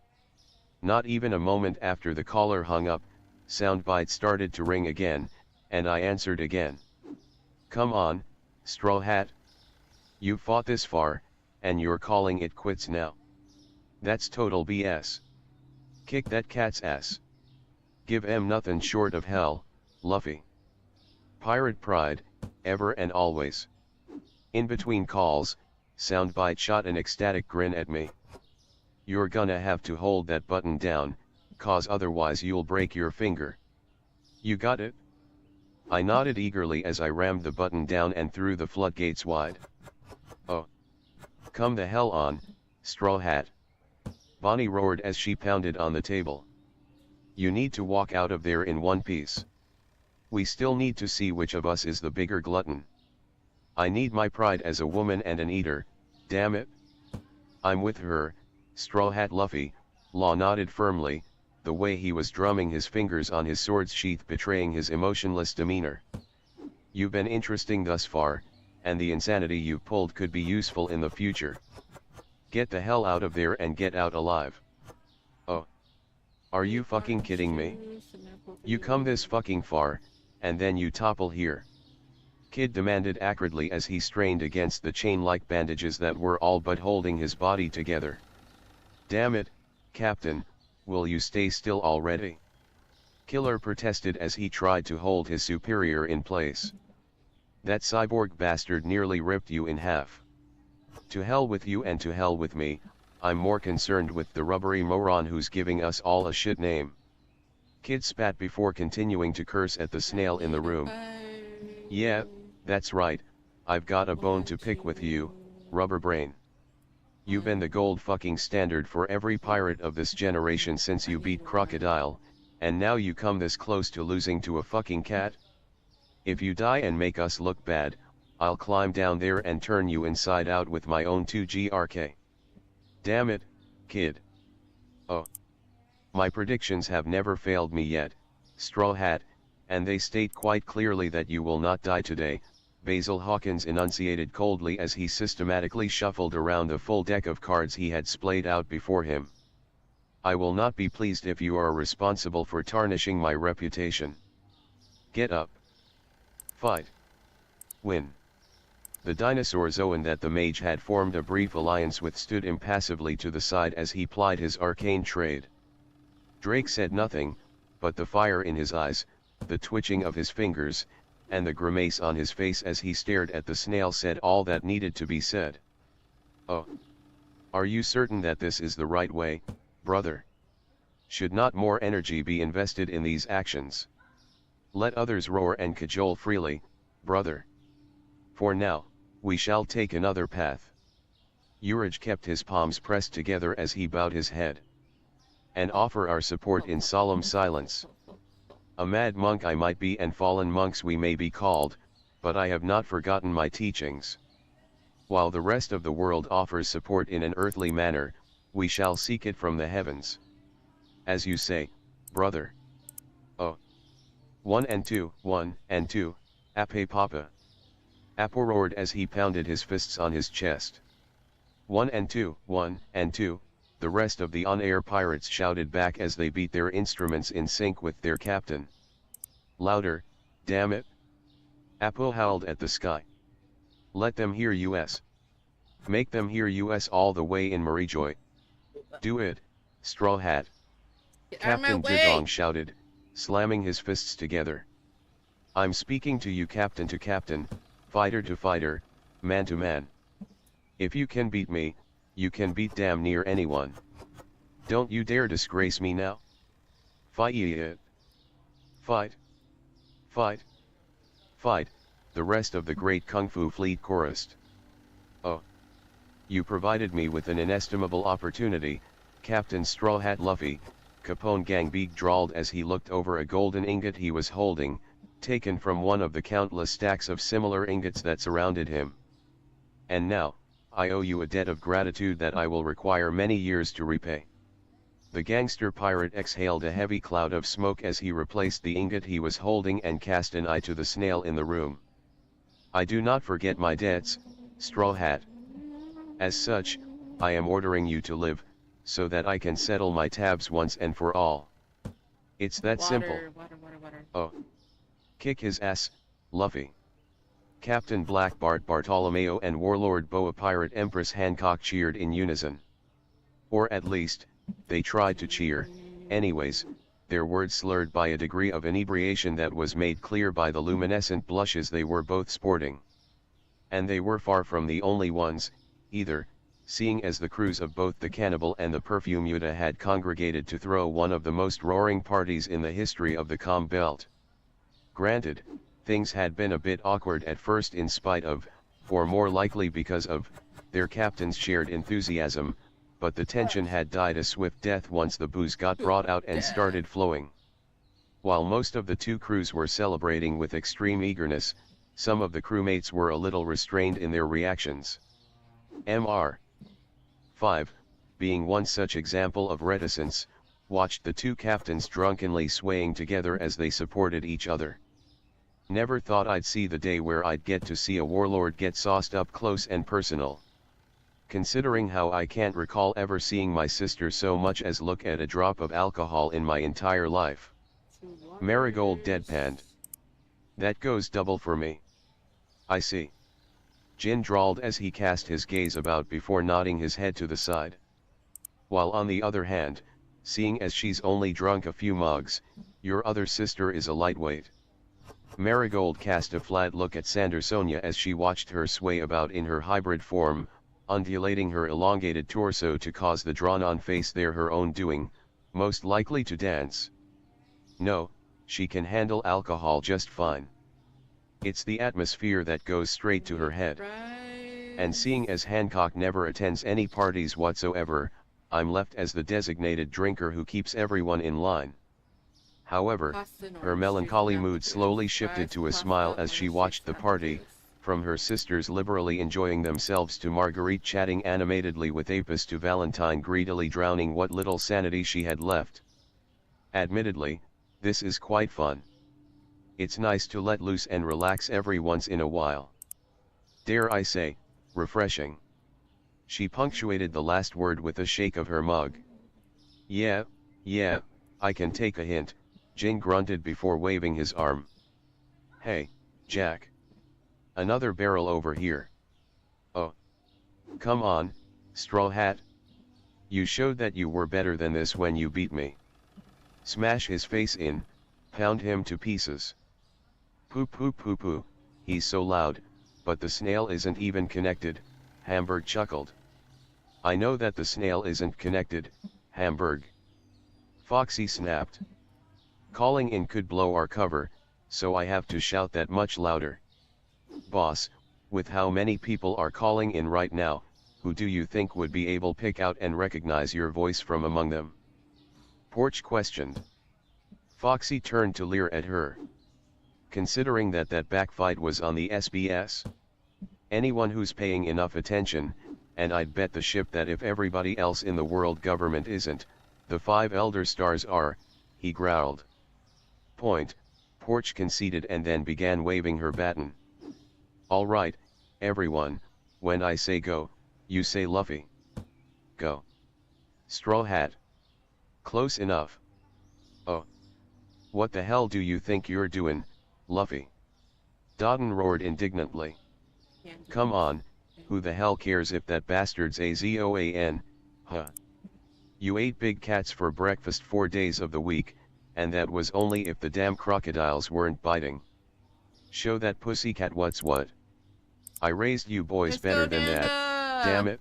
Speaker 3: Not even a moment after the caller hung up, Soundbite started to ring again, and I answered again. Come on, Straw Hat. You've fought this far, and you're calling it quits now. That's total BS. Kick that cat's ass. Give em nothing short of hell, Luffy. Pirate pride, ever and always. In between calls, Soundbite shot an ecstatic grin at me. You're gonna have to hold that button down, cause otherwise you'll break your finger. You got it? I nodded eagerly as I rammed the button down and threw the floodgates wide. Oh. Come the hell on, Straw Hat. Bonnie roared as she pounded on the table. You need to walk out of there in one piece. We still need to see which of us is the bigger glutton. I need my pride as a woman and an eater, damn it. I'm with her, Straw Hat Luffy. Law nodded firmly, the way he was drumming his fingers on his sword's sheath betraying his emotionless demeanor. You've been interesting thus far, and the insanity you've pulled could be useful in the future. Get the hell out of there and get out alive. Oh. Are you fucking kidding me? You come this fucking far, and then you topple here. Kid demanded acridly as he strained against the chain-like bandages that were all but holding his body together. Damn it, Captain, will you stay still already? Killer protested as he tried to hold his superior in place. That cyborg bastard nearly ripped you in half. To hell with you and to hell with me, I'm more concerned with the rubbery moron who's giving us all a shit name. Kid spat before continuing to curse at the snail in the room. Yeah, that's right, I've got a bone to pick with you, rubber brain. You've been the gold fucking standard for every pirate of this generation since you beat Crocodile, and now you come this close to losing to a fucking cat? If you die and make us look bad, I'll climb down there and turn you inside out with my own 2GRK. Damn it, kid. Oh. My predictions have never failed me yet, Straw Hat, and they state quite clearly that you will not die today, Basil Hawkins enunciated coldly as he systematically shuffled around the full deck of cards he had splayed out before him. I will not be pleased if you are responsible for tarnishing my reputation. Get up. Fight. Win. The dinosaur Zoan that the mage had formed a brief alliance with stood impassively to the side as he plied his arcane trade. Drake said nothing, but the fire in his eyes, the twitching of his fingers, and the grimace on his face as he stared at the snail said all that needed to be said. Oh. Are you certain that this is the right way, brother? Should not more energy be invested in these actions? Let others roar and cajole freely, brother. For now, we shall take another path. Urij kept his palms pressed together as he bowed his head. And offer our support in solemn silence. A mad monk I might be and fallen monks we may be called, but I have not forgotten my teachings. While the rest of the world offers support in an earthly manner, we shall seek it from the heavens. As you say, brother. Oh. 1 and 2, 1 and 2, Ape Papa. Apo roared as he pounded his fists on his chest. 1 and 2, 1 and 2, the rest of the on-air pirates shouted back as they beat their instruments in sync with their captain. Louder, damn it. Apo howled at the sky. Let them hear us. Make them hear us all the way in Marijoy. Do it, Straw Hat. Captain Dudong shouted, slamming his fists together. I'm speaking to you captain to captain, fighter to fighter, man to man. If you can beat me, you can beat damn near anyone. Don't you dare disgrace me now. Fight it. Fight. Fight. Fight, the rest of the great Kung Fu fleet chorused. Oh. You provided me with an inestimable opportunity, Captain Straw Hat Luffy, Capone Gang Beak drawled as he looked over a golden ingot he was holding, taken from one of the countless stacks of similar ingots that surrounded him. And now, I owe you a debt of gratitude that I will require many years to repay. The gangster pirate exhaled a heavy cloud of smoke as he replaced the ingot he was holding and cast an eye to the snail in the room. I do not forget my debts, Straw Hat. As such, I am ordering you to live, so that I can settle my tabs once and for all. It's that simple.
Speaker 1: Water.
Speaker 3: Oh. Kick his ass, Luffy. Captain Black Bart Bartolomeo and Warlord Boa Pirate Empress Hancock cheered in unison. Or at least, they tried to cheer, anyways, their words slurred by a degree of inebriation that was made clear by the luminescent blushes they were both sporting. And they were far from the only ones, either, seeing as the crews of both the Cannibal and the Perfume-Yuta had congregated to throw one of the most roaring parties in the history of the Calm Belt. Granted, things had been a bit awkward at first in spite of, or more likely because of, their captain's shared enthusiasm, but the tension had died a swift death once the booze got brought out and started flowing. While most of the two crews were celebrating with extreme eagerness, some of the crewmates were a little restrained in their reactions. Mr. 5, being one such example of reticence, watched the two captains drunkenly swaying together as they supported each other. Never thought I'd see the day where I'd get to see a warlord get sauced up close and personal. Considering how I can't recall ever seeing my sister so much as look at a drop of alcohol in my entire life. Marigold deadpanned. That goes double for me. I see. Jin drawled as he cast his gaze about before nodding his head to the side. While on the other hand, seeing as she's only drunk a few mugs, your other sister is a lightweight. Marigold cast a flat look at Sandersonia as she watched her sway about in her hybrid form, undulating her elongated torso to cause the drawn-on face there her own doing, most likely to dance. No, she can handle alcohol just fine. It's the atmosphere that goes straight to her head. And seeing as Hancock never attends any parties whatsoever, I'm left as the designated drinker who keeps everyone in line. However, her melancholy mood slowly shifted to a smile as she watched the party, from her sisters liberally enjoying themselves to Marguerite chatting animatedly with Apis to Valentine greedily drowning what little sanity she had left. Admittedly, this is quite fun. It's nice to let loose and relax every once in a while. Dare I say, refreshing. She punctuated the last word with a shake of her mug. Yeah, I can take a hint, Jin grunted before waving his arm. Hey, Jack. Another barrel over here. Oh. Come on, Straw Hat. You showed that you were better than this when you beat me. Smash his face in, pound him to pieces. Poo poo poo poo, he's so loud, but the snail isn't even connected, Hamburg chuckled. I know that the snail isn't connected, Hamburg. Foxy snapped. Calling in could blow our cover, so I have to shout that much louder. Boss, with how many people are calling in right now, who do you think would be able to pick out and recognize your voice from among them? Porch questioned. Foxy turned to leer at her. Considering that backfight was on the SBS? Anyone who's paying enough attention, and I'd bet the ship that if everybody else in the world government isn't, the 5 elder stars are, he growled. Point, Porch conceded and then began waving her baton. All right, everyone, when I say go, you say Luffy. Go. Straw Hat. Close enough. Oh. What the hell do you think you're doing, Luffy? Dodden roared indignantly. Come on, who the hell cares if that bastard's a ZOAN, huh? You ate big cats for breakfast 4 days of the week, and that was only if the damn crocodiles weren't biting. Show that pussycat what's what. I raised you boys better than that, damn it.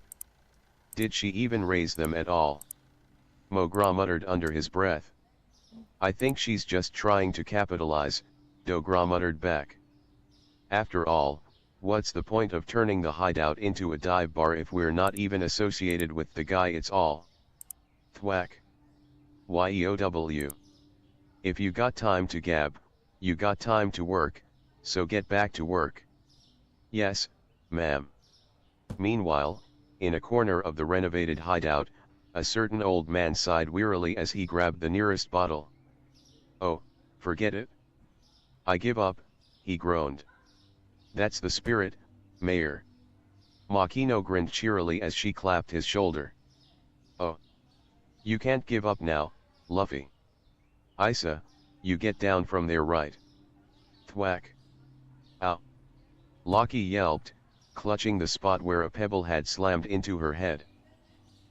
Speaker 3: Did she even raise them at all? Mogra muttered under his breath. I think she's just trying to capitalize, Dogra muttered back. After all, what's the point of turning the hideout into a dive bar if we're not even associated with the guy it's all? Thwack. YEOW. If you got time to gab, you got time to work, so get back to work. Yes, ma'am. Meanwhile, in a corner of the renovated hideout, a certain old man sighed wearily as he grabbed the nearest bottle. Oh, forget it. I give up, he groaned. That's the spirit, Mayor. Makino grinned cheerily as she clapped his shoulder. Oh. You can't give up now, Luffy. Isa, you get down from there right. Thwack. Ow. Locky yelped, clutching the spot where a pebble had slammed into her head.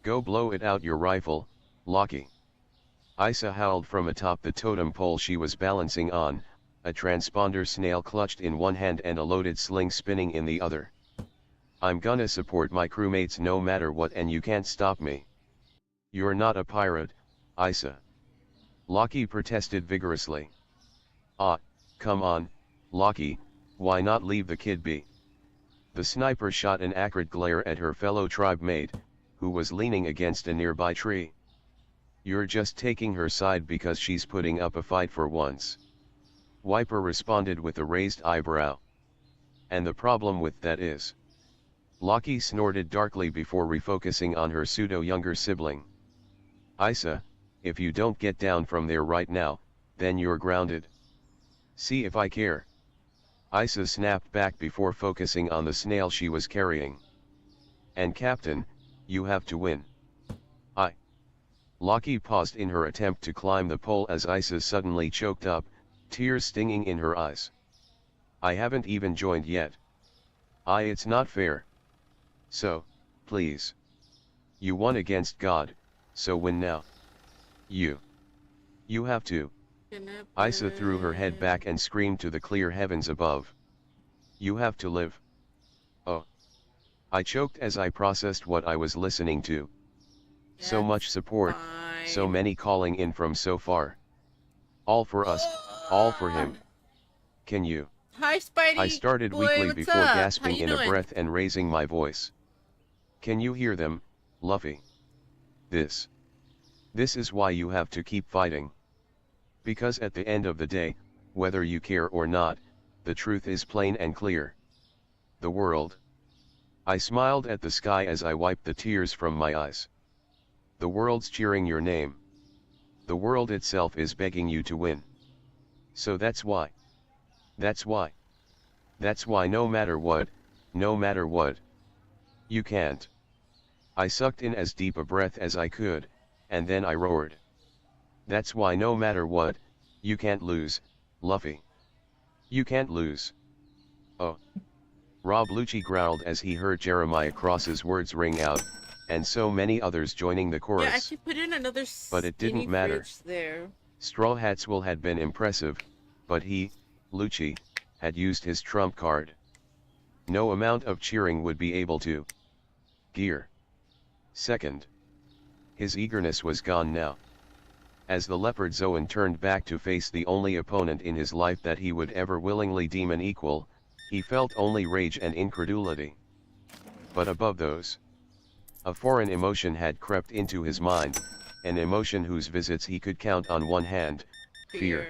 Speaker 3: Go blow it out your rifle, Locky. Isa howled from atop the totem pole she was balancing on, a transponder snail clutched in one hand and a loaded sling spinning in the other. I'm gonna support my crewmates no matter what and you can't stop me. You're not a pirate, Isa. Locky protested vigorously. Ah, come on, Locky, why not leave the kid be? The sniper shot an acrid glare at her fellow tribe mate, who was leaning against a nearby tree. You're just taking her side because she's putting up a fight for once. Wiper responded with a raised eyebrow. And the problem with that is? Locky snorted darkly before refocusing on her pseudo-younger sibling. Isa, if you don't get down from there right now, then you're grounded. See if I care. Isa snapped back before focusing on the snail she was carrying. And Captain, you have to win. I. Loki paused in her attempt to climb the pole as Isa suddenly choked up, tears stinging in her eyes. I haven't even joined yet. It's not fair. So, please. You won against God, so win now. You have to. Isa threw her head back and screamed to the clear heavens above. You have to live. Oh. I choked as I processed what I was listening to. So much support, so many calling in from so far. All for us, all for him. Can you?
Speaker 1: Hi, Spidey.
Speaker 3: I started
Speaker 1: Boy,
Speaker 3: weakly
Speaker 1: what's
Speaker 3: before
Speaker 1: up? How
Speaker 3: gasping
Speaker 1: you
Speaker 3: in a
Speaker 1: doing?
Speaker 3: breath and raising my voice. Can you hear them, Luffy? This is why you have to keep fighting. Because at the end of the day, whether you care or not, the truth is plain and clear. The world. I smiled at the sky as I wiped the tears from my eyes. The world's cheering your name. The world itself is begging you to win. So that's why. That's why no matter what, you can't. I sucked in as deep a breath as I could, and then I roared. That's why no matter what, you can't lose, Luffy. You can't lose. Oh. Rob Lucci growled as he heard Jeremiah Cross's words ring out, and so many others joining the chorus.
Speaker 1: Yeah, actually put in another
Speaker 3: But it didn't
Speaker 1: skinny
Speaker 3: matter.
Speaker 1: fridge there.
Speaker 3: Straw Hats will had been impressive, but he, Lucci, had used his trump card. No amount of cheering would be able to gear. Second. His eagerness was gone now. As the leopard Zoan turned back to face the only opponent in his life that he would ever willingly deem an equal, he felt only rage and incredulity. But above those, a foreign emotion had crept into his mind, an emotion whose visits he could count on one hand, fear.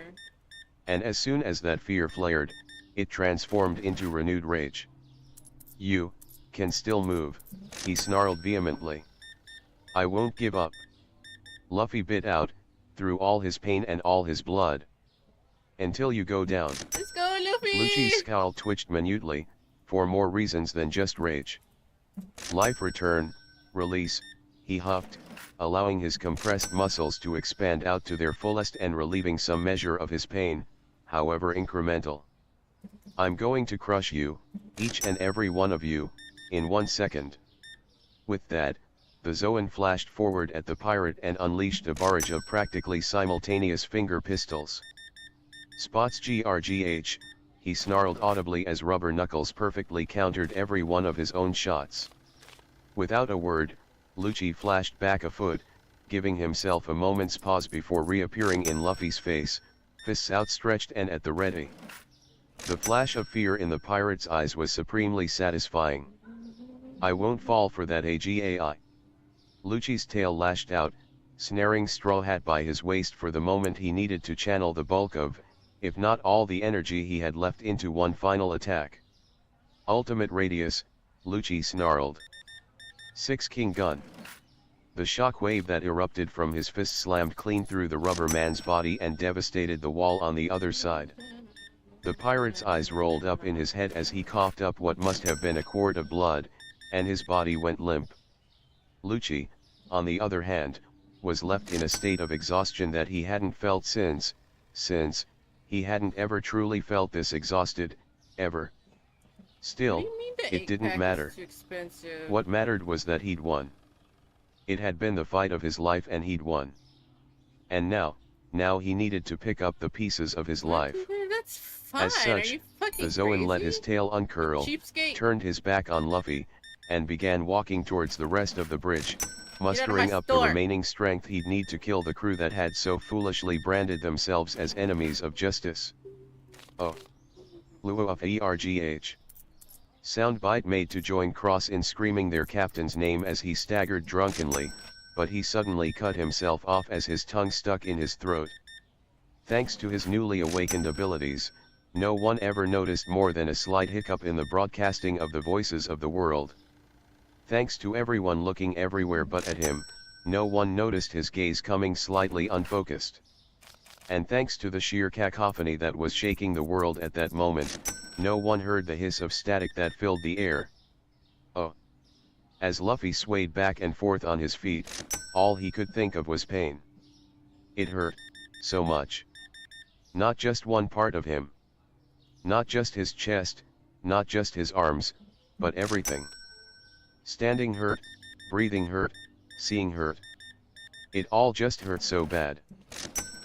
Speaker 3: And as soon as that fear flared, it transformed into renewed rage. You can still move, he snarled vehemently. I won't give up. Luffy bit out, through all his pain and all his blood. Until you go down.
Speaker 1: Let's go, Luffy!
Speaker 3: Lucci's scowl twitched minutely, for more reasons than just rage. Life return, release, he huffed, allowing his compressed muscles to expand out to their fullest and relieving some measure of his pain, however incremental. I'm going to crush you, each and every one of you, in 1 second. With that, the Zoan flashed forward at the pirate and unleashed a barrage of practically simultaneous finger pistols. Spots GRGH, he snarled audibly as rubber knuckles perfectly countered every one of his own shots. Without a word, Lucci flashed back a foot, giving himself a moment's pause before reappearing in Luffy's face, fists outstretched and at the ready. The flash of fear in the pirate's eyes was supremely satisfying. I won't fall for that AGAI. Lucci's tail lashed out, snaring Straw Hat by his waist for the moment he needed to channel the bulk of, if not all the energy he had left into one final attack. Ultimate radius, Lucci snarled. 6 King Gun. The shock wave that erupted from his fist slammed clean through the rubber man's body and devastated the wall on the other side. The pirate's eyes rolled up in his head as he coughed up what must have been a quart of blood, and his body went limp. Lucci, on the other hand, was left in a state of exhaustion that he hadn't felt since he hadn't ever truly felt this exhausted, ever. Still,
Speaker 1: What do you mean the
Speaker 3: it didn't
Speaker 1: 8-pack is
Speaker 3: matter.
Speaker 1: too expensive?
Speaker 3: What mattered was that he'd won. It had been the fight of his life and he'd won. And now he needed to pick up the pieces of his life.
Speaker 1: That's fine.
Speaker 3: As
Speaker 1: Are
Speaker 3: such,
Speaker 1: you fucking
Speaker 3: the Zoan let his
Speaker 1: crazy?
Speaker 3: tail uncurl,
Speaker 1: Cheapskate.
Speaker 3: turned his back on Luffy, and began walking towards the rest of the bridge, mustering up the
Speaker 1: store.
Speaker 3: remaining strength he'd need to kill the crew that had so foolishly branded themselves as enemies of justice. Oh. Luo of ERGH. Soundbite made to join Cross in screaming their captain's name as he staggered drunkenly, but he suddenly cut himself off as his tongue stuck in his throat. Thanks to his newly awakened abilities, no one ever noticed more than a slight hiccup in the broadcasting of the voices of the world. Thanks to everyone looking everywhere but at him, no one noticed his gaze coming slightly unfocused. And thanks to the sheer cacophony that was shaking the world at that moment, no one heard the hiss of static that filled the air. Oh. As Luffy swayed back and forth on his feet, all he could think of was pain. It hurt, so much. Not just one part of him. Not just his chest, not just his arms, but everything. Standing hurt, breathing hurt, seeing hurt. It all just hurt so bad.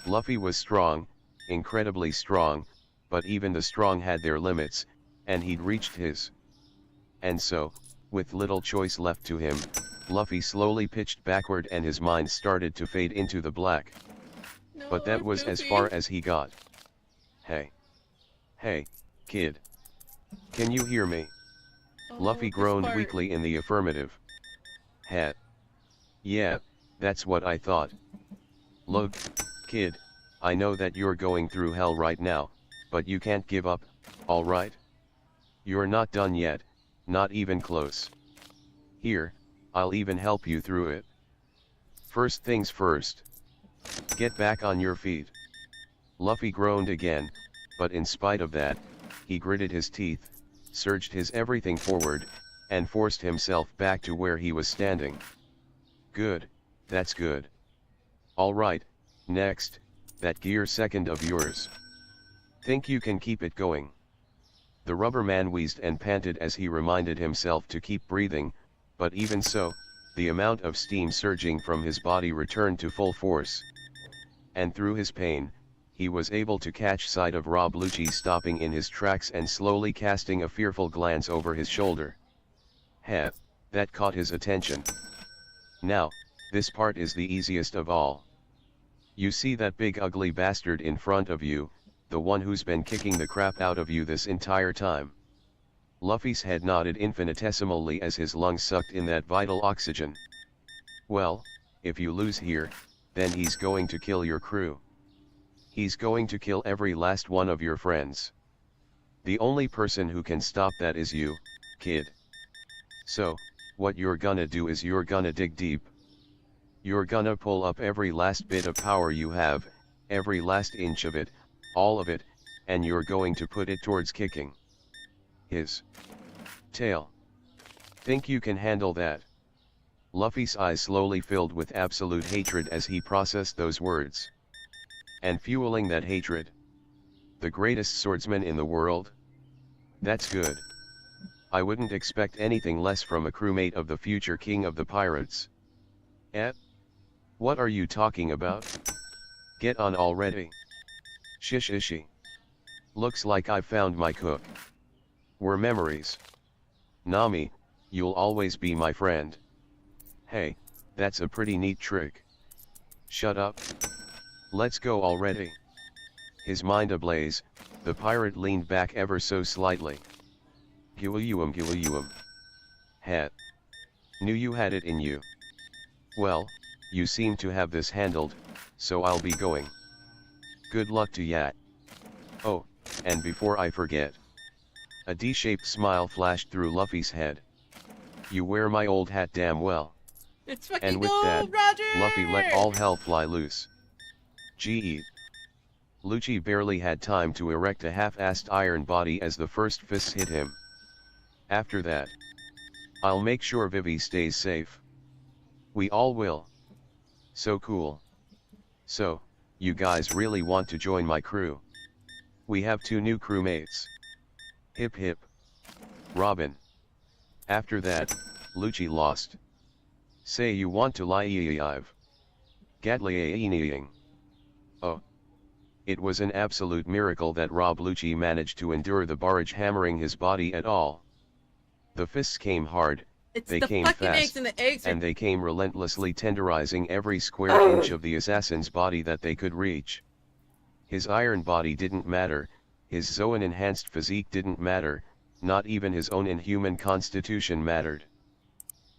Speaker 3: Luffy was strong, incredibly strong, but even the strong had their limits, and he'd reached his. And so, with little choice left to him, Luffy slowly pitched backward and his mind started to fade into the black. But that was as far as he got. Hey. Hey, kid. Can you hear me? Luffy groaned weakly in the affirmative. Hat. Yeah, that's what I thought. Look, kid, I know that you're going through hell right now, but you can't give up, alright? You're not done yet, not even close. Here, I'll even help you through it. First things first. Get back on your feet. Luffy groaned again, but in spite of that, he gritted his teeth, surged his everything forward, and forced himself back to where he was standing. Good, that's good. Alright, next, that gear second of yours. Think you can keep it going? The rubber man wheezed and panted as he reminded himself to keep breathing, but even so, the amount of steam surging from his body returned to full force. And through his pain, he was able to catch sight of Rob Lucci stopping in his tracks and slowly casting a fearful glance over his shoulder. Heh, that caught his attention. Now, this part is the easiest of all. You see that big ugly bastard in front of you, the one who's been kicking the crap out of you this entire time. Luffy's head nodded infinitesimally as his lungs sucked in that vital oxygen. Well, if you lose here, then he's going to kill your crew. He's going to kill every last one of your friends. The only person who can stop that is you, kid. So, what you're gonna do is you're gonna dig deep. You're gonna pull up every last bit of power you have, every last inch of it, all of it, and you're going to put it towards kicking his tail. Think you can handle that? Luffy's eyes slowly filled with absolute hatred as he processed those words. And fueling that hatred, the greatest swordsman in the world? That's good. I wouldn't expect anything less from a crewmate of the future king of the pirates. Eh? What are you talking about? Get on already. Shish ishi. Looks like I've found my cook. We're memories. Nami, you'll always be my friend. Hey, that's a pretty neat trick. Shut up. Let's go already. His mind ablaze, the pirate leaned back ever so slightly. Giwayuum. Hat. Knew you had it in you. Well, you seem to have this handled, so I'll be going. Good luck to ya. Oh, and before I forget. A D-shaped smile flashed through Luffy's head. You wear my old hat damn well.
Speaker 1: It's fucking
Speaker 3: And with
Speaker 1: gold,
Speaker 3: that,
Speaker 1: Roger!
Speaker 3: Luffy let all hell fly loose. Gee. Lucci barely had time to erect a half-assed iron body as the first fists hit him. After that, I'll make sure Vivi stays safe. We all will. So cool. So, you guys really want to join my crew? We have 2 new crewmates. Hip hip. Robin. After that, Lucci lost. Say you want to lie Gadliaing. Oh. It was an absolute miracle that Rob Lucci managed to endure the barrage hammering his body at all. The fists came hard, they came fast, and they came relentlessly tenderizing every square inch of the assassin's body that they could reach. His iron body didn't matter, his Zoan-enhanced physique didn't matter, not even his own inhuman constitution mattered.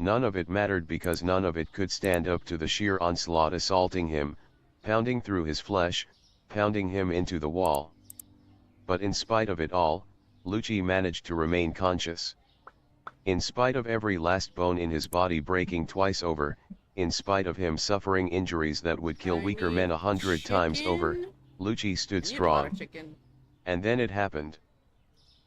Speaker 3: None of it mattered because none of it could stand up to the sheer onslaught assaulting him, pounding through his flesh, pounding him into the wall. But in spite of it all, Lucci managed to remain conscious. In spite of every last bone in his body breaking twice over, in spite of him suffering injuries that would kill weaker men 100 times over, Lucci stood strong. And then it happened.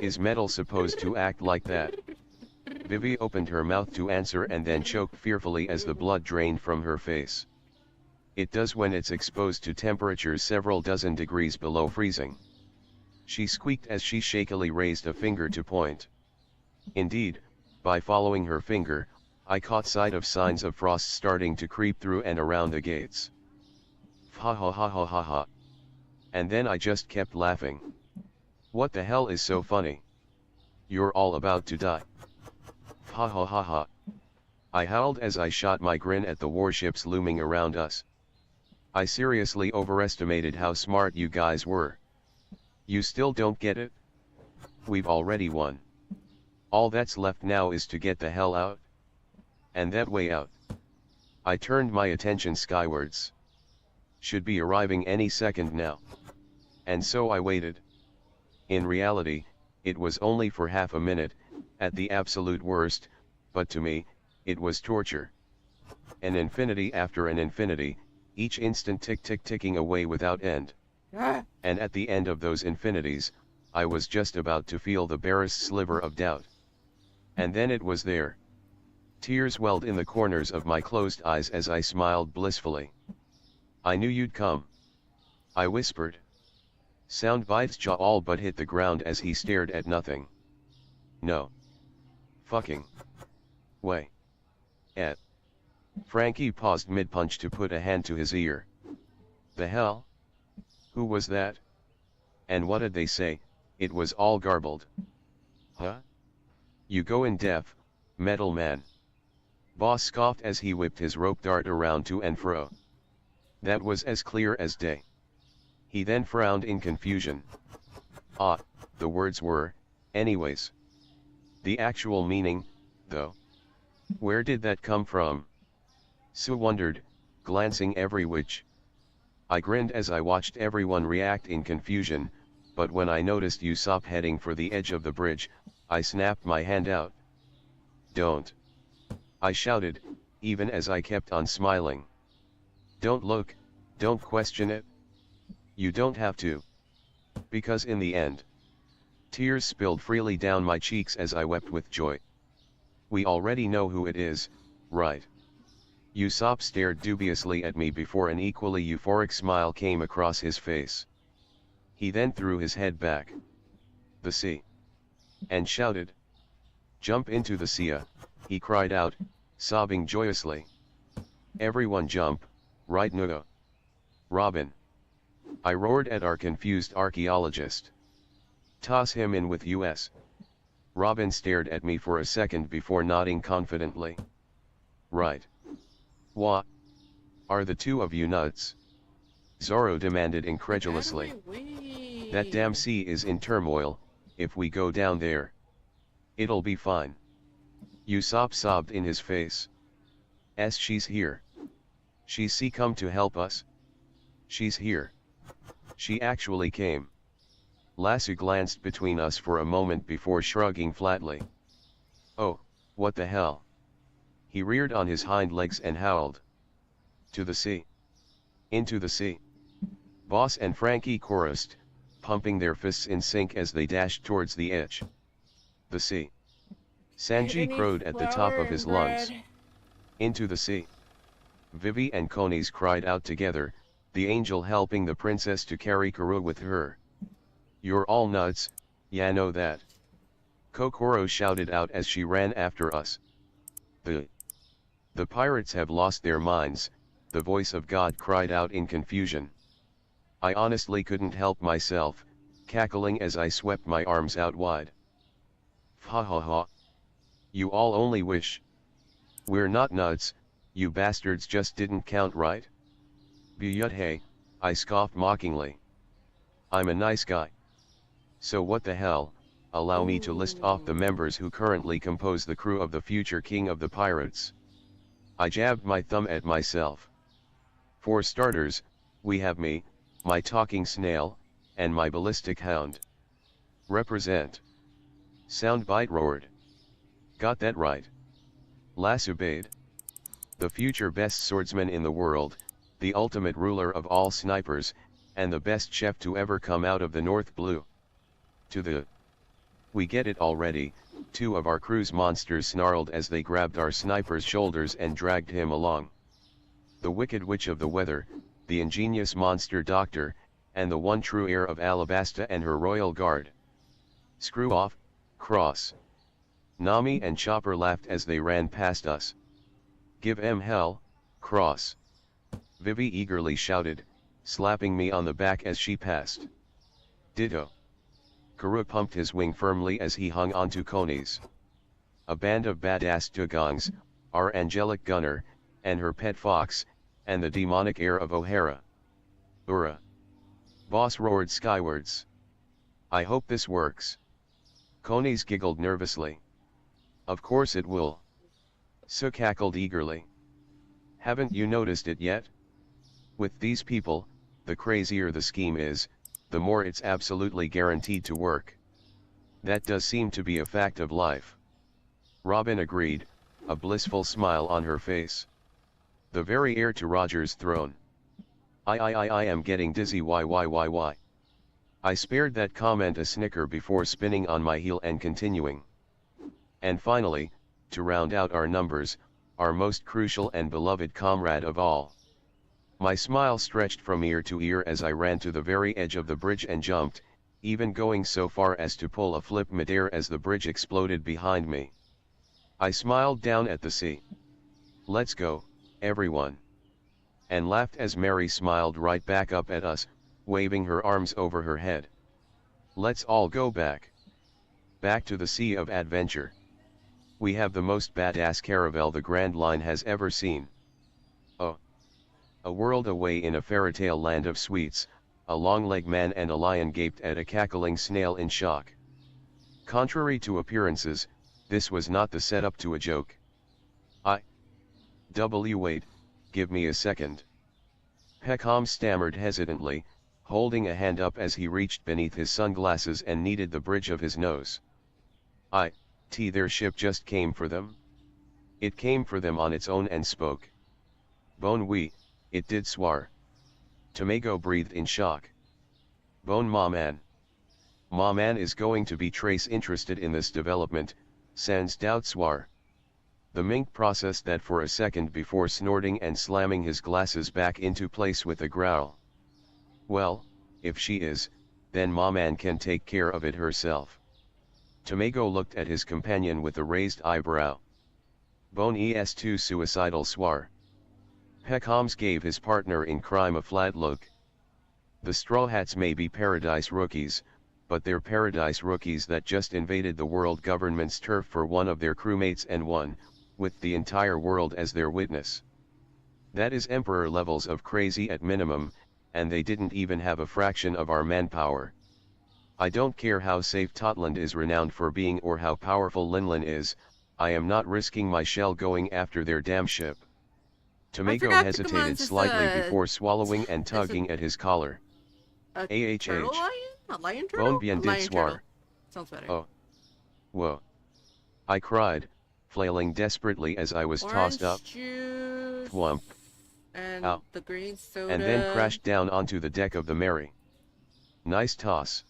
Speaker 3: Is metal supposed to act like that? Vivi opened her mouth to answer and then choked fearfully as the blood drained from her face. It does when it's exposed to temperatures several dozen degrees below freezing. She squeaked as she shakily raised a finger to point. Indeed, by following her finger, I caught sight of signs of frost starting to creep through and around the gates. Ha ha ha ha ha ha. And then I just kept laughing. What the hell is so funny? You're all about to die. Ha ha ha ha. I howled as I shot my grin at the warships looming around us. I seriously overestimated how smart you guys were. You still don't get it? We've already won. All that's left now is to get the hell out. And that way out. I turned my attention skywards. Should be arriving any second now. And so I waited. In reality, it was only for half a minute, at the absolute worst, but to me, it was torture. An infinity after an infinity, each instant ticking away without end. And at the end of those infinities, I was just about to feel the barest sliver of doubt. And then it was there. Tears welled in the corners of my closed eyes as I smiled blissfully. I knew you'd come. I whispered. Soundbite's jaw all but hit the ground as he stared at nothing. No. Fucking. Way. Et. Frankie paused mid-punch to put a hand to his ear. The hell? Who was that? And what did they say? It was all garbled. Huh? You go in deaf, metal man. Boss scoffed as he whipped his rope dart around to and fro. That was as clear as day. He then frowned in confusion. Ah, the words were, anyways. The actual meaning, though. Where did that come from? Sue wondered, glancing every which. I grinned as I watched everyone react in confusion, but when I noticed Usopp heading for the edge of the bridge, I snapped my hand out. Don't. I shouted, even as I kept on smiling. Don't look, don't question it. You don't have to. Because in the end, tears spilled freely down my cheeks as I wept with joy. We already know who it is, right? Usopp stared dubiously at me before an equally euphoric smile came across his face. He then threw his head back. The sea. And shouted. Jump into the sea, he cried out, sobbing joyously. Everyone jump, right Nudo? Robin. I roared at our confused archaeologist. Toss him in with us. Robin stared at me for a second before nodding confidently. Right. What? Are the two of you nuts? Zoro demanded incredulously. That damn sea is in turmoil, if we go down there. It'll be fine. Usopp sobbed in his face. She's here. She's come to help us. She's here. She actually came. Lasso glanced between us for a moment before shrugging flatly. Oh, what the hell? He reared on his hind legs and howled. To the sea. Into the sea. Boss and Frankie chorused, pumping their fists in sync as they dashed towards the edge. The sea. Sanji crowed at the top of his lungs. Into the sea. Vivi and Konis cried out together, the angel helping the princess to carry Kuru with her. You're all nuts, ya know that. Kokoro shouted out as she ran after us. The pirates have lost their minds, the voice of God cried out in confusion. I honestly couldn't help myself, cackling as I swept my arms out wide. Ha ha ha. You all only wish. We're not nuts, you bastards just didn't count right? But hey, I scoffed mockingly. I'm a nice guy. So what the hell, allow me to list off the members who currently compose the crew of the future king of the pirates. I jabbed my thumb at myself. For starters, we have me, my talking snail, and my ballistic hound. Represent. Soundbite roared. Got that right. Lasso obeyed. The future best swordsman in the world, the ultimate ruler of all snipers, and the best chef to ever come out of the North Blue. To the We get it already, two of our crew's monsters snarled as they grabbed our sniper's shoulders and dragged him along. The Wicked Witch of the Weather, the ingenious monster doctor, and the one true heir of Alabasta and her royal guard. Screw off, Cross. Nami and Chopper laughed as they ran past us. Give 'em hell, Cross. Vivi eagerly shouted, slapping me on the back as she passed. Ditto. Karoo pumped his wing firmly as he hung onto Koni's. A band of badass dugongs, our angelic gunner, and her pet fox, and the demonic heir of O'Hara. Ura. Boss roared skywards. I hope this works. Koni's giggled nervously. Of course it will. Su cackled eagerly. Haven't you noticed it yet? With these people, the crazier the scheme is, the more it's absolutely guaranteed to work. That does seem to be a fact of life. Robin agreed, a blissful smile on her face. The very heir to Roger's throne. I am getting dizzy. Why? I spared that comment a snicker before spinning on my heel and continuing. And finally, to round out our numbers, our most crucial and beloved comrade of all. My smile stretched from ear to ear as I ran to the very edge of the bridge and jumped, even going so far as to pull a flip midair as the bridge exploded behind me. I smiled down at the sea. Let's go, everyone. And laughed as Mary smiled right back up at us, waving her arms over her head. Let's all go back. Back to the Sea of Adventure. We have the most badass caravel the Grand Line has ever seen. Oh. A world away in a fairytale land of sweets, a long-legged man and a lion gaped at a cackling snail in shock. Contrary to appearances, this was not the setup to a joke. Wait, give me a second. Peckham stammered hesitantly, holding a hand up as he reached beneath his sunglasses and kneaded the bridge of his nose. Their ship just came for them? It came for them on its own and spoke. Bon oui, it did swar. Tomago breathed in shock. Bon ma man. Ma man is going to be trace interested in this development, sans doubt swar. The mink processed that for a second before snorting and slamming his glasses back into place with a growl. Well, if she is, then ma man can take care of it herself. Tomago looked at his companion with a raised eyebrow. Bon es too suicidal swar. Peckhams gave his partner in crime a flat look. The Straw Hats may be paradise rookies, but they're paradise rookies that just invaded the world government's turf for one of their crewmates and won, with the entire world as their witness. That is emperor levels of crazy at minimum, and they didn't even have a fraction of our manpower. I don't care how safe Totland is renowned for being or how powerful Linlin is, I am not risking my shell going after their damn ship. Tomago hesitated slightly before swallowing and tugging at his collar.
Speaker 1: Turtle lion? A lion turtle?
Speaker 3: Bon bien dit soir.
Speaker 1: Sounds better.
Speaker 3: Oh. Whoa. I cried, flailing desperately as I was tossed up.
Speaker 1: Juice,
Speaker 3: Thwump.
Speaker 1: and
Speaker 3: Ow.
Speaker 1: the green soda.
Speaker 3: And then crashed down onto the deck of the Mary. Nice toss.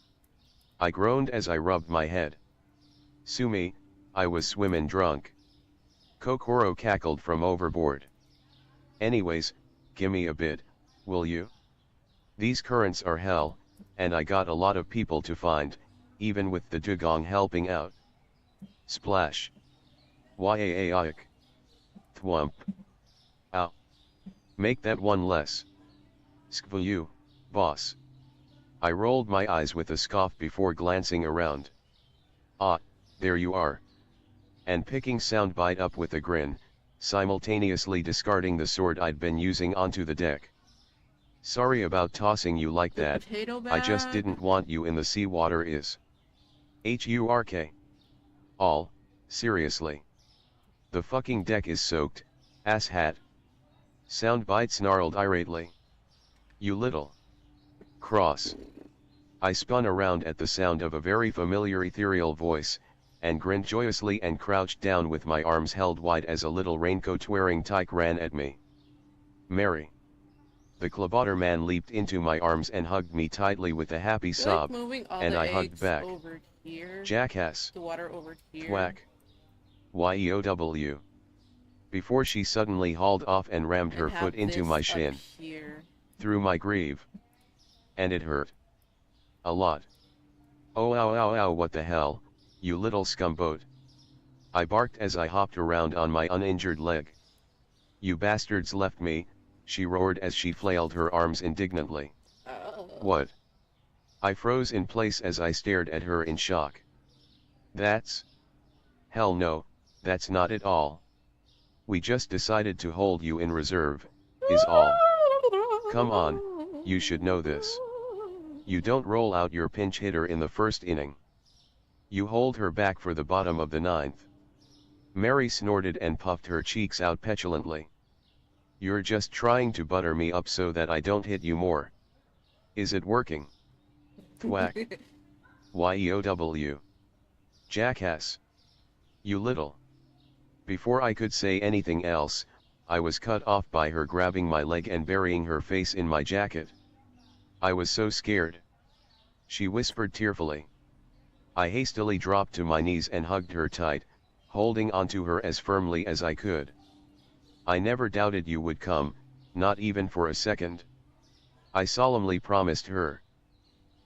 Speaker 3: I groaned as I rubbed my head. Sue me, I was swimmin' drunk. Kokoro cackled from overboard. Anyways, gimme a bit, will you? These currents are hell, and I got a lot of people to find, even with the dugong helping out. Splash. Yaaik. Thwump. Ow. Make that one less. Skvu you, boss. I rolled my eyes with a scoff before glancing around. Ah, there you are. And picking soundbite up with a grin, simultaneously discarding the sword I'd been using onto the deck. Sorry about tossing you like that, I just didn't want you in the seawater is. HURK. All, seriously. The fucking deck is soaked, asshat. Soundbite snarled irately. You little cross. I spun around at the sound of a very familiar ethereal voice, and grinned joyously and crouched down with my arms held wide as a little raincoat-wearing tyke ran at me. Mary. The Klabauter man leaped into my arms and hugged me tightly with a happy
Speaker 1: I feel
Speaker 3: sob,
Speaker 1: like moving all
Speaker 3: and
Speaker 1: the
Speaker 3: I hugged
Speaker 1: eggs
Speaker 3: back.
Speaker 1: over here.
Speaker 3: Jackass.
Speaker 1: The water over here.
Speaker 3: Thwack. Yeow. Before she suddenly hauled off and rammed her
Speaker 1: And have
Speaker 3: foot into
Speaker 1: this
Speaker 3: my
Speaker 1: up
Speaker 3: shin,
Speaker 1: here.
Speaker 3: through my greave. And it hurt. A lot. Oh ow ow ow, what the hell, you little scumboat. I barked as I hopped around on my uninjured leg. You bastards left me, she roared as she flailed her arms indignantly. What? I froze in place as I stared at her in shock. That's... Hell no, that's not at all. We just decided to hold you in reserve, is all. Come on, you should know this. You don't roll out your pinch hitter in the first inning. You hold her back for the bottom of the ninth. Mary snorted and puffed her cheeks out petulantly. You're just trying to butter me up so that I don't hit you more. Is it working? Thwack. Yeow. Jackass. You little. Before I could say anything else, I was cut off by her grabbing my leg and burying her face in my jacket. I was so scared. She whispered tearfully. I hastily dropped to my knees and hugged her tight, holding onto her as firmly as I could. I never doubted you would come, not even for a second. I solemnly promised her.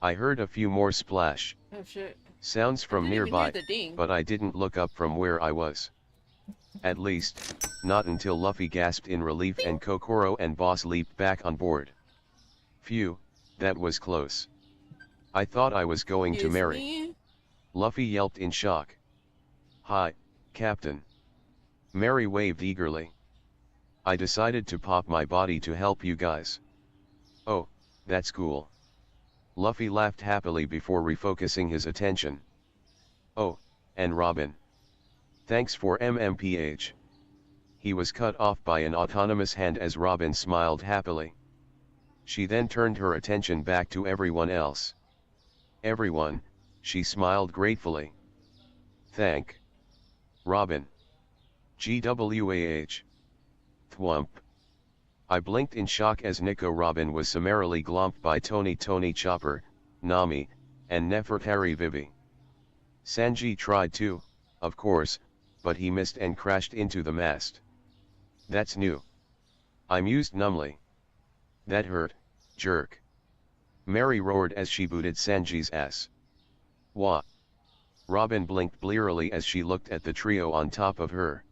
Speaker 3: I heard a few more splash
Speaker 1: Oh shit.
Speaker 3: sounds from
Speaker 1: didn't even
Speaker 3: nearby,
Speaker 1: hear the ding.
Speaker 3: but I didn't look up from where I was. At least, not until Luffy gasped in relief and Kokoro and Boss leaped back on board. Phew, that was close. I thought I was going to marry.
Speaker 1: Me?
Speaker 3: Luffy yelped in shock. Hi, Captain. Mary waved eagerly. I decided to pop my body to help you guys. Oh, that's cool. Luffy laughed happily before refocusing his attention. Oh, and Robin. Thanks for MMPH. He was cut off by an autonomous hand as Robin smiled happily. She then turned her attention back to everyone else. Everyone, she smiled gratefully. Thank. Robin. GWAH. Thwump. I blinked in shock as Nico Robin was summarily glomped by Tony Chopper, Nami, and Nefertari Vivi. Sanji tried to, of course, but he missed and crashed into the mast. That's new. I mused numbly. That hurt, jerk. Mary roared as she booted Sanji's ass. What? Robin blinked blearily as she looked at the trio on top of her.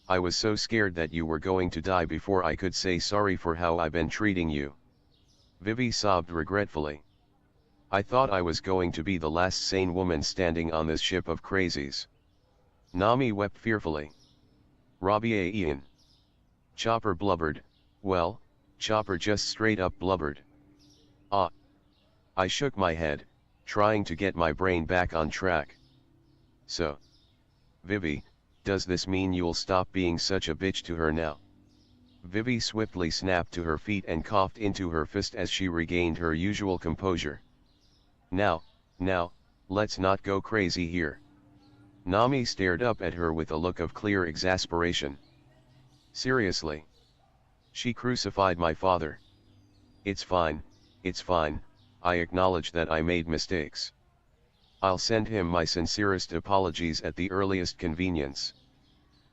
Speaker 3: I was so scared that you were going to die before I could say sorry for how I've been treating you. Vivi sobbed regretfully. I thought I was going to be the last sane woman standing on this ship of crazies. Nami wept fearfully. Robbie Ian. Chopper blubbered, well, Chopper just straight up blubbered. Ah. I shook my head, trying to get my brain back on track. So. Vivi, does this mean you'll stop being such a bitch to her now? Vivi swiftly snapped to her feet and coughed into her fist as she regained her usual composure. Now, let's not go crazy here. Nami stared up at her with a look of clear exasperation. Seriously? She crucified my father. It's fine, I acknowledge that I made mistakes. I'll send him my sincerest apologies at the earliest convenience.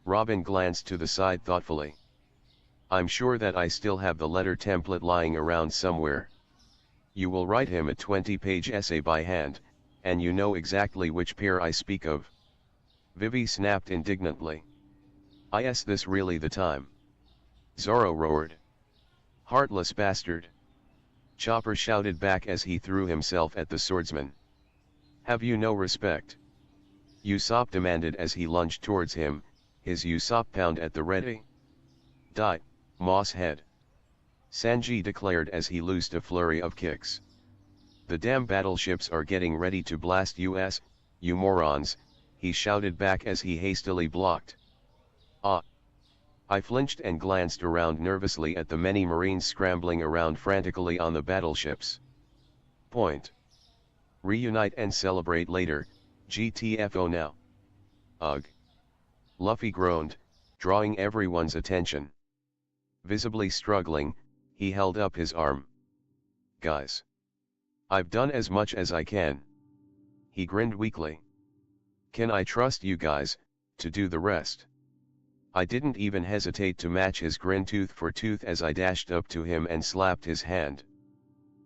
Speaker 3: Robin glanced to the side thoughtfully. I'm sure that I still have the letter template lying around somewhere. You will write him a 20-page essay by hand, and you know exactly which pair I speak of. Vivi snapped indignantly. Is this really the time? Zoro roared. Heartless bastard. Chopper shouted back as he threw himself at the swordsman. Have you no respect? Usopp demanded as he lunged towards him, his Usopp pound at the ready. Die, moss head. Sanji declared as he loosed a flurry of kicks. The damn battleships are getting ready to blast us, you morons, he shouted back as he hastily blocked. Ah! I flinched and glanced around nervously at the many Marines scrambling around frantically on the battleships. Point. Reunite and celebrate later, GTFO now. Ugh. Luffy groaned, drawing everyone's attention. Visibly struggling, He held up his arm. Guys. I've done as much as I can. He grinned weakly. Can I trust you guys, to do the rest? I didn't even hesitate to match his grin tooth for tooth as I dashed up to him and slapped his hand.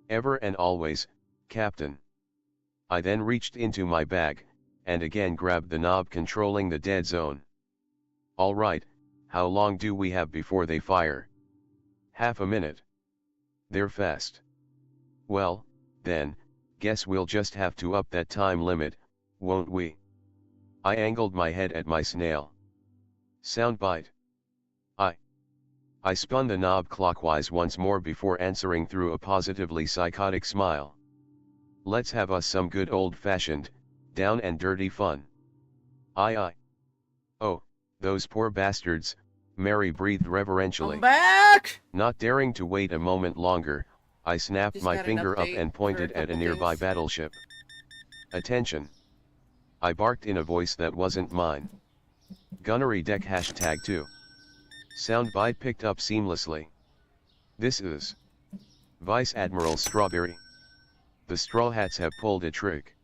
Speaker 3: Ever and always, Captain. I then reached into my bag, and again grabbed the knob controlling the dead zone. Alright, how long do we have before they fire? Half a minute. They're fast. Well, then, guess we'll just have to up that time limit, won't we? I angled my head at my snail. Soundbite. I spun the knob clockwise once more before answering through a positively psychotic smile. Let's have us some good old-fashioned, down and dirty fun. Aye. Oh, those poor bastards, Mary breathed reverentially.
Speaker 1: I'm back!
Speaker 3: Not daring to wait a moment longer, I snapped
Speaker 1: Just
Speaker 3: my
Speaker 1: got an
Speaker 3: finger up
Speaker 1: update
Speaker 3: and
Speaker 1: for
Speaker 3: pointed
Speaker 1: a
Speaker 3: at a
Speaker 1: couple
Speaker 3: nearby
Speaker 1: days.
Speaker 3: battleship. Attention! I barked in a voice that wasn't mine. Gunnery deck #2. Soundbite picked up seamlessly. This is Vice Admiral Strawberry. The Straw Hats have pulled a trick.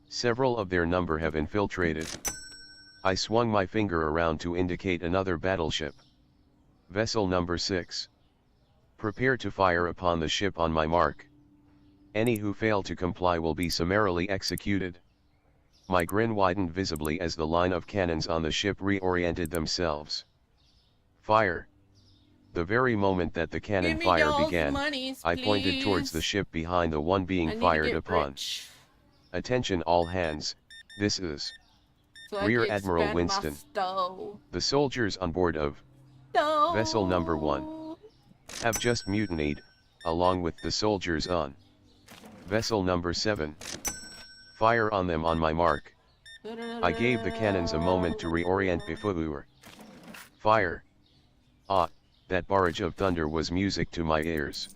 Speaker 3: Several of their number have infiltrated. I swung my finger around to indicate another battleship. Vessel number 6. Prepare to fire upon the ship on my mark. Any who fail to comply will be summarily executed. My grin widened visibly as the line of cannons on the ship reoriented themselves. Fire. The very moment that the cannon
Speaker 1: Give me
Speaker 3: fire
Speaker 1: those
Speaker 3: began,
Speaker 1: monies,
Speaker 3: I pointed towards the
Speaker 1: please.
Speaker 3: ship behind the one
Speaker 1: I
Speaker 3: being
Speaker 1: need to
Speaker 3: fired
Speaker 1: get
Speaker 3: upon.
Speaker 1: rich,
Speaker 3: Attention all hands, this is
Speaker 1: so I
Speaker 3: Rear
Speaker 1: can
Speaker 3: Admiral
Speaker 1: expand my
Speaker 3: Winston.
Speaker 1: stove.
Speaker 3: the soldiers on board of Vessel number 1 have just mutinied, along with the soldiers on Vessel number 7. Fire on them on my mark. I gave the cannons a moment to reorient before. Fire. Ah, that barrage of thunder was music to my ears.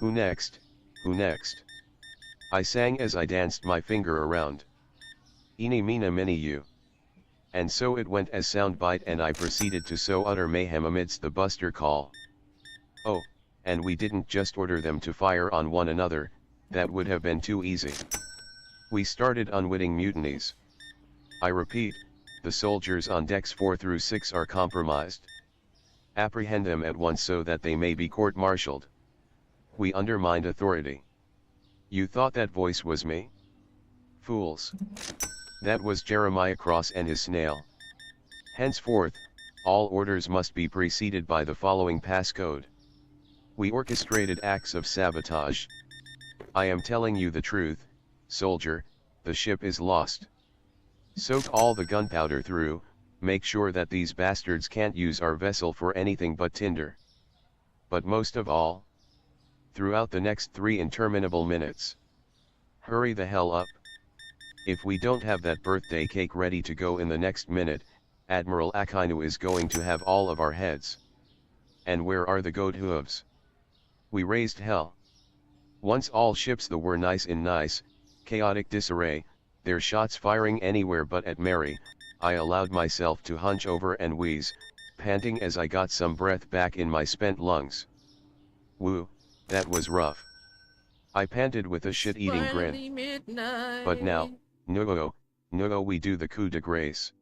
Speaker 3: Who next? Who next? I sang as I danced my finger around. Eeny meena miny you. And so it went as Soundbite and I proceeded to sow utter mayhem amidst the buster call. Oh, and we didn't just order them to fire on one another, that would have been too easy. We started unwitting mutinies. I repeat, the soldiers on decks 4 through 6 are compromised. Apprehend them at once so that they may be court-martialed. We undermined authority. You thought that voice was me? Fools. That was Jeremiah Cross and his snail. Henceforth, all orders must be preceded by the following passcode. We orchestrated acts of sabotage. I am telling you the truth, soldier, the ship is lost. Soak all the gunpowder through, make sure that these bastards can't use our vessel for anything but tinder. But most of all, throughout the next 3 interminable minutes, hurry the hell up. If we don't have that birthday cake ready to go in the next minute, Admiral Akainu is going to have all of our heads. And where are the goat hooves? We raised hell. Once all ships were nice in nice, chaotic disarray, their shots firing anywhere but at Mary, I allowed myself to hunch over and wheeze, panting as I got some breath back in my spent lungs. Woo, that was rough. I panted with a shit-eating grin.
Speaker 1: Finally midnight.
Speaker 3: But now, no, we do the coup de grace.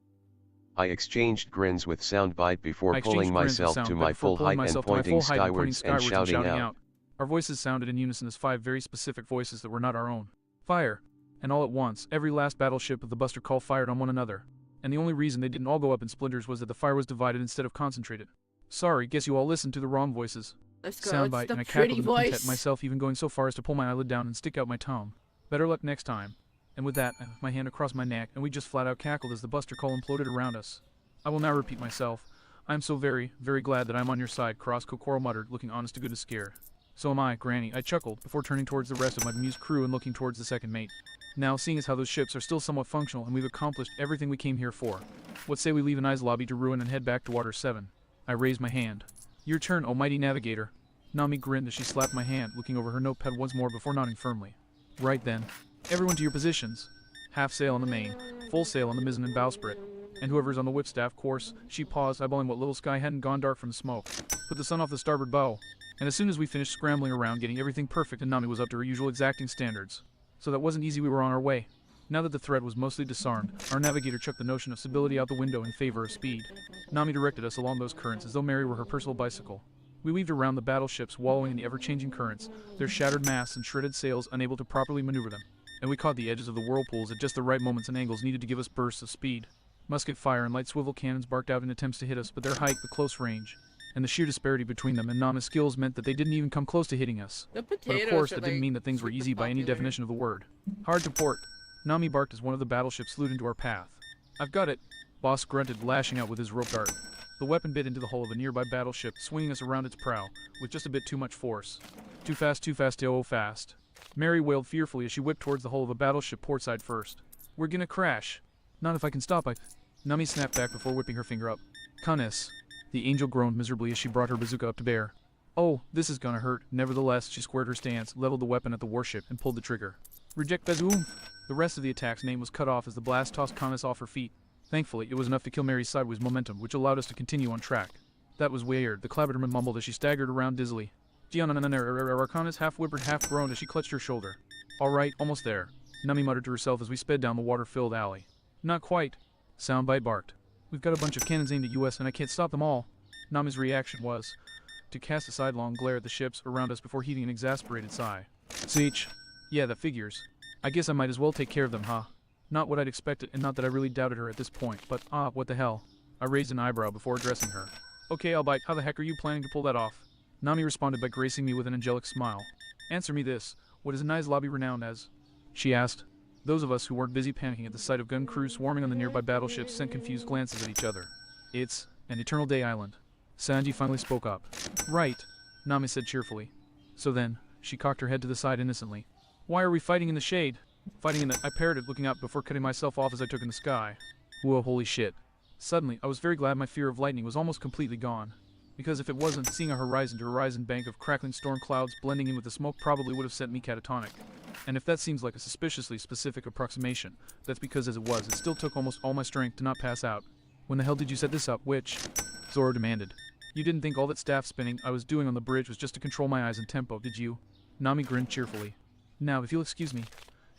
Speaker 3: I exchanged grins with Soundbite before
Speaker 2: I
Speaker 3: pulling
Speaker 2: exchanged grins with
Speaker 3: myself to
Speaker 2: Soundbite
Speaker 3: my
Speaker 2: before
Speaker 3: full
Speaker 2: pulling
Speaker 3: height and
Speaker 2: myself to my
Speaker 3: pointing
Speaker 2: full height and pointing
Speaker 3: skywards and shouting out.
Speaker 2: Our voices sounded in unison as 5 very specific voices that were not our own. Fire! And all at once, every last battleship of the Buster Call fired on one another. And the only reason they didn't all go up in splinters was that the fire was divided instead of concentrated. Sorry, guess you all listened to the wrong voices.
Speaker 1: Let's go.
Speaker 2: Soundbite,
Speaker 1: It's the
Speaker 2: and I
Speaker 1: pretty
Speaker 2: cackled in content,
Speaker 1: voice.
Speaker 2: myself even going so far as to pull my eyelid down and stick out my tongue. Better luck next time. And with that, I put my hand across my neck, and we just flat out cackled as the Buster Call imploded around us. I will now repeat myself. I am so very, very glad that I am on your side, Cross Kokoro muttered, looking honest to goodness scared. So am I, Granny, I chuckled, before turning towards the rest of my bemused crew and looking towards the second mate. Now, seeing as how those ships are still somewhat functional and we've accomplished everything we came here for, what say we leave an I's lobby to ruin and head back to Water 7? I raised my hand. Your turn, oh mighty navigator. Nami grinned as she slapped my hand, looking over her notepad once more before nodding firmly. Right then. Everyone to your positions. Half sail on the main, full sail on the mizzen and bowsprit. And whoever's on the whipstaff course, she paused, eyeballing what little sky hadn't gone dark from the smoke. Put the sun off the starboard bow. And as soon as we finished scrambling around getting everything perfect and Nami was up to her usual exacting standards. So that wasn't easy, we were on our way. Now that the threat was mostly disarmed, our navigator chucked the notion of stability out the window in favor of speed. Nami directed us along those currents as though Mary were her personal bicycle. We weaved around the battleships, wallowing in the ever-changing currents, their shattered masts and shredded sails unable to properly maneuver them. And we caught the edges of the whirlpools at just the right moments and angles needed to give us bursts of speed. Musket fire and light swivel cannons barked out in attempts to hit us, but their height, the close range, and the sheer disparity between them and Nami's skills meant that they didn't even come close to hitting us.
Speaker 1: The
Speaker 2: But
Speaker 1: potatoes
Speaker 2: of course,
Speaker 1: are,
Speaker 2: that didn't
Speaker 1: like,
Speaker 2: mean that things were
Speaker 1: super
Speaker 2: easy by any
Speaker 1: popular.
Speaker 2: definition of the word. Hard to port. Nami barked as one of the battleships slewed into our path. I've got it. Boss grunted, lashing out with his rope dart. The weapon bit into the hull of a nearby battleship, swinging us around its prow, with just a bit too much force. Too fast, oh fast. Mary wailed fearfully as she whipped towards the hull of a battleship portside first. We're gonna crash. Not if I can stop, Nami snapped back before whipping her finger up. Cunnis. The angel groaned miserably as she brought her bazooka up to bear. Oh, this is gonna hurt. Nevertheless, she squared her stance, leveled the weapon at the warship, and pulled the trigger. Reject bazoom! The rest of the attack's name was cut off as the blast tossed Cunnis off her feet. Thankfully, it was enough to kill Mary's sideways momentum, which allowed us to continue on track. That was weird, the clabberman mumbled as she staggered around dizzily. Cunnis half whimpered, half groaned as she clutched her shoulder. All right, almost there, Nami muttered to herself as we sped down the water-filled alley. Not quite. Soundbite barked. We've got a bunch of cannons aimed at us and I can't stop them all. Nami's reaction was to cast a sidelong glare at the ships around us before heaving an exasperated sigh. Seech. Yeah, that figures. I guess I might as well take care of them, huh? Not what I'd expected, and not that I really doubted her at this point, but what the hell? I raised an eyebrow before addressing her. Okay, I'll bite. How the heck are you planning to pull that off? Nami responded by gracing me with an angelic smile. Answer me this. What is Anai's lobby renowned as? She asked. Those of us who weren't busy panicking at the sight of gun crews swarming on the nearby battleships sent confused glances at each other. It's an Eternal Day Island. Sanji finally spoke up. Right, Nami said cheerfully. So then, she cocked her head to the side innocently. Why are we fighting in the shade? Fighting in the... I parroted, looking up before cutting myself off as I took in the sky. Whoa, holy shit. Suddenly, I was very glad my fear of lightning was almost completely gone. Because if it wasn't, seeing a horizon to horizon bank of crackling storm clouds blending in with the smoke probably would have sent me catatonic. And if that seems like a suspiciously specific approximation, that's because as it was, it still took almost all my strength to not pass out. When the hell did you set this up, witch? Zoro demanded. You didn't think all that staff spinning I was doing on the bridge was just to control my eyes and tempo, did you? Nami grinned cheerfully. Now, if you'll excuse me.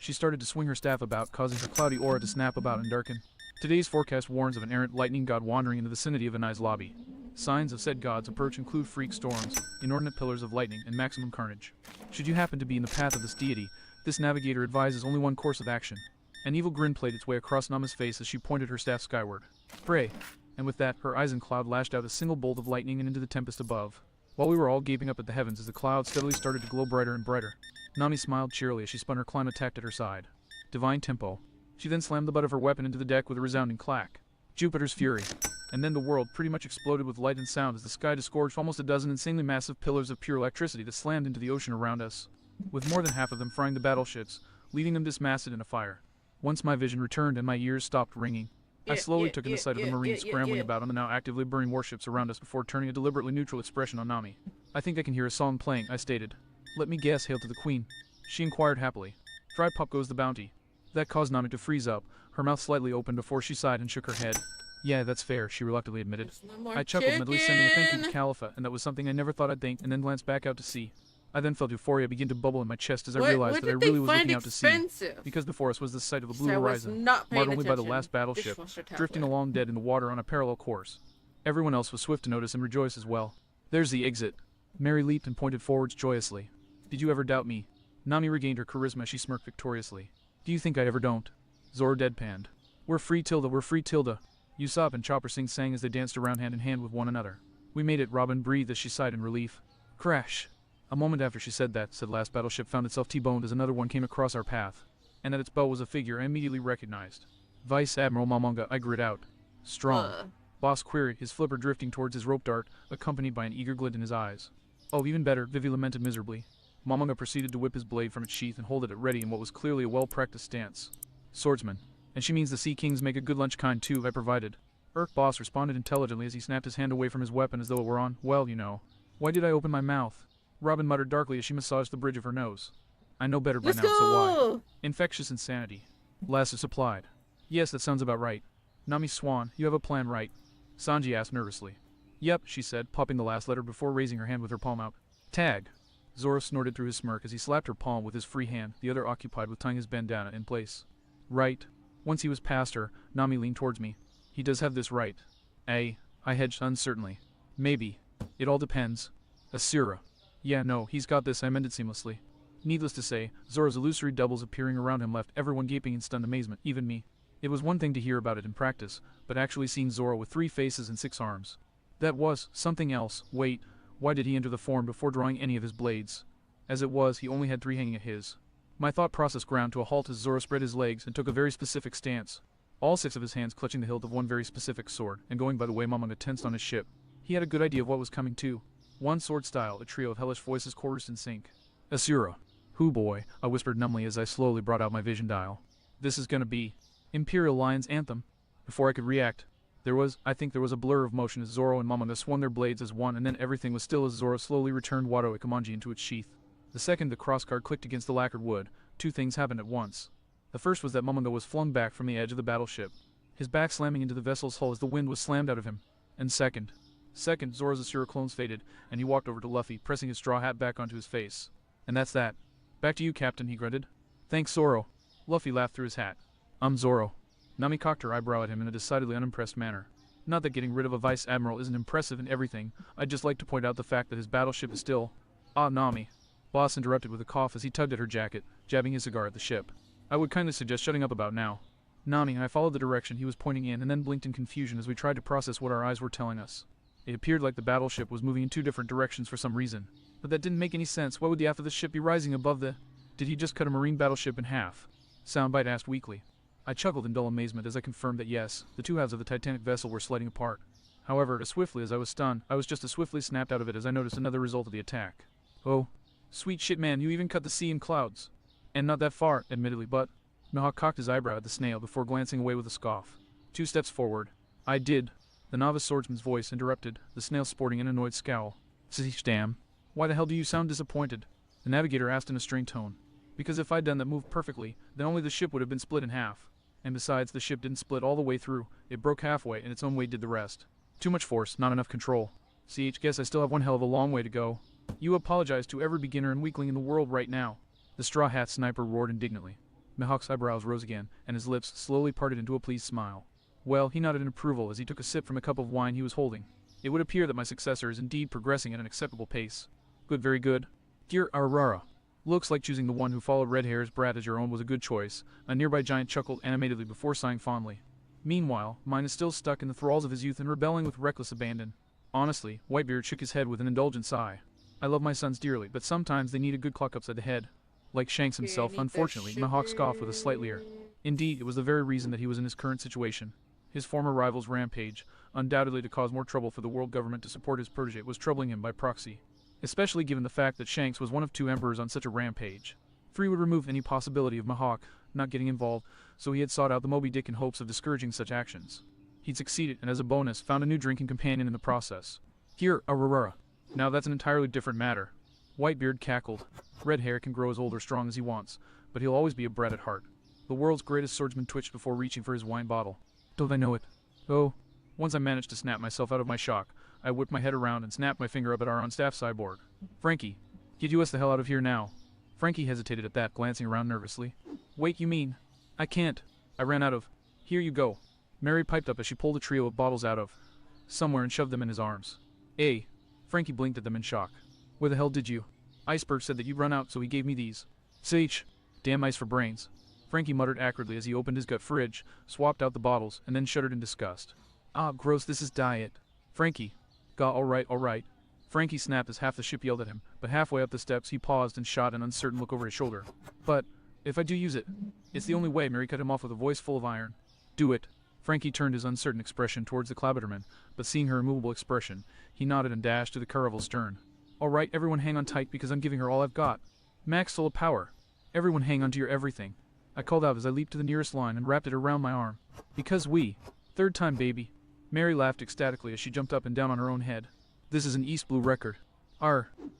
Speaker 2: She started to swing her staff about, causing her cloudy aura to snap about and darken. Today's forecast warns of an errant lightning god wandering in the vicinity of Anai's lobby. Signs of said god's approach include freak storms, inordinate pillars of lightning, and maximum carnage. Should you happen to be in the path of this deity, this navigator advises only one course of action. An evil grin played its way across Nami's face as she pointed her staff skyward. Pray. And with that, her eyes and cloud lashed out a single bolt of lightning and into the tempest above. While we were all gaping up at the heavens as the clouds steadily started to glow brighter and brighter, Nami smiled cheerily as she spun her climb attack at her side. Divine tempo. She then slammed the butt of her weapon into the deck with a resounding clack. Jupiter's fury. And then the world pretty much exploded with light and sound as the sky disgorged almost a dozen insanely massive pillars of pure electricity that slammed into the ocean around us, with more than half of them frying the battleships, leaving them dismasted in a fire. Once my vision returned and my ears stopped ringing, I slowly took in the sight of the Marines scrambling about on the now actively burning warships around us before turning a deliberately neutral expression on Nami. I think I can hear a song playing, I stated. Let me guess, hail to the Queen. She inquired happily. Dry pop goes the bounty. That caused Nami to freeze up, her mouth slightly open before she sighed and shook her head. Yeah, that's fair, she reluctantly admitted.
Speaker 1: No more
Speaker 2: I chuckled, mentally sending a thank you to
Speaker 1: chicken.
Speaker 2: Khalifa, and that was something I never thought I'd think, and then glanced back out to sea. I then felt euphoria begin to bubble in my chest as I
Speaker 1: What
Speaker 2: realized that I
Speaker 1: did they
Speaker 2: really was
Speaker 1: find
Speaker 2: looking out to sea.
Speaker 1: expensive?
Speaker 2: Because before us was the sight of a
Speaker 1: So
Speaker 2: blue
Speaker 1: I was
Speaker 2: horizon,
Speaker 1: not paying
Speaker 2: marred only by the
Speaker 1: attention.
Speaker 2: last battleship,
Speaker 1: Dishwasher
Speaker 2: drifting
Speaker 1: tablet.
Speaker 2: along dead in the water on a parallel course. Everyone else was swift to notice and rejoice as well. There's the exit. Mary leaped and pointed forwards joyously. Did you ever doubt me? Nami regained her charisma as she smirked victoriously. Do you think I ever don't? Zoro deadpanned. We're free, Tilda, we're free, Tilda. Usopp and Chopper Singh sang as they danced around hand in hand with one another. We made it, Robin breathed as she sighed in relief. Crash. A moment after she said that, said last battleship found itself T-boned as another one came across our path, and at its bow was a figure I immediately recognized. Vice Admiral Momonga, I grit out. Strong. Boss queried, his flipper drifting towards his rope dart, accompanied by an eager glint in his eyes. Oh, even better, Vivi lamented miserably. Momonga proceeded to whip his blade from its sheath and hold it at ready in what was clearly a well-practiced stance. Swordsman. And she means the Sea Kings make a good lunch kind too, I provided. Boss responded intelligently as he snapped his hand away from his weapon as though it were on, well, you know. Why did I open my mouth? Robin muttered darkly as she massaged the bridge of her nose. I know better by
Speaker 1: Let's
Speaker 2: now, so why?
Speaker 1: go!
Speaker 2: Infectious insanity. Lassus supplied. Yes, that sounds about right. Nami Swan, you have a plan, right? Sanji asked nervously. Yep, she said, popping the last letter before raising her hand with her palm out. Tag. Zoro snorted through his smirk as he slapped her palm with his free hand, the other occupied with tying his bandana in place. Right. Once he was past her, Nami leaned towards me. He does have this right. I hedged uncertainly. Maybe. It all depends. Asura. Yeah, no, he's got this, I amended seamlessly. Needless to say, Zoro's illusory doubles appearing around him left everyone gaping in stunned amazement, even me. It was one thing to hear about it in practice, but actually seeing Zoro with 3 faces and 6 arms. That was something else. Wait, why did he enter the form before drawing any of his blades? As it was, he only had 3 hanging at his. My thought process ground to a halt as Zoro spread his legs and took a very specific stance. All 6 of his hands clutching the hilt of one very specific sword, and going by the way Momonga tensed on his ship. He had a good idea of what was coming too. One sword style, a trio of hellish voices chorused in sync. Asura. Hoo boy, I whispered numbly as I slowly brought out my vision dial. This is gonna be Imperial Lion's Anthem. Before I could react, I think there was a blur of motion as Zoro and Momonga swung their blades as one, and then everything was still as Zoro slowly returned Wado Ikamanji into its sheath. The second the crossguard clicked against the lacquered wood, 2 things happened at once. The first was that Momonga was flung back from the edge of the battleship, his back slamming into the vessel's hull as the wind was slammed out of him. And second, Zoro's Asura clones faded, and he walked over to Luffy, pressing his straw hat back onto his face. And that's that. Back to you, Captain, he grunted. Thanks, Zoro. Luffy laughed through his hat. I'm Zoro. Nami cocked her eyebrow at him in a decidedly unimpressed manner. Not that getting rid of a vice admiral isn't impressive in everything, I'd just like to point out the fact that his battleship is still... Ah, Nami. Boss interrupted with a cough as he tugged at her jacket, jabbing his cigar at the ship. I would kindly suggest shutting up about now. Nami and I followed the direction he was pointing in and then blinked in confusion as we tried to process what our eyes were telling us. It appeared like the battleship was moving in 2 different directions for some reason. But that didn't make any sense. Why would the aft of the ship be rising above the... Did he just cut a marine battleship in half? Soundbite asked weakly. I chuckled in dull amazement as I confirmed that yes, the 2 halves of the Titanic vessel were sliding apart. However, as swiftly as I was stunned, I was just as swiftly snapped out of it as I noticed another result of the attack. Oh, sweet shit man, you even cut the sea in clouds. And not that far, admittedly, but... Mihawk cocked his eyebrow at the snail before glancing away with a scoff. 2 steps forward. I did. The novice swordsman's voice interrupted, the snail sporting an annoyed scowl. Sish damn. Why the hell do you sound disappointed? The navigator asked in a strained tone. Because if I'd done that move perfectly, then only the ship would have been split in half. And besides, the ship didn't split all the way through, it broke halfway and its own weight did the rest. Too much force, not enough control. CH, guess I still have one hell of a long way to go. You apologize to every beginner and weakling in the world right now. The straw hat sniper roared indignantly. Mihawk's eyebrows rose again, and his lips slowly parted into a pleased smile. Well, he nodded in approval as he took a sip from a cup of wine he was holding. It would appear that my successor is indeed progressing at an acceptable pace. Good, very good. Dear Aurora. Looks like choosing the one who followed Red Hair's brat as your own was a good choice. A nearby giant chuckled animatedly before sighing fondly. Meanwhile, mine is still stuck in the thralls of his youth and rebelling with reckless abandon. Honestly, Whitebeard shook his head with an indulgent sigh. I love my sons dearly, but sometimes they need a good clock upside the head. Like Shanks himself, unfortunately, Mihawk scoffed with a slight leer. Indeed, it was the very reason that he was in his current situation. His former rival's rampage, undoubtedly to cause more trouble for the world government to support his protege, was troubling him by proxy. Especially given the fact that Shanks was one of 2 emperors on such a rampage. 3 would remove any possibility of Mihawk not getting involved, so he had sought out the Moby Dick in hopes of discouraging such actions. He'd succeeded, and as a bonus, found a new drinking companion in the process. Here, Aurora. Now that's an entirely different matter. Whitebeard cackled. Red Hair can grow as old or strong as he wants, but he'll always be a brat at heart. The world's greatest swordsman twitched before reaching for his wine bottle. Don't I know it? Oh. Once I managed to snap myself out of my shock, I whipped my head around and snapped my finger up at our on-staff cyborg. Frankie, get us the hell out of here now. Frankie hesitated at that, glancing around nervously. Wait, you mean? I can't. I ran out of... Here you go. Mary piped up as she pulled a trio of bottles out of... somewhere and shoved them in his arms. Frankie blinked at them in shock. Where the hell did you? Iceberg said that you'd run out, so he gave me these. Sage. Damn ice for brains. Frankie muttered acridly as he opened his gut fridge, swapped out the bottles, and then shuddered in disgust. Ah, gross, this is diet. Frankie. Gaw, all right. Frankie snapped as half the ship yelled at him, but halfway up the steps he paused and shot an uncertain look over his shoulder. But, if I do use it, it's the only way, Mary cut him off with a voice full of iron. Do it. Frankie turned his uncertain expression towards the Clabberman, but seeing her immovable expression, he nodded and dashed to the caravel's stern. All right, everyone hang on tight because I'm giving her all I've got. Max full of power. Everyone hang on to your everything. I called out as I leaped to the nearest line and wrapped it around my arm. Because we. 3rd time, baby. Mary laughed ecstatically as she jumped up and down on her own head. This is an East Blue record.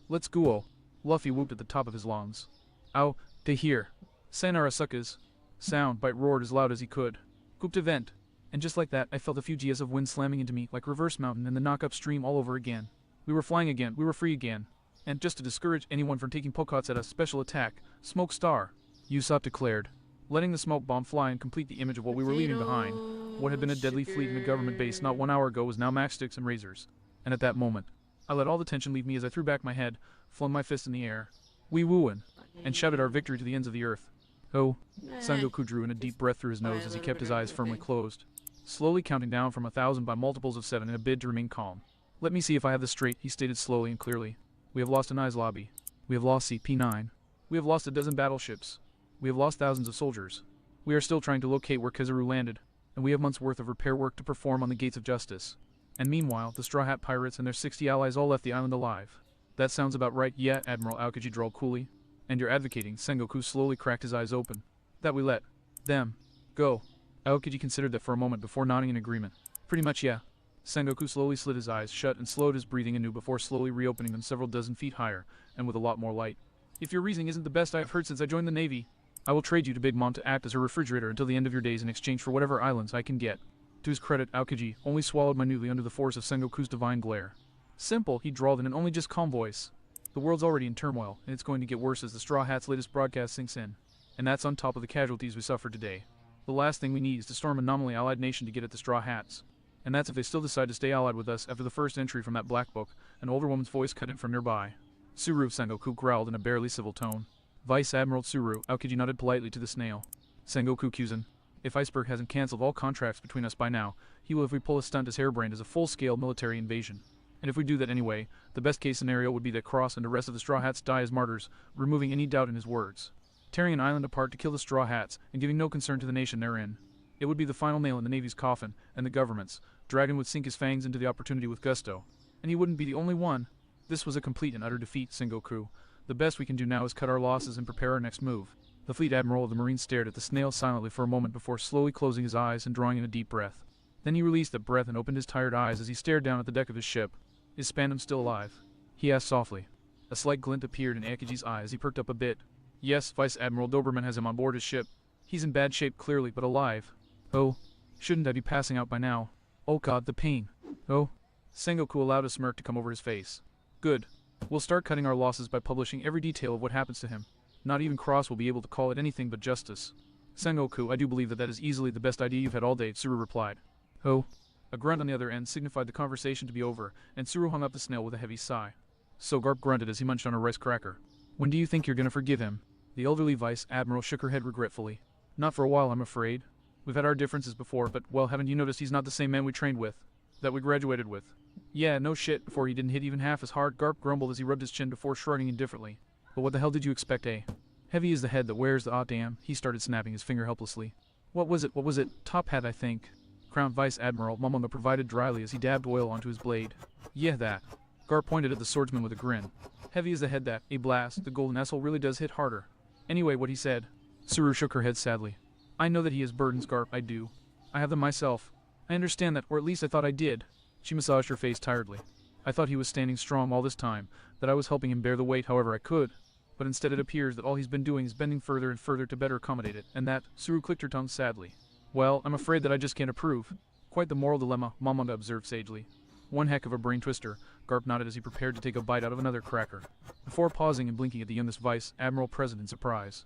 Speaker 2: Let's go. Luffy whooped at the top of his lungs. Ow, they hear. Sayonara suckers. Soundbite roared as loud as he could. Cooped event. And just like that, I felt a few Gs of wind slamming into me like reverse mountain and the knock-up stream all over again. We were flying again, we were free again. And just to discourage anyone from taking pokehots at us, special attack, Smoke Star, Usopp declared, letting the smoke bomb fly and complete the image of what we were leaving behind. What had been a deadly fleet in a government base not 1 hour ago was now matchsticks and razors. And at that moment, I let all the tension leave me as I threw back my head, flung my fist in the air, wee wooin', and shouted our victory to the ends of the earth. Oh, Sengoku drew in a deep breath through his nose as he kept his eyes firmly closed, slowly counting down from 1,000 by multiples of 7 in a bid to remain calm. Let me see if I have this straight, he stated slowly and clearly. We have lost Anai's lobby. We have lost CP9. We have lost a dozen battleships. We have lost thousands of soldiers. We are still trying to locate where Kizaru landed, and we have months' worth of repair work to perform on the gates of justice. And meanwhile, the Straw Hat Pirates and their 60 allies all left the island alive. That sounds about right, yeah, Admiral Aokiji drawled coolly. And you're advocating, Sengoku slowly cracked his eyes open, that we let them go. Aokiji considered that for a moment before nodding in agreement. Pretty much, yeah. Sengoku slowly slid his eyes shut and slowed his breathing anew before slowly reopening them several dozen feet higher, and with a lot more light. If your reasoning isn't the best I have heard since I joined the Navy, I will trade you to Big Mom to act as her refrigerator until the end of your days in exchange for whatever islands I can get. To his credit, Aokiji only swallowed minutely under the force of Sengoku's divine glare. Simple, he drawled in an only just calm voice. The world's already in turmoil, and it's going to get worse as the Straw Hat's latest broadcast sinks in. And that's on top of the casualties we suffered today. The last thing we need is to storm a nominally allied nation to get at the Straw Hats. And that's if they still decide to stay allied with us after the first entry from that black book, an older woman's voice cut in from nearby. Tsuru, Sengoku growled in a barely civil tone. Vice Admiral Tsuru, Aokiji nodded politely to the snail. Sengoku Kyuzen, if Iceberg hasn't cancelled all contracts between us by now, he will if we pull a stunt as harebrained as a full-scale military invasion. And if we do that anyway, the best-case scenario would be that Cross and the rest of the Straw Hats die as martyrs, removing any doubt in his words. Tearing an island apart to kill the Straw Hats, and giving no concern to the nation therein. It would be the final nail in the Navy's coffin, and the government's. Dragon would sink his fangs into the opportunity with gusto. And he wouldn't be the only one. This was a complete and utter defeat, Sengoku. The best we can do now is cut our losses and prepare our next move. The fleet admiral of the Marines stared at the snail silently for a moment before slowly closing his eyes and drawing in a deep breath. Then he released the breath and opened his tired eyes as he stared down at the deck of his ship. Is Spandam still alive? He asked softly. A slight glint appeared in Aokiji's eye as he perked up a bit. Yes, Vice Admiral Doberman has him on board his ship. He's in bad shape clearly, but alive. Oh, shouldn't I be passing out by now? Oh god, the pain. Oh. Sengoku allowed a smirk to come over his face. Good. We'll start cutting our losses by publishing every detail of what happens to him. Not even Cross will be able to call it anything but justice. Sengoku, I do believe that is easily the best idea you've had all day, Tsuru replied. Oh. A grunt on the other end signified the conversation to be over, and Tsuru hung up the snail with a heavy sigh. So Garp grunted as he munched on a rice cracker. When do you think you're gonna forgive him? The elderly Vice Admiral shook her head regretfully. Not for a while, I'm afraid. We've had our differences before, but, well, haven't you noticed he's not the same man we trained with? That we graduated with? Yeah, no shit, before he didn't hit even half as hard, Garp grumbled as he rubbed his chin before shrugging indifferently. But what the hell did you expect, eh? Heavy is the head that wears the damn, he started snapping his finger helplessly. What was it? Top hat, I think. Crowned Vice Admiral Momonga provided dryly as he dabbed oil onto his blade. Yeah, that. Garp pointed at the swordsman with a grin. Heavy is the head that, a blast, the golden asshole really does hit harder. Anyway, what he said. Tsuru shook her head sadly. I know that he has burdens, Garp, I do. I have them myself. I understand that, or at least I thought I did. She massaged her face tiredly. I thought he was standing strong all this time, that I was helping him bear the weight however I could. But instead it appears that all he's been doing is bending further and further to better accommodate it, and that, Tsuru clicked her tongue sadly. Well, I'm afraid that I just can't approve. Quite the moral dilemma, Momonga observed sagely. One heck of a brain twister, Garp nodded as he prepared to take a bite out of another cracker, before pausing and blinking at the youngest Vice Admiral President in surprise.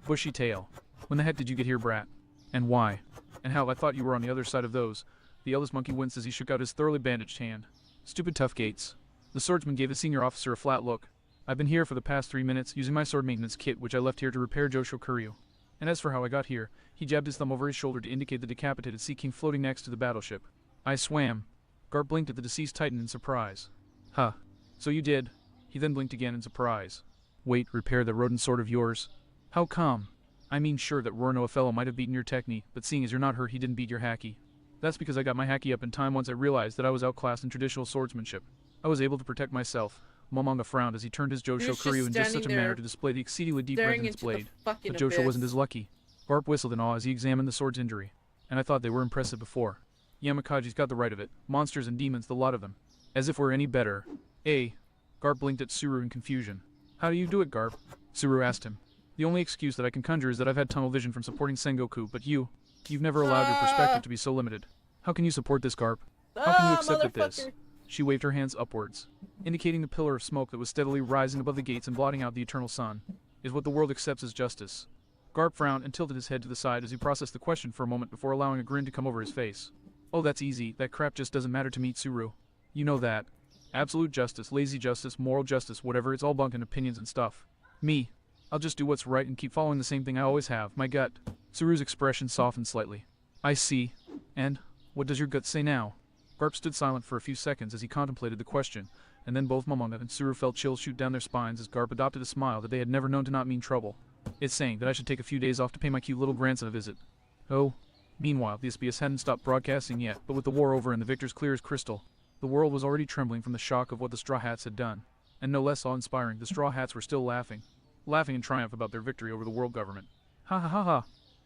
Speaker 2: Bushy tail. When the heck did you get here, brat? And why? And how? I thought you were on the other side of those. The eldest monkey winced as he shook out his thoroughly bandaged hand. Stupid tough gates. The swordsman gave the senior officer a flat look. I've been here for the past 3 minutes, using my sword maintenance kit which I left here to repair Josho Kuryu. And as for how I got here, he jabbed his thumb over his shoulder to indicate the decapitated Sea King floating next to the battleship. I swam. Garp blinked at the deceased Titan in surprise. Huh. So you did. He then blinked again in surprise. Wait, repair the rodent sword of yours? How come? I mean, sure that Roronoa fellow might have beaten your technique, but seeing as you're not hurt, he didn't beat your haki. That's because I got my haki up in time once I realized that I was outclassed in traditional swordsmanship. I was able to protect myself. Momonga frowned as he turned his Josho Kuryu in just such a manner to display the exceedingly deep rent in its blade. But Josho wasn't as lucky. Garp whistled in awe as he examined the sword's injury. And I thought they were impressive before. Yamakaji's got the right of it. Monsters and demons, the lot of them. As if we're any better. Garp blinked at Tsuru in confusion. How do you do it, Garp? Tsuru asked him. The only excuse that I can conjure is that I've had tunnel vision from supporting Sengoku, but you've never allowed your perspective to be so limited. How can you support this, Garp? How can you accept this? She waved her hands upwards. indicating the pillar of smoke that was steadily rising above the gates and blotting out the eternal sun, is what the world accepts as justice. Garp frowned and tilted his head to the side as he processed the question for a moment before allowing a grin to come over his face. Oh, that's easy. That crap just doesn't matter to me, Tsuru. You know that. Absolute justice, lazy justice, moral justice, whatever, it's all bunk and opinions and stuff. Me. I'll just do what's right and keep following the same thing I always have, my gut. Tsuru's expression softened slightly. I see. And, what does your gut say now? Garp stood silent for a few seconds as he contemplated the question, and then both Momonga and Tsuru felt chills shoot down their spines as Garp adopted a smile that they had never known to not mean trouble. It's saying that I should take a few days off to pay my cute little grandson a visit. Oh. Meanwhile, the SBS hadn't stopped broadcasting yet, but with the war over and the victors clear as crystal, the world was already trembling from the shock of what the Straw Hats had done. And no less awe-inspiring, the Straw Hats were still laughing in triumph about their victory over the world government. Ha ha ha ha.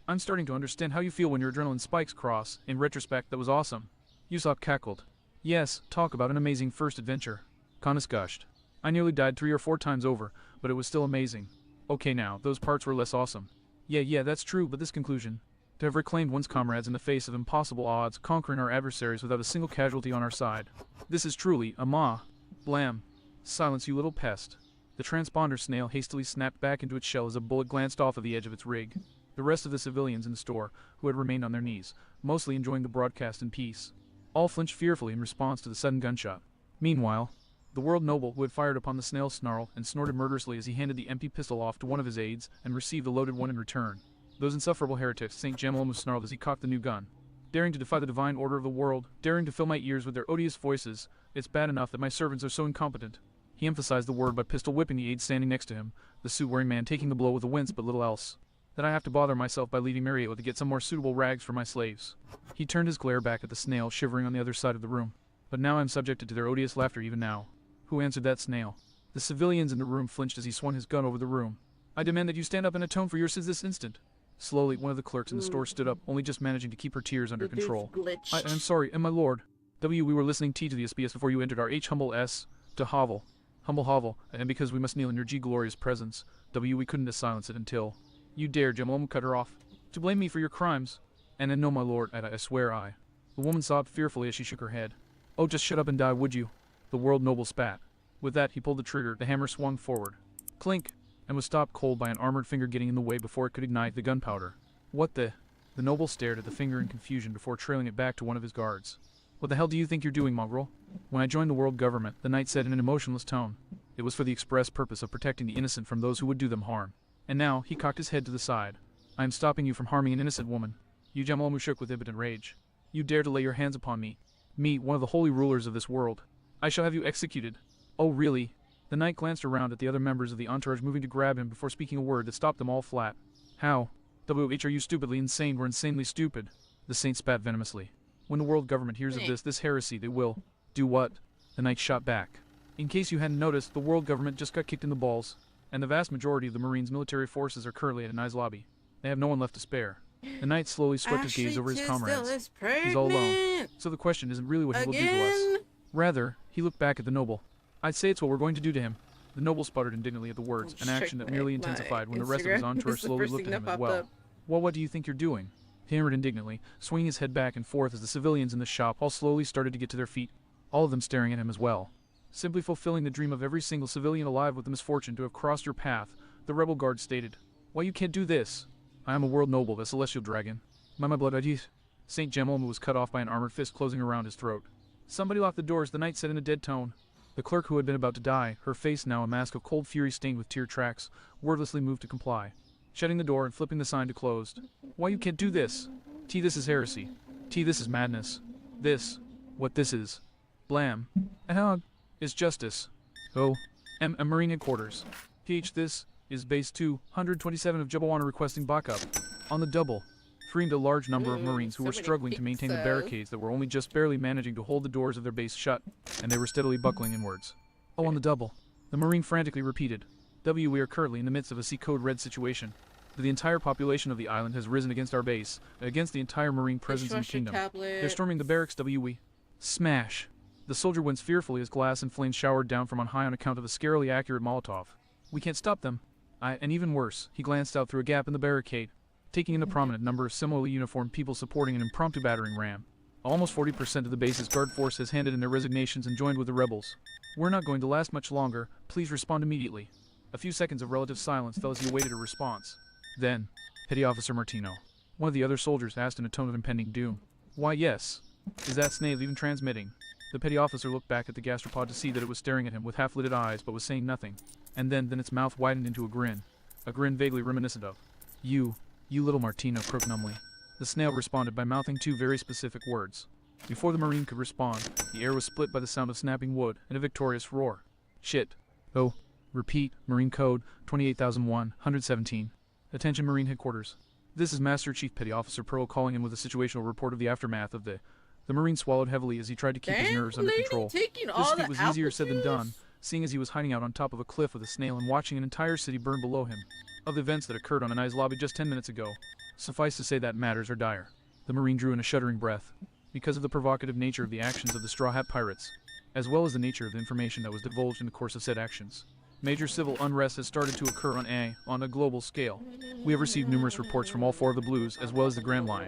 Speaker 2: I'm starting to understand how you feel when your adrenaline spikes, Cross. In retrospect, that was awesome. Usopp cackled. Yes, talk about an amazing first adventure. Kanas gushed. I nearly died 3 or 4 times over, but it was still amazing. Okay now, those parts were less awesome. Yeah, that's true, but this conclusion. To have reclaimed one's comrades in the face of impossible odds, conquering our adversaries without a single casualty on our side. This is truly a ma. Blam. Silence, you little pest. The transponder snail hastily snapped back into its shell as a bullet glanced off of the edge of its rig. The rest of the civilians in the store, who had remained on their knees, mostly enjoying the broadcast in peace, all flinched fearfully in response to the sudden gunshot. Meanwhile, the world noble who had fired upon the snail snarled and snorted murderously as he handed the empty pistol off to one of his aides and received a loaded one in return. Those insufferable heretics, St. Gemelmu snarled as he cocked the new gun. Daring to defy the divine order of the world, daring to fill my ears with their odious voices, it's bad enough that my servants are so incompetent. He emphasized the word by pistol whipping the aide standing next to him, the suit-wearing man taking the blow with a wince but little else. That I have to bother myself by leaving Mariotte to get some more suitable rags for my slaves. He turned his glare back at the snail shivering on the other side of the room. But now I'm subjected to their odious laughter even now. Who answered that snail? The civilians in the room flinched as he swung his gun over the room. I demand that you stand up and atone for your sins this instant. Slowly, one of the clerks in the store stood up, only just managing to keep her tears under control. I'm sorry, and my lord. We were listening to the SBS before you entered our humble S to hovel. Humble hovel, and because we must kneel in your glorious presence, we couldn't silence it until... You dare, Gemelmu cut her off. To blame me for your crimes. And no, my lord, I swear I. The woman sobbed fearfully as she shook her head. Oh, just shut up and die, would you? The world noble spat. With that, he pulled the trigger, the hammer swung forward. Clink! And was stopped cold by an armored finger getting in the way before it could ignite the gunpowder. What the... The noble stared at the finger in confusion before trailing it back to one of his guards. What the hell do you think you're doing, mongrel? When I joined the world government, the knight said in an emotionless tone, it was for the express purpose of protecting the innocent from those who would do them harm. And now, he cocked his head to the side. I am stopping you from harming an innocent woman. You Gemelmu shook with impotent rage. You dare to lay your hands upon me. Me, one of the holy rulers of this world. I shall have you executed. Oh, really? The knight glanced around at the other members of the entourage moving to grab him before speaking a word that stopped them all flat. How? Are you stupidly insane? We're insanely stupid. The saint spat venomously. When the world government hears of this heresy, they will... Do what? The knight shot back. In case you hadn't noticed, the world government just got kicked in the balls, and the vast majority of the Marines' military forces are currently at Nai's lobby. They have no one left to spare. The knight slowly swept his gaze over his comrades. He's all alone. So the question isn't really what he will do to us. Rather, he looked back at the noble. I'd say it's what we're going to do to him. The noble sputtered indignantly at the words, an action that merely intensified when the rest of his entourage slowly looked at him as well. Well, what do you think you're doing? He hammered indignantly, swinging his head back and forth as the civilians in the shop all slowly started to get to their feet, all of them staring at him as well. Simply fulfilling the dream of every single civilian alive with the misfortune to have crossed your path, the rebel guard stated. Why, you can't do this. I am a world noble, the celestial dragon. My blood ideas. St. Gemelmu was cut off by an armored fist closing around his throat. Somebody lock the doors, the knight said in a dead tone. The clerk who had been about to die, her face now a mask of cold fury stained with tear tracks, wordlessly moved to comply, shutting the door and flipping the sign to closed. Why, you can't do this. This is heresy. This is madness. What this is. Blam. And how is justice. Oh. Marine headquarters. This is base 227 of Jabbawana requesting backup. On the double. Freeing a large number of Marines who were struggling to maintain the barricades that were only just barely managing to hold the doors of their base shut, and they were steadily buckling inwards. Oh, on the double. The Marine frantically repeated. We are currently in the midst of a sea code red situation. The entire population of the island has risen against our base, against the entire Marine presence in the kingdom. They're storming the barracks, Smash. The soldier winced fearfully as glass and flames showered down from on high on account of a scarily accurate Molotov. We can't stop them. And even worse, he glanced out through a gap in the barricade, taking in a prominent number of similarly uniformed people supporting an impromptu battering ram. Almost 40% of the base's guard force has handed in their resignations and joined with the rebels. We're not going to last much longer. Please respond immediately. A few seconds of relative silence fell as he awaited a response. Then, Petty Officer Martino, one of the other soldiers, asked in a tone of impending doom. Why, yes. Is that snail even transmitting? The petty officer looked back at the gastropod to see that it was staring at him with half-lidded eyes but was saying nothing. And then its mouth widened into a grin vaguely reminiscent of, You little Martino, croaked numbly. The snail responded by mouthing two very specific words. Before the Marine could respond, the air was split by the sound of snapping wood and a victorious roar. Shit. Oh. Repeat, Marine Code 28001-117. Attention Marine Headquarters. This is Master Chief Petty Officer Pearl calling in with a situational report of the aftermath of the Marine swallowed heavily as he tried to keep his nerves under control. This feat was easier said than done, seeing as he was hiding out on top of a cliff with a snail and watching an entire city burn below him. Of the events that occurred on an ICE lobby just 10 minutes ago, suffice to say that matters are dire. The Marine drew in a shuddering breath. Because of the provocative nature of the actions of the Straw Hat Pirates, as well as the nature of the information that was divulged in the course of said actions, major civil unrest has started to occur on a global scale. We have received numerous reports from all four of the Blues, as well as the Grand Line.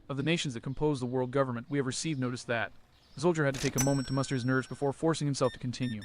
Speaker 2: Of the nations that compose the world government, we have received notice that the soldier had to take a moment to muster his nerves before forcing himself to continue.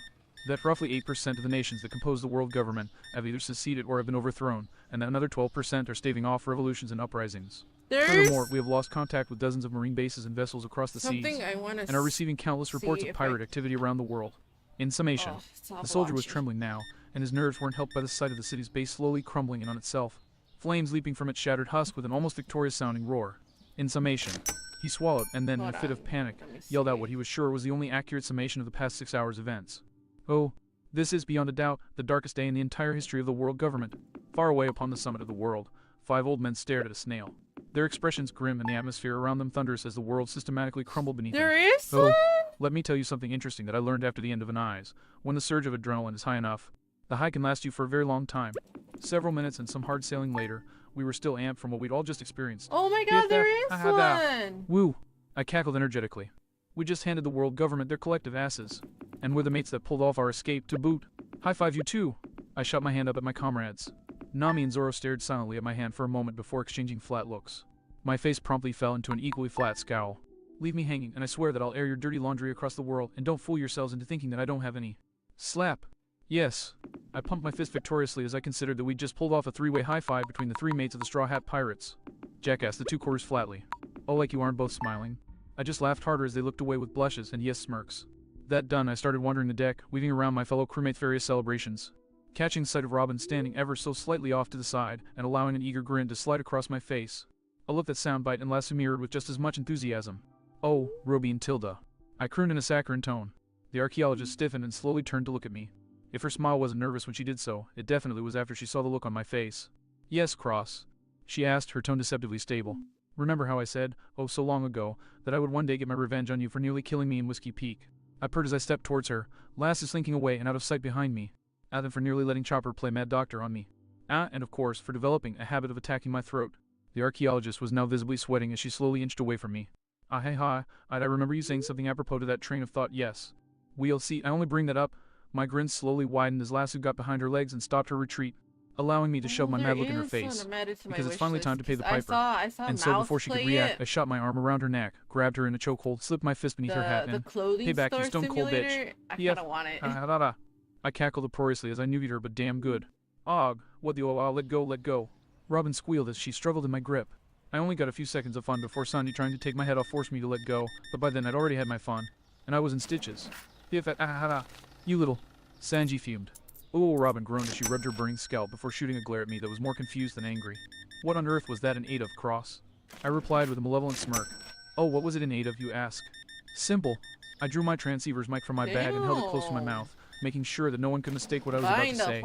Speaker 2: That roughly 8% of the nations that compose the world government have either seceded or have been overthrown, and that another 12% are staving off revolutions and uprisings. Furthermore, we have lost contact with dozens of Marine bases and vessels across the seas, and are receiving countless reports of pirate activity around the world. In summation, the soldier was trembling now, and his nerves weren't helped by the sight of the city's base slowly crumbling in on itself, flames leaping from its shattered husk with an almost victorious-sounding roar. In summation, he swallowed, and then, in a fit of panic, yelled out what he was sure was the only accurate summation of the past 6 hours' events. Oh, this is, beyond a doubt, the darkest day in the entire history of the world government. Far away upon the summit of the world, 5 old men stared at a snail, their expressions grim and the atmosphere around them thunderous as the world systematically crumbled beneath them.
Speaker 1: There is
Speaker 2: Oh, let me tell you something interesting that I learned after the end of an eyes. When the surge of adrenaline is high enough, the high can last you for a very long time. Several minutes and some hard sailing later, we were still amped from what we'd all just experienced.
Speaker 1: Oh my god, there is one!
Speaker 2: Woo! I cackled energetically. We just handed the world government their collective asses. And we're the mates that pulled off our escape to boot. High five you too! I shot my hand up at my comrades. Nami and Zoro stared silently at my hand for a moment before exchanging flat looks. My face promptly fell into an equally flat scowl. Leave me hanging, and I swear that I'll air your dirty laundry across the world, and don't fool yourselves into thinking that I don't have any. Slap. Yes. I pumped my fist victoriously as I considered that we'd just pulled off a 3-way high five between the 3 mates of the Straw Hat Pirates. Jack asked the 2 quarters flatly. Oh, like you aren't both smiling? I just laughed harder as they looked away with blushes and yes smirks. That done, I started wandering the deck, weaving around my fellow crewmates' various celebrations. Catching sight of Robin standing ever so slightly off to the side, and allowing an eager grin to slide across my face. A look that soundbite and Lasso mirrored with just as much enthusiasm. Oh, Roby and Tilda. I crooned in a saccharine tone. The archaeologist stiffened and slowly turned to look at me. If her smile wasn't nervous when she did so, it definitely was after she saw the look on my face. Yes, Cross? She asked, her tone deceptively stable. Remember how I said, oh so long ago, that I would one day get my revenge on you for nearly killing me in Whiskey Peak? I purred as I stepped towards her, Lass is slinking away and out of sight behind me. And for nearly letting Chopper play Mad Doctor on me. And of course, for developing a habit of attacking my throat. The archaeologist was now visibly sweating as she slowly inched away from me. Hey ha, I remember you saying something apropos to that train of thought, yes. We'll see, I only bring that up. My grin slowly widened as Lasso got behind her legs and stopped her retreat, allowing me to shove my mad look in her face. Because it's finally time to pay the piper. And so before she could react, I shot my arm around her neck, grabbed her in a chokehold, slipped my fist beneath her hat, and pay back, you stone cold bitch.
Speaker 1: I kinda want it.
Speaker 2: I cackled uproariously as I knew her, but damn good. Og, what the let go, let go. Robin squealed as she struggled in my grip. I only got a few seconds of fun before Sandy trying to take my head off forced me to let go, but by then I'd already had my fun, and I was in stitches. You little... Sanji fumed. Oh, Robin groaned as she rubbed her burning scalp before shooting a glare at me that was more confused than angry. What on earth was that in aid of, Cross? I replied with a malevolent smirk. Oh, what was it in aid of, you ask? Simple. I drew my transceiver's mic from my bag and held it close to my mouth, making sure that no one could mistake what I was about to say.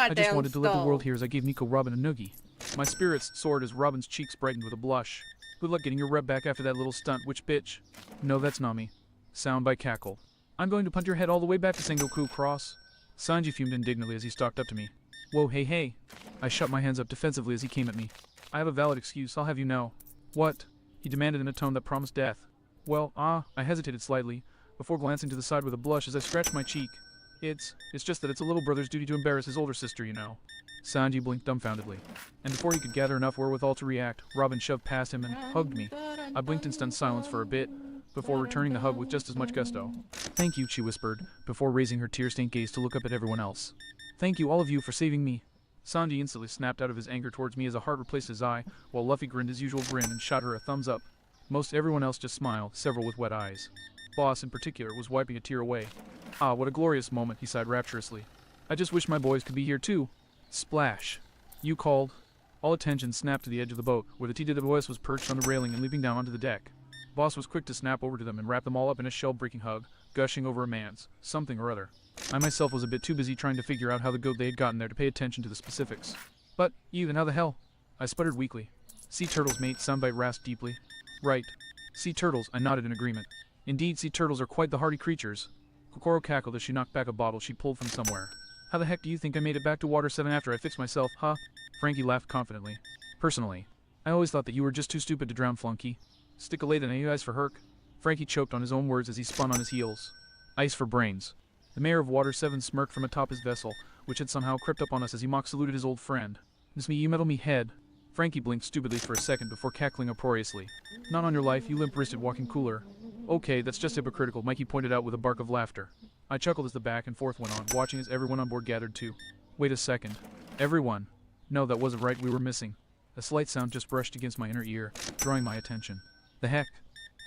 Speaker 2: I just wanted to let the world hear as I gave Nico Robin a noogie. My spirits soared as Robin's cheeks brightened with a blush. Good luck getting your rep back after that little stunt, witch bitch. No, that's Nami. Sound by cackle. I'm going to punt your head all the way back to Sengoku, Cross. Sanji fumed indignantly as he stalked up to me. Whoa, hey. I shut my hands up defensively as he came at me. I have a valid excuse, I'll have you know. What? He demanded in a tone that promised death. Well, I hesitated slightly, before glancing to the side with a blush as I scratched my cheek. It's just that it's a little brother's duty to embarrass his older sister, you know. Sanji blinked dumbfoundedly. And before he could gather enough wherewithal to react, Robin shoved past him and hugged me. I blinked in stunned silence for a bit, before returning the hug with just as much gusto. Thank you, she whispered, before raising her tear-stained gaze to look up at everyone else. Thank you, all of you, for saving me. Sanji instantly snapped out of his anger towards me as a heart replaced his eye, while Luffy grinned his usual grin and shot her a thumbs up. Most everyone else just smiled, several with wet eyes. Boss, in particular, was wiping a tear away. Ah, what a glorious moment, he sighed rapturously. I just wish my boys could be here too. Splash. You called. All attention snapped to the edge of the boat, where the TWS was perched on the railing and leaping down onto the deck. Boss was quick to snap over to them and wrap them all up in a shell-breaking hug, gushing over a man's something or other. I myself was a bit too busy trying to figure out how the goat they had gotten there to pay attention to the specifics. But, even how the hell? I sputtered weakly. Sea turtles, mate, soundbite rasped deeply. Right. Sea turtles, I nodded in agreement. Indeed, sea turtles are quite the hardy creatures. Kokoro cackled as she knocked back a bottle she pulled from somewhere. How the heck do you think I made it back to Water 7 after I fixed myself, huh? Frankie laughed confidently. Personally, I always thought that you were just too stupid to drown, flunky. Stick a lid in any eyes for Herc. Frankie choked on his own words as he spun on his heels. Ice for brains. The mayor of Water 7 smirked from atop his vessel, which had somehow crept up on us as he mock saluted his old friend. Miss me, you meddle me head. Frankie blinked stupidly for a second before cackling uproariously. Not on your life, you limp-wristed walking cooler. Okay, that's just hypocritical, Mikey pointed out with a bark of laughter. I chuckled as the back and forth went on, watching as everyone on board gathered too. Wait a second. Everyone. No, that wasn't right, we were missing. A slight sound just brushed against my inner ear, drawing my attention. The heck?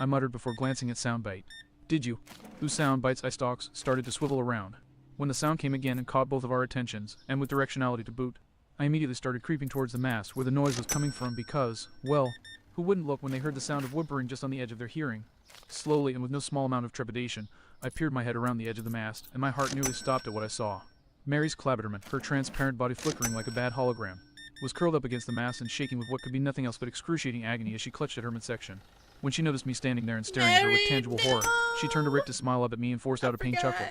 Speaker 2: I muttered before glancing at Soundbite. Did you? Whose Soundbite's eye stalks started to swivel around. When the sound came again and caught both of our attentions, and with directionality to boot, I immediately started creeping towards the mast where the noise was coming from because, well, who wouldn't look when they heard the sound of whimpering just on the edge of their hearing? Slowly and with no small amount of trepidation, I peered my head around the edge of the mast, and my heart nearly stopped at what I saw. Mary's Clabberman, her transparent body flickering like a bad hologram, was curled up against the mast and shaking with what could be nothing else but excruciating agony as she clutched at her midsection. When she noticed me standing there and staring at her with tangible horror, she turned a Rick to smile up at me and forced out a pained chuckle.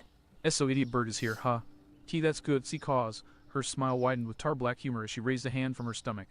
Speaker 2: So idiot bird is here, huh? T, that's good, see cause. Her smile widened with tar-black humor as she raised a hand from her stomach.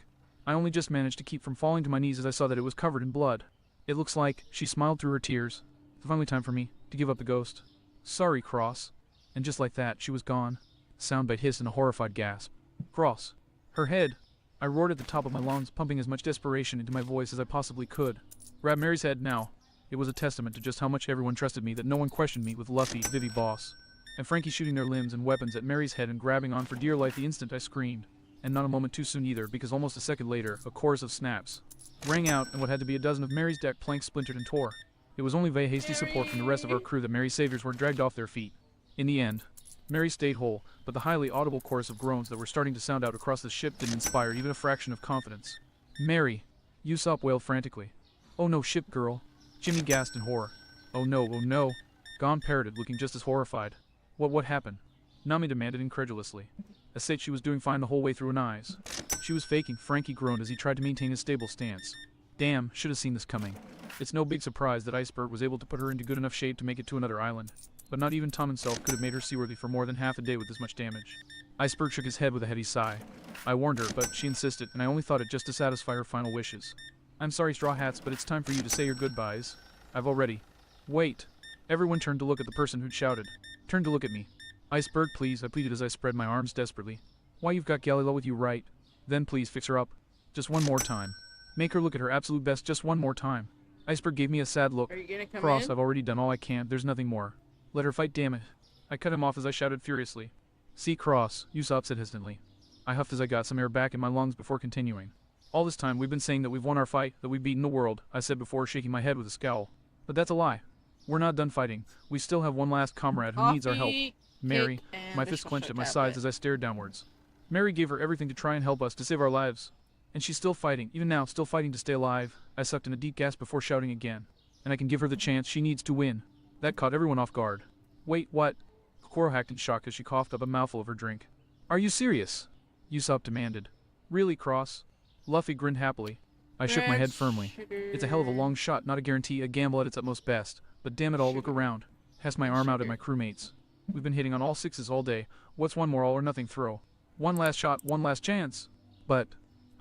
Speaker 2: I only just managed to keep from falling to my knees as I saw that it was covered in blood. It looks like, she smiled through her tears, it's finally time for me to give up the ghost. Sorry, Cross. And just like that, she was gone. Soundbite hissed in a horrified gasp. Cross. Her head. I roared at the top of my lungs, pumping as much desperation into my voice as I possibly could. Grab Mary's head now. It was a testament to just how much everyone trusted me that no one questioned me with Luffy, Vivi Boss, and Frankie shooting their limbs and weapons at Mary's head and grabbing on for dear life the instant I screamed. And not a moment too soon either, because almost a second later, a chorus of snaps rang out, and what had to be a dozen of Mary's deck planks splintered and tore. It was only via hasty support from the rest of our crew that Mary's saviors were dragged off their feet. In the end, Mary stayed whole, but the highly audible chorus of groans that were starting to sound out across the ship didn't inspire even a fraction of confidence. Mary! Usopp wailed frantically. Oh no, ship girl! Jimmy gasped in horror. Oh no, oh no! Gon parroted, looking just as horrified. What happened? Nami demanded incredulously. I said she was doing fine the whole way through an eyes. She was faking, Frankie groaned as he tried to maintain his stable stance. Damn, should have seen this coming. It's no big surprise that Iceberg was able to put her into good enough shape to make it to another island. But not even Tom himself could have made her seaworthy for more than half a day with this much damage. Iceberg shook his head with a heavy sigh. I warned her, but she insisted, and I only thought it just to satisfy her final wishes. I'm sorry, Straw Hats, but it's time for you to say your goodbyes. I've already. Wait. Everyone turned to look at the person who'd shouted. Turned to look at me. Iceberg, please, I pleaded as I spread my arms desperately. Why, you've got Galileo with you, right? Then please fix her up. Just one more time. Make her look at her absolute best just one more time. Iceberg gave me a sad look.
Speaker 1: Are you gonna come
Speaker 2: Cross,
Speaker 1: in?
Speaker 2: I've already done all I can. There's nothing more. Let her fight, damn it. I cut him off as I shouted furiously. See, Cross, Usopp said hesitantly. I huffed as I got some air back in my lungs before continuing. All this time we've been saying that we've won our fight, that we've beaten the world, I said before, shaking my head with a scowl. But that's a lie. We're not done fighting. We still have one last comrade who needs our help.
Speaker 1: Coffee,
Speaker 2: Mary.
Speaker 1: cake, and
Speaker 2: My
Speaker 1: a
Speaker 2: fist clenched at my
Speaker 1: tablet.
Speaker 2: sides as I stared downwards. Mary gave her everything to try and help us, to save our lives. And she's still fighting, even now, still fighting to stay alive. I sucked in a deep gasp before shouting again. And I can give her the chance she needs to win. That caught everyone off guard. Wait, what? Kokoro hacked in shock as she coughed up a mouthful of her drink. Are you serious? Usopp demanded. Really, Cross? Luffy grinned happily. I shook my head firmly. It's a hell of a long shot, not a guarantee, a gamble at its utmost best. But damn it all, look around. Passed my arm out at my crewmates. We've been hitting on all sixes all day. What's one more all or nothing throw? One last shot, one last chance. But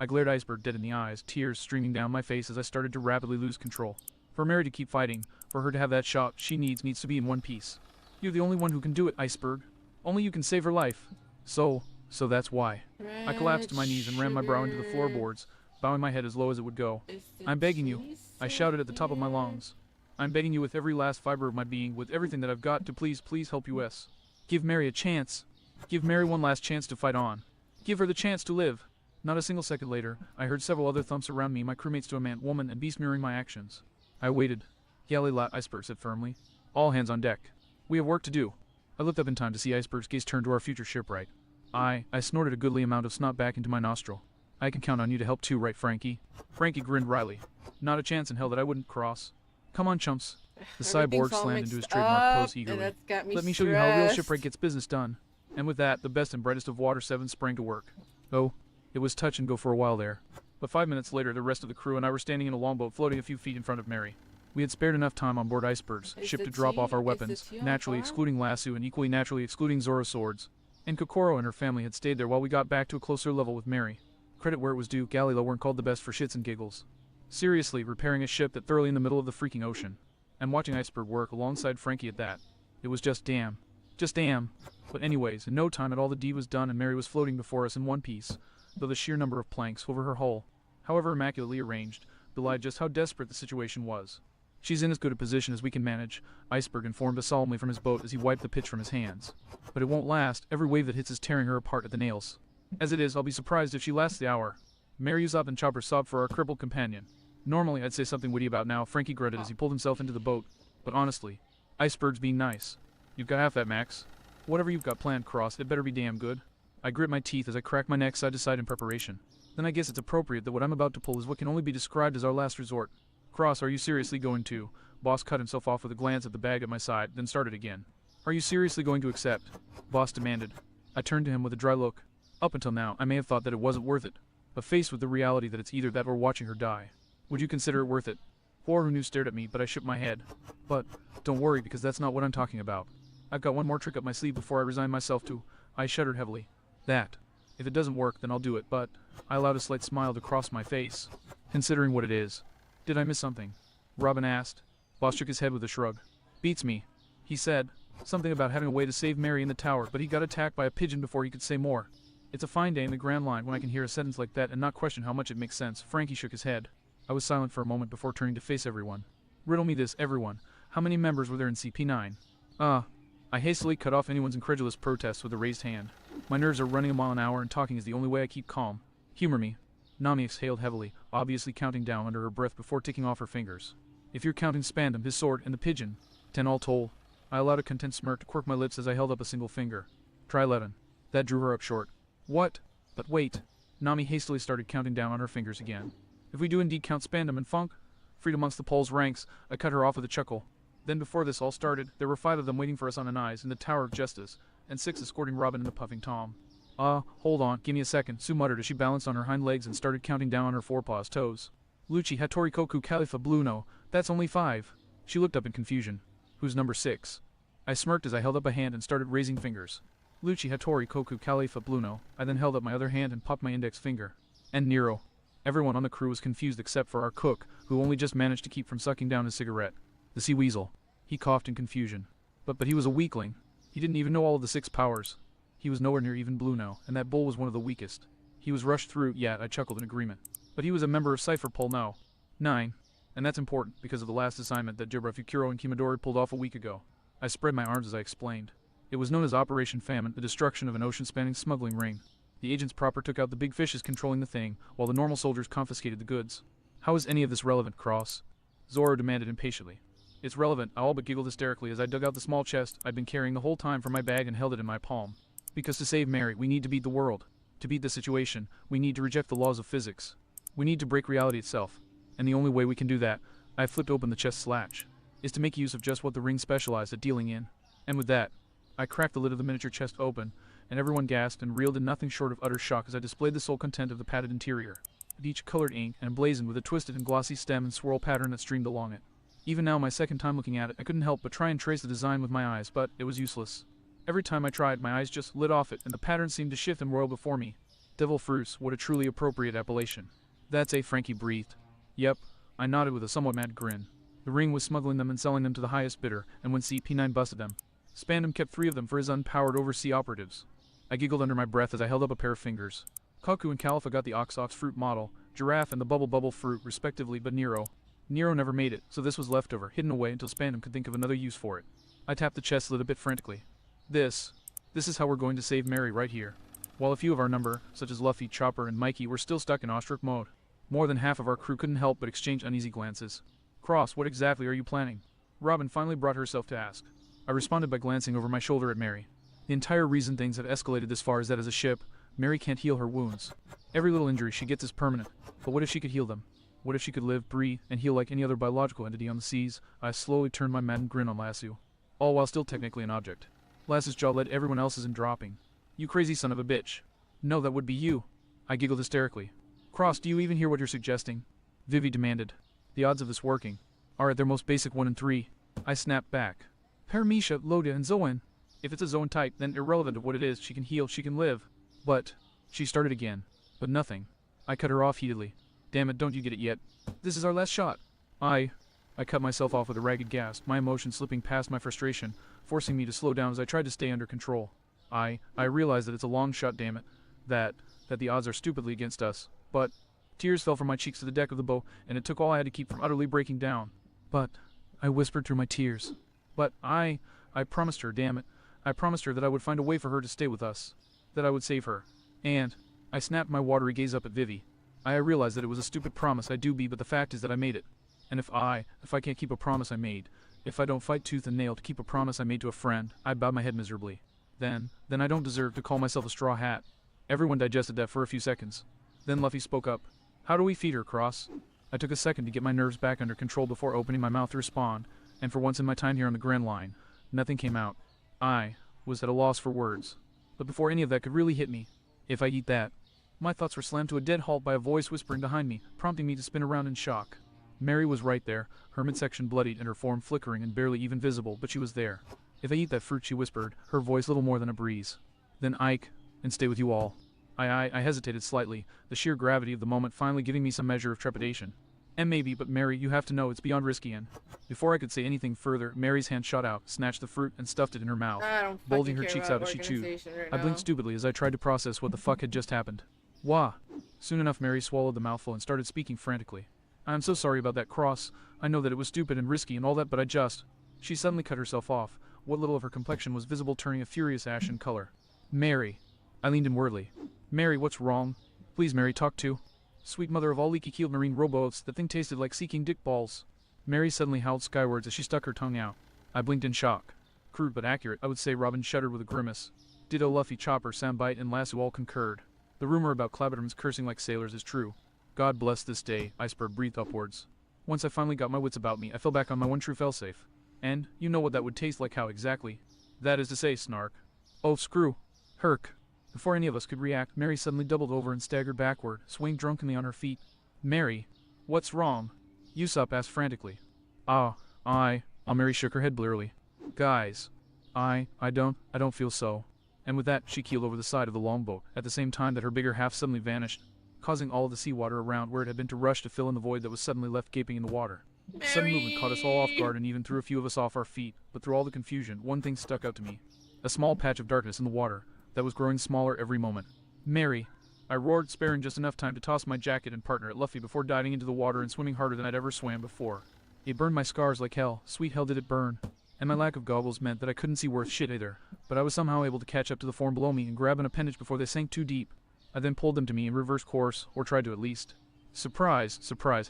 Speaker 2: I glared Iceberg dead in the eyes, tears streaming down my face as I started to rapidly lose control. For Mary to keep fighting, for her to have that shot she needs to be in one piece. You're the only one who can do it, Iceberg. Only you can save her life. So that's why. I collapsed to my knees and rammed my brow into the floorboards, bowing my head as low as it would go. I'm begging you, I shouted at the top of my lungs. I'm begging you with every last fiber of my being, with everything that I've got, to please, please help us. Give Mary a chance. Give Mary one last chance to fight on. Give her the chance to live. Not a single second later, I heard several other thumps around me, my crewmates to a man, woman, and beast mirroring my actions. I waited. Galley lot, Iceberg said firmly. All hands on deck. We have work to do. I looked up in time to see Iceberg's gaze turn to our future shipwright. I snorted a goodly amount of snot back into my nostril. I can count on you to help too, right, Frankie? Frankie grinned wryly. Not a chance in hell that I wouldn't cross. Come on, chumps. The cyborg slammed into his trademark pose eagerly. Let me show you how a real shipwright gets business done. And with that, the best and brightest of Water 7 sprang to work. Oh, it was touch and go for a while there. But 5 minutes later, the rest of the crew and I were standing in a longboat floating a few feet in front of Mary. We had spared enough time on board Iceberg's ship to drop off our weapons, naturally excluding Lasso and equally naturally excluding Zora's swords. And Kokoro and her family had stayed there while we got back to a closer level with Mary. Credit where it was due, Galileo weren't called the best for shits and giggles. Seriously, repairing a ship that thoroughly in the middle of the freaking ocean. And watching Iceberg work alongside Frankie at that. It was just damn. Just damn. But anyways, in no time at all the deed was done and Mary was floating before us in one piece, though the sheer number of planks over her hull, however immaculately arranged, belied just how desperate the situation was. She's in as good a position as we can manage, Iceberg informed us solemnly from his boat as he wiped the pitch from his hands. But it won't last, every wave that hits is tearing her apart at the nails. As it is, I'll be surprised if she lasts the hour. Mary Usopp and Chopper sobbed for our crippled companion. Normally I'd say something witty about now, Frankie grunted as he pulled himself into the boat. But honestly, Iceberg's being nice. You've got half that, Max. Whatever you've got planned, Cross, it better be damn good. I grit my teeth as I crack my neck side to side in preparation. Then I guess it's appropriate that what I'm about to pull is what can only be described as our last resort. Cross, are you seriously going to? Boss cut himself off with a glance at the bag at my side, then started again. Are you seriously going to accept? Boss demanded. I turned to him with a dry look. Up until now, I may have thought that it wasn't worth it, but faced with the reality that it's either that or watching her die. Would you consider it worth it? Horunu stared at me, but I shook my head. But, don't worry, because that's not what I'm talking about. I've got one more trick up my sleeve before I resign myself to. I shuddered heavily. That. If it doesn't work, then I'll do it, but I allowed a slight smile to cross my face. Considering what it is. Did I miss something? Robin asked. Boss shook his head with a shrug. Beats me. He said. Something about having a way to save Mary in the tower, but he got attacked by a pigeon before he could say more. It's a fine day in the Grand Line when I can hear a sentence like that and not question how much it makes sense. Frankie shook his head. I was silent for a moment before turning to face everyone. Riddle me this, everyone. How many members were there in CP9? I hastily cut off anyone's incredulous protests with a raised hand. My nerves are running a mile an hour and talking is the only way I keep calm. Humor me. Nami exhaled heavily, obviously counting down under her breath before ticking off her fingers. If you're counting Spandam, his sword, and the pigeon, 10 all told. I allowed a content smirk to quirk my lips as I held up a single finger. Try 11. That drew her up short. What? But wait. Nami hastily started counting down on her fingers again. If we do indeed count Spandam and Funk, freed amongst the Pole's ranks, I cut her off with a chuckle. Then before this all started, there were 5 of them waiting for us on Anais in the Tower of Justice, and 6 escorting Robin and the puffing Tom. Hold on, give me a second, Sue muttered as she balanced on her hind legs and started counting down on her forepaws toes. Lucci, Hattori Koku, Khalifa, Bluno, that's only 5. She looked up in confusion. Who's number 6? I smirked as I held up a hand and started raising fingers. Lucci, Hattori, Koku, Khalifa, Bluno. I then held up my other hand and popped my index finger. And Nero. Everyone on the crew was confused except for our cook, who only just managed to keep from sucking down his cigarette. The sea weasel. He coughed in confusion. But he was a weakling. He didn't even know all of the 6 powers. He was nowhere near even Bluno, and that bull was one of the weakest. He was rushed through, yet I chuckled in agreement. But he was a member of Cypher Pol now. 9. And that's important, because of the last assignment that Jibra and Kimadori pulled off a week ago. I spread my arms as I explained. It was known as Operation Famine, the destruction of an ocean-spanning smuggling ring. The agents proper took out the big fishes controlling the thing, while the normal soldiers confiscated the goods. How is any of this relevant, Cross? Zoro demanded impatiently. It's relevant, I all but giggled hysterically as I dug out the small chest I'd been carrying the whole time from my bag and held it in my palm. Because to save Mary, we need to beat the world. To beat the situation, we need to reject the laws of physics. We need to break reality itself. And the only way we can do that, I flipped open the chest slatch, is to make use of just what the ring specialized at dealing in. And with that, I cracked the lid of the miniature chest open, and everyone gasped and reeled in nothing short of utter shock as I displayed the sole content of the padded interior, each colored ink and emblazoned with a twisted and glossy stem and swirl pattern that streamed along it. Even now, my second time looking at it, I couldn't help but try and trace the design with my eyes, but it was useless. Every time I tried, my eyes just lit off it, and the pattern seemed to shift and roil before me. Devil Fruits, what a truly appropriate appellation. That's a Frankie breathed. Yep, I nodded with a somewhat mad grin. The ring was smuggling them and selling them to the highest bidder, and when CP9 busted them, Spandam kept 3 of them for his unpowered oversea operatives. I giggled under my breath as I held up a pair of fingers. Kaku and Khalifa got the Ox fruit model, Giraffe and the Bubble fruit respectively, but Nero. Nero never made it, so this was leftover, hidden away until Spandam could think of another use for it. I tapped the chest lid a bit frantically. This is how we're going to save Mary right here. While a few of our number, such as Luffy, Chopper, and Mikey, were still stuck in awestruck mode. More than half of our crew couldn't help but exchange uneasy glances. Cross, what exactly are you planning? Robin finally brought herself to ask. I responded by glancing over my shoulder at Mary. The entire reason things have escalated this far is that as a ship, Mary can't heal her wounds. Every little injury she gets is permanent. But what if she could heal them? What if she could live, breathe, and heal like any other biological entity on the seas? I slowly turned my maddened grin on Lasso, all while still technically an object. Lass's jaw led everyone else's in dropping. You crazy son of a bitch. No, that would be you. I giggled hysterically. Cross, do you even hear what you're suggesting? Vivi demanded. The odds of this working are at their most basic 1 in 3. I snapped back. Paramecia, Loda, and Zoan. If it's a Zoan type, then irrelevant of what it is, she can heal, she can live. But, she started again. But nothing. I cut her off heatedly. Damn it, don't you get it yet? This is our last shot. I cut myself off with a ragged gasp, my emotion slipping past my frustration, forcing me to slow down as I tried to stay under control. I realized that it's a long shot, damn it. That the odds are stupidly against us. But, tears fell from my cheeks to the deck of the boat, and it took all I had to keep from utterly breaking down. But, I whispered through my tears. But I promised her, damn it. I promised her that I would find a way for her to stay with us. That I would save her. And, I snapped my watery gaze up at Vivi. I realized that it was a stupid promise, I do be, but the fact is that I made it. And if I can't keep a promise I made, if I don't fight tooth and nail to keep a promise I made to a friend, I bowed my head miserably. Then I don't deserve to call myself a straw hat. Everyone digested that for a few seconds. Then Luffy spoke up. How do we feed her, Cross? I took a second to get my nerves back under control before opening my mouth to respond, and for once in my time here on the Grand Line, nothing came out. I was at a loss for words. But before any of that could really hit me, if I eat that, my thoughts were slammed to a dead halt by a voice whispering behind me, prompting me to spin around in shock. Mary was right there, her midsection bloodied and her form flickering and barely even visible, but she was there. If I eat that fruit, she whispered, her voice little more than a breeze. Then Ike, and stay with you all. I hesitated slightly, the sheer gravity of the moment finally giving me some measure of trepidation. And maybe, but Mary, you have to know it's beyond risky and... Before I could say anything further, Mary's hand shot out, snatched the fruit, and stuffed it in her mouth, bulging her cheeks out as she chewed. I blinked stupidly as I tried to process what the fuck had just happened. Wah! Soon enough Mary swallowed the mouthful and started speaking frantically. I am so sorry about that, Cross. I know that it was stupid and risky and all that, but I just... She suddenly cut herself off. What little of her complexion was visible turning a furious ashen color. Mary. I leaned inwardly. Mary, what's wrong? Please, Mary, talk to. Sweet mother of all leaky-keeled marine rowboats, that thing tasted like seeking dick balls. Mary suddenly howled skywards as she stuck her tongue out. I blinked in shock. Crude but accurate, I would say. Robin shuddered with a grimace. Ditto, Luffy, Chopper, Sambite, and Lasso all concurred. The rumor about Clabberdom's cursing like sailors is true. God bless this day, Iceberg breathed upwards. Once I finally got my wits about me, I fell back on my one true failsafe. And, you know what that would taste like how exactly. That is to say, Snark. Oh, screw. Herc. Before any of us could react, Mary suddenly doubled over and staggered backward, swaying drunkenly on her feet. Mary. What's wrong? Usopp asked frantically. Mary shook her head blearily. Guys. I don't feel so. And with that, she keeled over the side of the longboat, at the same time that her bigger half suddenly vanished, causing all of the seawater around where it had been to rush to fill in the void that was suddenly left gaping in the water. The sudden movement caught us all off guard and even threw a few of us off our feet, but through all the confusion, one thing stuck out to me. A small patch of darkness in the water, that was growing smaller every moment. Mary! I roared, sparing just enough time to toss my jacket and partner at Luffy before diving into the water and swimming harder than I'd ever swam before. It burned my scars like hell, sweet hell did it burn. And my lack of goggles meant that I couldn't see worth shit either, but I was somehow able to catch up to the form below me and grab an appendage before they sank too deep. I then pulled them to me in reverse course, or tried to at least. Surprise,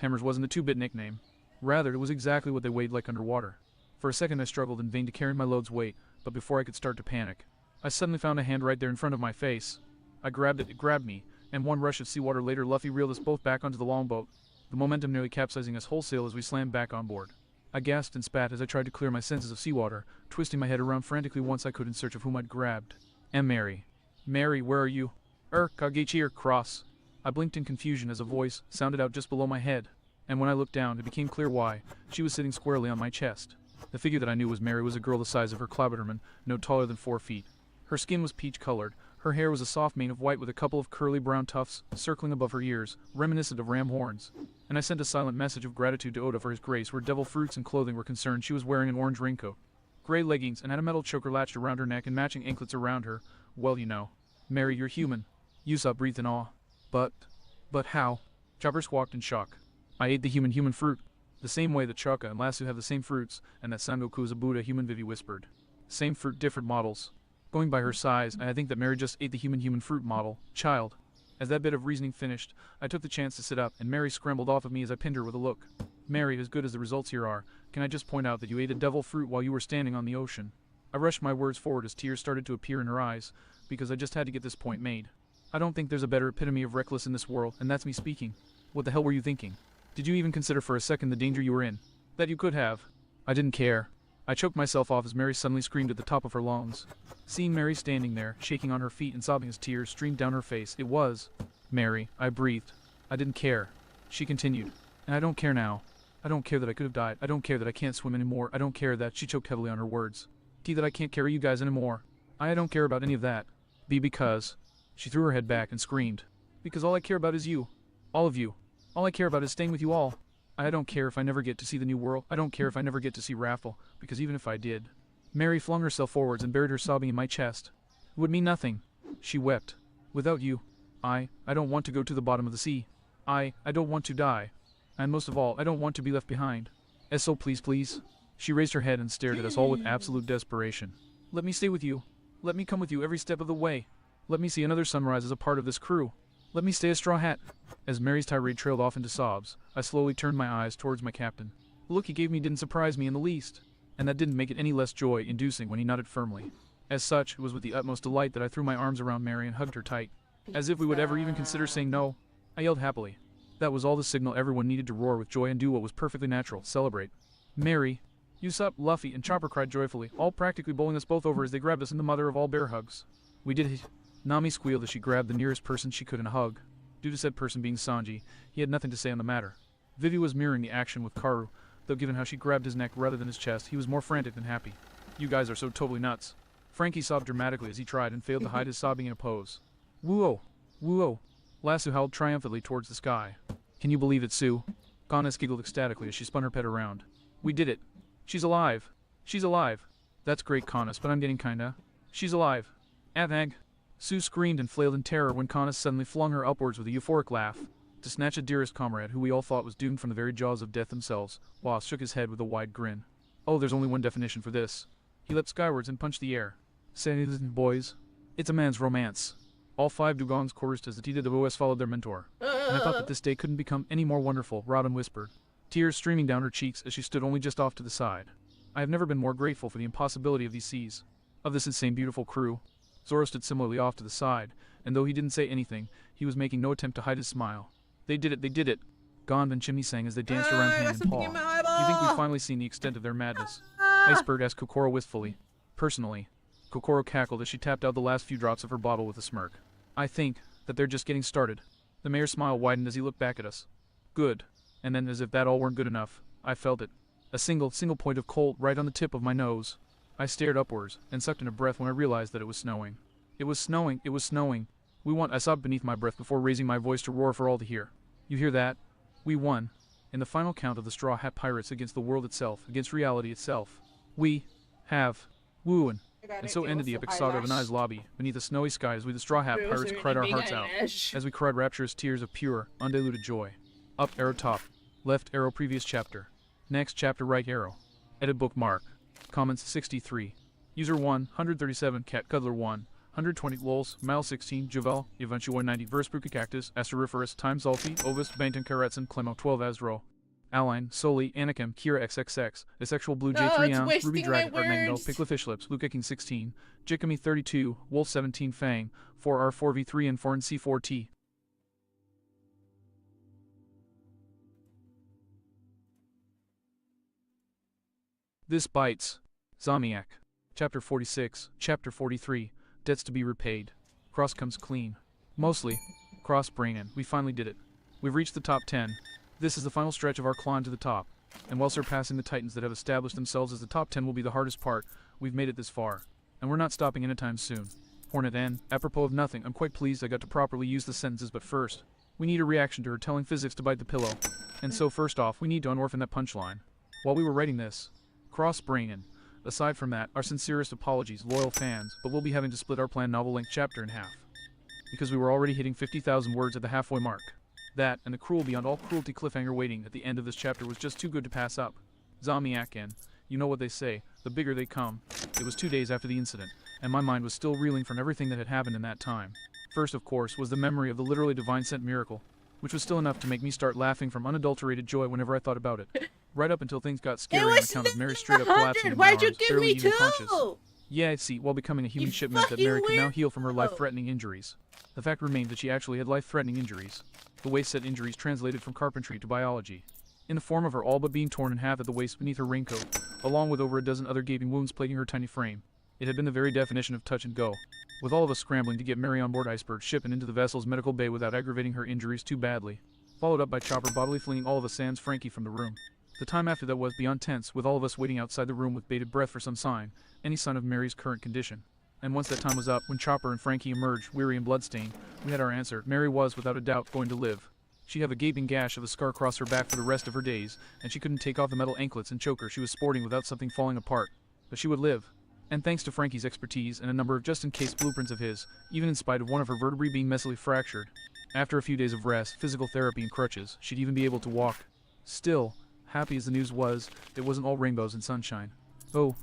Speaker 2: Hammers wasn't a 2-bit nickname. Rather, it was exactly what they weighed like underwater. For a second I struggled in vain to carry my load's weight, but before I could start to panic, I suddenly found a hand right there in front of my face. I grabbed it grabbed me, and one rush of seawater later Luffy reeled us both back onto the longboat, the momentum nearly capsizing us wholesale as we slammed back on board. I gasped and spat as I tried to clear my senses of seawater, twisting my head around frantically once I could in search of whom I'd grabbed. And Mary. Mary, where are you? Kagechi, Cross. I blinked in confusion as a voice sounded out just below my head, and when I looked down, it became clear why. She was sitting squarely on my chest. The figure that I knew was Mary was a girl the size of her Clabberderman, no taller than 4 feet. Her skin was peach-colored. Her hair was a soft mane of white with a couple of curly brown tufts circling above her ears, reminiscent of ram horns. And I sent a silent message of gratitude to Oda for his grace where devil fruits and clothing were concerned. She was wearing an orange raincoat, gray leggings, and had a metal choker latched around her neck and matching anklets around her. Well, you know. Mary, you're human. Usopp breathed in awe. But how? Chopper squawked in shock. I ate the human fruit. The same way that Chaka and Lasso have the same fruits, and that Sangoku is a Buddha, human Vivi whispered. Same fruit, different models. Going by her size, I think that Mary just ate the human fruit model. Child. As that bit of reasoning finished, I took the chance to sit up, and Mary scrambled off of me as I pinned her with a look. Mary, as good as the results here are, can I just point out that you ate a devil fruit while you were standing on the ocean? I rushed my words forward as tears started to appear in her eyes, because I just had to get this point made. I don't think there's a better epitome of reckless in this world, and that's me speaking. What the hell were you thinking? Did you even consider for a second the danger you were in? That you could have. I didn't care. I choked myself off as Mary suddenly screamed at the top of her lungs. Seeing Mary standing there, shaking on her feet and sobbing as tears streamed down her face, it was Mary, I breathed. I didn't care. She continued. And I don't care now. I don't care that I could have died. I don't care that I can't swim anymore. I don't care that she choked heavily on her words. That I can't carry you guys anymore. I don't care about any of that. Because. She threw her head back and screamed. Because all I care about is you. All of you. All I care about is staying with you all. I don't care if I never get to see the new world. I don't care if I never get to see Raffle, because even if I did. Mary flung herself forwards and buried her sobbing in my chest. It would mean nothing. She wept. Without you. I don't want to go to the bottom of the sea. I don't want to die. And most of all, I don't want to be left behind. So please. She raised her head and stared at us all with absolute desperation. Let me stay with you. Let me come with you every step of the way. Let me see another sunrise as a part of this crew. Let me stay a Straw Hat. As Mary's tirade trailed off into sobs, I slowly turned my eyes towards my captain. The look he gave me didn't surprise me in the least, and that didn't make it any less joy-inducing when he nodded firmly. As such, it was with the utmost delight that I threw my arms around Mary and hugged her tight. As if we would ever even consider saying no, I yelled happily. That was all the signal everyone needed to roar with joy and do what was perfectly natural, celebrate. Mary, you sup, Luffy, and Chopper cried joyfully, all practically bowling us both over as they grabbed us in the mother of all bear hugs. We did it. Nami squealed as she grabbed the nearest person she could in a hug. Due to said person being Sanji, he had nothing to say on the matter. Vivi was mirroring the action with Karu, though given how she grabbed his neck rather than his chest, he was more frantic than happy. You guys are so totally nuts. Frankie sobbed dramatically as he tried and failed to hide his sobbing in a pose. Woo-oh! Woo-oh! Lasso howled triumphantly towards the sky. Can you believe it, Sue? Goddess giggled ecstatically as she spun her pet around. We did it! She's alive! She's alive! That's great, Conus, but I'm getting kinda. She's alive! Athag! Sue screamed and flailed in terror when Conus suddenly flung her upwards with a euphoric laugh. To snatch a dearest comrade who we all thought was doomed from the very jaws of death themselves, Wass shook his head with a wide grin. Oh, there's only one definition for this. He leapt skywards and punched the air. Say, boys, it's a man's romance. All 5 Dugongs chorused as the Tita de Boes followed their mentor. And I thought that this day couldn't become any more wonderful, Robin whispered, tears streaming down her cheeks as she stood only just off to the side. I have never been more grateful for the impossibility of these seas, of this insane beautiful crew. Zoro stood similarly off to the side, and though he didn't say anything, he was making no attempt to hide his smile. They did it! Gonv and Chimney sang as they danced around hand and paw. You think we've finally seen the extent of their madness? Iceberg asked Kokoro wistfully. Personally. Kokoro cackled as she tapped out the last few drops of her bottle with a smirk. I think that they're just getting started. The mayor's smile widened as he looked back at us. Good. And then, as if that all weren't good enough, I felt it. A single point of cold right on the tip of my nose. I stared upwards, and sucked in a breath when I realized that it was snowing. It was snowing! I sobbed beneath my breath before raising my voice to roar for all to hear. You hear that? We won. In the final count of the Straw Hat Pirates against the world itself, against reality itself. We have won. And so ended the epic saga of Anai's lobby, beneath a snowy sky as we the Straw Hat Pirates cried our hearts out, as we cried rapturous tears of pure, undiluted joy. Up arrow top. Left arrow previous chapter. Next chapter right arrow. Edit bookmark. Comments 63. User 1, 137, Cat Cuddler 1, 120, Lols, Mal 16, Javel, Eventual 190, Verspruca Cactus, Asterophorus, Time Zalfi, Ovis, Banton Karetson, Clemo 12 Azro, Aline, Soli, Anakim, Kira XXX, Asexual Blue J 3 Ounce, Ruby Dragon, Art Magneto, Pickle Fish Lips, Luke King 16, Jikami 32, Wolf 17 Fang, 4R 4V3 and 4 C4T. This bites. Zamiak. Chapter 46, Chapter 43, Debts to be repaid. Cross comes clean. Mostly. Cross brainin'. We finally did it. We've reached the top 10. This is the final stretch of our climb to the top. And while surpassing the titans that have established themselves as the top 10 will be the hardest part, we've made it this far. And we're not stopping anytime soon. Hornet N, apropos of nothing, I'm quite pleased I got to properly use the sentences, but first, we need a reaction to her telling physics to bite the pillow. And so first off, we need to unorphan that punchline. While we were writing this, cross brainin'. Aside from that, our sincerest apologies, loyal fans, but we'll be having to split our planned novel-length chapter in half. Because we were already hitting 50,000 words at the halfway mark. That, and the cruel beyond all cruelty cliffhanger waiting at the end of this chapter was just too good to pass up. Zamiakin, you know what they say, the bigger they come. It was 2 days after the incident, and my mind was still reeling from everything that had happened in that time. First, of course, was the memory of the literally divine-sent miracle, which was still enough to make me start laughing from unadulterated joy whenever I thought about it. Right up until things got scary on account of Mary straight up collapsing in my
Speaker 1: Why'd you
Speaker 2: arms,
Speaker 1: give
Speaker 2: barely
Speaker 1: me
Speaker 2: even
Speaker 1: two?
Speaker 2: conscious. Yeah, I see, while becoming a human
Speaker 1: You
Speaker 2: shipment that
Speaker 1: fucking
Speaker 2: Mary could now heal from her
Speaker 1: weirdo.
Speaker 2: life-threatening injuries. The fact remained that she actually had life-threatening injuries. The waist-set injuries translated from carpentry to biology, in the form of her all but being torn in half at the waist beneath her raincoat, along with over a dozen other gaping wounds plaguing her tiny frame. It had been the very definition of touch and go, with all of us scrambling to get Mary on board Iceberg's ship and into the vessel's medical bay without aggravating her injuries too badly, followed up by Chopper bodily flinging all of us sans Frankie from the room. The time after that was beyond tense, with all of us waiting outside the room with bated breath for some sign, any sign of Mary's current condition. And once that time was up, when Chopper and Frankie emerged, weary and bloodstained, we had our answer. Mary was, without a doubt, going to live. She'd have a gaping gash of a scar across her back for the rest of her days, and she couldn't take off the metal anklets and choker she was sporting without something falling apart. But she would live. And thanks to Frankie's expertise and a number of just-in-case blueprints of his, even in spite of one of her vertebrae being messily fractured, after a few days of rest, physical therapy and crutches, she'd even be able to walk. Still, happy as the news was, it wasn't all rainbows and sunshine. Oh,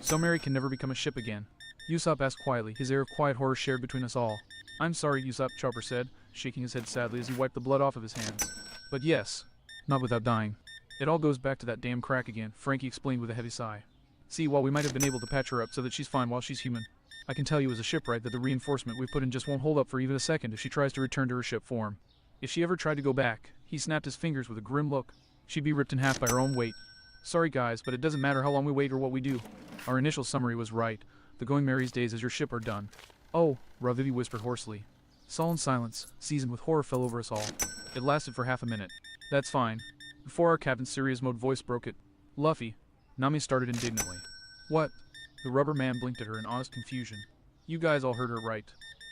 Speaker 2: so Mary can never become a ship again. Usopp asked quietly, his air of quiet horror shared between us all. I'm sorry, Usopp, Chopper said, shaking his head sadly as he wiped the blood off of his hands. But yes, not without dying. It all goes back to that damn crack again, Frankie explained with a heavy sigh. See, while we might have been able to patch her up so that she's fine while she's human, I can tell you as a shipwright that the reinforcement we put in just won't hold up for even a second if she tries to return to her ship form. If she ever tried to go back, he snapped his fingers with a grim look, she'd be ripped in half by her own weight. Sorry guys, but it doesn't matter how long we wait or what we do. Our initial summary was right. The Going Mary's days as your ship are done. Oh, Ravivi whispered hoarsely. Sullen silence, seasoned with horror, fell over us all. It lasted for half a minute. That's fine. Before our captain's serious mode voice broke it. Luffy. Nami started indignantly. What? The rubber man blinked at her in honest confusion. You guys all heard her right.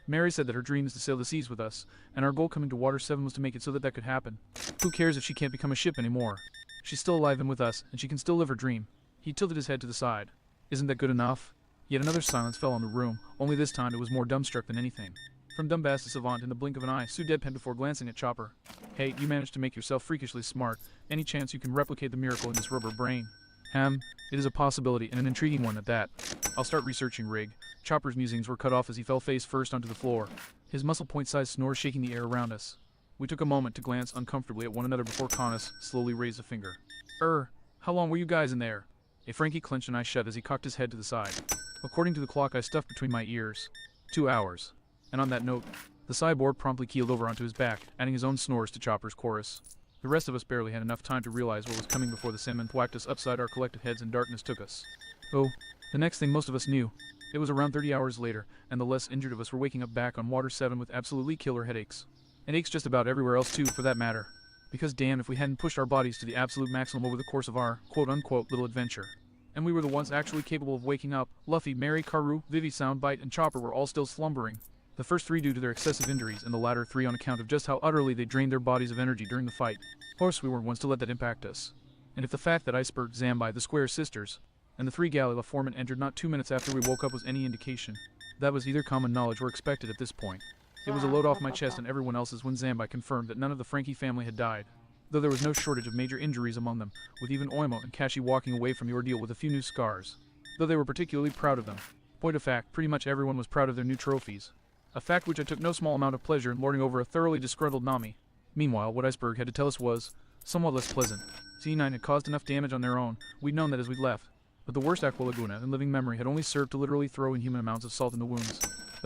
Speaker 2: Mary said that her dream is to sail the seas with us, and our goal coming to Water 7 was to make it so that that could happen. Who cares if she can't become a ship anymore? She's still alive and with us, and she can still live her dream. He tilted his head to the side. Isn't that good enough? Yet another silence fell on the room, only this time it was more dumbstruck than anything. From Dumbass to Savant in the blink of an eye, Sue deadpanned before glancing at Chopper. Hey, you managed to make yourself freakishly smart. Any chance you can replicate the miracle in this rubber brain? It is a possibility, and an intriguing one at that. I'll start researching Rig. Chopper's musings were cut off as he fell face first onto the floor, his muscle point-sized snore shaking the air around us. We took a moment to glance uncomfortably at one another before Connus slowly raised a finger. How long were you guys in there? A Frankie clenched an eye shut as he cocked his head to the side. According to the clock I stuffed between my ears. 2 hours. And on that note, the cyborg promptly keeled over onto his back, adding his own snores to Chopper's chorus. The rest of us barely had enough time to realize what was coming before the Sandman whacked us upside our collective heads and darkness took us. Oh, the next thing most of us knew. It was around 30 hours later, and the less injured of us were waking up back on Water 7 with absolutely killer headaches. And aches just about everywhere else too, for that matter. Because damn if we hadn't pushed our bodies to the absolute maximum over the course of our, quote-unquote, little adventure. And we were the ones actually capable of waking up. Luffy, Mary, Karoo, Vivi, Soundbite, and Chopper were all still slumbering. The first 3 due to their excessive injuries, and the latter 3 on account of just how utterly they drained their bodies of energy during the fight. Of course we weren't ones to let that impact us. And if the fact that Iceberg, Zambai, the Square Sisters, and the 3 Galila foremen entered not 2 minutes after we woke up was any indication, that was either common knowledge or expected at this point. It was a load off my chest and everyone else's when Zambai confirmed that none of the Frankie family had died, though there was no shortage of major injuries among them, with even Oimo and Kashi walking away from the ordeal with a few new scars, though they were particularly proud of them. Point of fact, pretty much everyone was proud of their new trophies, a fact which I took no small amount of pleasure in lording over a thoroughly disgruntled Nami. Meanwhile, what Iceberg had to tell us was somewhat less pleasant. C9 had caused enough damage on their own, we'd known that as we'd left, but the worst Aqua Laguna in living memory had only served to literally throw inhuman amounts of salt in the wounds.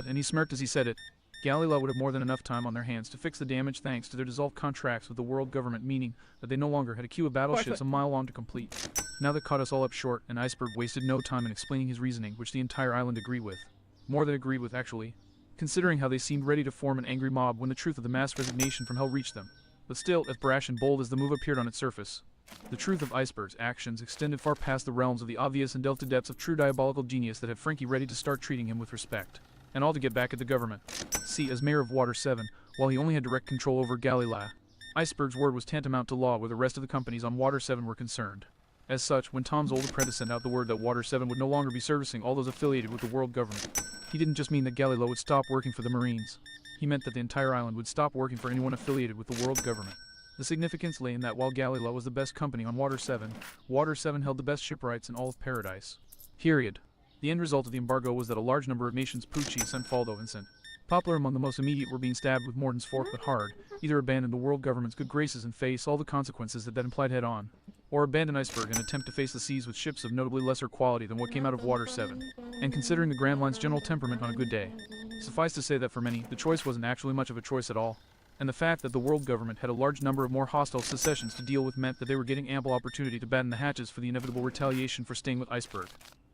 Speaker 2: And he smirked as he said it, Galila would have more than enough time on their hands to fix the damage thanks to their dissolved contracts with the world government, meaning that they no longer had a queue of battleships a mile long to complete. Now that caught us all up short, and Iceberg wasted no time in explaining his reasoning, which the entire island agreed with. More than agreed with, actually, considering how they seemed ready to form an angry mob when the truth of the mass resignation from hell reached them. But still, as brash and bold as the move appeared on its surface, the truth of Iceberg's actions extended far past the realms of the obvious and delved to depths of true diabolical genius that had Frankie ready to start treating him with respect. And all to get back at the government. See, as mayor of Water 7, while he only had direct control over Galila, Iceberg's word was tantamount to law where the rest of the companies on Water 7 were concerned. As such, when Tom's old apprentice sent out the word that Water 7 would no longer be servicing all those affiliated with the world government, he didn't just mean that Galileo would stop working for the Marines. He meant that the entire island would stop working for anyone affiliated with the world government. The significance lay in that while Galila was the best company on Water 7, Water 7 held the best shipwrights in all of Paradise. Period. The end result of the embargo was that a large number of nations, Pucci, Sanfaldo, and St. Poplar among the most immediate, were being stabbed with Morden's fork but hard, either abandon the world government's good graces and face all the consequences that implied head-on, or abandon Iceberg and attempt to face the seas with ships of notably lesser quality than what came out of Water 7, and considering the Grand Line's general temperament on a good day. Suffice to say that for many, the choice wasn't actually much of a choice at all, and the fact that the world government had a large number of more hostile secessions to deal with meant that they were getting ample opportunity to batten the hatches for the inevitable retaliation for staying with Iceberg.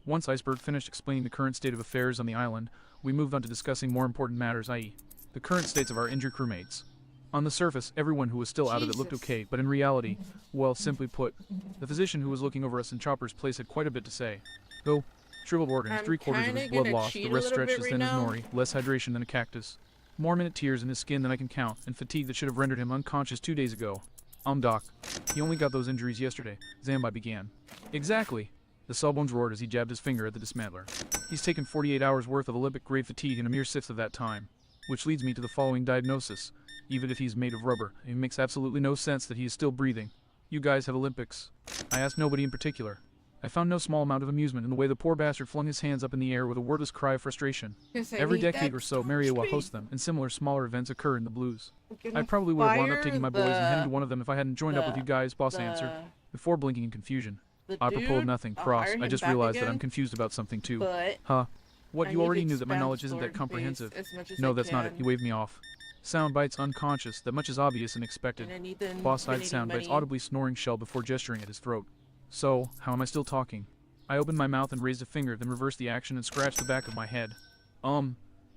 Speaker 2: Once Iceberg finished explaining the current state of affairs on the island, we moved on to discussing more important matters, i.e., the current states of our injured crewmates. On the surface, everyone who was still out of it looked okay, but in reality, well, simply put, the physician who was looking over us in Chopper's place had quite a bit to say. Though, shriveled organs,
Speaker 1: I'm
Speaker 2: 3/4 of his
Speaker 1: kinda
Speaker 2: blood
Speaker 1: gonna
Speaker 2: lost,
Speaker 1: cheat
Speaker 2: the
Speaker 1: a
Speaker 2: rest
Speaker 1: little
Speaker 2: stretched
Speaker 1: bit
Speaker 2: as thin
Speaker 1: right
Speaker 2: as
Speaker 1: now.
Speaker 2: nori, less hydration than a cactus. More minute tears in his skin than I can count, and fatigue that should have rendered him unconscious 2 days ago. Doc. He only got those injuries yesterday, Zambai began. Exactly. The Sawbones roared as he jabbed his finger at the dismantler. He's taken 48 hours worth of Olympic-grade fatigue in a mere sixth of that time. Which leads me to the following diagnosis. Even if he's made of rubber, it makes absolutely no sense that he is still breathing. You guys have Olympics. I asked nobody in particular. I found no small amount of amusement in the way the poor bastard flung his hands up in the air with a wordless cry of frustration. Every decade or so, Mariowa hosts them, and similar smaller events occur in the blues. I probably would have wound up taking my boys and heading to one of them if I hadn't joined up with you guys, boss answered, before blinking in confusion. Apropos of nothing, cross, I just realized that I'm confused about something too.
Speaker 1: But
Speaker 2: Huh? What,
Speaker 1: I
Speaker 2: you
Speaker 1: need
Speaker 2: already
Speaker 1: to
Speaker 2: knew that my
Speaker 1: expand
Speaker 2: knowledge isn't that
Speaker 1: Sword Base
Speaker 2: comprehensive.
Speaker 1: as much as
Speaker 2: No,
Speaker 1: I
Speaker 2: that's not it.
Speaker 1: can.
Speaker 2: He waved me off. Sound bites unconscious, that much is obvious and expected.
Speaker 1: And I need the
Speaker 2: Boss-eyed
Speaker 1: infinity
Speaker 2: sound bites
Speaker 1: money.
Speaker 2: audibly snoring Shell before gesturing at his throat. So, how am I still talking? I opened my mouth and raised a finger, then reversed the action and scratched the back of my head.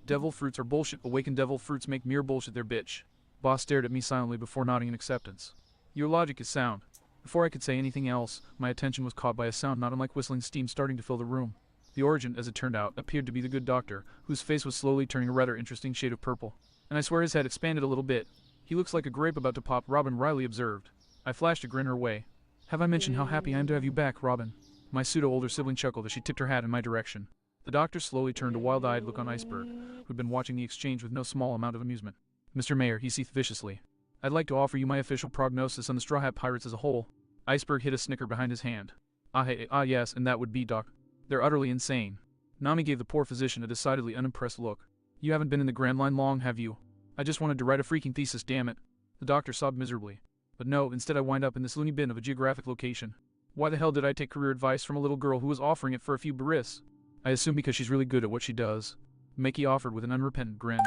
Speaker 2: Devil fruits are bullshit. Awakened devil fruits make mere bullshit, they're bitch. Boss stared at me silently before nodding in acceptance. Your logic is sound. Before I could say anything else, my attention was caught by a sound not unlike whistling steam starting to fill the room. The origin, as it turned out, appeared to be the good doctor, whose face was slowly turning a rather interesting shade of purple. And I swear his head expanded a little bit. He looks like a grape about to pop, Robin Riley observed. I flashed a grin her way. Have I mentioned how happy I am to have you back, Robin? My pseudo-older sibling chuckled as she tipped her hat in my direction. The doctor slowly turned a wild-eyed look on Iceberg, who'd been watching the exchange with no small amount of amusement. Mr. Mayor, he seethed viciously. I'd like to offer you my official prognosis on the Straw Hat Pirates as a whole. Iceberg hid a snicker behind his hand. Yes, and that would be, Doc. They're utterly insane. Nami gave the poor physician a decidedly unimpressed look. You haven't been in the Grand Line long, have you? I just wanted to write a freaking thesis, damn it. The doctor sobbed miserably. But no, instead I wind up in this loony bin of a geographic location. Why the hell did I take career advice from a little girl who was offering it for a few baris? I assume because she's really good at what she does. Makey offered with an unrepentant grin.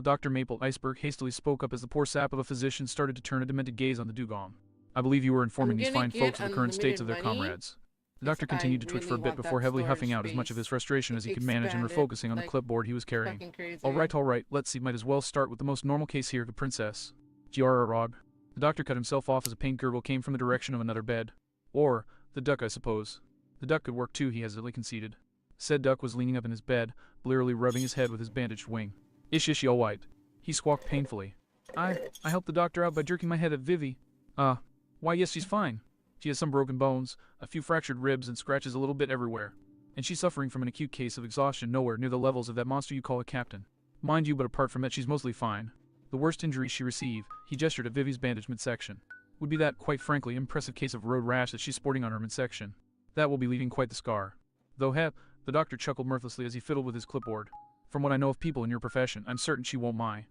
Speaker 2: Dr. Maple, Iceberg hastily spoke up as the poor sap of a physician started to turn a demented gaze on the dugong. I believe you were informing these fine folks of the current states of their comrades. The doctor continued to twitch for a bit before heavily huffing out as much of his frustration as he could manage and refocusing on the clipboard he was carrying. Alright, let's see, might as well start with the most normal case here, the princess. Giara Rog. The doctor cut himself off as a pain gurgle came from the direction of another bed. Or, the duck, I suppose. The duck could work too, he hesitantly conceded. Said duck was leaning up in his bed, blearily rubbing his head with his bandaged wing. Ish, all white. He squawked painfully. I helped the doctor out by jerking my head at Vivi. Why yes, she's fine. She has some broken bones, a few fractured ribs, and scratches a little bit everywhere. And she's suffering from an acute case of exhaustion nowhere near the levels of that monster you call a captain. Mind you, but apart from that, she's mostly fine. The worst injury she received, he gestured at Vivi's bandaged midsection, would be that, quite frankly, impressive case of road rash that she's sporting on her midsection. That will be leaving quite the scar. Though the doctor chuckled mirthlessly as he fiddled with his clipboard. From what I know of people in your profession, I'm certain she won't mind.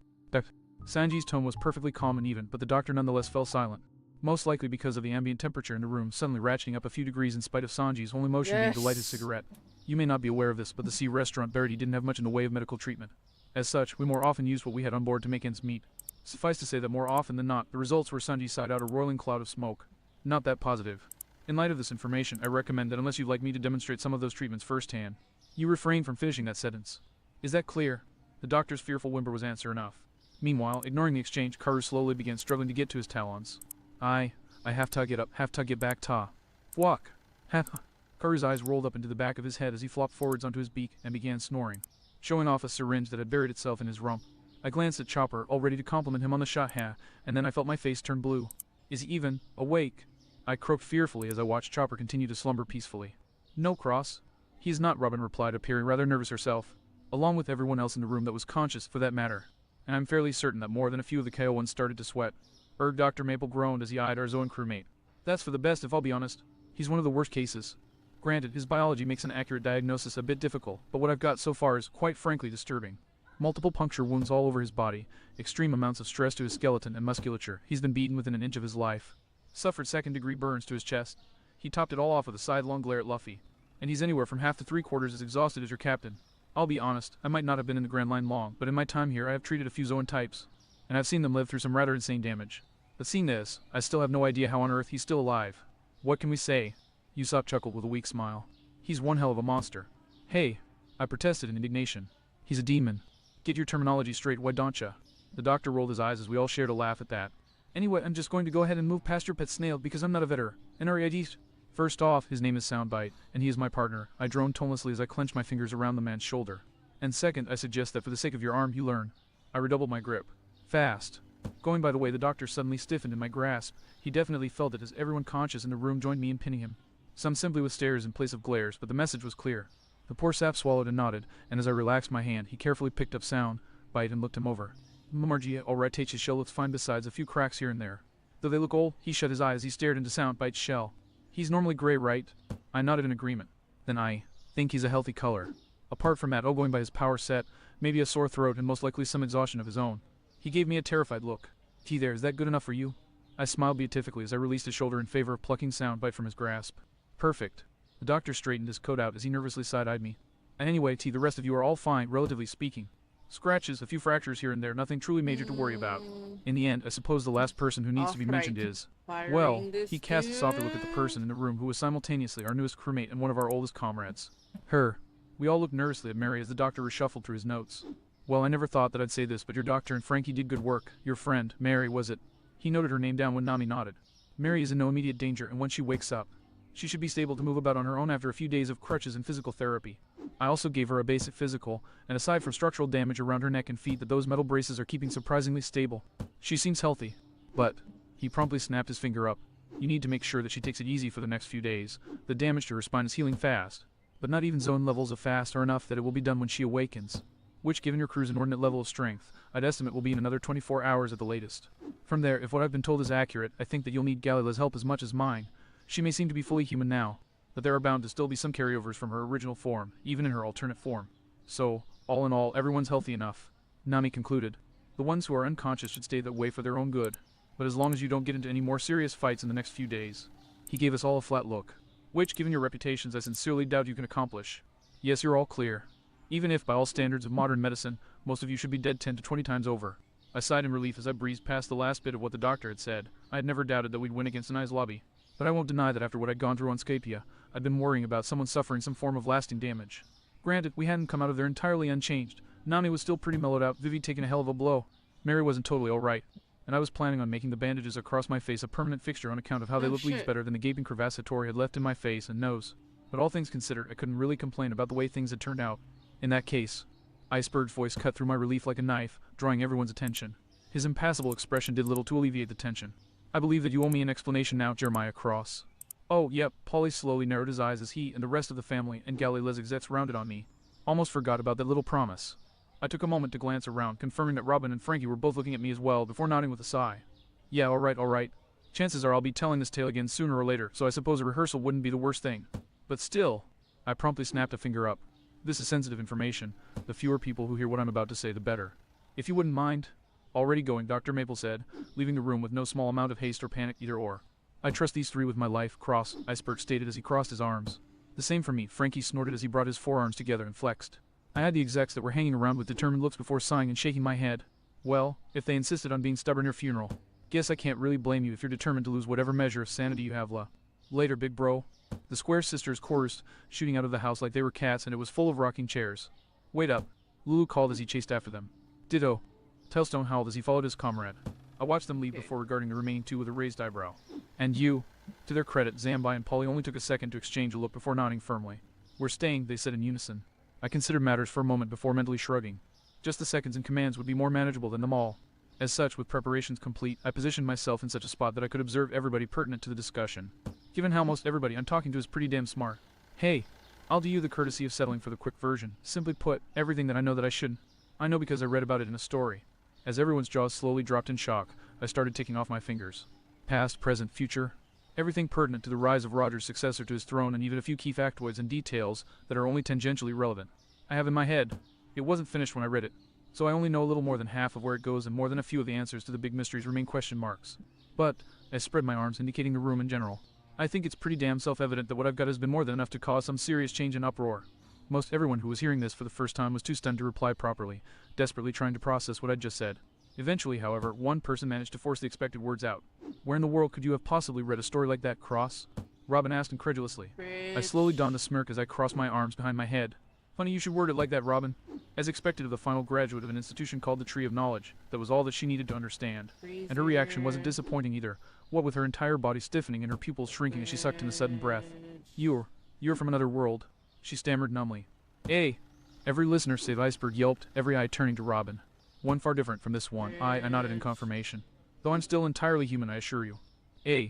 Speaker 2: Sanji's tone was perfectly calm and even, but the doctor nonetheless fell silent. Most likely because of the ambient temperature in the room suddenly ratcheting up a few degrees in spite of Sanji's only motion being to light his cigarette. You may not be aware of this, but the Sea Restaurant Verity didn't have much in the way of medical treatment. As such, we more often used what we had on board to make ends meet. Suffice to say that more often than not, the results were Sanji sighed out a roiling cloud of smoke. Not that positive. In light of this information, I recommend that unless you'd like me to demonstrate some of those treatments firsthand, you refrain from finishing that sentence. Is that clear? The doctor's fearful whimper was answer enough. Meanwhile, ignoring the exchange, Karu slowly began struggling to get to his talons. I have to get back ta. Walk. Karu's eyes rolled up into the back of his head as he flopped forwards onto his beak and began snoring, showing off a syringe that had buried itself in his rump. I glanced at Chopper, all ready to compliment him on the shot and then I felt my face turn blue. Is he even awake? I croaked fearfully as I watched Chopper continue to slumber peacefully. No, Cross. He is not, Robin replied, appearing rather nervous herself, along with everyone else in the room that was conscious, for that matter. and I'm fairly certain that more than a few of the KO ones started to sweat. Dr. Maple groaned as he eyed our Zoan crewmate. That's for the best if I'll be honest. He's one of the worst cases. Granted, his biology makes an accurate diagnosis a bit difficult, but what I've got so far is quite frankly disturbing. Multiple puncture wounds all over his body, extreme amounts of stress to his skeleton and musculature. He's been beaten within an inch of his life. Suffered second-degree burns to his chest. He topped it all off with a sidelong glare at Luffy. And he's anywhere from half to three-quarters as exhausted as your captain. I'll be honest, I might not have been in the Grand Line long, but in my time here I have treated a few Zoan types, and I've seen them live through some rather insane damage. But seeing this, I still have no idea how on earth he's still alive. What can we say? Usopp chuckled with a weak smile. He's one hell of a monster. Hey, I protested in indignation. He's a demon. Get your terminology straight, why don't ya? The doctor rolled his eyes as we all shared a laugh at that. Anyway, I'm just going to go ahead and move past your pet snail because I'm not a vetter. NREID. First off, his name is Soundbite, and he is my partner. I droned tonelessly as I clenched my fingers around the man's shoulder. And second, I suggest that for the sake of your arm, you learn. I redoubled my grip. Fast. Going by the way, the doctor suddenly stiffened in my grasp. He definitely felt it as everyone conscious in the room joined me in pinning him. Some simply with stares in place of glares, but the message was clear. The poor sap swallowed and nodded, and as I relaxed my hand, he carefully picked up Soundbite and looked him over. Margia, alright, his shell looks fine besides a few cracks here and there. Though they look old, he shut his eyes as he stared into Soundbite's shell. He's normally gray, right? I nodded in agreement. Then I think he's a healthy color. Apart from that, going by his power set, maybe a sore throat and most likely some exhaustion of his own. He gave me a terrified look. T there, is that good enough for you? I smiled beatifically as I released his shoulder in favor of plucking Soundbite from his grasp. Perfect. The doctor straightened his coat out as he nervously side-eyed me. And anyway, T, the rest of you are all fine, relatively speaking. Scratches, a few fractures here and there, nothing truly major to worry about. In the end, I suppose the last person who needs to be mentioned is... Well, he cast a softer look at the person in the room who was simultaneously our newest crewmate and one of our oldest comrades. Her. We all looked nervously at Mary as the doctor reshuffled through his notes. Well, I never thought that I'd say this, but your doctor and Frankie did good work. Your friend, Mary, was it? He noted her name down when Nami nodded. Mary is in no immediate danger, and when she wakes up, she should be stable to move about on her own after a few days of crutches and physical therapy. I also gave her a basic physical, and aside from structural damage around her neck and feet that those metal braces are keeping surprisingly stable, she seems healthy. But, he promptly snapped his finger up. You need to make sure that she takes it easy for the next few days. The damage to her spine is healing fast, but not even Zoan levels of fast are enough that it will be done when she awakens, which given your crew's inordinate level of strength, I'd estimate will be in another 24 hours at the latest. From there, if what I've been told is accurate, I think that you'll need Galila's help as much as mine. She may seem to be fully human now, but there are bound to still be some carryovers from her original form, even in her alternate form. So, all in all, everyone's healthy enough. Nami concluded. The ones who are unconscious should stay that way for their own good, but as long as you don't get into any more serious fights in the next few days. He gave us all a flat look, which, given your reputations, I sincerely doubt you can accomplish. Yes, you're all clear. Even if, by all standards of modern medicine, most of you should be dead 10 to 20 times over. I sighed in relief as I breezed past the last bit of what the doctor had said. I had never doubted that we'd win against an Ai's lobby. But I won't deny that after what I'd gone through on Scapia, I'd been worrying about someone suffering some form of lasting damage. Granted, we hadn't come out of there entirely unchanged. Nami was still pretty mellowed out, Vivi taking a hell of a blow. Mary wasn't totally alright, and I was planning on making the bandages across my face a permanent fixture on account of how they look leagues better than the gaping crevasse Hattori had left in my face and nose. But all things considered, I couldn't really complain about the way things had turned out. In that case, Iceberg's voice cut through my relief like a knife, drawing everyone's attention. His impassible expression did little to alleviate the tension. I believe that you owe me an explanation now, Jeremiah Cross. Oh, yep, Polly slowly narrowed his eyes as he and the rest of the family and Galilea's execs rounded on me. Almost forgot about that little promise. I took a moment to glance around, confirming that Robin and Frankie were both looking at me as well, before nodding with a sigh. Yeah, alright. Chances are I'll be telling this tale again sooner or later, so I suppose a rehearsal wouldn't be the worst thing. But still, I promptly snapped a finger up. This is sensitive information. The fewer people who hear what I'm about to say, the better. If you wouldn't mind. Already going, Dr. Maple said, leaving the room with no small amount of haste or panic either or. I trust these three with my life, Cross, Iceberg stated as he crossed his arms. The same for me, Frankie snorted as he brought his forearms together and flexed. I had the execs that were hanging around with determined looks before sighing and shaking my head. Well, if they insisted on being stubborn your funeral, guess I can't really blame you if you're determined to lose whatever measure of sanity you have, Later, big bro. The Square sisters chorused, shooting out of the house like they were cats, and it was full of rocking chairs. Wait up, Lulu called as he chased after them. Ditto. Tailstone howled as he followed his comrade. I watched them leave before regarding the remaining two with a raised eyebrow. And you? To their credit, Zambai and Polly only took a second to exchange a look before nodding firmly. We're staying, they said in unison. I considered matters for a moment before mentally shrugging. Just the seconds and commands would be more manageable than them all. As such, with preparations complete, I positioned myself in such a spot that I could observe everybody pertinent to the discussion. Given how most everybody I'm talking to is pretty damn smart. Hey, I'll do you the courtesy of settling for the quick version. Simply put, everything that I know that I shouldn't. I know because I read about it in a story. As everyone's jaws slowly dropped in shock, I started ticking off my fingers. Past, present, future. Everything pertinent to the rise of Roger's successor to his throne, and even a few key factoids and details that are only tangentially relevant. I have in my head. It wasn't finished when I read it, so I only know a little more than half of where it goes, and more than a few of the answers to the big mysteries remain question marks. But, I spread my arms, indicating the room in general. I think it's pretty damn self-evident that what I've got has been more than enough to cause some serious change and uproar. Most everyone who was hearing this for the first time was too stunned to reply properly, desperately trying to process what I'd just said. Eventually, however, one person managed to force the expected words out. Where in the world could you have possibly read a story like that, Cross? Robin asked incredulously. I slowly donned a smirk as I crossed my arms behind my head. Funny you should word it like that, Robin. As expected of the final graduate of an institution called the Tree of Knowledge, that was all that she needed to understand. And her reaction wasn't disappointing either, what with her entire body stiffening and her pupils shrinking as she sucked in a sudden breath. You're from another world, she stammered numbly. Eh? Every listener save Iceberg yelped, every eye turning to Robin. One far different from this one. I nodded in confirmation. Though I'm still entirely human, I assure you. Eh?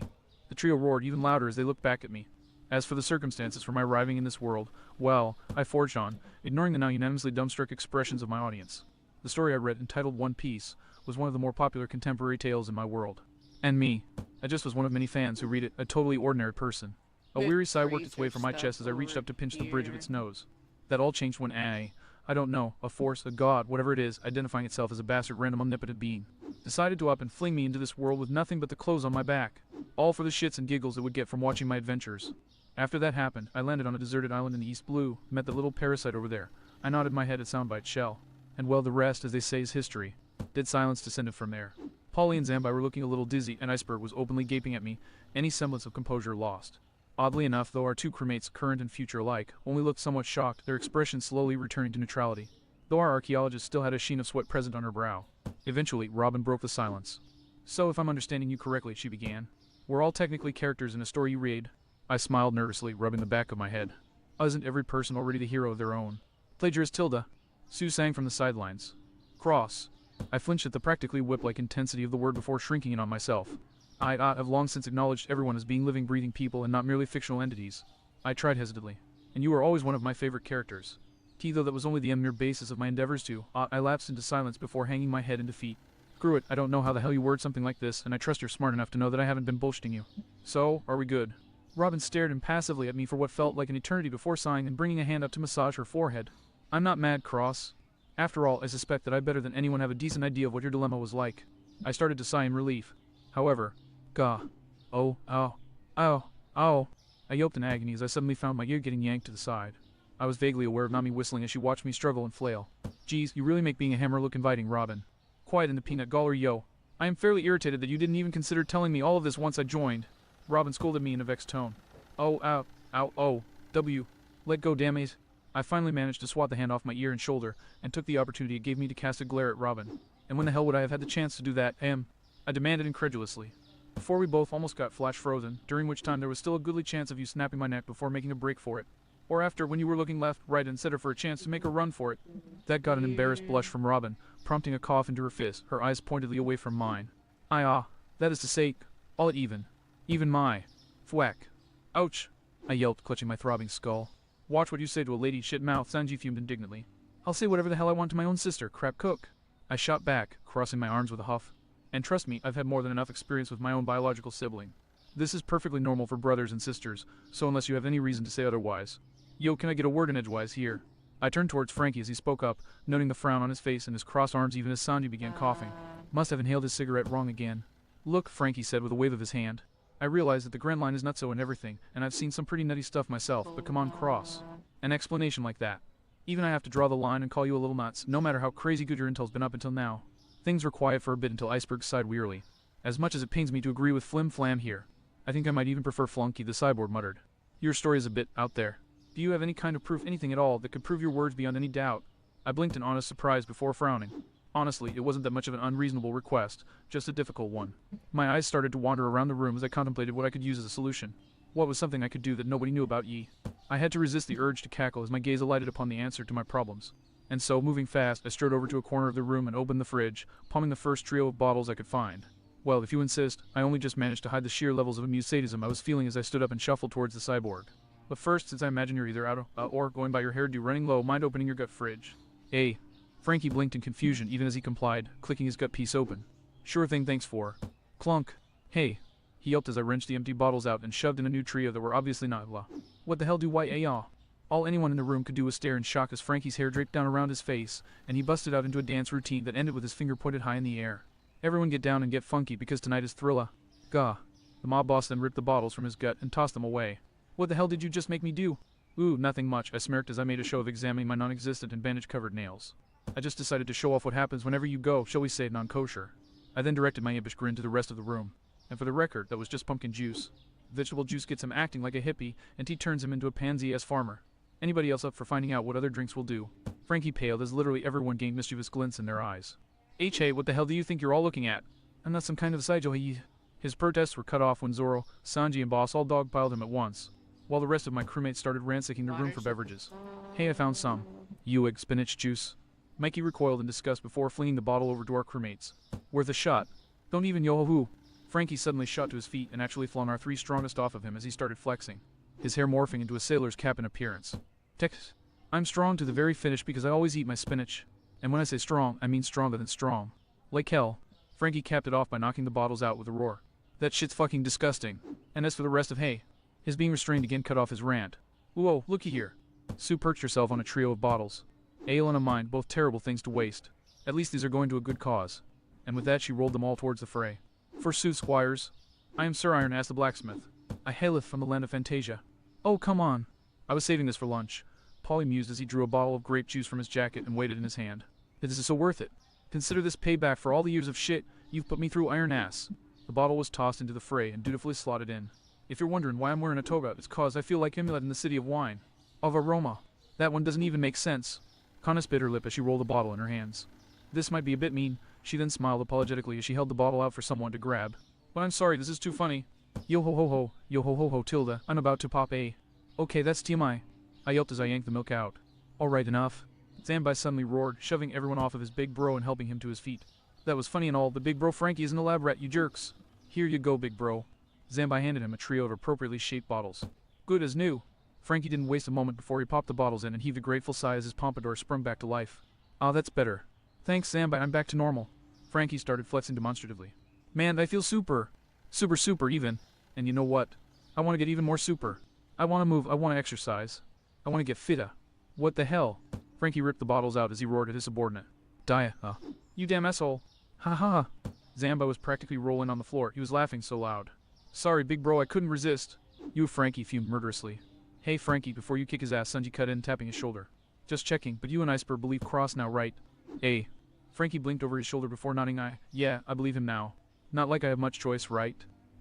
Speaker 2: The trio roared even louder as they looked back at me. As for the circumstances for my arriving in this world, well, I forged on, ignoring the now unanimously dumbstruck expressions of my audience. The story I read, entitled One Piece, was one of the more popular contemporary tales in my world. And me. I just was one of many fans who read it, a totally ordinary person. A weary sigh worked its way from my chest as I reached up to pinch the bridge of its nose. That all changed when I don't know, a force, a god, whatever it is, identifying itself as a bastard random omnipotent being, decided to up and fling me into this world with nothing but the clothes on my back. All for the shits and giggles it would get from watching my adventures. After that happened, I landed on a deserted island in the East Blue, met the little parasite over there. I nodded my head at Soundbite Shell. And well, the rest, as they say, is history. Dead silence descended from there. Polly and Zambi were looking a little dizzy, and Iceberg was openly gaping at me, any semblance of composure lost. Oddly enough, though our two crewmates, current and future alike, only looked somewhat shocked, their expressions slowly returning to neutrality, though our archaeologist still had a sheen of sweat present on her brow. Eventually, Robin broke the silence. So, if I'm understanding you correctly, she began, we're all technically characters in a story you read. I smiled nervously, rubbing the back of my head. Isn't every person already the hero of their own? Plagiarist Tilda. Sue sang from the sidelines. Cross. I flinched at the practically whip-like intensity of the word before shrinking in on myself. I've long since acknowledged everyone as being living, breathing people and not merely fictional entities. I tried hesitantly. And you were always one of my favorite characters. Though that was only the mere basis of my endeavors to. I lapsed into silence before hanging my head in defeat. Screw it, I don't know how the hell you word something like this, and I trust you're smart enough to know that I haven't been bullshitting you. So, are we good? Robin stared impassively at me for what felt like an eternity before sighing and bringing a hand up to massage her forehead. I'm not mad, Cross. After all, I suspect that I better than anyone have a decent idea of what your dilemma was like. I started to sigh in relief. However, gah. Oh, ow. Ow. Ow. I yelped in agony as I suddenly found my ear getting yanked to the side. I was vaguely aware of Nami whistling as she watched me struggle and flail. Geez, you really make being a hammer look inviting, Robin. Quiet in the peanut gallery, yo. I am fairly irritated that you didn't even consider telling me all of this once I joined. Robin scolded me in a vexed tone. Oh, ow, ow, oh, W. Let go, damn it. I finally managed to swat the hand off my ear and shoulder, and took the opportunity it gave me to cast a glare at Robin. And when the hell would I have had the chance to do that, I demanded incredulously. Before we both almost got flash frozen, during which time there was still a goodly chance of you snapping my neck before making a break for it. Or after, when you were looking left, right, and center for a chance to make a run for it. That got an embarrassed blush from Robin, prompting a cough into her fist, her eyes pointedly away from mine. That is to say, all at even. Even my. Thwack. Ouch, I yelped, clutching my throbbing skull. Watch what you say to a lady, shit-mouth, Sanji fumed indignantly. I'll say whatever the hell I want to my own sister, crap cook. I shot back, crossing my arms with a huff. And trust me, I've had more than enough experience with my own biological sibling. This is perfectly normal for brothers and sisters, so unless you have any reason to say otherwise. Yo, can I get a word in edgewise here? I turned towards Frankie as he spoke up, noting the frown on his face and his crossed arms even as Sanji began coughing. Must have inhaled his cigarette wrong again. Look, Frankie said with a wave of his hand. I realize that the Grand Line is nutso and everything, and I've seen some pretty nutty stuff myself, but come on, Cross. An explanation like that. Even I have to draw the line and call you a little nuts, no matter how crazy good your intel's been up until now. Things were quiet for a bit until Iceberg sighed wearily. As much as it pains me to agree with Flim Flam here, I think I might even prefer Flunky, the cyborg muttered. Your story is a bit out there. Do you have any kind of proof, anything at all, that could prove your words beyond any doubt? I blinked in honest surprise before frowning. Honestly, it wasn't that much of an unreasonable request, just a difficult one. My eyes started to wander around the room as I contemplated what I could use as a solution. What was something I could do that nobody knew about Yi? I had to resist the urge to cackle as my gaze alighted upon the answer to my problems. And so, moving fast, I strode over to a corner of the room and opened the fridge, palming the first trio of bottles I could find. Well, if you insist, I only just managed to hide the sheer levels of amused sadism I was feeling as I stood up and shuffled towards the cyborg. But first, since I imagine you're either out or going by your hairdo running low, mind opening your gut fridge. Hey, Frankie blinked in confusion even as he complied, clicking his gut piece open. Sure thing, thanks for. Clunk. Hey. He yelped as I wrenched the empty bottles out and shoved in a new trio that were obviously not blah. What the hell do why yaw? All anyone in the room could do was stare in shock as Frankie's hair draped down around his face, and he busted out into a dance routine that ended with his finger pointed high in the air. Everyone get down and get funky because tonight is Thrilla. Gah. The mob boss then ripped the bottles from his gut and tossed them away. What the hell did you just make me do? Ooh, nothing much, I smirked as I made a show of examining my non-existent and bandage-covered nails. I just decided to show off what happens whenever you go, shall we say, non-kosher. I then directed my impish grin to the rest of the room. And for the record, that was just pumpkin juice. Vegetable juice gets him acting like a hippie, and tea turns him into a pansy-ass farmer. Anybody else up for finding out what other drinks will do? Frankie paled as literally everyone gained mischievous glints in their eyes. Hey, what the hell do you think you're all looking at? I'm not some kind of sideshow. His protests were cut off when Zoro, Sanji, and Boss all dogpiled him at once, while the rest of my crewmates started ransacking the room for beverages. Hey, I found some. Ewig spinach juice. Mikey recoiled in disgust before flinging the bottle over to our crewmates. Worth a shot. Don't even yo-ho-hoo. Frankie suddenly shot to his feet and actually flung our three strongest off of him as he started flexing, his hair morphing into a sailor's cap in appearance. Tex, I'm strong to the very finish because I always eat my spinach. And when I say strong, I mean stronger than strong. Like hell. Frankie capped it off by knocking the bottles out with a roar. That shit's fucking disgusting. And as for the rest of Hay, his being restrained again cut off his rant. Whoa, looky here. Sue perched herself on a trio of bottles. Ale and a mind, both terrible things to waste. At least these are going to a good cause. And with that she rolled them all towards the fray. Forsooth, squires. I am Sir Iron Ass the blacksmith. I haileth from the land of Fantasia. Oh, come on. I was saving this for lunch. Polly mused as he drew a bottle of grape juice from his jacket and weighed it in his hand. This is so worth it. Consider this payback for all the years of shit you've put me through, Iron Ass. The bottle was tossed into the fray and dutifully slotted in. If you're wondering why I'm wearing a toga, it's cause I feel like Imolet in the city of wine. Of aroma. That one doesn't even make sense. Connis bit her lip as she rolled the bottle in her hands. This might be a bit mean, she then smiled apologetically as she held the bottle out for someone to grab. But I'm sorry, this is too funny. Yo ho ho ho, yo ho ho ho tilde, I'm about to pop a. Okay, that's TMI. I yelped as I yanked the milk out. Alright, enough. Zambai suddenly roared, shoving everyone off of his big bro and helping him to his feet. That was funny and all, but big bro Frankie isn't a lab rat, you jerks. Here you go, big bro. Zambai handed him a trio of appropriately shaped bottles. Good as new. Frankie didn't waste a moment before he popped the bottles in and heaved a grateful sigh as his pompadour sprung back to life. Ah, that's better. Thanks, Zambai, I'm back to normal. Frankie started flexing demonstratively. Man, I feel super. Super even. And you know what? I want to get even more super. I want to move, I want to exercise. I want to get fitter. What the hell? Frankie ripped the bottles out as he roared at his subordinate. Dia, you damn asshole. Ha ha. Zamba was practically rolling on the floor. He was laughing so loud. Sorry, big bro, I couldn't resist. You, Frankie, fumed murderously. Hey, Frankie, before you kick his ass, Sanji cut in, tapping his shoulder. Just checking, but you and Iceberg believe Cross now, right? Eh. Frankie blinked over his shoulder before nodding. Yeah, I believe him now. Not like I have much choice, right?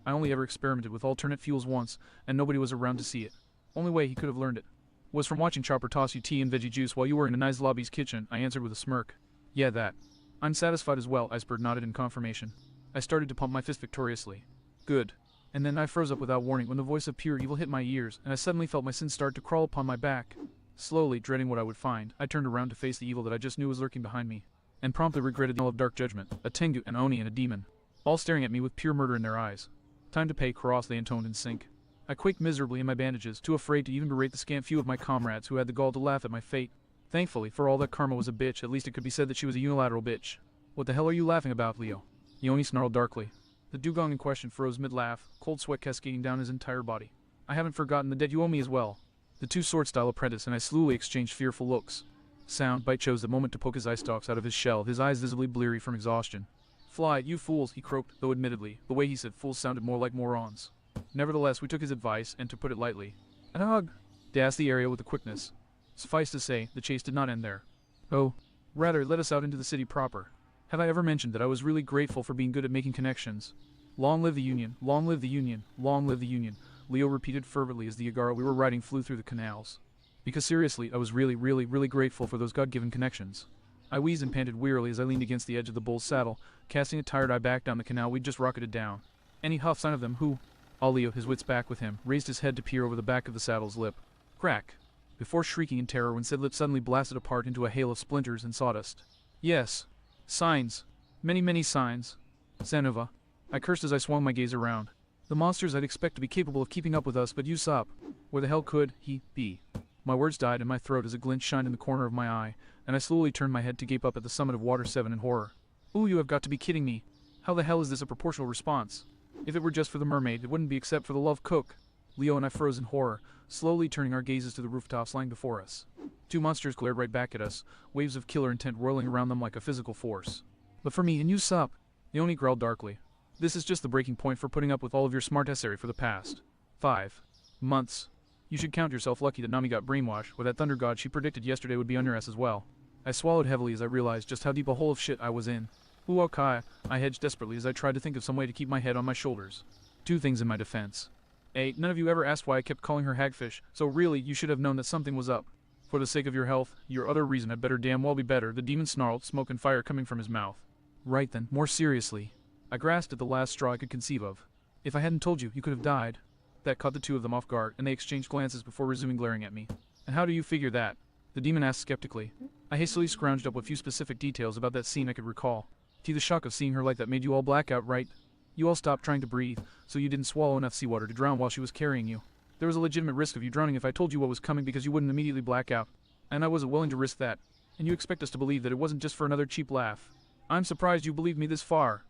Speaker 2: I only ever experimented with alternate fuels once, and nobody was around to see it. Only way he could have learned it was from watching Chopper toss you tea and veggie juice while you were in a nice lobby's kitchen, I answered with a smirk. Yeah, that. I'm satisfied as well, Iceberg nodded in confirmation. I started to pump my fist victoriously. Good. And then I froze up without warning when the voice of pure evil hit my ears, and I suddenly felt my sins start to crawl upon my back. Slowly, dreading what I would find, I turned around to face the evil that I just knew was lurking behind me, and promptly regretted the all of dark judgment, a Tengu, an Oni, and a demon, all staring at me with pure murder in their eyes. Time to pay, Cross, they intoned in sync. I quaked miserably in my bandages, too afraid to even berate the scant few of my comrades who had the gall to laugh at my fate. Thankfully, for all that Karma was a bitch, at least it could be said that she was a unilateral bitch. What the hell are you laughing about, Leo? Yoni snarled darkly. The dugong in question froze mid-laugh, cold sweat cascading down his entire body. I haven't forgotten the debt you owe me as well. The two sword-style apprentice and I slowly exchanged fearful looks. Soundbite chose the moment to poke his eye stalks out of his shell, his eyes visibly bleary from exhaustion. Fly, you fools, he croaked, though admittedly, the way he said fools sounded more like morons. Nevertheless, we took his advice, and to put it lightly, dassed the area with a quickness. Suffice to say, the chase did not end there. Oh, rather, led us out into the city proper. Have I ever mentioned that I was really grateful for being good at making connections? Long live the Union, long live the Union, long live the Union, Leo repeated fervently as the Agara we were riding flew through the canals. Because seriously, I was really grateful for those God-given connections. I wheezed and panted wearily as I leaned against the edge of the bull's saddle, casting a tired eye back down the canal we'd just rocketed down. Any huff sign of them who? Leo, his wits back with him, raised his head to peer over the back of the saddle's lip. Crack! Before shrieking in terror when said lip suddenly blasted apart into a hail of splinters and sawdust. Yes. Signs. Many signs. Xanova. I cursed as I swung my gaze around. The monsters I'd expect to be capable of keeping up with us, but Usopp. Where the hell could he be? My words died in my throat as a glint shined in the corner of my eye, and I slowly turned my head to gape up at the summit of Water 7 in horror. Ooh, you have got to be kidding me. How the hell is this a proportional response? If it were just for the mermaid, it wouldn't be except for the love cook. Leo and I froze in horror, slowly turning our gazes to the rooftops lying before us. Two monsters glared right back at us, waves of killer intent whirling around them like a physical force. But for me, and you sup, Leonie growled darkly. This is just the breaking point for putting up with all of your smartassery for the past 5 months. You should count yourself lucky that Nami got brainwashed, or that thunder god she predicted yesterday would be on your ass as well. I swallowed heavily as I realized just how deep a hole of shit I was in. Ooh, okay, I hedged desperately as I tried to think of some way to keep my head on my shoulders. Two things in my defense. A, none of you ever asked why I kept calling her hagfish, so really, you should have known that something was up. For the sake of your health, your other reason had better damn well be better, the demon snarled, smoke and fire coming from his mouth. Right then, more seriously. I grasped at the last straw I could conceive of. If I hadn't told you, you could have died. That caught the two of them off guard, and they exchanged glances before resuming glaring at me. And how do you figure that? The demon asked skeptically. I hastily scrounged up what few specific details about that scene I could recall. The shock of seeing her like that made you all black out, right? You all stopped trying to breathe, so you didn't swallow enough seawater to drown while she was carrying you. There was a legitimate risk of you drowning if I told you what was coming because you wouldn't immediately black out. And I wasn't willing to risk that. And you expect us to believe that it wasn't just for another cheap laugh. I'm surprised you believed me this far.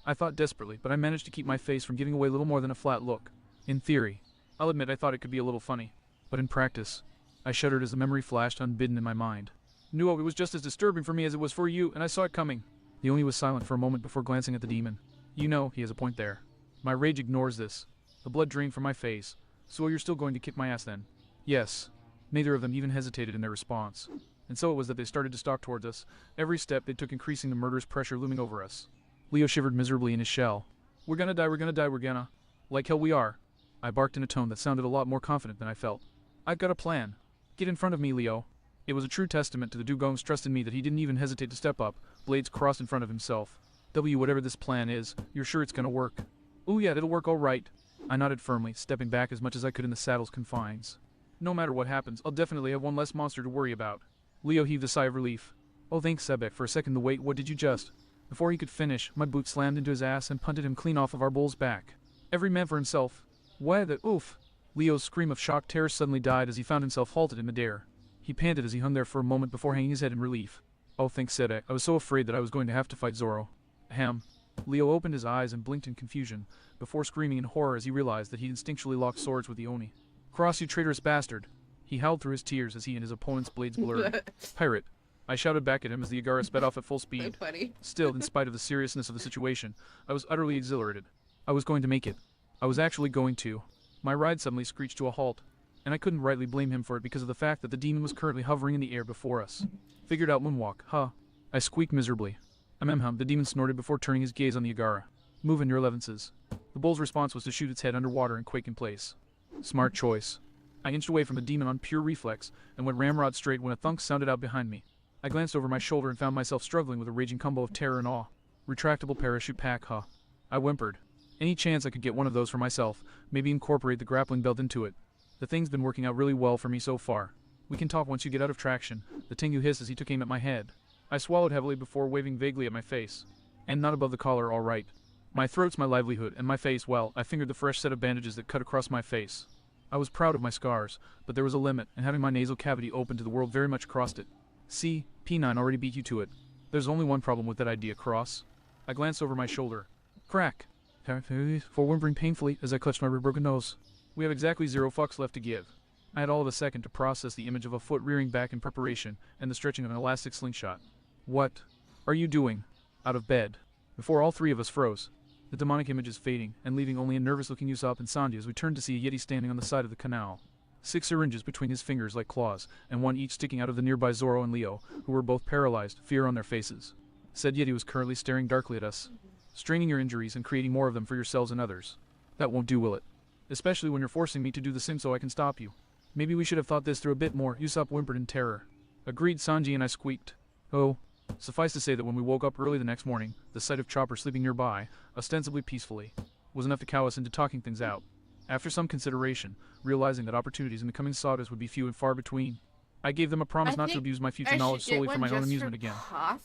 Speaker 2: I thought desperately, but I managed to keep my face from giving away little more than a flat look. In theory, I'll admit I thought it could be a little funny. But in practice, I shuddered as the memory flashed unbidden in my mind. No, it was just as disturbing for me as it was for you, and I saw it coming. Leonie was silent for a moment before glancing at the demon. You know, he has a point there. My rage ignores this. The blood drained from my face. So you're still going to kick my ass then? Yes. Neither of them even hesitated in their response. And so it was that they started to stalk towards us, every step they took increasing the murderous pressure looming over us. Leo shivered miserably in his shell. We're gonna die, we're gonna die, we're gonna. Like hell we are. I barked in a tone that sounded a lot more confident than I felt. I've got a plan. Get in front of me, Leo. It was a true testament to the Dugong's trust in me that he didn't even hesitate to step up, blades crossed in front of himself. Whatever this plan is, you're sure it's gonna work? Ooh yeah, it'll work all right. I nodded firmly, stepping back as much as I could in the saddle's confines. No matter what happens, I'll definitely have one less monster to worry about. Leo heaved a sigh of relief. Oh thanks, Sebek, for a second the wait, what did you just? Before he could finish, my boot slammed into his ass and punted him clean off of our bull's back. Every man for himself. Why the oof? Leo's scream of shocked terror suddenly died as he found himself halted in midair. He panted as he hung there for a moment before hanging his head in relief. Oh thanks, Sebek, I was so afraid that I was going to have to fight Zoro. Ahem. Leo opened his eyes and blinked in confusion, before screaming in horror as he realized that he instinctually locked swords with the Oni. Cross, you traitorous bastard! He howled through his tears as he and his opponent's blades blurred. Pirate! I shouted back at him as the Agara sped off at full speed.
Speaker 1: So funny.
Speaker 2: Still, in spite of the seriousness of the situation, I was utterly exhilarated. I was going to make it. I was actually going to. My ride suddenly screeched to a halt, and I couldn't rightly blame him for it because of the fact that the demon was currently hovering in the air before us. Figured out moonwalk, huh? I squeaked miserably. Ahem, the demon snorted before turning his gaze on the Agara. Move in your elevenses. The bull's response was to shoot its head underwater and quake in place. Smart choice. I inched away from the demon on pure reflex and went ramrod straight when a thunk sounded out behind me. I glanced over my shoulder and found myself struggling with a raging combo of terror and awe. Retractable parachute pack, huh? I whimpered. Any chance I could get one of those for myself, maybe incorporate the grappling belt into it. The thing's been working out really well for me so far. We can talk once you get out of traction, the Tengu hissed as he took aim at my head. I swallowed heavily before waving vaguely at my face. And not above the collar, all right. My throat's my livelihood, and my face, well, I fingered the fresh set of bandages that cut across my face. I was proud of my scars, but there was a limit, and having my nasal cavity open to the world very much crossed it. See, P9 already beat you to it. There's only one problem with that idea, Cross. I glanced over my shoulder. Crack! For whimpering painfully as I clutched my broken nose. We have exactly 0 fucks left to give. I had all of a second to process the image of a foot rearing back in preparation, and the stretching of an elastic slingshot. What are you doing? Out of bed. Before all three of us froze. The demonic image is fading, and leaving only a nervous-looking Usopp and Sanji as we turned to see a Yeti standing on the side of the canal. 6 syringes between his fingers like claws, and one each sticking out of the nearby Zoro and Leo, who were both paralyzed, fear on their faces. Said Yeti was currently staring darkly at us. Straining your injuries and creating more of them for yourselves and others. That won't do, will it? Especially when you're forcing me to do the same so I can stop you. Maybe we should have thought this through a bit more, Usopp whimpered in terror. Agreed, Sanji and I squeaked. Oh. Suffice to say that when we woke up early the next morning, the sight of Chopper sleeping nearby, ostensibly peacefully, was enough to cow us into talking things out. After some consideration, realizing that opportunities in the coming sagas would be few and far between, I gave them a promise not to abuse my future knowledge solely for my own amusement again,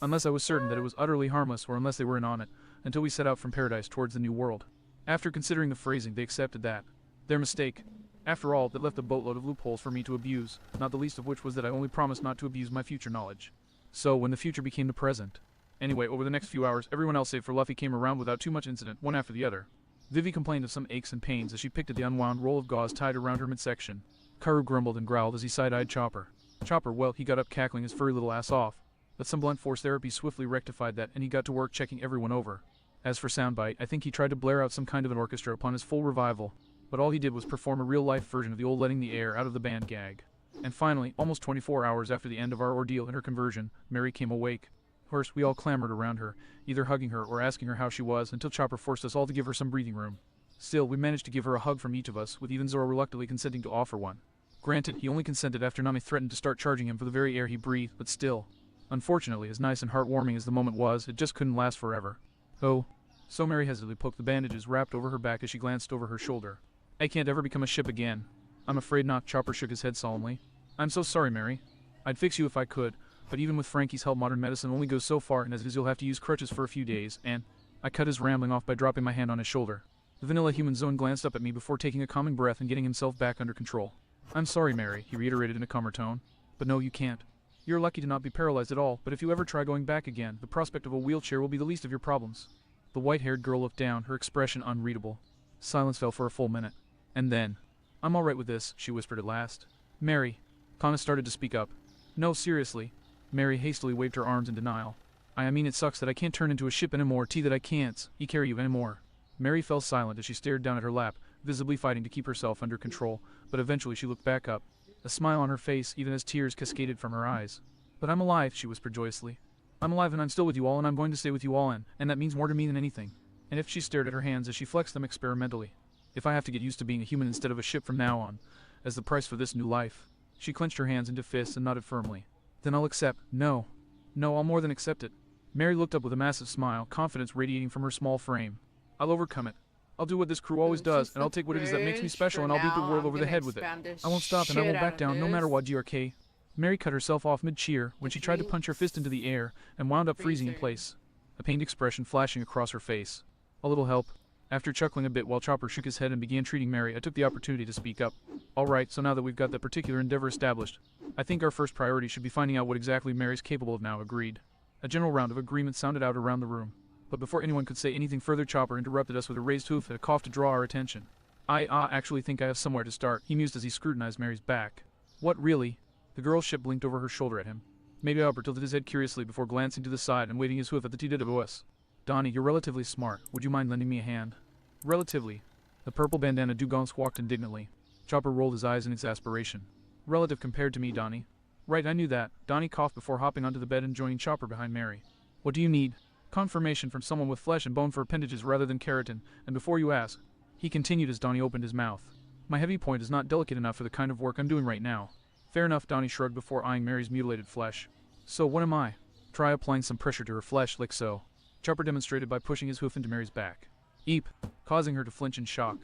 Speaker 2: unless I was certain that it was utterly harmless or unless they were in on it, until we set out from paradise towards the new world. After considering the phrasing, they accepted that. Their mistake. After all, that left a boatload of loopholes for me to abuse, not the least of which was that I only promised not to abuse my future knowledge. So, when the future became the present. Anyway, over the next few hours, everyone else save for Luffy came around without too much incident, one after the other. Vivi complained of some aches and pains as she picked at the unwound roll of gauze tied around her midsection. Karu grumbled and growled as he side-eyed Chopper. Chopper, well, he got up cackling his furry little ass off. But some blunt force therapy swiftly rectified that, and he got to work checking everyone over. As for Soundbite, I think he tried to blare out some kind of an orchestra upon his full revival, but all he did was perform a real-life version of the old letting the air out of the band gag. And finally, almost 24 hours after the end of our ordeal and her conversion, Mary came awake. First, we all clamored around her, either hugging her or asking her how she was, until Chopper forced us all to give her some breathing room. Still, we managed to give her a hug from each of us, with even Zoro reluctantly consenting to offer one. Granted, he only consented after Nami threatened to start charging him for the very air he breathed, but still. Unfortunately, as nice and heartwarming as the moment was, it just couldn't last forever. Oh. So Mary hesitantly poked the bandages wrapped over her back as she glanced over her shoulder. I can't ever become a ship again. I'm afraid not, Chopper shook his head solemnly. I'm so sorry, Mary. I'd fix you if I could, but even with Frankie's help modern medicine only goes so far, and as it is you'll have to use crutches for a few days, and... I cut his rambling off by dropping my hand on his shoulder. The vanilla human Zone glanced up at me before taking a calming breath and getting himself back under control. I'm sorry, Mary, he reiterated in a calmer tone. But no, you can't. You're lucky to not be paralyzed at all, but if you ever try going back again, the prospect of a wheelchair will be the least of your problems. The white-haired girl looked down, her expression unreadable. Silence fell for a full minute. And then, I'm all right with this, she whispered at last. Mary. Kana started to speak up. No, seriously. Mary hastily waved her arms in denial. I mean, it sucks that I can't turn into a ship anymore, that I can't carry you anymore. Mary fell silent as she stared down at her lap, visibly fighting to keep herself under control, but eventually she looked back up, a smile on her face even as tears cascaded from her eyes. But I'm alive, she whispered joyously. I'm alive and I'm still with you all and I'm going to stay with you all and that means more to me than anything. And if she stared at her hands as she flexed them experimentally. If I have to get used to being a human instead of a ship from now on, as the price for this new life. She clenched her hands into fists and nodded firmly. Then I'll accept. No, I'll more than accept it. Mary looked up with a massive smile, confidence radiating from her small frame. I'll overcome it. I'll do what this crew always does, and I'll take what it is that makes me special and I'll beat the world over the head with it. I won't stop and I won't back down no matter what, GRK. Mary cut herself off mid-cheer when she tried to punch her fist into the air and wound up freezing in place, a pained expression flashing across her face. A little help. After chuckling a bit while Chopper shook his head and began treating Mary, I took the opportunity to speak up. Alright, so now that we've got that particular endeavor established, I think our first priority should be finding out what exactly Mary's capable of now, agreed. A general round of agreement sounded out around the room. But before anyone could say anything further, Chopper interrupted us with a raised hoof and a cough to draw our attention. I actually think I have somewhere to start, he mused as he scrutinized Mary's back. What, really? The girl's ship blinked over her shoulder at him. Maybe Albert tilted his head curiously before glancing to the side and waving his hoof at the TWS. Donnie, you're relatively smart. Would you mind lending me a hand? Relatively. The purple bandana dugong squawked indignantly. Chopper rolled his eyes in exasperation. Relative compared to me, Donnie. Right, I knew that. Donnie coughed before hopping onto the bed and joining Chopper behind Mary. What do you need? Confirmation from someone with flesh and bone for appendages rather than keratin, and before you ask, he continued as Donnie opened his mouth. My heavy point is not delicate enough for the kind of work I'm doing right now. Fair enough, Donnie shrugged before eyeing Mary's mutilated flesh. So what am I? Try applying some pressure to her flesh, like so. Chopper demonstrated by pushing his hoof into Mary's back. Eep, causing her to flinch in shock.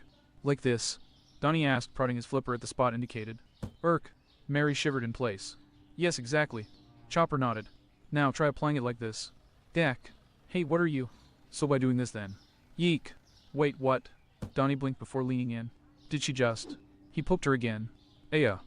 Speaker 2: Like this? Donnie asked, prodding his flipper at the spot indicated. Irk. Mary shivered in place. Yes, exactly. Chopper nodded. Now try applying it like this. Dak. Hey, what are you? So by doing this then. Yeek. Wait, what? Donnie blinked before leaning in. Did she just? He poked her again. Aya.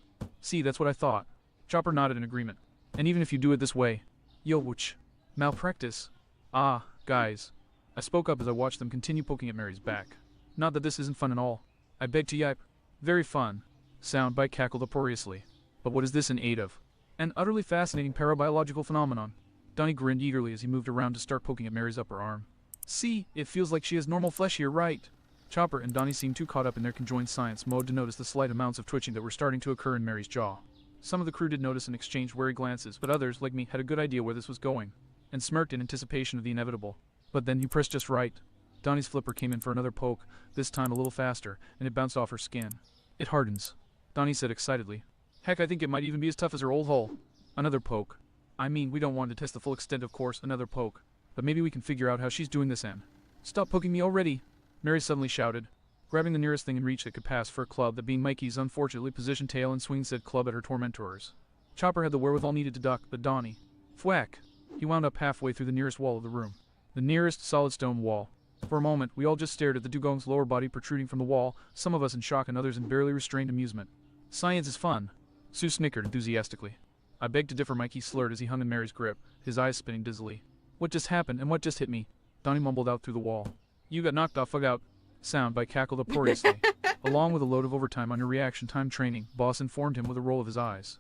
Speaker 2: See, that's what I thought. Chopper nodded in agreement. And even if you do it this way. Yo, whoosh. Malpractice. Ah, guys. I spoke up as I watched them continue poking at Mary's back. Not that this isn't fun at all. I beg to yipe. Very fun. Soundbite cackled uproariously. But what is this in aid of? An utterly fascinating parabiological phenomenon. Donnie grinned eagerly as he moved around to start poking at Mary's upper arm. See, it feels like she has normal flesh here, right? Chopper and Donnie seemed too caught up in their conjoined science mode to notice the slight amounts of twitching that were starting to occur in Mary's jaw. Some of the crew did notice and exchanged wary glances, but others, like me, had a good idea where this was going, and smirked in anticipation of the inevitable. But then you pressed just right. Donnie's flipper came in for another poke, this time a little faster, and it bounced off her skin. It hardens. Donnie said excitedly. Heck, I think it might even be as tough as her old hull. Another poke. I mean, we don't want to test the full extent, of course, another poke. But maybe we can figure out how she's doing this in. Stop poking me already! Mary suddenly shouted, grabbing the nearest thing in reach that could pass for a club, that being Mikey's unfortunately positioned tail and swinging said club at her tormentors. Chopper had the wherewithal needed to duck, but Donnie... Thwack! He wound up halfway through the nearest wall of the room. The nearest solid stone wall. For a moment, we all just stared at the dugong's lower body protruding from the wall, some of us in shock and others in barely restrained amusement. Science is fun. Sue snickered enthusiastically. I beg to differ, Mikey slurred as he hung in Mary's grip, his eyes spinning dizzily. What just happened, and what just hit me? Donnie mumbled out through the wall. You got knocked off, fuck out. Soundbite cackled uproariously. Along with a load of overtime on your reaction time training, Boss informed him with a roll of his eyes.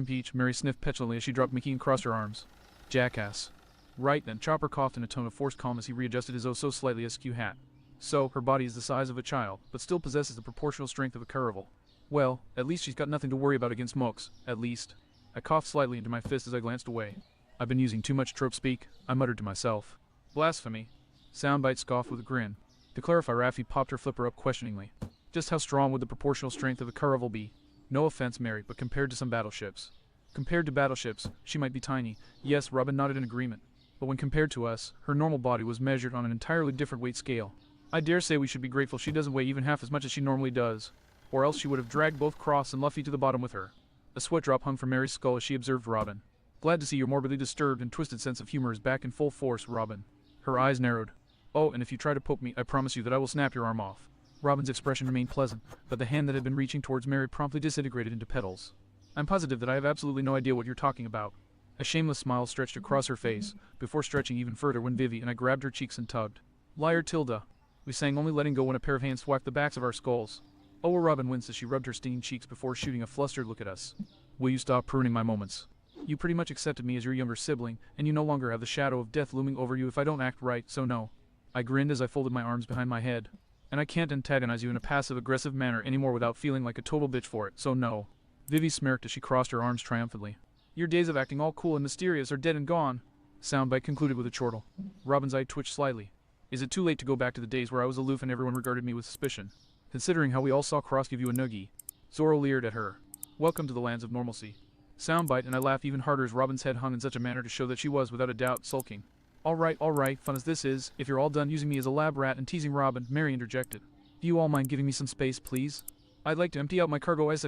Speaker 2: Peach, Mary sniffed petulantly as she dropped Mickey and crossed her arms. Jackass. Right then, Chopper coughed in a tone of forced calm as he readjusted his oh-so-slightly askew hat. So, her body is the size of a child, but still possesses the proportional strength of a caravel. Well, at least she's got nothing to worry about against Mooks, at least. I coughed slightly into my fist as I glanced away. I've been using too much trope speak, I muttered to myself. Blasphemy. Soundbite scoffed with a grin. To clarify, Raffi popped her flipper up questioningly. Just how strong would the proportional strength of a caravel be? No offense, Mary, but compared to some battleships. Compared to battleships, she might be tiny. Yes, Robin nodded in agreement. But when compared to us, her normal body was measured on an entirely different weight scale. I dare say we should be grateful she doesn't weigh even half as much as she normally does. Or else she would have dragged both Cross and Luffy to the bottom with her. A sweat drop hung from Mary's skull as she observed Robin. Glad to see your morbidly disturbed and twisted sense of humor is back in full force, Robin. Her eyes narrowed. Oh, and if you try to poke me, I promise you that I will snap your arm off. Robin's expression remained pleasant, but the hand that had been reaching towards Mary promptly disintegrated into petals. I'm positive that I have absolutely no idea what you're talking about. A shameless smile stretched across her face, before stretching even further when Vivi and I grabbed her cheeks and tugged. Liar Tilda. We sang only letting go when a pair of hands whacked the backs of our skulls. Oh, Robin winced as she rubbed her stinging cheeks before shooting a flustered look at us. Will you stop pruning my moments? You pretty much accepted me as your younger sibling, and you no longer have the shadow of death looming over you if I don't act right, so no. I grinned as I folded my arms behind my head. And I can't antagonize you in a passive-aggressive manner anymore without feeling like a total bitch for it, so no. Vivi smirked as she crossed her arms triumphantly. Your days of acting all cool and mysterious are dead and gone. Soundbite concluded with a chortle. Robin's eye twitched slightly. Is it too late to go back to the days where I was aloof and everyone regarded me with suspicion? Considering how we all saw Cross give you a noogie. Zoro leered at her. Welcome to the lands of normalcy. Soundbite and I laughed even harder as Robin's head hung in such a manner to show that she was, without a doubt, sulking. Alright, fun as this is, if you're all done using me as a lab rat and teasing Robin, Mary interjected. Do you all mind giving me some space, please? I'd like to empty out my cargo as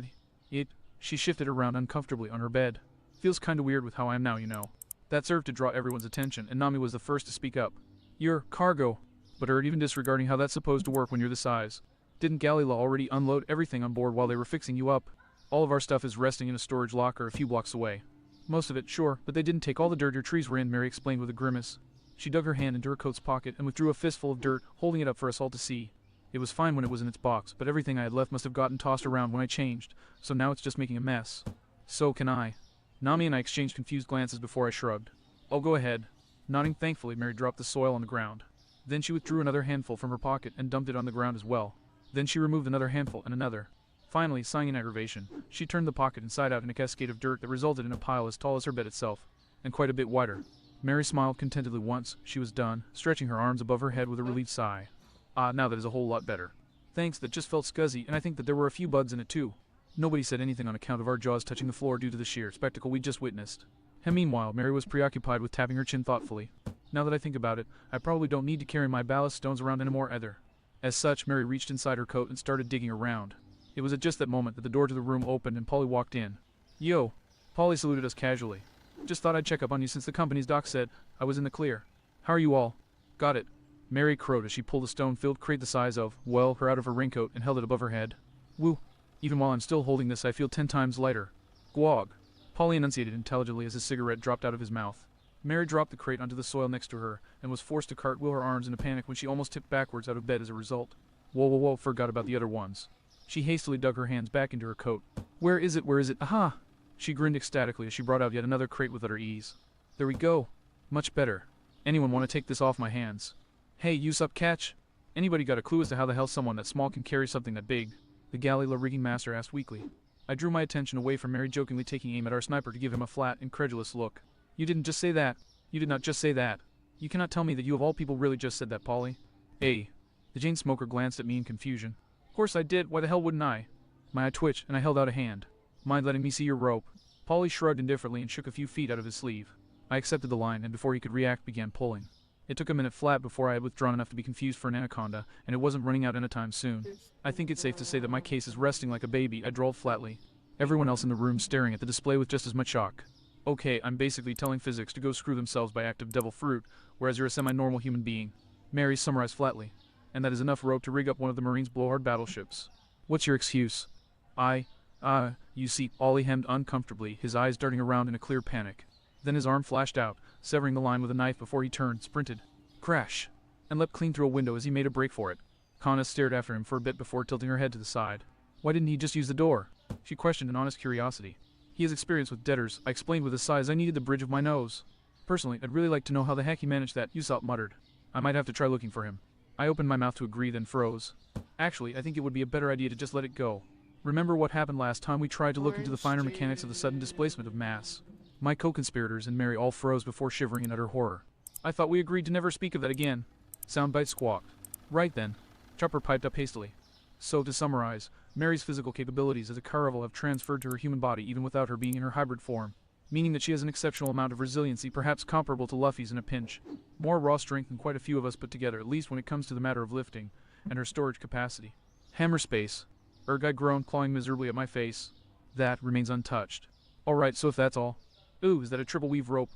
Speaker 2: She shifted around uncomfortably on her bed. Feels kinda weird with how I am now, you know. That served to draw everyone's attention, and Nami was the first to speak up. Your cargo. But even disregarding how that's supposed to work when you're this size. Didn't Galila already unload everything on board while they were fixing you up? All of our stuff is resting in a storage locker a few blocks away. Most of it, sure, but they didn't take all the dirt your trees were in, Mary explained with a grimace. She dug her hand into her coat's pocket and withdrew a fistful of dirt, holding it up for us all to see. It was fine when it was in its box, but everything I had left must have gotten tossed around when I changed, so now it's just making a mess. So can I. Nami and I exchanged confused glances before I shrugged. Oh, go ahead. Nodding thankfully, Mary dropped the soil on the ground. Then she withdrew another handful from her pocket and dumped it on the ground as well. Then she removed another handful and another. Finally, sighing in aggravation, she turned the pocket inside out in a cascade of dirt that resulted in a pile as tall as her bed itself, and quite a bit wider. Mary smiled contentedly once she was done, stretching her arms above her head with a relieved sigh. Ah, now that is a whole lot better. Thanks, that just felt scuzzy, and I think that there were a few bugs in it too. Nobody said anything on account of our jaws touching the floor due to the sheer spectacle we just witnessed. And meanwhile, Mary was preoccupied with tapping her chin thoughtfully. Now that I think about it, I probably don't need to carry my ballast stones around anymore either. As such, Mary reached inside her coat and started digging around. It was at just that moment that the door to the room opened and Polly walked in. Yo. Polly saluted us casually. Just thought I'd check up on you since the company's doc said I was in the clear. How are you all? Got it. Mary crowed as she pulled a stone-filled crate the size of, well, her out of her raincoat and held it above her head. Woo. Even while I'm still holding this, I feel 10 times lighter. Gwog. Polly enunciated intelligently as his cigarette dropped out of his mouth. Mary dropped the crate onto the soil next to her, and was forced to cartwheel her arms in a panic when she almost tipped backwards out of bed as a result. Whoa, forgot about the other ones. She hastily dug her hands back into her coat. Where is it? Aha! She grinned ecstatically as she brought out yet another crate with utter ease. There we go. Much better. Anyone want to take this off my hands? Hey, you sup, catch? Anybody got a clue as to how the hell someone that small can carry something that big? The Galila rigging master asked weakly. I drew my attention away from Mary jokingly taking aim at our sniper to give him a flat, incredulous look. You didn't just say that. You did not just say that. You cannot tell me that you of all people really just said that, Polly. Hey. The Jane Smoker glanced at me in confusion. Of course I did. Why the hell wouldn't I? My eye twitched, and I held out a hand. Mind letting me see your rope? Polly shrugged indifferently and shook a few feet out of his sleeve. I accepted the line, and before he could react, began pulling. It took a minute flat before I had withdrawn enough to be confused for an anaconda, and it wasn't running out anytime soon. I think it's safe to say that my case is resting like a baby, I drawled flatly. Everyone else in the room staring at the display with just as much shock. Okay, I'm basically telling physics to go screw themselves by act of devil fruit, whereas you're a semi-normal human being. Mary summarized flatly. And that is enough rope to rig up one of the Marines' blowhard battleships. What's your excuse? You see, Ollie hemmed uncomfortably, his eyes darting around in a clear panic. Then his arm flashed out, severing the line with a knife before he turned, sprinted, crash, and leapt clean through a window as he made a break for it. Kana stared after him for a bit before tilting her head to the side. Why didn't he just use the door? She questioned in honest curiosity. He has experience with debtors, I explained with a sigh as I needed the bridge of my nose. Personally, I'd really like to know how the heck he managed that, Usopp muttered. I might have to try looking for him. I opened my mouth to agree, then froze. Actually, I think it would be a better idea to just let it go. Remember what happened last time we tried to look into the finer mechanics of the sudden displacement of mass? My co-conspirators and Mary all froze before shivering in utter horror. I thought we agreed to never speak of that again. Soundbite squawked. Right then. Chopper piped up hastily. So, to summarize, Mary's physical capabilities as a Caravel have transferred to her human body even without her being in her hybrid form, meaning that she has an exceptional amount of resiliency, perhaps comparable to Luffy's in a pinch. More raw strength than quite a few of us put together, at least when it comes to the matter of lifting, and her storage capacity. Hammer space. Ergai groaned, clawing miserably at my face. That remains untouched. Alright, so if that's all. Ooh, is that a triple weave rope?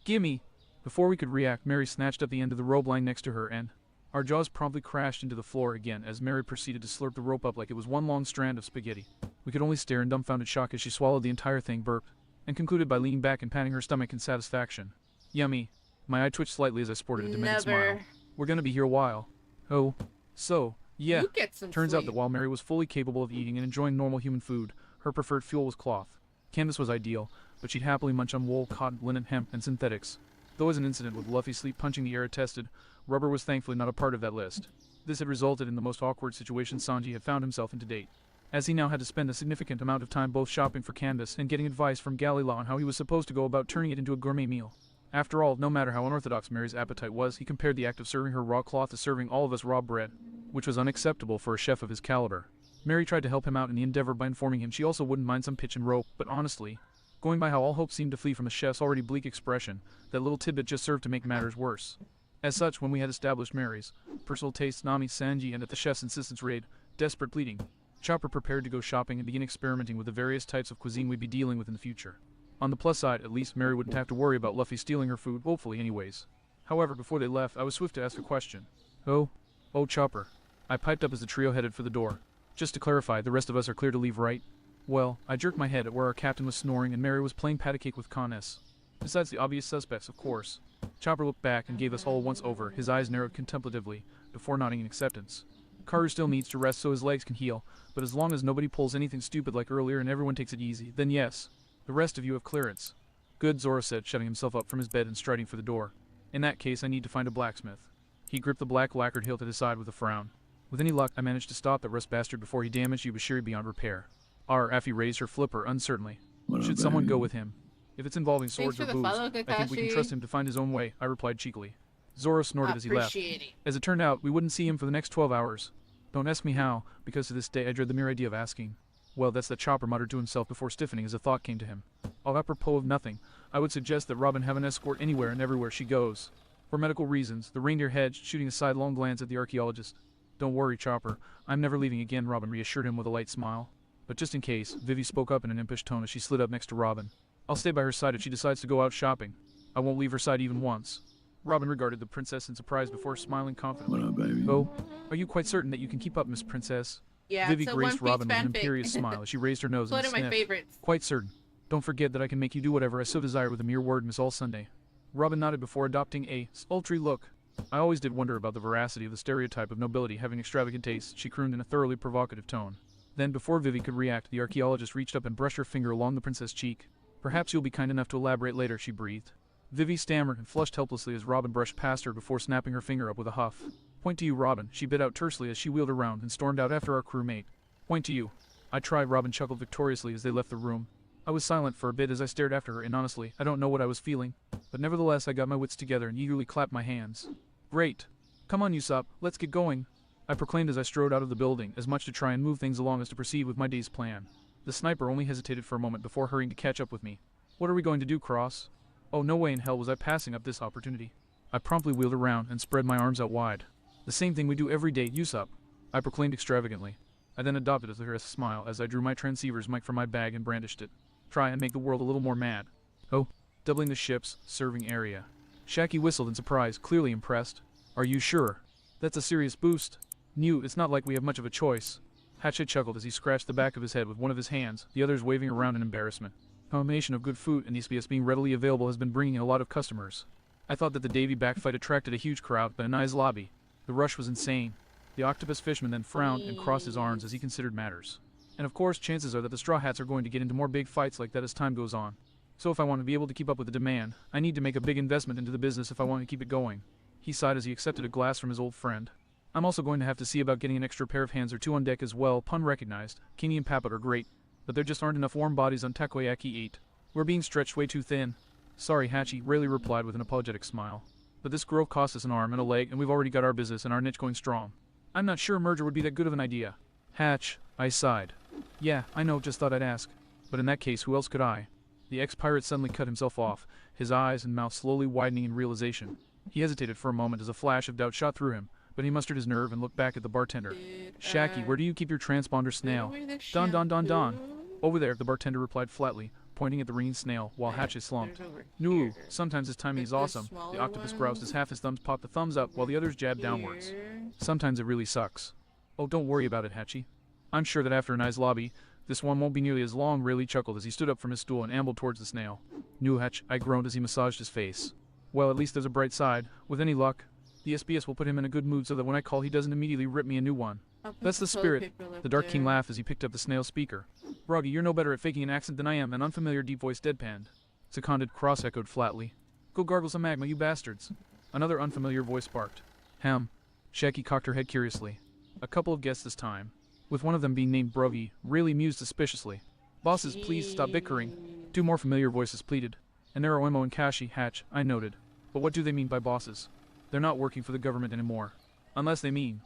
Speaker 2: Gimme! Before we could react, Mary snatched up the end of the rope lying next to her and... Our jaws promptly crashed into the floor again as Mary proceeded to slurp the rope up like it was one long strand of spaghetti. We could only stare in dumbfounded shock as she swallowed the entire thing, burped, and concluded by leaning back and patting her stomach in satisfaction. Yummy. My eye twitched slightly as I sported a demented smile. We're gonna be here a while. Oh. So, yeah.
Speaker 1: You get some
Speaker 2: Turns out
Speaker 1: sleep.
Speaker 2: that while Mary was fully capable of eating and enjoying normal human food, her preferred fuel was cloth. Canvas was ideal, but she'd happily munch on wool, cotton, linen, hemp, and synthetics. Though as an incident with Luffy sleep punching the air attested, rubber was thankfully not a part of that list. This had resulted in the most awkward situation Sanji had found himself in to date, as he now had to spend a significant amount of time both shopping for canvas and getting advice from Galila on how he was supposed to go about turning it into a gourmet meal. After all, no matter how unorthodox Mary's appetite was, he compared the act of serving her raw cloth to serving all of us raw bread, which was unacceptable for a chef of his caliber. Mary tried to help him out in the endeavor by informing him she also wouldn't mind some pitch and rope, but honestly, going by how all hope seemed to flee from a chef's already bleak expression, that little tidbit just served to make matters worse. As such, when we had established Mary's personal tastes, Nami, Sanji, and at the chef's insistence raid, desperate pleading, Chopper prepared to go shopping and begin experimenting with the various types of cuisine we'd be dealing with in the future. On the plus side, at least Mary wouldn't have to worry about Luffy stealing her food, hopefully anyways. However, before they left, I was swift to ask a question. Oh, Chopper. I piped up as the trio headed for the door. Just to clarify, the rest of us are clear to leave, right? Well, I jerked my head at where our captain was snoring and Mary was playing patty cake with Connes. Besides the obvious suspects, of course. Chopper looked back and gave us all a once-over, his eyes narrowed contemplatively, before nodding in acceptance. Karu still needs to rest so his legs can heal, but as long as nobody pulls anything stupid like earlier and everyone takes it easy, then yes. The rest of you have clearance. Good, Zoro said, shutting himself up from his bed and striding for the door. In that case, I need to find a blacksmith. He gripped the black lacquered hilt at his side with a frown. With any luck, I managed to stop that rust bastard before he damaged Yubashiri beyond repair. Affy raised her flipper uncertainly. Should someone go with him? If it's involving swords or
Speaker 1: for the
Speaker 2: boobs,
Speaker 1: follow,
Speaker 2: I think we can
Speaker 1: Kakashi.
Speaker 2: trust him to find his own way, I replied cheekily. Zoro snorted as he left.
Speaker 1: Appreciate it.
Speaker 2: As it turned out, we wouldn't see him for the next 12 hours. Don't ask me how, because to this day I dread the mere idea of asking. Well, that's the Chopper muttered to himself before stiffening as a thought came to him. Apropos of nothing, I would suggest that Robin have an escort anywhere and everywhere she goes. For medical reasons, the reindeer hedged, shooting a sidelong glance at the archaeologist. Don't worry, Chopper. I'm never leaving again, Robin reassured him with a light smile. But just in case, Vivi spoke up in an impish tone as she slid up next to Robin. I'll stay by her side if she decides to go out shopping. I won't leave her side even once. Robin regarded the princess in surprise before smiling confidently.
Speaker 4: What up, baby?
Speaker 2: Oh, are you quite certain that you can keep up, Miss Princess?
Speaker 1: Yeah,
Speaker 2: Vivi
Speaker 1: it's a
Speaker 2: graced
Speaker 1: One Piece
Speaker 2: Robin with an
Speaker 1: fanfic.
Speaker 2: imperious smile as she raised her nose
Speaker 1: It's one
Speaker 2: and
Speaker 1: of my
Speaker 2: sniffed.
Speaker 1: favorites.
Speaker 2: Quite certain. Don't forget that I can make you do whatever I so desire with a mere word, Miss All Sunday. Robin nodded before adopting a sultry look. I always did wonder about the veracity of the stereotype of nobility having extravagant tastes, she crooned in a thoroughly provocative tone. Then, before Vivi could react, the archaeologist reached up and brushed her finger along the princess' cheek. Perhaps you'll be kind enough to elaborate later, she breathed. Vivi stammered and flushed helplessly as Robin brushed past her before snapping her finger up with a huff. Point to you, Robin, she bit out tersely as she wheeled around and stormed out after our crewmate. Point to you. I tried, Robin chuckled victoriously as they left the room. I was silent for a bit as I stared after her, and honestly, I don't know what I was feeling. But nevertheless, I got my wits together and eagerly clapped my hands. Great. Come on, Usopp, let's get going, I proclaimed as I strode out of the building, as much to try and move things along as to proceed with my day's plan. The sniper only hesitated for a moment before hurrying to catch up with me. What are we going to do, Cross? Oh, no way in hell was I passing up this opportunity. I promptly wheeled around and spread my arms out wide. The same thing we do every day, Usopp, I proclaimed extravagantly. I then adopted a thirst smile as I drew my transceiver's mic from my bag and brandished it. Try and make the world a little more mad. Oh, doubling the ship's serving area. Shaggy whistled in surprise, clearly impressed. Are you sure? That's a serious boost. It's not like we have much of a choice. Hatchet chuckled as he scratched the back of his head with one of his hands, the others waving around in embarrassment. The combination of good food and SPS being readily available has been bringing in a lot of customers. I thought that the Davy back fight attracted a huge crowd, but in I's lobby, the rush was insane. The octopus fishman then frowned and crossed his arms as he considered matters. And of course, chances are that the Straw Hats are going to get into more big fights like that as time goes on. So if I want to be able to keep up with the demand, I need to make a big investment into the business if I want to keep it going. He sighed as he accepted a glass from his old friend. I'm also going to have to see about getting an extra pair of hands or two on deck as well, pun recognized. Kini and Paput are great, but there just aren't enough warm bodies on Takoyaki 8. We're being stretched way too thin. Sorry, Hachi, Rayleigh replied with an apologetic smile. But this growth cost us an arm and a leg, and we've already got our business and our niche going strong. I'm not sure a merger would be that good of an idea. Hatch, I sighed. Yeah, I know, just thought I'd ask. But in that case, who else could I? The ex-pirate suddenly cut himself off, his eyes and mouth slowly widening in realization. He hesitated for a moment as a flash of doubt shot through him, but he mustered his nerve and looked back at the bartender. Shacky, where do you keep your transponder snail? Don. Over there, the bartender replied flatly, pointing at the ringing snail, while Hatch is slumped. No, sometimes his timing is awesome. The octopus groused as half his thumbs popped the thumbs up while the others jabbed downwards. Sometimes it really sucks. Oh, don't worry about it, Hatchy. I'm sure that after a nice lobby, this one won't be nearly as long. Rayleigh chuckled as he stood up from his stool and ambled towards the snail. No, Hatch, I groaned as he massaged his face. Well, at least there's a bright side. With any luck, the SBS will put him in a good mood so that when I call he doesn't immediately rip me a new one. That's the spirit. The Dark King laughed as he picked up the snail's speaker. Broggy, you're no better at faking an accent than I am, an unfamiliar deep voice deadpanned. Seconded cross-echoed flatly. Go gargle some magma, you bastards. Another unfamiliar voice barked. Hem. Shacky cocked her head curiously. A couple of guests this time, with one of them being named Broggy, Rayleigh mused suspiciously. Bosses, please stop bickering. Two more familiar voices pleaded. And there are Oemo and Kashi, Hatch, I noted. But what do they mean by bosses? They're not working for the government anymore. Unless they mean,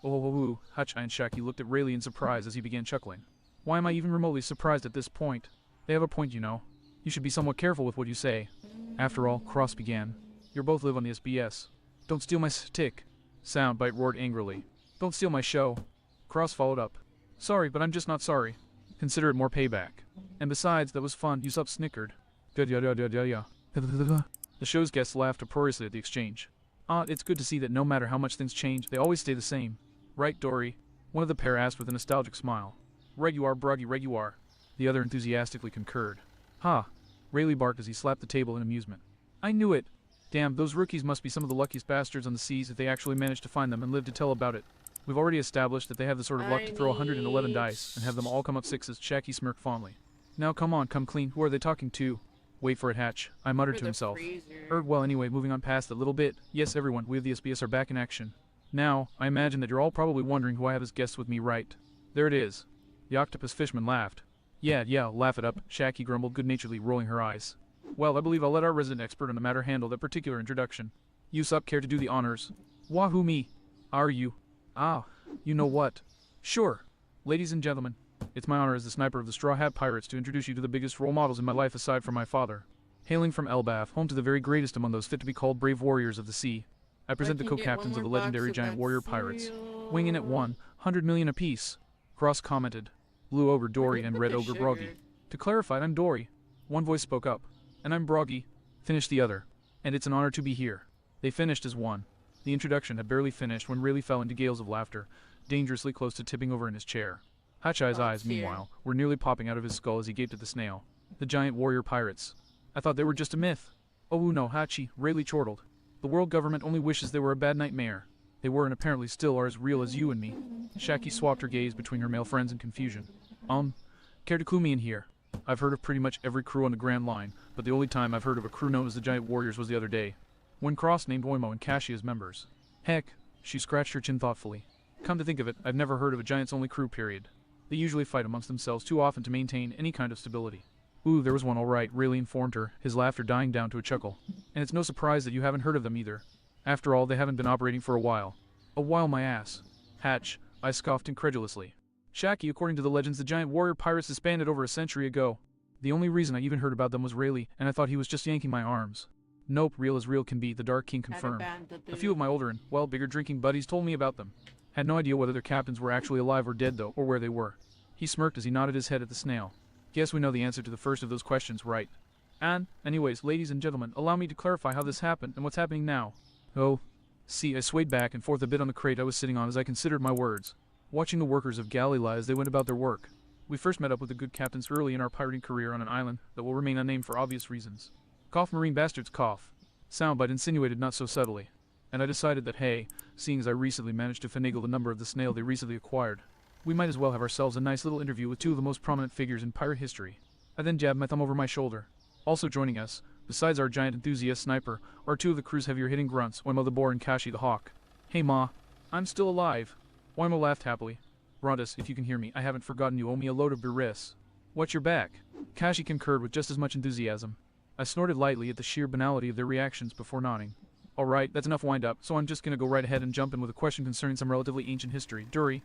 Speaker 2: Hatch and Shacky looked at Rayleigh in surprise as he began chuckling. Why am I even remotely surprised at this point? They have a point, you know. You should be somewhat careful with what you say. After all, Cross began. You both live on the SBS. Don't steal my stick. Soundbite roared angrily. Don't steal my show. Cross followed up. Sorry, but I'm just not sorry. Consider it more payback. And besides, that was fun. Usopp snickered. The show's guests laughed uproariously at the exchange. It's good to see that no matter how much things change, they always stay the same. Right, Dory? One of the pair asked with a nostalgic smile. Right you are, Broggy, right you are. The other enthusiastically concurred. Ha! Rayleigh barked as he slapped the table in amusement. I knew it! Damn, those rookies must be some of the luckiest bastards on the seas if they actually manage to find them and live to tell about it. We've already established that they have the sort of luck to throw 111 dice and have them all come up sixes, Shacky smirked fondly. Now come on, come clean, who are they talking to? Wait for it, Hatch, I muttered to himself. Well, anyway, moving on past that little bit. Yes, everyone, we of the SBS are back in action. Now, I imagine that you're all probably wondering who I have as guests with me, right? There it is. The octopus fishman laughed. Yeah, laugh it up, Shacky grumbled good-naturedly, rolling her eyes. Well, I believe I'll let our resident expert on the matter handle that particular introduction. Usopp, care to do the honors? Wahoo me! Are you? Ah, you know what? Sure. Ladies and gentlemen, it's my honor as the sniper of the Straw Hat Pirates to introduce you to the biggest role models in my life aside from my father. Hailing from Elbaf, home to the very greatest among those fit to be called brave warriors of the sea, I present the co-captains of the legendary giant warrior pirates, weighing in at 100 million apiece. Cross commented. Blue Ogre Dory and Red Ogre Broggy. To clarify, I'm Dory. One voice spoke up. And I'm Broggy. Finished the other. And it's an honor to be here. They finished as one. The introduction had barely finished when Rayleigh fell into gales of laughter, dangerously close to tipping over in his chair. Hatchey's eyes, meanwhile, were nearly popping out of his skull as he gaped at the snail. The giant warrior pirates. I thought they were just a myth. Oh no, Hachi, Rayleigh chortled. The world government only wishes they were a bad nightmare. They were and apparently still are as real as you and me. Shacky swapped her gaze between her male friends in confusion. Care to clue me in here? I've heard of pretty much every crew on the Grand Line, but the only time I've heard of a crew known as the Giant Warriors was the other day, when Cross named Oimo and Kashi as members. Heck, she scratched her chin thoughtfully. Come to think of it, I've never heard of a Giants-only crew, period. They usually fight amongst themselves too often to maintain any kind of stability. Ooh, there was one all right, Rayleigh informed her, his laughter dying down to a chuckle. And it's no surprise that you haven't heard of them either. After all, they haven't been operating for a while. A while, my ass. Hatch, I scoffed incredulously. Shacky, according to the legends, the giant warrior pirates disbanded over a century ago. The only reason I even heard about them was Rayleigh, and I thought he was just yanking my arms. Nope, real as real can be, the Dark King confirmed. A few of my older and, well, bigger drinking buddies told me about them. Had no idea whether their captains were actually alive or dead, though, or where they were. He smirked as he nodded his head at the snail. Guess we know the answer to the first of those questions, right? And, anyways, ladies and gentlemen, allow me to clarify how this happened and what's happening now. Oh, see, I swayed back and forth a bit on the crate I was sitting on as I considered my words. watching the workers of Galilee as they went about their work. We first met up with the good captains early in our pirating career on an island that will remain unnamed for obvious reasons. Cough, marine bastards, cough. Soundbite insinuated not so subtly. And I decided that, hey, seeing as I recently managed to finagle the number of the snail they recently acquired, we might as well have ourselves a nice little interview with two of the most prominent figures in pirate history. I then jabbed my thumb over my shoulder. Also joining us, besides our giant enthusiast sniper, are two of the crew's heavier hitting grunts, Oimo the Boar and Kashi the Hawk. Hey ma, I'm still alive. Oimo laughed happily. Rondas, if you can hear me, I haven't forgotten you owe me a load of beerus. Watch your back. Kashi concurred with just as much enthusiasm. I snorted lightly at the sheer banality of their reactions before nodding. Alright, that's enough wind-up, so I'm just gonna go right ahead and jump in with a question concerning some relatively ancient history. Dury,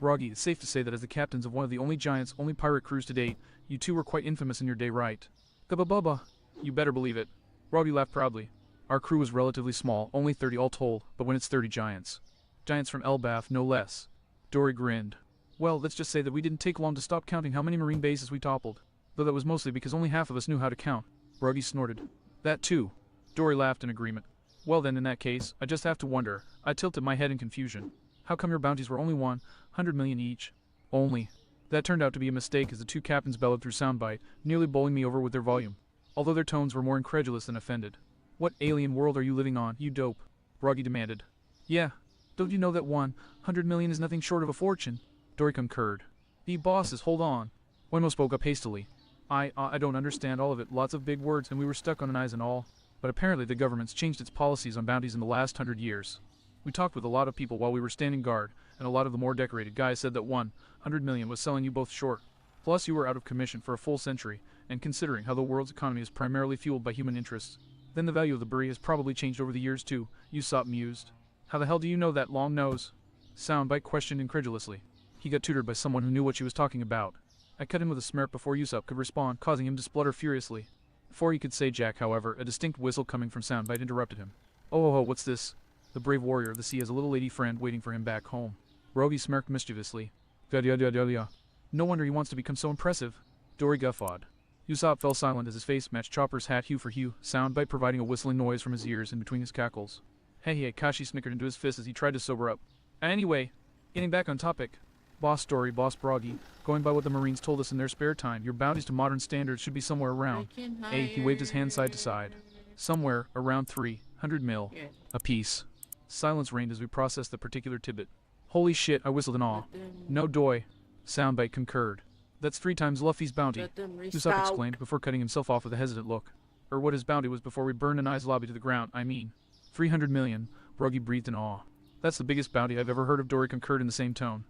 Speaker 2: Broggy, it's safe to say that as the captains of one of the only giants, only pirate crews to date, you two were quite infamous in your day, right? Gubba bubba. You better believe it. Broggy laughed proudly. Our crew was relatively small, only 30 all told, but when it's 30 giants. Giants from Elbaf, no less. Dory grinned. Well, let's just say that we didn't take long to stop counting how many marine bases we toppled. Though that was mostly because only half of us knew how to count. Broggy snorted. That too. Dory laughed in agreement. Well then, in that case, I just have to wonder. I tilted my head in confusion. How come your bounties were only 100 million each? Only. That turned out to be a mistake as the two captains bellowed through soundbite, nearly bowling me over with their volume. Although their tones were more incredulous than offended. What alien world are you living on, you dope? Broggy demanded. Yeah. Don't you know that 100 million is nothing short of a fortune? Dory concurred. The bosses, hold on. Oimo spoke up hastily. I don't understand all of it, lots of big words, and we were stuck on an eyes and all. But apparently the government's changed its policies on bounties in the last 100 years. We talked with a lot of people while we were standing guard, and a lot of the more decorated guys said that 100 million was selling you both short. Plus you were out of commission for a full century, and considering how the world's economy is primarily fueled by human interests, then the value of the buri has probably changed over the years too, Usopp mused. How the hell do you know that, long nose? Soundbite questioned incredulously. He got tutored by someone who knew what she was talking about. I cut him with a smirk before Usopp could respond, causing him to splutter furiously. Before he could say jack, however, a distinct whistle coming from Soundbite interrupted him. Oh, what's this? The brave warrior of the sea has a little lady friend waiting for him back home. Broggy smirked mischievously. No wonder he wants to become so impressive. Dory guffawed. Usopp fell silent as his face matched Chopper's hat hue for hue, Soundbite providing a whistling noise from his ears in between his cackles. Hey, Kashi snickered into his fist as he tried to sober up. Anyway, getting back on topic. Boss Dory, Boss Broggy, going by what the Marines told us in their spare time, your bounties to modern standards should be somewhere around. He waved his hand side to side. Somewhere around 300 mil apiece. Silence reigned as we processed the particular tidbit. Holy shit, I whistled in awe. No doy. Soundbite concurred. That's 3 times Luffy's bounty, Usopp exclaimed before cutting himself off with a hesitant look. Or what his bounty was before we burned an Ai's lobby to the ground, I mean. 300 million, Broggy breathed in awe. That's the biggest bounty I've ever heard of, Dory concurred in the same tone.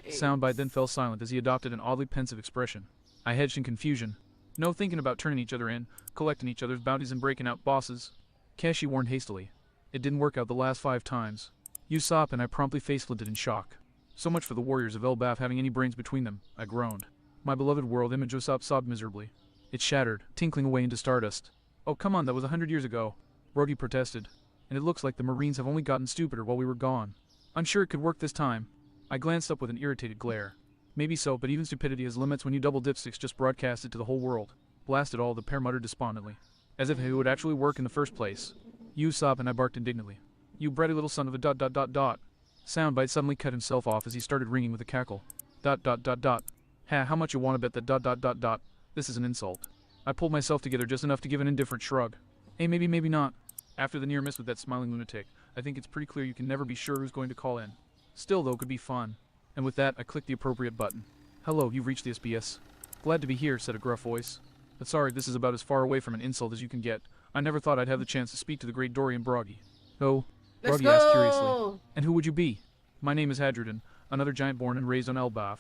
Speaker 2: Soundbite then fell silent as he adopted an oddly pensive expression. I hedged in confusion. No thinking about turning each other in, collecting each other's bounties and breaking out bosses. Kashi warned hastily. It didn't work out the last 5 times. Usopp and I promptly face-planted in shock. So much for the warriors of Elbaf having any brains between them, I groaned. My beloved world image, Usopp sobbed miserably. It shattered, tinkling away into stardust. Oh come on, that was 100 years ago. Broggy protested. And it looks like the Marines have only gotten stupider while we were gone. I'm sure it could work this time. I glanced up with an irritated glare. Maybe so, but even stupidity has limits when you double dipsticks just broadcast it to the whole world. Blast it all, the pair muttered despondently. As if it would actually work in the first place. Usopp and I barked indignantly. You bratty little son of a ... Soundbite suddenly cut himself off as he started ringing with a cackle. ... Ha, how much you wanna bet that ... This is an insult. I pulled myself together just enough to give an indifferent shrug. Hey, maybe not. After the near miss with that smiling lunatic, I think it's pretty clear you can never be sure who's going to call in. Still, though, could be fun. And with that, I clicked the appropriate button. Hello, you've reached the SBS. Glad to be here, said a gruff voice. But sorry, this is about as far away from an insult as you can get. I never thought I'd have the chance to speak to the great Dorian Broggy. Oh, Broggy asked curiously. And who would you be? My name is Hadridan, another giant born and raised on Elbaf.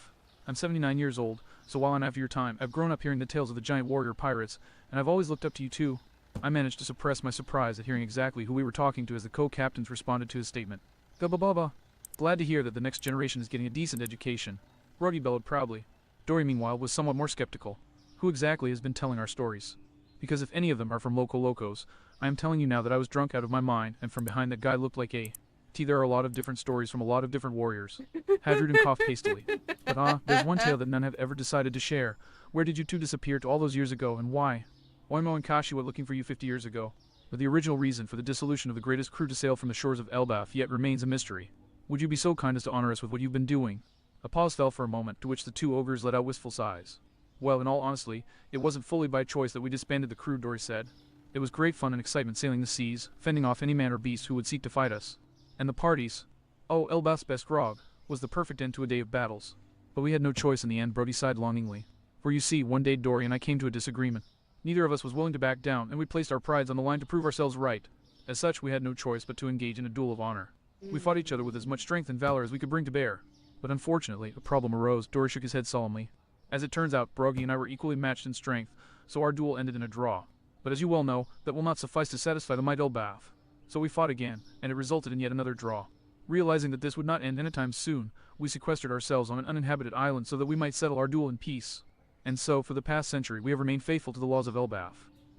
Speaker 2: I'm 79 years old, so while I'm after your time, I've grown up hearing the tales of the giant warrior pirates, and I've always looked up to you too. I managed to suppress my surprise at hearing exactly who we were talking to as the co-captains responded to his statement. Gubba bubba. Glad to hear that the next generation is getting a decent education. Broggy bellowed proudly. Dory, meanwhile, was somewhat more skeptical. Who exactly has been telling our stories? Because if any of them are from Loco Locos, I am telling you now that I was drunk out of my mind, and from behind that guy looked like a... There are a lot of different stories from a lot of different warriors. Hadridan coughed hastily. But there's one tale that none have ever decided to share. Where did you two disappear to all those years ago, and why? Oimo and Kashi were looking for you 50 years ago. But the original reason for the dissolution of the greatest crew to sail from the shores of Elbaf yet remains a mystery. Would you be so kind as to honor us with what you've been doing? A pause fell for a moment, to which the two ogres let out wistful sighs. Well, in all honesty, it wasn't fully by choice that we disbanded the crew, Dory said. It was great fun and excitement sailing the seas, fending off any man or beast who would seek to fight us. And the parties. Oh, Elbaf's best grog was the perfect end to a day of battles. But we had no choice in the end, Brody sighed longingly. For you see, one day Dory and I came to a disagreement. Neither of us was willing to back down, and we placed our prides on the line to prove ourselves right. As such, we had no choice but to engage in a duel of honor. We fought each other with as much strength and valor as we could bring to bear. But unfortunately, a problem arose. Dory shook his head solemnly. As it turns out, Broggy and I were equally matched in strength, so our duel ended in a draw. But as you well know, that will not suffice to satisfy the might Elbaf. So we fought again, and it resulted in yet another draw. Realizing that this would not end anytime soon, we sequestered ourselves on an uninhabited island so that we might settle our duel in peace. And so, for the past century, we have remained faithful to the laws of Elbaf.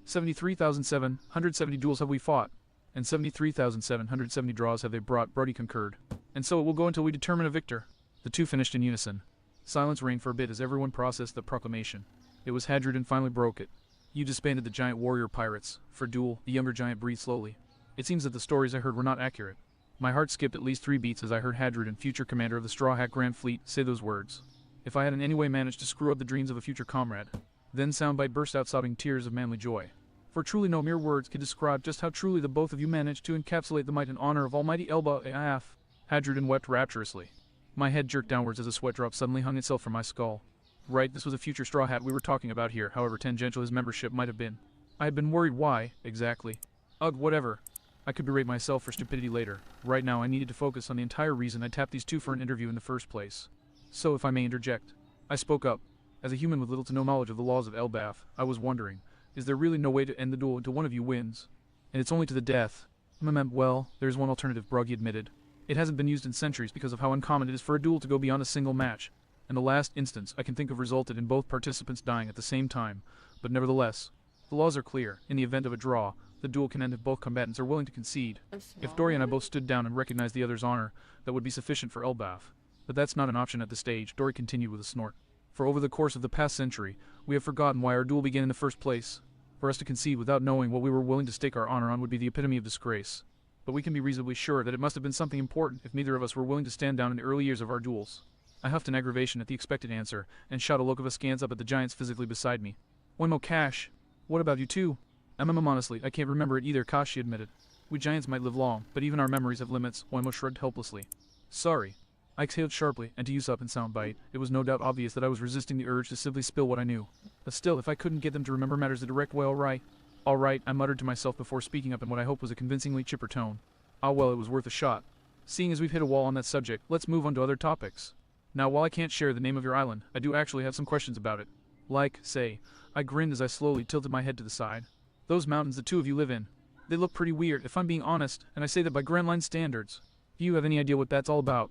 Speaker 2: 73,770 duels have we fought, and 73,770 draws have they brought, Brody concurred. And so it will go until we determine a victor. The two finished in unison. Silence reigned for a bit as everyone processed the proclamation. It was Hadrudin finally broke it. You disbanded the giant warrior pirates. For duel, the younger giant breathed slowly. It seems that the stories I heard were not accurate. My heart skipped at least 3 beats as I heard Hadrudin, future commander of the Straw Hat Grand Fleet, say those words. If I had in any way managed to screw up the dreams of a future comrade. Then Soundbite burst out sobbing tears of manly joy. For truly no mere words could describe just how truly the both of you managed to encapsulate the might and honor of almighty Elbaf. Hadrudin wept rapturously. My head jerked downwards as a sweat drop suddenly hung itself from my skull. Right, this was a future Straw Hat we were talking about here, however tangential his membership might have been. I had been worried why, exactly. Ugh, whatever. I could berate myself for stupidity later. Right now I needed to focus on the entire reason I tapped these two for an interview in the first place. So if I may interject. I spoke up. As a human with little to no knowledge of the laws of Elbaf, I was wondering, is there really no way to end the duel until one of you wins? And it's only to the death. Well, there's one alternative, Broggy admitted. It hasn't been used in centuries because of how uncommon it is for a duel to go beyond a single match. And the last instance I can think of resulted in both participants dying at the same time. But nevertheless, the laws are clear. In the event of a draw, the duel can end if both combatants are willing to concede. If Dory and I both stood down and recognized the other's honor, that would be sufficient for Elbaf. But that's not an option at this stage, Dory continued with a snort. For over the course of the past century, we have forgotten why our duel began in the first place. For us to concede without knowing what we were willing to stake our honor on would be the epitome of disgrace. But we can be reasonably sure that it must have been something important if neither of us were willing to stand down in the early years of our duels. I huffed in aggravation at the expected answer, and shot a look of askance up at the giants physically beside me. Oimo Cash. What about you two? Honestly, I can't remember it either, Kashi admitted. We giants might live long, but even our memories have limits, Oimo shrugged helplessly. Sorry. I exhaled sharply, and to use up in Soundbite, it was no doubt obvious that I was resisting the urge to simply spill what I knew. But still, if I couldn't get them to remember matters the direct way, all right, I muttered to myself before speaking up in what I hoped was a convincingly chipper tone. Ah well, it was worth a shot. Seeing as we've hit a wall on that subject, let's move on to other topics. Now, while I can't share the name of your island, I do actually have some questions about it. Like, say, I grinned as I slowly tilted my head to the side. Those mountains the two of you live in. They look pretty weird, if I'm being honest, and I say that by Grand Line standards. Do you have any idea what that's all about?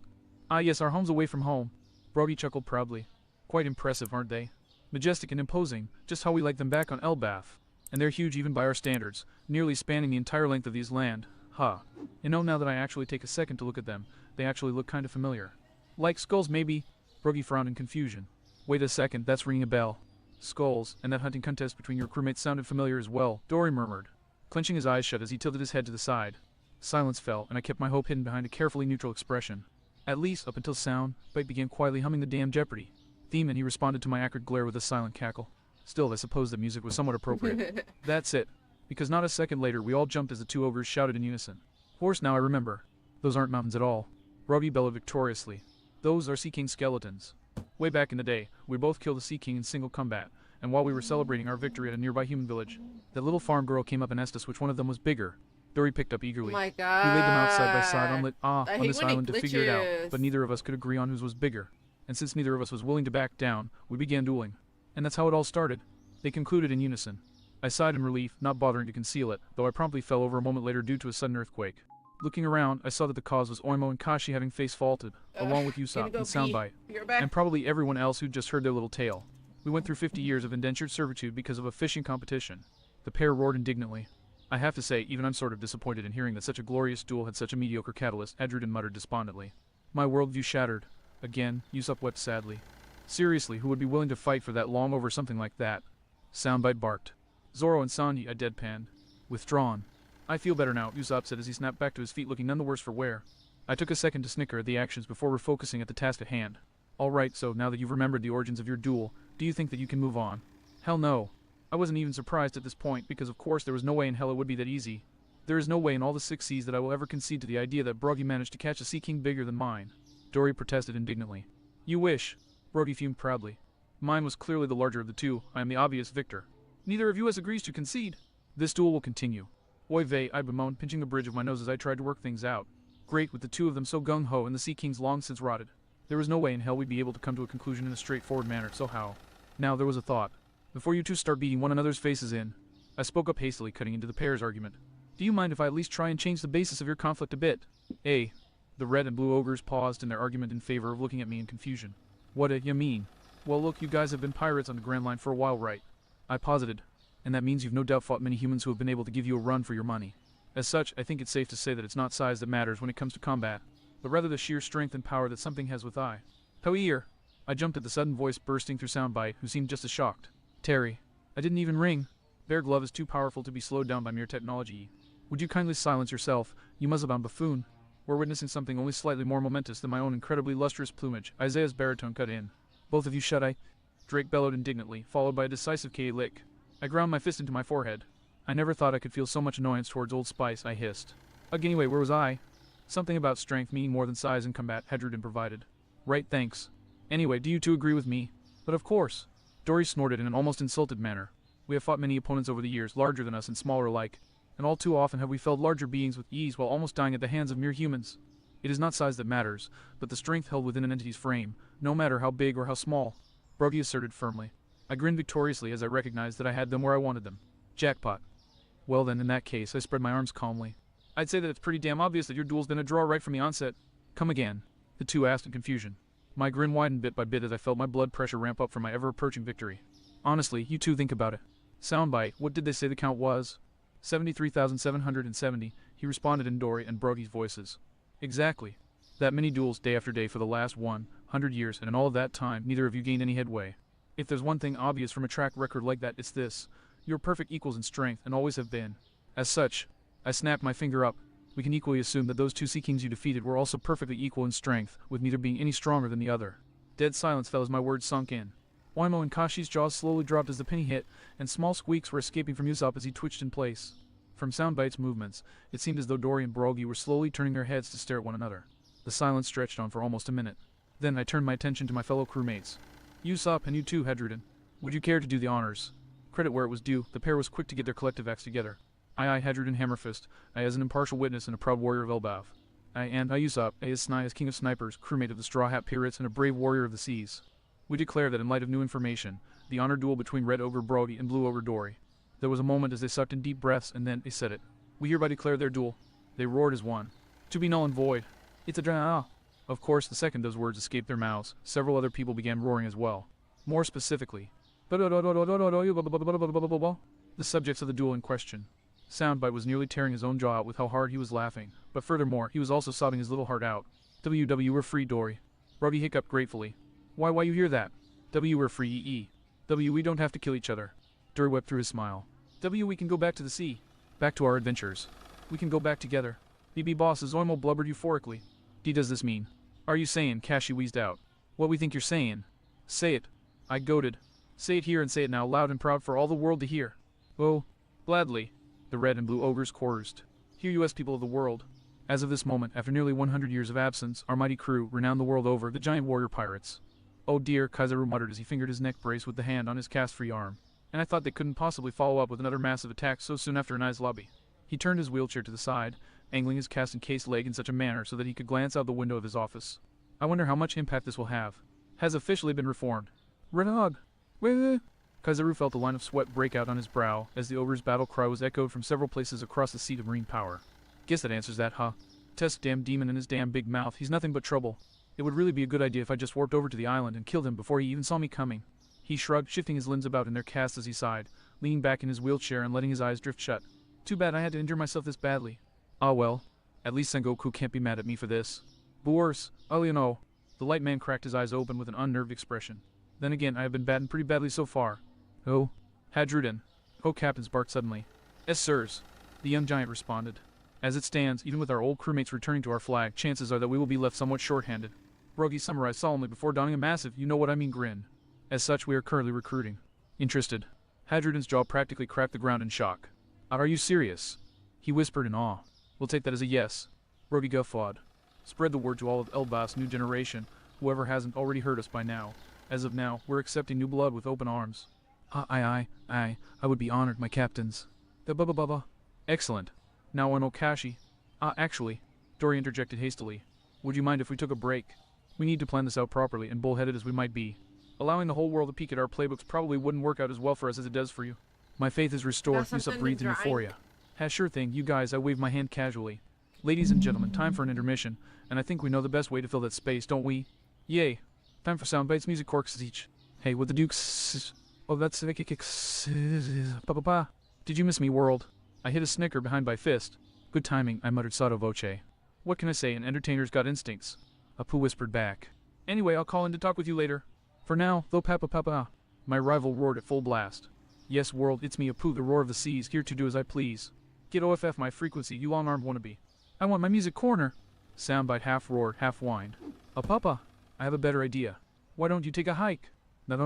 Speaker 2: Ah yes, our home's away from home. Broggy chuckled proudly. Quite impressive, aren't they? Majestic and imposing, just how we like them back on Elbaf. And they're huge even by our standards, nearly spanning the entire length of these land. Huh. You know, now that I actually take a second to look at them, they actually look kind of familiar. Like skulls maybe? Broggy frowned in confusion. Wait a second, that's ringing a bell. Skulls, and that hunting contest between your crewmates sounded familiar as well, Dory murmured, clenching his eyes shut as he tilted his head to the side. Silence fell, and I kept my hope hidden behind a carefully neutral expression. At least, up until Soundbite began quietly humming the damn Jeopardy theme, and he responded to my acrid glare with a silent cackle. Still, I suppose the music was somewhat appropriate. That's it. Because not a second later, we all jumped as the two ogres shouted in unison. Horse, now I remember. Those aren't mountains at all. Broggy bellowed victoriously. Those are Sea King skeletons. Way back in the day, we both killed a Sea King in single combat, and while we were celebrating our victory at a nearby human village, that little farm girl came up and asked us which one of them was bigger. Dory picked up eagerly.
Speaker 1: Oh my god.
Speaker 2: We laid them out side by side on this
Speaker 1: when it
Speaker 2: island to figure it out,
Speaker 1: glitches.
Speaker 2: but neither of us could agree on whose was bigger. And since neither of us was willing to back down, we began dueling. And that's how it all started. They concluded in unison. I sighed in relief, not bothering to conceal it, though I promptly fell over a moment later due to a sudden earthquake. Looking around, I saw that the cause was Oimo and Kashi having face faulted, along with Usopp
Speaker 1: go
Speaker 2: and Soundbite,
Speaker 1: You're back.
Speaker 2: and probably everyone else who'd just heard their little tale. We went through 50 years of indentured servitude because of a fishing competition. The pair roared indignantly. I have to say, even I'm sort of disappointed in hearing that such a glorious duel had such a mediocre catalyst, Hadrudin muttered despondently. My worldview shattered. Again, Usopp wept sadly. Seriously, who would be willing to fight for that long over something like that? Soundbite barked. Zoro and Sanji, I deadpanned. Withdrawn. I feel better now, Usopp said as he snapped back to his feet looking none the worse for wear. I took a second to snicker at the actions before refocusing at the task at hand. Alright, so now that you've remembered the origins of your duel, do you think that you can move on? Hell no. I wasn't even surprised at this point, because of course there was no way in hell it would be that easy. There is no way in all the 6 seas that I will ever concede to the idea that Broggy managed to catch a sea king bigger than mine. Dory protested indignantly. You wish. Broggy fumed proudly. Mine was clearly the larger of the two. I am the obvious victor. Neither of you has agrees to concede. This duel will continue. Oy vey, I bemoaned, pinching the bridge of my nose as I tried to work things out. Great, with the two of them so gung-ho and the sea kings long since rotted. There was no way in hell we'd be able to come to a conclusion in a straightforward manner, so how? Now there was a thought. Before you two start beating one another's faces in, I spoke up hastily, cutting into the pair's argument. Do you mind if I at least try and change the basis of your conflict a bit? Eh? The red and blue ogres paused in their argument in favor of looking at me in confusion. What you mean? Well look, you guys have been pirates on the Grand Line for a while, right? I posited. And that means you've no doubt fought many humans who have been able to give you a run for your money. As such, I think it's safe to say that it's not size that matters when it comes to combat, but rather the sheer strength and power that something has with I. Poeer! I jumped at the sudden voice bursting through Soundbite, who seemed just as shocked. Terry. I didn't even ring. Bear Glove is too powerful to be slowed down by mere technology. Would you kindly silence yourself, you muzzlebound buffoon? We're witnessing something only slightly more momentous than my own incredibly lustrous plumage. Isaiah's baritone cut in. Both of you shut I. Drake bellowed indignantly, followed by a decisive K-lick. I ground my fist into my forehead. I never thought I could feel so much annoyance towards Old Spice, I hissed. Ugh, anyway, where was I? Something about strength meaning more than size in combat, Hedruden provided. Right, thanks. Anyway, do you two agree with me? But of course. Dory snorted in an almost insulted manner. We have fought many opponents over the years, larger than us and smaller alike, and all too often have we felled larger beings with ease while almost dying at the hands of mere humans. It is not size that matters, but the strength held within an entity's frame, no matter how big or how small. Broggy asserted firmly. I grinned victoriously as I recognized that I had them where I wanted them. Jackpot. Well then, in that case, I spread my arms calmly. I'd say that it's pretty damn obvious that your duel's been a draw right from the onset. Come again, the two asked in confusion. My grin widened bit by bit as I felt my blood pressure ramp up for my ever-approaching victory. Honestly, you two think about it. Soundbite, what did they say the count was? 73,770, he responded in Dory and Broggy's voices. Exactly. That many duels day after day for the last 100 years, and in all of that time, neither of you gained any headway. If there's one thing obvious from a track record like that, it's this. You're perfect equals in strength, and always have been. As such, I snapped my finger up. We can equally assume that those two Sea Kings you defeated were also perfectly equal in strength, with neither being any stronger than the other. Dead silence fell as my words sunk in. Waimo and Kashi's jaws slowly dropped as the penny hit, and small squeaks were escaping from Usopp as he twitched in place. From Soundbite's movements, it seemed as though Dory and Broggy were slowly turning their heads to stare at one another. The silence stretched on for almost a minute. Then I turned my attention to my fellow crewmates. Usopp and you too, Hedruden. Would you care to do the honors? Credit where it was due, the pair was quick to get their collective acts together. I, Hedruden Hammerfist, I as an impartial witness and a proud warrior of Elbaf. I Usopp, as Snai as King of Snipers, crewmate of the Straw Hat Pirates and a brave warrior of the seas. We declare that in light of new information, the honor duel between Red Ogre Broggy and Blue Ogre Dory. There was a moment as they sucked in deep breaths and then they said it. We hereby declare their duel. They roared as one. To be null and void. It's a draw. Of course, the second those words escaped their mouths, several other people began roaring as well. More specifically, the subjects of the duel in question. Soundbite was nearly tearing his own jaw out with how hard he was laughing, but furthermore, he was also sobbing his little heart out. We're free, Dory. Broggy hiccuped gratefully. Why you hear that? We're free, E. We don't have to kill each other. Dory wept through his smile. We can go back to the sea. Back to our adventures. We can go back together. BB bosses, Oimo blubbered euphorically. Does this mean? Are you saying, Kashi wheezed out. What we think you're saying? Say it. I goaded. Say it here and say it now loud and proud for all the world to hear. Oh, gladly. The red and blue ogres chorused. Hear you as people of the world. As of this moment, after nearly 100 years of absence, our mighty crew, renowned the world over, the giant warrior pirates. Oh dear, Kaizaru muttered as he fingered his neck brace with the hand on his cast-free arm. And I thought they couldn't possibly follow up with another massive attack so soon after Anai's lobby. He turned his wheelchair to the side, angling his cast-encased leg in such a manner so that he could glance out the window of his office. I wonder how much impact this will have. Has officially been reformed. Renog! Kaizaru felt a line of sweat break out on his brow as the ogre's battle cry was echoed from several places across the seat of marine power. Guess that answers that, huh? Test damn demon in his damn big mouth, he's nothing but trouble. It would really be a good idea if I just warped over to the island and killed him before he even saw me coming. He shrugged, shifting his limbs about in their cast as he sighed, leaning back in his wheelchair and letting his eyes drift shut. Too bad I had to injure myself this badly. Ah well, at least Sengoku can't be mad at me for this. But worse, no. The light man cracked his eyes open with an unnerved expression. Then again, I have been battened pretty badly so far. Oh, Hadruden. Oh, captains barked suddenly. Es sirs, the young giant responded. As it stands, even with our old crewmates returning to our flag, chances are that we will be left somewhat short-handed. Brogy summarized solemnly before donning a massive you-know-what-I-mean grin. As such, we are currently recruiting. Interested. Hadrian's jaw practically cracked the ground in shock. Are you serious? He whispered in awe. We'll take that as a yes. Brogy guffawed. Spread the word to all of Elbaf's new generation, whoever hasn't already heard us by now. As of now, we're accepting new blood with open arms. I would be honored, my captains. Bubba. Excellent. Now on Okashi. Actually, Dory interjected hastily. Would you mind if we took a break? We need to plan this out properly, and bullheaded as we might be. Allowing the whole world to peek at our playbooks probably wouldn't work out as well for us as it does for you. My faith is restored. Yusuf breathed in euphoria. Sure thing, you guys, I waved my hand casually. Ladies and gentlemen, time for an intermission, and I think we know the best way to fill that space, don't we? Yay. Time for Soundbites Music Corks each. Hey, what the Dukes... Oh, that's... Papa. Did you miss me, world? I hit a snicker behind my fist. Good timing, I muttered sotto voce. What can I say, an entertainer's got instincts. Apu whispered back. Anyway, I'll call in to talk with you later. For now, though papa. My rival roared at full blast. Yes, world, it's me, Apu, the roar of the seas, here to do as I please. Get OFF my frequency, you long-armed wannabe. I want my music corner. Soundbite half roared, half whined. Papa, I have a better idea. Why don't you take a hike? There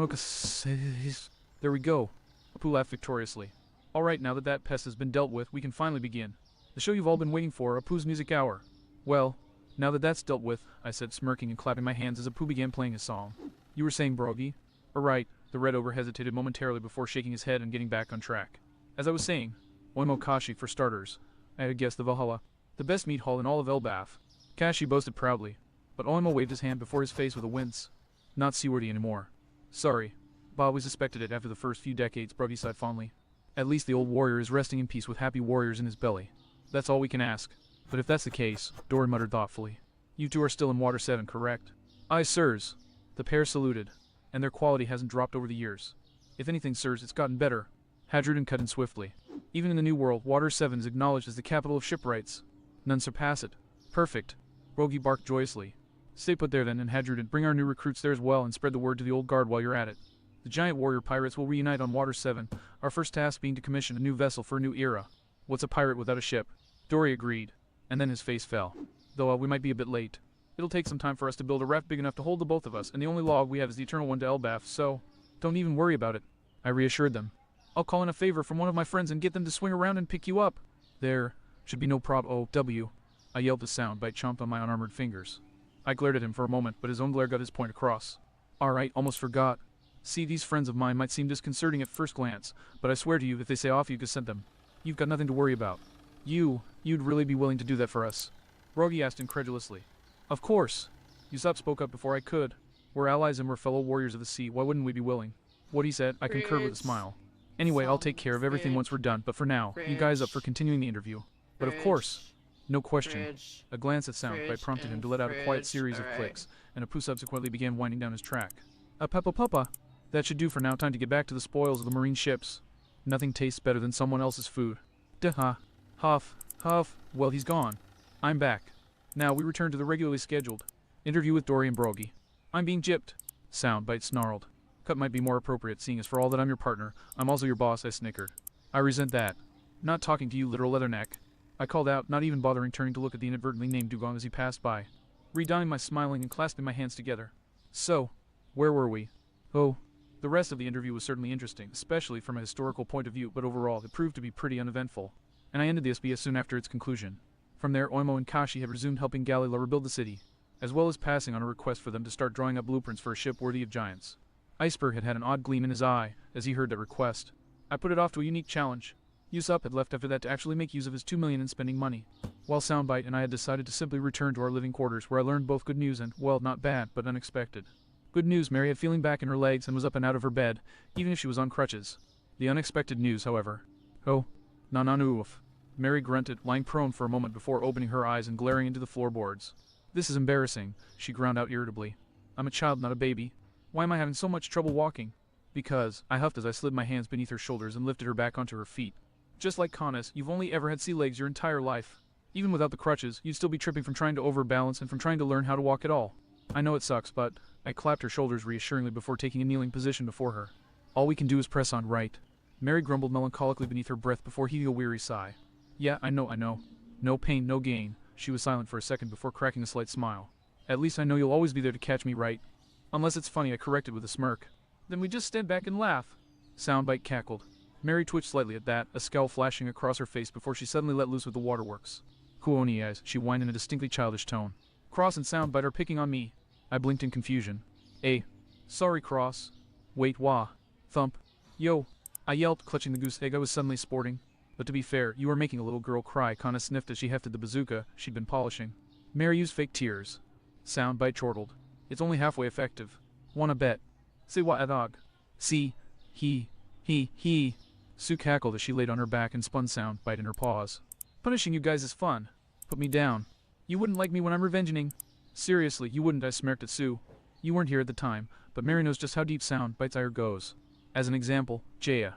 Speaker 2: we go. Apu laughed victoriously. Alright, now that that pest has been dealt with, we can finally begin. The show you've all been waiting for, Apu's Music Hour. Well, now that that's dealt with, I said, smirking and clapping my hands as Apu began playing his song. You were saying, Brogy? Right, the Red Ogre hesitated momentarily before shaking his head and getting back on track. As I was saying, Oimokashi for starters. I had guessed the Valhalla, the best meat hall in all of Elbaf. Kashi boasted proudly, but Oimo waved his hand before his face with a wince. Not seaworthy anymore. Sorry, Bob we suspected it after the first few decades, Brogy sighed fondly. At least the old warrior is resting in peace with happy warriors in his belly. That's all we can ask. But if that's the case, Dory muttered thoughtfully. You two are still in Water 7, correct? Aye, sirs. The pair saluted, and their quality hasn't dropped over the years. If anything, sirs, it's gotten better. Hadrian cut in swiftly. Even in the New World, Water 7 is acknowledged as the capital of shipwrights. None surpass it. Perfect. Brogy barked joyously. Stay put there then, and Hadrian, bring our new recruits there as well and spread the word to the old guard while you're at it. The giant warrior pirates will reunite on Water 7, our first task being to commission a new vessel for a new era. What's a pirate without a ship? Dory agreed, and then his face fell. Though we might be a bit late. It'll take some time for us to build a raft big enough to hold the both of us, and the only log we have is the eternal one to Elbaf, so don't even worry about it. I reassured them. I'll call in a favor from one of my friends and get them to swing around and pick you up. There should be no OW. I yelled the sound, bite chomped on my unarmored fingers. I glared at him for a moment, but his own glare got his point across. Alright, almost forgot. See, these friends of mine might seem disconcerting at first glance, but I swear to you, if they say off, you can send them. You've got nothing to worry about. You'd really be willing to do that for us? Brogy asked incredulously. Of course. Usopp spoke up before I could. We're allies and we're fellow warriors of the sea, why wouldn't we be willing? What he said, I concurred with a smile. Anyway, I'll take care of everything once we're done, but for now, you guys up for continuing the interview? But of course. No question. A glance at Soundbite prompted him to let out a quiet series of clicks, and Apu subsequently began winding down his track. Papa. That should do for now. Time to get back to the spoils of the marine ships. Nothing tastes better than someone else's food. Huff. Well, he's gone. I'm back. Now we return to the regularly scheduled interview with Dory and Brogy. I'm being gypped. Soundbite snarled. Cut might be more appropriate, seeing as for all that I'm your partner, I'm also your boss, I snickered. I resent that. Not talking to you, literal leatherneck. I called out, not even bothering turning to look at the inadvertently named Dugong as he passed by. Redonning my smiling and clasping my hands together. So, where were we? Oh, the rest of the interview was certainly interesting, especially from a historical point of view, but overall, it proved to be pretty uneventful. And I ended the SBS soon after its conclusion. From there, Oimo and Kashi had resumed helping Galila rebuild the city, as well as passing on a request for them to start drawing up blueprints for a ship worthy of giants. Iceberg had an odd gleam in his eye as he heard that request. I put it off to a unique challenge. Usopp had left after that to actually make use of his 2 million in spending money, while Soundbite and I had decided to simply return to our living quarters, where I learned both good news and, well, not bad, but unexpected. Good news, Mary had feeling back in her legs and was up and out of her bed, even if she was on crutches. The unexpected news, however. Oh, Nananu-oof. Mary grunted, lying prone for a moment before opening her eyes and glaring into the floorboards. This is embarrassing, she ground out irritably. I'm a child, not a baby. Why am I having so much trouble walking? Because, I huffed as I slid my hands beneath her shoulders and lifted her back onto her feet. Just like Canis, you've only ever had sea legs your entire life. Even without the crutches, you'd still be tripping from trying to overbalance and from trying to learn how to walk at all. I know it sucks, but I clapped her shoulders reassuringly before taking a kneeling position before her. All we can do is press on, right? Mary grumbled melancholically beneath her breath before heaving a weary sigh. Yeah, I know. No pain, no gain. She was silent for a second before cracking a slight smile. At least I know you'll always be there to catch me right. Unless it's funny, I corrected with a smirk. Then we just stand back and laugh. Soundbite cackled. Mary twitched slightly at that, a scowl flashing across her face before she suddenly let loose with the waterworks. Kuoni eyes, she whined in a distinctly childish tone. Cross and Soundbite are picking on me. I blinked in confusion. Sorry, Cross. Wait, wah. Thump. Yo. I yelped, clutching the goose egg I was suddenly sporting. But to be fair, you were making a little girl cry, Kana sniffed as she hefted the bazooka she'd been polishing. Mary used fake tears. Soundbite chortled. It's only halfway effective. Wanna bet? Say what a dog. See. He. Sue cackled as she laid on her back and spun Soundbite in her paws. Punishing you guys is fun. Put me down. You wouldn't like me when I'm revenging. Seriously, you wouldn't, I smirked at Sue. You weren't here at the time, but Mary knows just how deep Soundbite's ire goes. As an example, Jaya.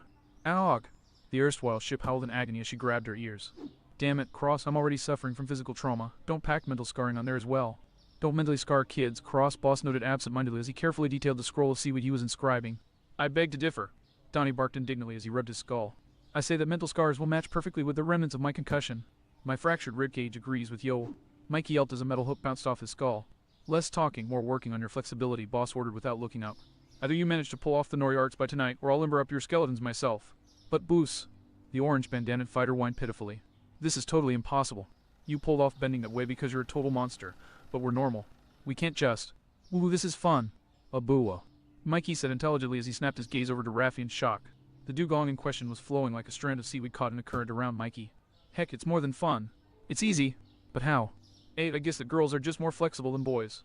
Speaker 2: Aog! The erstwhile ship howled in agony as she grabbed her ears. Damn it, Cross, I'm already suffering from physical trauma. Don't pack mental scarring on there as well. Don't mentally scar kids, Cross, Boss noted absent-mindedly as he carefully detailed the scroll of seaweed he was inscribing. I beg to differ. Donnie barked indignantly as he rubbed his skull. I say that mental scars will match perfectly with the remnants of my concussion. My fractured ribcage agrees with Yo. Mikey yelped as a metal hook bounced off his skull. Less talking, more working on your flexibility, Boss ordered without looking up. Either you manage to pull off the Nori arts by tonight, or I'll limber up your skeletons myself. But Boos. The orange bandanaed fighter whined pitifully. This is totally impossible. You pulled off bending that way because you're a total monster, but we're normal. We can't just. Ooh, this is fun. A booa. Mikey said intelligently as he snapped his gaze over to Raffi in shock. The dugong in question was flowing like a strand of seaweed caught in a current around Mikey. Heck, it's more than fun. It's easy. But how? I guess that girls are just more flexible than boys.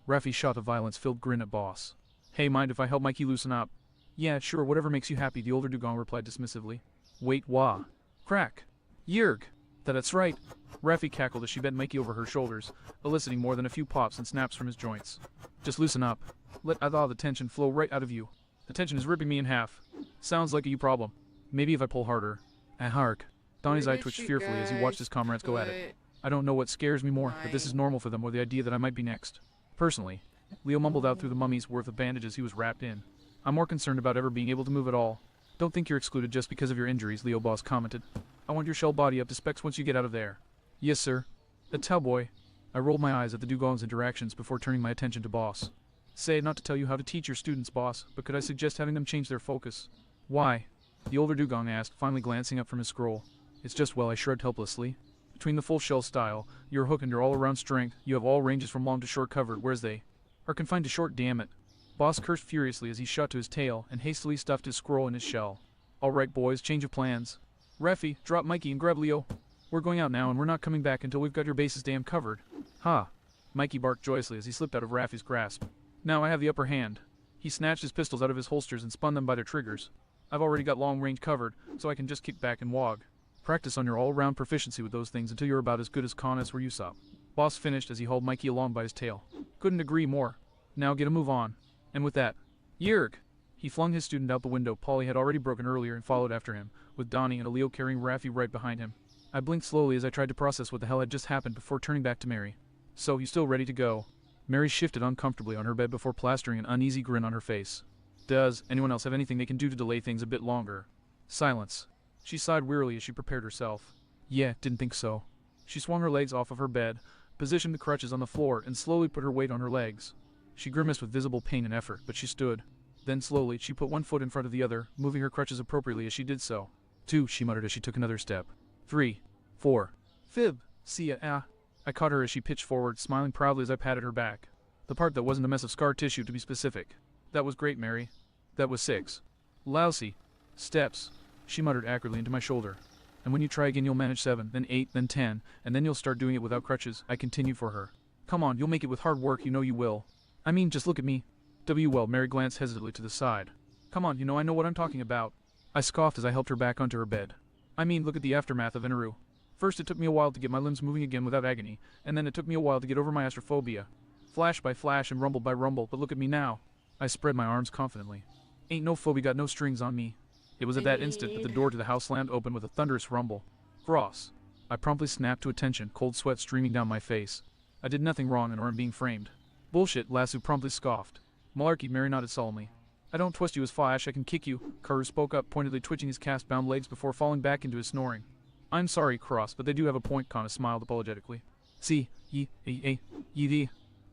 Speaker 2: Raffi shot a violence-filled grin at Boss. Hey, mind if I help Mikey loosen up? Yeah, sure, whatever makes you happy, the older dugong replied dismissively. Wait, wah. Crack. Yerg. That's right. Raffi cackled as she bent Mikey over her shoulders, eliciting more than a few pops and snaps from his joints. Just loosen up. Let the tension flow right out of you. The tension is ripping me in half. Sounds like a you problem. Maybe if I pull harder. Hark. Donnie's eye twitched fearfully as he watched his comrades go at it. I don't know what scares me more, that this is normal for them or the idea that I might be next. Personally, Leo mumbled out through the mummy's worth of bandages he was wrapped in. I'm more concerned about ever being able to move at all. Don't think you're excluded just because of your injuries, Leo Boss commented. I want your shell body up to specs once you get out of there. Yes, sir. That's how, boy. I rolled my eyes at the dugong's interactions before turning my attention to Boss. Say, not to tell you how to teach your students, Boss, but could I suggest having them change their focus? Why? The older dugong asked, finally glancing up from his scroll. It's just, well, I shrugged helplessly. Between the full shell style, your hook and your all-around strength, you have all ranges from long to short covered, whereas they are confined to short, damn it. Boss cursed furiously as he shot to his tail and hastily stuffed his scroll in his shell. All right, boys, change of plans. Raffi, drop Mikey and grab Leo. We're going out now and we're not coming back until we've got your bases damn covered. Ha! Mikey barked joyously as he slipped out of Raffi's grasp. Now I have the upper hand. He snatched his pistols out of his holsters and spun them by their triggers. I've already got long range covered, so I can just kick back and wog. Practice on your all-round proficiency with those things until you're about as good as Kanas or Usopp. Boss finished as he hauled Mikey along by his tail. Couldn't agree more. Now get a move on. And with that, Yerg! He flung his student out the window Polly had already broken earlier and followed after him, with Donnie and Leo carrying Raffi right behind him. I blinked slowly as I tried to process what the hell had just happened before turning back to Mary. So, you still ready to go? Mary shifted uncomfortably on her bed before plastering an uneasy grin on her face. Does anyone else have anything they can do to delay things a bit longer? Silence. She sighed wearily as she prepared herself. Yeah, didn't think so. She swung her legs off of her bed, positioned the crutches on the floor, and slowly put her weight on her legs. She grimaced with visible pain and effort, but she stood. Then slowly, she put one foot in front of the other, moving her crutches appropriately as she did so. 2, she muttered as she took another step. 3, 4. Fib, see ya, I caught her as she pitched forward, smiling proudly as I patted her back. The part that wasn't a mess of scar tissue, to be specific. That was great, Mary. That was 6. Lousy. Steps, she muttered acridly into my shoulder. And when you try again, you'll manage 7, then 8, then 10, and then you'll start doing it without crutches, I continued for her. Come on, you'll make it with hard work, you know you will. I mean, just look at me. Well, Mary glanced hesitantly to the side. Come on, I know what I'm talking about. I scoffed as I helped her back onto her bed. I mean, look at the aftermath of Inaru. First it took me a while to get my limbs moving again without agony, and then it took me a while to get over my astrophobia. Flash by flash and rumble by rumble, but look at me now. I spread my arms confidently. Ain't no phobia got no strings on me. It was at that instant that the door to the house slammed open with a thunderous rumble. Cross. I promptly snapped to attention, cold sweat streaming down my face. I did nothing wrong and aren't being framed. Bullshit, Lasso promptly scoffed. Malarkey, Mary nodded solemnly. I don't twist you as Flash, I can kick you, Karu spoke up, pointedly twitching his cast-bound legs before falling back into his snoring. I'm sorry, Cross, but they do have a point, Kana smiled apologetically. See, ye,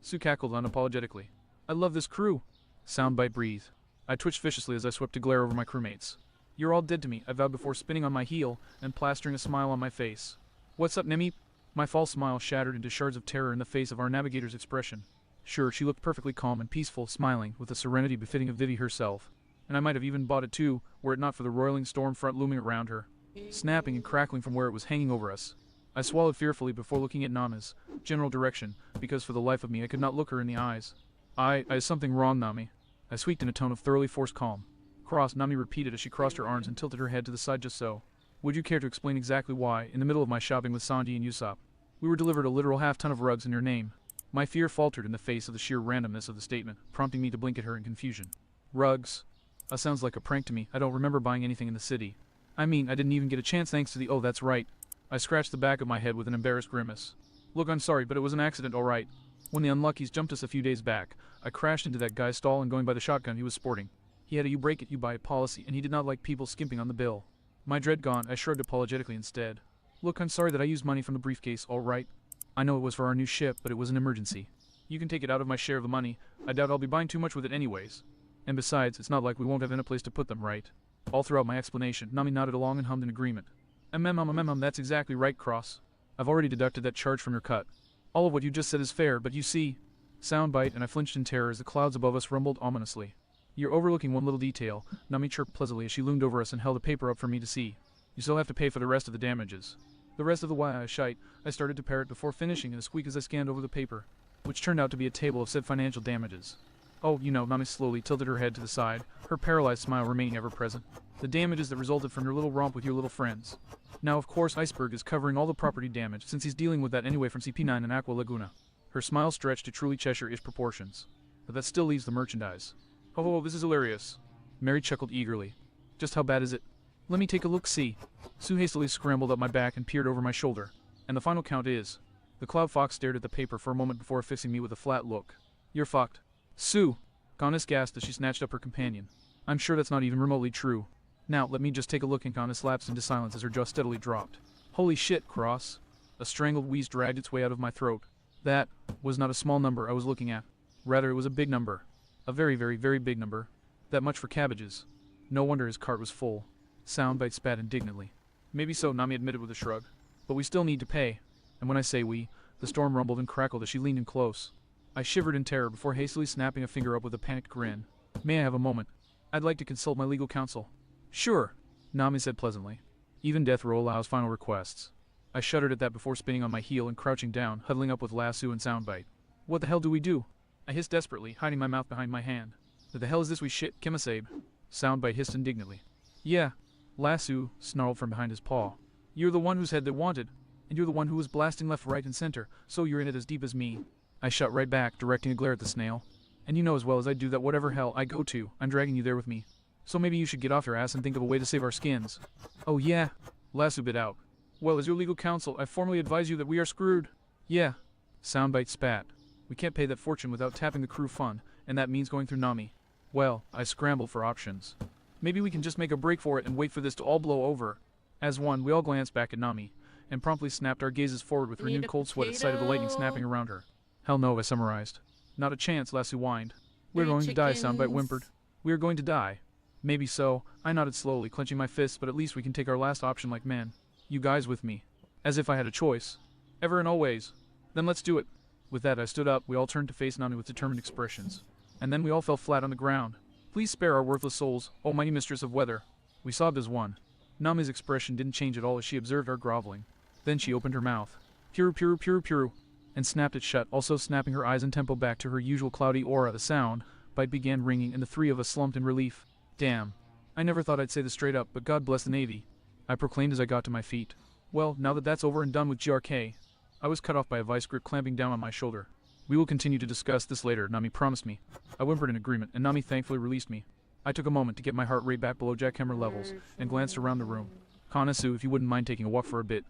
Speaker 2: Sue cackled unapologetically. I love this crew. Soundbite breathed. I twitched viciously as I swept to glare over my crewmates. You're all dead to me, I vowed before spinning on my heel and plastering a smile on my face. What's up, Nemi? My false smile shattered into shards of terror in the face of our navigator's expression. Sure, she looked perfectly calm and peaceful, smiling, with a serenity befitting of Vivi herself. And I might have even bought it too, were it not for the roiling storm front looming around her, snapping and crackling from where it was hanging over us. I swallowed fearfully before looking at Nami's general direction, because for the life of me I could not look her in the eyes. Is something wrong, Nami? I squeaked in a tone of thoroughly forced calm. Cross, Nami repeated as she crossed her arms and tilted her head to the side just so. Would you care to explain exactly why, in the middle of my shopping with Sanji and Usopp, we were delivered a literal half-ton of rugs in your name? My fear faltered in the face of the sheer randomness of the statement, prompting me to blink at her in confusion. Rugs? That sounds like a prank to me. I don't remember buying anything in the city. I mean, I didn't even get a chance thanks to the— oh, that's right. I scratched the back of my head with an embarrassed grimace. Look, I'm sorry, but it was an accident, alright. When the unluckies jumped us a few days back, I crashed into that guy's stall and going by the shotgun he was sporting. He had a you-break-it-you-buy-it policy, and he did not like people skimping on the bill. My dread gone, I shrugged apologetically instead. Look, I'm sorry that I used money from the briefcase, alright. I know it was for our new ship, but it was an emergency. You can take it out of my share of the money. I doubt I'll be buying too much with it anyways. And besides, it's not like we won't have any place to put them, right? All throughout my explanation, Nami nodded along and hummed in agreement. That's exactly right, Cross. I've already deducted that charge from your cut. All of what you just said is fair, but you see— Soundbite, and I flinched in terror as the clouds above us rumbled ominously. You're overlooking one little detail, Nami chirped pleasantly as she loomed over us and held a paper up for me to see. You still have to pay for the rest of the damages. The rest of the shite, I started to parrot before finishing in a squeak as I scanned over the paper, which turned out to be a table of said financial damages. Oh, you know, Nami slowly tilted her head to the side, her paralyzed smile remaining ever present. The damages that resulted from your little romp with your little friends. Now, of course, Iceberg is covering all the property damage, since he's dealing with that anyway from CP9 and Aqua Laguna. Her smile stretched to truly Cheshire-ish proportions. But that still leaves the merchandise. Oh, this is hilarious. Mary chuckled eagerly. Just how bad is it? Let me take a look-see. Sue hastily scrambled up my back and peered over my shoulder. And the final count is— The Cloud Fox stared at the paper for a moment before fixing me with a flat look. You're fucked. Sue! Gonis gasped as she snatched up her companion. I'm sure that's not even remotely true. Now, let me just take a look, and Gonis lapsed into silence as her jaw steadily dropped. Holy shit, Cross. A strangled wheeze dragged its way out of my throat. That was not a small number I was looking at. Rather, it was a big number. A very, very, very big number. That much for cabbages. No wonder his cart was full. Soundbite spat indignantly. Maybe so, Nami admitted with a shrug. But we still need to pay. And when I say we, the storm rumbled and crackled as she leaned in close. I shivered in terror before hastily snapping a finger up with a panicked grin. May I have a moment? I'd like to consult my legal counsel. Sure, Nami said pleasantly. Even death row allows final requests. I shuddered at that before spinning on my heel and crouching down, huddling up with Lasso and Soundbite. What the hell do we do? I hissed desperately, hiding my mouth behind my hand. What the hell is this we shit, Kimasabe? Soundbite hissed indignantly. Yeah, Lasso snarled from behind his paw. You're the one whose head they wanted, and you're the one who was blasting left, right, and center, so you're in it as deep as me. I shot right back, directing a glare at the snail. And you know as well as I do that whatever hell I go to, I'm dragging you there with me. So maybe you should get off your ass and think of a way to save our skins. Oh yeah, Lasso bit out. Well, as your legal counsel, I formally advise you that we are screwed. Yeah. Soundbite spat. We can't pay that fortune without tapping the crew fund, and that means going through Nami. Well, I scrambled for options. Maybe we can just make a break for it and wait for this to all blow over. As one, we all glanced back at Nami, and promptly snapped our gazes forward with renewed cold sweat at sight of the lightning snapping around her. Hell no, I summarized. Not a chance, Lasso whined. We're going to die, Soundbite whimpered. We are going to die. Maybe so, I nodded slowly, clenching my fists, but at least we can take our last option like men. You guys with me. As if I had a choice. Ever and always. Then let's do it. With that, I stood up, we all turned to face Nami with determined expressions. And then we all fell flat on the ground. Please spare our worthless souls, O mighty mistress of weather. We sobbed as one. Nami's expression didn't change at all as she observed our groveling. Then she opened her mouth. Puru, and snapped it shut, also snapping her eyes and tempo back to her usual cloudy aura. The sound bite began ringing, and the three of us slumped in relief. Damn. I never thought I'd say this straight up, but God bless the Navy, I proclaimed as I got to my feet. Well, now that that's over and done with GRK, I was cut off by a vice grip clamping down on my shoulder. We will continue to discuss this later, Nami promised me. I whimpered in agreement, and Nami thankfully released me. I took a moment to get my heart rate back below jackhammer levels, and glanced around the room. Kana, Sue, if you wouldn't mind taking a walk for a bit.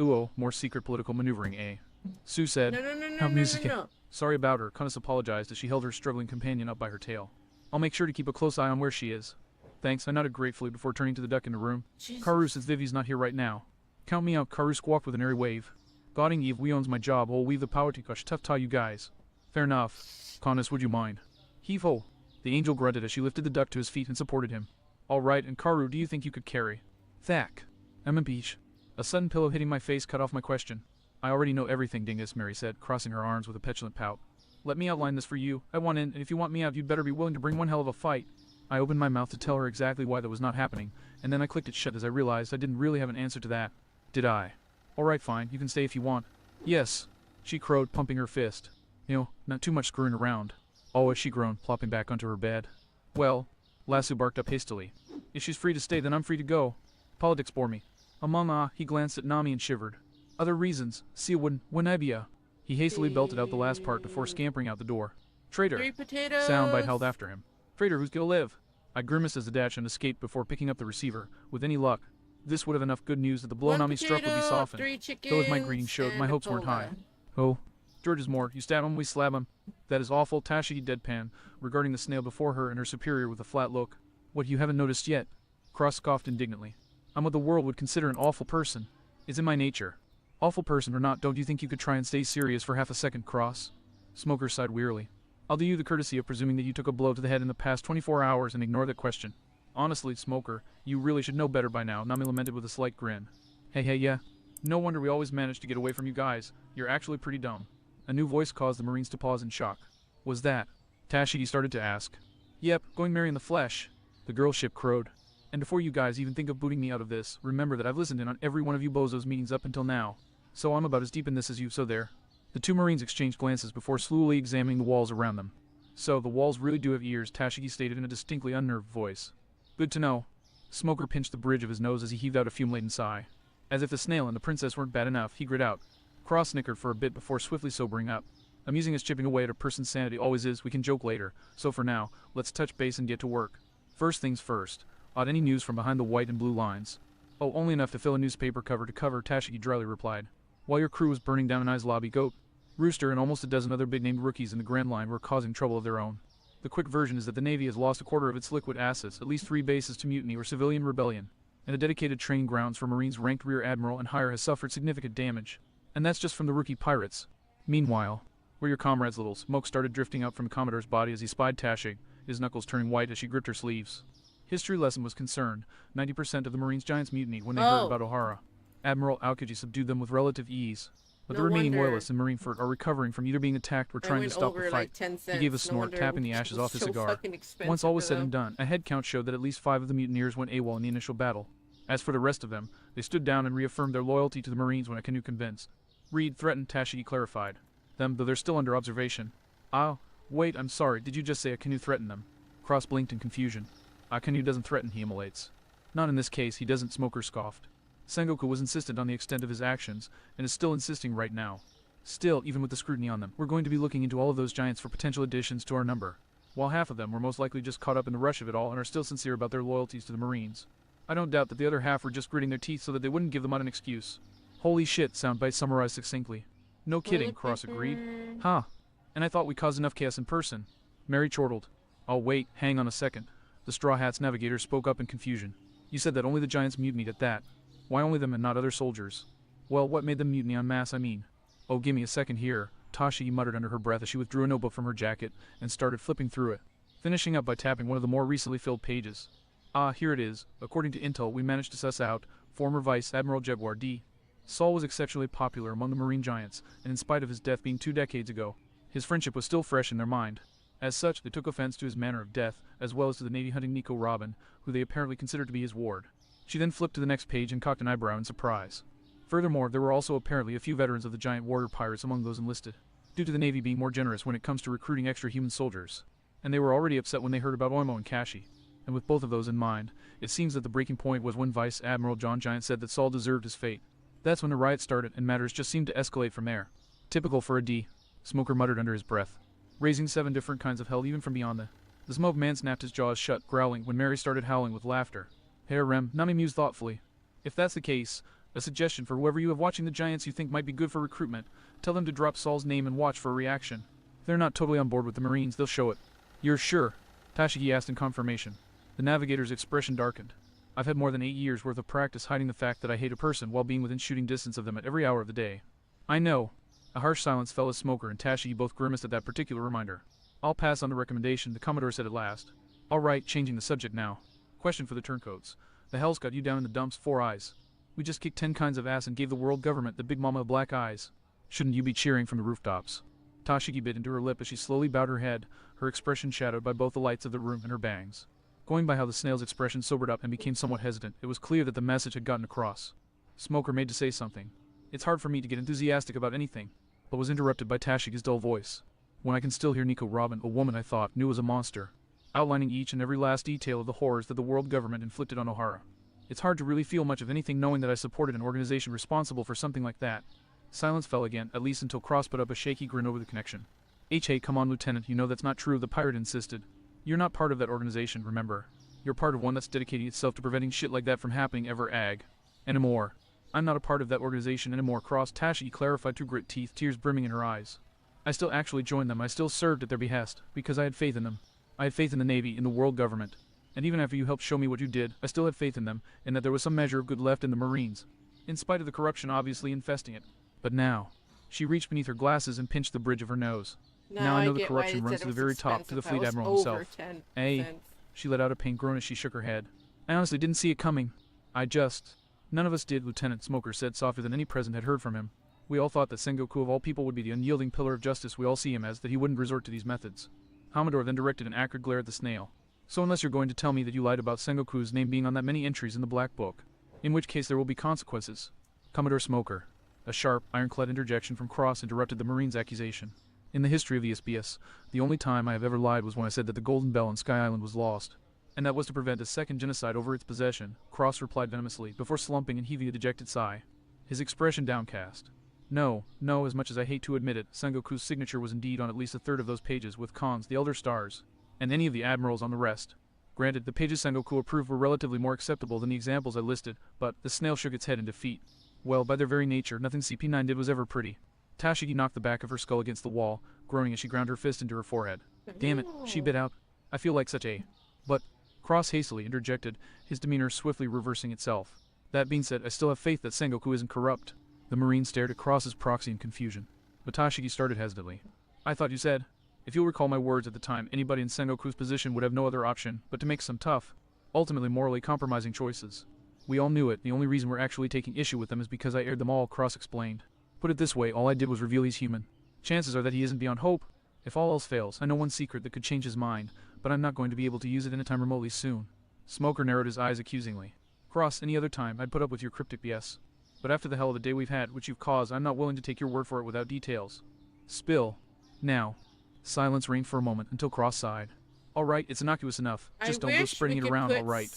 Speaker 2: Ooh, more secret political maneuvering, eh? Sue said,
Speaker 1: No.
Speaker 2: Sorry about her, Kanis apologized as she held her struggling companion up by her tail. I'll make sure to keep a close eye on where she is. Thanks, I nodded gratefully before turning to the duck in the room. Karu, since Vivi's not here right now. Count me out, Karu squawked with an airy wave. Godding Eve, we owns my job, I'll weave the power to gosh tough tie you guys. Fair enough. Conus, would you mind? Heave-ho. The angel grunted as she lifted the duck to his feet and supported him. All right, and Karu, do you think you could carry? Thack. I'm impeached. A sudden pillow hitting my face cut off my question. I already know everything, Dingus, Mary said, crossing her arms with a petulant pout. Let me outline this for you. I want in, and if you want me out, you'd better be willing to bring one hell of a fight. I opened my mouth to tell her exactly why that was not happening, and then I clicked it shut as I realized I didn't really have an answer to that. Did I? All right, fine, you can stay if you want. Yes, she crowed, pumping her fist. Not too much screwing around. Always, she groaned, plopping back onto her bed. Well, Lasso barked up hastily. If she's free to stay, then I'm free to go. Politics bore me. He glanced at Nami and shivered. Other reasons. Winebia. He hastily belted out the last part before scampering out the door. Traitor.
Speaker 1: 3 potatoes.
Speaker 2: Soundbite held after him. Traitor, who's gonna live? I grimaced as the dash and escaped before picking up the receiver. With any luck, this would have enough good news that the blow
Speaker 1: 1
Speaker 2: Nami struck would be
Speaker 1: potato,
Speaker 2: softened.
Speaker 1: 3 chickens,
Speaker 2: Though as my greeting showed, my
Speaker 1: and a
Speaker 2: hopes weren't high.
Speaker 1: cola.
Speaker 2: Oh, George is more. You stab him, we slap him. That is awful, Tashigi deadpan, regarding the snail before her and her superior with a flat look. What you haven't noticed yet? Cross scoffed indignantly. I'm what the world would consider an awful person. It's in my nature. Awful person or not, don't you think you could try and stay serious for half a second, Cross? Smoker sighed wearily. I'll do you the courtesy of presuming that you took a blow to the head in the past 24 hours and ignore that question. Honestly, Smoker, you really should know better by now, Nami lamented with a slight grin. Hey, yeah. No wonder we always manage to get away from you guys. You're actually pretty dumb. A new voice caused the Marines to pause in shock. Was that? Tashigi started to ask. Yep, going merry in the flesh. The girl ship crowed. And before you guys even think of booting me out of this, remember that I've listened in on every one of you bozos' meetings up until now. So I'm about as deep in this as you, so there. The two Marines exchanged glances before slowly examining the walls around them. So, the walls really do have ears, Tashigi stated in a distinctly unnerved voice. Good to know. Smoker pinched the bridge of his nose as he heaved out a fume-laden sigh. As if the snail and the princess weren't bad enough, he grit out. Cross snickered for a bit before swiftly sobering up. Amusing as chipping away at a person's sanity always is, we can joke later, so for now, let's touch base and get to work. First things first. Odd any news from behind the white and blue lines? Oh, only enough to fill a newspaper cover to cover, Tashigi dryly replied. While your crew was burning down an I's lobby, Goat, Rooster, and almost a dozen other big-named rookies in the Grand Line were causing trouble of their own. The quick version is that the Navy has lost a quarter of its liquid assets, at least 3 bases to mutiny or civilian rebellion, and a dedicated training grounds for Marines ranked Rear Admiral and higher has suffered significant damage. And that's just from the rookie pirates. Meanwhile, where your comrades, little smoke started drifting out from Commodore's body as he spied Tashig, his knuckles turning white as she gripped her sleeves. History lesson was concerned. 90% of the Marines' giants mutinied when they heard about Ohara. Admiral Aokiji subdued them with relative ease. But
Speaker 1: No
Speaker 2: the remaining
Speaker 1: wonder.
Speaker 2: loyalists in Marineford are recovering from either being attacked or
Speaker 1: I
Speaker 2: trying to
Speaker 1: went
Speaker 2: stop the
Speaker 1: over
Speaker 2: fight.
Speaker 1: like 10 cents.
Speaker 2: He gave a
Speaker 1: No
Speaker 2: snort,
Speaker 1: wonder
Speaker 2: tapping the
Speaker 1: it
Speaker 2: ashes
Speaker 1: was
Speaker 2: off his
Speaker 1: so
Speaker 2: cigar.
Speaker 1: fucking expensive
Speaker 2: Once all was
Speaker 1: for
Speaker 2: said
Speaker 1: them.
Speaker 2: and done, a head count showed that at least 5 of the mutineers went AWOL in the initial battle. As for the rest of them, they stood down and reaffirmed their loyalty to the Marines when Akenu convinced. Reed threatened, Tashigi clarified. Them, though they're still under observation. Ah, wait, I'm sorry, did you just say Akenu threatened them? Cross blinked in confusion. Akenu doesn't threaten, he immolates. Not in this case, he doesn't, Smoker scoffed. Sengoku was insistent on the extent of his actions, and is still insisting right now. Still, even with the scrutiny on them, we're going to be looking into all of those giants for potential additions to our number. While half of them were most likely just caught up in the rush of it all and are still sincere about their loyalties to the Marines. I don't doubt that the other half were just gritting their teeth so that they wouldn't give them out an excuse. Holy shit, soundbite summarized succinctly. No kidding, Cross agreed. Huh. And I thought we caused enough chaos in person. Mary chortled. Oh wait, hang on a second. The Straw Hats navigator spoke up in confusion. You said that only the giants mutinied at that. Why only them and not other soldiers? Well, what made them mutiny en masse, I mean? Oh, give me a second here, Tashigi muttered under her breath as she withdrew a notebook from her jacket and started flipping through it, finishing up by tapping one of the more recently filled pages. Ah, here it is. According to intel, we managed to suss out former Vice Admiral Jaguar D. Saul was exceptionally popular among the Marine giants, and in spite of his death being 2 decades ago, his friendship was still fresh in their mind. As such, they took offense to his manner of death, as well as to the Navy hunting Nico Robin, who they apparently considered to be his ward. She then flipped to the next page and cocked an eyebrow in surprise. Furthermore, there were also apparently a few veterans of the giant warrior pirates among those enlisted, due to the Navy being more generous when it comes to recruiting extra human soldiers. And they were already upset when they heard about Oimo and Kashi. And with both of those in mind, it seems that the breaking point was when Vice Admiral John Giant said that Saul deserved his fate. That's when the riot started, and matters just seemed to escalate from there. Typical for a D, Smoker muttered under his breath. Raising 7 different kinds of hell even from beyond the smoke man snapped his jaws shut, growling, when Mary started howling with laughter. Herr Rem, Nami mused thoughtfully. If that's the case, a suggestion for whoever you have watching the giants you think might be good for recruitment, tell them to drop Saul's name and watch for a reaction. If they're not totally on board with the Marines, they'll show it. You're sure? Tashigi asked in confirmation. The navigator's expression darkened. I've had more than 8 years worth of practice hiding the fact that I hate a person while being within shooting distance of them at every hour of the day. I know. A harsh silence fell as Smoker and Tashigi both grimaced at that particular reminder. I'll pass on the recommendation, the Commodore said at last. All right, changing the subject now. Question for the turncoats. The hell's got you down in the dumps, Four Eyes? We just kicked 10 kinds of ass and gave the world government the big mama of black eyes. Shouldn't you be cheering from the rooftops? Tashigi bit into her lip as she slowly bowed her head, her expression shadowed by both the lights of the room and her bangs. Going by how the snail's expression sobered up and became somewhat hesitant, it was clear that the message had gotten across. Smoker made to say something. It's hard for me to get enthusiastic about anything, but was interrupted by Tashigi's dull voice. When I can still hear Nico Robin, a woman I thought knew as a monster, outlining each and every last detail of the horrors that the world government inflicted on Ohara. It's hard to really feel much of anything knowing that I supported an organization responsible for something like that. Silence fell again, at least until Cross put up a shaky grin over the connection. Hey, come on, Lieutenant, you know that's not true, the pirate insisted. You're not part of that organization, remember. You're part of one that's dedicating itself to preventing shit like that from happening ever, ag. Anymore. I'm not a part of that organization anymore, Cross, Tashigi clarified through grit teeth, tears brimming in her eyes. I still actually joined them, I still served at their behest, because I had faith in them. I had faith in the Navy, in the world government. And even after you helped show me what you did, I still had faith in them, and that there was some measure of good left in the Marines. In spite of the corruption obviously infesting it. But now, she reached beneath her glasses and pinched the bridge of her nose. Now I know the corruption runs to the very top, to the fleet admiral himself. She let out a pained groan as she shook her head. I honestly didn't see it coming. None of us did, Lieutenant, Smoker said softer than any present had heard from him. We all thought that Sengoku of all people would be the unyielding pillar of justice we all see him as, that he wouldn't resort to these methods. Commodore then directed an acrid glare at the snail. So unless you're going to tell me that you lied about Sengoku's name being on that many entries in the Black Book, in which case there will be consequences. Commodore Smoker. A sharp, ironclad interjection from Cross interrupted the Marine's accusation. In the history of the SBS, the only time I have ever lied was when I said that the Golden Bell on Sky Island was lost. And that was to prevent a second genocide over its possession, Cross replied venomously, before slumping and heaving a dejected sigh. His expression downcast. No, as much as I hate to admit it, Sengoku's signature was indeed on at least a third of those pages, with Khan's, the Elder Stars, and any of the admirals on the rest. Granted, the pages Sengoku approved were relatively more acceptable than the examples I listed, but the snail shook its head in defeat. Well, by their very nature, nothing CP9 did was ever pretty. Tashigi knocked the back of her skull against the wall, groaning as she ground her fist into her forehead. Damn it, she bit out. I feel like such a... But, Cross hastily interjected, his demeanor swiftly reversing itself. That being said, I still have faith that Sengoku isn't corrupt. The Marine stared at Cross's proxy in confusion. But Tashigi started hesitantly. I thought you said... If you'll recall my words at the time, anybody in Sengoku's position would have no other option but to make some tough, ultimately morally compromising choices. We all knew it, the only reason we're actually taking issue with them is because I aired them all, Cross explained. Put it this way, all I did was reveal he's human. Chances are that he isn't beyond hope. If all else fails, I know one secret that could change his mind, but I'm not going to be able to use it anytime remotely soon. Smoker narrowed his eyes accusingly. Cross, any other time, I'd put up with your cryptic BS. But after the hell of a day we've had, which you've caused, I'm not willing to take your word for it without details. Spill. Now. Silence reigned for a moment until Cross sighed. All right, it's innocuous enough. Just don't go spreading it around, all right.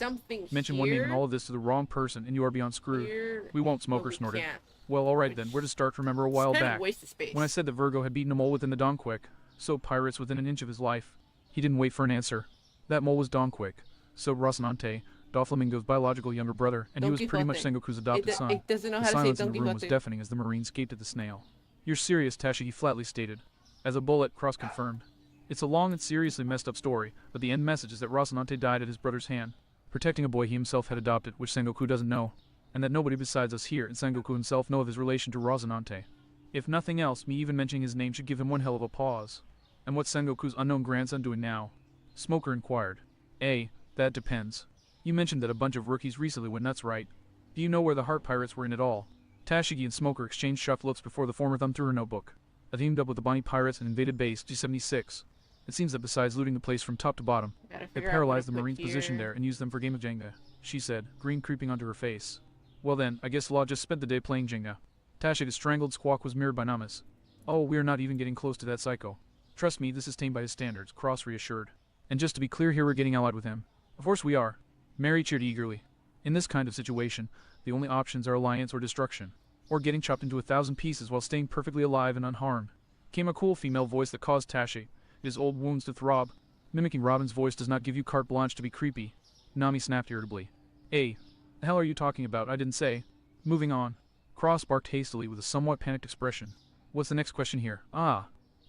Speaker 2: Mention one name and all of this to the wrong person, and you are beyond screwed. We won't, Smoker snorted. Well, all right then, where to start? Remember a while back, when I said that Virgo had beaten a mole within the Dawnquick, so pirates within an inch of his life. He didn't wait for an answer. That mole was Dawnquick, so Rocinante, Doflamingo's biological younger brother, and he was pretty much Sengoku's adopted son. The silence in the room was deafening as the Marines gaped at the snail. You're serious, Tashigi flatly stated. As a bullet, Cross confirmed. It's a long and seriously messed up story, but the end message is that Rocinante died at his brother's hand, protecting a boy he himself had adopted, which Sengoku doesn't know, and that nobody besides us here and Sengoku himself know of his relation to Rocinante. If nothing else, me even mentioning his name should give him one hell of a pause. And what's Sengoku's unknown grandson doing now? Smoker inquired. That depends. You mentioned that a bunch of rookies recently went nuts, right? Do you know where the Heart Pirates were in it all? Tashigi and Smoker exchanged shocked looks before the former thumbed through her notebook. I teamed up with the Bonnie Pirates and invaded base G76. It seems that besides looting the place from top to bottom, it paralyzed the Marines' position there and used them for game of Jenga, she said, green creeping onto her face. Well then, I guess Law just spent the day playing Jenga. Tashiga's strangled squawk was mirrored by Namas. Oh, we are not even getting close to that psycho. Trust me, this is tame by his standards, Cross reassured. And just to be clear here, we're getting allied with him. Of course we are. Mary cheered eagerly. In this kind of situation, the only options are alliance or destruction, or getting chopped into 1,000 pieces while staying perfectly alive and unharmed. Came a cool female voice that caused Tashi, his old wounds to throb. Mimicking Robin's voice does not give you carte blanche to be creepy. Nami snapped irritably. The hell are you talking about? I didn't say. Moving on. Cross barked hastily with a somewhat panicked expression. What's the next question here?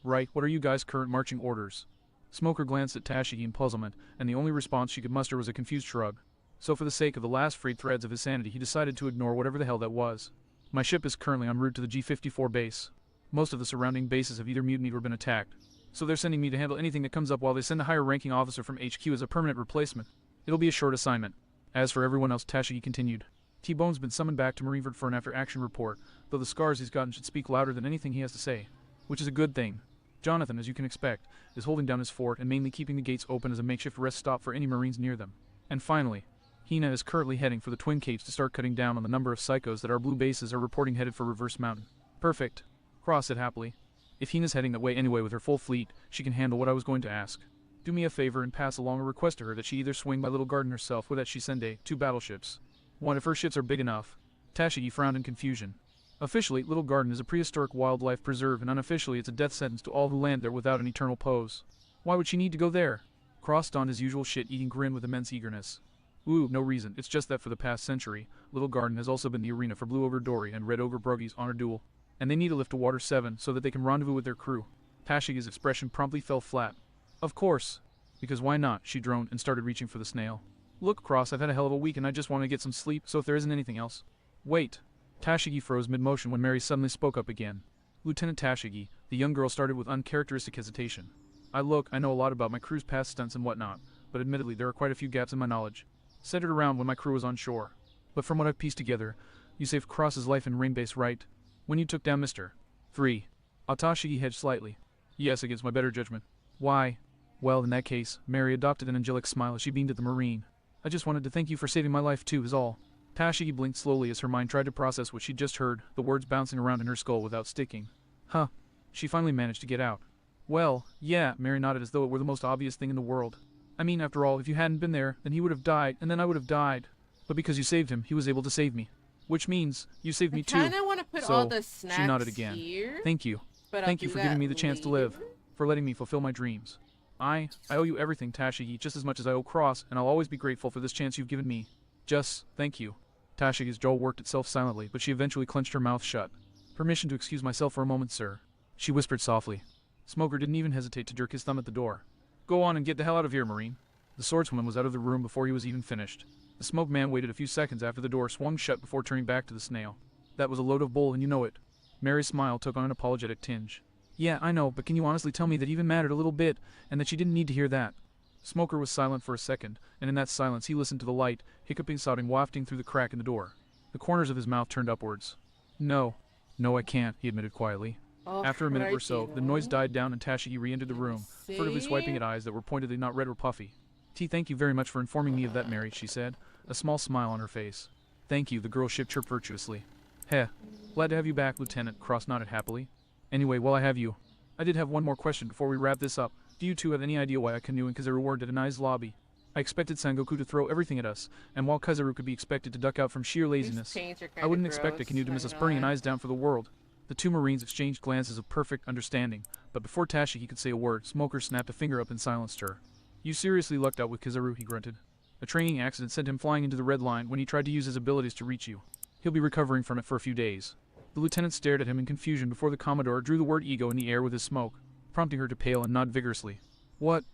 Speaker 2: Right, what are you guys' current marching orders? Smoker glanced at Tashigi in puzzlement, and the only response she could muster was a confused shrug. So for the sake of the last frayed threads of his sanity, he decided to ignore whatever the hell that was. My ship is currently en route to the G54 base. Most of the surrounding bases have either mutinied or been attacked, so they're sending me to handle anything that comes up while they send a higher-ranking officer from HQ as a permanent replacement. It'll be a short assignment. As for everyone else, Tashigi continued, T-Bone's been summoned back to Marineford for an after-action report, though the scars he's gotten should speak louder than anything he has to say, which is a good thing. Jonathan, as you can expect, is holding down his fort and mainly keeping the gates open as a makeshift rest stop for any Marines near them. And finally, Hina is currently heading for the Twin Capes to start cutting down on the number of psychos that our blue bases are reporting headed for Reverse Mountain. Perfect. Cross said happily. If Hina's heading that way anyway with her full fleet, she can handle what I was going to ask. Do me a favor and pass along a request to her that she either swing by Little Garden herself or that she send 2 battleships. One if her ships are big enough. Tashigi frowned in confusion. Officially, Little Garden is a prehistoric wildlife preserve, and unofficially it's a death sentence to all who land there without an eternal pose. Why would she need to go there? Cross donned his usual shit-eating grin with immense eagerness. Ooh, no reason. It's just that for the past century, Little Garden has also been the arena for Blue Ogre Dory and Red Ogre Bruggy's honor duel, and they need a lift to Water 7 so that they can rendezvous with their crew. Tashigi's expression promptly fell flat. Of course. Because why not? She droned and started reaching for the snail. Look, Cross, I've had a hell of a week and I just want to get some sleep, so if there isn't anything else. Wait. Tashigi froze mid-motion when Mary suddenly spoke up again. Lieutenant Tashigi, the young girl started with uncharacteristic hesitation. I know a lot about my crew's past stunts and whatnot, but admittedly there are quite a few gaps in my knowledge. Centered around when my crew was on shore. But from what I've pieced together, you saved Cross's life in Rainbase, right? When you took down Mr. 3. Tashigi hedged slightly. Yes, against my better judgment. Why? Well, in that case, Mary adopted an angelic smile as she beamed at the Marine. I just wanted to thank you for saving my life too, is all. Tashigi blinked slowly as her mind tried to process what she'd just heard, the words bouncing around in her skull without sticking. Huh. She finally managed to get out. Well, yeah, Mary nodded as though it were the most obvious thing in the world. I mean, after all, if you hadn't been there, then he would have died, and then I would have died. But because you saved him, he was able to save me. Which means, you saved me too.
Speaker 1: I kinda wanna put all the snacks
Speaker 2: she nodded again.
Speaker 1: here.
Speaker 2: Thank you.
Speaker 1: But
Speaker 2: Thank you for giving me the chance to live, for letting me fulfill my dreams. I owe you everything, Tashigi, just as much as I owe Cross, and I'll always be grateful for this chance you've given me. Just, thank you. Tashigi's jaw worked itself silently, but she eventually clenched her mouth shut. Permission to excuse myself for a moment, sir. She whispered softly. Smoker didn't even hesitate to jerk his thumb at the door. Go on and get the hell out of here, Marine. The swordswoman was out of the room before he was even finished. The smoke man waited a few seconds after the door swung shut before turning back to the snail. That was a load of bull, and you know it. Mary's smile took on an apologetic tinge. Yeah, I know, but can you honestly tell me that even mattered a little bit, and that she didn't need to hear that? Smoker was silent for a second, and in that silence he listened to the light, hiccuping sounding wafting through the crack in the door. The corners of his mouth turned upwards. No, I can't, he admitted quietly. After a minute or so, the noise died down and Tashigi re-entered the room, furtively swiping at eyes that were pointedly not red or puffy. Thank you very much for informing me of that, Mary, she said, a small smile on her face. Thank you, the girl's ship chirped virtuously. Heh. Glad to have you back, Lieutenant, Cross nodded happily. Anyway, while I have you, I did have one more question before we wrap this up. Do you two have any idea why I canoe in Kazaru Ward at Anai's lobby? I expected Sangoku to throw everything at us, and while Kazaru could be expected to duck out from sheer laziness, I wouldn't expect a canoe to miss us burning Anai's down for the world. The two Marines exchanged glances of perfect understanding, but before Tashigi could say a word, Smoker snapped a finger up and silenced her. You seriously lucked out with Kizaru, he grunted. A training accident sent him flying into the red line when he tried to use his abilities to reach you. He'll be recovering from it for a few days. The lieutenant stared at him in confusion before the Commodore drew the word ego in the air with his smoke, prompting her to pale and nod vigorously. What?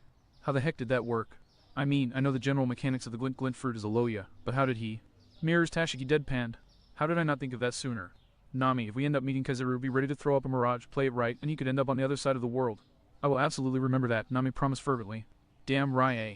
Speaker 2: How the heck did that work? I mean, I know the general mechanics of the glint glint fruit is a Loya, but how did he? Mirrors Tashigi deadpanned. How did I not think of that sooner? Nami, if we end up meeting Kazaru, be ready to throw up a mirage, play it right, and you could end up on the other side of the world. I will absolutely remember that, Nami promised fervently. Damn right, eh?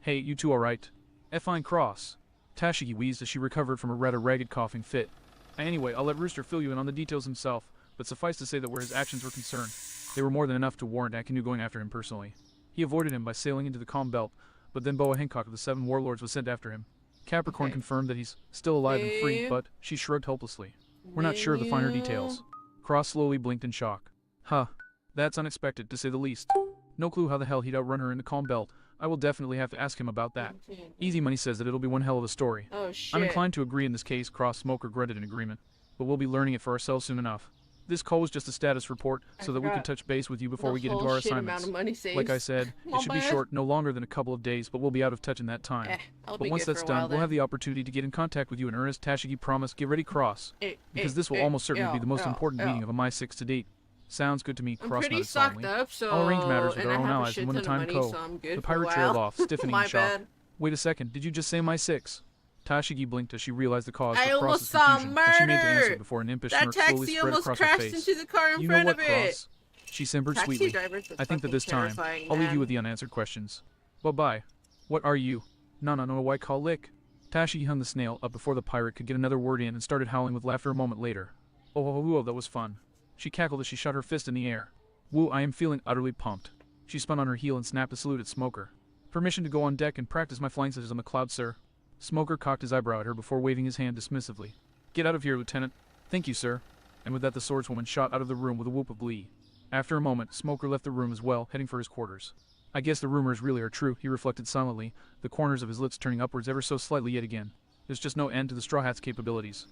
Speaker 2: Hey, you two alright? Fine, Cross. Tashigi wheezed as she recovered from a rather ragged coughing fit. Anyway, I'll let Rooster fill you in on the details himself, but suffice to say that where his actions were concerned, they were more than enough to warrant Akinu going after him personally. He avoided him by sailing into the calm belt, but then Boa Hancock of the Seven Warlords was sent after him. Capricorn confirmed that he's still alive and free, but she shrugged helplessly. We're not sure of the finer details. Cross slowly blinked in shock. Huh. That's unexpected, to say the least. No clue how the hell he'd outrun her in the calm belt. I will definitely have to ask him about that. Easy Money says that it'll be one hell of a story.
Speaker 1: Oh shit.
Speaker 2: I'm inclined to agree in this case, Cross Smoker grunted in agreement. But we'll be learning it for ourselves soon enough. This call was just a status report, so that we could touch base with you before we get into our assignments. Like I said, it should be short, no longer than a couple of days, but we'll be out of touch in that time. But once that's done, we'll have the opportunity to get in contact with you in earnest. Tashigi promised, get ready, Cross. Because this will almost certainly be the most important meeting of a My 6 to date. Sounds good to me, Cross nodded solemnly. I'll arrange matters with our own allies and when the time comes. The pirate trailed off, stiffening in shock. Wait a second, did you just say My 6? Tashigi blinked as she realized the cause
Speaker 1: I
Speaker 2: for
Speaker 1: almost
Speaker 2: Cross's
Speaker 1: saw
Speaker 2: confusion, and she made to answer
Speaker 1: murder!
Speaker 2: before an impish
Speaker 1: That
Speaker 2: smirk slowly
Speaker 1: taxi
Speaker 2: spread
Speaker 1: almost
Speaker 2: across her
Speaker 1: crashed
Speaker 2: face.
Speaker 1: into the car in
Speaker 2: You know
Speaker 1: front
Speaker 2: what,
Speaker 1: of it!
Speaker 2: Cross? She simpered
Speaker 1: Taxi
Speaker 2: sweetly.
Speaker 1: drivers are
Speaker 2: I think that
Speaker 1: fucking
Speaker 2: this time,
Speaker 1: terrifying,
Speaker 2: I'll leave
Speaker 1: man.
Speaker 2: you with the unanswered questions. Bye-bye. What are you? Nana no white call lick. Tashigi hung the snail up before the pirate could get another word in and started howling with laughter a moment later. Oh, that was fun. She cackled as she shot her fist in the air. Woo, I am feeling utterly pumped. She spun on her heel and snapped a salute at Smoker. Permission to go on deck and practice my flying skills on the cloud, sir. Smoker cocked his eyebrow at her before waving his hand dismissively. Get out of here, Lieutenant. Thank you, sir. And with that the swordswoman shot out of the room with a whoop of glee. After a moment, Smoker left the room as well, heading for his quarters. I guess the rumors really are true, he reflected silently, the corners of his lips turning upwards ever so slightly yet again. There's just no end to the Straw Hat's capabilities.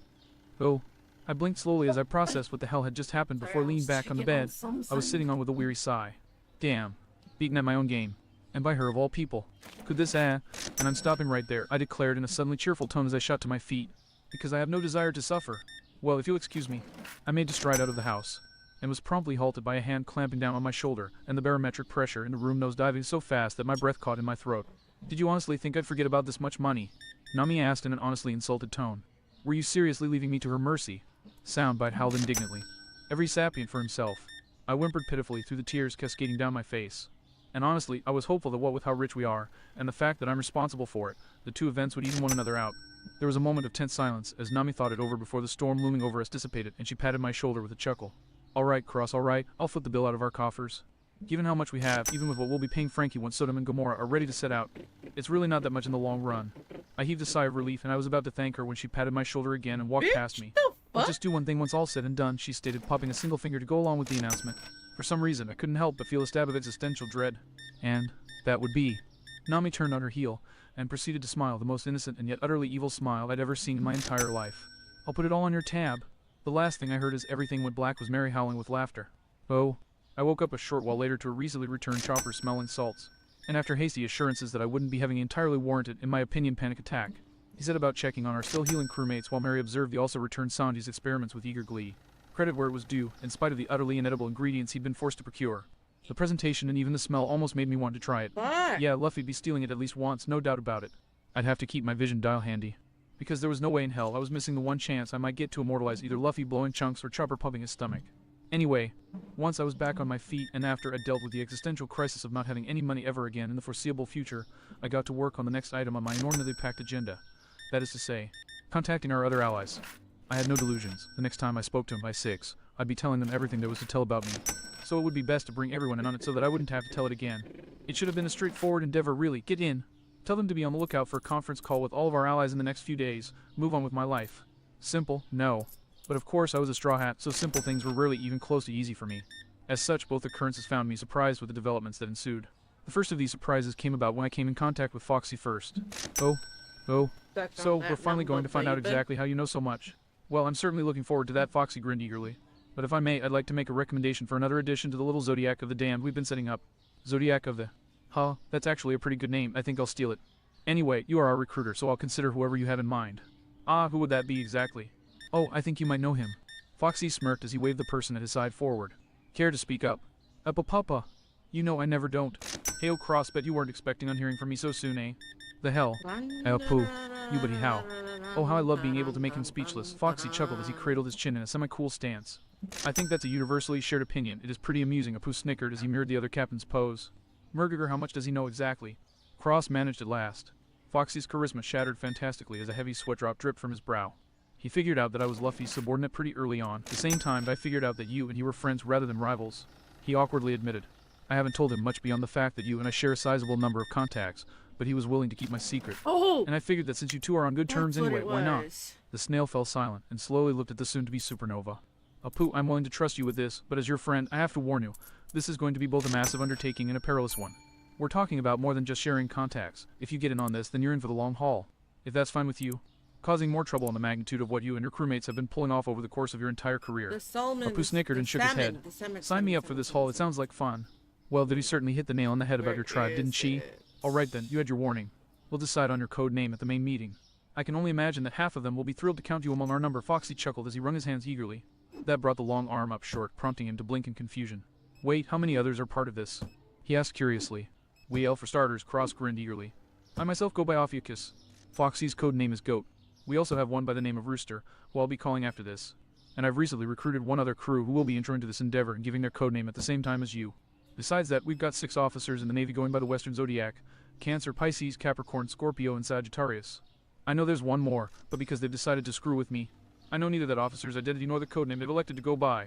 Speaker 2: Oh. I blinked slowly as I processed what the hell had just happened before leaning back on the bed I was sitting on with a weary sigh. Damn. Beaten at my own game. And by her of all people. Could this and I'm stopping right there, I declared in a suddenly cheerful tone as I shot to my feet. Because I have no desire to suffer. Well, if you'll excuse me. I made to stride out of the house. And was promptly halted by a hand clamping down on my shoulder, and the barometric pressure in the room nosediving so fast that my breath caught in my throat. Did you honestly think I'd forget about this much money? Nami asked in an honestly insulted tone. Were you seriously leaving me to her mercy? Soundbite howled indignantly. Every sapient for himself. I whimpered pitifully through the tears cascading down my face. And honestly, I was hopeful that what with how rich we are, and the fact that I'm responsible for it, the two events would even one another out. There was a moment of tense silence as Nami thought it over before the storm looming over us dissipated, and she patted my shoulder with a chuckle. All right, Cross, all right. I'll foot the bill out of our coffers. Given how much we have, even with what we'll be paying Frankie once Sodom and Gomorrah are ready to set out, it's really not that much in the long run. I heaved a sigh of relief, and I was about to thank her when she patted my shoulder again and walked past me. We'll just do one thing once all said and done, she stated, popping a single finger to go along with the announcement. For some reason, I couldn't help but feel a stab of existential dread. And that would be. Nami turned on her heel, and proceeded to smile the most innocent and yet utterly evil smile I'd ever seen in my entire life. I'll put it all on your tab. The last thing I heard as everything went black was Mary howling with laughter. Oh. I woke up a short while later to a recently returned chopper smelling salts, and after hasty assurances that I wouldn't be having an entirely warranted, in my opinion, panic attack, he set about checking on our still healing crewmates while Mary observed the also returned Sanji's experiments with eager glee. Credit where it was due, in spite of the utterly inedible ingredients he'd been forced to procure. The presentation and even the smell almost made me want to try it. Yeah, Luffy'd be stealing it at least once, no doubt about it. I'd have to keep my vision dial handy. Because there was no way in hell I was missing the one chance I might get to immortalize either Luffy blowing chunks or Chopper pumping his stomach. Anyway, once I was back on my feet and after I dealt with the existential crisis of not having any money ever again in the foreseeable future, I got to work on the next item on my inordinately packed agenda. That is to say, contacting our other allies. I had no delusions. The next time I spoke to them by 6, I'd be telling them everything there was to tell about me. So it would be best to bring everyone in on it so that I wouldn't have to tell it again. It should have been a straightforward endeavor, really. Get in. Tell them to be on the lookout for a conference call with all of our allies in the next few days. Move on with my life. Simple? No. But of course I was a Straw Hat, so simple things were rarely even close to easy for me. As such, both occurrences found me surprised with the developments that ensued. The first of these surprises came about when I came in contact with Foxy first. Oh. So, we're finally going to find out exactly how you know so much. Well, I'm certainly looking forward to that, Foxy grinned eagerly. But if I may, I'd like to make a recommendation for another addition to the little Zodiac of the Damned we've been setting up. Zodiac of the... Huh, that's actually a pretty good name. I think I'll steal it. Anyway, you are our recruiter, so I'll consider whoever you have in mind. Ah, who would that be exactly? Oh, I think you might know him. Foxy smirked as he waved the person at his side forward. Care to speak up? Papa. You know I never don't. Hail Cross, bet you weren't expecting on hearing from me so soon, eh? The hell? Pooh. You buddy how? Oh, how I love being able to make him speechless. Foxy chuckled as he cradled his chin in a semi-cool stance. I think that's a universally shared opinion. It is pretty amusing, Pooh snickered as he mirrored the other captain's pose. Murderer, how much does he know exactly? Cross managed at last. Foxy's charisma shattered fantastically as a heavy sweat drop dripped from his brow. He figured out that I was Luffy's subordinate pretty early on. At the same time, I figured out that you and he were friends rather than rivals. He awkwardly admitted. I haven't told him much beyond the fact that you and I share a sizable number of contacts, but he was willing to keep my secret.
Speaker 1: Oh!
Speaker 2: And I figured that since you two are on good terms anyway, why not? The snail fell silent and slowly looked at the soon-to-be supernova. Pooh, I'm willing to trust you with this, but as your friend, I have to warn you. This is going to be both a massive undertaking and a perilous one. We're talking about more than just sharing contacts. If you get in on this, then you're in for the long haul. If that's fine with you. Causing more trouble on the magnitude of what you and your crewmates have been pulling off over the course of your entire career. Pooh snickered and shook his head. Sign me up for this haul, it sounds like fun. Well, did he certainly hit the nail on the head about your tribe, didn't she? Alright then, you had your warning. We'll decide on your code name at the main meeting. I can only imagine that half of them will be thrilled to count you among our number, Foxy chuckled as he wrung his hands eagerly. That brought the long arm up short, prompting him to blink in confusion. Wait, how many others are part of this? He asked curiously. We, for starters, Cross grinned eagerly. I myself go by Ophiuchus. Foxy's code name is Goat. We also have one by the name of Rooster, who I'll be calling after this. And I've recently recruited one other crew who will be entering into this endeavor and giving their code name at the same time as you. Besides that, we've got 6 officers in the Navy going by the Western Zodiac: Cancer, Pisces, Capricorn, Scorpio, and Sagittarius. I know there's one more, but because they've decided to screw with me, I know neither that officer's identity nor the code name they've elected to go by.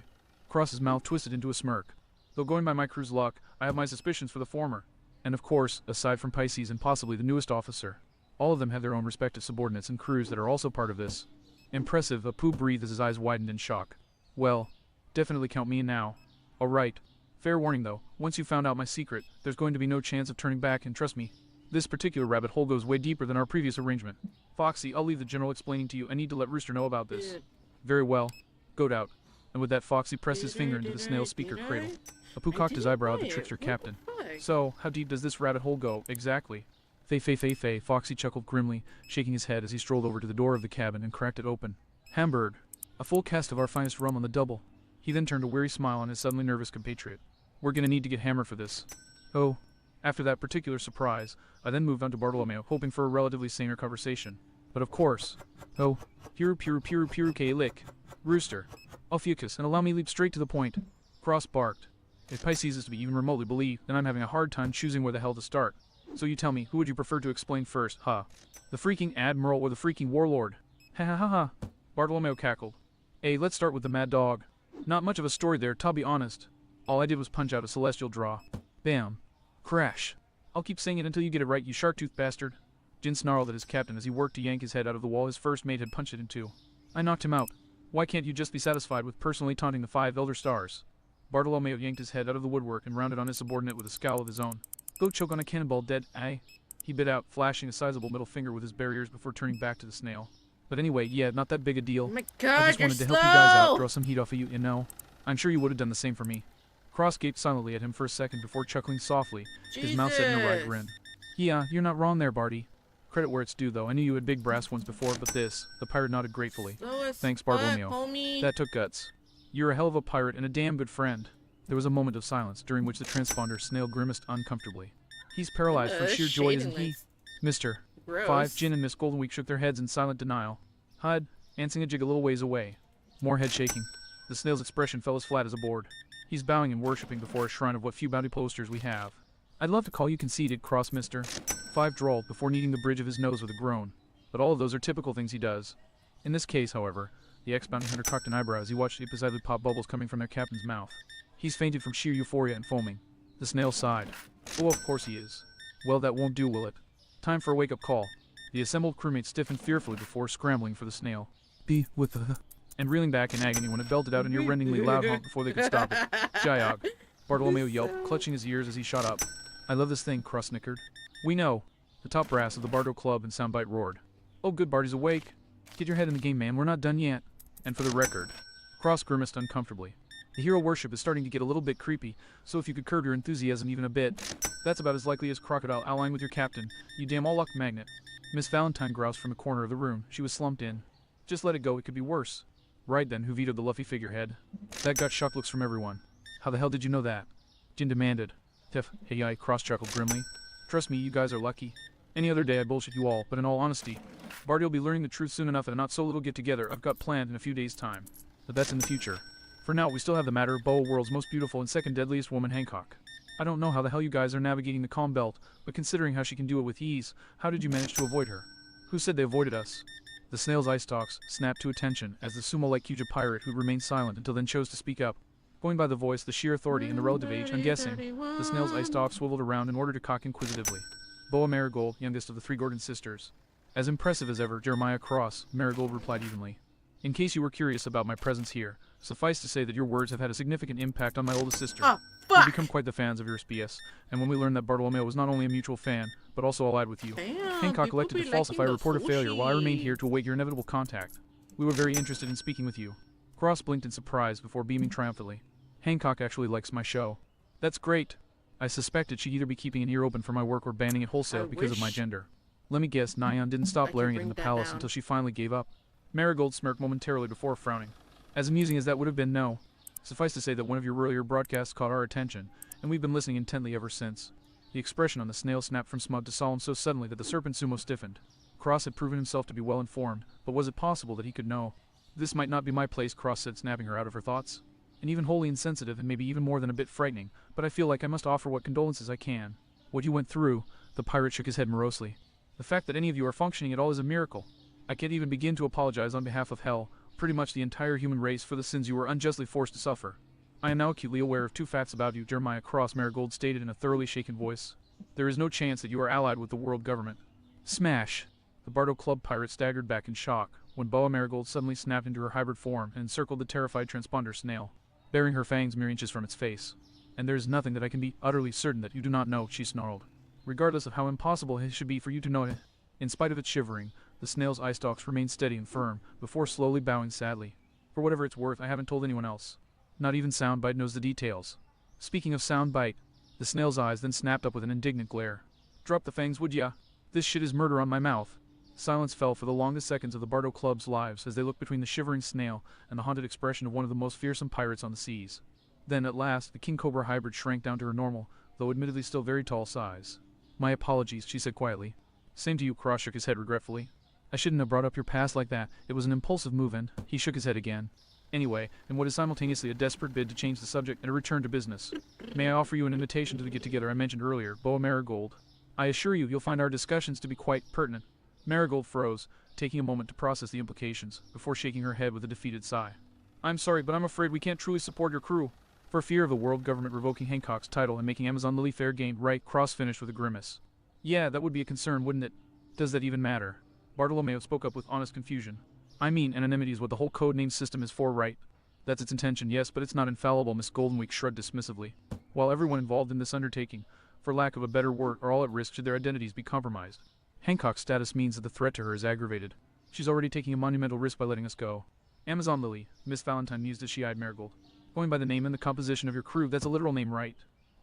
Speaker 2: Cross's mouth twisted into a smirk. Though going by my crew's luck, I have my suspicions for the former. And of course, aside from Pisces and possibly the newest officer, all of them have their own respective subordinates and crews that are also part of this. Impressive, Apu breathed as his eyes widened in shock. Well, definitely count me in now. Alright. Fair warning though, once you found out my secret, there's going to be no chance of turning back, and trust me, this particular rabbit hole goes way deeper than our previous arrangement. Foxy, I'll leave the general explaining to you. I need to let Rooster know about this. Very well. Goat out. And with that, Foxy pressed his finger into the snail's speaker cradle. Apu cocked his eyebrow at the trickster captain. So, how deep does this rabbit hole go, exactly? Fey, Foxy chuckled grimly, shaking his head as he strolled over to the door of the cabin and cracked it open. Hamburg. A full cast of our finest rum on the double. He then turned a weary smile on his suddenly nervous compatriot. We're gonna need to get hammered for this. Oh. After that particular surprise, I then moved on to Bartolomeo, hoping for a relatively saner conversation. But of course. Oh. Piru K lick. Rooster. Alfucus, and allow me leap straight to the point. Cross barked. If Pisces is to be even remotely believed, then I'm having a hard time choosing where the hell to start. So you tell me, who would you prefer to explain first, huh? The freaking admiral or the freaking warlord? Ha ha ha ha. Bartolomeo cackled. Hey, let's start with the mad dog. Not much of a story there, to be honest. All I did was punch out a celestial draw. Bam. Crash. I'll keep saying it until you get it right, you shark-toothed bastard. Jin snarled at his captain as he worked to yank his head out of the wall his first mate had punched it into. I knocked him out. Why can't you just be satisfied with personally taunting the 5 Elder Stars? Bartolomeo yanked his head out of the woodwork and rounded on his subordinate with a scowl of his own. Go choke on a cannonball, dead, eh? He bit out, flashing a sizable middle finger with his barriers before turning back to the snail. But anyway, yeah, not that big a deal.
Speaker 1: Oh my god,
Speaker 2: I just wanted to help you guys out, draw some heat off of you, you know. I'm sure you would have done the same for me. Cross gaped silently at him for a second before chuckling softly, his mouth set in a wry grin. Yeah, you're not wrong there, Barty. Credit where it's due, though. I knew you had big brass ones before, but this... The pirate nodded gratefully. Thanks, Bartolomeo. That took guts. You're a hell of a pirate and a damn good friend. There was a moment of silence, during which the transponder snail grimaced uncomfortably. He's paralyzed from sheer joy, isn't he? Mr.
Speaker 1: Gross.
Speaker 2: 5, Jin and Miss Goldenweek shook their heads in silent denial. Hud, answering a jig a little ways away. More head shaking. The snail's expression fell as flat as a board. He's bowing and worshipping before a shrine of what few bounty posters we have. I'd love to call you conceited, Cross Mister. 5 drawled before kneading the bridge of his nose with a groan. But all of those are typical things he does. In this case, however, the ex-bounty hunter cocked an eyebrow as he watched the episodically pop bubbles coming from their captain's mouth. He's fainted from sheer euphoria and foaming. The snail sighed. Oh, of course he is. Well, that won't do, will it? Time for a wake-up call. The assembled crewmates stiffened fearfully before scrambling for the snail. Be with the... And reeling back in agony when it belted out a near-rendingly loud honk before they could stop it. Jayog. Bartolomeo yelped, clutching his ears as he shot up. I love this thing, Cross snickered. We know. The top brass of the Bardo Club and Soundbite roared. Oh, good, Barty's awake. Get your head in the game, man. We're not done yet. And for the record, Cross grimaced uncomfortably. The hero worship is starting to get a little bit creepy, so if you could curb your enthusiasm even a bit, that's about as likely as Crocodile allying with your captain, you damn all-luck magnet. Miss Valentine groused from a corner of the room. She was slumped in. Just let it go, it could be worse. Right then, who vetoed the luffy figurehead? That got shocked looks from everyone. How the hell did you know that? Jin demanded. Tiff, hey, Cross chuckled grimly. Trust me, you guys are lucky. Any other day I'd bullshit you all, but in all honesty, Barty'll be learning the truth soon enough at a not-so-little get-together I've got planned in a few days' time. But that's in the future. For now, we still have the matter of Boa World's most beautiful and second deadliest woman, Hancock. I don't know how the hell you guys are navigating the calm belt, but considering how she can do it with ease, how did you manage to avoid her? Who said they avoided us? The snail's eye stalks snapped to attention as the sumo-like Kuja pirate who remained silent until then chose to speak up. Going by the voice, the sheer authority, and the relative age, I'm guessing, the snail's eye stalks swiveled around in order to cock inquisitively. Boa Marigold, youngest of the 3 Gordon sisters. As impressive as ever, Jeremiah Cross, Marigold replied evenly. In case you were curious about my presence here, suffice to say that your words have had a significant impact on my oldest sister.
Speaker 1: Oh,
Speaker 2: We've
Speaker 1: fuck!
Speaker 2: become quite the fans of your SPS, and when we learned that Bartolomeo was not only a mutual fan, but also allied with you,
Speaker 1: Damn,
Speaker 2: Hancock
Speaker 1: people
Speaker 2: elected
Speaker 1: be
Speaker 2: to falsify a
Speaker 1: liking
Speaker 2: report of
Speaker 1: the
Speaker 2: failure while I remained
Speaker 1: sushi.
Speaker 2: here to await your inevitable contact. We were very interested in speaking with you. Cross blinked in surprise before beaming triumphantly. Hancock actually likes my show. That's great. I suspected she'd either be keeping an ear open for my work or banning it wholesale
Speaker 1: I
Speaker 2: because of my
Speaker 1: wish
Speaker 2: gender. Let me guess, Nyan didn't stop
Speaker 1: I can
Speaker 2: blaring it in
Speaker 1: bring
Speaker 2: the
Speaker 1: that
Speaker 2: palace
Speaker 1: down.
Speaker 2: until she finally gave up. Marigold smirked momentarily before frowning. As amusing as that would have been, no. Suffice to say that one of your earlier broadcasts caught our attention, and we've been listening intently ever since. The expression on the snail snapped from smug to solemn so suddenly that the serpent sumo stiffened. Cross had proven himself to be well informed, but was it possible that he could know? This might not be my place, Cross said, snapping her out of her thoughts. And even wholly insensitive and maybe even more than a bit frightening, but I feel like I must offer what condolences I can. What you went through, the pirate shook his head morosely. The fact that any of you are functioning at all is a miracle. I can't even begin to apologize on behalf of hell, pretty much the entire human race, for the sins you were unjustly forced to suffer. I am now acutely aware of two facts about you, Jeremiah Cross, Marigold stated in a thoroughly shaken voice. There is no chance that you are allied with the world government. Smash! The Bardo Club pirate staggered back in shock, when Boa Marigold suddenly snapped into her hybrid form and encircled the terrified transponder snail, bearing her fangs mere inches from its face. And there is nothing that I can be utterly certain that you do not know, she snarled. Regardless of how impossible it should be for you to know it. In spite of its shivering, the snail's eye stalks remained steady and firm, before slowly bowing sadly. For whatever it's worth, I haven't told anyone else. Not even Soundbite knows the details. Speaking of Soundbite, the snail's eyes then snapped up with an indignant glare. Drop the fangs, would ya? This shit is murder on my mouth. Silence fell for the longest seconds of the Bardo Club's lives as they looked between the shivering snail and the haunted expression of one of the most fearsome pirates on the seas. Then, at last, the King Cobra hybrid shrank down to her normal, though admittedly still very tall size. My apologies, she said quietly. Same to you, Cross shook his head regretfully. I shouldn't have brought up your past like that. It was an impulsive move and he shook his head again. Anyway, in what is simultaneously a desperate bid to change the subject and a return to business, may I offer you an invitation to the get-together I mentioned earlier, Boa Marigold? I assure you, you'll find our discussions to be quite pertinent. Marigold froze, taking a moment to process the implications, before shaking her head with a defeated sigh. I'm sorry, but I'm afraid we can't truly support your crew. For fear of the world government revoking Hancock's title and making Amazon Lily fair game, right? Cross finished with a grimace. Yeah, that would be a concern, wouldn't it? Does that even matter? Bartolomeo spoke up with honest confusion. I mean, anonymity is what the whole codename system is for, right? That's its intention, yes, but it's not infallible, Miss Goldenweek shrugged dismissively. While everyone involved in this undertaking, for lack of a better word, are all at risk should their identities be compromised. Hancock's status means that the threat to her is aggravated. She's already taking a monumental risk by letting us go. Amazon Lily, Miss Valentine mused as she eyed Marigold. Going by the name and the composition of your crew, that's a literal name, right?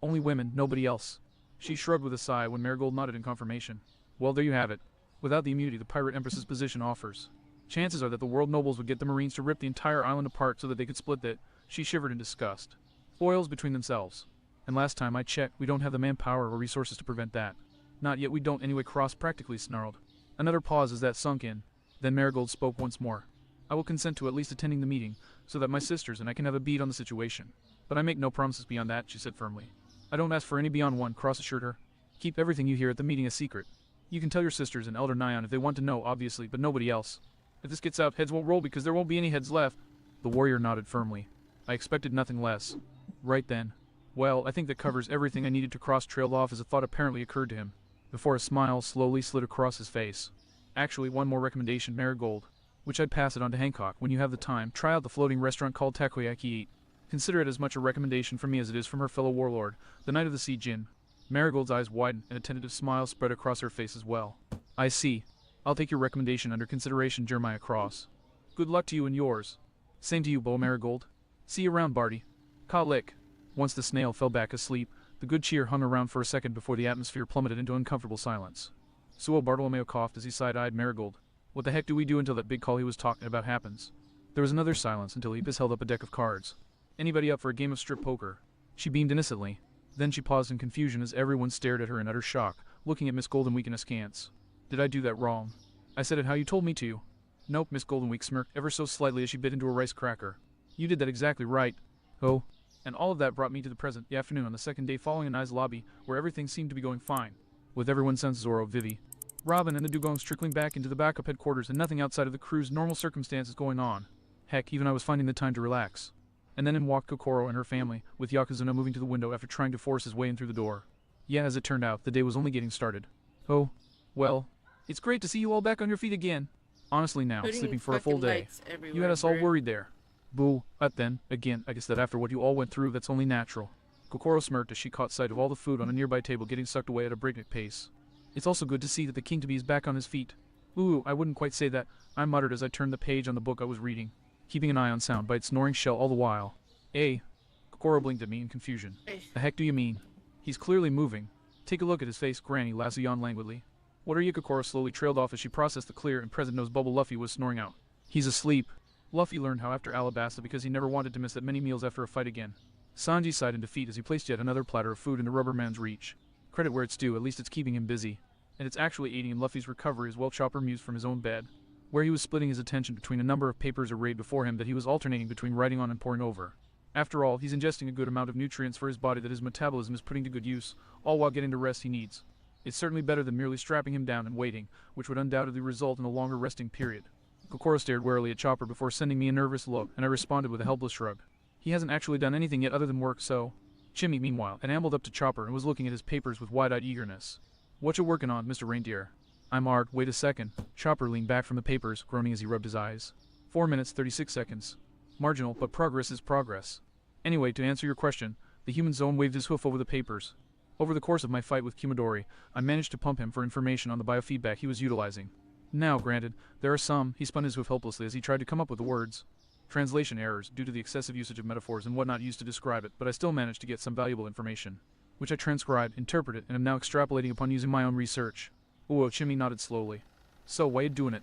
Speaker 2: Only women, nobody else. She shrugged with a sigh when Marigold nodded in confirmation. Well, there you have it. Without the immunity the Pirate Empress's position offers, chances are that the world nobles would get the Marines to rip the entire island apart so that they could split it. She shivered in disgust. Foils between themselves. And last time I checked, we don't have the manpower or resources to prevent that. Not yet, we don't anyway, Cross practically snarled. Another pause as that sunk in. Then Marigold spoke once more. I will consent to at least attending the meeting, so that my sisters and I can have a bead on the situation. But I make no promises beyond that, she said firmly. I don't ask for any beyond one, Cross assured her. Keep everything you hear at the meeting a secret. You can tell your sisters and Elder Nyan if they want to know, obviously, but nobody else. If this gets out, heads won't roll because there won't be any heads left. The warrior nodded firmly. I expected nothing less. Right then. Well, I think that covers everything I needed to. Cross trailed off as a thought apparently occurred to him, before a smile slowly slid across his face. Actually, one more recommendation, Marigold, which I'd pass it on to Hancock. When you have the time, try out the floating restaurant called Takoyaki Eat. Consider it as much a recommendation from me as it is from her fellow warlord, the Knight of the Sea Jin. Marigold's eyes widened, and a tentative smile spread across her face as well. I see. I'll take your recommendation under consideration, Jeremiah Cross. Good luck to you and yours. Same to you, Boa Marigold. See you around, Barty. Ka lick. Once the snail fell back asleep, the good cheer hung around for a second before the atmosphere plummeted into uncomfortable silence. Sewell Bartolomeo coughed as he side-eyed Marigold. What the heck do we do until that big call he was talking about happens? There was another silence until Epis held up a deck of cards. Anybody up for a game of strip poker? She beamed innocently. Then she paused in confusion as everyone stared at her in utter shock, looking at Miss Goldenweek in askance. Did I do that wrong? I said it how you told me to. Nope, Miss Goldenweek smirked ever so slightly as she bit into a rice cracker. You did that exactly right. Oh. And all of that brought me to the present, the afternoon on the second day following Anai's lobby, where everything seemed to be going fine. With everyone since Zoro, Vivi, Robin, and the Dugongs trickling back into the backup headquarters and nothing outside of the crew's normal circumstances going on. Heck, even I was finding the time to relax. And then in walked Kokoro and her family, with Yokozuna moving to the window after trying to force his way in through the door. Yeah, as it turned out, the day was only getting started. Oh, well, it's great to see you all back on your feet again. Honestly now,
Speaker 1: Putting
Speaker 2: sleeping for a full
Speaker 1: fucking
Speaker 2: day.
Speaker 1: lights
Speaker 2: You
Speaker 1: everywhere,
Speaker 2: had us all
Speaker 1: Bert.
Speaker 2: worried there. Boo, but then, again, I guess that after what you all went through, that's only natural. Kokoro smirked as she caught sight of all the food on a nearby table getting sucked away at a breakneck pace. It's also good to see that the king-to-be is back on his feet. Ooh, I wouldn't quite say that, I muttered as I turned the page on the book I was reading, keeping an eye on Soundbite's snoring shell all the while. Kokoro blinked at me in confusion. The heck do you mean? He's clearly moving. Take a look at his face, Granny, Lassie yawned languidly. What are you? Kokoro slowly trailed off as she processed the clear and present nose bubble Luffy was snoring out. He's asleep. Luffy learned how after Alabasta because he never wanted to miss that many meals after a fight again. Sanji sighed in defeat as he placed yet another platter of food into Rubberman's reach. Credit where it's due, at least it's keeping him busy. and it's actually aiding in Luffy's recovery as well. Chopper mused from his own bed, where he was splitting his attention between a number of papers arrayed before him that he was alternating between writing on and poring over. After all, he's ingesting a good amount of nutrients for his body that his metabolism is putting to good use, all while getting the rest he needs. It's certainly better than merely strapping him down and waiting, which would undoubtedly result in a longer resting period. Kokoro stared warily at Chopper before sending me a nervous look, and I responded with a helpless shrug. He hasn't actually done anything yet other than work, so... Chimmy, meanwhile, had ambled up to Chopper and was looking at his papers with wide-eyed eagerness. "What you working on, Mr. Reindeer?" "I'm Art, wait a second." Chopper leaned back from the papers, groaning as he rubbed his eyes. 4 minutes, 36 seconds. Marginal, but progress is progress. Anyway, to answer your question, the human zone waved his hoof over the papers. Over the course of my fight with Kumadori, I managed to pump him for information on the biofeedback he was utilizing. Now, granted, there are some, he spun his hoof helplessly as he tried to come up with the words. Translation errors, due to the excessive usage of metaphors and whatnot used to describe it, but I still managed to get some valuable information, which I transcribed, interpreted, and am now extrapolating upon using my own research. Ooh, Chimmy nodded slowly. "So, why you doing it?"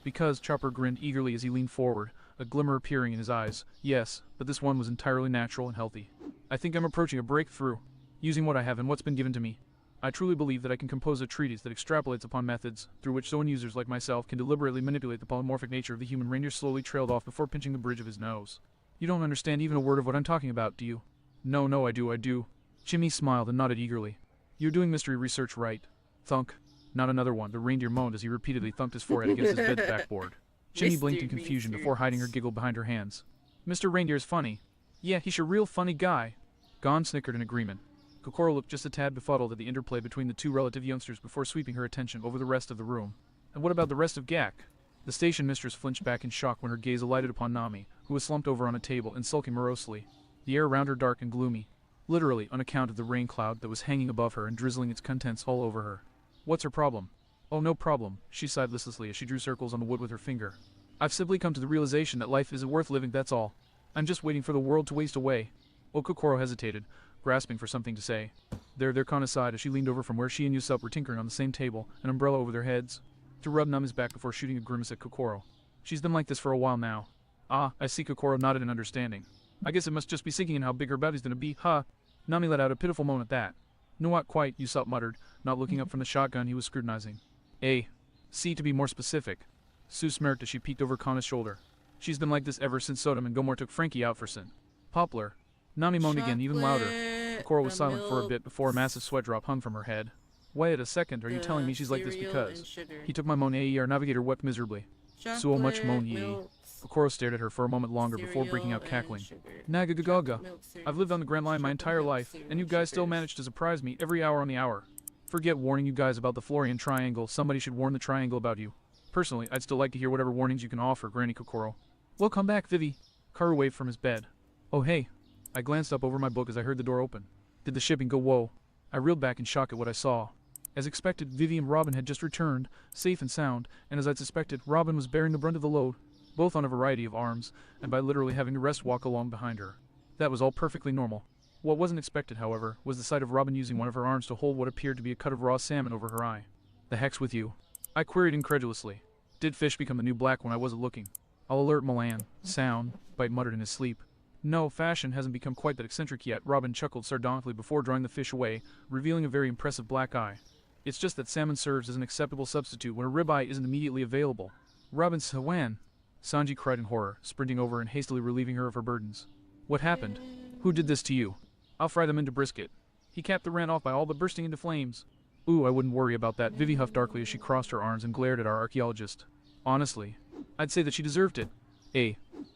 Speaker 2: "Because," Chopper grinned eagerly as he leaned forward, a glimmer appearing in his eyes. "Yes, but this one was entirely natural and healthy. I think I'm approaching a breakthrough, using what I have and what's been given to me. I truly believe that I can compose a treatise that extrapolates upon methods through which zone users like myself can deliberately manipulate the polymorphic nature of the human." Reindeer slowly trailed off before pinching the bridge of his nose. "You don't understand even a word of what I'm talking about, do you?" No, I do. Chimmy smiled and nodded eagerly. "You're doing mystery research right." Thunk. Not another one, the reindeer moaned as he repeatedly thumped his forehead against his bed's backboard. Chimmy blinked in confusion before hiding her giggle behind her hands. "Mr. Reindeer's funny." "Yeah, he's a real funny guy." Gon snickered in agreement. Kokoro looked just a tad befuddled at the interplay between the two relative youngsters before sweeping her attention over the rest of the room. "And what about the rest of Gak?" The station mistress flinched back in shock when her gaze alighted upon Nami, who was slumped over on a table and sulking morosely. The air around her dark and gloomy, literally on account of the rain cloud that was hanging above her and drizzling its contents all over her. "What's her problem?" "Oh, no problem," she sighed listlessly as she drew circles on the wood with her finger. "I've simply come to the realization that life isn't worth living, that's all. I'm just waiting for the world to waste away." Kokoro hesitated, grasping for something to say. Their Kana sighed as she leaned over from where she and Usopp were tinkering on the same table, an umbrella over their heads, to rub Nami's back before shooting a grimace at Kokoro. "She's been like this for a while now." "Ah, I see." Kokoro nodded in understanding. "I guess it must just be sinking in how big her body's gonna be, huh?" Nami let out a pitiful moan at that. "Not quite," Usopp muttered, not looking up from the shotgun he was scrutinizing. "See, to be more specific." Sue smirked as she peeked over Kana's shoulder. "She's been like this ever since Sodom and Gomor took Frankie out for sin." "Poplar." Nami moaned again, even louder. Kokoro was silent for a bit before a massive sweat drop hung from her head. "Wait a second, are you telling me she's like this because..." He took my moan. Our navigator wept miserably. "So much moan ye." Kokoro stared at her for a moment longer before breaking out cackling. "Nagagagaga. I've lived on the Grand Line my entire life, and you guys still manage to surprise me every hour on the hour. Forget warning you guys about the Florian Triangle, somebody should warn the Triangle about you. Personally, I'd still like to hear whatever warnings you can offer, Granny Kokoro." "Well, come back, Vivi." Karu waved from his bed. "Oh hey." I glanced up over my book as I heard the door open. Did the shipping go whoa? I reeled back in shock at what I saw. As expected, Vivi and Robin had just returned, safe and sound, and as I'd suspected, Robin was bearing the brunt of the load, both on a variety of arms, and by literally having the rest walk along behind her. That was all perfectly normal. What wasn't expected, however, was the sight of Robin using one of her arms to hold what appeared to be a cut of raw salmon over her eye. "The heck's with you?" I queried incredulously. Did fish become the new black when I wasn't looking? "I'll alert Milan." "Sound," Bite muttered in his sleep. "No, fashion hasn't become quite that eccentric yet," Robin chuckled sardonically before drawing the fish away, revealing a very impressive black eye. "It's just that salmon serves as an acceptable substitute when a ribeye isn't immediately available." "Robin Sawan!" Sanji cried in horror, sprinting over and hastily relieving her of her burdens. "What happened? Who did this to you?" "I'll fry them into brisket." "He capped the ran off by all but bursting into flames." "Ooh, I wouldn't worry about that," Vivi huffed darkly as she crossed her arms and glared at our archaeologist. "Honestly, I'd say that she deserved it."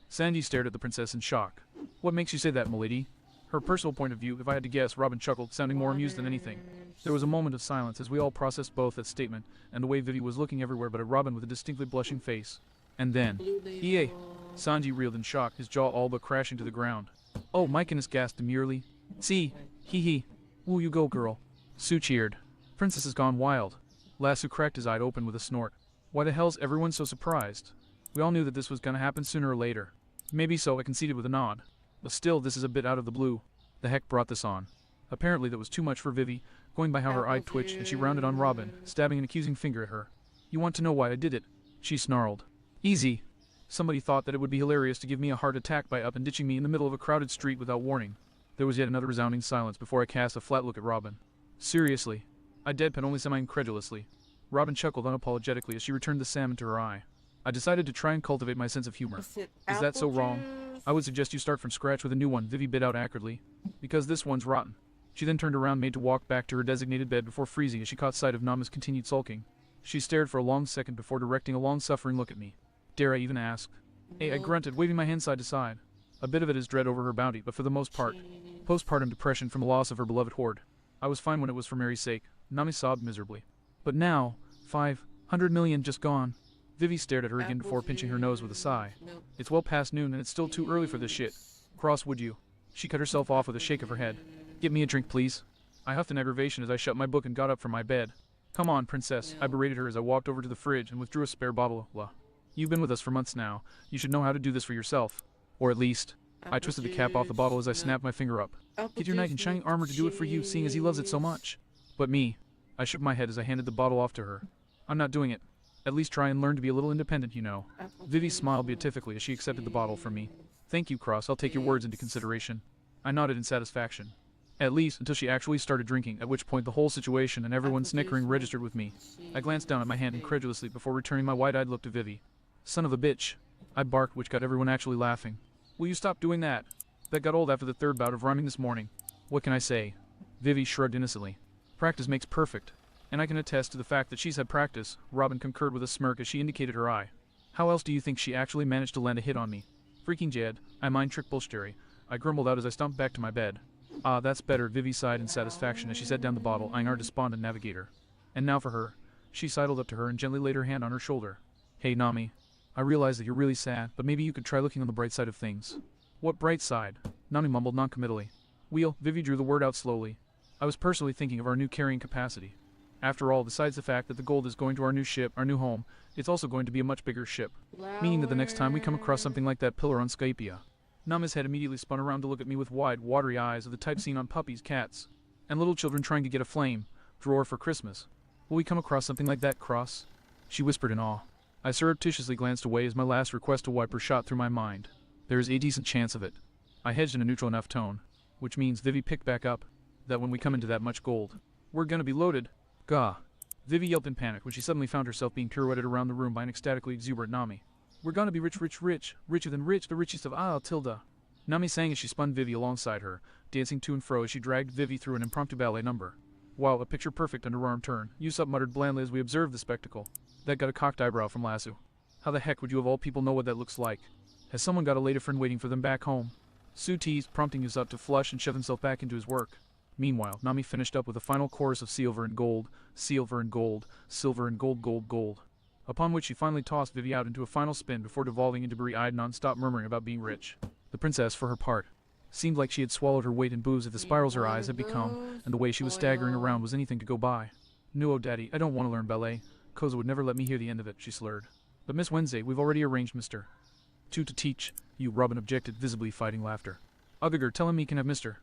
Speaker 2: Sanji stared at the princess in shock. "What makes you say that, milady?" "Her personal point of view, if I had to guess," Robin chuckled, sounding more amused than anything. There was a moment of silence as we all processed both that statement and the way Vivi was looking everywhere but at Robin with a distinctly blushing face. And then, "EA!" Sanji reeled in shock, his jaw all but crashing to the ground. "Oh, Mykonus gasped demurely. "See, hee. Woo you go, girl." Sue cheered. "Princess has gone wild." Lasso cracked his eye open with a snort. "Why the hell's everyone so surprised? We all knew that this was gonna happen sooner or later." "Maybe so," I conceded with a nod. "But still, this is a bit out of the blue. The heck brought this on?" Apparently that was too much for Vivi, going by how her eye twitched, and she rounded on Robin, stabbing an accusing finger at her. "You want to know why I did it?" She snarled. "Easy. Somebody thought that it would be hilarious to give me a heart attack by up and ditching me in the middle of a crowded street without warning." There was yet another resounding silence before I cast a flat look at Robin. "Seriously?" I deadpan only semi-incredulously. Robin chuckled unapologetically as she returned the salmon to her eye. I decided to try and cultivate my sense of humor. Is that so wrong? I would suggest you start from scratch with a new one, Vivi bit out acridly. Because this one's rotten. She then turned around, made to walk back to her designated bed before freezing as she caught sight of Nami's continued sulking. She stared for a long second before directing a long-suffering look at me. Dare I even ask? Hey, I grunted, waving my hand side to side. A bit of it is dread over her bounty, but for the most part, postpartum depression from the loss of her beloved hoard. I was fine when it was for Mary's sake. Nami sobbed miserably. But now, 500 million just gone. Vivi stared at her again before pinching her nose with a sigh. It's well past noon and it's still too early for this shit. Cross, would you? She cut herself off with a shake of her head. Get me a drink, please. I huffed in aggravation as I shut my book and got up from my bed. Come on, princess, I berated her as I walked over to the fridge and withdrew a spare bottle of You've been with us for months now. You should know how to do this for yourself. Or at least, I twisted the cap off the bottle as I snapped my finger up. Get your knight in shining armor to do it for you, seeing as he loves it so much. But me, I shook my head as I handed the bottle off to her. I'm not doing it. At least try and learn to be a little independent, you know. Vivi smiled beatifically as she accepted the bottle from me. Thank you, Cross, I'll take your words into consideration. I nodded in satisfaction. At least until she actually started drinking, at which point the whole situation and everyone snickering registered with me. I glanced down at my hand incredulously before returning my wide-eyed look to Vivi. Son of a bitch, I barked, which got everyone actually laughing. Will you stop doing that? That got old after the third bout of rhyming this morning. What can I say? Vivi shrugged innocently. Practice makes perfect. And I can attest to the fact that she's had practice, Robin concurred with a smirk as she indicated her eye. How else do you think she actually managed to land a hit on me? Freaking Jed, I mind trick bullshittery. I grumbled out as I stomped back to my bed. Ah, that's better, Vivi sighed in satisfaction as she set down the bottle, eyeing our despondent navigator. And now for her. She sidled up to her and gently laid her hand on her shoulder. Hey, Nami. I realize that you're really sad, but maybe you could try looking on the bright side of things. What bright side? Nami mumbled noncommittally. Wheel, Vivi drew the word out slowly. I was personally thinking of our new carrying capacity. After all, besides the fact that the gold is going to our new ship, our new home, it's also going to be a much bigger ship. Meaning that the next time we come across something like that pillar on Skypia. Nami's head immediately spun around to look at me with wide, watery eyes of the type seen on puppies, cats, and little children trying to get a flame drawer for Christmas. Will we come across something like that, Cross? She whispered in awe. I surreptitiously glanced away as my last request to wiper shot through my mind. There is a decent chance of it. I hedged in a neutral enough tone, which means Vivi picked back up, that when we come into that much gold, we're gonna be loaded. Gah. Vivi yelped in panic when she suddenly found herself being pirouetted around the room by an ecstatically exuberant Nami. We're gonna be rich, rich, rich, richer than rich, the richest of Tilda. Nami sang as she spun Vivi alongside her, dancing to and fro as she dragged Vivi through an impromptu ballet number. Wow, a picture-perfect underarm turn, Usopp muttered blandly as we observed the spectacle. That got a cocked eyebrow from Lasso. How the heck would you of all people know what that looks like? Has someone got a lady friend waiting for them back home? Sue teased, prompting Usopp to flush and shove himself back into his work. Meanwhile, Nami finished up with a final chorus of silver and gold, silver and gold, silver and gold, gold, gold. Upon which she finally tossed Vivi out into a final spin before devolving into blurry-eyed non-stop murmuring about being rich. The princess, for her part, seemed like she had swallowed her weight in booze if the spirals her eyes had become, and the way she was staggering around was anything to go by. No, Daddy, I don't want to learn ballet. Koza would never let me hear the end of it, she slurred. But Miss Wednesday, we've already arranged Mr. Two to teach you, Robin objected, visibly fighting laughter. Ugger, tell him he can have Mr.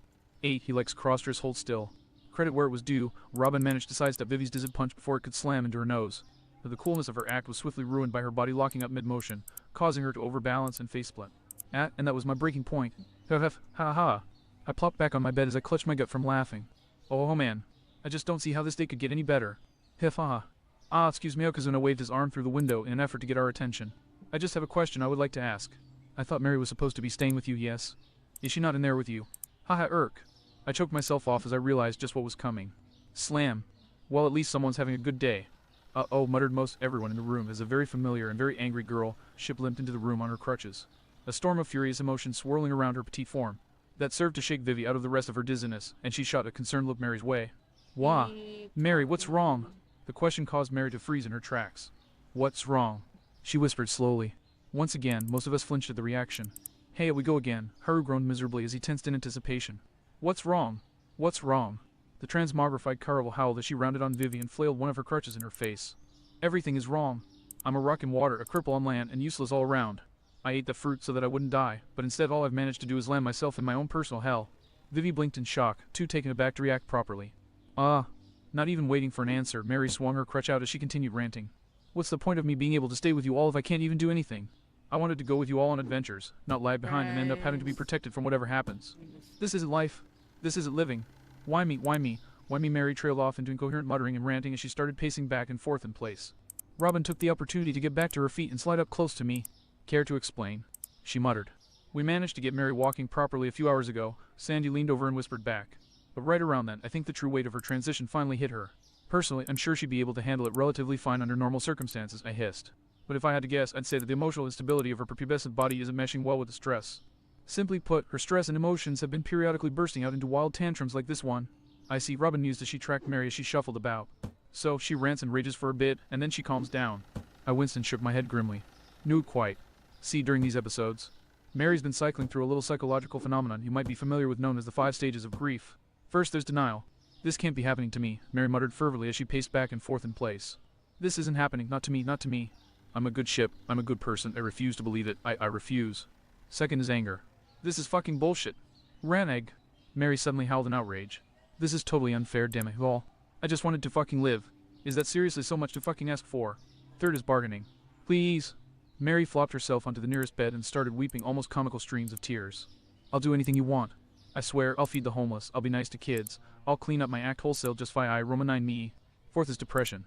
Speaker 2: 8, he likes Crossdress, hold still. Credit where it was due, Robin managed to sidestep Vivi's dizzy punch before it could slam into her nose. But the coolness of her act was swiftly ruined by her body locking up mid-motion, causing her to overbalance and face-split. And that was my breaking point. Ha ha. I plopped back on my bed as I clutched my gut from laughing. Oh man, I just don't see how this day could get any better. Hif ha. Ah, excuse me, Okazuna waved his arm through the window in an effort to get our attention. I just have a question I would like to ask. I thought Mary was supposed to be staying with you, yes? Is she not in there with you? Haha, irk. I choked myself off as I realized just what was coming. Slam. Well, at least someone's having a good day. Uh-oh, muttered most everyone in the room as a very familiar and very angry girl ship-limped into the room on her crutches. A storm of furious emotion swirling around her petite form. That served to shake Vivi out of the rest of her dizziness, and she shot a concerned look Mary's way. Wah! Mary, what's wrong? The question caused Mary to freeze in her tracks. What's wrong? She whispered slowly. Once again, most of us flinched at the reaction. Hey, we go again, Haru groaned miserably as he tensed in anticipation. What's wrong? What's wrong? The transmogrified Caravel howled as she rounded on Vivi and flailed one of her crutches in her face. Everything is wrong. I'm a rock in water, a cripple on land, and useless all around. I ate the fruit so that I wouldn't die, but instead all I've managed to do is land myself in my own personal hell. Vivi blinked in shock, too taken aback to react properly. Not even waiting for an answer, Mary swung her crutch out as she continued ranting. What's the point of me being able to stay with you all if I can't even do anything? I wanted to go with you all on adventures, not lag behind and end up having to be protected from whatever happens. This isn't life. This isn't living. Why me? Why me? Whiny Mary trailed off into incoherent muttering and ranting as she started pacing back and forth in place. Robin took the opportunity to get back to her feet and slide up close to me. Care to explain? She muttered. We managed to get Mary walking properly a few hours ago, Sandy leaned over and whispered back. But right around then, I think the true weight of her transition finally hit her. Personally, I'm sure she'd be able to handle it relatively fine under normal circumstances, I hissed. But if I had to guess, I'd say that the emotional instability of her prepubescent body isn't meshing well with the stress. Simply put, her stress and emotions have been periodically bursting out into wild tantrums like this one. I see, Robin mused as she tracked Mary as she shuffled about. So, she rants and rages for a bit, and then she calms down. I winced and shook my head grimly. Knew it quite. See, during these episodes, Mary's been cycling through a little psychological phenomenon you might be familiar with known as the 5 stages of grief. First, there's denial. This can't be happening to me, Mary muttered fervently as she paced back and forth in place. This isn't happening, not to me, not to me. I'm a good ship, I'm a good person, I refuse to believe it, I refuse. Second is anger. This is fucking bullshit. Raneg. Mary suddenly howled in outrage. This is totally unfair, damn it all. I just wanted to fucking live. Is that seriously so much to fucking ask for? Third is bargaining. Please. Mary flopped herself onto the nearest bed and started weeping almost comical streams of tears. I'll do anything you want. I swear, I'll feed the homeless, I'll be nice to kids, I'll clean up my act wholesale just via Roman 9 me. Fourth is depression.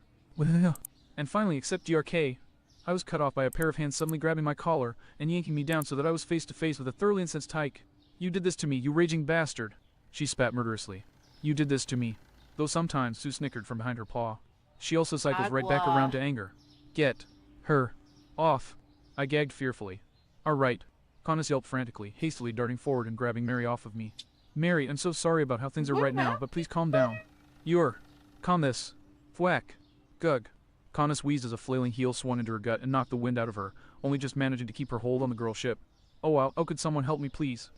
Speaker 2: And finally, except DRK, I was cut off by a pair of hands suddenly grabbing my collar and yanking me down so that I was face to face with a thoroughly incensed Tyke. You did this to me, you raging bastard. She spat murderously. You did this to me. Though sometimes Sue snickered from behind her paw. She also cycles right back around to anger. Get her off. I gagged fearfully. Alright. Connus yelped frantically, hastily darting forward and grabbing Mary off of me. Mary, I'm so sorry about how things are right now, but please calm down. Calm this. Thwack. Gug. Connus wheezed as a flailing heel swung into her gut and knocked the wind out of her, only just managing to keep her hold on the girl's ship. Oh wow, oh could someone help me please?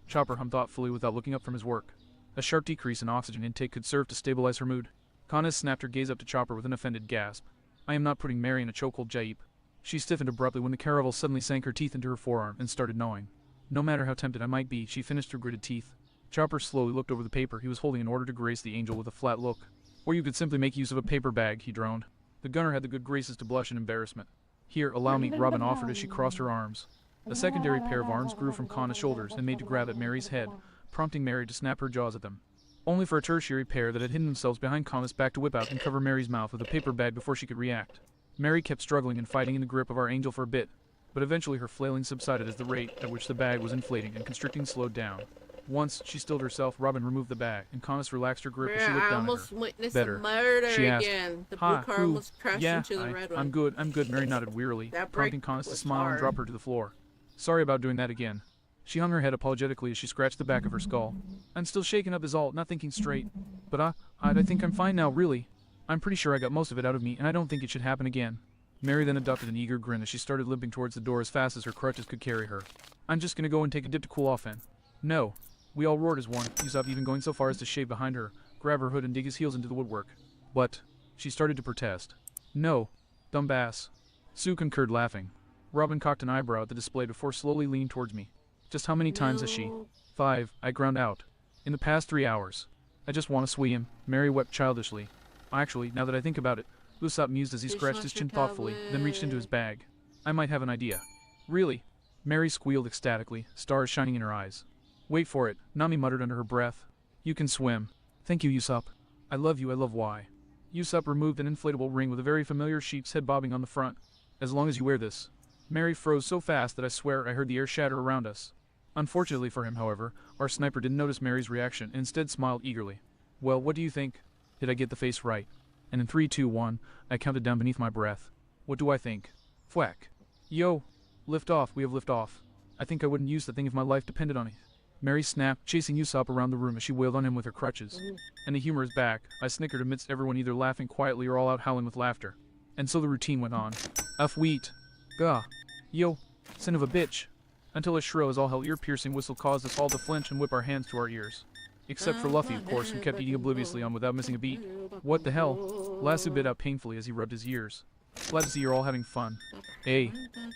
Speaker 2: Chopper hummed thoughtfully without looking up from his work. A sharp decrease in oxygen intake could serve to stabilize her mood. Connus snapped her gaze up to Chopper with an offended gasp. I am not putting Mary in a chokehold, Jaip. She stiffened abruptly when the caravel suddenly sank her teeth into her forearm and started gnawing. No matter how tempted I might be, she finished through gritted teeth. Chopper slowly looked over the paper he was holding in order to grace the angel with a flat look. Or you could simply make use of a paper bag, he droned. The gunner had the good graces to blush in embarrassment. Here, allow me, Robin offered as she crossed her arms. A secondary pair of arms grew from Connus' shoulders and made to grab at Mary's head, prompting Mary to snap her jaws at them. Only for a tertiary pair that had hidden themselves behind Connus' back to whip out and cover Mary's mouth with a paper bag before she could react. Mary kept struggling and fighting in the grip of our angel for a bit, but eventually her flailing subsided as the rate at which the bag was inflating and constricting slowed down. Once she stilled herself, Robin removed the bag, and Connus relaxed her grip as she looked down at her.
Speaker 1: Witnessed
Speaker 2: Better.
Speaker 1: a murder
Speaker 2: She asked,
Speaker 1: again. The blue
Speaker 2: "Ha,
Speaker 1: car
Speaker 2: who?
Speaker 1: almost crashed
Speaker 2: Yeah,
Speaker 1: into the red one.
Speaker 2: I'm good, Mary nodded wearily,
Speaker 1: That
Speaker 2: prompting
Speaker 1: break
Speaker 2: Connus to
Speaker 1: was
Speaker 2: smile and
Speaker 1: hard.
Speaker 2: drop her to the floor. Sorry about doing that again. She hung her head apologetically as she scratched the back of her skull. I'm still shaken up is all, not thinking straight. But I think I'm fine now, really. I'm pretty sure I got most of it out of me, and I don't think it should happen again. Mary then adopted an eager grin as she started limping towards the door as fast as her crutches could carry her. I'm just gonna go and take a dip to cool off in. No. We all roared as one, Usopp even going so far as to shave behind her, grab her hood and dig his heels into the woodwork. But she started to protest. No. Dumb bass. Sue concurred laughing. Robin cocked an eyebrow at the display before slowly leaning towards me. Just how many times has she? 5, I ground out. In the past 3 hours. I just want to swim. Mary wept childishly. Actually, now that I think about it, Usopp mused as he scratched his chin thoughtfully, then reached into his bag. I might have an idea. Really? Mary squealed ecstatically, stars shining in her eyes. Wait for it, Nami muttered under her breath. You can swim. Thank you, Usopp. I love you, I love why. Usopp removed an inflatable ring with a very familiar sheep's head bobbing on the front. As long as you wear this. Mary froze so fast that I swear I heard the air shatter around us. Unfortunately for him, however, our sniper didn't notice Mary's reaction and instead smiled eagerly. Well, what do you think? Did I get the face right? And in 3, 2, 1, I counted down beneath my breath. What do I think? Thwack. Yo. Lift off, we have lift off. I think I wouldn't use the thing if my life depended on it. Mary snapped, chasing Usopp around the room as she wailed on him with her crutches. And the humor is back. I snickered amidst everyone either laughing quietly or all out howling with laughter. And so the routine went on. F wheat. Gah. Yo. Son of a bitch. Until a shrill as all hell ear-piercing whistle caused us all to flinch and whip our hands to our ears. Except for Luffy, of course, who kept eating obliviously on without missing a beat. What the hell? Lasso bit out painfully as he rubbed his ears. Glad to see you're all having fun. Hey.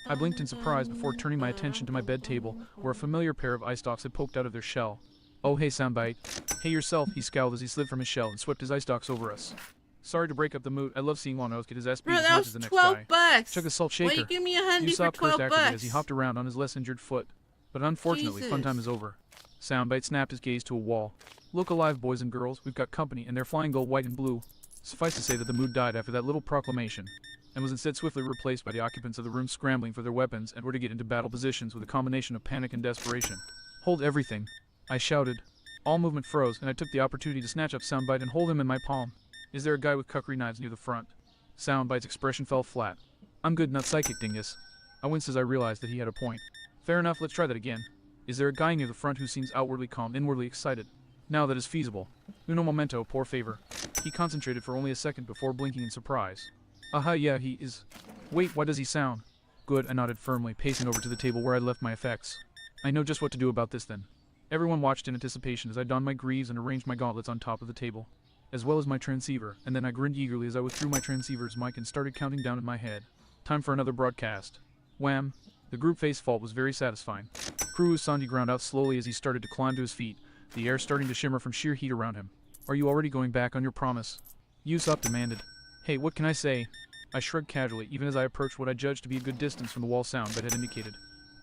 Speaker 2: I blinked in surprise before turning my attention to my bed table, where a familiar pair of ice stalks had poked out of their shell. Oh hey Soundbite. Hey yourself, he scowled as he slid from his shell and swept his ice stalks over us. Sorry to break up the mood, I love seeing Wano get his ass beat
Speaker 1: Bro,
Speaker 2: as
Speaker 1: that
Speaker 2: much
Speaker 1: was
Speaker 2: as the next
Speaker 1: 12
Speaker 2: guy.
Speaker 1: bucks.
Speaker 2: Chuck a salt
Speaker 1: Why
Speaker 2: shaker.
Speaker 1: you give me $100 for
Speaker 2: Usopp cursed
Speaker 1: 12
Speaker 2: acridly
Speaker 1: bucks?
Speaker 2: as he hopped around on his less injured foot. But unfortunately, fun time
Speaker 1: Jesus.
Speaker 2: is over. Soundbite snapped his gaze to a wall. Look alive, boys and girls, we've got company, and they're flying gold, white, and blue. Suffice to say that the mood died after that little proclamation, and was instead swiftly replaced by the occupants of the room scrambling for their weapons and were to get into battle positions with a combination of panic and desperation. Hold everything, I shouted. All movement froze, and I took the opportunity to snatch up Soundbite and hold him in my palm. Is there a guy with kukri knives near the front? Soundbite's expression fell flat. I'm good, not psychic, dingus. I winced as I realized that he had a point. Fair enough, let's try that again. Is there a guy near the front who seems outwardly calm, inwardly excited? Now that is feasible. Uno momento, por favor. He concentrated for only a second before blinking in surprise. Aha, yeah, he is. Wait, why does he sound? Good, I nodded firmly, pacing over to the table where I'd left my effects. I know just what to do about this then. Everyone watched in anticipation as I donned my greaves and arranged my gauntlets on top of the table, as well as my transceiver, and then I grinned eagerly as I withdrew my transceiver's mic and started counting down in my head. Time for another broadcast. Wham! The group face fault was very satisfying. Kuru Sandi ground out slowly as he started to climb to his feet, the air starting to shimmer from sheer heat around him. Are you already going back on your promise? Usopp demanded. Hey, what can I say? I shrugged casually, even as I approached what I judged to be a good distance from the wall Soundbite had indicated.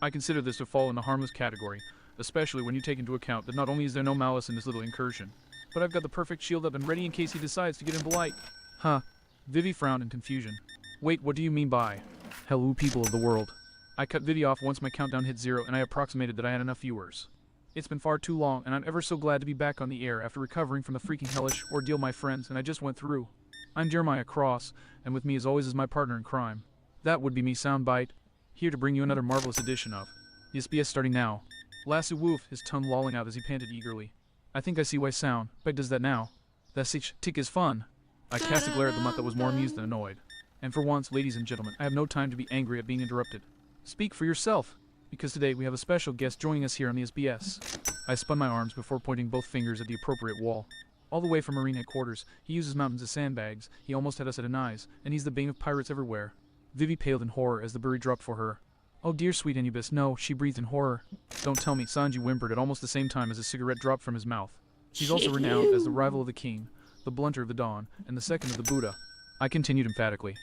Speaker 2: I consider this to fall in the harmless category, especially when you take into account that not only is there no malice in this little incursion, but I've got the perfect shield up and ready in case he decides to get impolite. Huh. Vivi frowned in confusion. Wait, what do you mean by? Hello, people of the world. I cut Vivi off once my countdown hit 0 and I approximated that I had enough viewers. It's been far too long, and I'm ever so glad to be back on the air after recovering from the freaking hellish ordeal my friends and I just went through. I'm Jeremiah Cross, and with me as always is my partner in crime. That would be me, Soundbite, here to bring you another marvelous edition of the SBS starting now. Lasso Woof, his tongue lolling out as he panted eagerly. I think I see why Soundbite does that now. That such tick is fun. I cast a glare at the mutt that was more amused than annoyed. And for once, ladies and gentlemen, I have no time to be angry at being interrupted. Speak for yourself, because today we have a special guest joining us here on the SBS. I spun my arms before pointing both fingers at the appropriate wall. All the way from Marine headquarters, he uses mountains as sandbags, he almost had us at an eyes, and he's the bane of pirates everywhere. Vivi paled in horror as the buoy dropped for her. Oh dear sweet Anubis, no, she breathed in horror. Don't tell me, Sanji whimpered at almost the same time as a cigarette dropped from his mouth. She's also renowned as the rival of the king, the blunter of the dawn, and the second of the Buddha. I continued emphatically.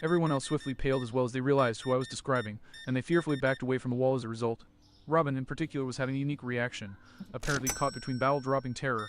Speaker 2: Everyone else swiftly paled as well as they realized who I was describing, and they fearfully backed away from the wall as a result. Robin, in particular, was having a unique reaction, apparently caught between bowel-dropping terror,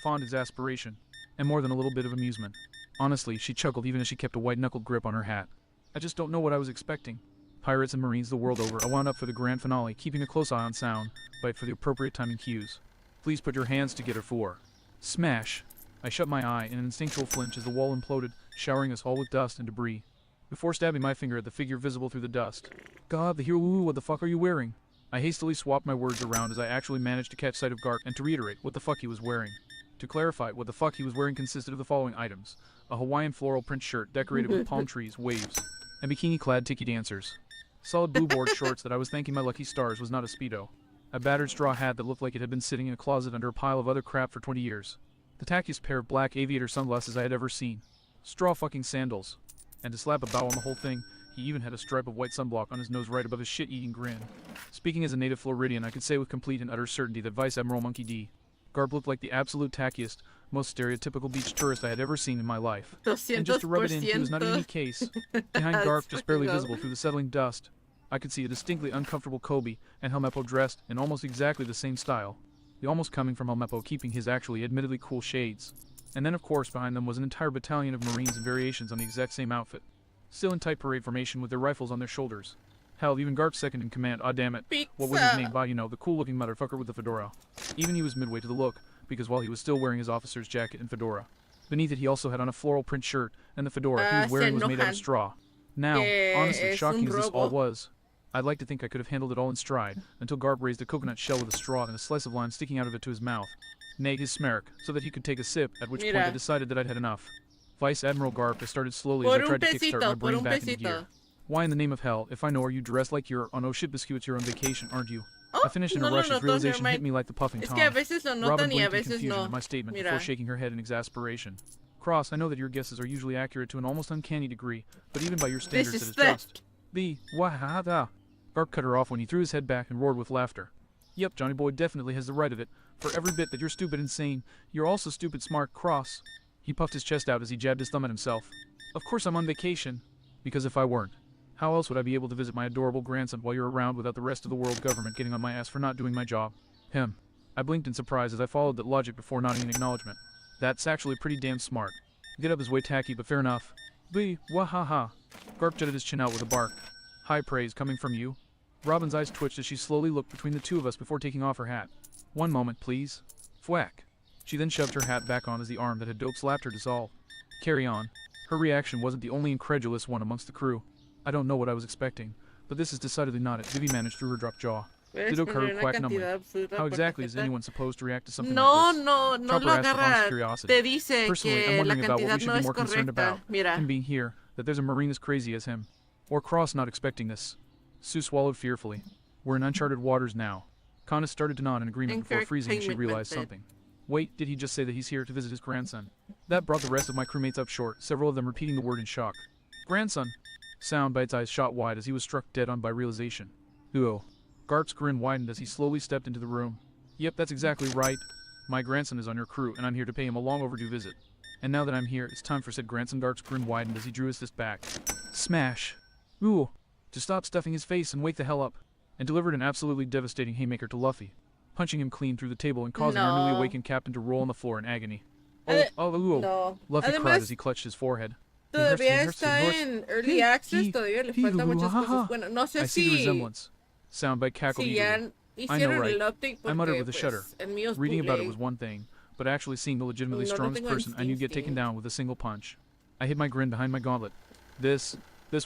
Speaker 2: fond exasperation, and more than a little bit of amusement. Honestly, she chuckled even as she kept a white-knuckled grip on her hat. I just don't know what I was expecting. Pirates and Marines the world over, I wound up for the grand finale, keeping a close eye on Soundbite for the appropriate timing cues. Please put your hands together for... Smash! I shut my eye in an instinctual flinch as the wall imploded, showering us all with dust and debris. Before stabbing my finger at the figure visible through the dust. God, the hero, what the fuck are you wearing? I hastily swapped my words around as I actually managed to catch sight of Garp and to reiterate what the fuck he was wearing. To clarify, what the fuck he was wearing consisted of the following items. A Hawaiian floral print shirt decorated with palm trees, waves, and bikini-clad tiki dancers. Solid blue board shorts that I was thanking my lucky stars was not a Speedo. A battered straw hat that looked like it had been sitting in a closet under a pile of other crap for 20 years. The tackiest pair of black aviator sunglasses I had ever seen. Straw fucking sandals. And to slap a bow on the whole thing, he even had a stripe of white sunblock on his nose right above his shit-eating grin. Speaking as a native Floridian, I could say with complete and utter certainty that Vice Admiral Monkey D. Garp looked like the absolute tackiest, most stereotypical beach tourist I had ever seen in my life. And just to rub it in, he was not a unique case. Behind Garp, just barely visible through the settling dust, I could see a distinctly uncomfortable Kobe and Helmeppo dressed in almost exactly the same style. The almost coming from Helmeppo keeping his actually admittedly cool shades. And then of course behind them was an entire battalion of Marines in variations on the exact same outfit. Still in tight parade formation with their rifles on their shoulders. Hell, even Garp's second in command, aw damn it, what was his name? Bah, you know, the cool-looking motherfucker with the fedora. Even he was midway to the look, because while he was still wearing his officer's jacket and fedora, beneath it he also had on a floral print shirt, and the fedora he was wearing was made out of straw. Now, honestly, shocking as this all was, I'd like to think I could have handled it all in stride, until Garp raised a coconut shell with a straw and a slice of lime sticking out of it to his mouth. Nay, his smirk, so that he could take a sip, at which point I decided that I'd had enough. Vice Admiral Garp, I started slowly as I tried to kickstart my brain back into gear. Why in the name of hell, if I know, are you dressed like you're on oh shit biscuits, you're on vacation, aren't you? I finished in a rush as realization hit me like the puffing tom. Robin blinked in confusion at my statement before shaking her head in exasperation. Cross, I know that your guesses are usually accurate to an almost uncanny degree, but even by your standards it is just... Wahada. Garp cut her off when he threw his head back and roared with laughter. Yep, Johnny Boy definitely has the right of it. For every bit that you're stupid insane, you're also stupid smart Cross. He puffed his chest out as he jabbed his thumb at himself. Of course I'm on vacation. Because if I weren't, how else would I be able to visit my adorable grandson while you're around without the rest of the world government getting on my ass for not doing my job? I blinked in surprise as I followed that logic before nodding in acknowledgement. That's actually pretty damn smart. Get up is way tacky, but fair enough. Wahaha. Garp jutted his chin out with a bark. High praise coming from you. Robin's eyes twitched as she slowly looked between the two of us before taking off her hat. One moment, please. Thwack. She then shoved her hat back on as the arm that had dope slapped her dissolved. Carry on. Her reaction wasn't the only incredulous one amongst the crew. I don't know what I was expecting, but this is decidedly not it. Vivi managed through her dropped jaw. Ditto Curry quacked numbly. How exactly is anyone supposed to react to something
Speaker 1: No,
Speaker 2: like this?
Speaker 1: no
Speaker 2: Chopper
Speaker 1: lo
Speaker 2: asked with honest
Speaker 1: agarra.
Speaker 2: curiosity.
Speaker 1: Te dice
Speaker 2: Personally, I'm
Speaker 1: que la
Speaker 2: wondering about what we
Speaker 1: cantidad
Speaker 2: should
Speaker 1: no
Speaker 2: be
Speaker 1: es
Speaker 2: more concerned about.
Speaker 1: correcta. Mira.
Speaker 2: Him being here, that there's a marine as crazy as him. Or Cross not expecting this. Sue swallowed fearfully. We're in uncharted waters now. Connor started to nod in agreement before freezing and she realized something. Wait, did he just say that he's here to visit his grandson? That brought the rest of my crewmates up short, several of them repeating the word in shock. Grandson! Soundbite's eyes shot wide as he was struck dead on by realization. Ooh. Garp's grin widened as he slowly stepped into the room. Yep, that's exactly right. My grandson is on your crew, and I'm here to pay him a long overdue visit. And now that I'm here, it's time for said grandson. Garp's grin widened as he drew his fist back. Smash! Ooh! To stop stuffing his face and wake the hell up. And delivered an absolutely devastating haymaker to Luffy, punching him clean through the table and causing our newly awakened captain to roll on the floor in agony.
Speaker 1: No.
Speaker 2: Luffy cried
Speaker 1: Además,
Speaker 2: as he clutched his forehead.
Speaker 1: todavía está en Early Access, todavía le faltan muchas cosas. Bueno, no sé
Speaker 2: I see the
Speaker 1: si
Speaker 2: resemblance. Soundbite cackled
Speaker 1: ya
Speaker 2: eagerly.
Speaker 1: hicieron
Speaker 2: I know, right?
Speaker 1: el update
Speaker 2: I muttered
Speaker 1: porque
Speaker 2: with a shudder.
Speaker 1: pues el mío es
Speaker 2: Reading about it
Speaker 1: bootleg.
Speaker 2: was one thing, but actually seeing the legitimately
Speaker 1: No lo
Speaker 2: strongest
Speaker 1: tengo en
Speaker 2: person I knew get taken
Speaker 1: Steam.
Speaker 2: down with a single punch. I hid my grin behind my gauntlet. This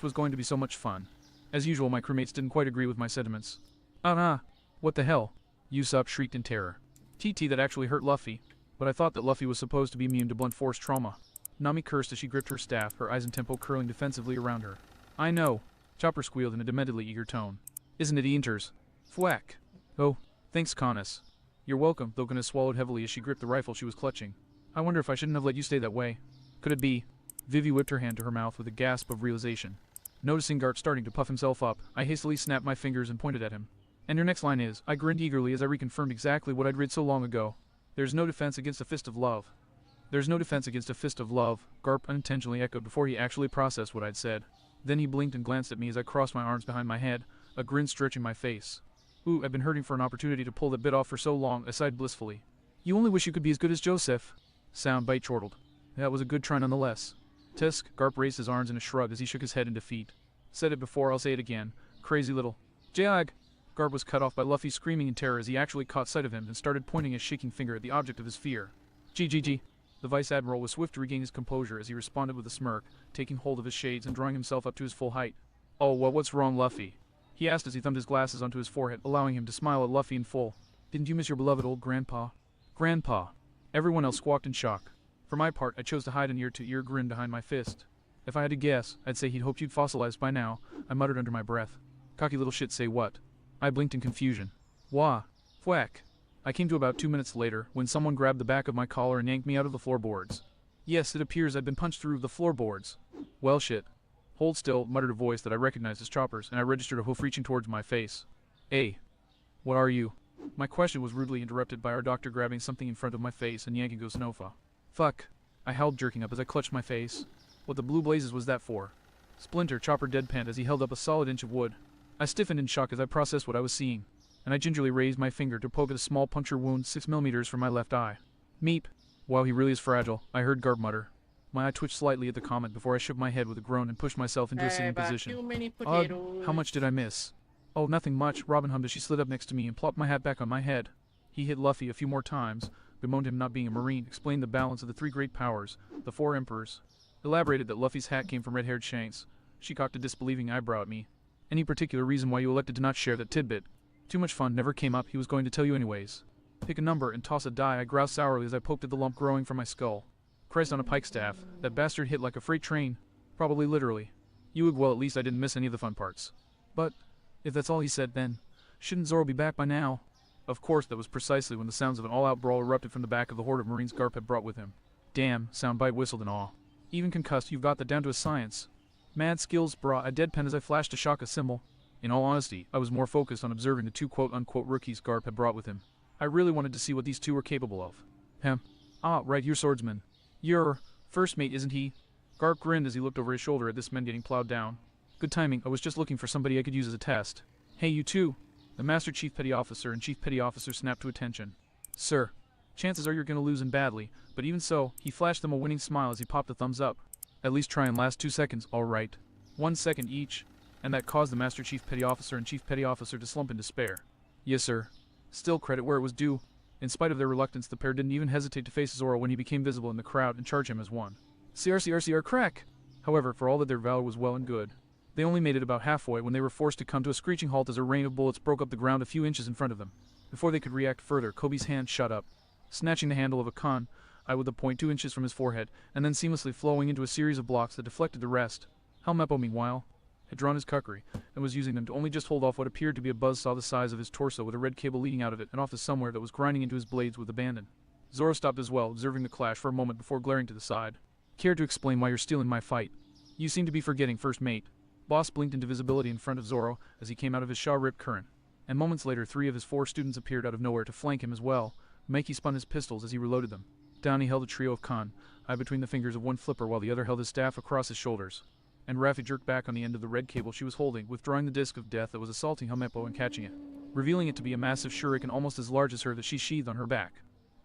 Speaker 2: was going to be so much fun. As usual, my crewmates didn't quite agree with my sentiments. What the hell? Usopp shrieked in terror. TT, that actually hurt Luffy, but I thought that Luffy was supposed to be immune to blunt force trauma. Nami cursed as she gripped her staff, her eyes and tempo curling defensively around her. I know. Chopper squealed in a dementedly eager tone. Isn't it Einters? Thwack. Oh, thanks, Canis. You're welcome, Thokin swallowed heavily as she gripped the rifle she was clutching. I wonder if I shouldn't have let you stay that way. Could it be? Vivi whipped her hand to her mouth with a gasp of realization. Noticing Garp starting to puff himself up, I hastily snapped my fingers and pointed at him. And your next line is, I grinned eagerly as I reconfirmed exactly what I'd read so long ago. There's no defense against a fist of love. There's no defense against a fist of love, Garp unintentionally echoed before he actually processed what I'd said. Then he blinked and glanced at me as I crossed my arms behind my head, a grin stretching my face. Ooh, I've been hurting for an opportunity to pull that bit off for so long, I sighed blissfully. You only wish you could be as good as Joseph. Soundbite chortled. That was a good try nonetheless. Tisk, Garp raised his arms in a shrug as he shook his head in defeat. Said it before, I'll say it again. Crazy little. Jag! Garp was cut off by Luffy screaming in terror as he actually caught sight of him and started pointing his shaking finger at the object of his fear. GGG. The Vice Admiral was swift to regain his composure as he responded with a smirk, taking hold of his shades and drawing himself up to his full height. Oh, well, what's wrong, Luffy? He asked as he thumbed his glasses onto his forehead, allowing him to smile at Luffy in full. Didn't you miss your beloved old grandpa? Grandpa. Everyone else squawked in shock. For my part, I chose to hide an ear-to-ear grin behind my fist. If I had to guess, I'd say he'd hoped you'd fossilized by now, I muttered under my breath. Cocky little shit say what? I blinked in confusion. Wah. Thwack. I came to about 2 minutes later, when someone grabbed the back of my collar and yanked me out of the floorboards. Yes, it appears I'd been punched through the floorboards. Well shit. Hold still, muttered a voice that I recognized as Chopper's, and I registered a hoof reaching towards my face. Hey. What are you? My question was rudely interrupted by our doctor grabbing something in front of my face and yanking Gosnofa. Fuck. I howled, jerking up as I clutched my face. What the blue blazes was that for? Splinter, Chopper deadpanned as he held up a solid inch of wood. I stiffened in shock as I processed what I was seeing, and I gingerly raised my finger to poke at a small puncture wound 6 millimeters from my left eye. Meep. Wow, he really is fragile, I heard Garp mutter. My eye twitched slightly at the comment before I shook my head with a groan and pushed myself into a sitting position. How much did I miss? Oh, nothing much, Robin hummed as she slid up next to me and plopped my hat back on my head. He hit Luffy a few more times, bemoaned him not being a marine, explained the balance of the 3 great powers, the 4 emperors. Elaborated that Luffy's hat came from red-haired Shanks. She cocked a disbelieving eyebrow at me. Any particular reason why you elected to not share that tidbit? Too much fun never came up, he was going to tell you anyways. Pick a number and toss a die, I groused sourly as I poked at the lump growing from my skull. Christ on a pikestaff, that bastard hit like a freight train. Probably literally. Well, at least I didn't miss any of the fun parts. But, if that's all he said then, shouldn't Zoro be back by now? Of course, that was precisely when the sounds of an all-out brawl erupted from the back of the horde of Marines Garp had brought with him. Damn, Soundbite whistled in awe. Even concussed, you've got that down to a science. Mad skills, brah, I deadpan as I flashed a Shaka symbol. In all honesty, I was more focused on observing the 2 quote-unquote rookies Garp had brought with him. I really wanted to see what these 2 were capable of. Right, you're swordsman. You're first mate, isn't he? Garp grinned as he looked over his shoulder at this men getting plowed down. Good timing, I was just looking for somebody I could use as a test. Hey, you two. The Master Chief Petty Officer and Chief Petty Officer snapped to attention. Sir, chances are you're gonna lose and badly, but even so, he flashed them a winning smile as he popped a thumbs up. At least try and last 2 seconds, alright. 1 second each, and that caused the Master Chief Petty Officer and Chief Petty Officer to slump in despair. Yes, sir. Still credit where it was due. In spite of their reluctance, the pair didn't even hesitate to face Zoro when he became visible in the crowd and charge him as one. CR crack! However, for all that their valor was well and good, they only made it about halfway when they were forced to come to a screeching halt as a rain of bullets broke up the ground a few inches in front of them. Before they could react further, Kobe's hand shot up, snatching the handle of a kunai with the point 2 inches from his forehead, and then seamlessly flowing into a series of blocks that deflected the rest. Helmeppo, meanwhile, had drawn his kukri, and was using them to only just hold off what appeared to be a buzzsaw the size of his torso with a red cable leading out of it and off to somewhere that was grinding into his blades with abandon. Zoro stopped as well, observing the clash for a moment before glaring to the side. Care to explain why you're stealing my fight? You seem to be forgetting, first mate. Boss blinked into visibility in front of Zoro as he came out of his Sha-Rip current, and moments later 3 of his 4 students appeared out of nowhere to flank him as well. Mikey spun his pistols as he reloaded them. Down he held a trio of kunai between the fingers of one flipper while the other held his staff across his shoulders. And Raffi jerked back on the end of the red cable she was holding, withdrawing the disc of death that was assaulting Helmeppo and catching it, revealing it to be a massive shuriken almost as large as her that she sheathed on her back.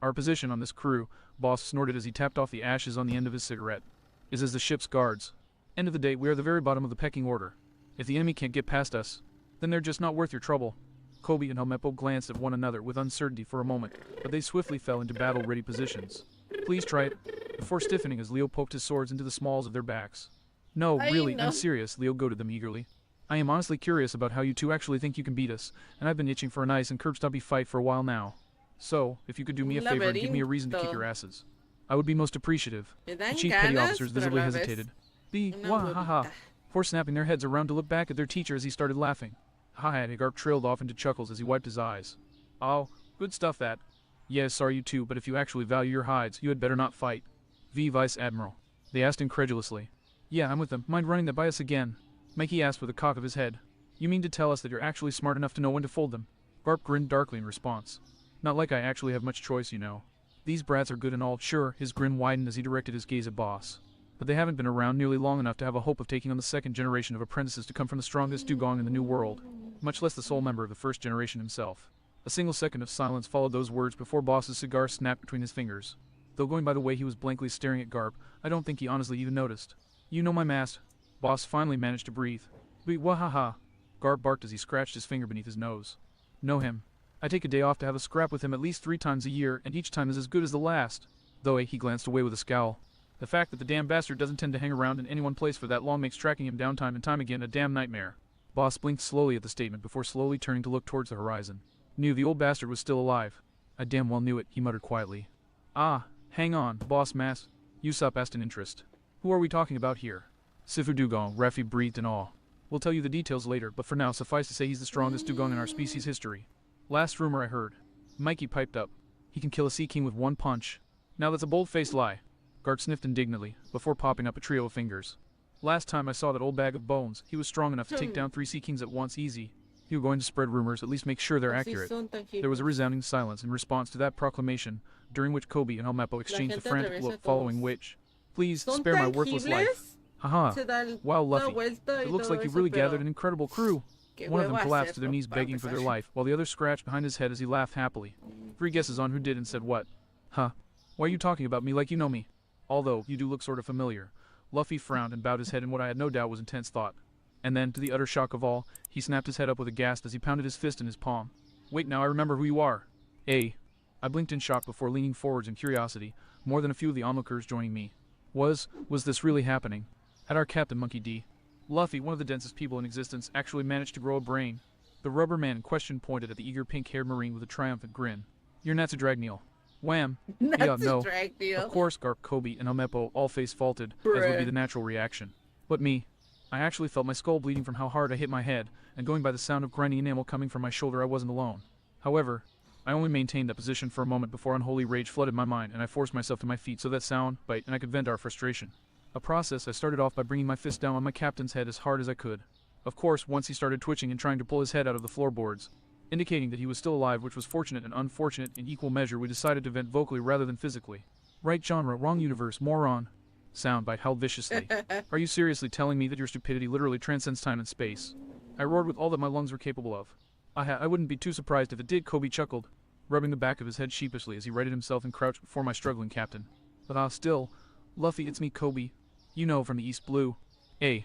Speaker 2: Our position on this crew, Boss snorted as he tapped off the ashes on the end of his cigarette, is as the ship's guards. End of the day, we are the very bottom of the pecking order. If the enemy can't get past us, then they're just not worth your trouble. Kobe and Helmeppo glanced at one another with uncertainty for a moment, but they swiftly fell into battle-ready positions. Please try it, before stiffening as Leo poked his swords into the smalls of their backs. No, really, I'm serious, Leo goaded them eagerly. I am honestly curious about how you two actually think you can beat us, and I've been itching for a nice and curb-stompy fight for a while now. So, if you could do me a favor and give me a reason to kick your asses, I would be most appreciative. The Chief Petty Officers visibly hesitated. Wah-ha-ha, before snapping their heads around to look back at their teacher as he started laughing. Ha-ha, Garp trailed off into chuckles as he wiped his eyes. Oh, good stuff that. Yes, sorry you too, but if you actually value your hides, you had better not fight. Vice Admiral. They asked incredulously. Yeah, I'm with them. Mind running that by us again? Mikey asked with a cock of his head. You mean to tell us that you're actually smart enough to know when to fold them? Garp grinned darkly in response. Not like I actually have much choice, you know. These brats are good and all, sure, his grin widened as he directed his gaze at Boss. But they haven't been around nearly long enough to have a hope of taking on the second generation of apprentices to come from the strongest dugong in the New World, much less the sole member of the first generation himself. A single second of silence followed those words before Boss's cigar snapped between his fingers. Though going by the way he was blankly staring at Garp, I don't think he honestly even noticed. You know my mast. Boss finally managed to breathe. Wah-ha-ha. Garp barked as he scratched his finger beneath his nose. Know him. I take a day off to have a scrap with him at least 3 times a year, and each time is as good as the last. Though he glanced away with a scowl. The fact that the damn bastard doesn't tend to hang around in any one place for that long makes tracking him down time and time again a damn nightmare. Boss blinked slowly at the statement before slowly turning to look towards the horizon. Knew the old bastard was still alive. I damn well knew it, he muttered quietly. Ah, hang on, Boss Mass. Usopp asked in interest. Who are we talking about here? Sifu Dugong, Raffi breathed in awe. We'll tell you the details later, but for now, suffice to say he's the strongest dugong in our species' history. Last rumor I heard. Mikey piped up. He can kill a sea king with 1 punch. Now that's a bold-faced lie. Garp sniffed indignantly, before popping up a trio of fingers. Last time I saw that old bag of bones, he was strong enough to take down 3 sea kings at once easy. You were going to spread rumors, at least make sure they're accurate. There was a resounding silence in response to that proclamation, during which Kobe and Helmeppo exchanged a frantic look, following which, please spare my worthless life. Haha. Wow, Luffy. It looks like you've really gathered an incredible crew. One of them collapsed to their knees begging for their life, while the other scratched behind his head as he laughed happily. 3 guesses on who did and said what. Huh. Why are you talking about me like you know me? Although, you do look sort of familiar. Luffy frowned and bowed his head in what I had no doubt was intense thought. And then, to the utter shock of all, he snapped his head up with a gasp as he pounded his fist in his palm. Wait now, I remember who you are. I blinked in shock before leaning forwards in curiosity, more than a few of the onlookers joining me. Was this really happening? Had our Captain Monkey D. Luffy, one of the densest people in existence, actually managed to grow a brain? The rubber man in question pointed at the eager pink-haired marine with a triumphant grin. You're Natsu Dragneel. Wham! Yeah, no. Of course, Garp, Kobe, and Helmeppo all face-faulted, as would be the natural reaction. But me. I actually felt my skull bleeding from how hard I hit my head, and going by the sound of grinding enamel coming from my shoulder I wasn't alone. However, I only maintained that position for a moment before unholy rage flooded my mind, and I forced myself to my feet so that sound, bite, and I could vent our frustration. A process I started off by bringing my fist down on my captain's head as hard as I could. Of course, once he started twitching and trying to pull his head out of the floorboards, indicating that he was still alive, which was fortunate and unfortunate in equal measure, we decided to vent vocally rather than physically. Right genre, wrong universe, moron. Soundbite howled viciously. Are you seriously telling me that your stupidity literally transcends time and space? I roared with all that my lungs were capable of. I wouldn't be too surprised if it did, Kobe chuckled. rubbing the back of his head sheepishly as he righted himself and crouched before my struggling captain. But still, Luffy, it's me, Koby. You know, from the East Blue. Eh.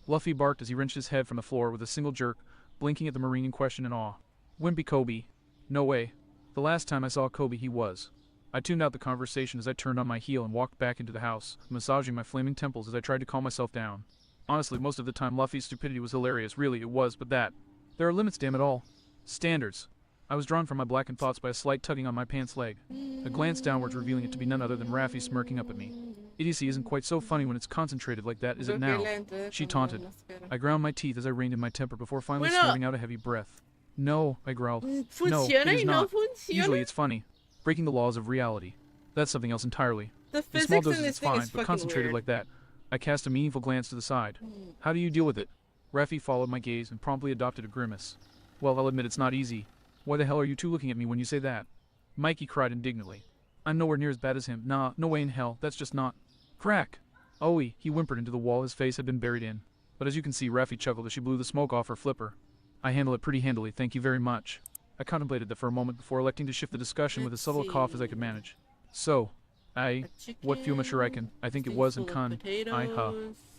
Speaker 2: Luffy barked as he wrenched his head from the floor with a single jerk, blinking at the marine in question in awe. Wimpy Koby. No way. The last time I saw Koby, he was. I tuned out the conversation as I turned on my heel and walked back into the house, massaging my flaming temples as I tried to calm myself down. Honestly, most of the time Luffy's stupidity was hilarious, really it was, but that. There are limits, damn it all. Standards. I was drawn from my blackened thoughts by a slight tugging on my pants leg, a glance downwards revealing it to be none other than Raffi smirking up at me. Idiocy isn't quite so funny when it's concentrated like that, is it now? She taunted. I ground my teeth as I reined in my temper before finally snorting out a heavy breath. No, I growled. No, it is not. Usually it's funny. Breaking the laws of reality. That's something else entirely.
Speaker 1: The
Speaker 2: In
Speaker 1: physics
Speaker 2: small
Speaker 1: in
Speaker 2: doses
Speaker 1: this
Speaker 2: it's
Speaker 1: thing
Speaker 2: fine,
Speaker 1: is
Speaker 2: but
Speaker 1: fucking
Speaker 2: concentrated
Speaker 1: weird.
Speaker 2: like that. I cast a meaningful glance to the side. How do you deal with it? Raffi followed my gaze and promptly adopted a grimace. Well, I'll admit it's not easy. Why the hell are you two looking at me when you say that? Mikey cried indignantly. I'm nowhere near as bad as him. Nah, no way in hell. That's just not. Crack! Owie, he whimpered into the wall his face had been buried in. But as you can see, Raffi chuckled as she blew the smoke off her flipper. I handle it pretty handily, thank you very much. I contemplated that for a moment before electing to shift the discussion with as subtle a cough as I could manage. So, what Fuma Shuriken, I think it was, and Kun,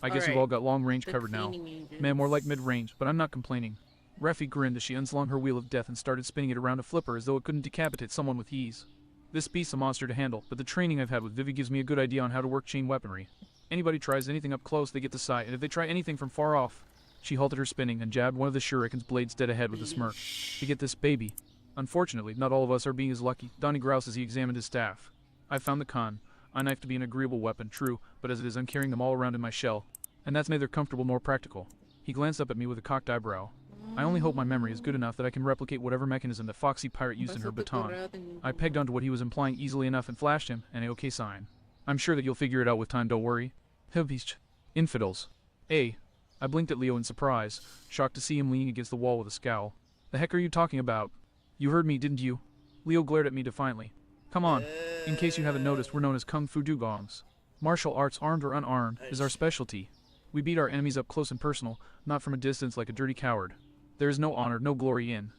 Speaker 2: I guess you've all got long range covered now. Man, more like mid-range, but I'm not complaining. Raffi grinned as she unslung her wheel of death and started spinning it around a flipper as though it couldn't decapitate someone with ease. This beast's a monster to handle, but the training I've had with Vivi gives me a good idea on how to work chain weaponry. Anybody tries anything up close, they get the sight, and if they try anything from far off... She halted her spinning and jabbed one of the Shuriken's blades dead ahead with a smirk. To get this baby. Unfortunately, not all of us are being as lucky, Donnie groused as he examined his staff. I found the Khan. A knife to be an agreeable weapon, true, but as it is I'm carrying them all around in my shell. And that's neither comfortable nor practical. He glanced up at me with a cocked eyebrow. I only hope my memory is good enough that I can replicate whatever mechanism that Foxy Pirate used in her baton. I pegged onto what he was implying easily enough and flashed him an OK sign. I'm sure that you'll figure it out with time, don't worry. Hibbeast. Infidels. I blinked at Leo in surprise, shocked to see him leaning against the wall with a scowl. The heck are you talking about? You heard me, didn't you? Leo glared at me defiantly. Come on. In case you haven't noticed, we're known as Kung Fu Dugongs. Martial arts, armed or unarmed, is our specialty. We beat our enemies up close and personal, not from a distance like a dirty coward. There is no honor, no glory in.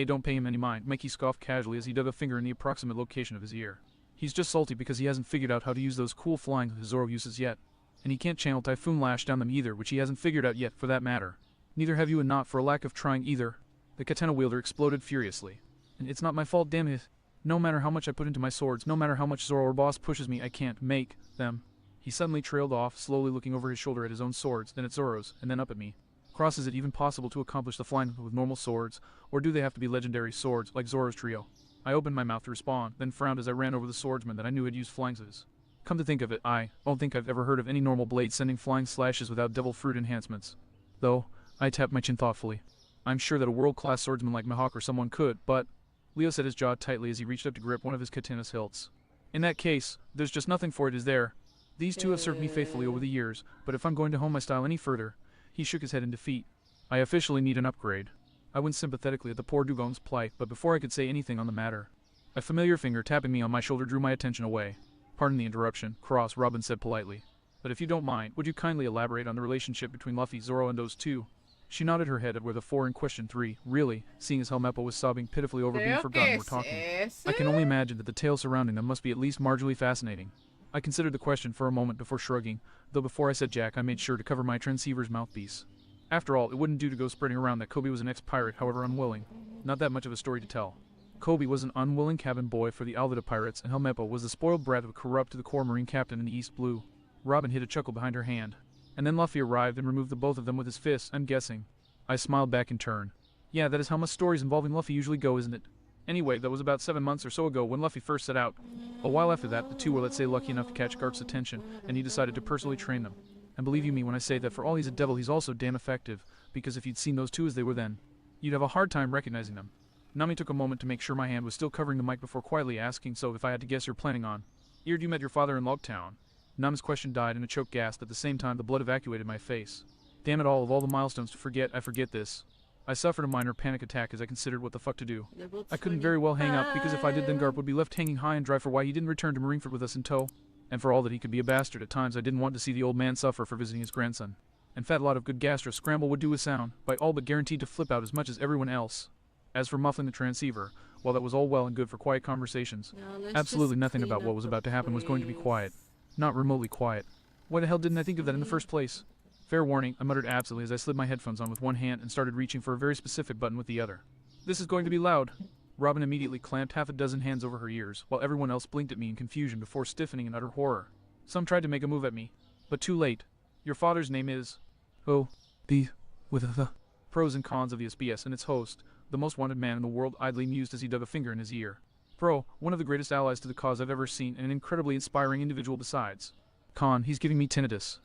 Speaker 2: Don't pay him any mind, Mikey scoffed casually as he dug a finger in the approximate location of his ear. He's just salty because he hasn't figured out how to use those cool flying Zoro uses yet. And he can't channel Typhoon Lash down them either, which he hasn't figured out yet, for that matter. Neither have you, and not for a lack of trying either. The katana wielder exploded furiously. And it's not my fault, damn it. No matter how much I put into my swords, no matter how much Zoro or Boss pushes me, I can't make them. He suddenly trailed off, slowly looking over his shoulder at his own swords, then at Zoro's, and then up at me. Cross, is it even possible to accomplish the flying with normal swords, or do they have to be legendary swords, like Zoro's trio? I opened my mouth to respond, then frowned as I ran over the swordsman that I knew had used flying slashes. Come to think of it, I don't think I've ever heard of any normal blade sending flying slashes without devil fruit enhancements. Though, I tapped my chin thoughtfully. I'm sure that a world-class swordsman like Mihawk or someone could, but... Leo set his jaw tightly as he reached up to grip one of his katana's hilts. In that case, there's just nothing for it, is there? These two have served me faithfully over the years, but if I'm going to hone my style any further... He shook his head in defeat. I officially need an upgrade. I winced sympathetically at the poor Dugong's plight, but before I could say anything on the matter... A familiar finger tapping me on my shoulder drew my attention away. Pardon the interruption, Cross, Robin said politely. But if you don't mind, would you kindly elaborate on the relationship between Luffy, Zoro, and those two? She nodded her head at where the four in question three, really, seeing as Helmeppo was sobbing pitifully over being forgotten, were talking. I can only imagine that the tale surrounding them must be at least marginally fascinating. I considered the question for a moment before shrugging, though before I said Jack I made sure to cover my transceiver's mouthpiece. After all, it wouldn't do to go spreading around that Koby was an ex-pirate, however unwilling. Not that much of a story to tell. Koby was an unwilling cabin boy for the Alvida pirates, and Helmeppo was the spoiled brat of a corrupt to the core marine captain in the East Blue. Robin hid a chuckle behind her hand. And then Luffy arrived and removed the both of them with his fists, I'm guessing. I smiled back in turn. Yeah, that is how most stories involving Luffy usually go, isn't it? Anyway, that was about 7 months or so ago when Luffy first set out. A while after that, the two were, let's say, lucky enough to catch Garp's attention, and he decided to personally train them. And believe you me when I say that for all he's a devil, he's also damn effective, because if you'd seen those two as they were then, you'd have a hard time recognizing them. Nami took a moment to make sure my hand was still covering the mic before quietly asking, so if I had to guess you're planning on. Eared you met your father in Logtown. Nami's question died in a choked gasp. At the same time, the blood evacuated my face. Damn it all, of all the milestones to forget, I forget this. I suffered a minor panic attack as I considered what the fuck to do. I couldn't very well hang up, because if I did then Garp would be left hanging high and dry for why he didn't return to Marineford with us in tow. And for all that he could be a bastard at times, I didn't want to see the old man suffer for visiting his grandson. And fat lot of good gastro scramble would do with sound, by all but guaranteed to flip out as much as everyone else. As for muffling the transceiver, while that was all well and good for quiet conversations,
Speaker 1: Now, let's
Speaker 2: absolutely
Speaker 1: just
Speaker 2: nothing
Speaker 1: clean
Speaker 2: about what
Speaker 1: up
Speaker 2: was
Speaker 1: the
Speaker 2: about to happen was going to be
Speaker 1: place.
Speaker 2: quiet. Not remotely quiet. Why the hell didn't I think of that in the first place? Fair warning, I muttered absently as I slid my headphones on with one hand and started reaching for a very specific button with the other. This is going to be loud. Robin immediately clamped half a dozen hands over her ears, while everyone else blinked at me in confusion before stiffening in utter horror. Some tried to make a move at me, but too late. Your father's name is... Oh, with the pros and cons of the SBS and its host, the most wanted man in the world, idly mused as he dug a finger in his ear. Pro, one of the greatest allies to the cause I've ever seen, and an incredibly inspiring individual besides. Con, he's giving me tinnitus.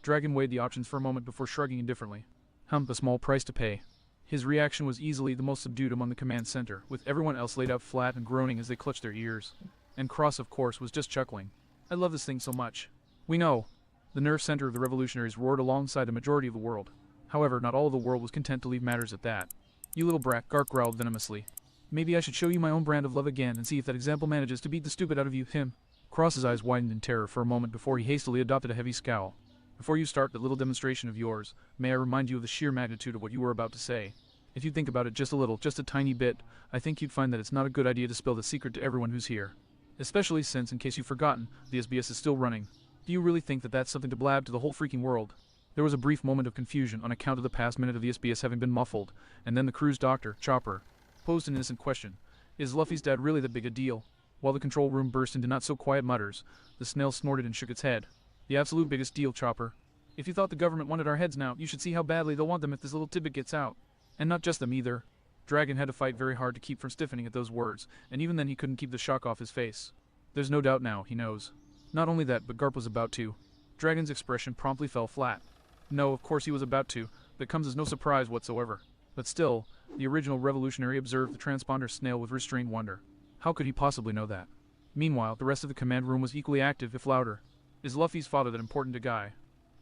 Speaker 2: Dragon weighed the options for a moment before shrugging indifferently. A small price to pay. His reaction was easily the most subdued among the command center, with everyone else laid out flat and groaning as they clutched their ears. And Cross, of course, was just chuckling. I love this thing so much. We know. The nerve center of the revolutionaries roared alongside the majority of the world. However, not all of the world was content to leave matters at that. You little brat, Garp growled venomously. Maybe I should show you my own brand of love again and see if that example manages to beat the stupid out of you, him. Cross's eyes widened in terror for a moment before he hastily adopted a heavy scowl. Before you start that little demonstration of yours, may I remind you of the sheer magnitude of what you were about to say. If you think about it just a little, just a tiny bit, I think you'd find that it's not a good idea to spill the secret to everyone who's here. Especially since, in case you've forgotten, the SBS is still running. Do you really think that that's something to blab to the whole freaking world? There was a brief moment of confusion on account of the past minute of the SBS having been muffled, and then the crew's doctor, Chopper, posed an innocent question. Is Luffy's dad really that big a deal? While the control room burst into not-so-quiet mutters, the snail snorted and shook its head. The absolute biggest deal, Chopper. If you thought the government wanted our heads now, you should see how badly they'll want them if this little tidbit gets out. And not just them either. Dragon had to fight very hard to keep from stiffening at those words, and even then he couldn't keep the shock off his face. There's no doubt now, he knows. Not only that, but Garp was about to. Dragon's expression promptly fell flat. No, of course he was about to. That comes as no surprise whatsoever. But still, the original revolutionary observed the transponder snail with restrained wonder. How could he possibly know that? Meanwhile, the rest of the command room was equally active, if louder. Is Luffy's father that important a guy?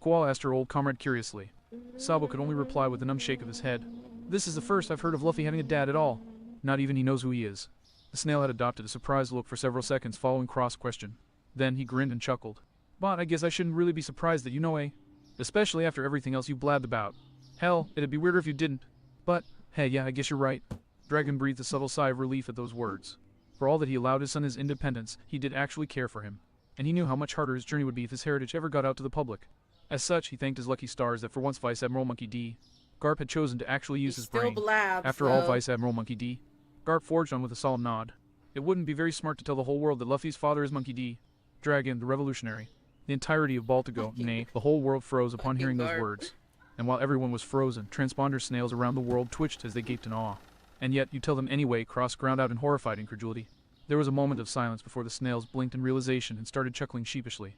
Speaker 2: Koal asked her old comrade curiously. Sabo could only reply with a numb shake of his head. This is the first I've heard of Luffy having a dad at all. Not even he knows who he is. The snail had adopted a surprised look for several seconds following Cross' question. Then he grinned and chuckled. But I guess I shouldn't really be surprised that you know, eh? Especially after everything else you blabbed about. Hell, it'd be weirder if you didn't. But, hey, yeah, I guess you're right. Dragon breathed a subtle sigh of relief at those words. For all that he allowed his son his independence, he did actually care for him. And he knew how much harder his journey would be if his heritage ever got out to the public. As such, he thanked his lucky stars that for once Vice Admiral Monkey D. Garp had chosen to actually use his brain. After all, Vice Admiral Monkey D. Garp forged on with a solemn nod. It wouldn't be very smart to tell the whole world that Luffy's father is Monkey D. Dragon, the revolutionary. The entirety of Baltigo, nay, the whole world froze upon hearing those words. And while everyone was frozen, transponder snails around the world twitched as they gaped in awe. And yet, you tell them anyway, Cross ground out in horrified incredulity. There was a moment of silence before the snails blinked in realization and started chuckling sheepishly.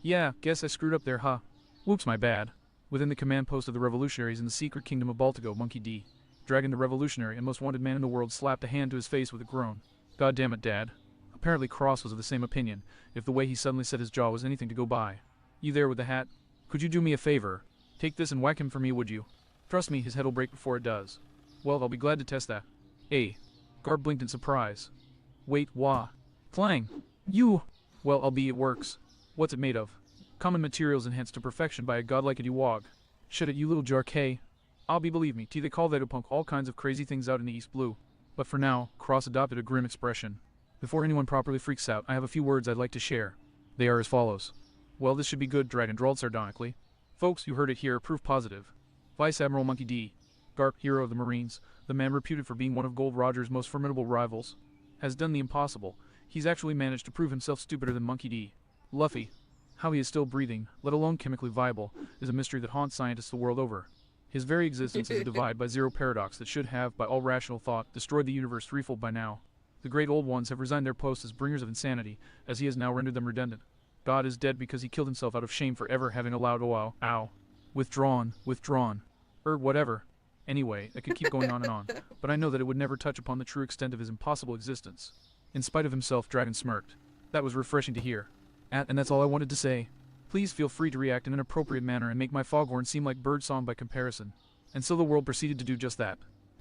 Speaker 2: Yeah, guess I screwed up there, huh? Whoops, my bad. Within the command post of the revolutionaries in the secret kingdom of Baltigo, Monkey D. Dragon the revolutionary and most wanted man in the world slapped a hand to his face with a groan. God damn it, Dad. Apparently Cross was of the same opinion, if the way he suddenly set his jaw was anything to go by. You there with the hat? Could you do me a favor? Take this and whack him for me, would you? Trust me, his head'll break before it does. Well, I'll be glad to test that. Garp blinked in surprise. Wait, wah. Clang! You! Well, albeit it works. What's it made of? Common materials enhanced to perfection by a godlike Idiwag. Shut it, you little jarkay. Believe me, they call Vegapunk all kinds of crazy things out in the East Blue. But for now, Cross adopted a grim expression. Before anyone properly freaks out, I have a few words I'd like to share. They are as follows. Well, this should be good, Dragon drawled sardonically. Folks, you heard it here, proof positive. Vice Admiral Monkey D. Garp, hero of the Marines, the man reputed for being one of Gold Roger's most formidable rivals, has done the impossible. He's actually managed to prove himself stupider than Monkey D. Luffy, how he is still breathing, let alone chemically viable, is a mystery that haunts scientists the world over. His very existence is a divide by zero paradox that should have, by all rational thought, destroyed the universe threefold by now. The great old ones have resigned their posts as bringers of insanity, as he has now rendered them redundant. God is dead because he killed himself out of shame for ever having allowed withdrawn, whatever. Anyway, I could keep going on and on, but I know that it would never touch upon the true extent of his impossible existence. In spite of himself, Dragon smirked. That was refreshing to hear. And that's all I wanted to say. Please feel free to react in an appropriate manner and make my foghorn seem like birdsong by comparison. And so the world proceeded to do just that.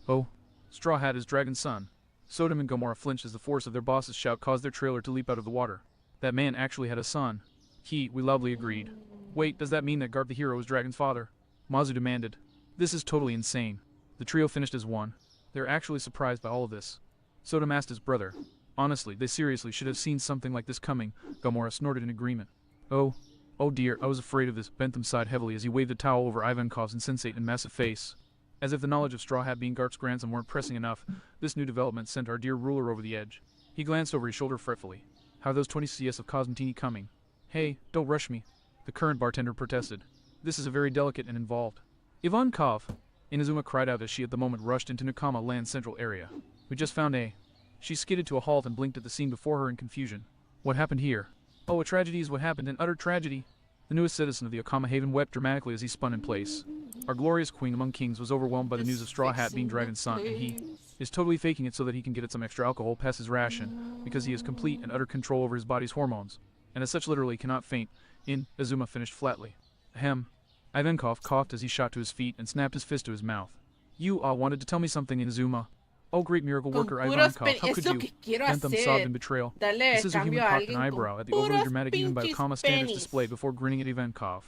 Speaker 2: Oh, Straw Hat is Dragon's son. Sodom and Gomorrah flinched as the force of their boss's shout caused their trailer to leap out of the water. That man actually had a son. We loudly agreed. Wait, does that mean that Garp the hero is Dragon's father? Mazu demanded. This is totally insane. The trio finished as one. They're actually surprised by all of this. So Damasta's brother. Honestly, they seriously should have seen something like this coming, Gamora snorted in agreement. Oh dear, I was afraid of this, Bentham sighed heavily as he waved a towel over Ivankov's insensate and massive face. As if the knowledge of Straw Hat being Garp's grandson weren't pressing enough, this new development sent our dear ruler over the edge. He glanced over his shoulder fretfully. How are those 20 CS of Cosmotini coming? Hey, don't rush me, the current bartender protested. This is a very delicate and involved. Ivankov! Inazuma cried out as she at the moment rushed into Nakama Land's central area. We just found a... She skidded to a halt and blinked at the scene before her in confusion. What happened here? Oh, a tragedy is what happened, an utter tragedy. The newest citizen of the Okama Haven wept dramatically as he spun in place. Our glorious queen among kings was overwhelmed by the news of Straw Hat being Dragon's son, and he is totally faking it so that he can get at some extra alcohol past his ration, because he has complete and utter control over his body's hormones, and as such literally cannot faint. Azuma finished flatly. Ahem. Ivankov coughed as he shot to his feet and snapped his fist to his mouth. You wanted to tell me something, Inazuma. Oh, great miracle worker Ivankov, how could you? Bentham sobbed in betrayal. This is a human cocked an eyebrow at the overly dramatic even by Okama standards displayed before grinning at Ivankov.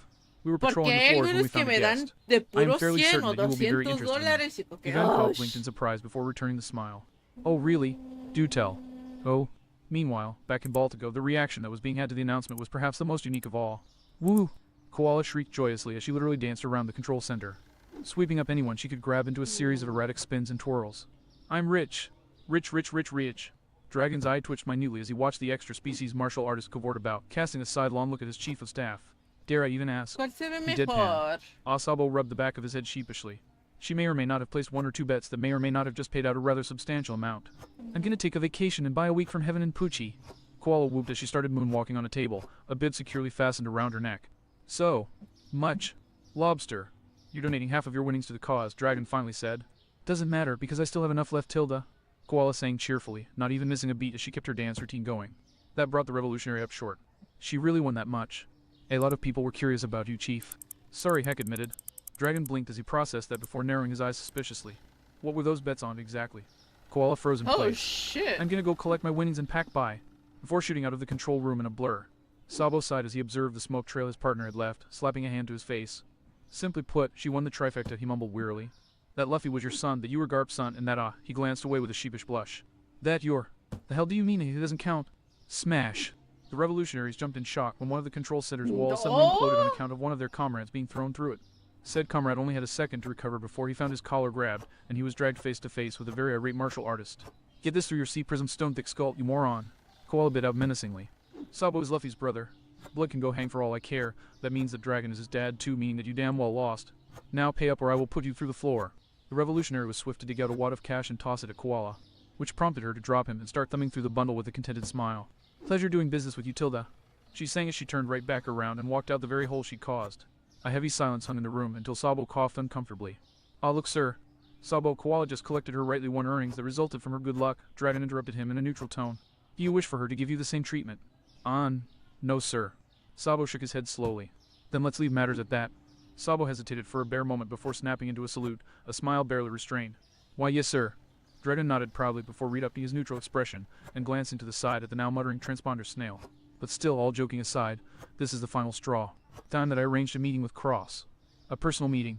Speaker 2: We were patrolling the floors when we found the guest. I am fairly certain that you will be very interested in him. Ivankov blinked in surprise before returning the smile. Oh, really? Do tell. Oh. Meanwhile, back in Baltigo, the reaction that was being had to the announcement was perhaps the most unique of all. Woo! Koala shrieked joyously as she literally danced around the control center, sweeping up anyone she could grab into a series of erratic spins and twirls. I'm rich. Rich, rich, rich, rich. Dragon's eye twitched minutely as he watched the extra species martial artist cavort about, casting a sidelong look at his chief of staff. Dare I even ask?
Speaker 1: ¿Cuál se ve
Speaker 2: He deadpanned.
Speaker 1: mejor?
Speaker 2: Asabo rubbed the back of his head sheepishly. She may or may not have placed one or two bets that may or may not have just paid out a rather substantial amount. I'm gonna take a vacation and buy a week from heaven in Pucci. Koala whooped as she started moonwalking on a table, a bib securely fastened around her neck. So much. Lobster. You're donating half of your winnings to the cause, Dragon finally said. Doesn't matter, because I still have enough left, Tilda. Koala sang cheerfully, not even missing a beat as she kept her dance routine going. That brought the revolutionary up short. She really won that much. A lot of people were curious about you, Chief. Sorry, Heck admitted. Dragon blinked as he processed that before narrowing his eyes suspiciously. What were those bets on exactly? Koala froze in
Speaker 1: Oh
Speaker 2: place.
Speaker 1: shit.
Speaker 2: I'm gonna go collect my winnings and pack by, before shooting out of the control room in a blur. Sabo sighed as he observed the smoke trail his partner had left, slapping a hand to his face. Simply put, she won the trifecta, he mumbled wearily. That Luffy was your son, that you were Garp's son, and that he glanced away with a sheepish blush. That you're... The hell do you mean he doesn't count? Smash. The revolutionaries jumped in shock when one of the control center's walls suddenly imploded on account of one of their comrades being thrown through it. Said comrade only had a second to recover before he found his collar grabbed, and he was dragged face to face with a very irate martial artist. Get this through your C-prism stone-thick skull, you moron. Koala bit out menacingly. Sabo is Luffy's brother. Blood can go hang for all I care. That means that Dragon is his dad too, meaning that you damn well lost. Now pay up or I will put you through the floor. The revolutionary was swift to dig out a wad of cash and toss it at Koala, which prompted her to drop him and start thumbing through the bundle with a contented smile. Pleasure doing business with you, Tilda. She sang as she turned right back around and walked out the very hole she'd caused. A heavy silence hung in the room until Sabo coughed uncomfortably. Ah, look, sir. Sabo, Koala just collected her rightly won earnings that resulted from her good luck. Dragon interrupted him in a neutral tone. Do you wish for her to give you the same treatment? No, sir. Sabo shook his head slowly. Then let's leave matters at that. Sabo hesitated for a bare moment before snapping into a salute, a smile barely restrained. Why, yes, sir. Dragon nodded proudly before readopting his neutral expression and glancing to the side at the now muttering transponder snail. But still, all joking aside, this is the final straw. Time that I arranged a meeting with Cross. A personal meeting.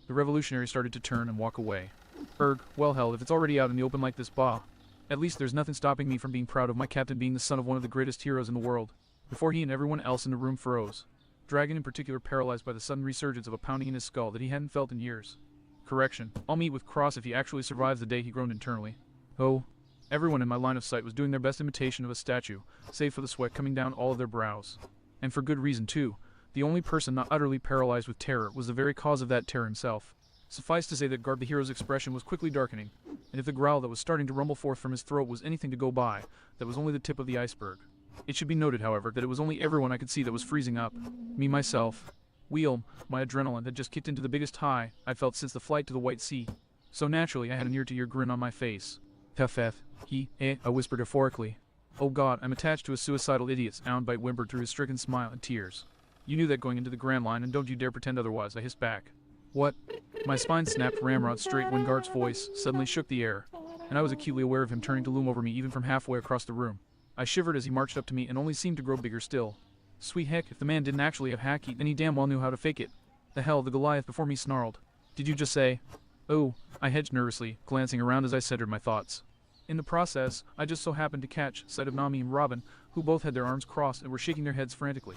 Speaker 2: The revolutionary started to turn and walk away. Well hell, if it's already out in the open like this, bah. At least there's nothing stopping me from being proud of my captain being the son of one of the greatest heroes in the world. Before he and everyone else in the room froze. Dragon in particular paralyzed by the sudden resurgence of a pounding in his skull that he hadn't felt in years. Correction. I'll meet with Cross if he actually survives the day, he groaned internally. Oh. Everyone in my line of sight was doing their best imitation of a statue, save for the sweat coming down all of their brows. And for good reason, too. The only person not utterly paralyzed with terror was the very cause of that terror himself. Suffice to say that Garp the hero's expression was quickly darkening, and if the growl that was starting to rumble forth from his throat was anything to go by, that was only the tip of the iceberg. It should be noted, however, that it was only everyone I could see that was freezing up. Me, myself. Wheel, my adrenaline had just kicked into the biggest high I'd felt since the flight to the White Sea. So naturally, I had an ear-to-ear grin on my face. Pef, I whispered euphorically. Oh God, I'm attached to a suicidal idiot, Soundbite whimpered through his stricken smile and tears. You knew that going into the Grand Line, and don't you dare pretend otherwise, I hissed back. What? My spine snapped ramrod straight when Garp's voice suddenly shook the air, and I was acutely aware of him turning to loom over me even from halfway across the room. I shivered as he marched up to me and only seemed to grow bigger still. Sweet heck, if the man didn't actually have haki, then he damn well knew how to fake it. The hell, the Goliath before me snarled. Did you just say? Oh, I hedged nervously, glancing around as I centered my thoughts. In the process, I just so happened to catch sight of Nami and Robin, who both had their arms crossed and were shaking their heads frantically.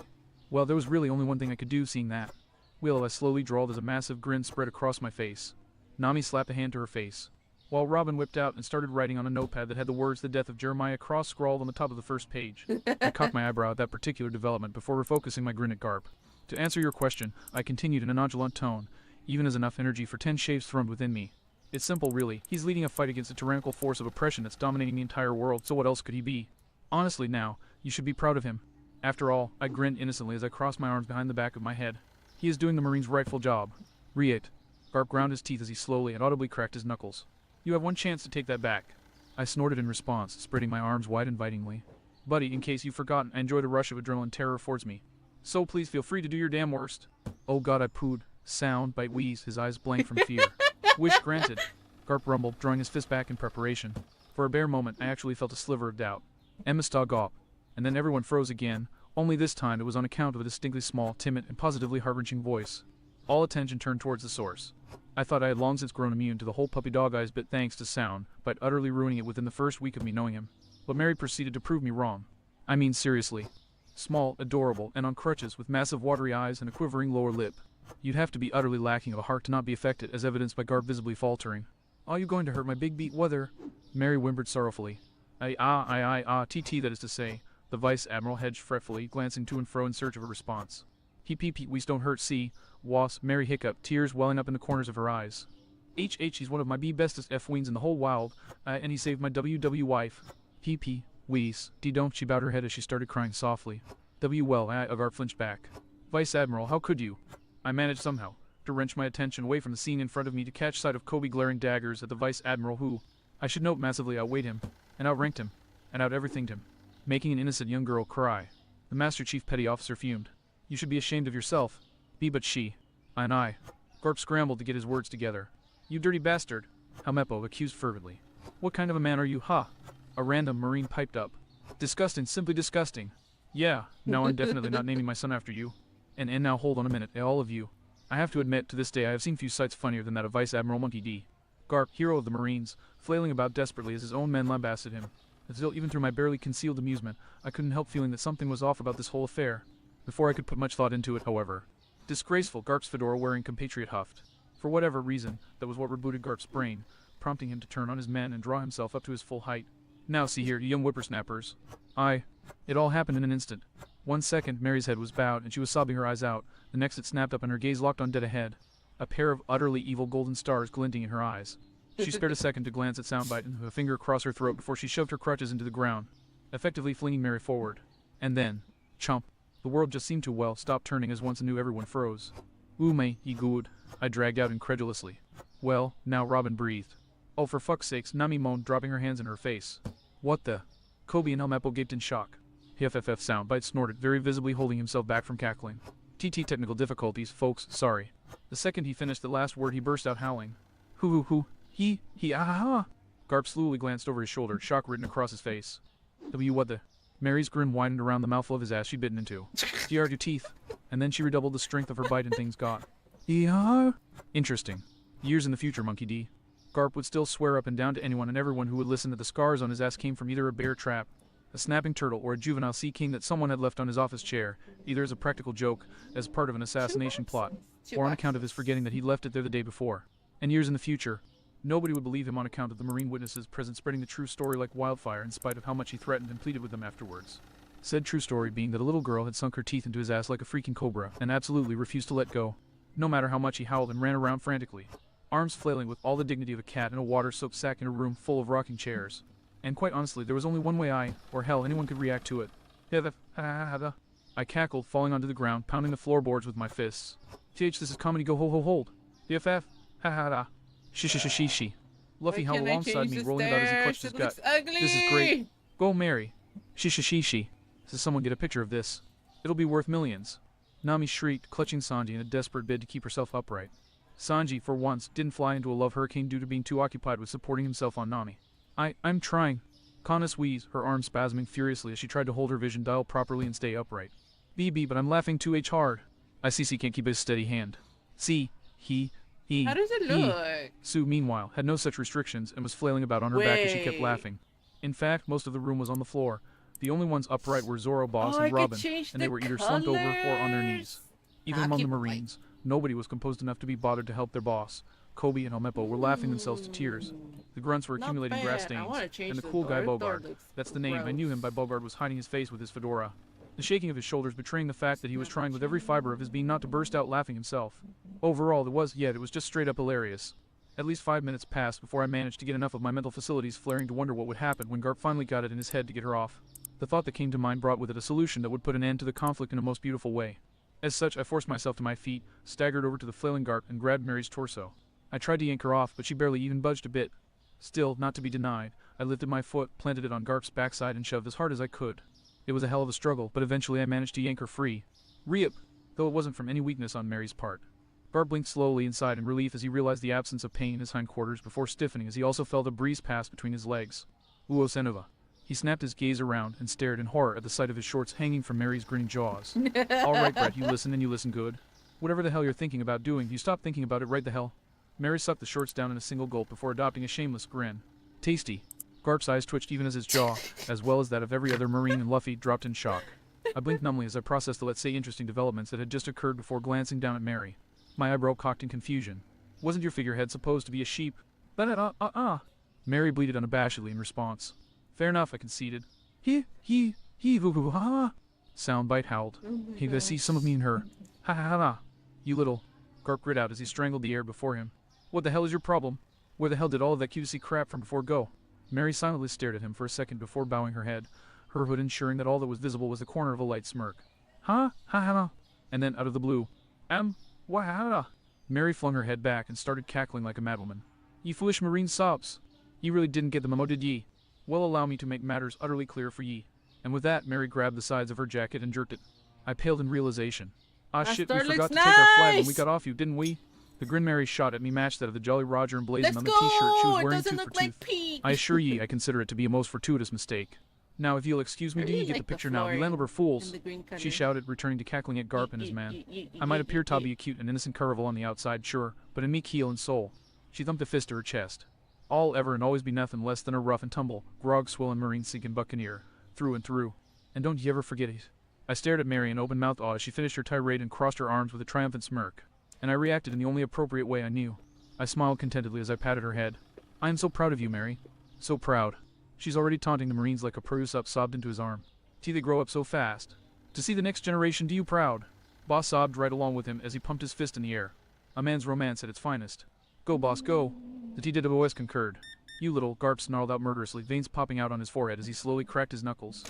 Speaker 2: Well, there was really only one thing I could do seeing that. Well, I slowly drawled as a massive grin spread across my face. Nami slapped a hand to her face, while Robin whipped out and started writing on a notepad that had the words "The Death of Jeremiah" cross-scrawled on the top of the first page. I cocked my eyebrow at that particular development before refocusing my grin at Garp. To answer your question, I continued in a nonchalant tone, even as enough energy for 10 shaves thrummed within me. It's simple, really. He's leading a fight against a tyrannical force of oppression that's dominating the entire world, so what else could he be? Honestly now, you should be proud of him. After all, I grinned innocently as I crossed my arms behind the back of my head. He is doing the Marine's rightful job. Riet. Garp ground his teeth as he slowly and audibly cracked his knuckles. You have one chance to take that back. I snorted in response, spreading my arms wide invitingly. Buddy, in case you've forgotten, I enjoy the rush of adrenaline terror affords me. So please feel free to do your damn worst. Oh god, I pooed. Sound, bite, wheeze, his eyes blank from fear. Wish granted. Garp rumbled, drawing his fist back in preparation. For a bare moment, I actually felt a sliver of doubt. Emma Gawp. And then everyone froze again, only this time it was on account of a distinctly small, timid, and positively heart-wrenching voice. All attention turned towards the source. I thought I had long since grown immune to the whole puppy dog eyes bit thanks to Sound, by utterly ruining it within the first week of me knowing him. But Mary proceeded to prove me wrong. I mean seriously. Small, adorable, and on crutches with massive watery eyes and a quivering lower lip. You'd have to be utterly lacking of a heart to not be affected, as evidenced by Garp visibly faltering. Are you going to hurt my big beat weather? Mary whimpered sorrowfully. TT, that is to say. The Vice Admiral hedged fretfully, glancing to and fro in search of a response. We don't hurt, see. Was, Mary hiccuped, tears welling up in the corners of her eyes. He's one of my bestest F-weens in the whole wild, and he saved my WW wife. Wees. Don't, she bowed her head as she started crying softly. Garp flinched back. Vice Admiral, how could you? I managed somehow to wrench my attention away from the scene in front of me to catch sight of Kobe glaring daggers at the Vice Admiral who, I should note, massively outweighed him, and outranked him, and out-everythinged him, making an innocent young girl cry. The Master Chief Petty Officer fumed. You should be ashamed of yourself. But she. And I. Garp scrambled to get his words together. You dirty bastard. Helmeppo accused fervently. What kind of a man are you, huh? A random Marine piped up. Disgusting, simply disgusting. Yeah, no, I'm definitely not naming my son after you. And now hold on a minute, all of you. I have to admit, to this day I have seen few sights funnier than that of Vice Admiral Monkey D. Garp, hero of the Marines, flailing about desperately as his own men lambasted him. Still, even through my barely concealed amusement, I couldn't help feeling that something was off about this whole affair. Before I could put much thought into it, however. Disgraceful, Garp's fedora-wearing compatriot huffed. For whatever reason, that was what rebooted Garp's brain, prompting him to turn on his men and draw himself up to his full height. Now see here, you young whippersnappers. It all happened in an instant. 1 second, Mary's head was bowed, and she was sobbing her eyes out. The next it snapped up and her gaze locked on dead ahead. A pair of utterly evil golden stars glinting in her eyes. She spared a second to glance at Soundbite and with a finger across her throat before she shoved her crutches into the ground, effectively flinging Mary forward. And then, chomp. The world just seemed to, stop turning as once anew everyone froze. May, ye good, I dragged out incredulously. Well, now Robin breathed. Oh, for fuck's sakes, Nami moaned, dropping her hands in her face. What the? Kobe and Helmeppo gaped in shock. HFFF Soundbite snorted, very visibly holding himself back from cackling. TT technical difficulties, folks, sorry. The second he finished the last word he burst out howling. He, Garp slowly glanced over his shoulder, shock written across his face. What the? Mary's grin widened around the mouthful of his ass she'd bitten into. She argued teeth, and then she redoubled the strength of her bite and things got. Yeah? Interesting. Years in the future, Monkey D. Garp would still swear up and down to anyone and everyone who would listen that the scars on his ass came from either a bear trap, a snapping turtle, or a juvenile sea king that someone had left on his office chair, either as a practical joke, as part of an assassination plot, or on account of his forgetting that he'd left it there the day before. And years in the future, nobody would believe him on account of the Marine witnesses present spreading the true story like wildfire in spite of how much he threatened and pleaded with them afterwards. Said true story being that a little girl had sunk her teeth into his ass like a freaking cobra and absolutely refused to let go, no matter how much he howled and ran around frantically, arms flailing with all the dignity of a cat in a water-soaked sack in a room full of rocking chairs. And quite honestly, there was only one way or hell, anyone could react to it. I cackled, falling onto the ground, pounding the floorboards with my fists. This is comedy, go ho ho hold. BFF, She. Luffy howled alongside me, rolling about as he clutched his gut. This is great. Go, Mary. She. Says someone get a picture of this. It'll be worth millions. Nami shrieked, clutching Sanji in a desperate bid to keep herself upright. Sanji, for once, didn't fly into a love hurricane due to being too occupied with supporting himself on Nami. I'm trying. Kana wheezed, her arms spasming furiously as she tried to hold her vision dial properly and stay upright. BB, but I'm laughing too hard. I see can't keep his steady hand. See, he,
Speaker 1: How does it look?
Speaker 2: Sue, meanwhile, had no such restrictions and was flailing about on her back as she kept
Speaker 1: Wait.
Speaker 2: laughing. In fact, most of the room was on the floor. The only ones upright were Zoro, Boss,
Speaker 1: Oh, I
Speaker 2: and
Speaker 1: could
Speaker 2: Robin,
Speaker 1: change
Speaker 2: and they
Speaker 1: the
Speaker 2: were either slumped over or on their knees.
Speaker 1: colors.
Speaker 2: Even
Speaker 1: I'll
Speaker 2: among the
Speaker 1: keep
Speaker 2: Marines, nobody was composed enough to be bothered to help their boss. Kobe and Helmeppo were laughing themselves to tears. The grunts were
Speaker 1: Not
Speaker 2: accumulating grass
Speaker 1: bad. I
Speaker 2: stains,
Speaker 1: wanna change
Speaker 2: and the
Speaker 1: the
Speaker 2: cool guy
Speaker 1: Thor.
Speaker 2: Bogard,
Speaker 1: Thor looks
Speaker 2: that's the name, I knew him by Bogard, was hiding his face with his fedora. The shaking of his shoulders betraying the fact that he was trying with every fiber of his being not to burst out laughing himself. Overall, it was just straight up hilarious. At least 5 minutes passed before I managed to get enough of my mental facilities flaring to wonder what would happen when Garp finally got it in his head to get her off. The thought that came to mind brought with it a solution that would put an end to the conflict in a most beautiful way. As such, I forced myself to my feet, staggered over to the flailing Garp, and grabbed Mary's torso. I tried to yank her off, but she barely even budged a bit. Still, not to be denied, I lifted my foot, planted it on Garp's backside, and shoved as hard as I could. It was a hell of a struggle, but eventually I managed to yank her free. Rip! Though it wasn't from any weakness on Mary's part. Garp blinked slowly inside in relief as he realized the absence of pain in his hindquarters before stiffening as he also felt a breeze pass between his legs. Uo Senova. He snapped his gaze around and stared in horror at the sight of his shorts hanging from Mary's grinning jaws. Alright, Brett, you listen and you listen good. Whatever the hell you're thinking about doing, you stop thinking about it right the hell. Mary sucked the shorts down in a single gulp before adopting a shameless grin. Tasty. Garp's eyes twitched even as his jaw, as well as that of every other Marine and Luffy, dropped in shock. I blinked numbly as I processed the, let's say, interesting developments that had just occurred before glancing down at Mary. My eyebrow cocked in confusion. Wasn't your figurehead supposed to be a sheep? Mary bleated unabashedly in response. Fair enough, I conceded. Ha. Soundbite howled. Hey, I see some of me in her. Ha. You little. Garp grit out as he strangled the air before him. What the hell is your problem? Where the hell did all of that cutesy crap from before go? Mary silently stared at him for a second before bowing her head, her hood ensuring that all that was visible was the corner of a light smirk. Ha. And then, out of the blue, Wahada! Mary flung her head back and started cackling like a madwoman. Ye foolish Marine sobs! Ye really didn't get the memo, did ye? Well, allow me to make matters utterly clear for ye. And with that, Mary grabbed the sides of her jacket and jerked it. I paled in realization. Ah shit, we forgot to take our flag when we got off you, didn't we? The grin Mary shot at me matched that of the Jolly Roger emblazoned on the t-shirt she was wearing tooth for tooth. I assure ye, I consider it to be a most fortuitous mistake. Now, if you'll excuse me, do you get the picture now? You landlubber fools! She shouted, returning to cackling at Garp and his man. I might appear to be a cute and innocent caravel on the outside, sure, but in meek heel and soul. She thumped a fist to her chest. I'll ever and always be nothing less than a rough and tumble, grog-swilling Marine sinking buccaneer, through and through. And don't ye ever forget it. I stared at Mary in open-mouthed awe as she finished her tirade and crossed her arms with a triumphant smirk. And I reacted in the only appropriate way I knew. I smiled contentedly as I patted her head. I am so proud of you, Mary. So proud. She's already taunting the Marines like a Prusup sobbed into his arm. See, they grow up so fast. To see the next generation do you proud. Boss sobbed right along with him as he pumped his fist in the air. A man's romance at its finest. Go, boss, go. The TWOS concurred. You little, Garp snarled out murderously, veins popping out on his forehead as he slowly cracked his knuckles.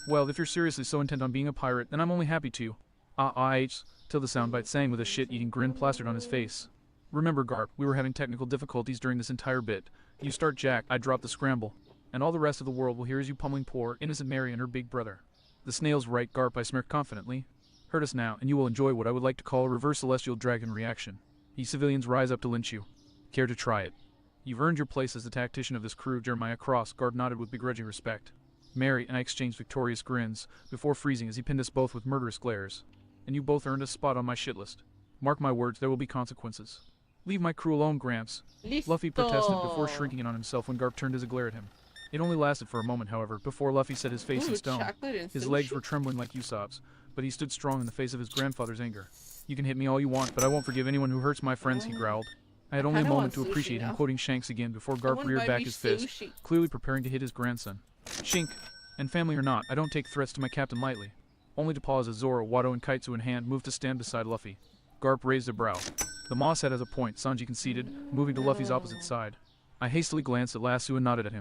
Speaker 2: Well, if you're seriously so intent on being a pirate, then I'm only happy to. Till the soundbite sang with a shit-eating grin plastered on his face. Remember, Garp, we were having technical difficulties during this entire bit. You start Jack, I drop the scramble. And all the rest of the world will hear as you pummeling poor, innocent Mary and her big brother. The snail's right, Garp, I smirked confidently. Hurt us now, and you will enjoy what I would like to call a reverse celestial dragon reaction. Ye civilians rise up to lynch you. Care to try it? You've earned your place as the tactician of this crew, Jeremiah Cross. Garp nodded with begrudging respect. Mary and I exchanged victorious grins, before freezing as he pinned us both with murderous glares. And you both earned a spot on my shit list. Mark my words, there will be consequences. Leave my crew alone, Gramps. Luffy protested before shrinking in on himself when Garp turned his glare at him. It only lasted for a moment, however, before Luffy set his face in stone. His legs were trembling like Usopp's, but he stood strong in the face of his grandfather's anger. You can hit me all you want, but I won't forgive anyone who hurts my friends, he growled. I had only a moment to appreciate him quoting Shanks again before Garp reared back his fist, clearly preparing to hit his grandson. Shink! And family or not, I don't take threats to my captain lightly. Only to pause as Zoro, Wado, and Kaitsu in hand moved to stand beside Luffy. Garp raised a brow. The Moss head has a point, Sanji conceded, moving to Luffy's opposite side. I hastily glanced at Lasso and nodded at him.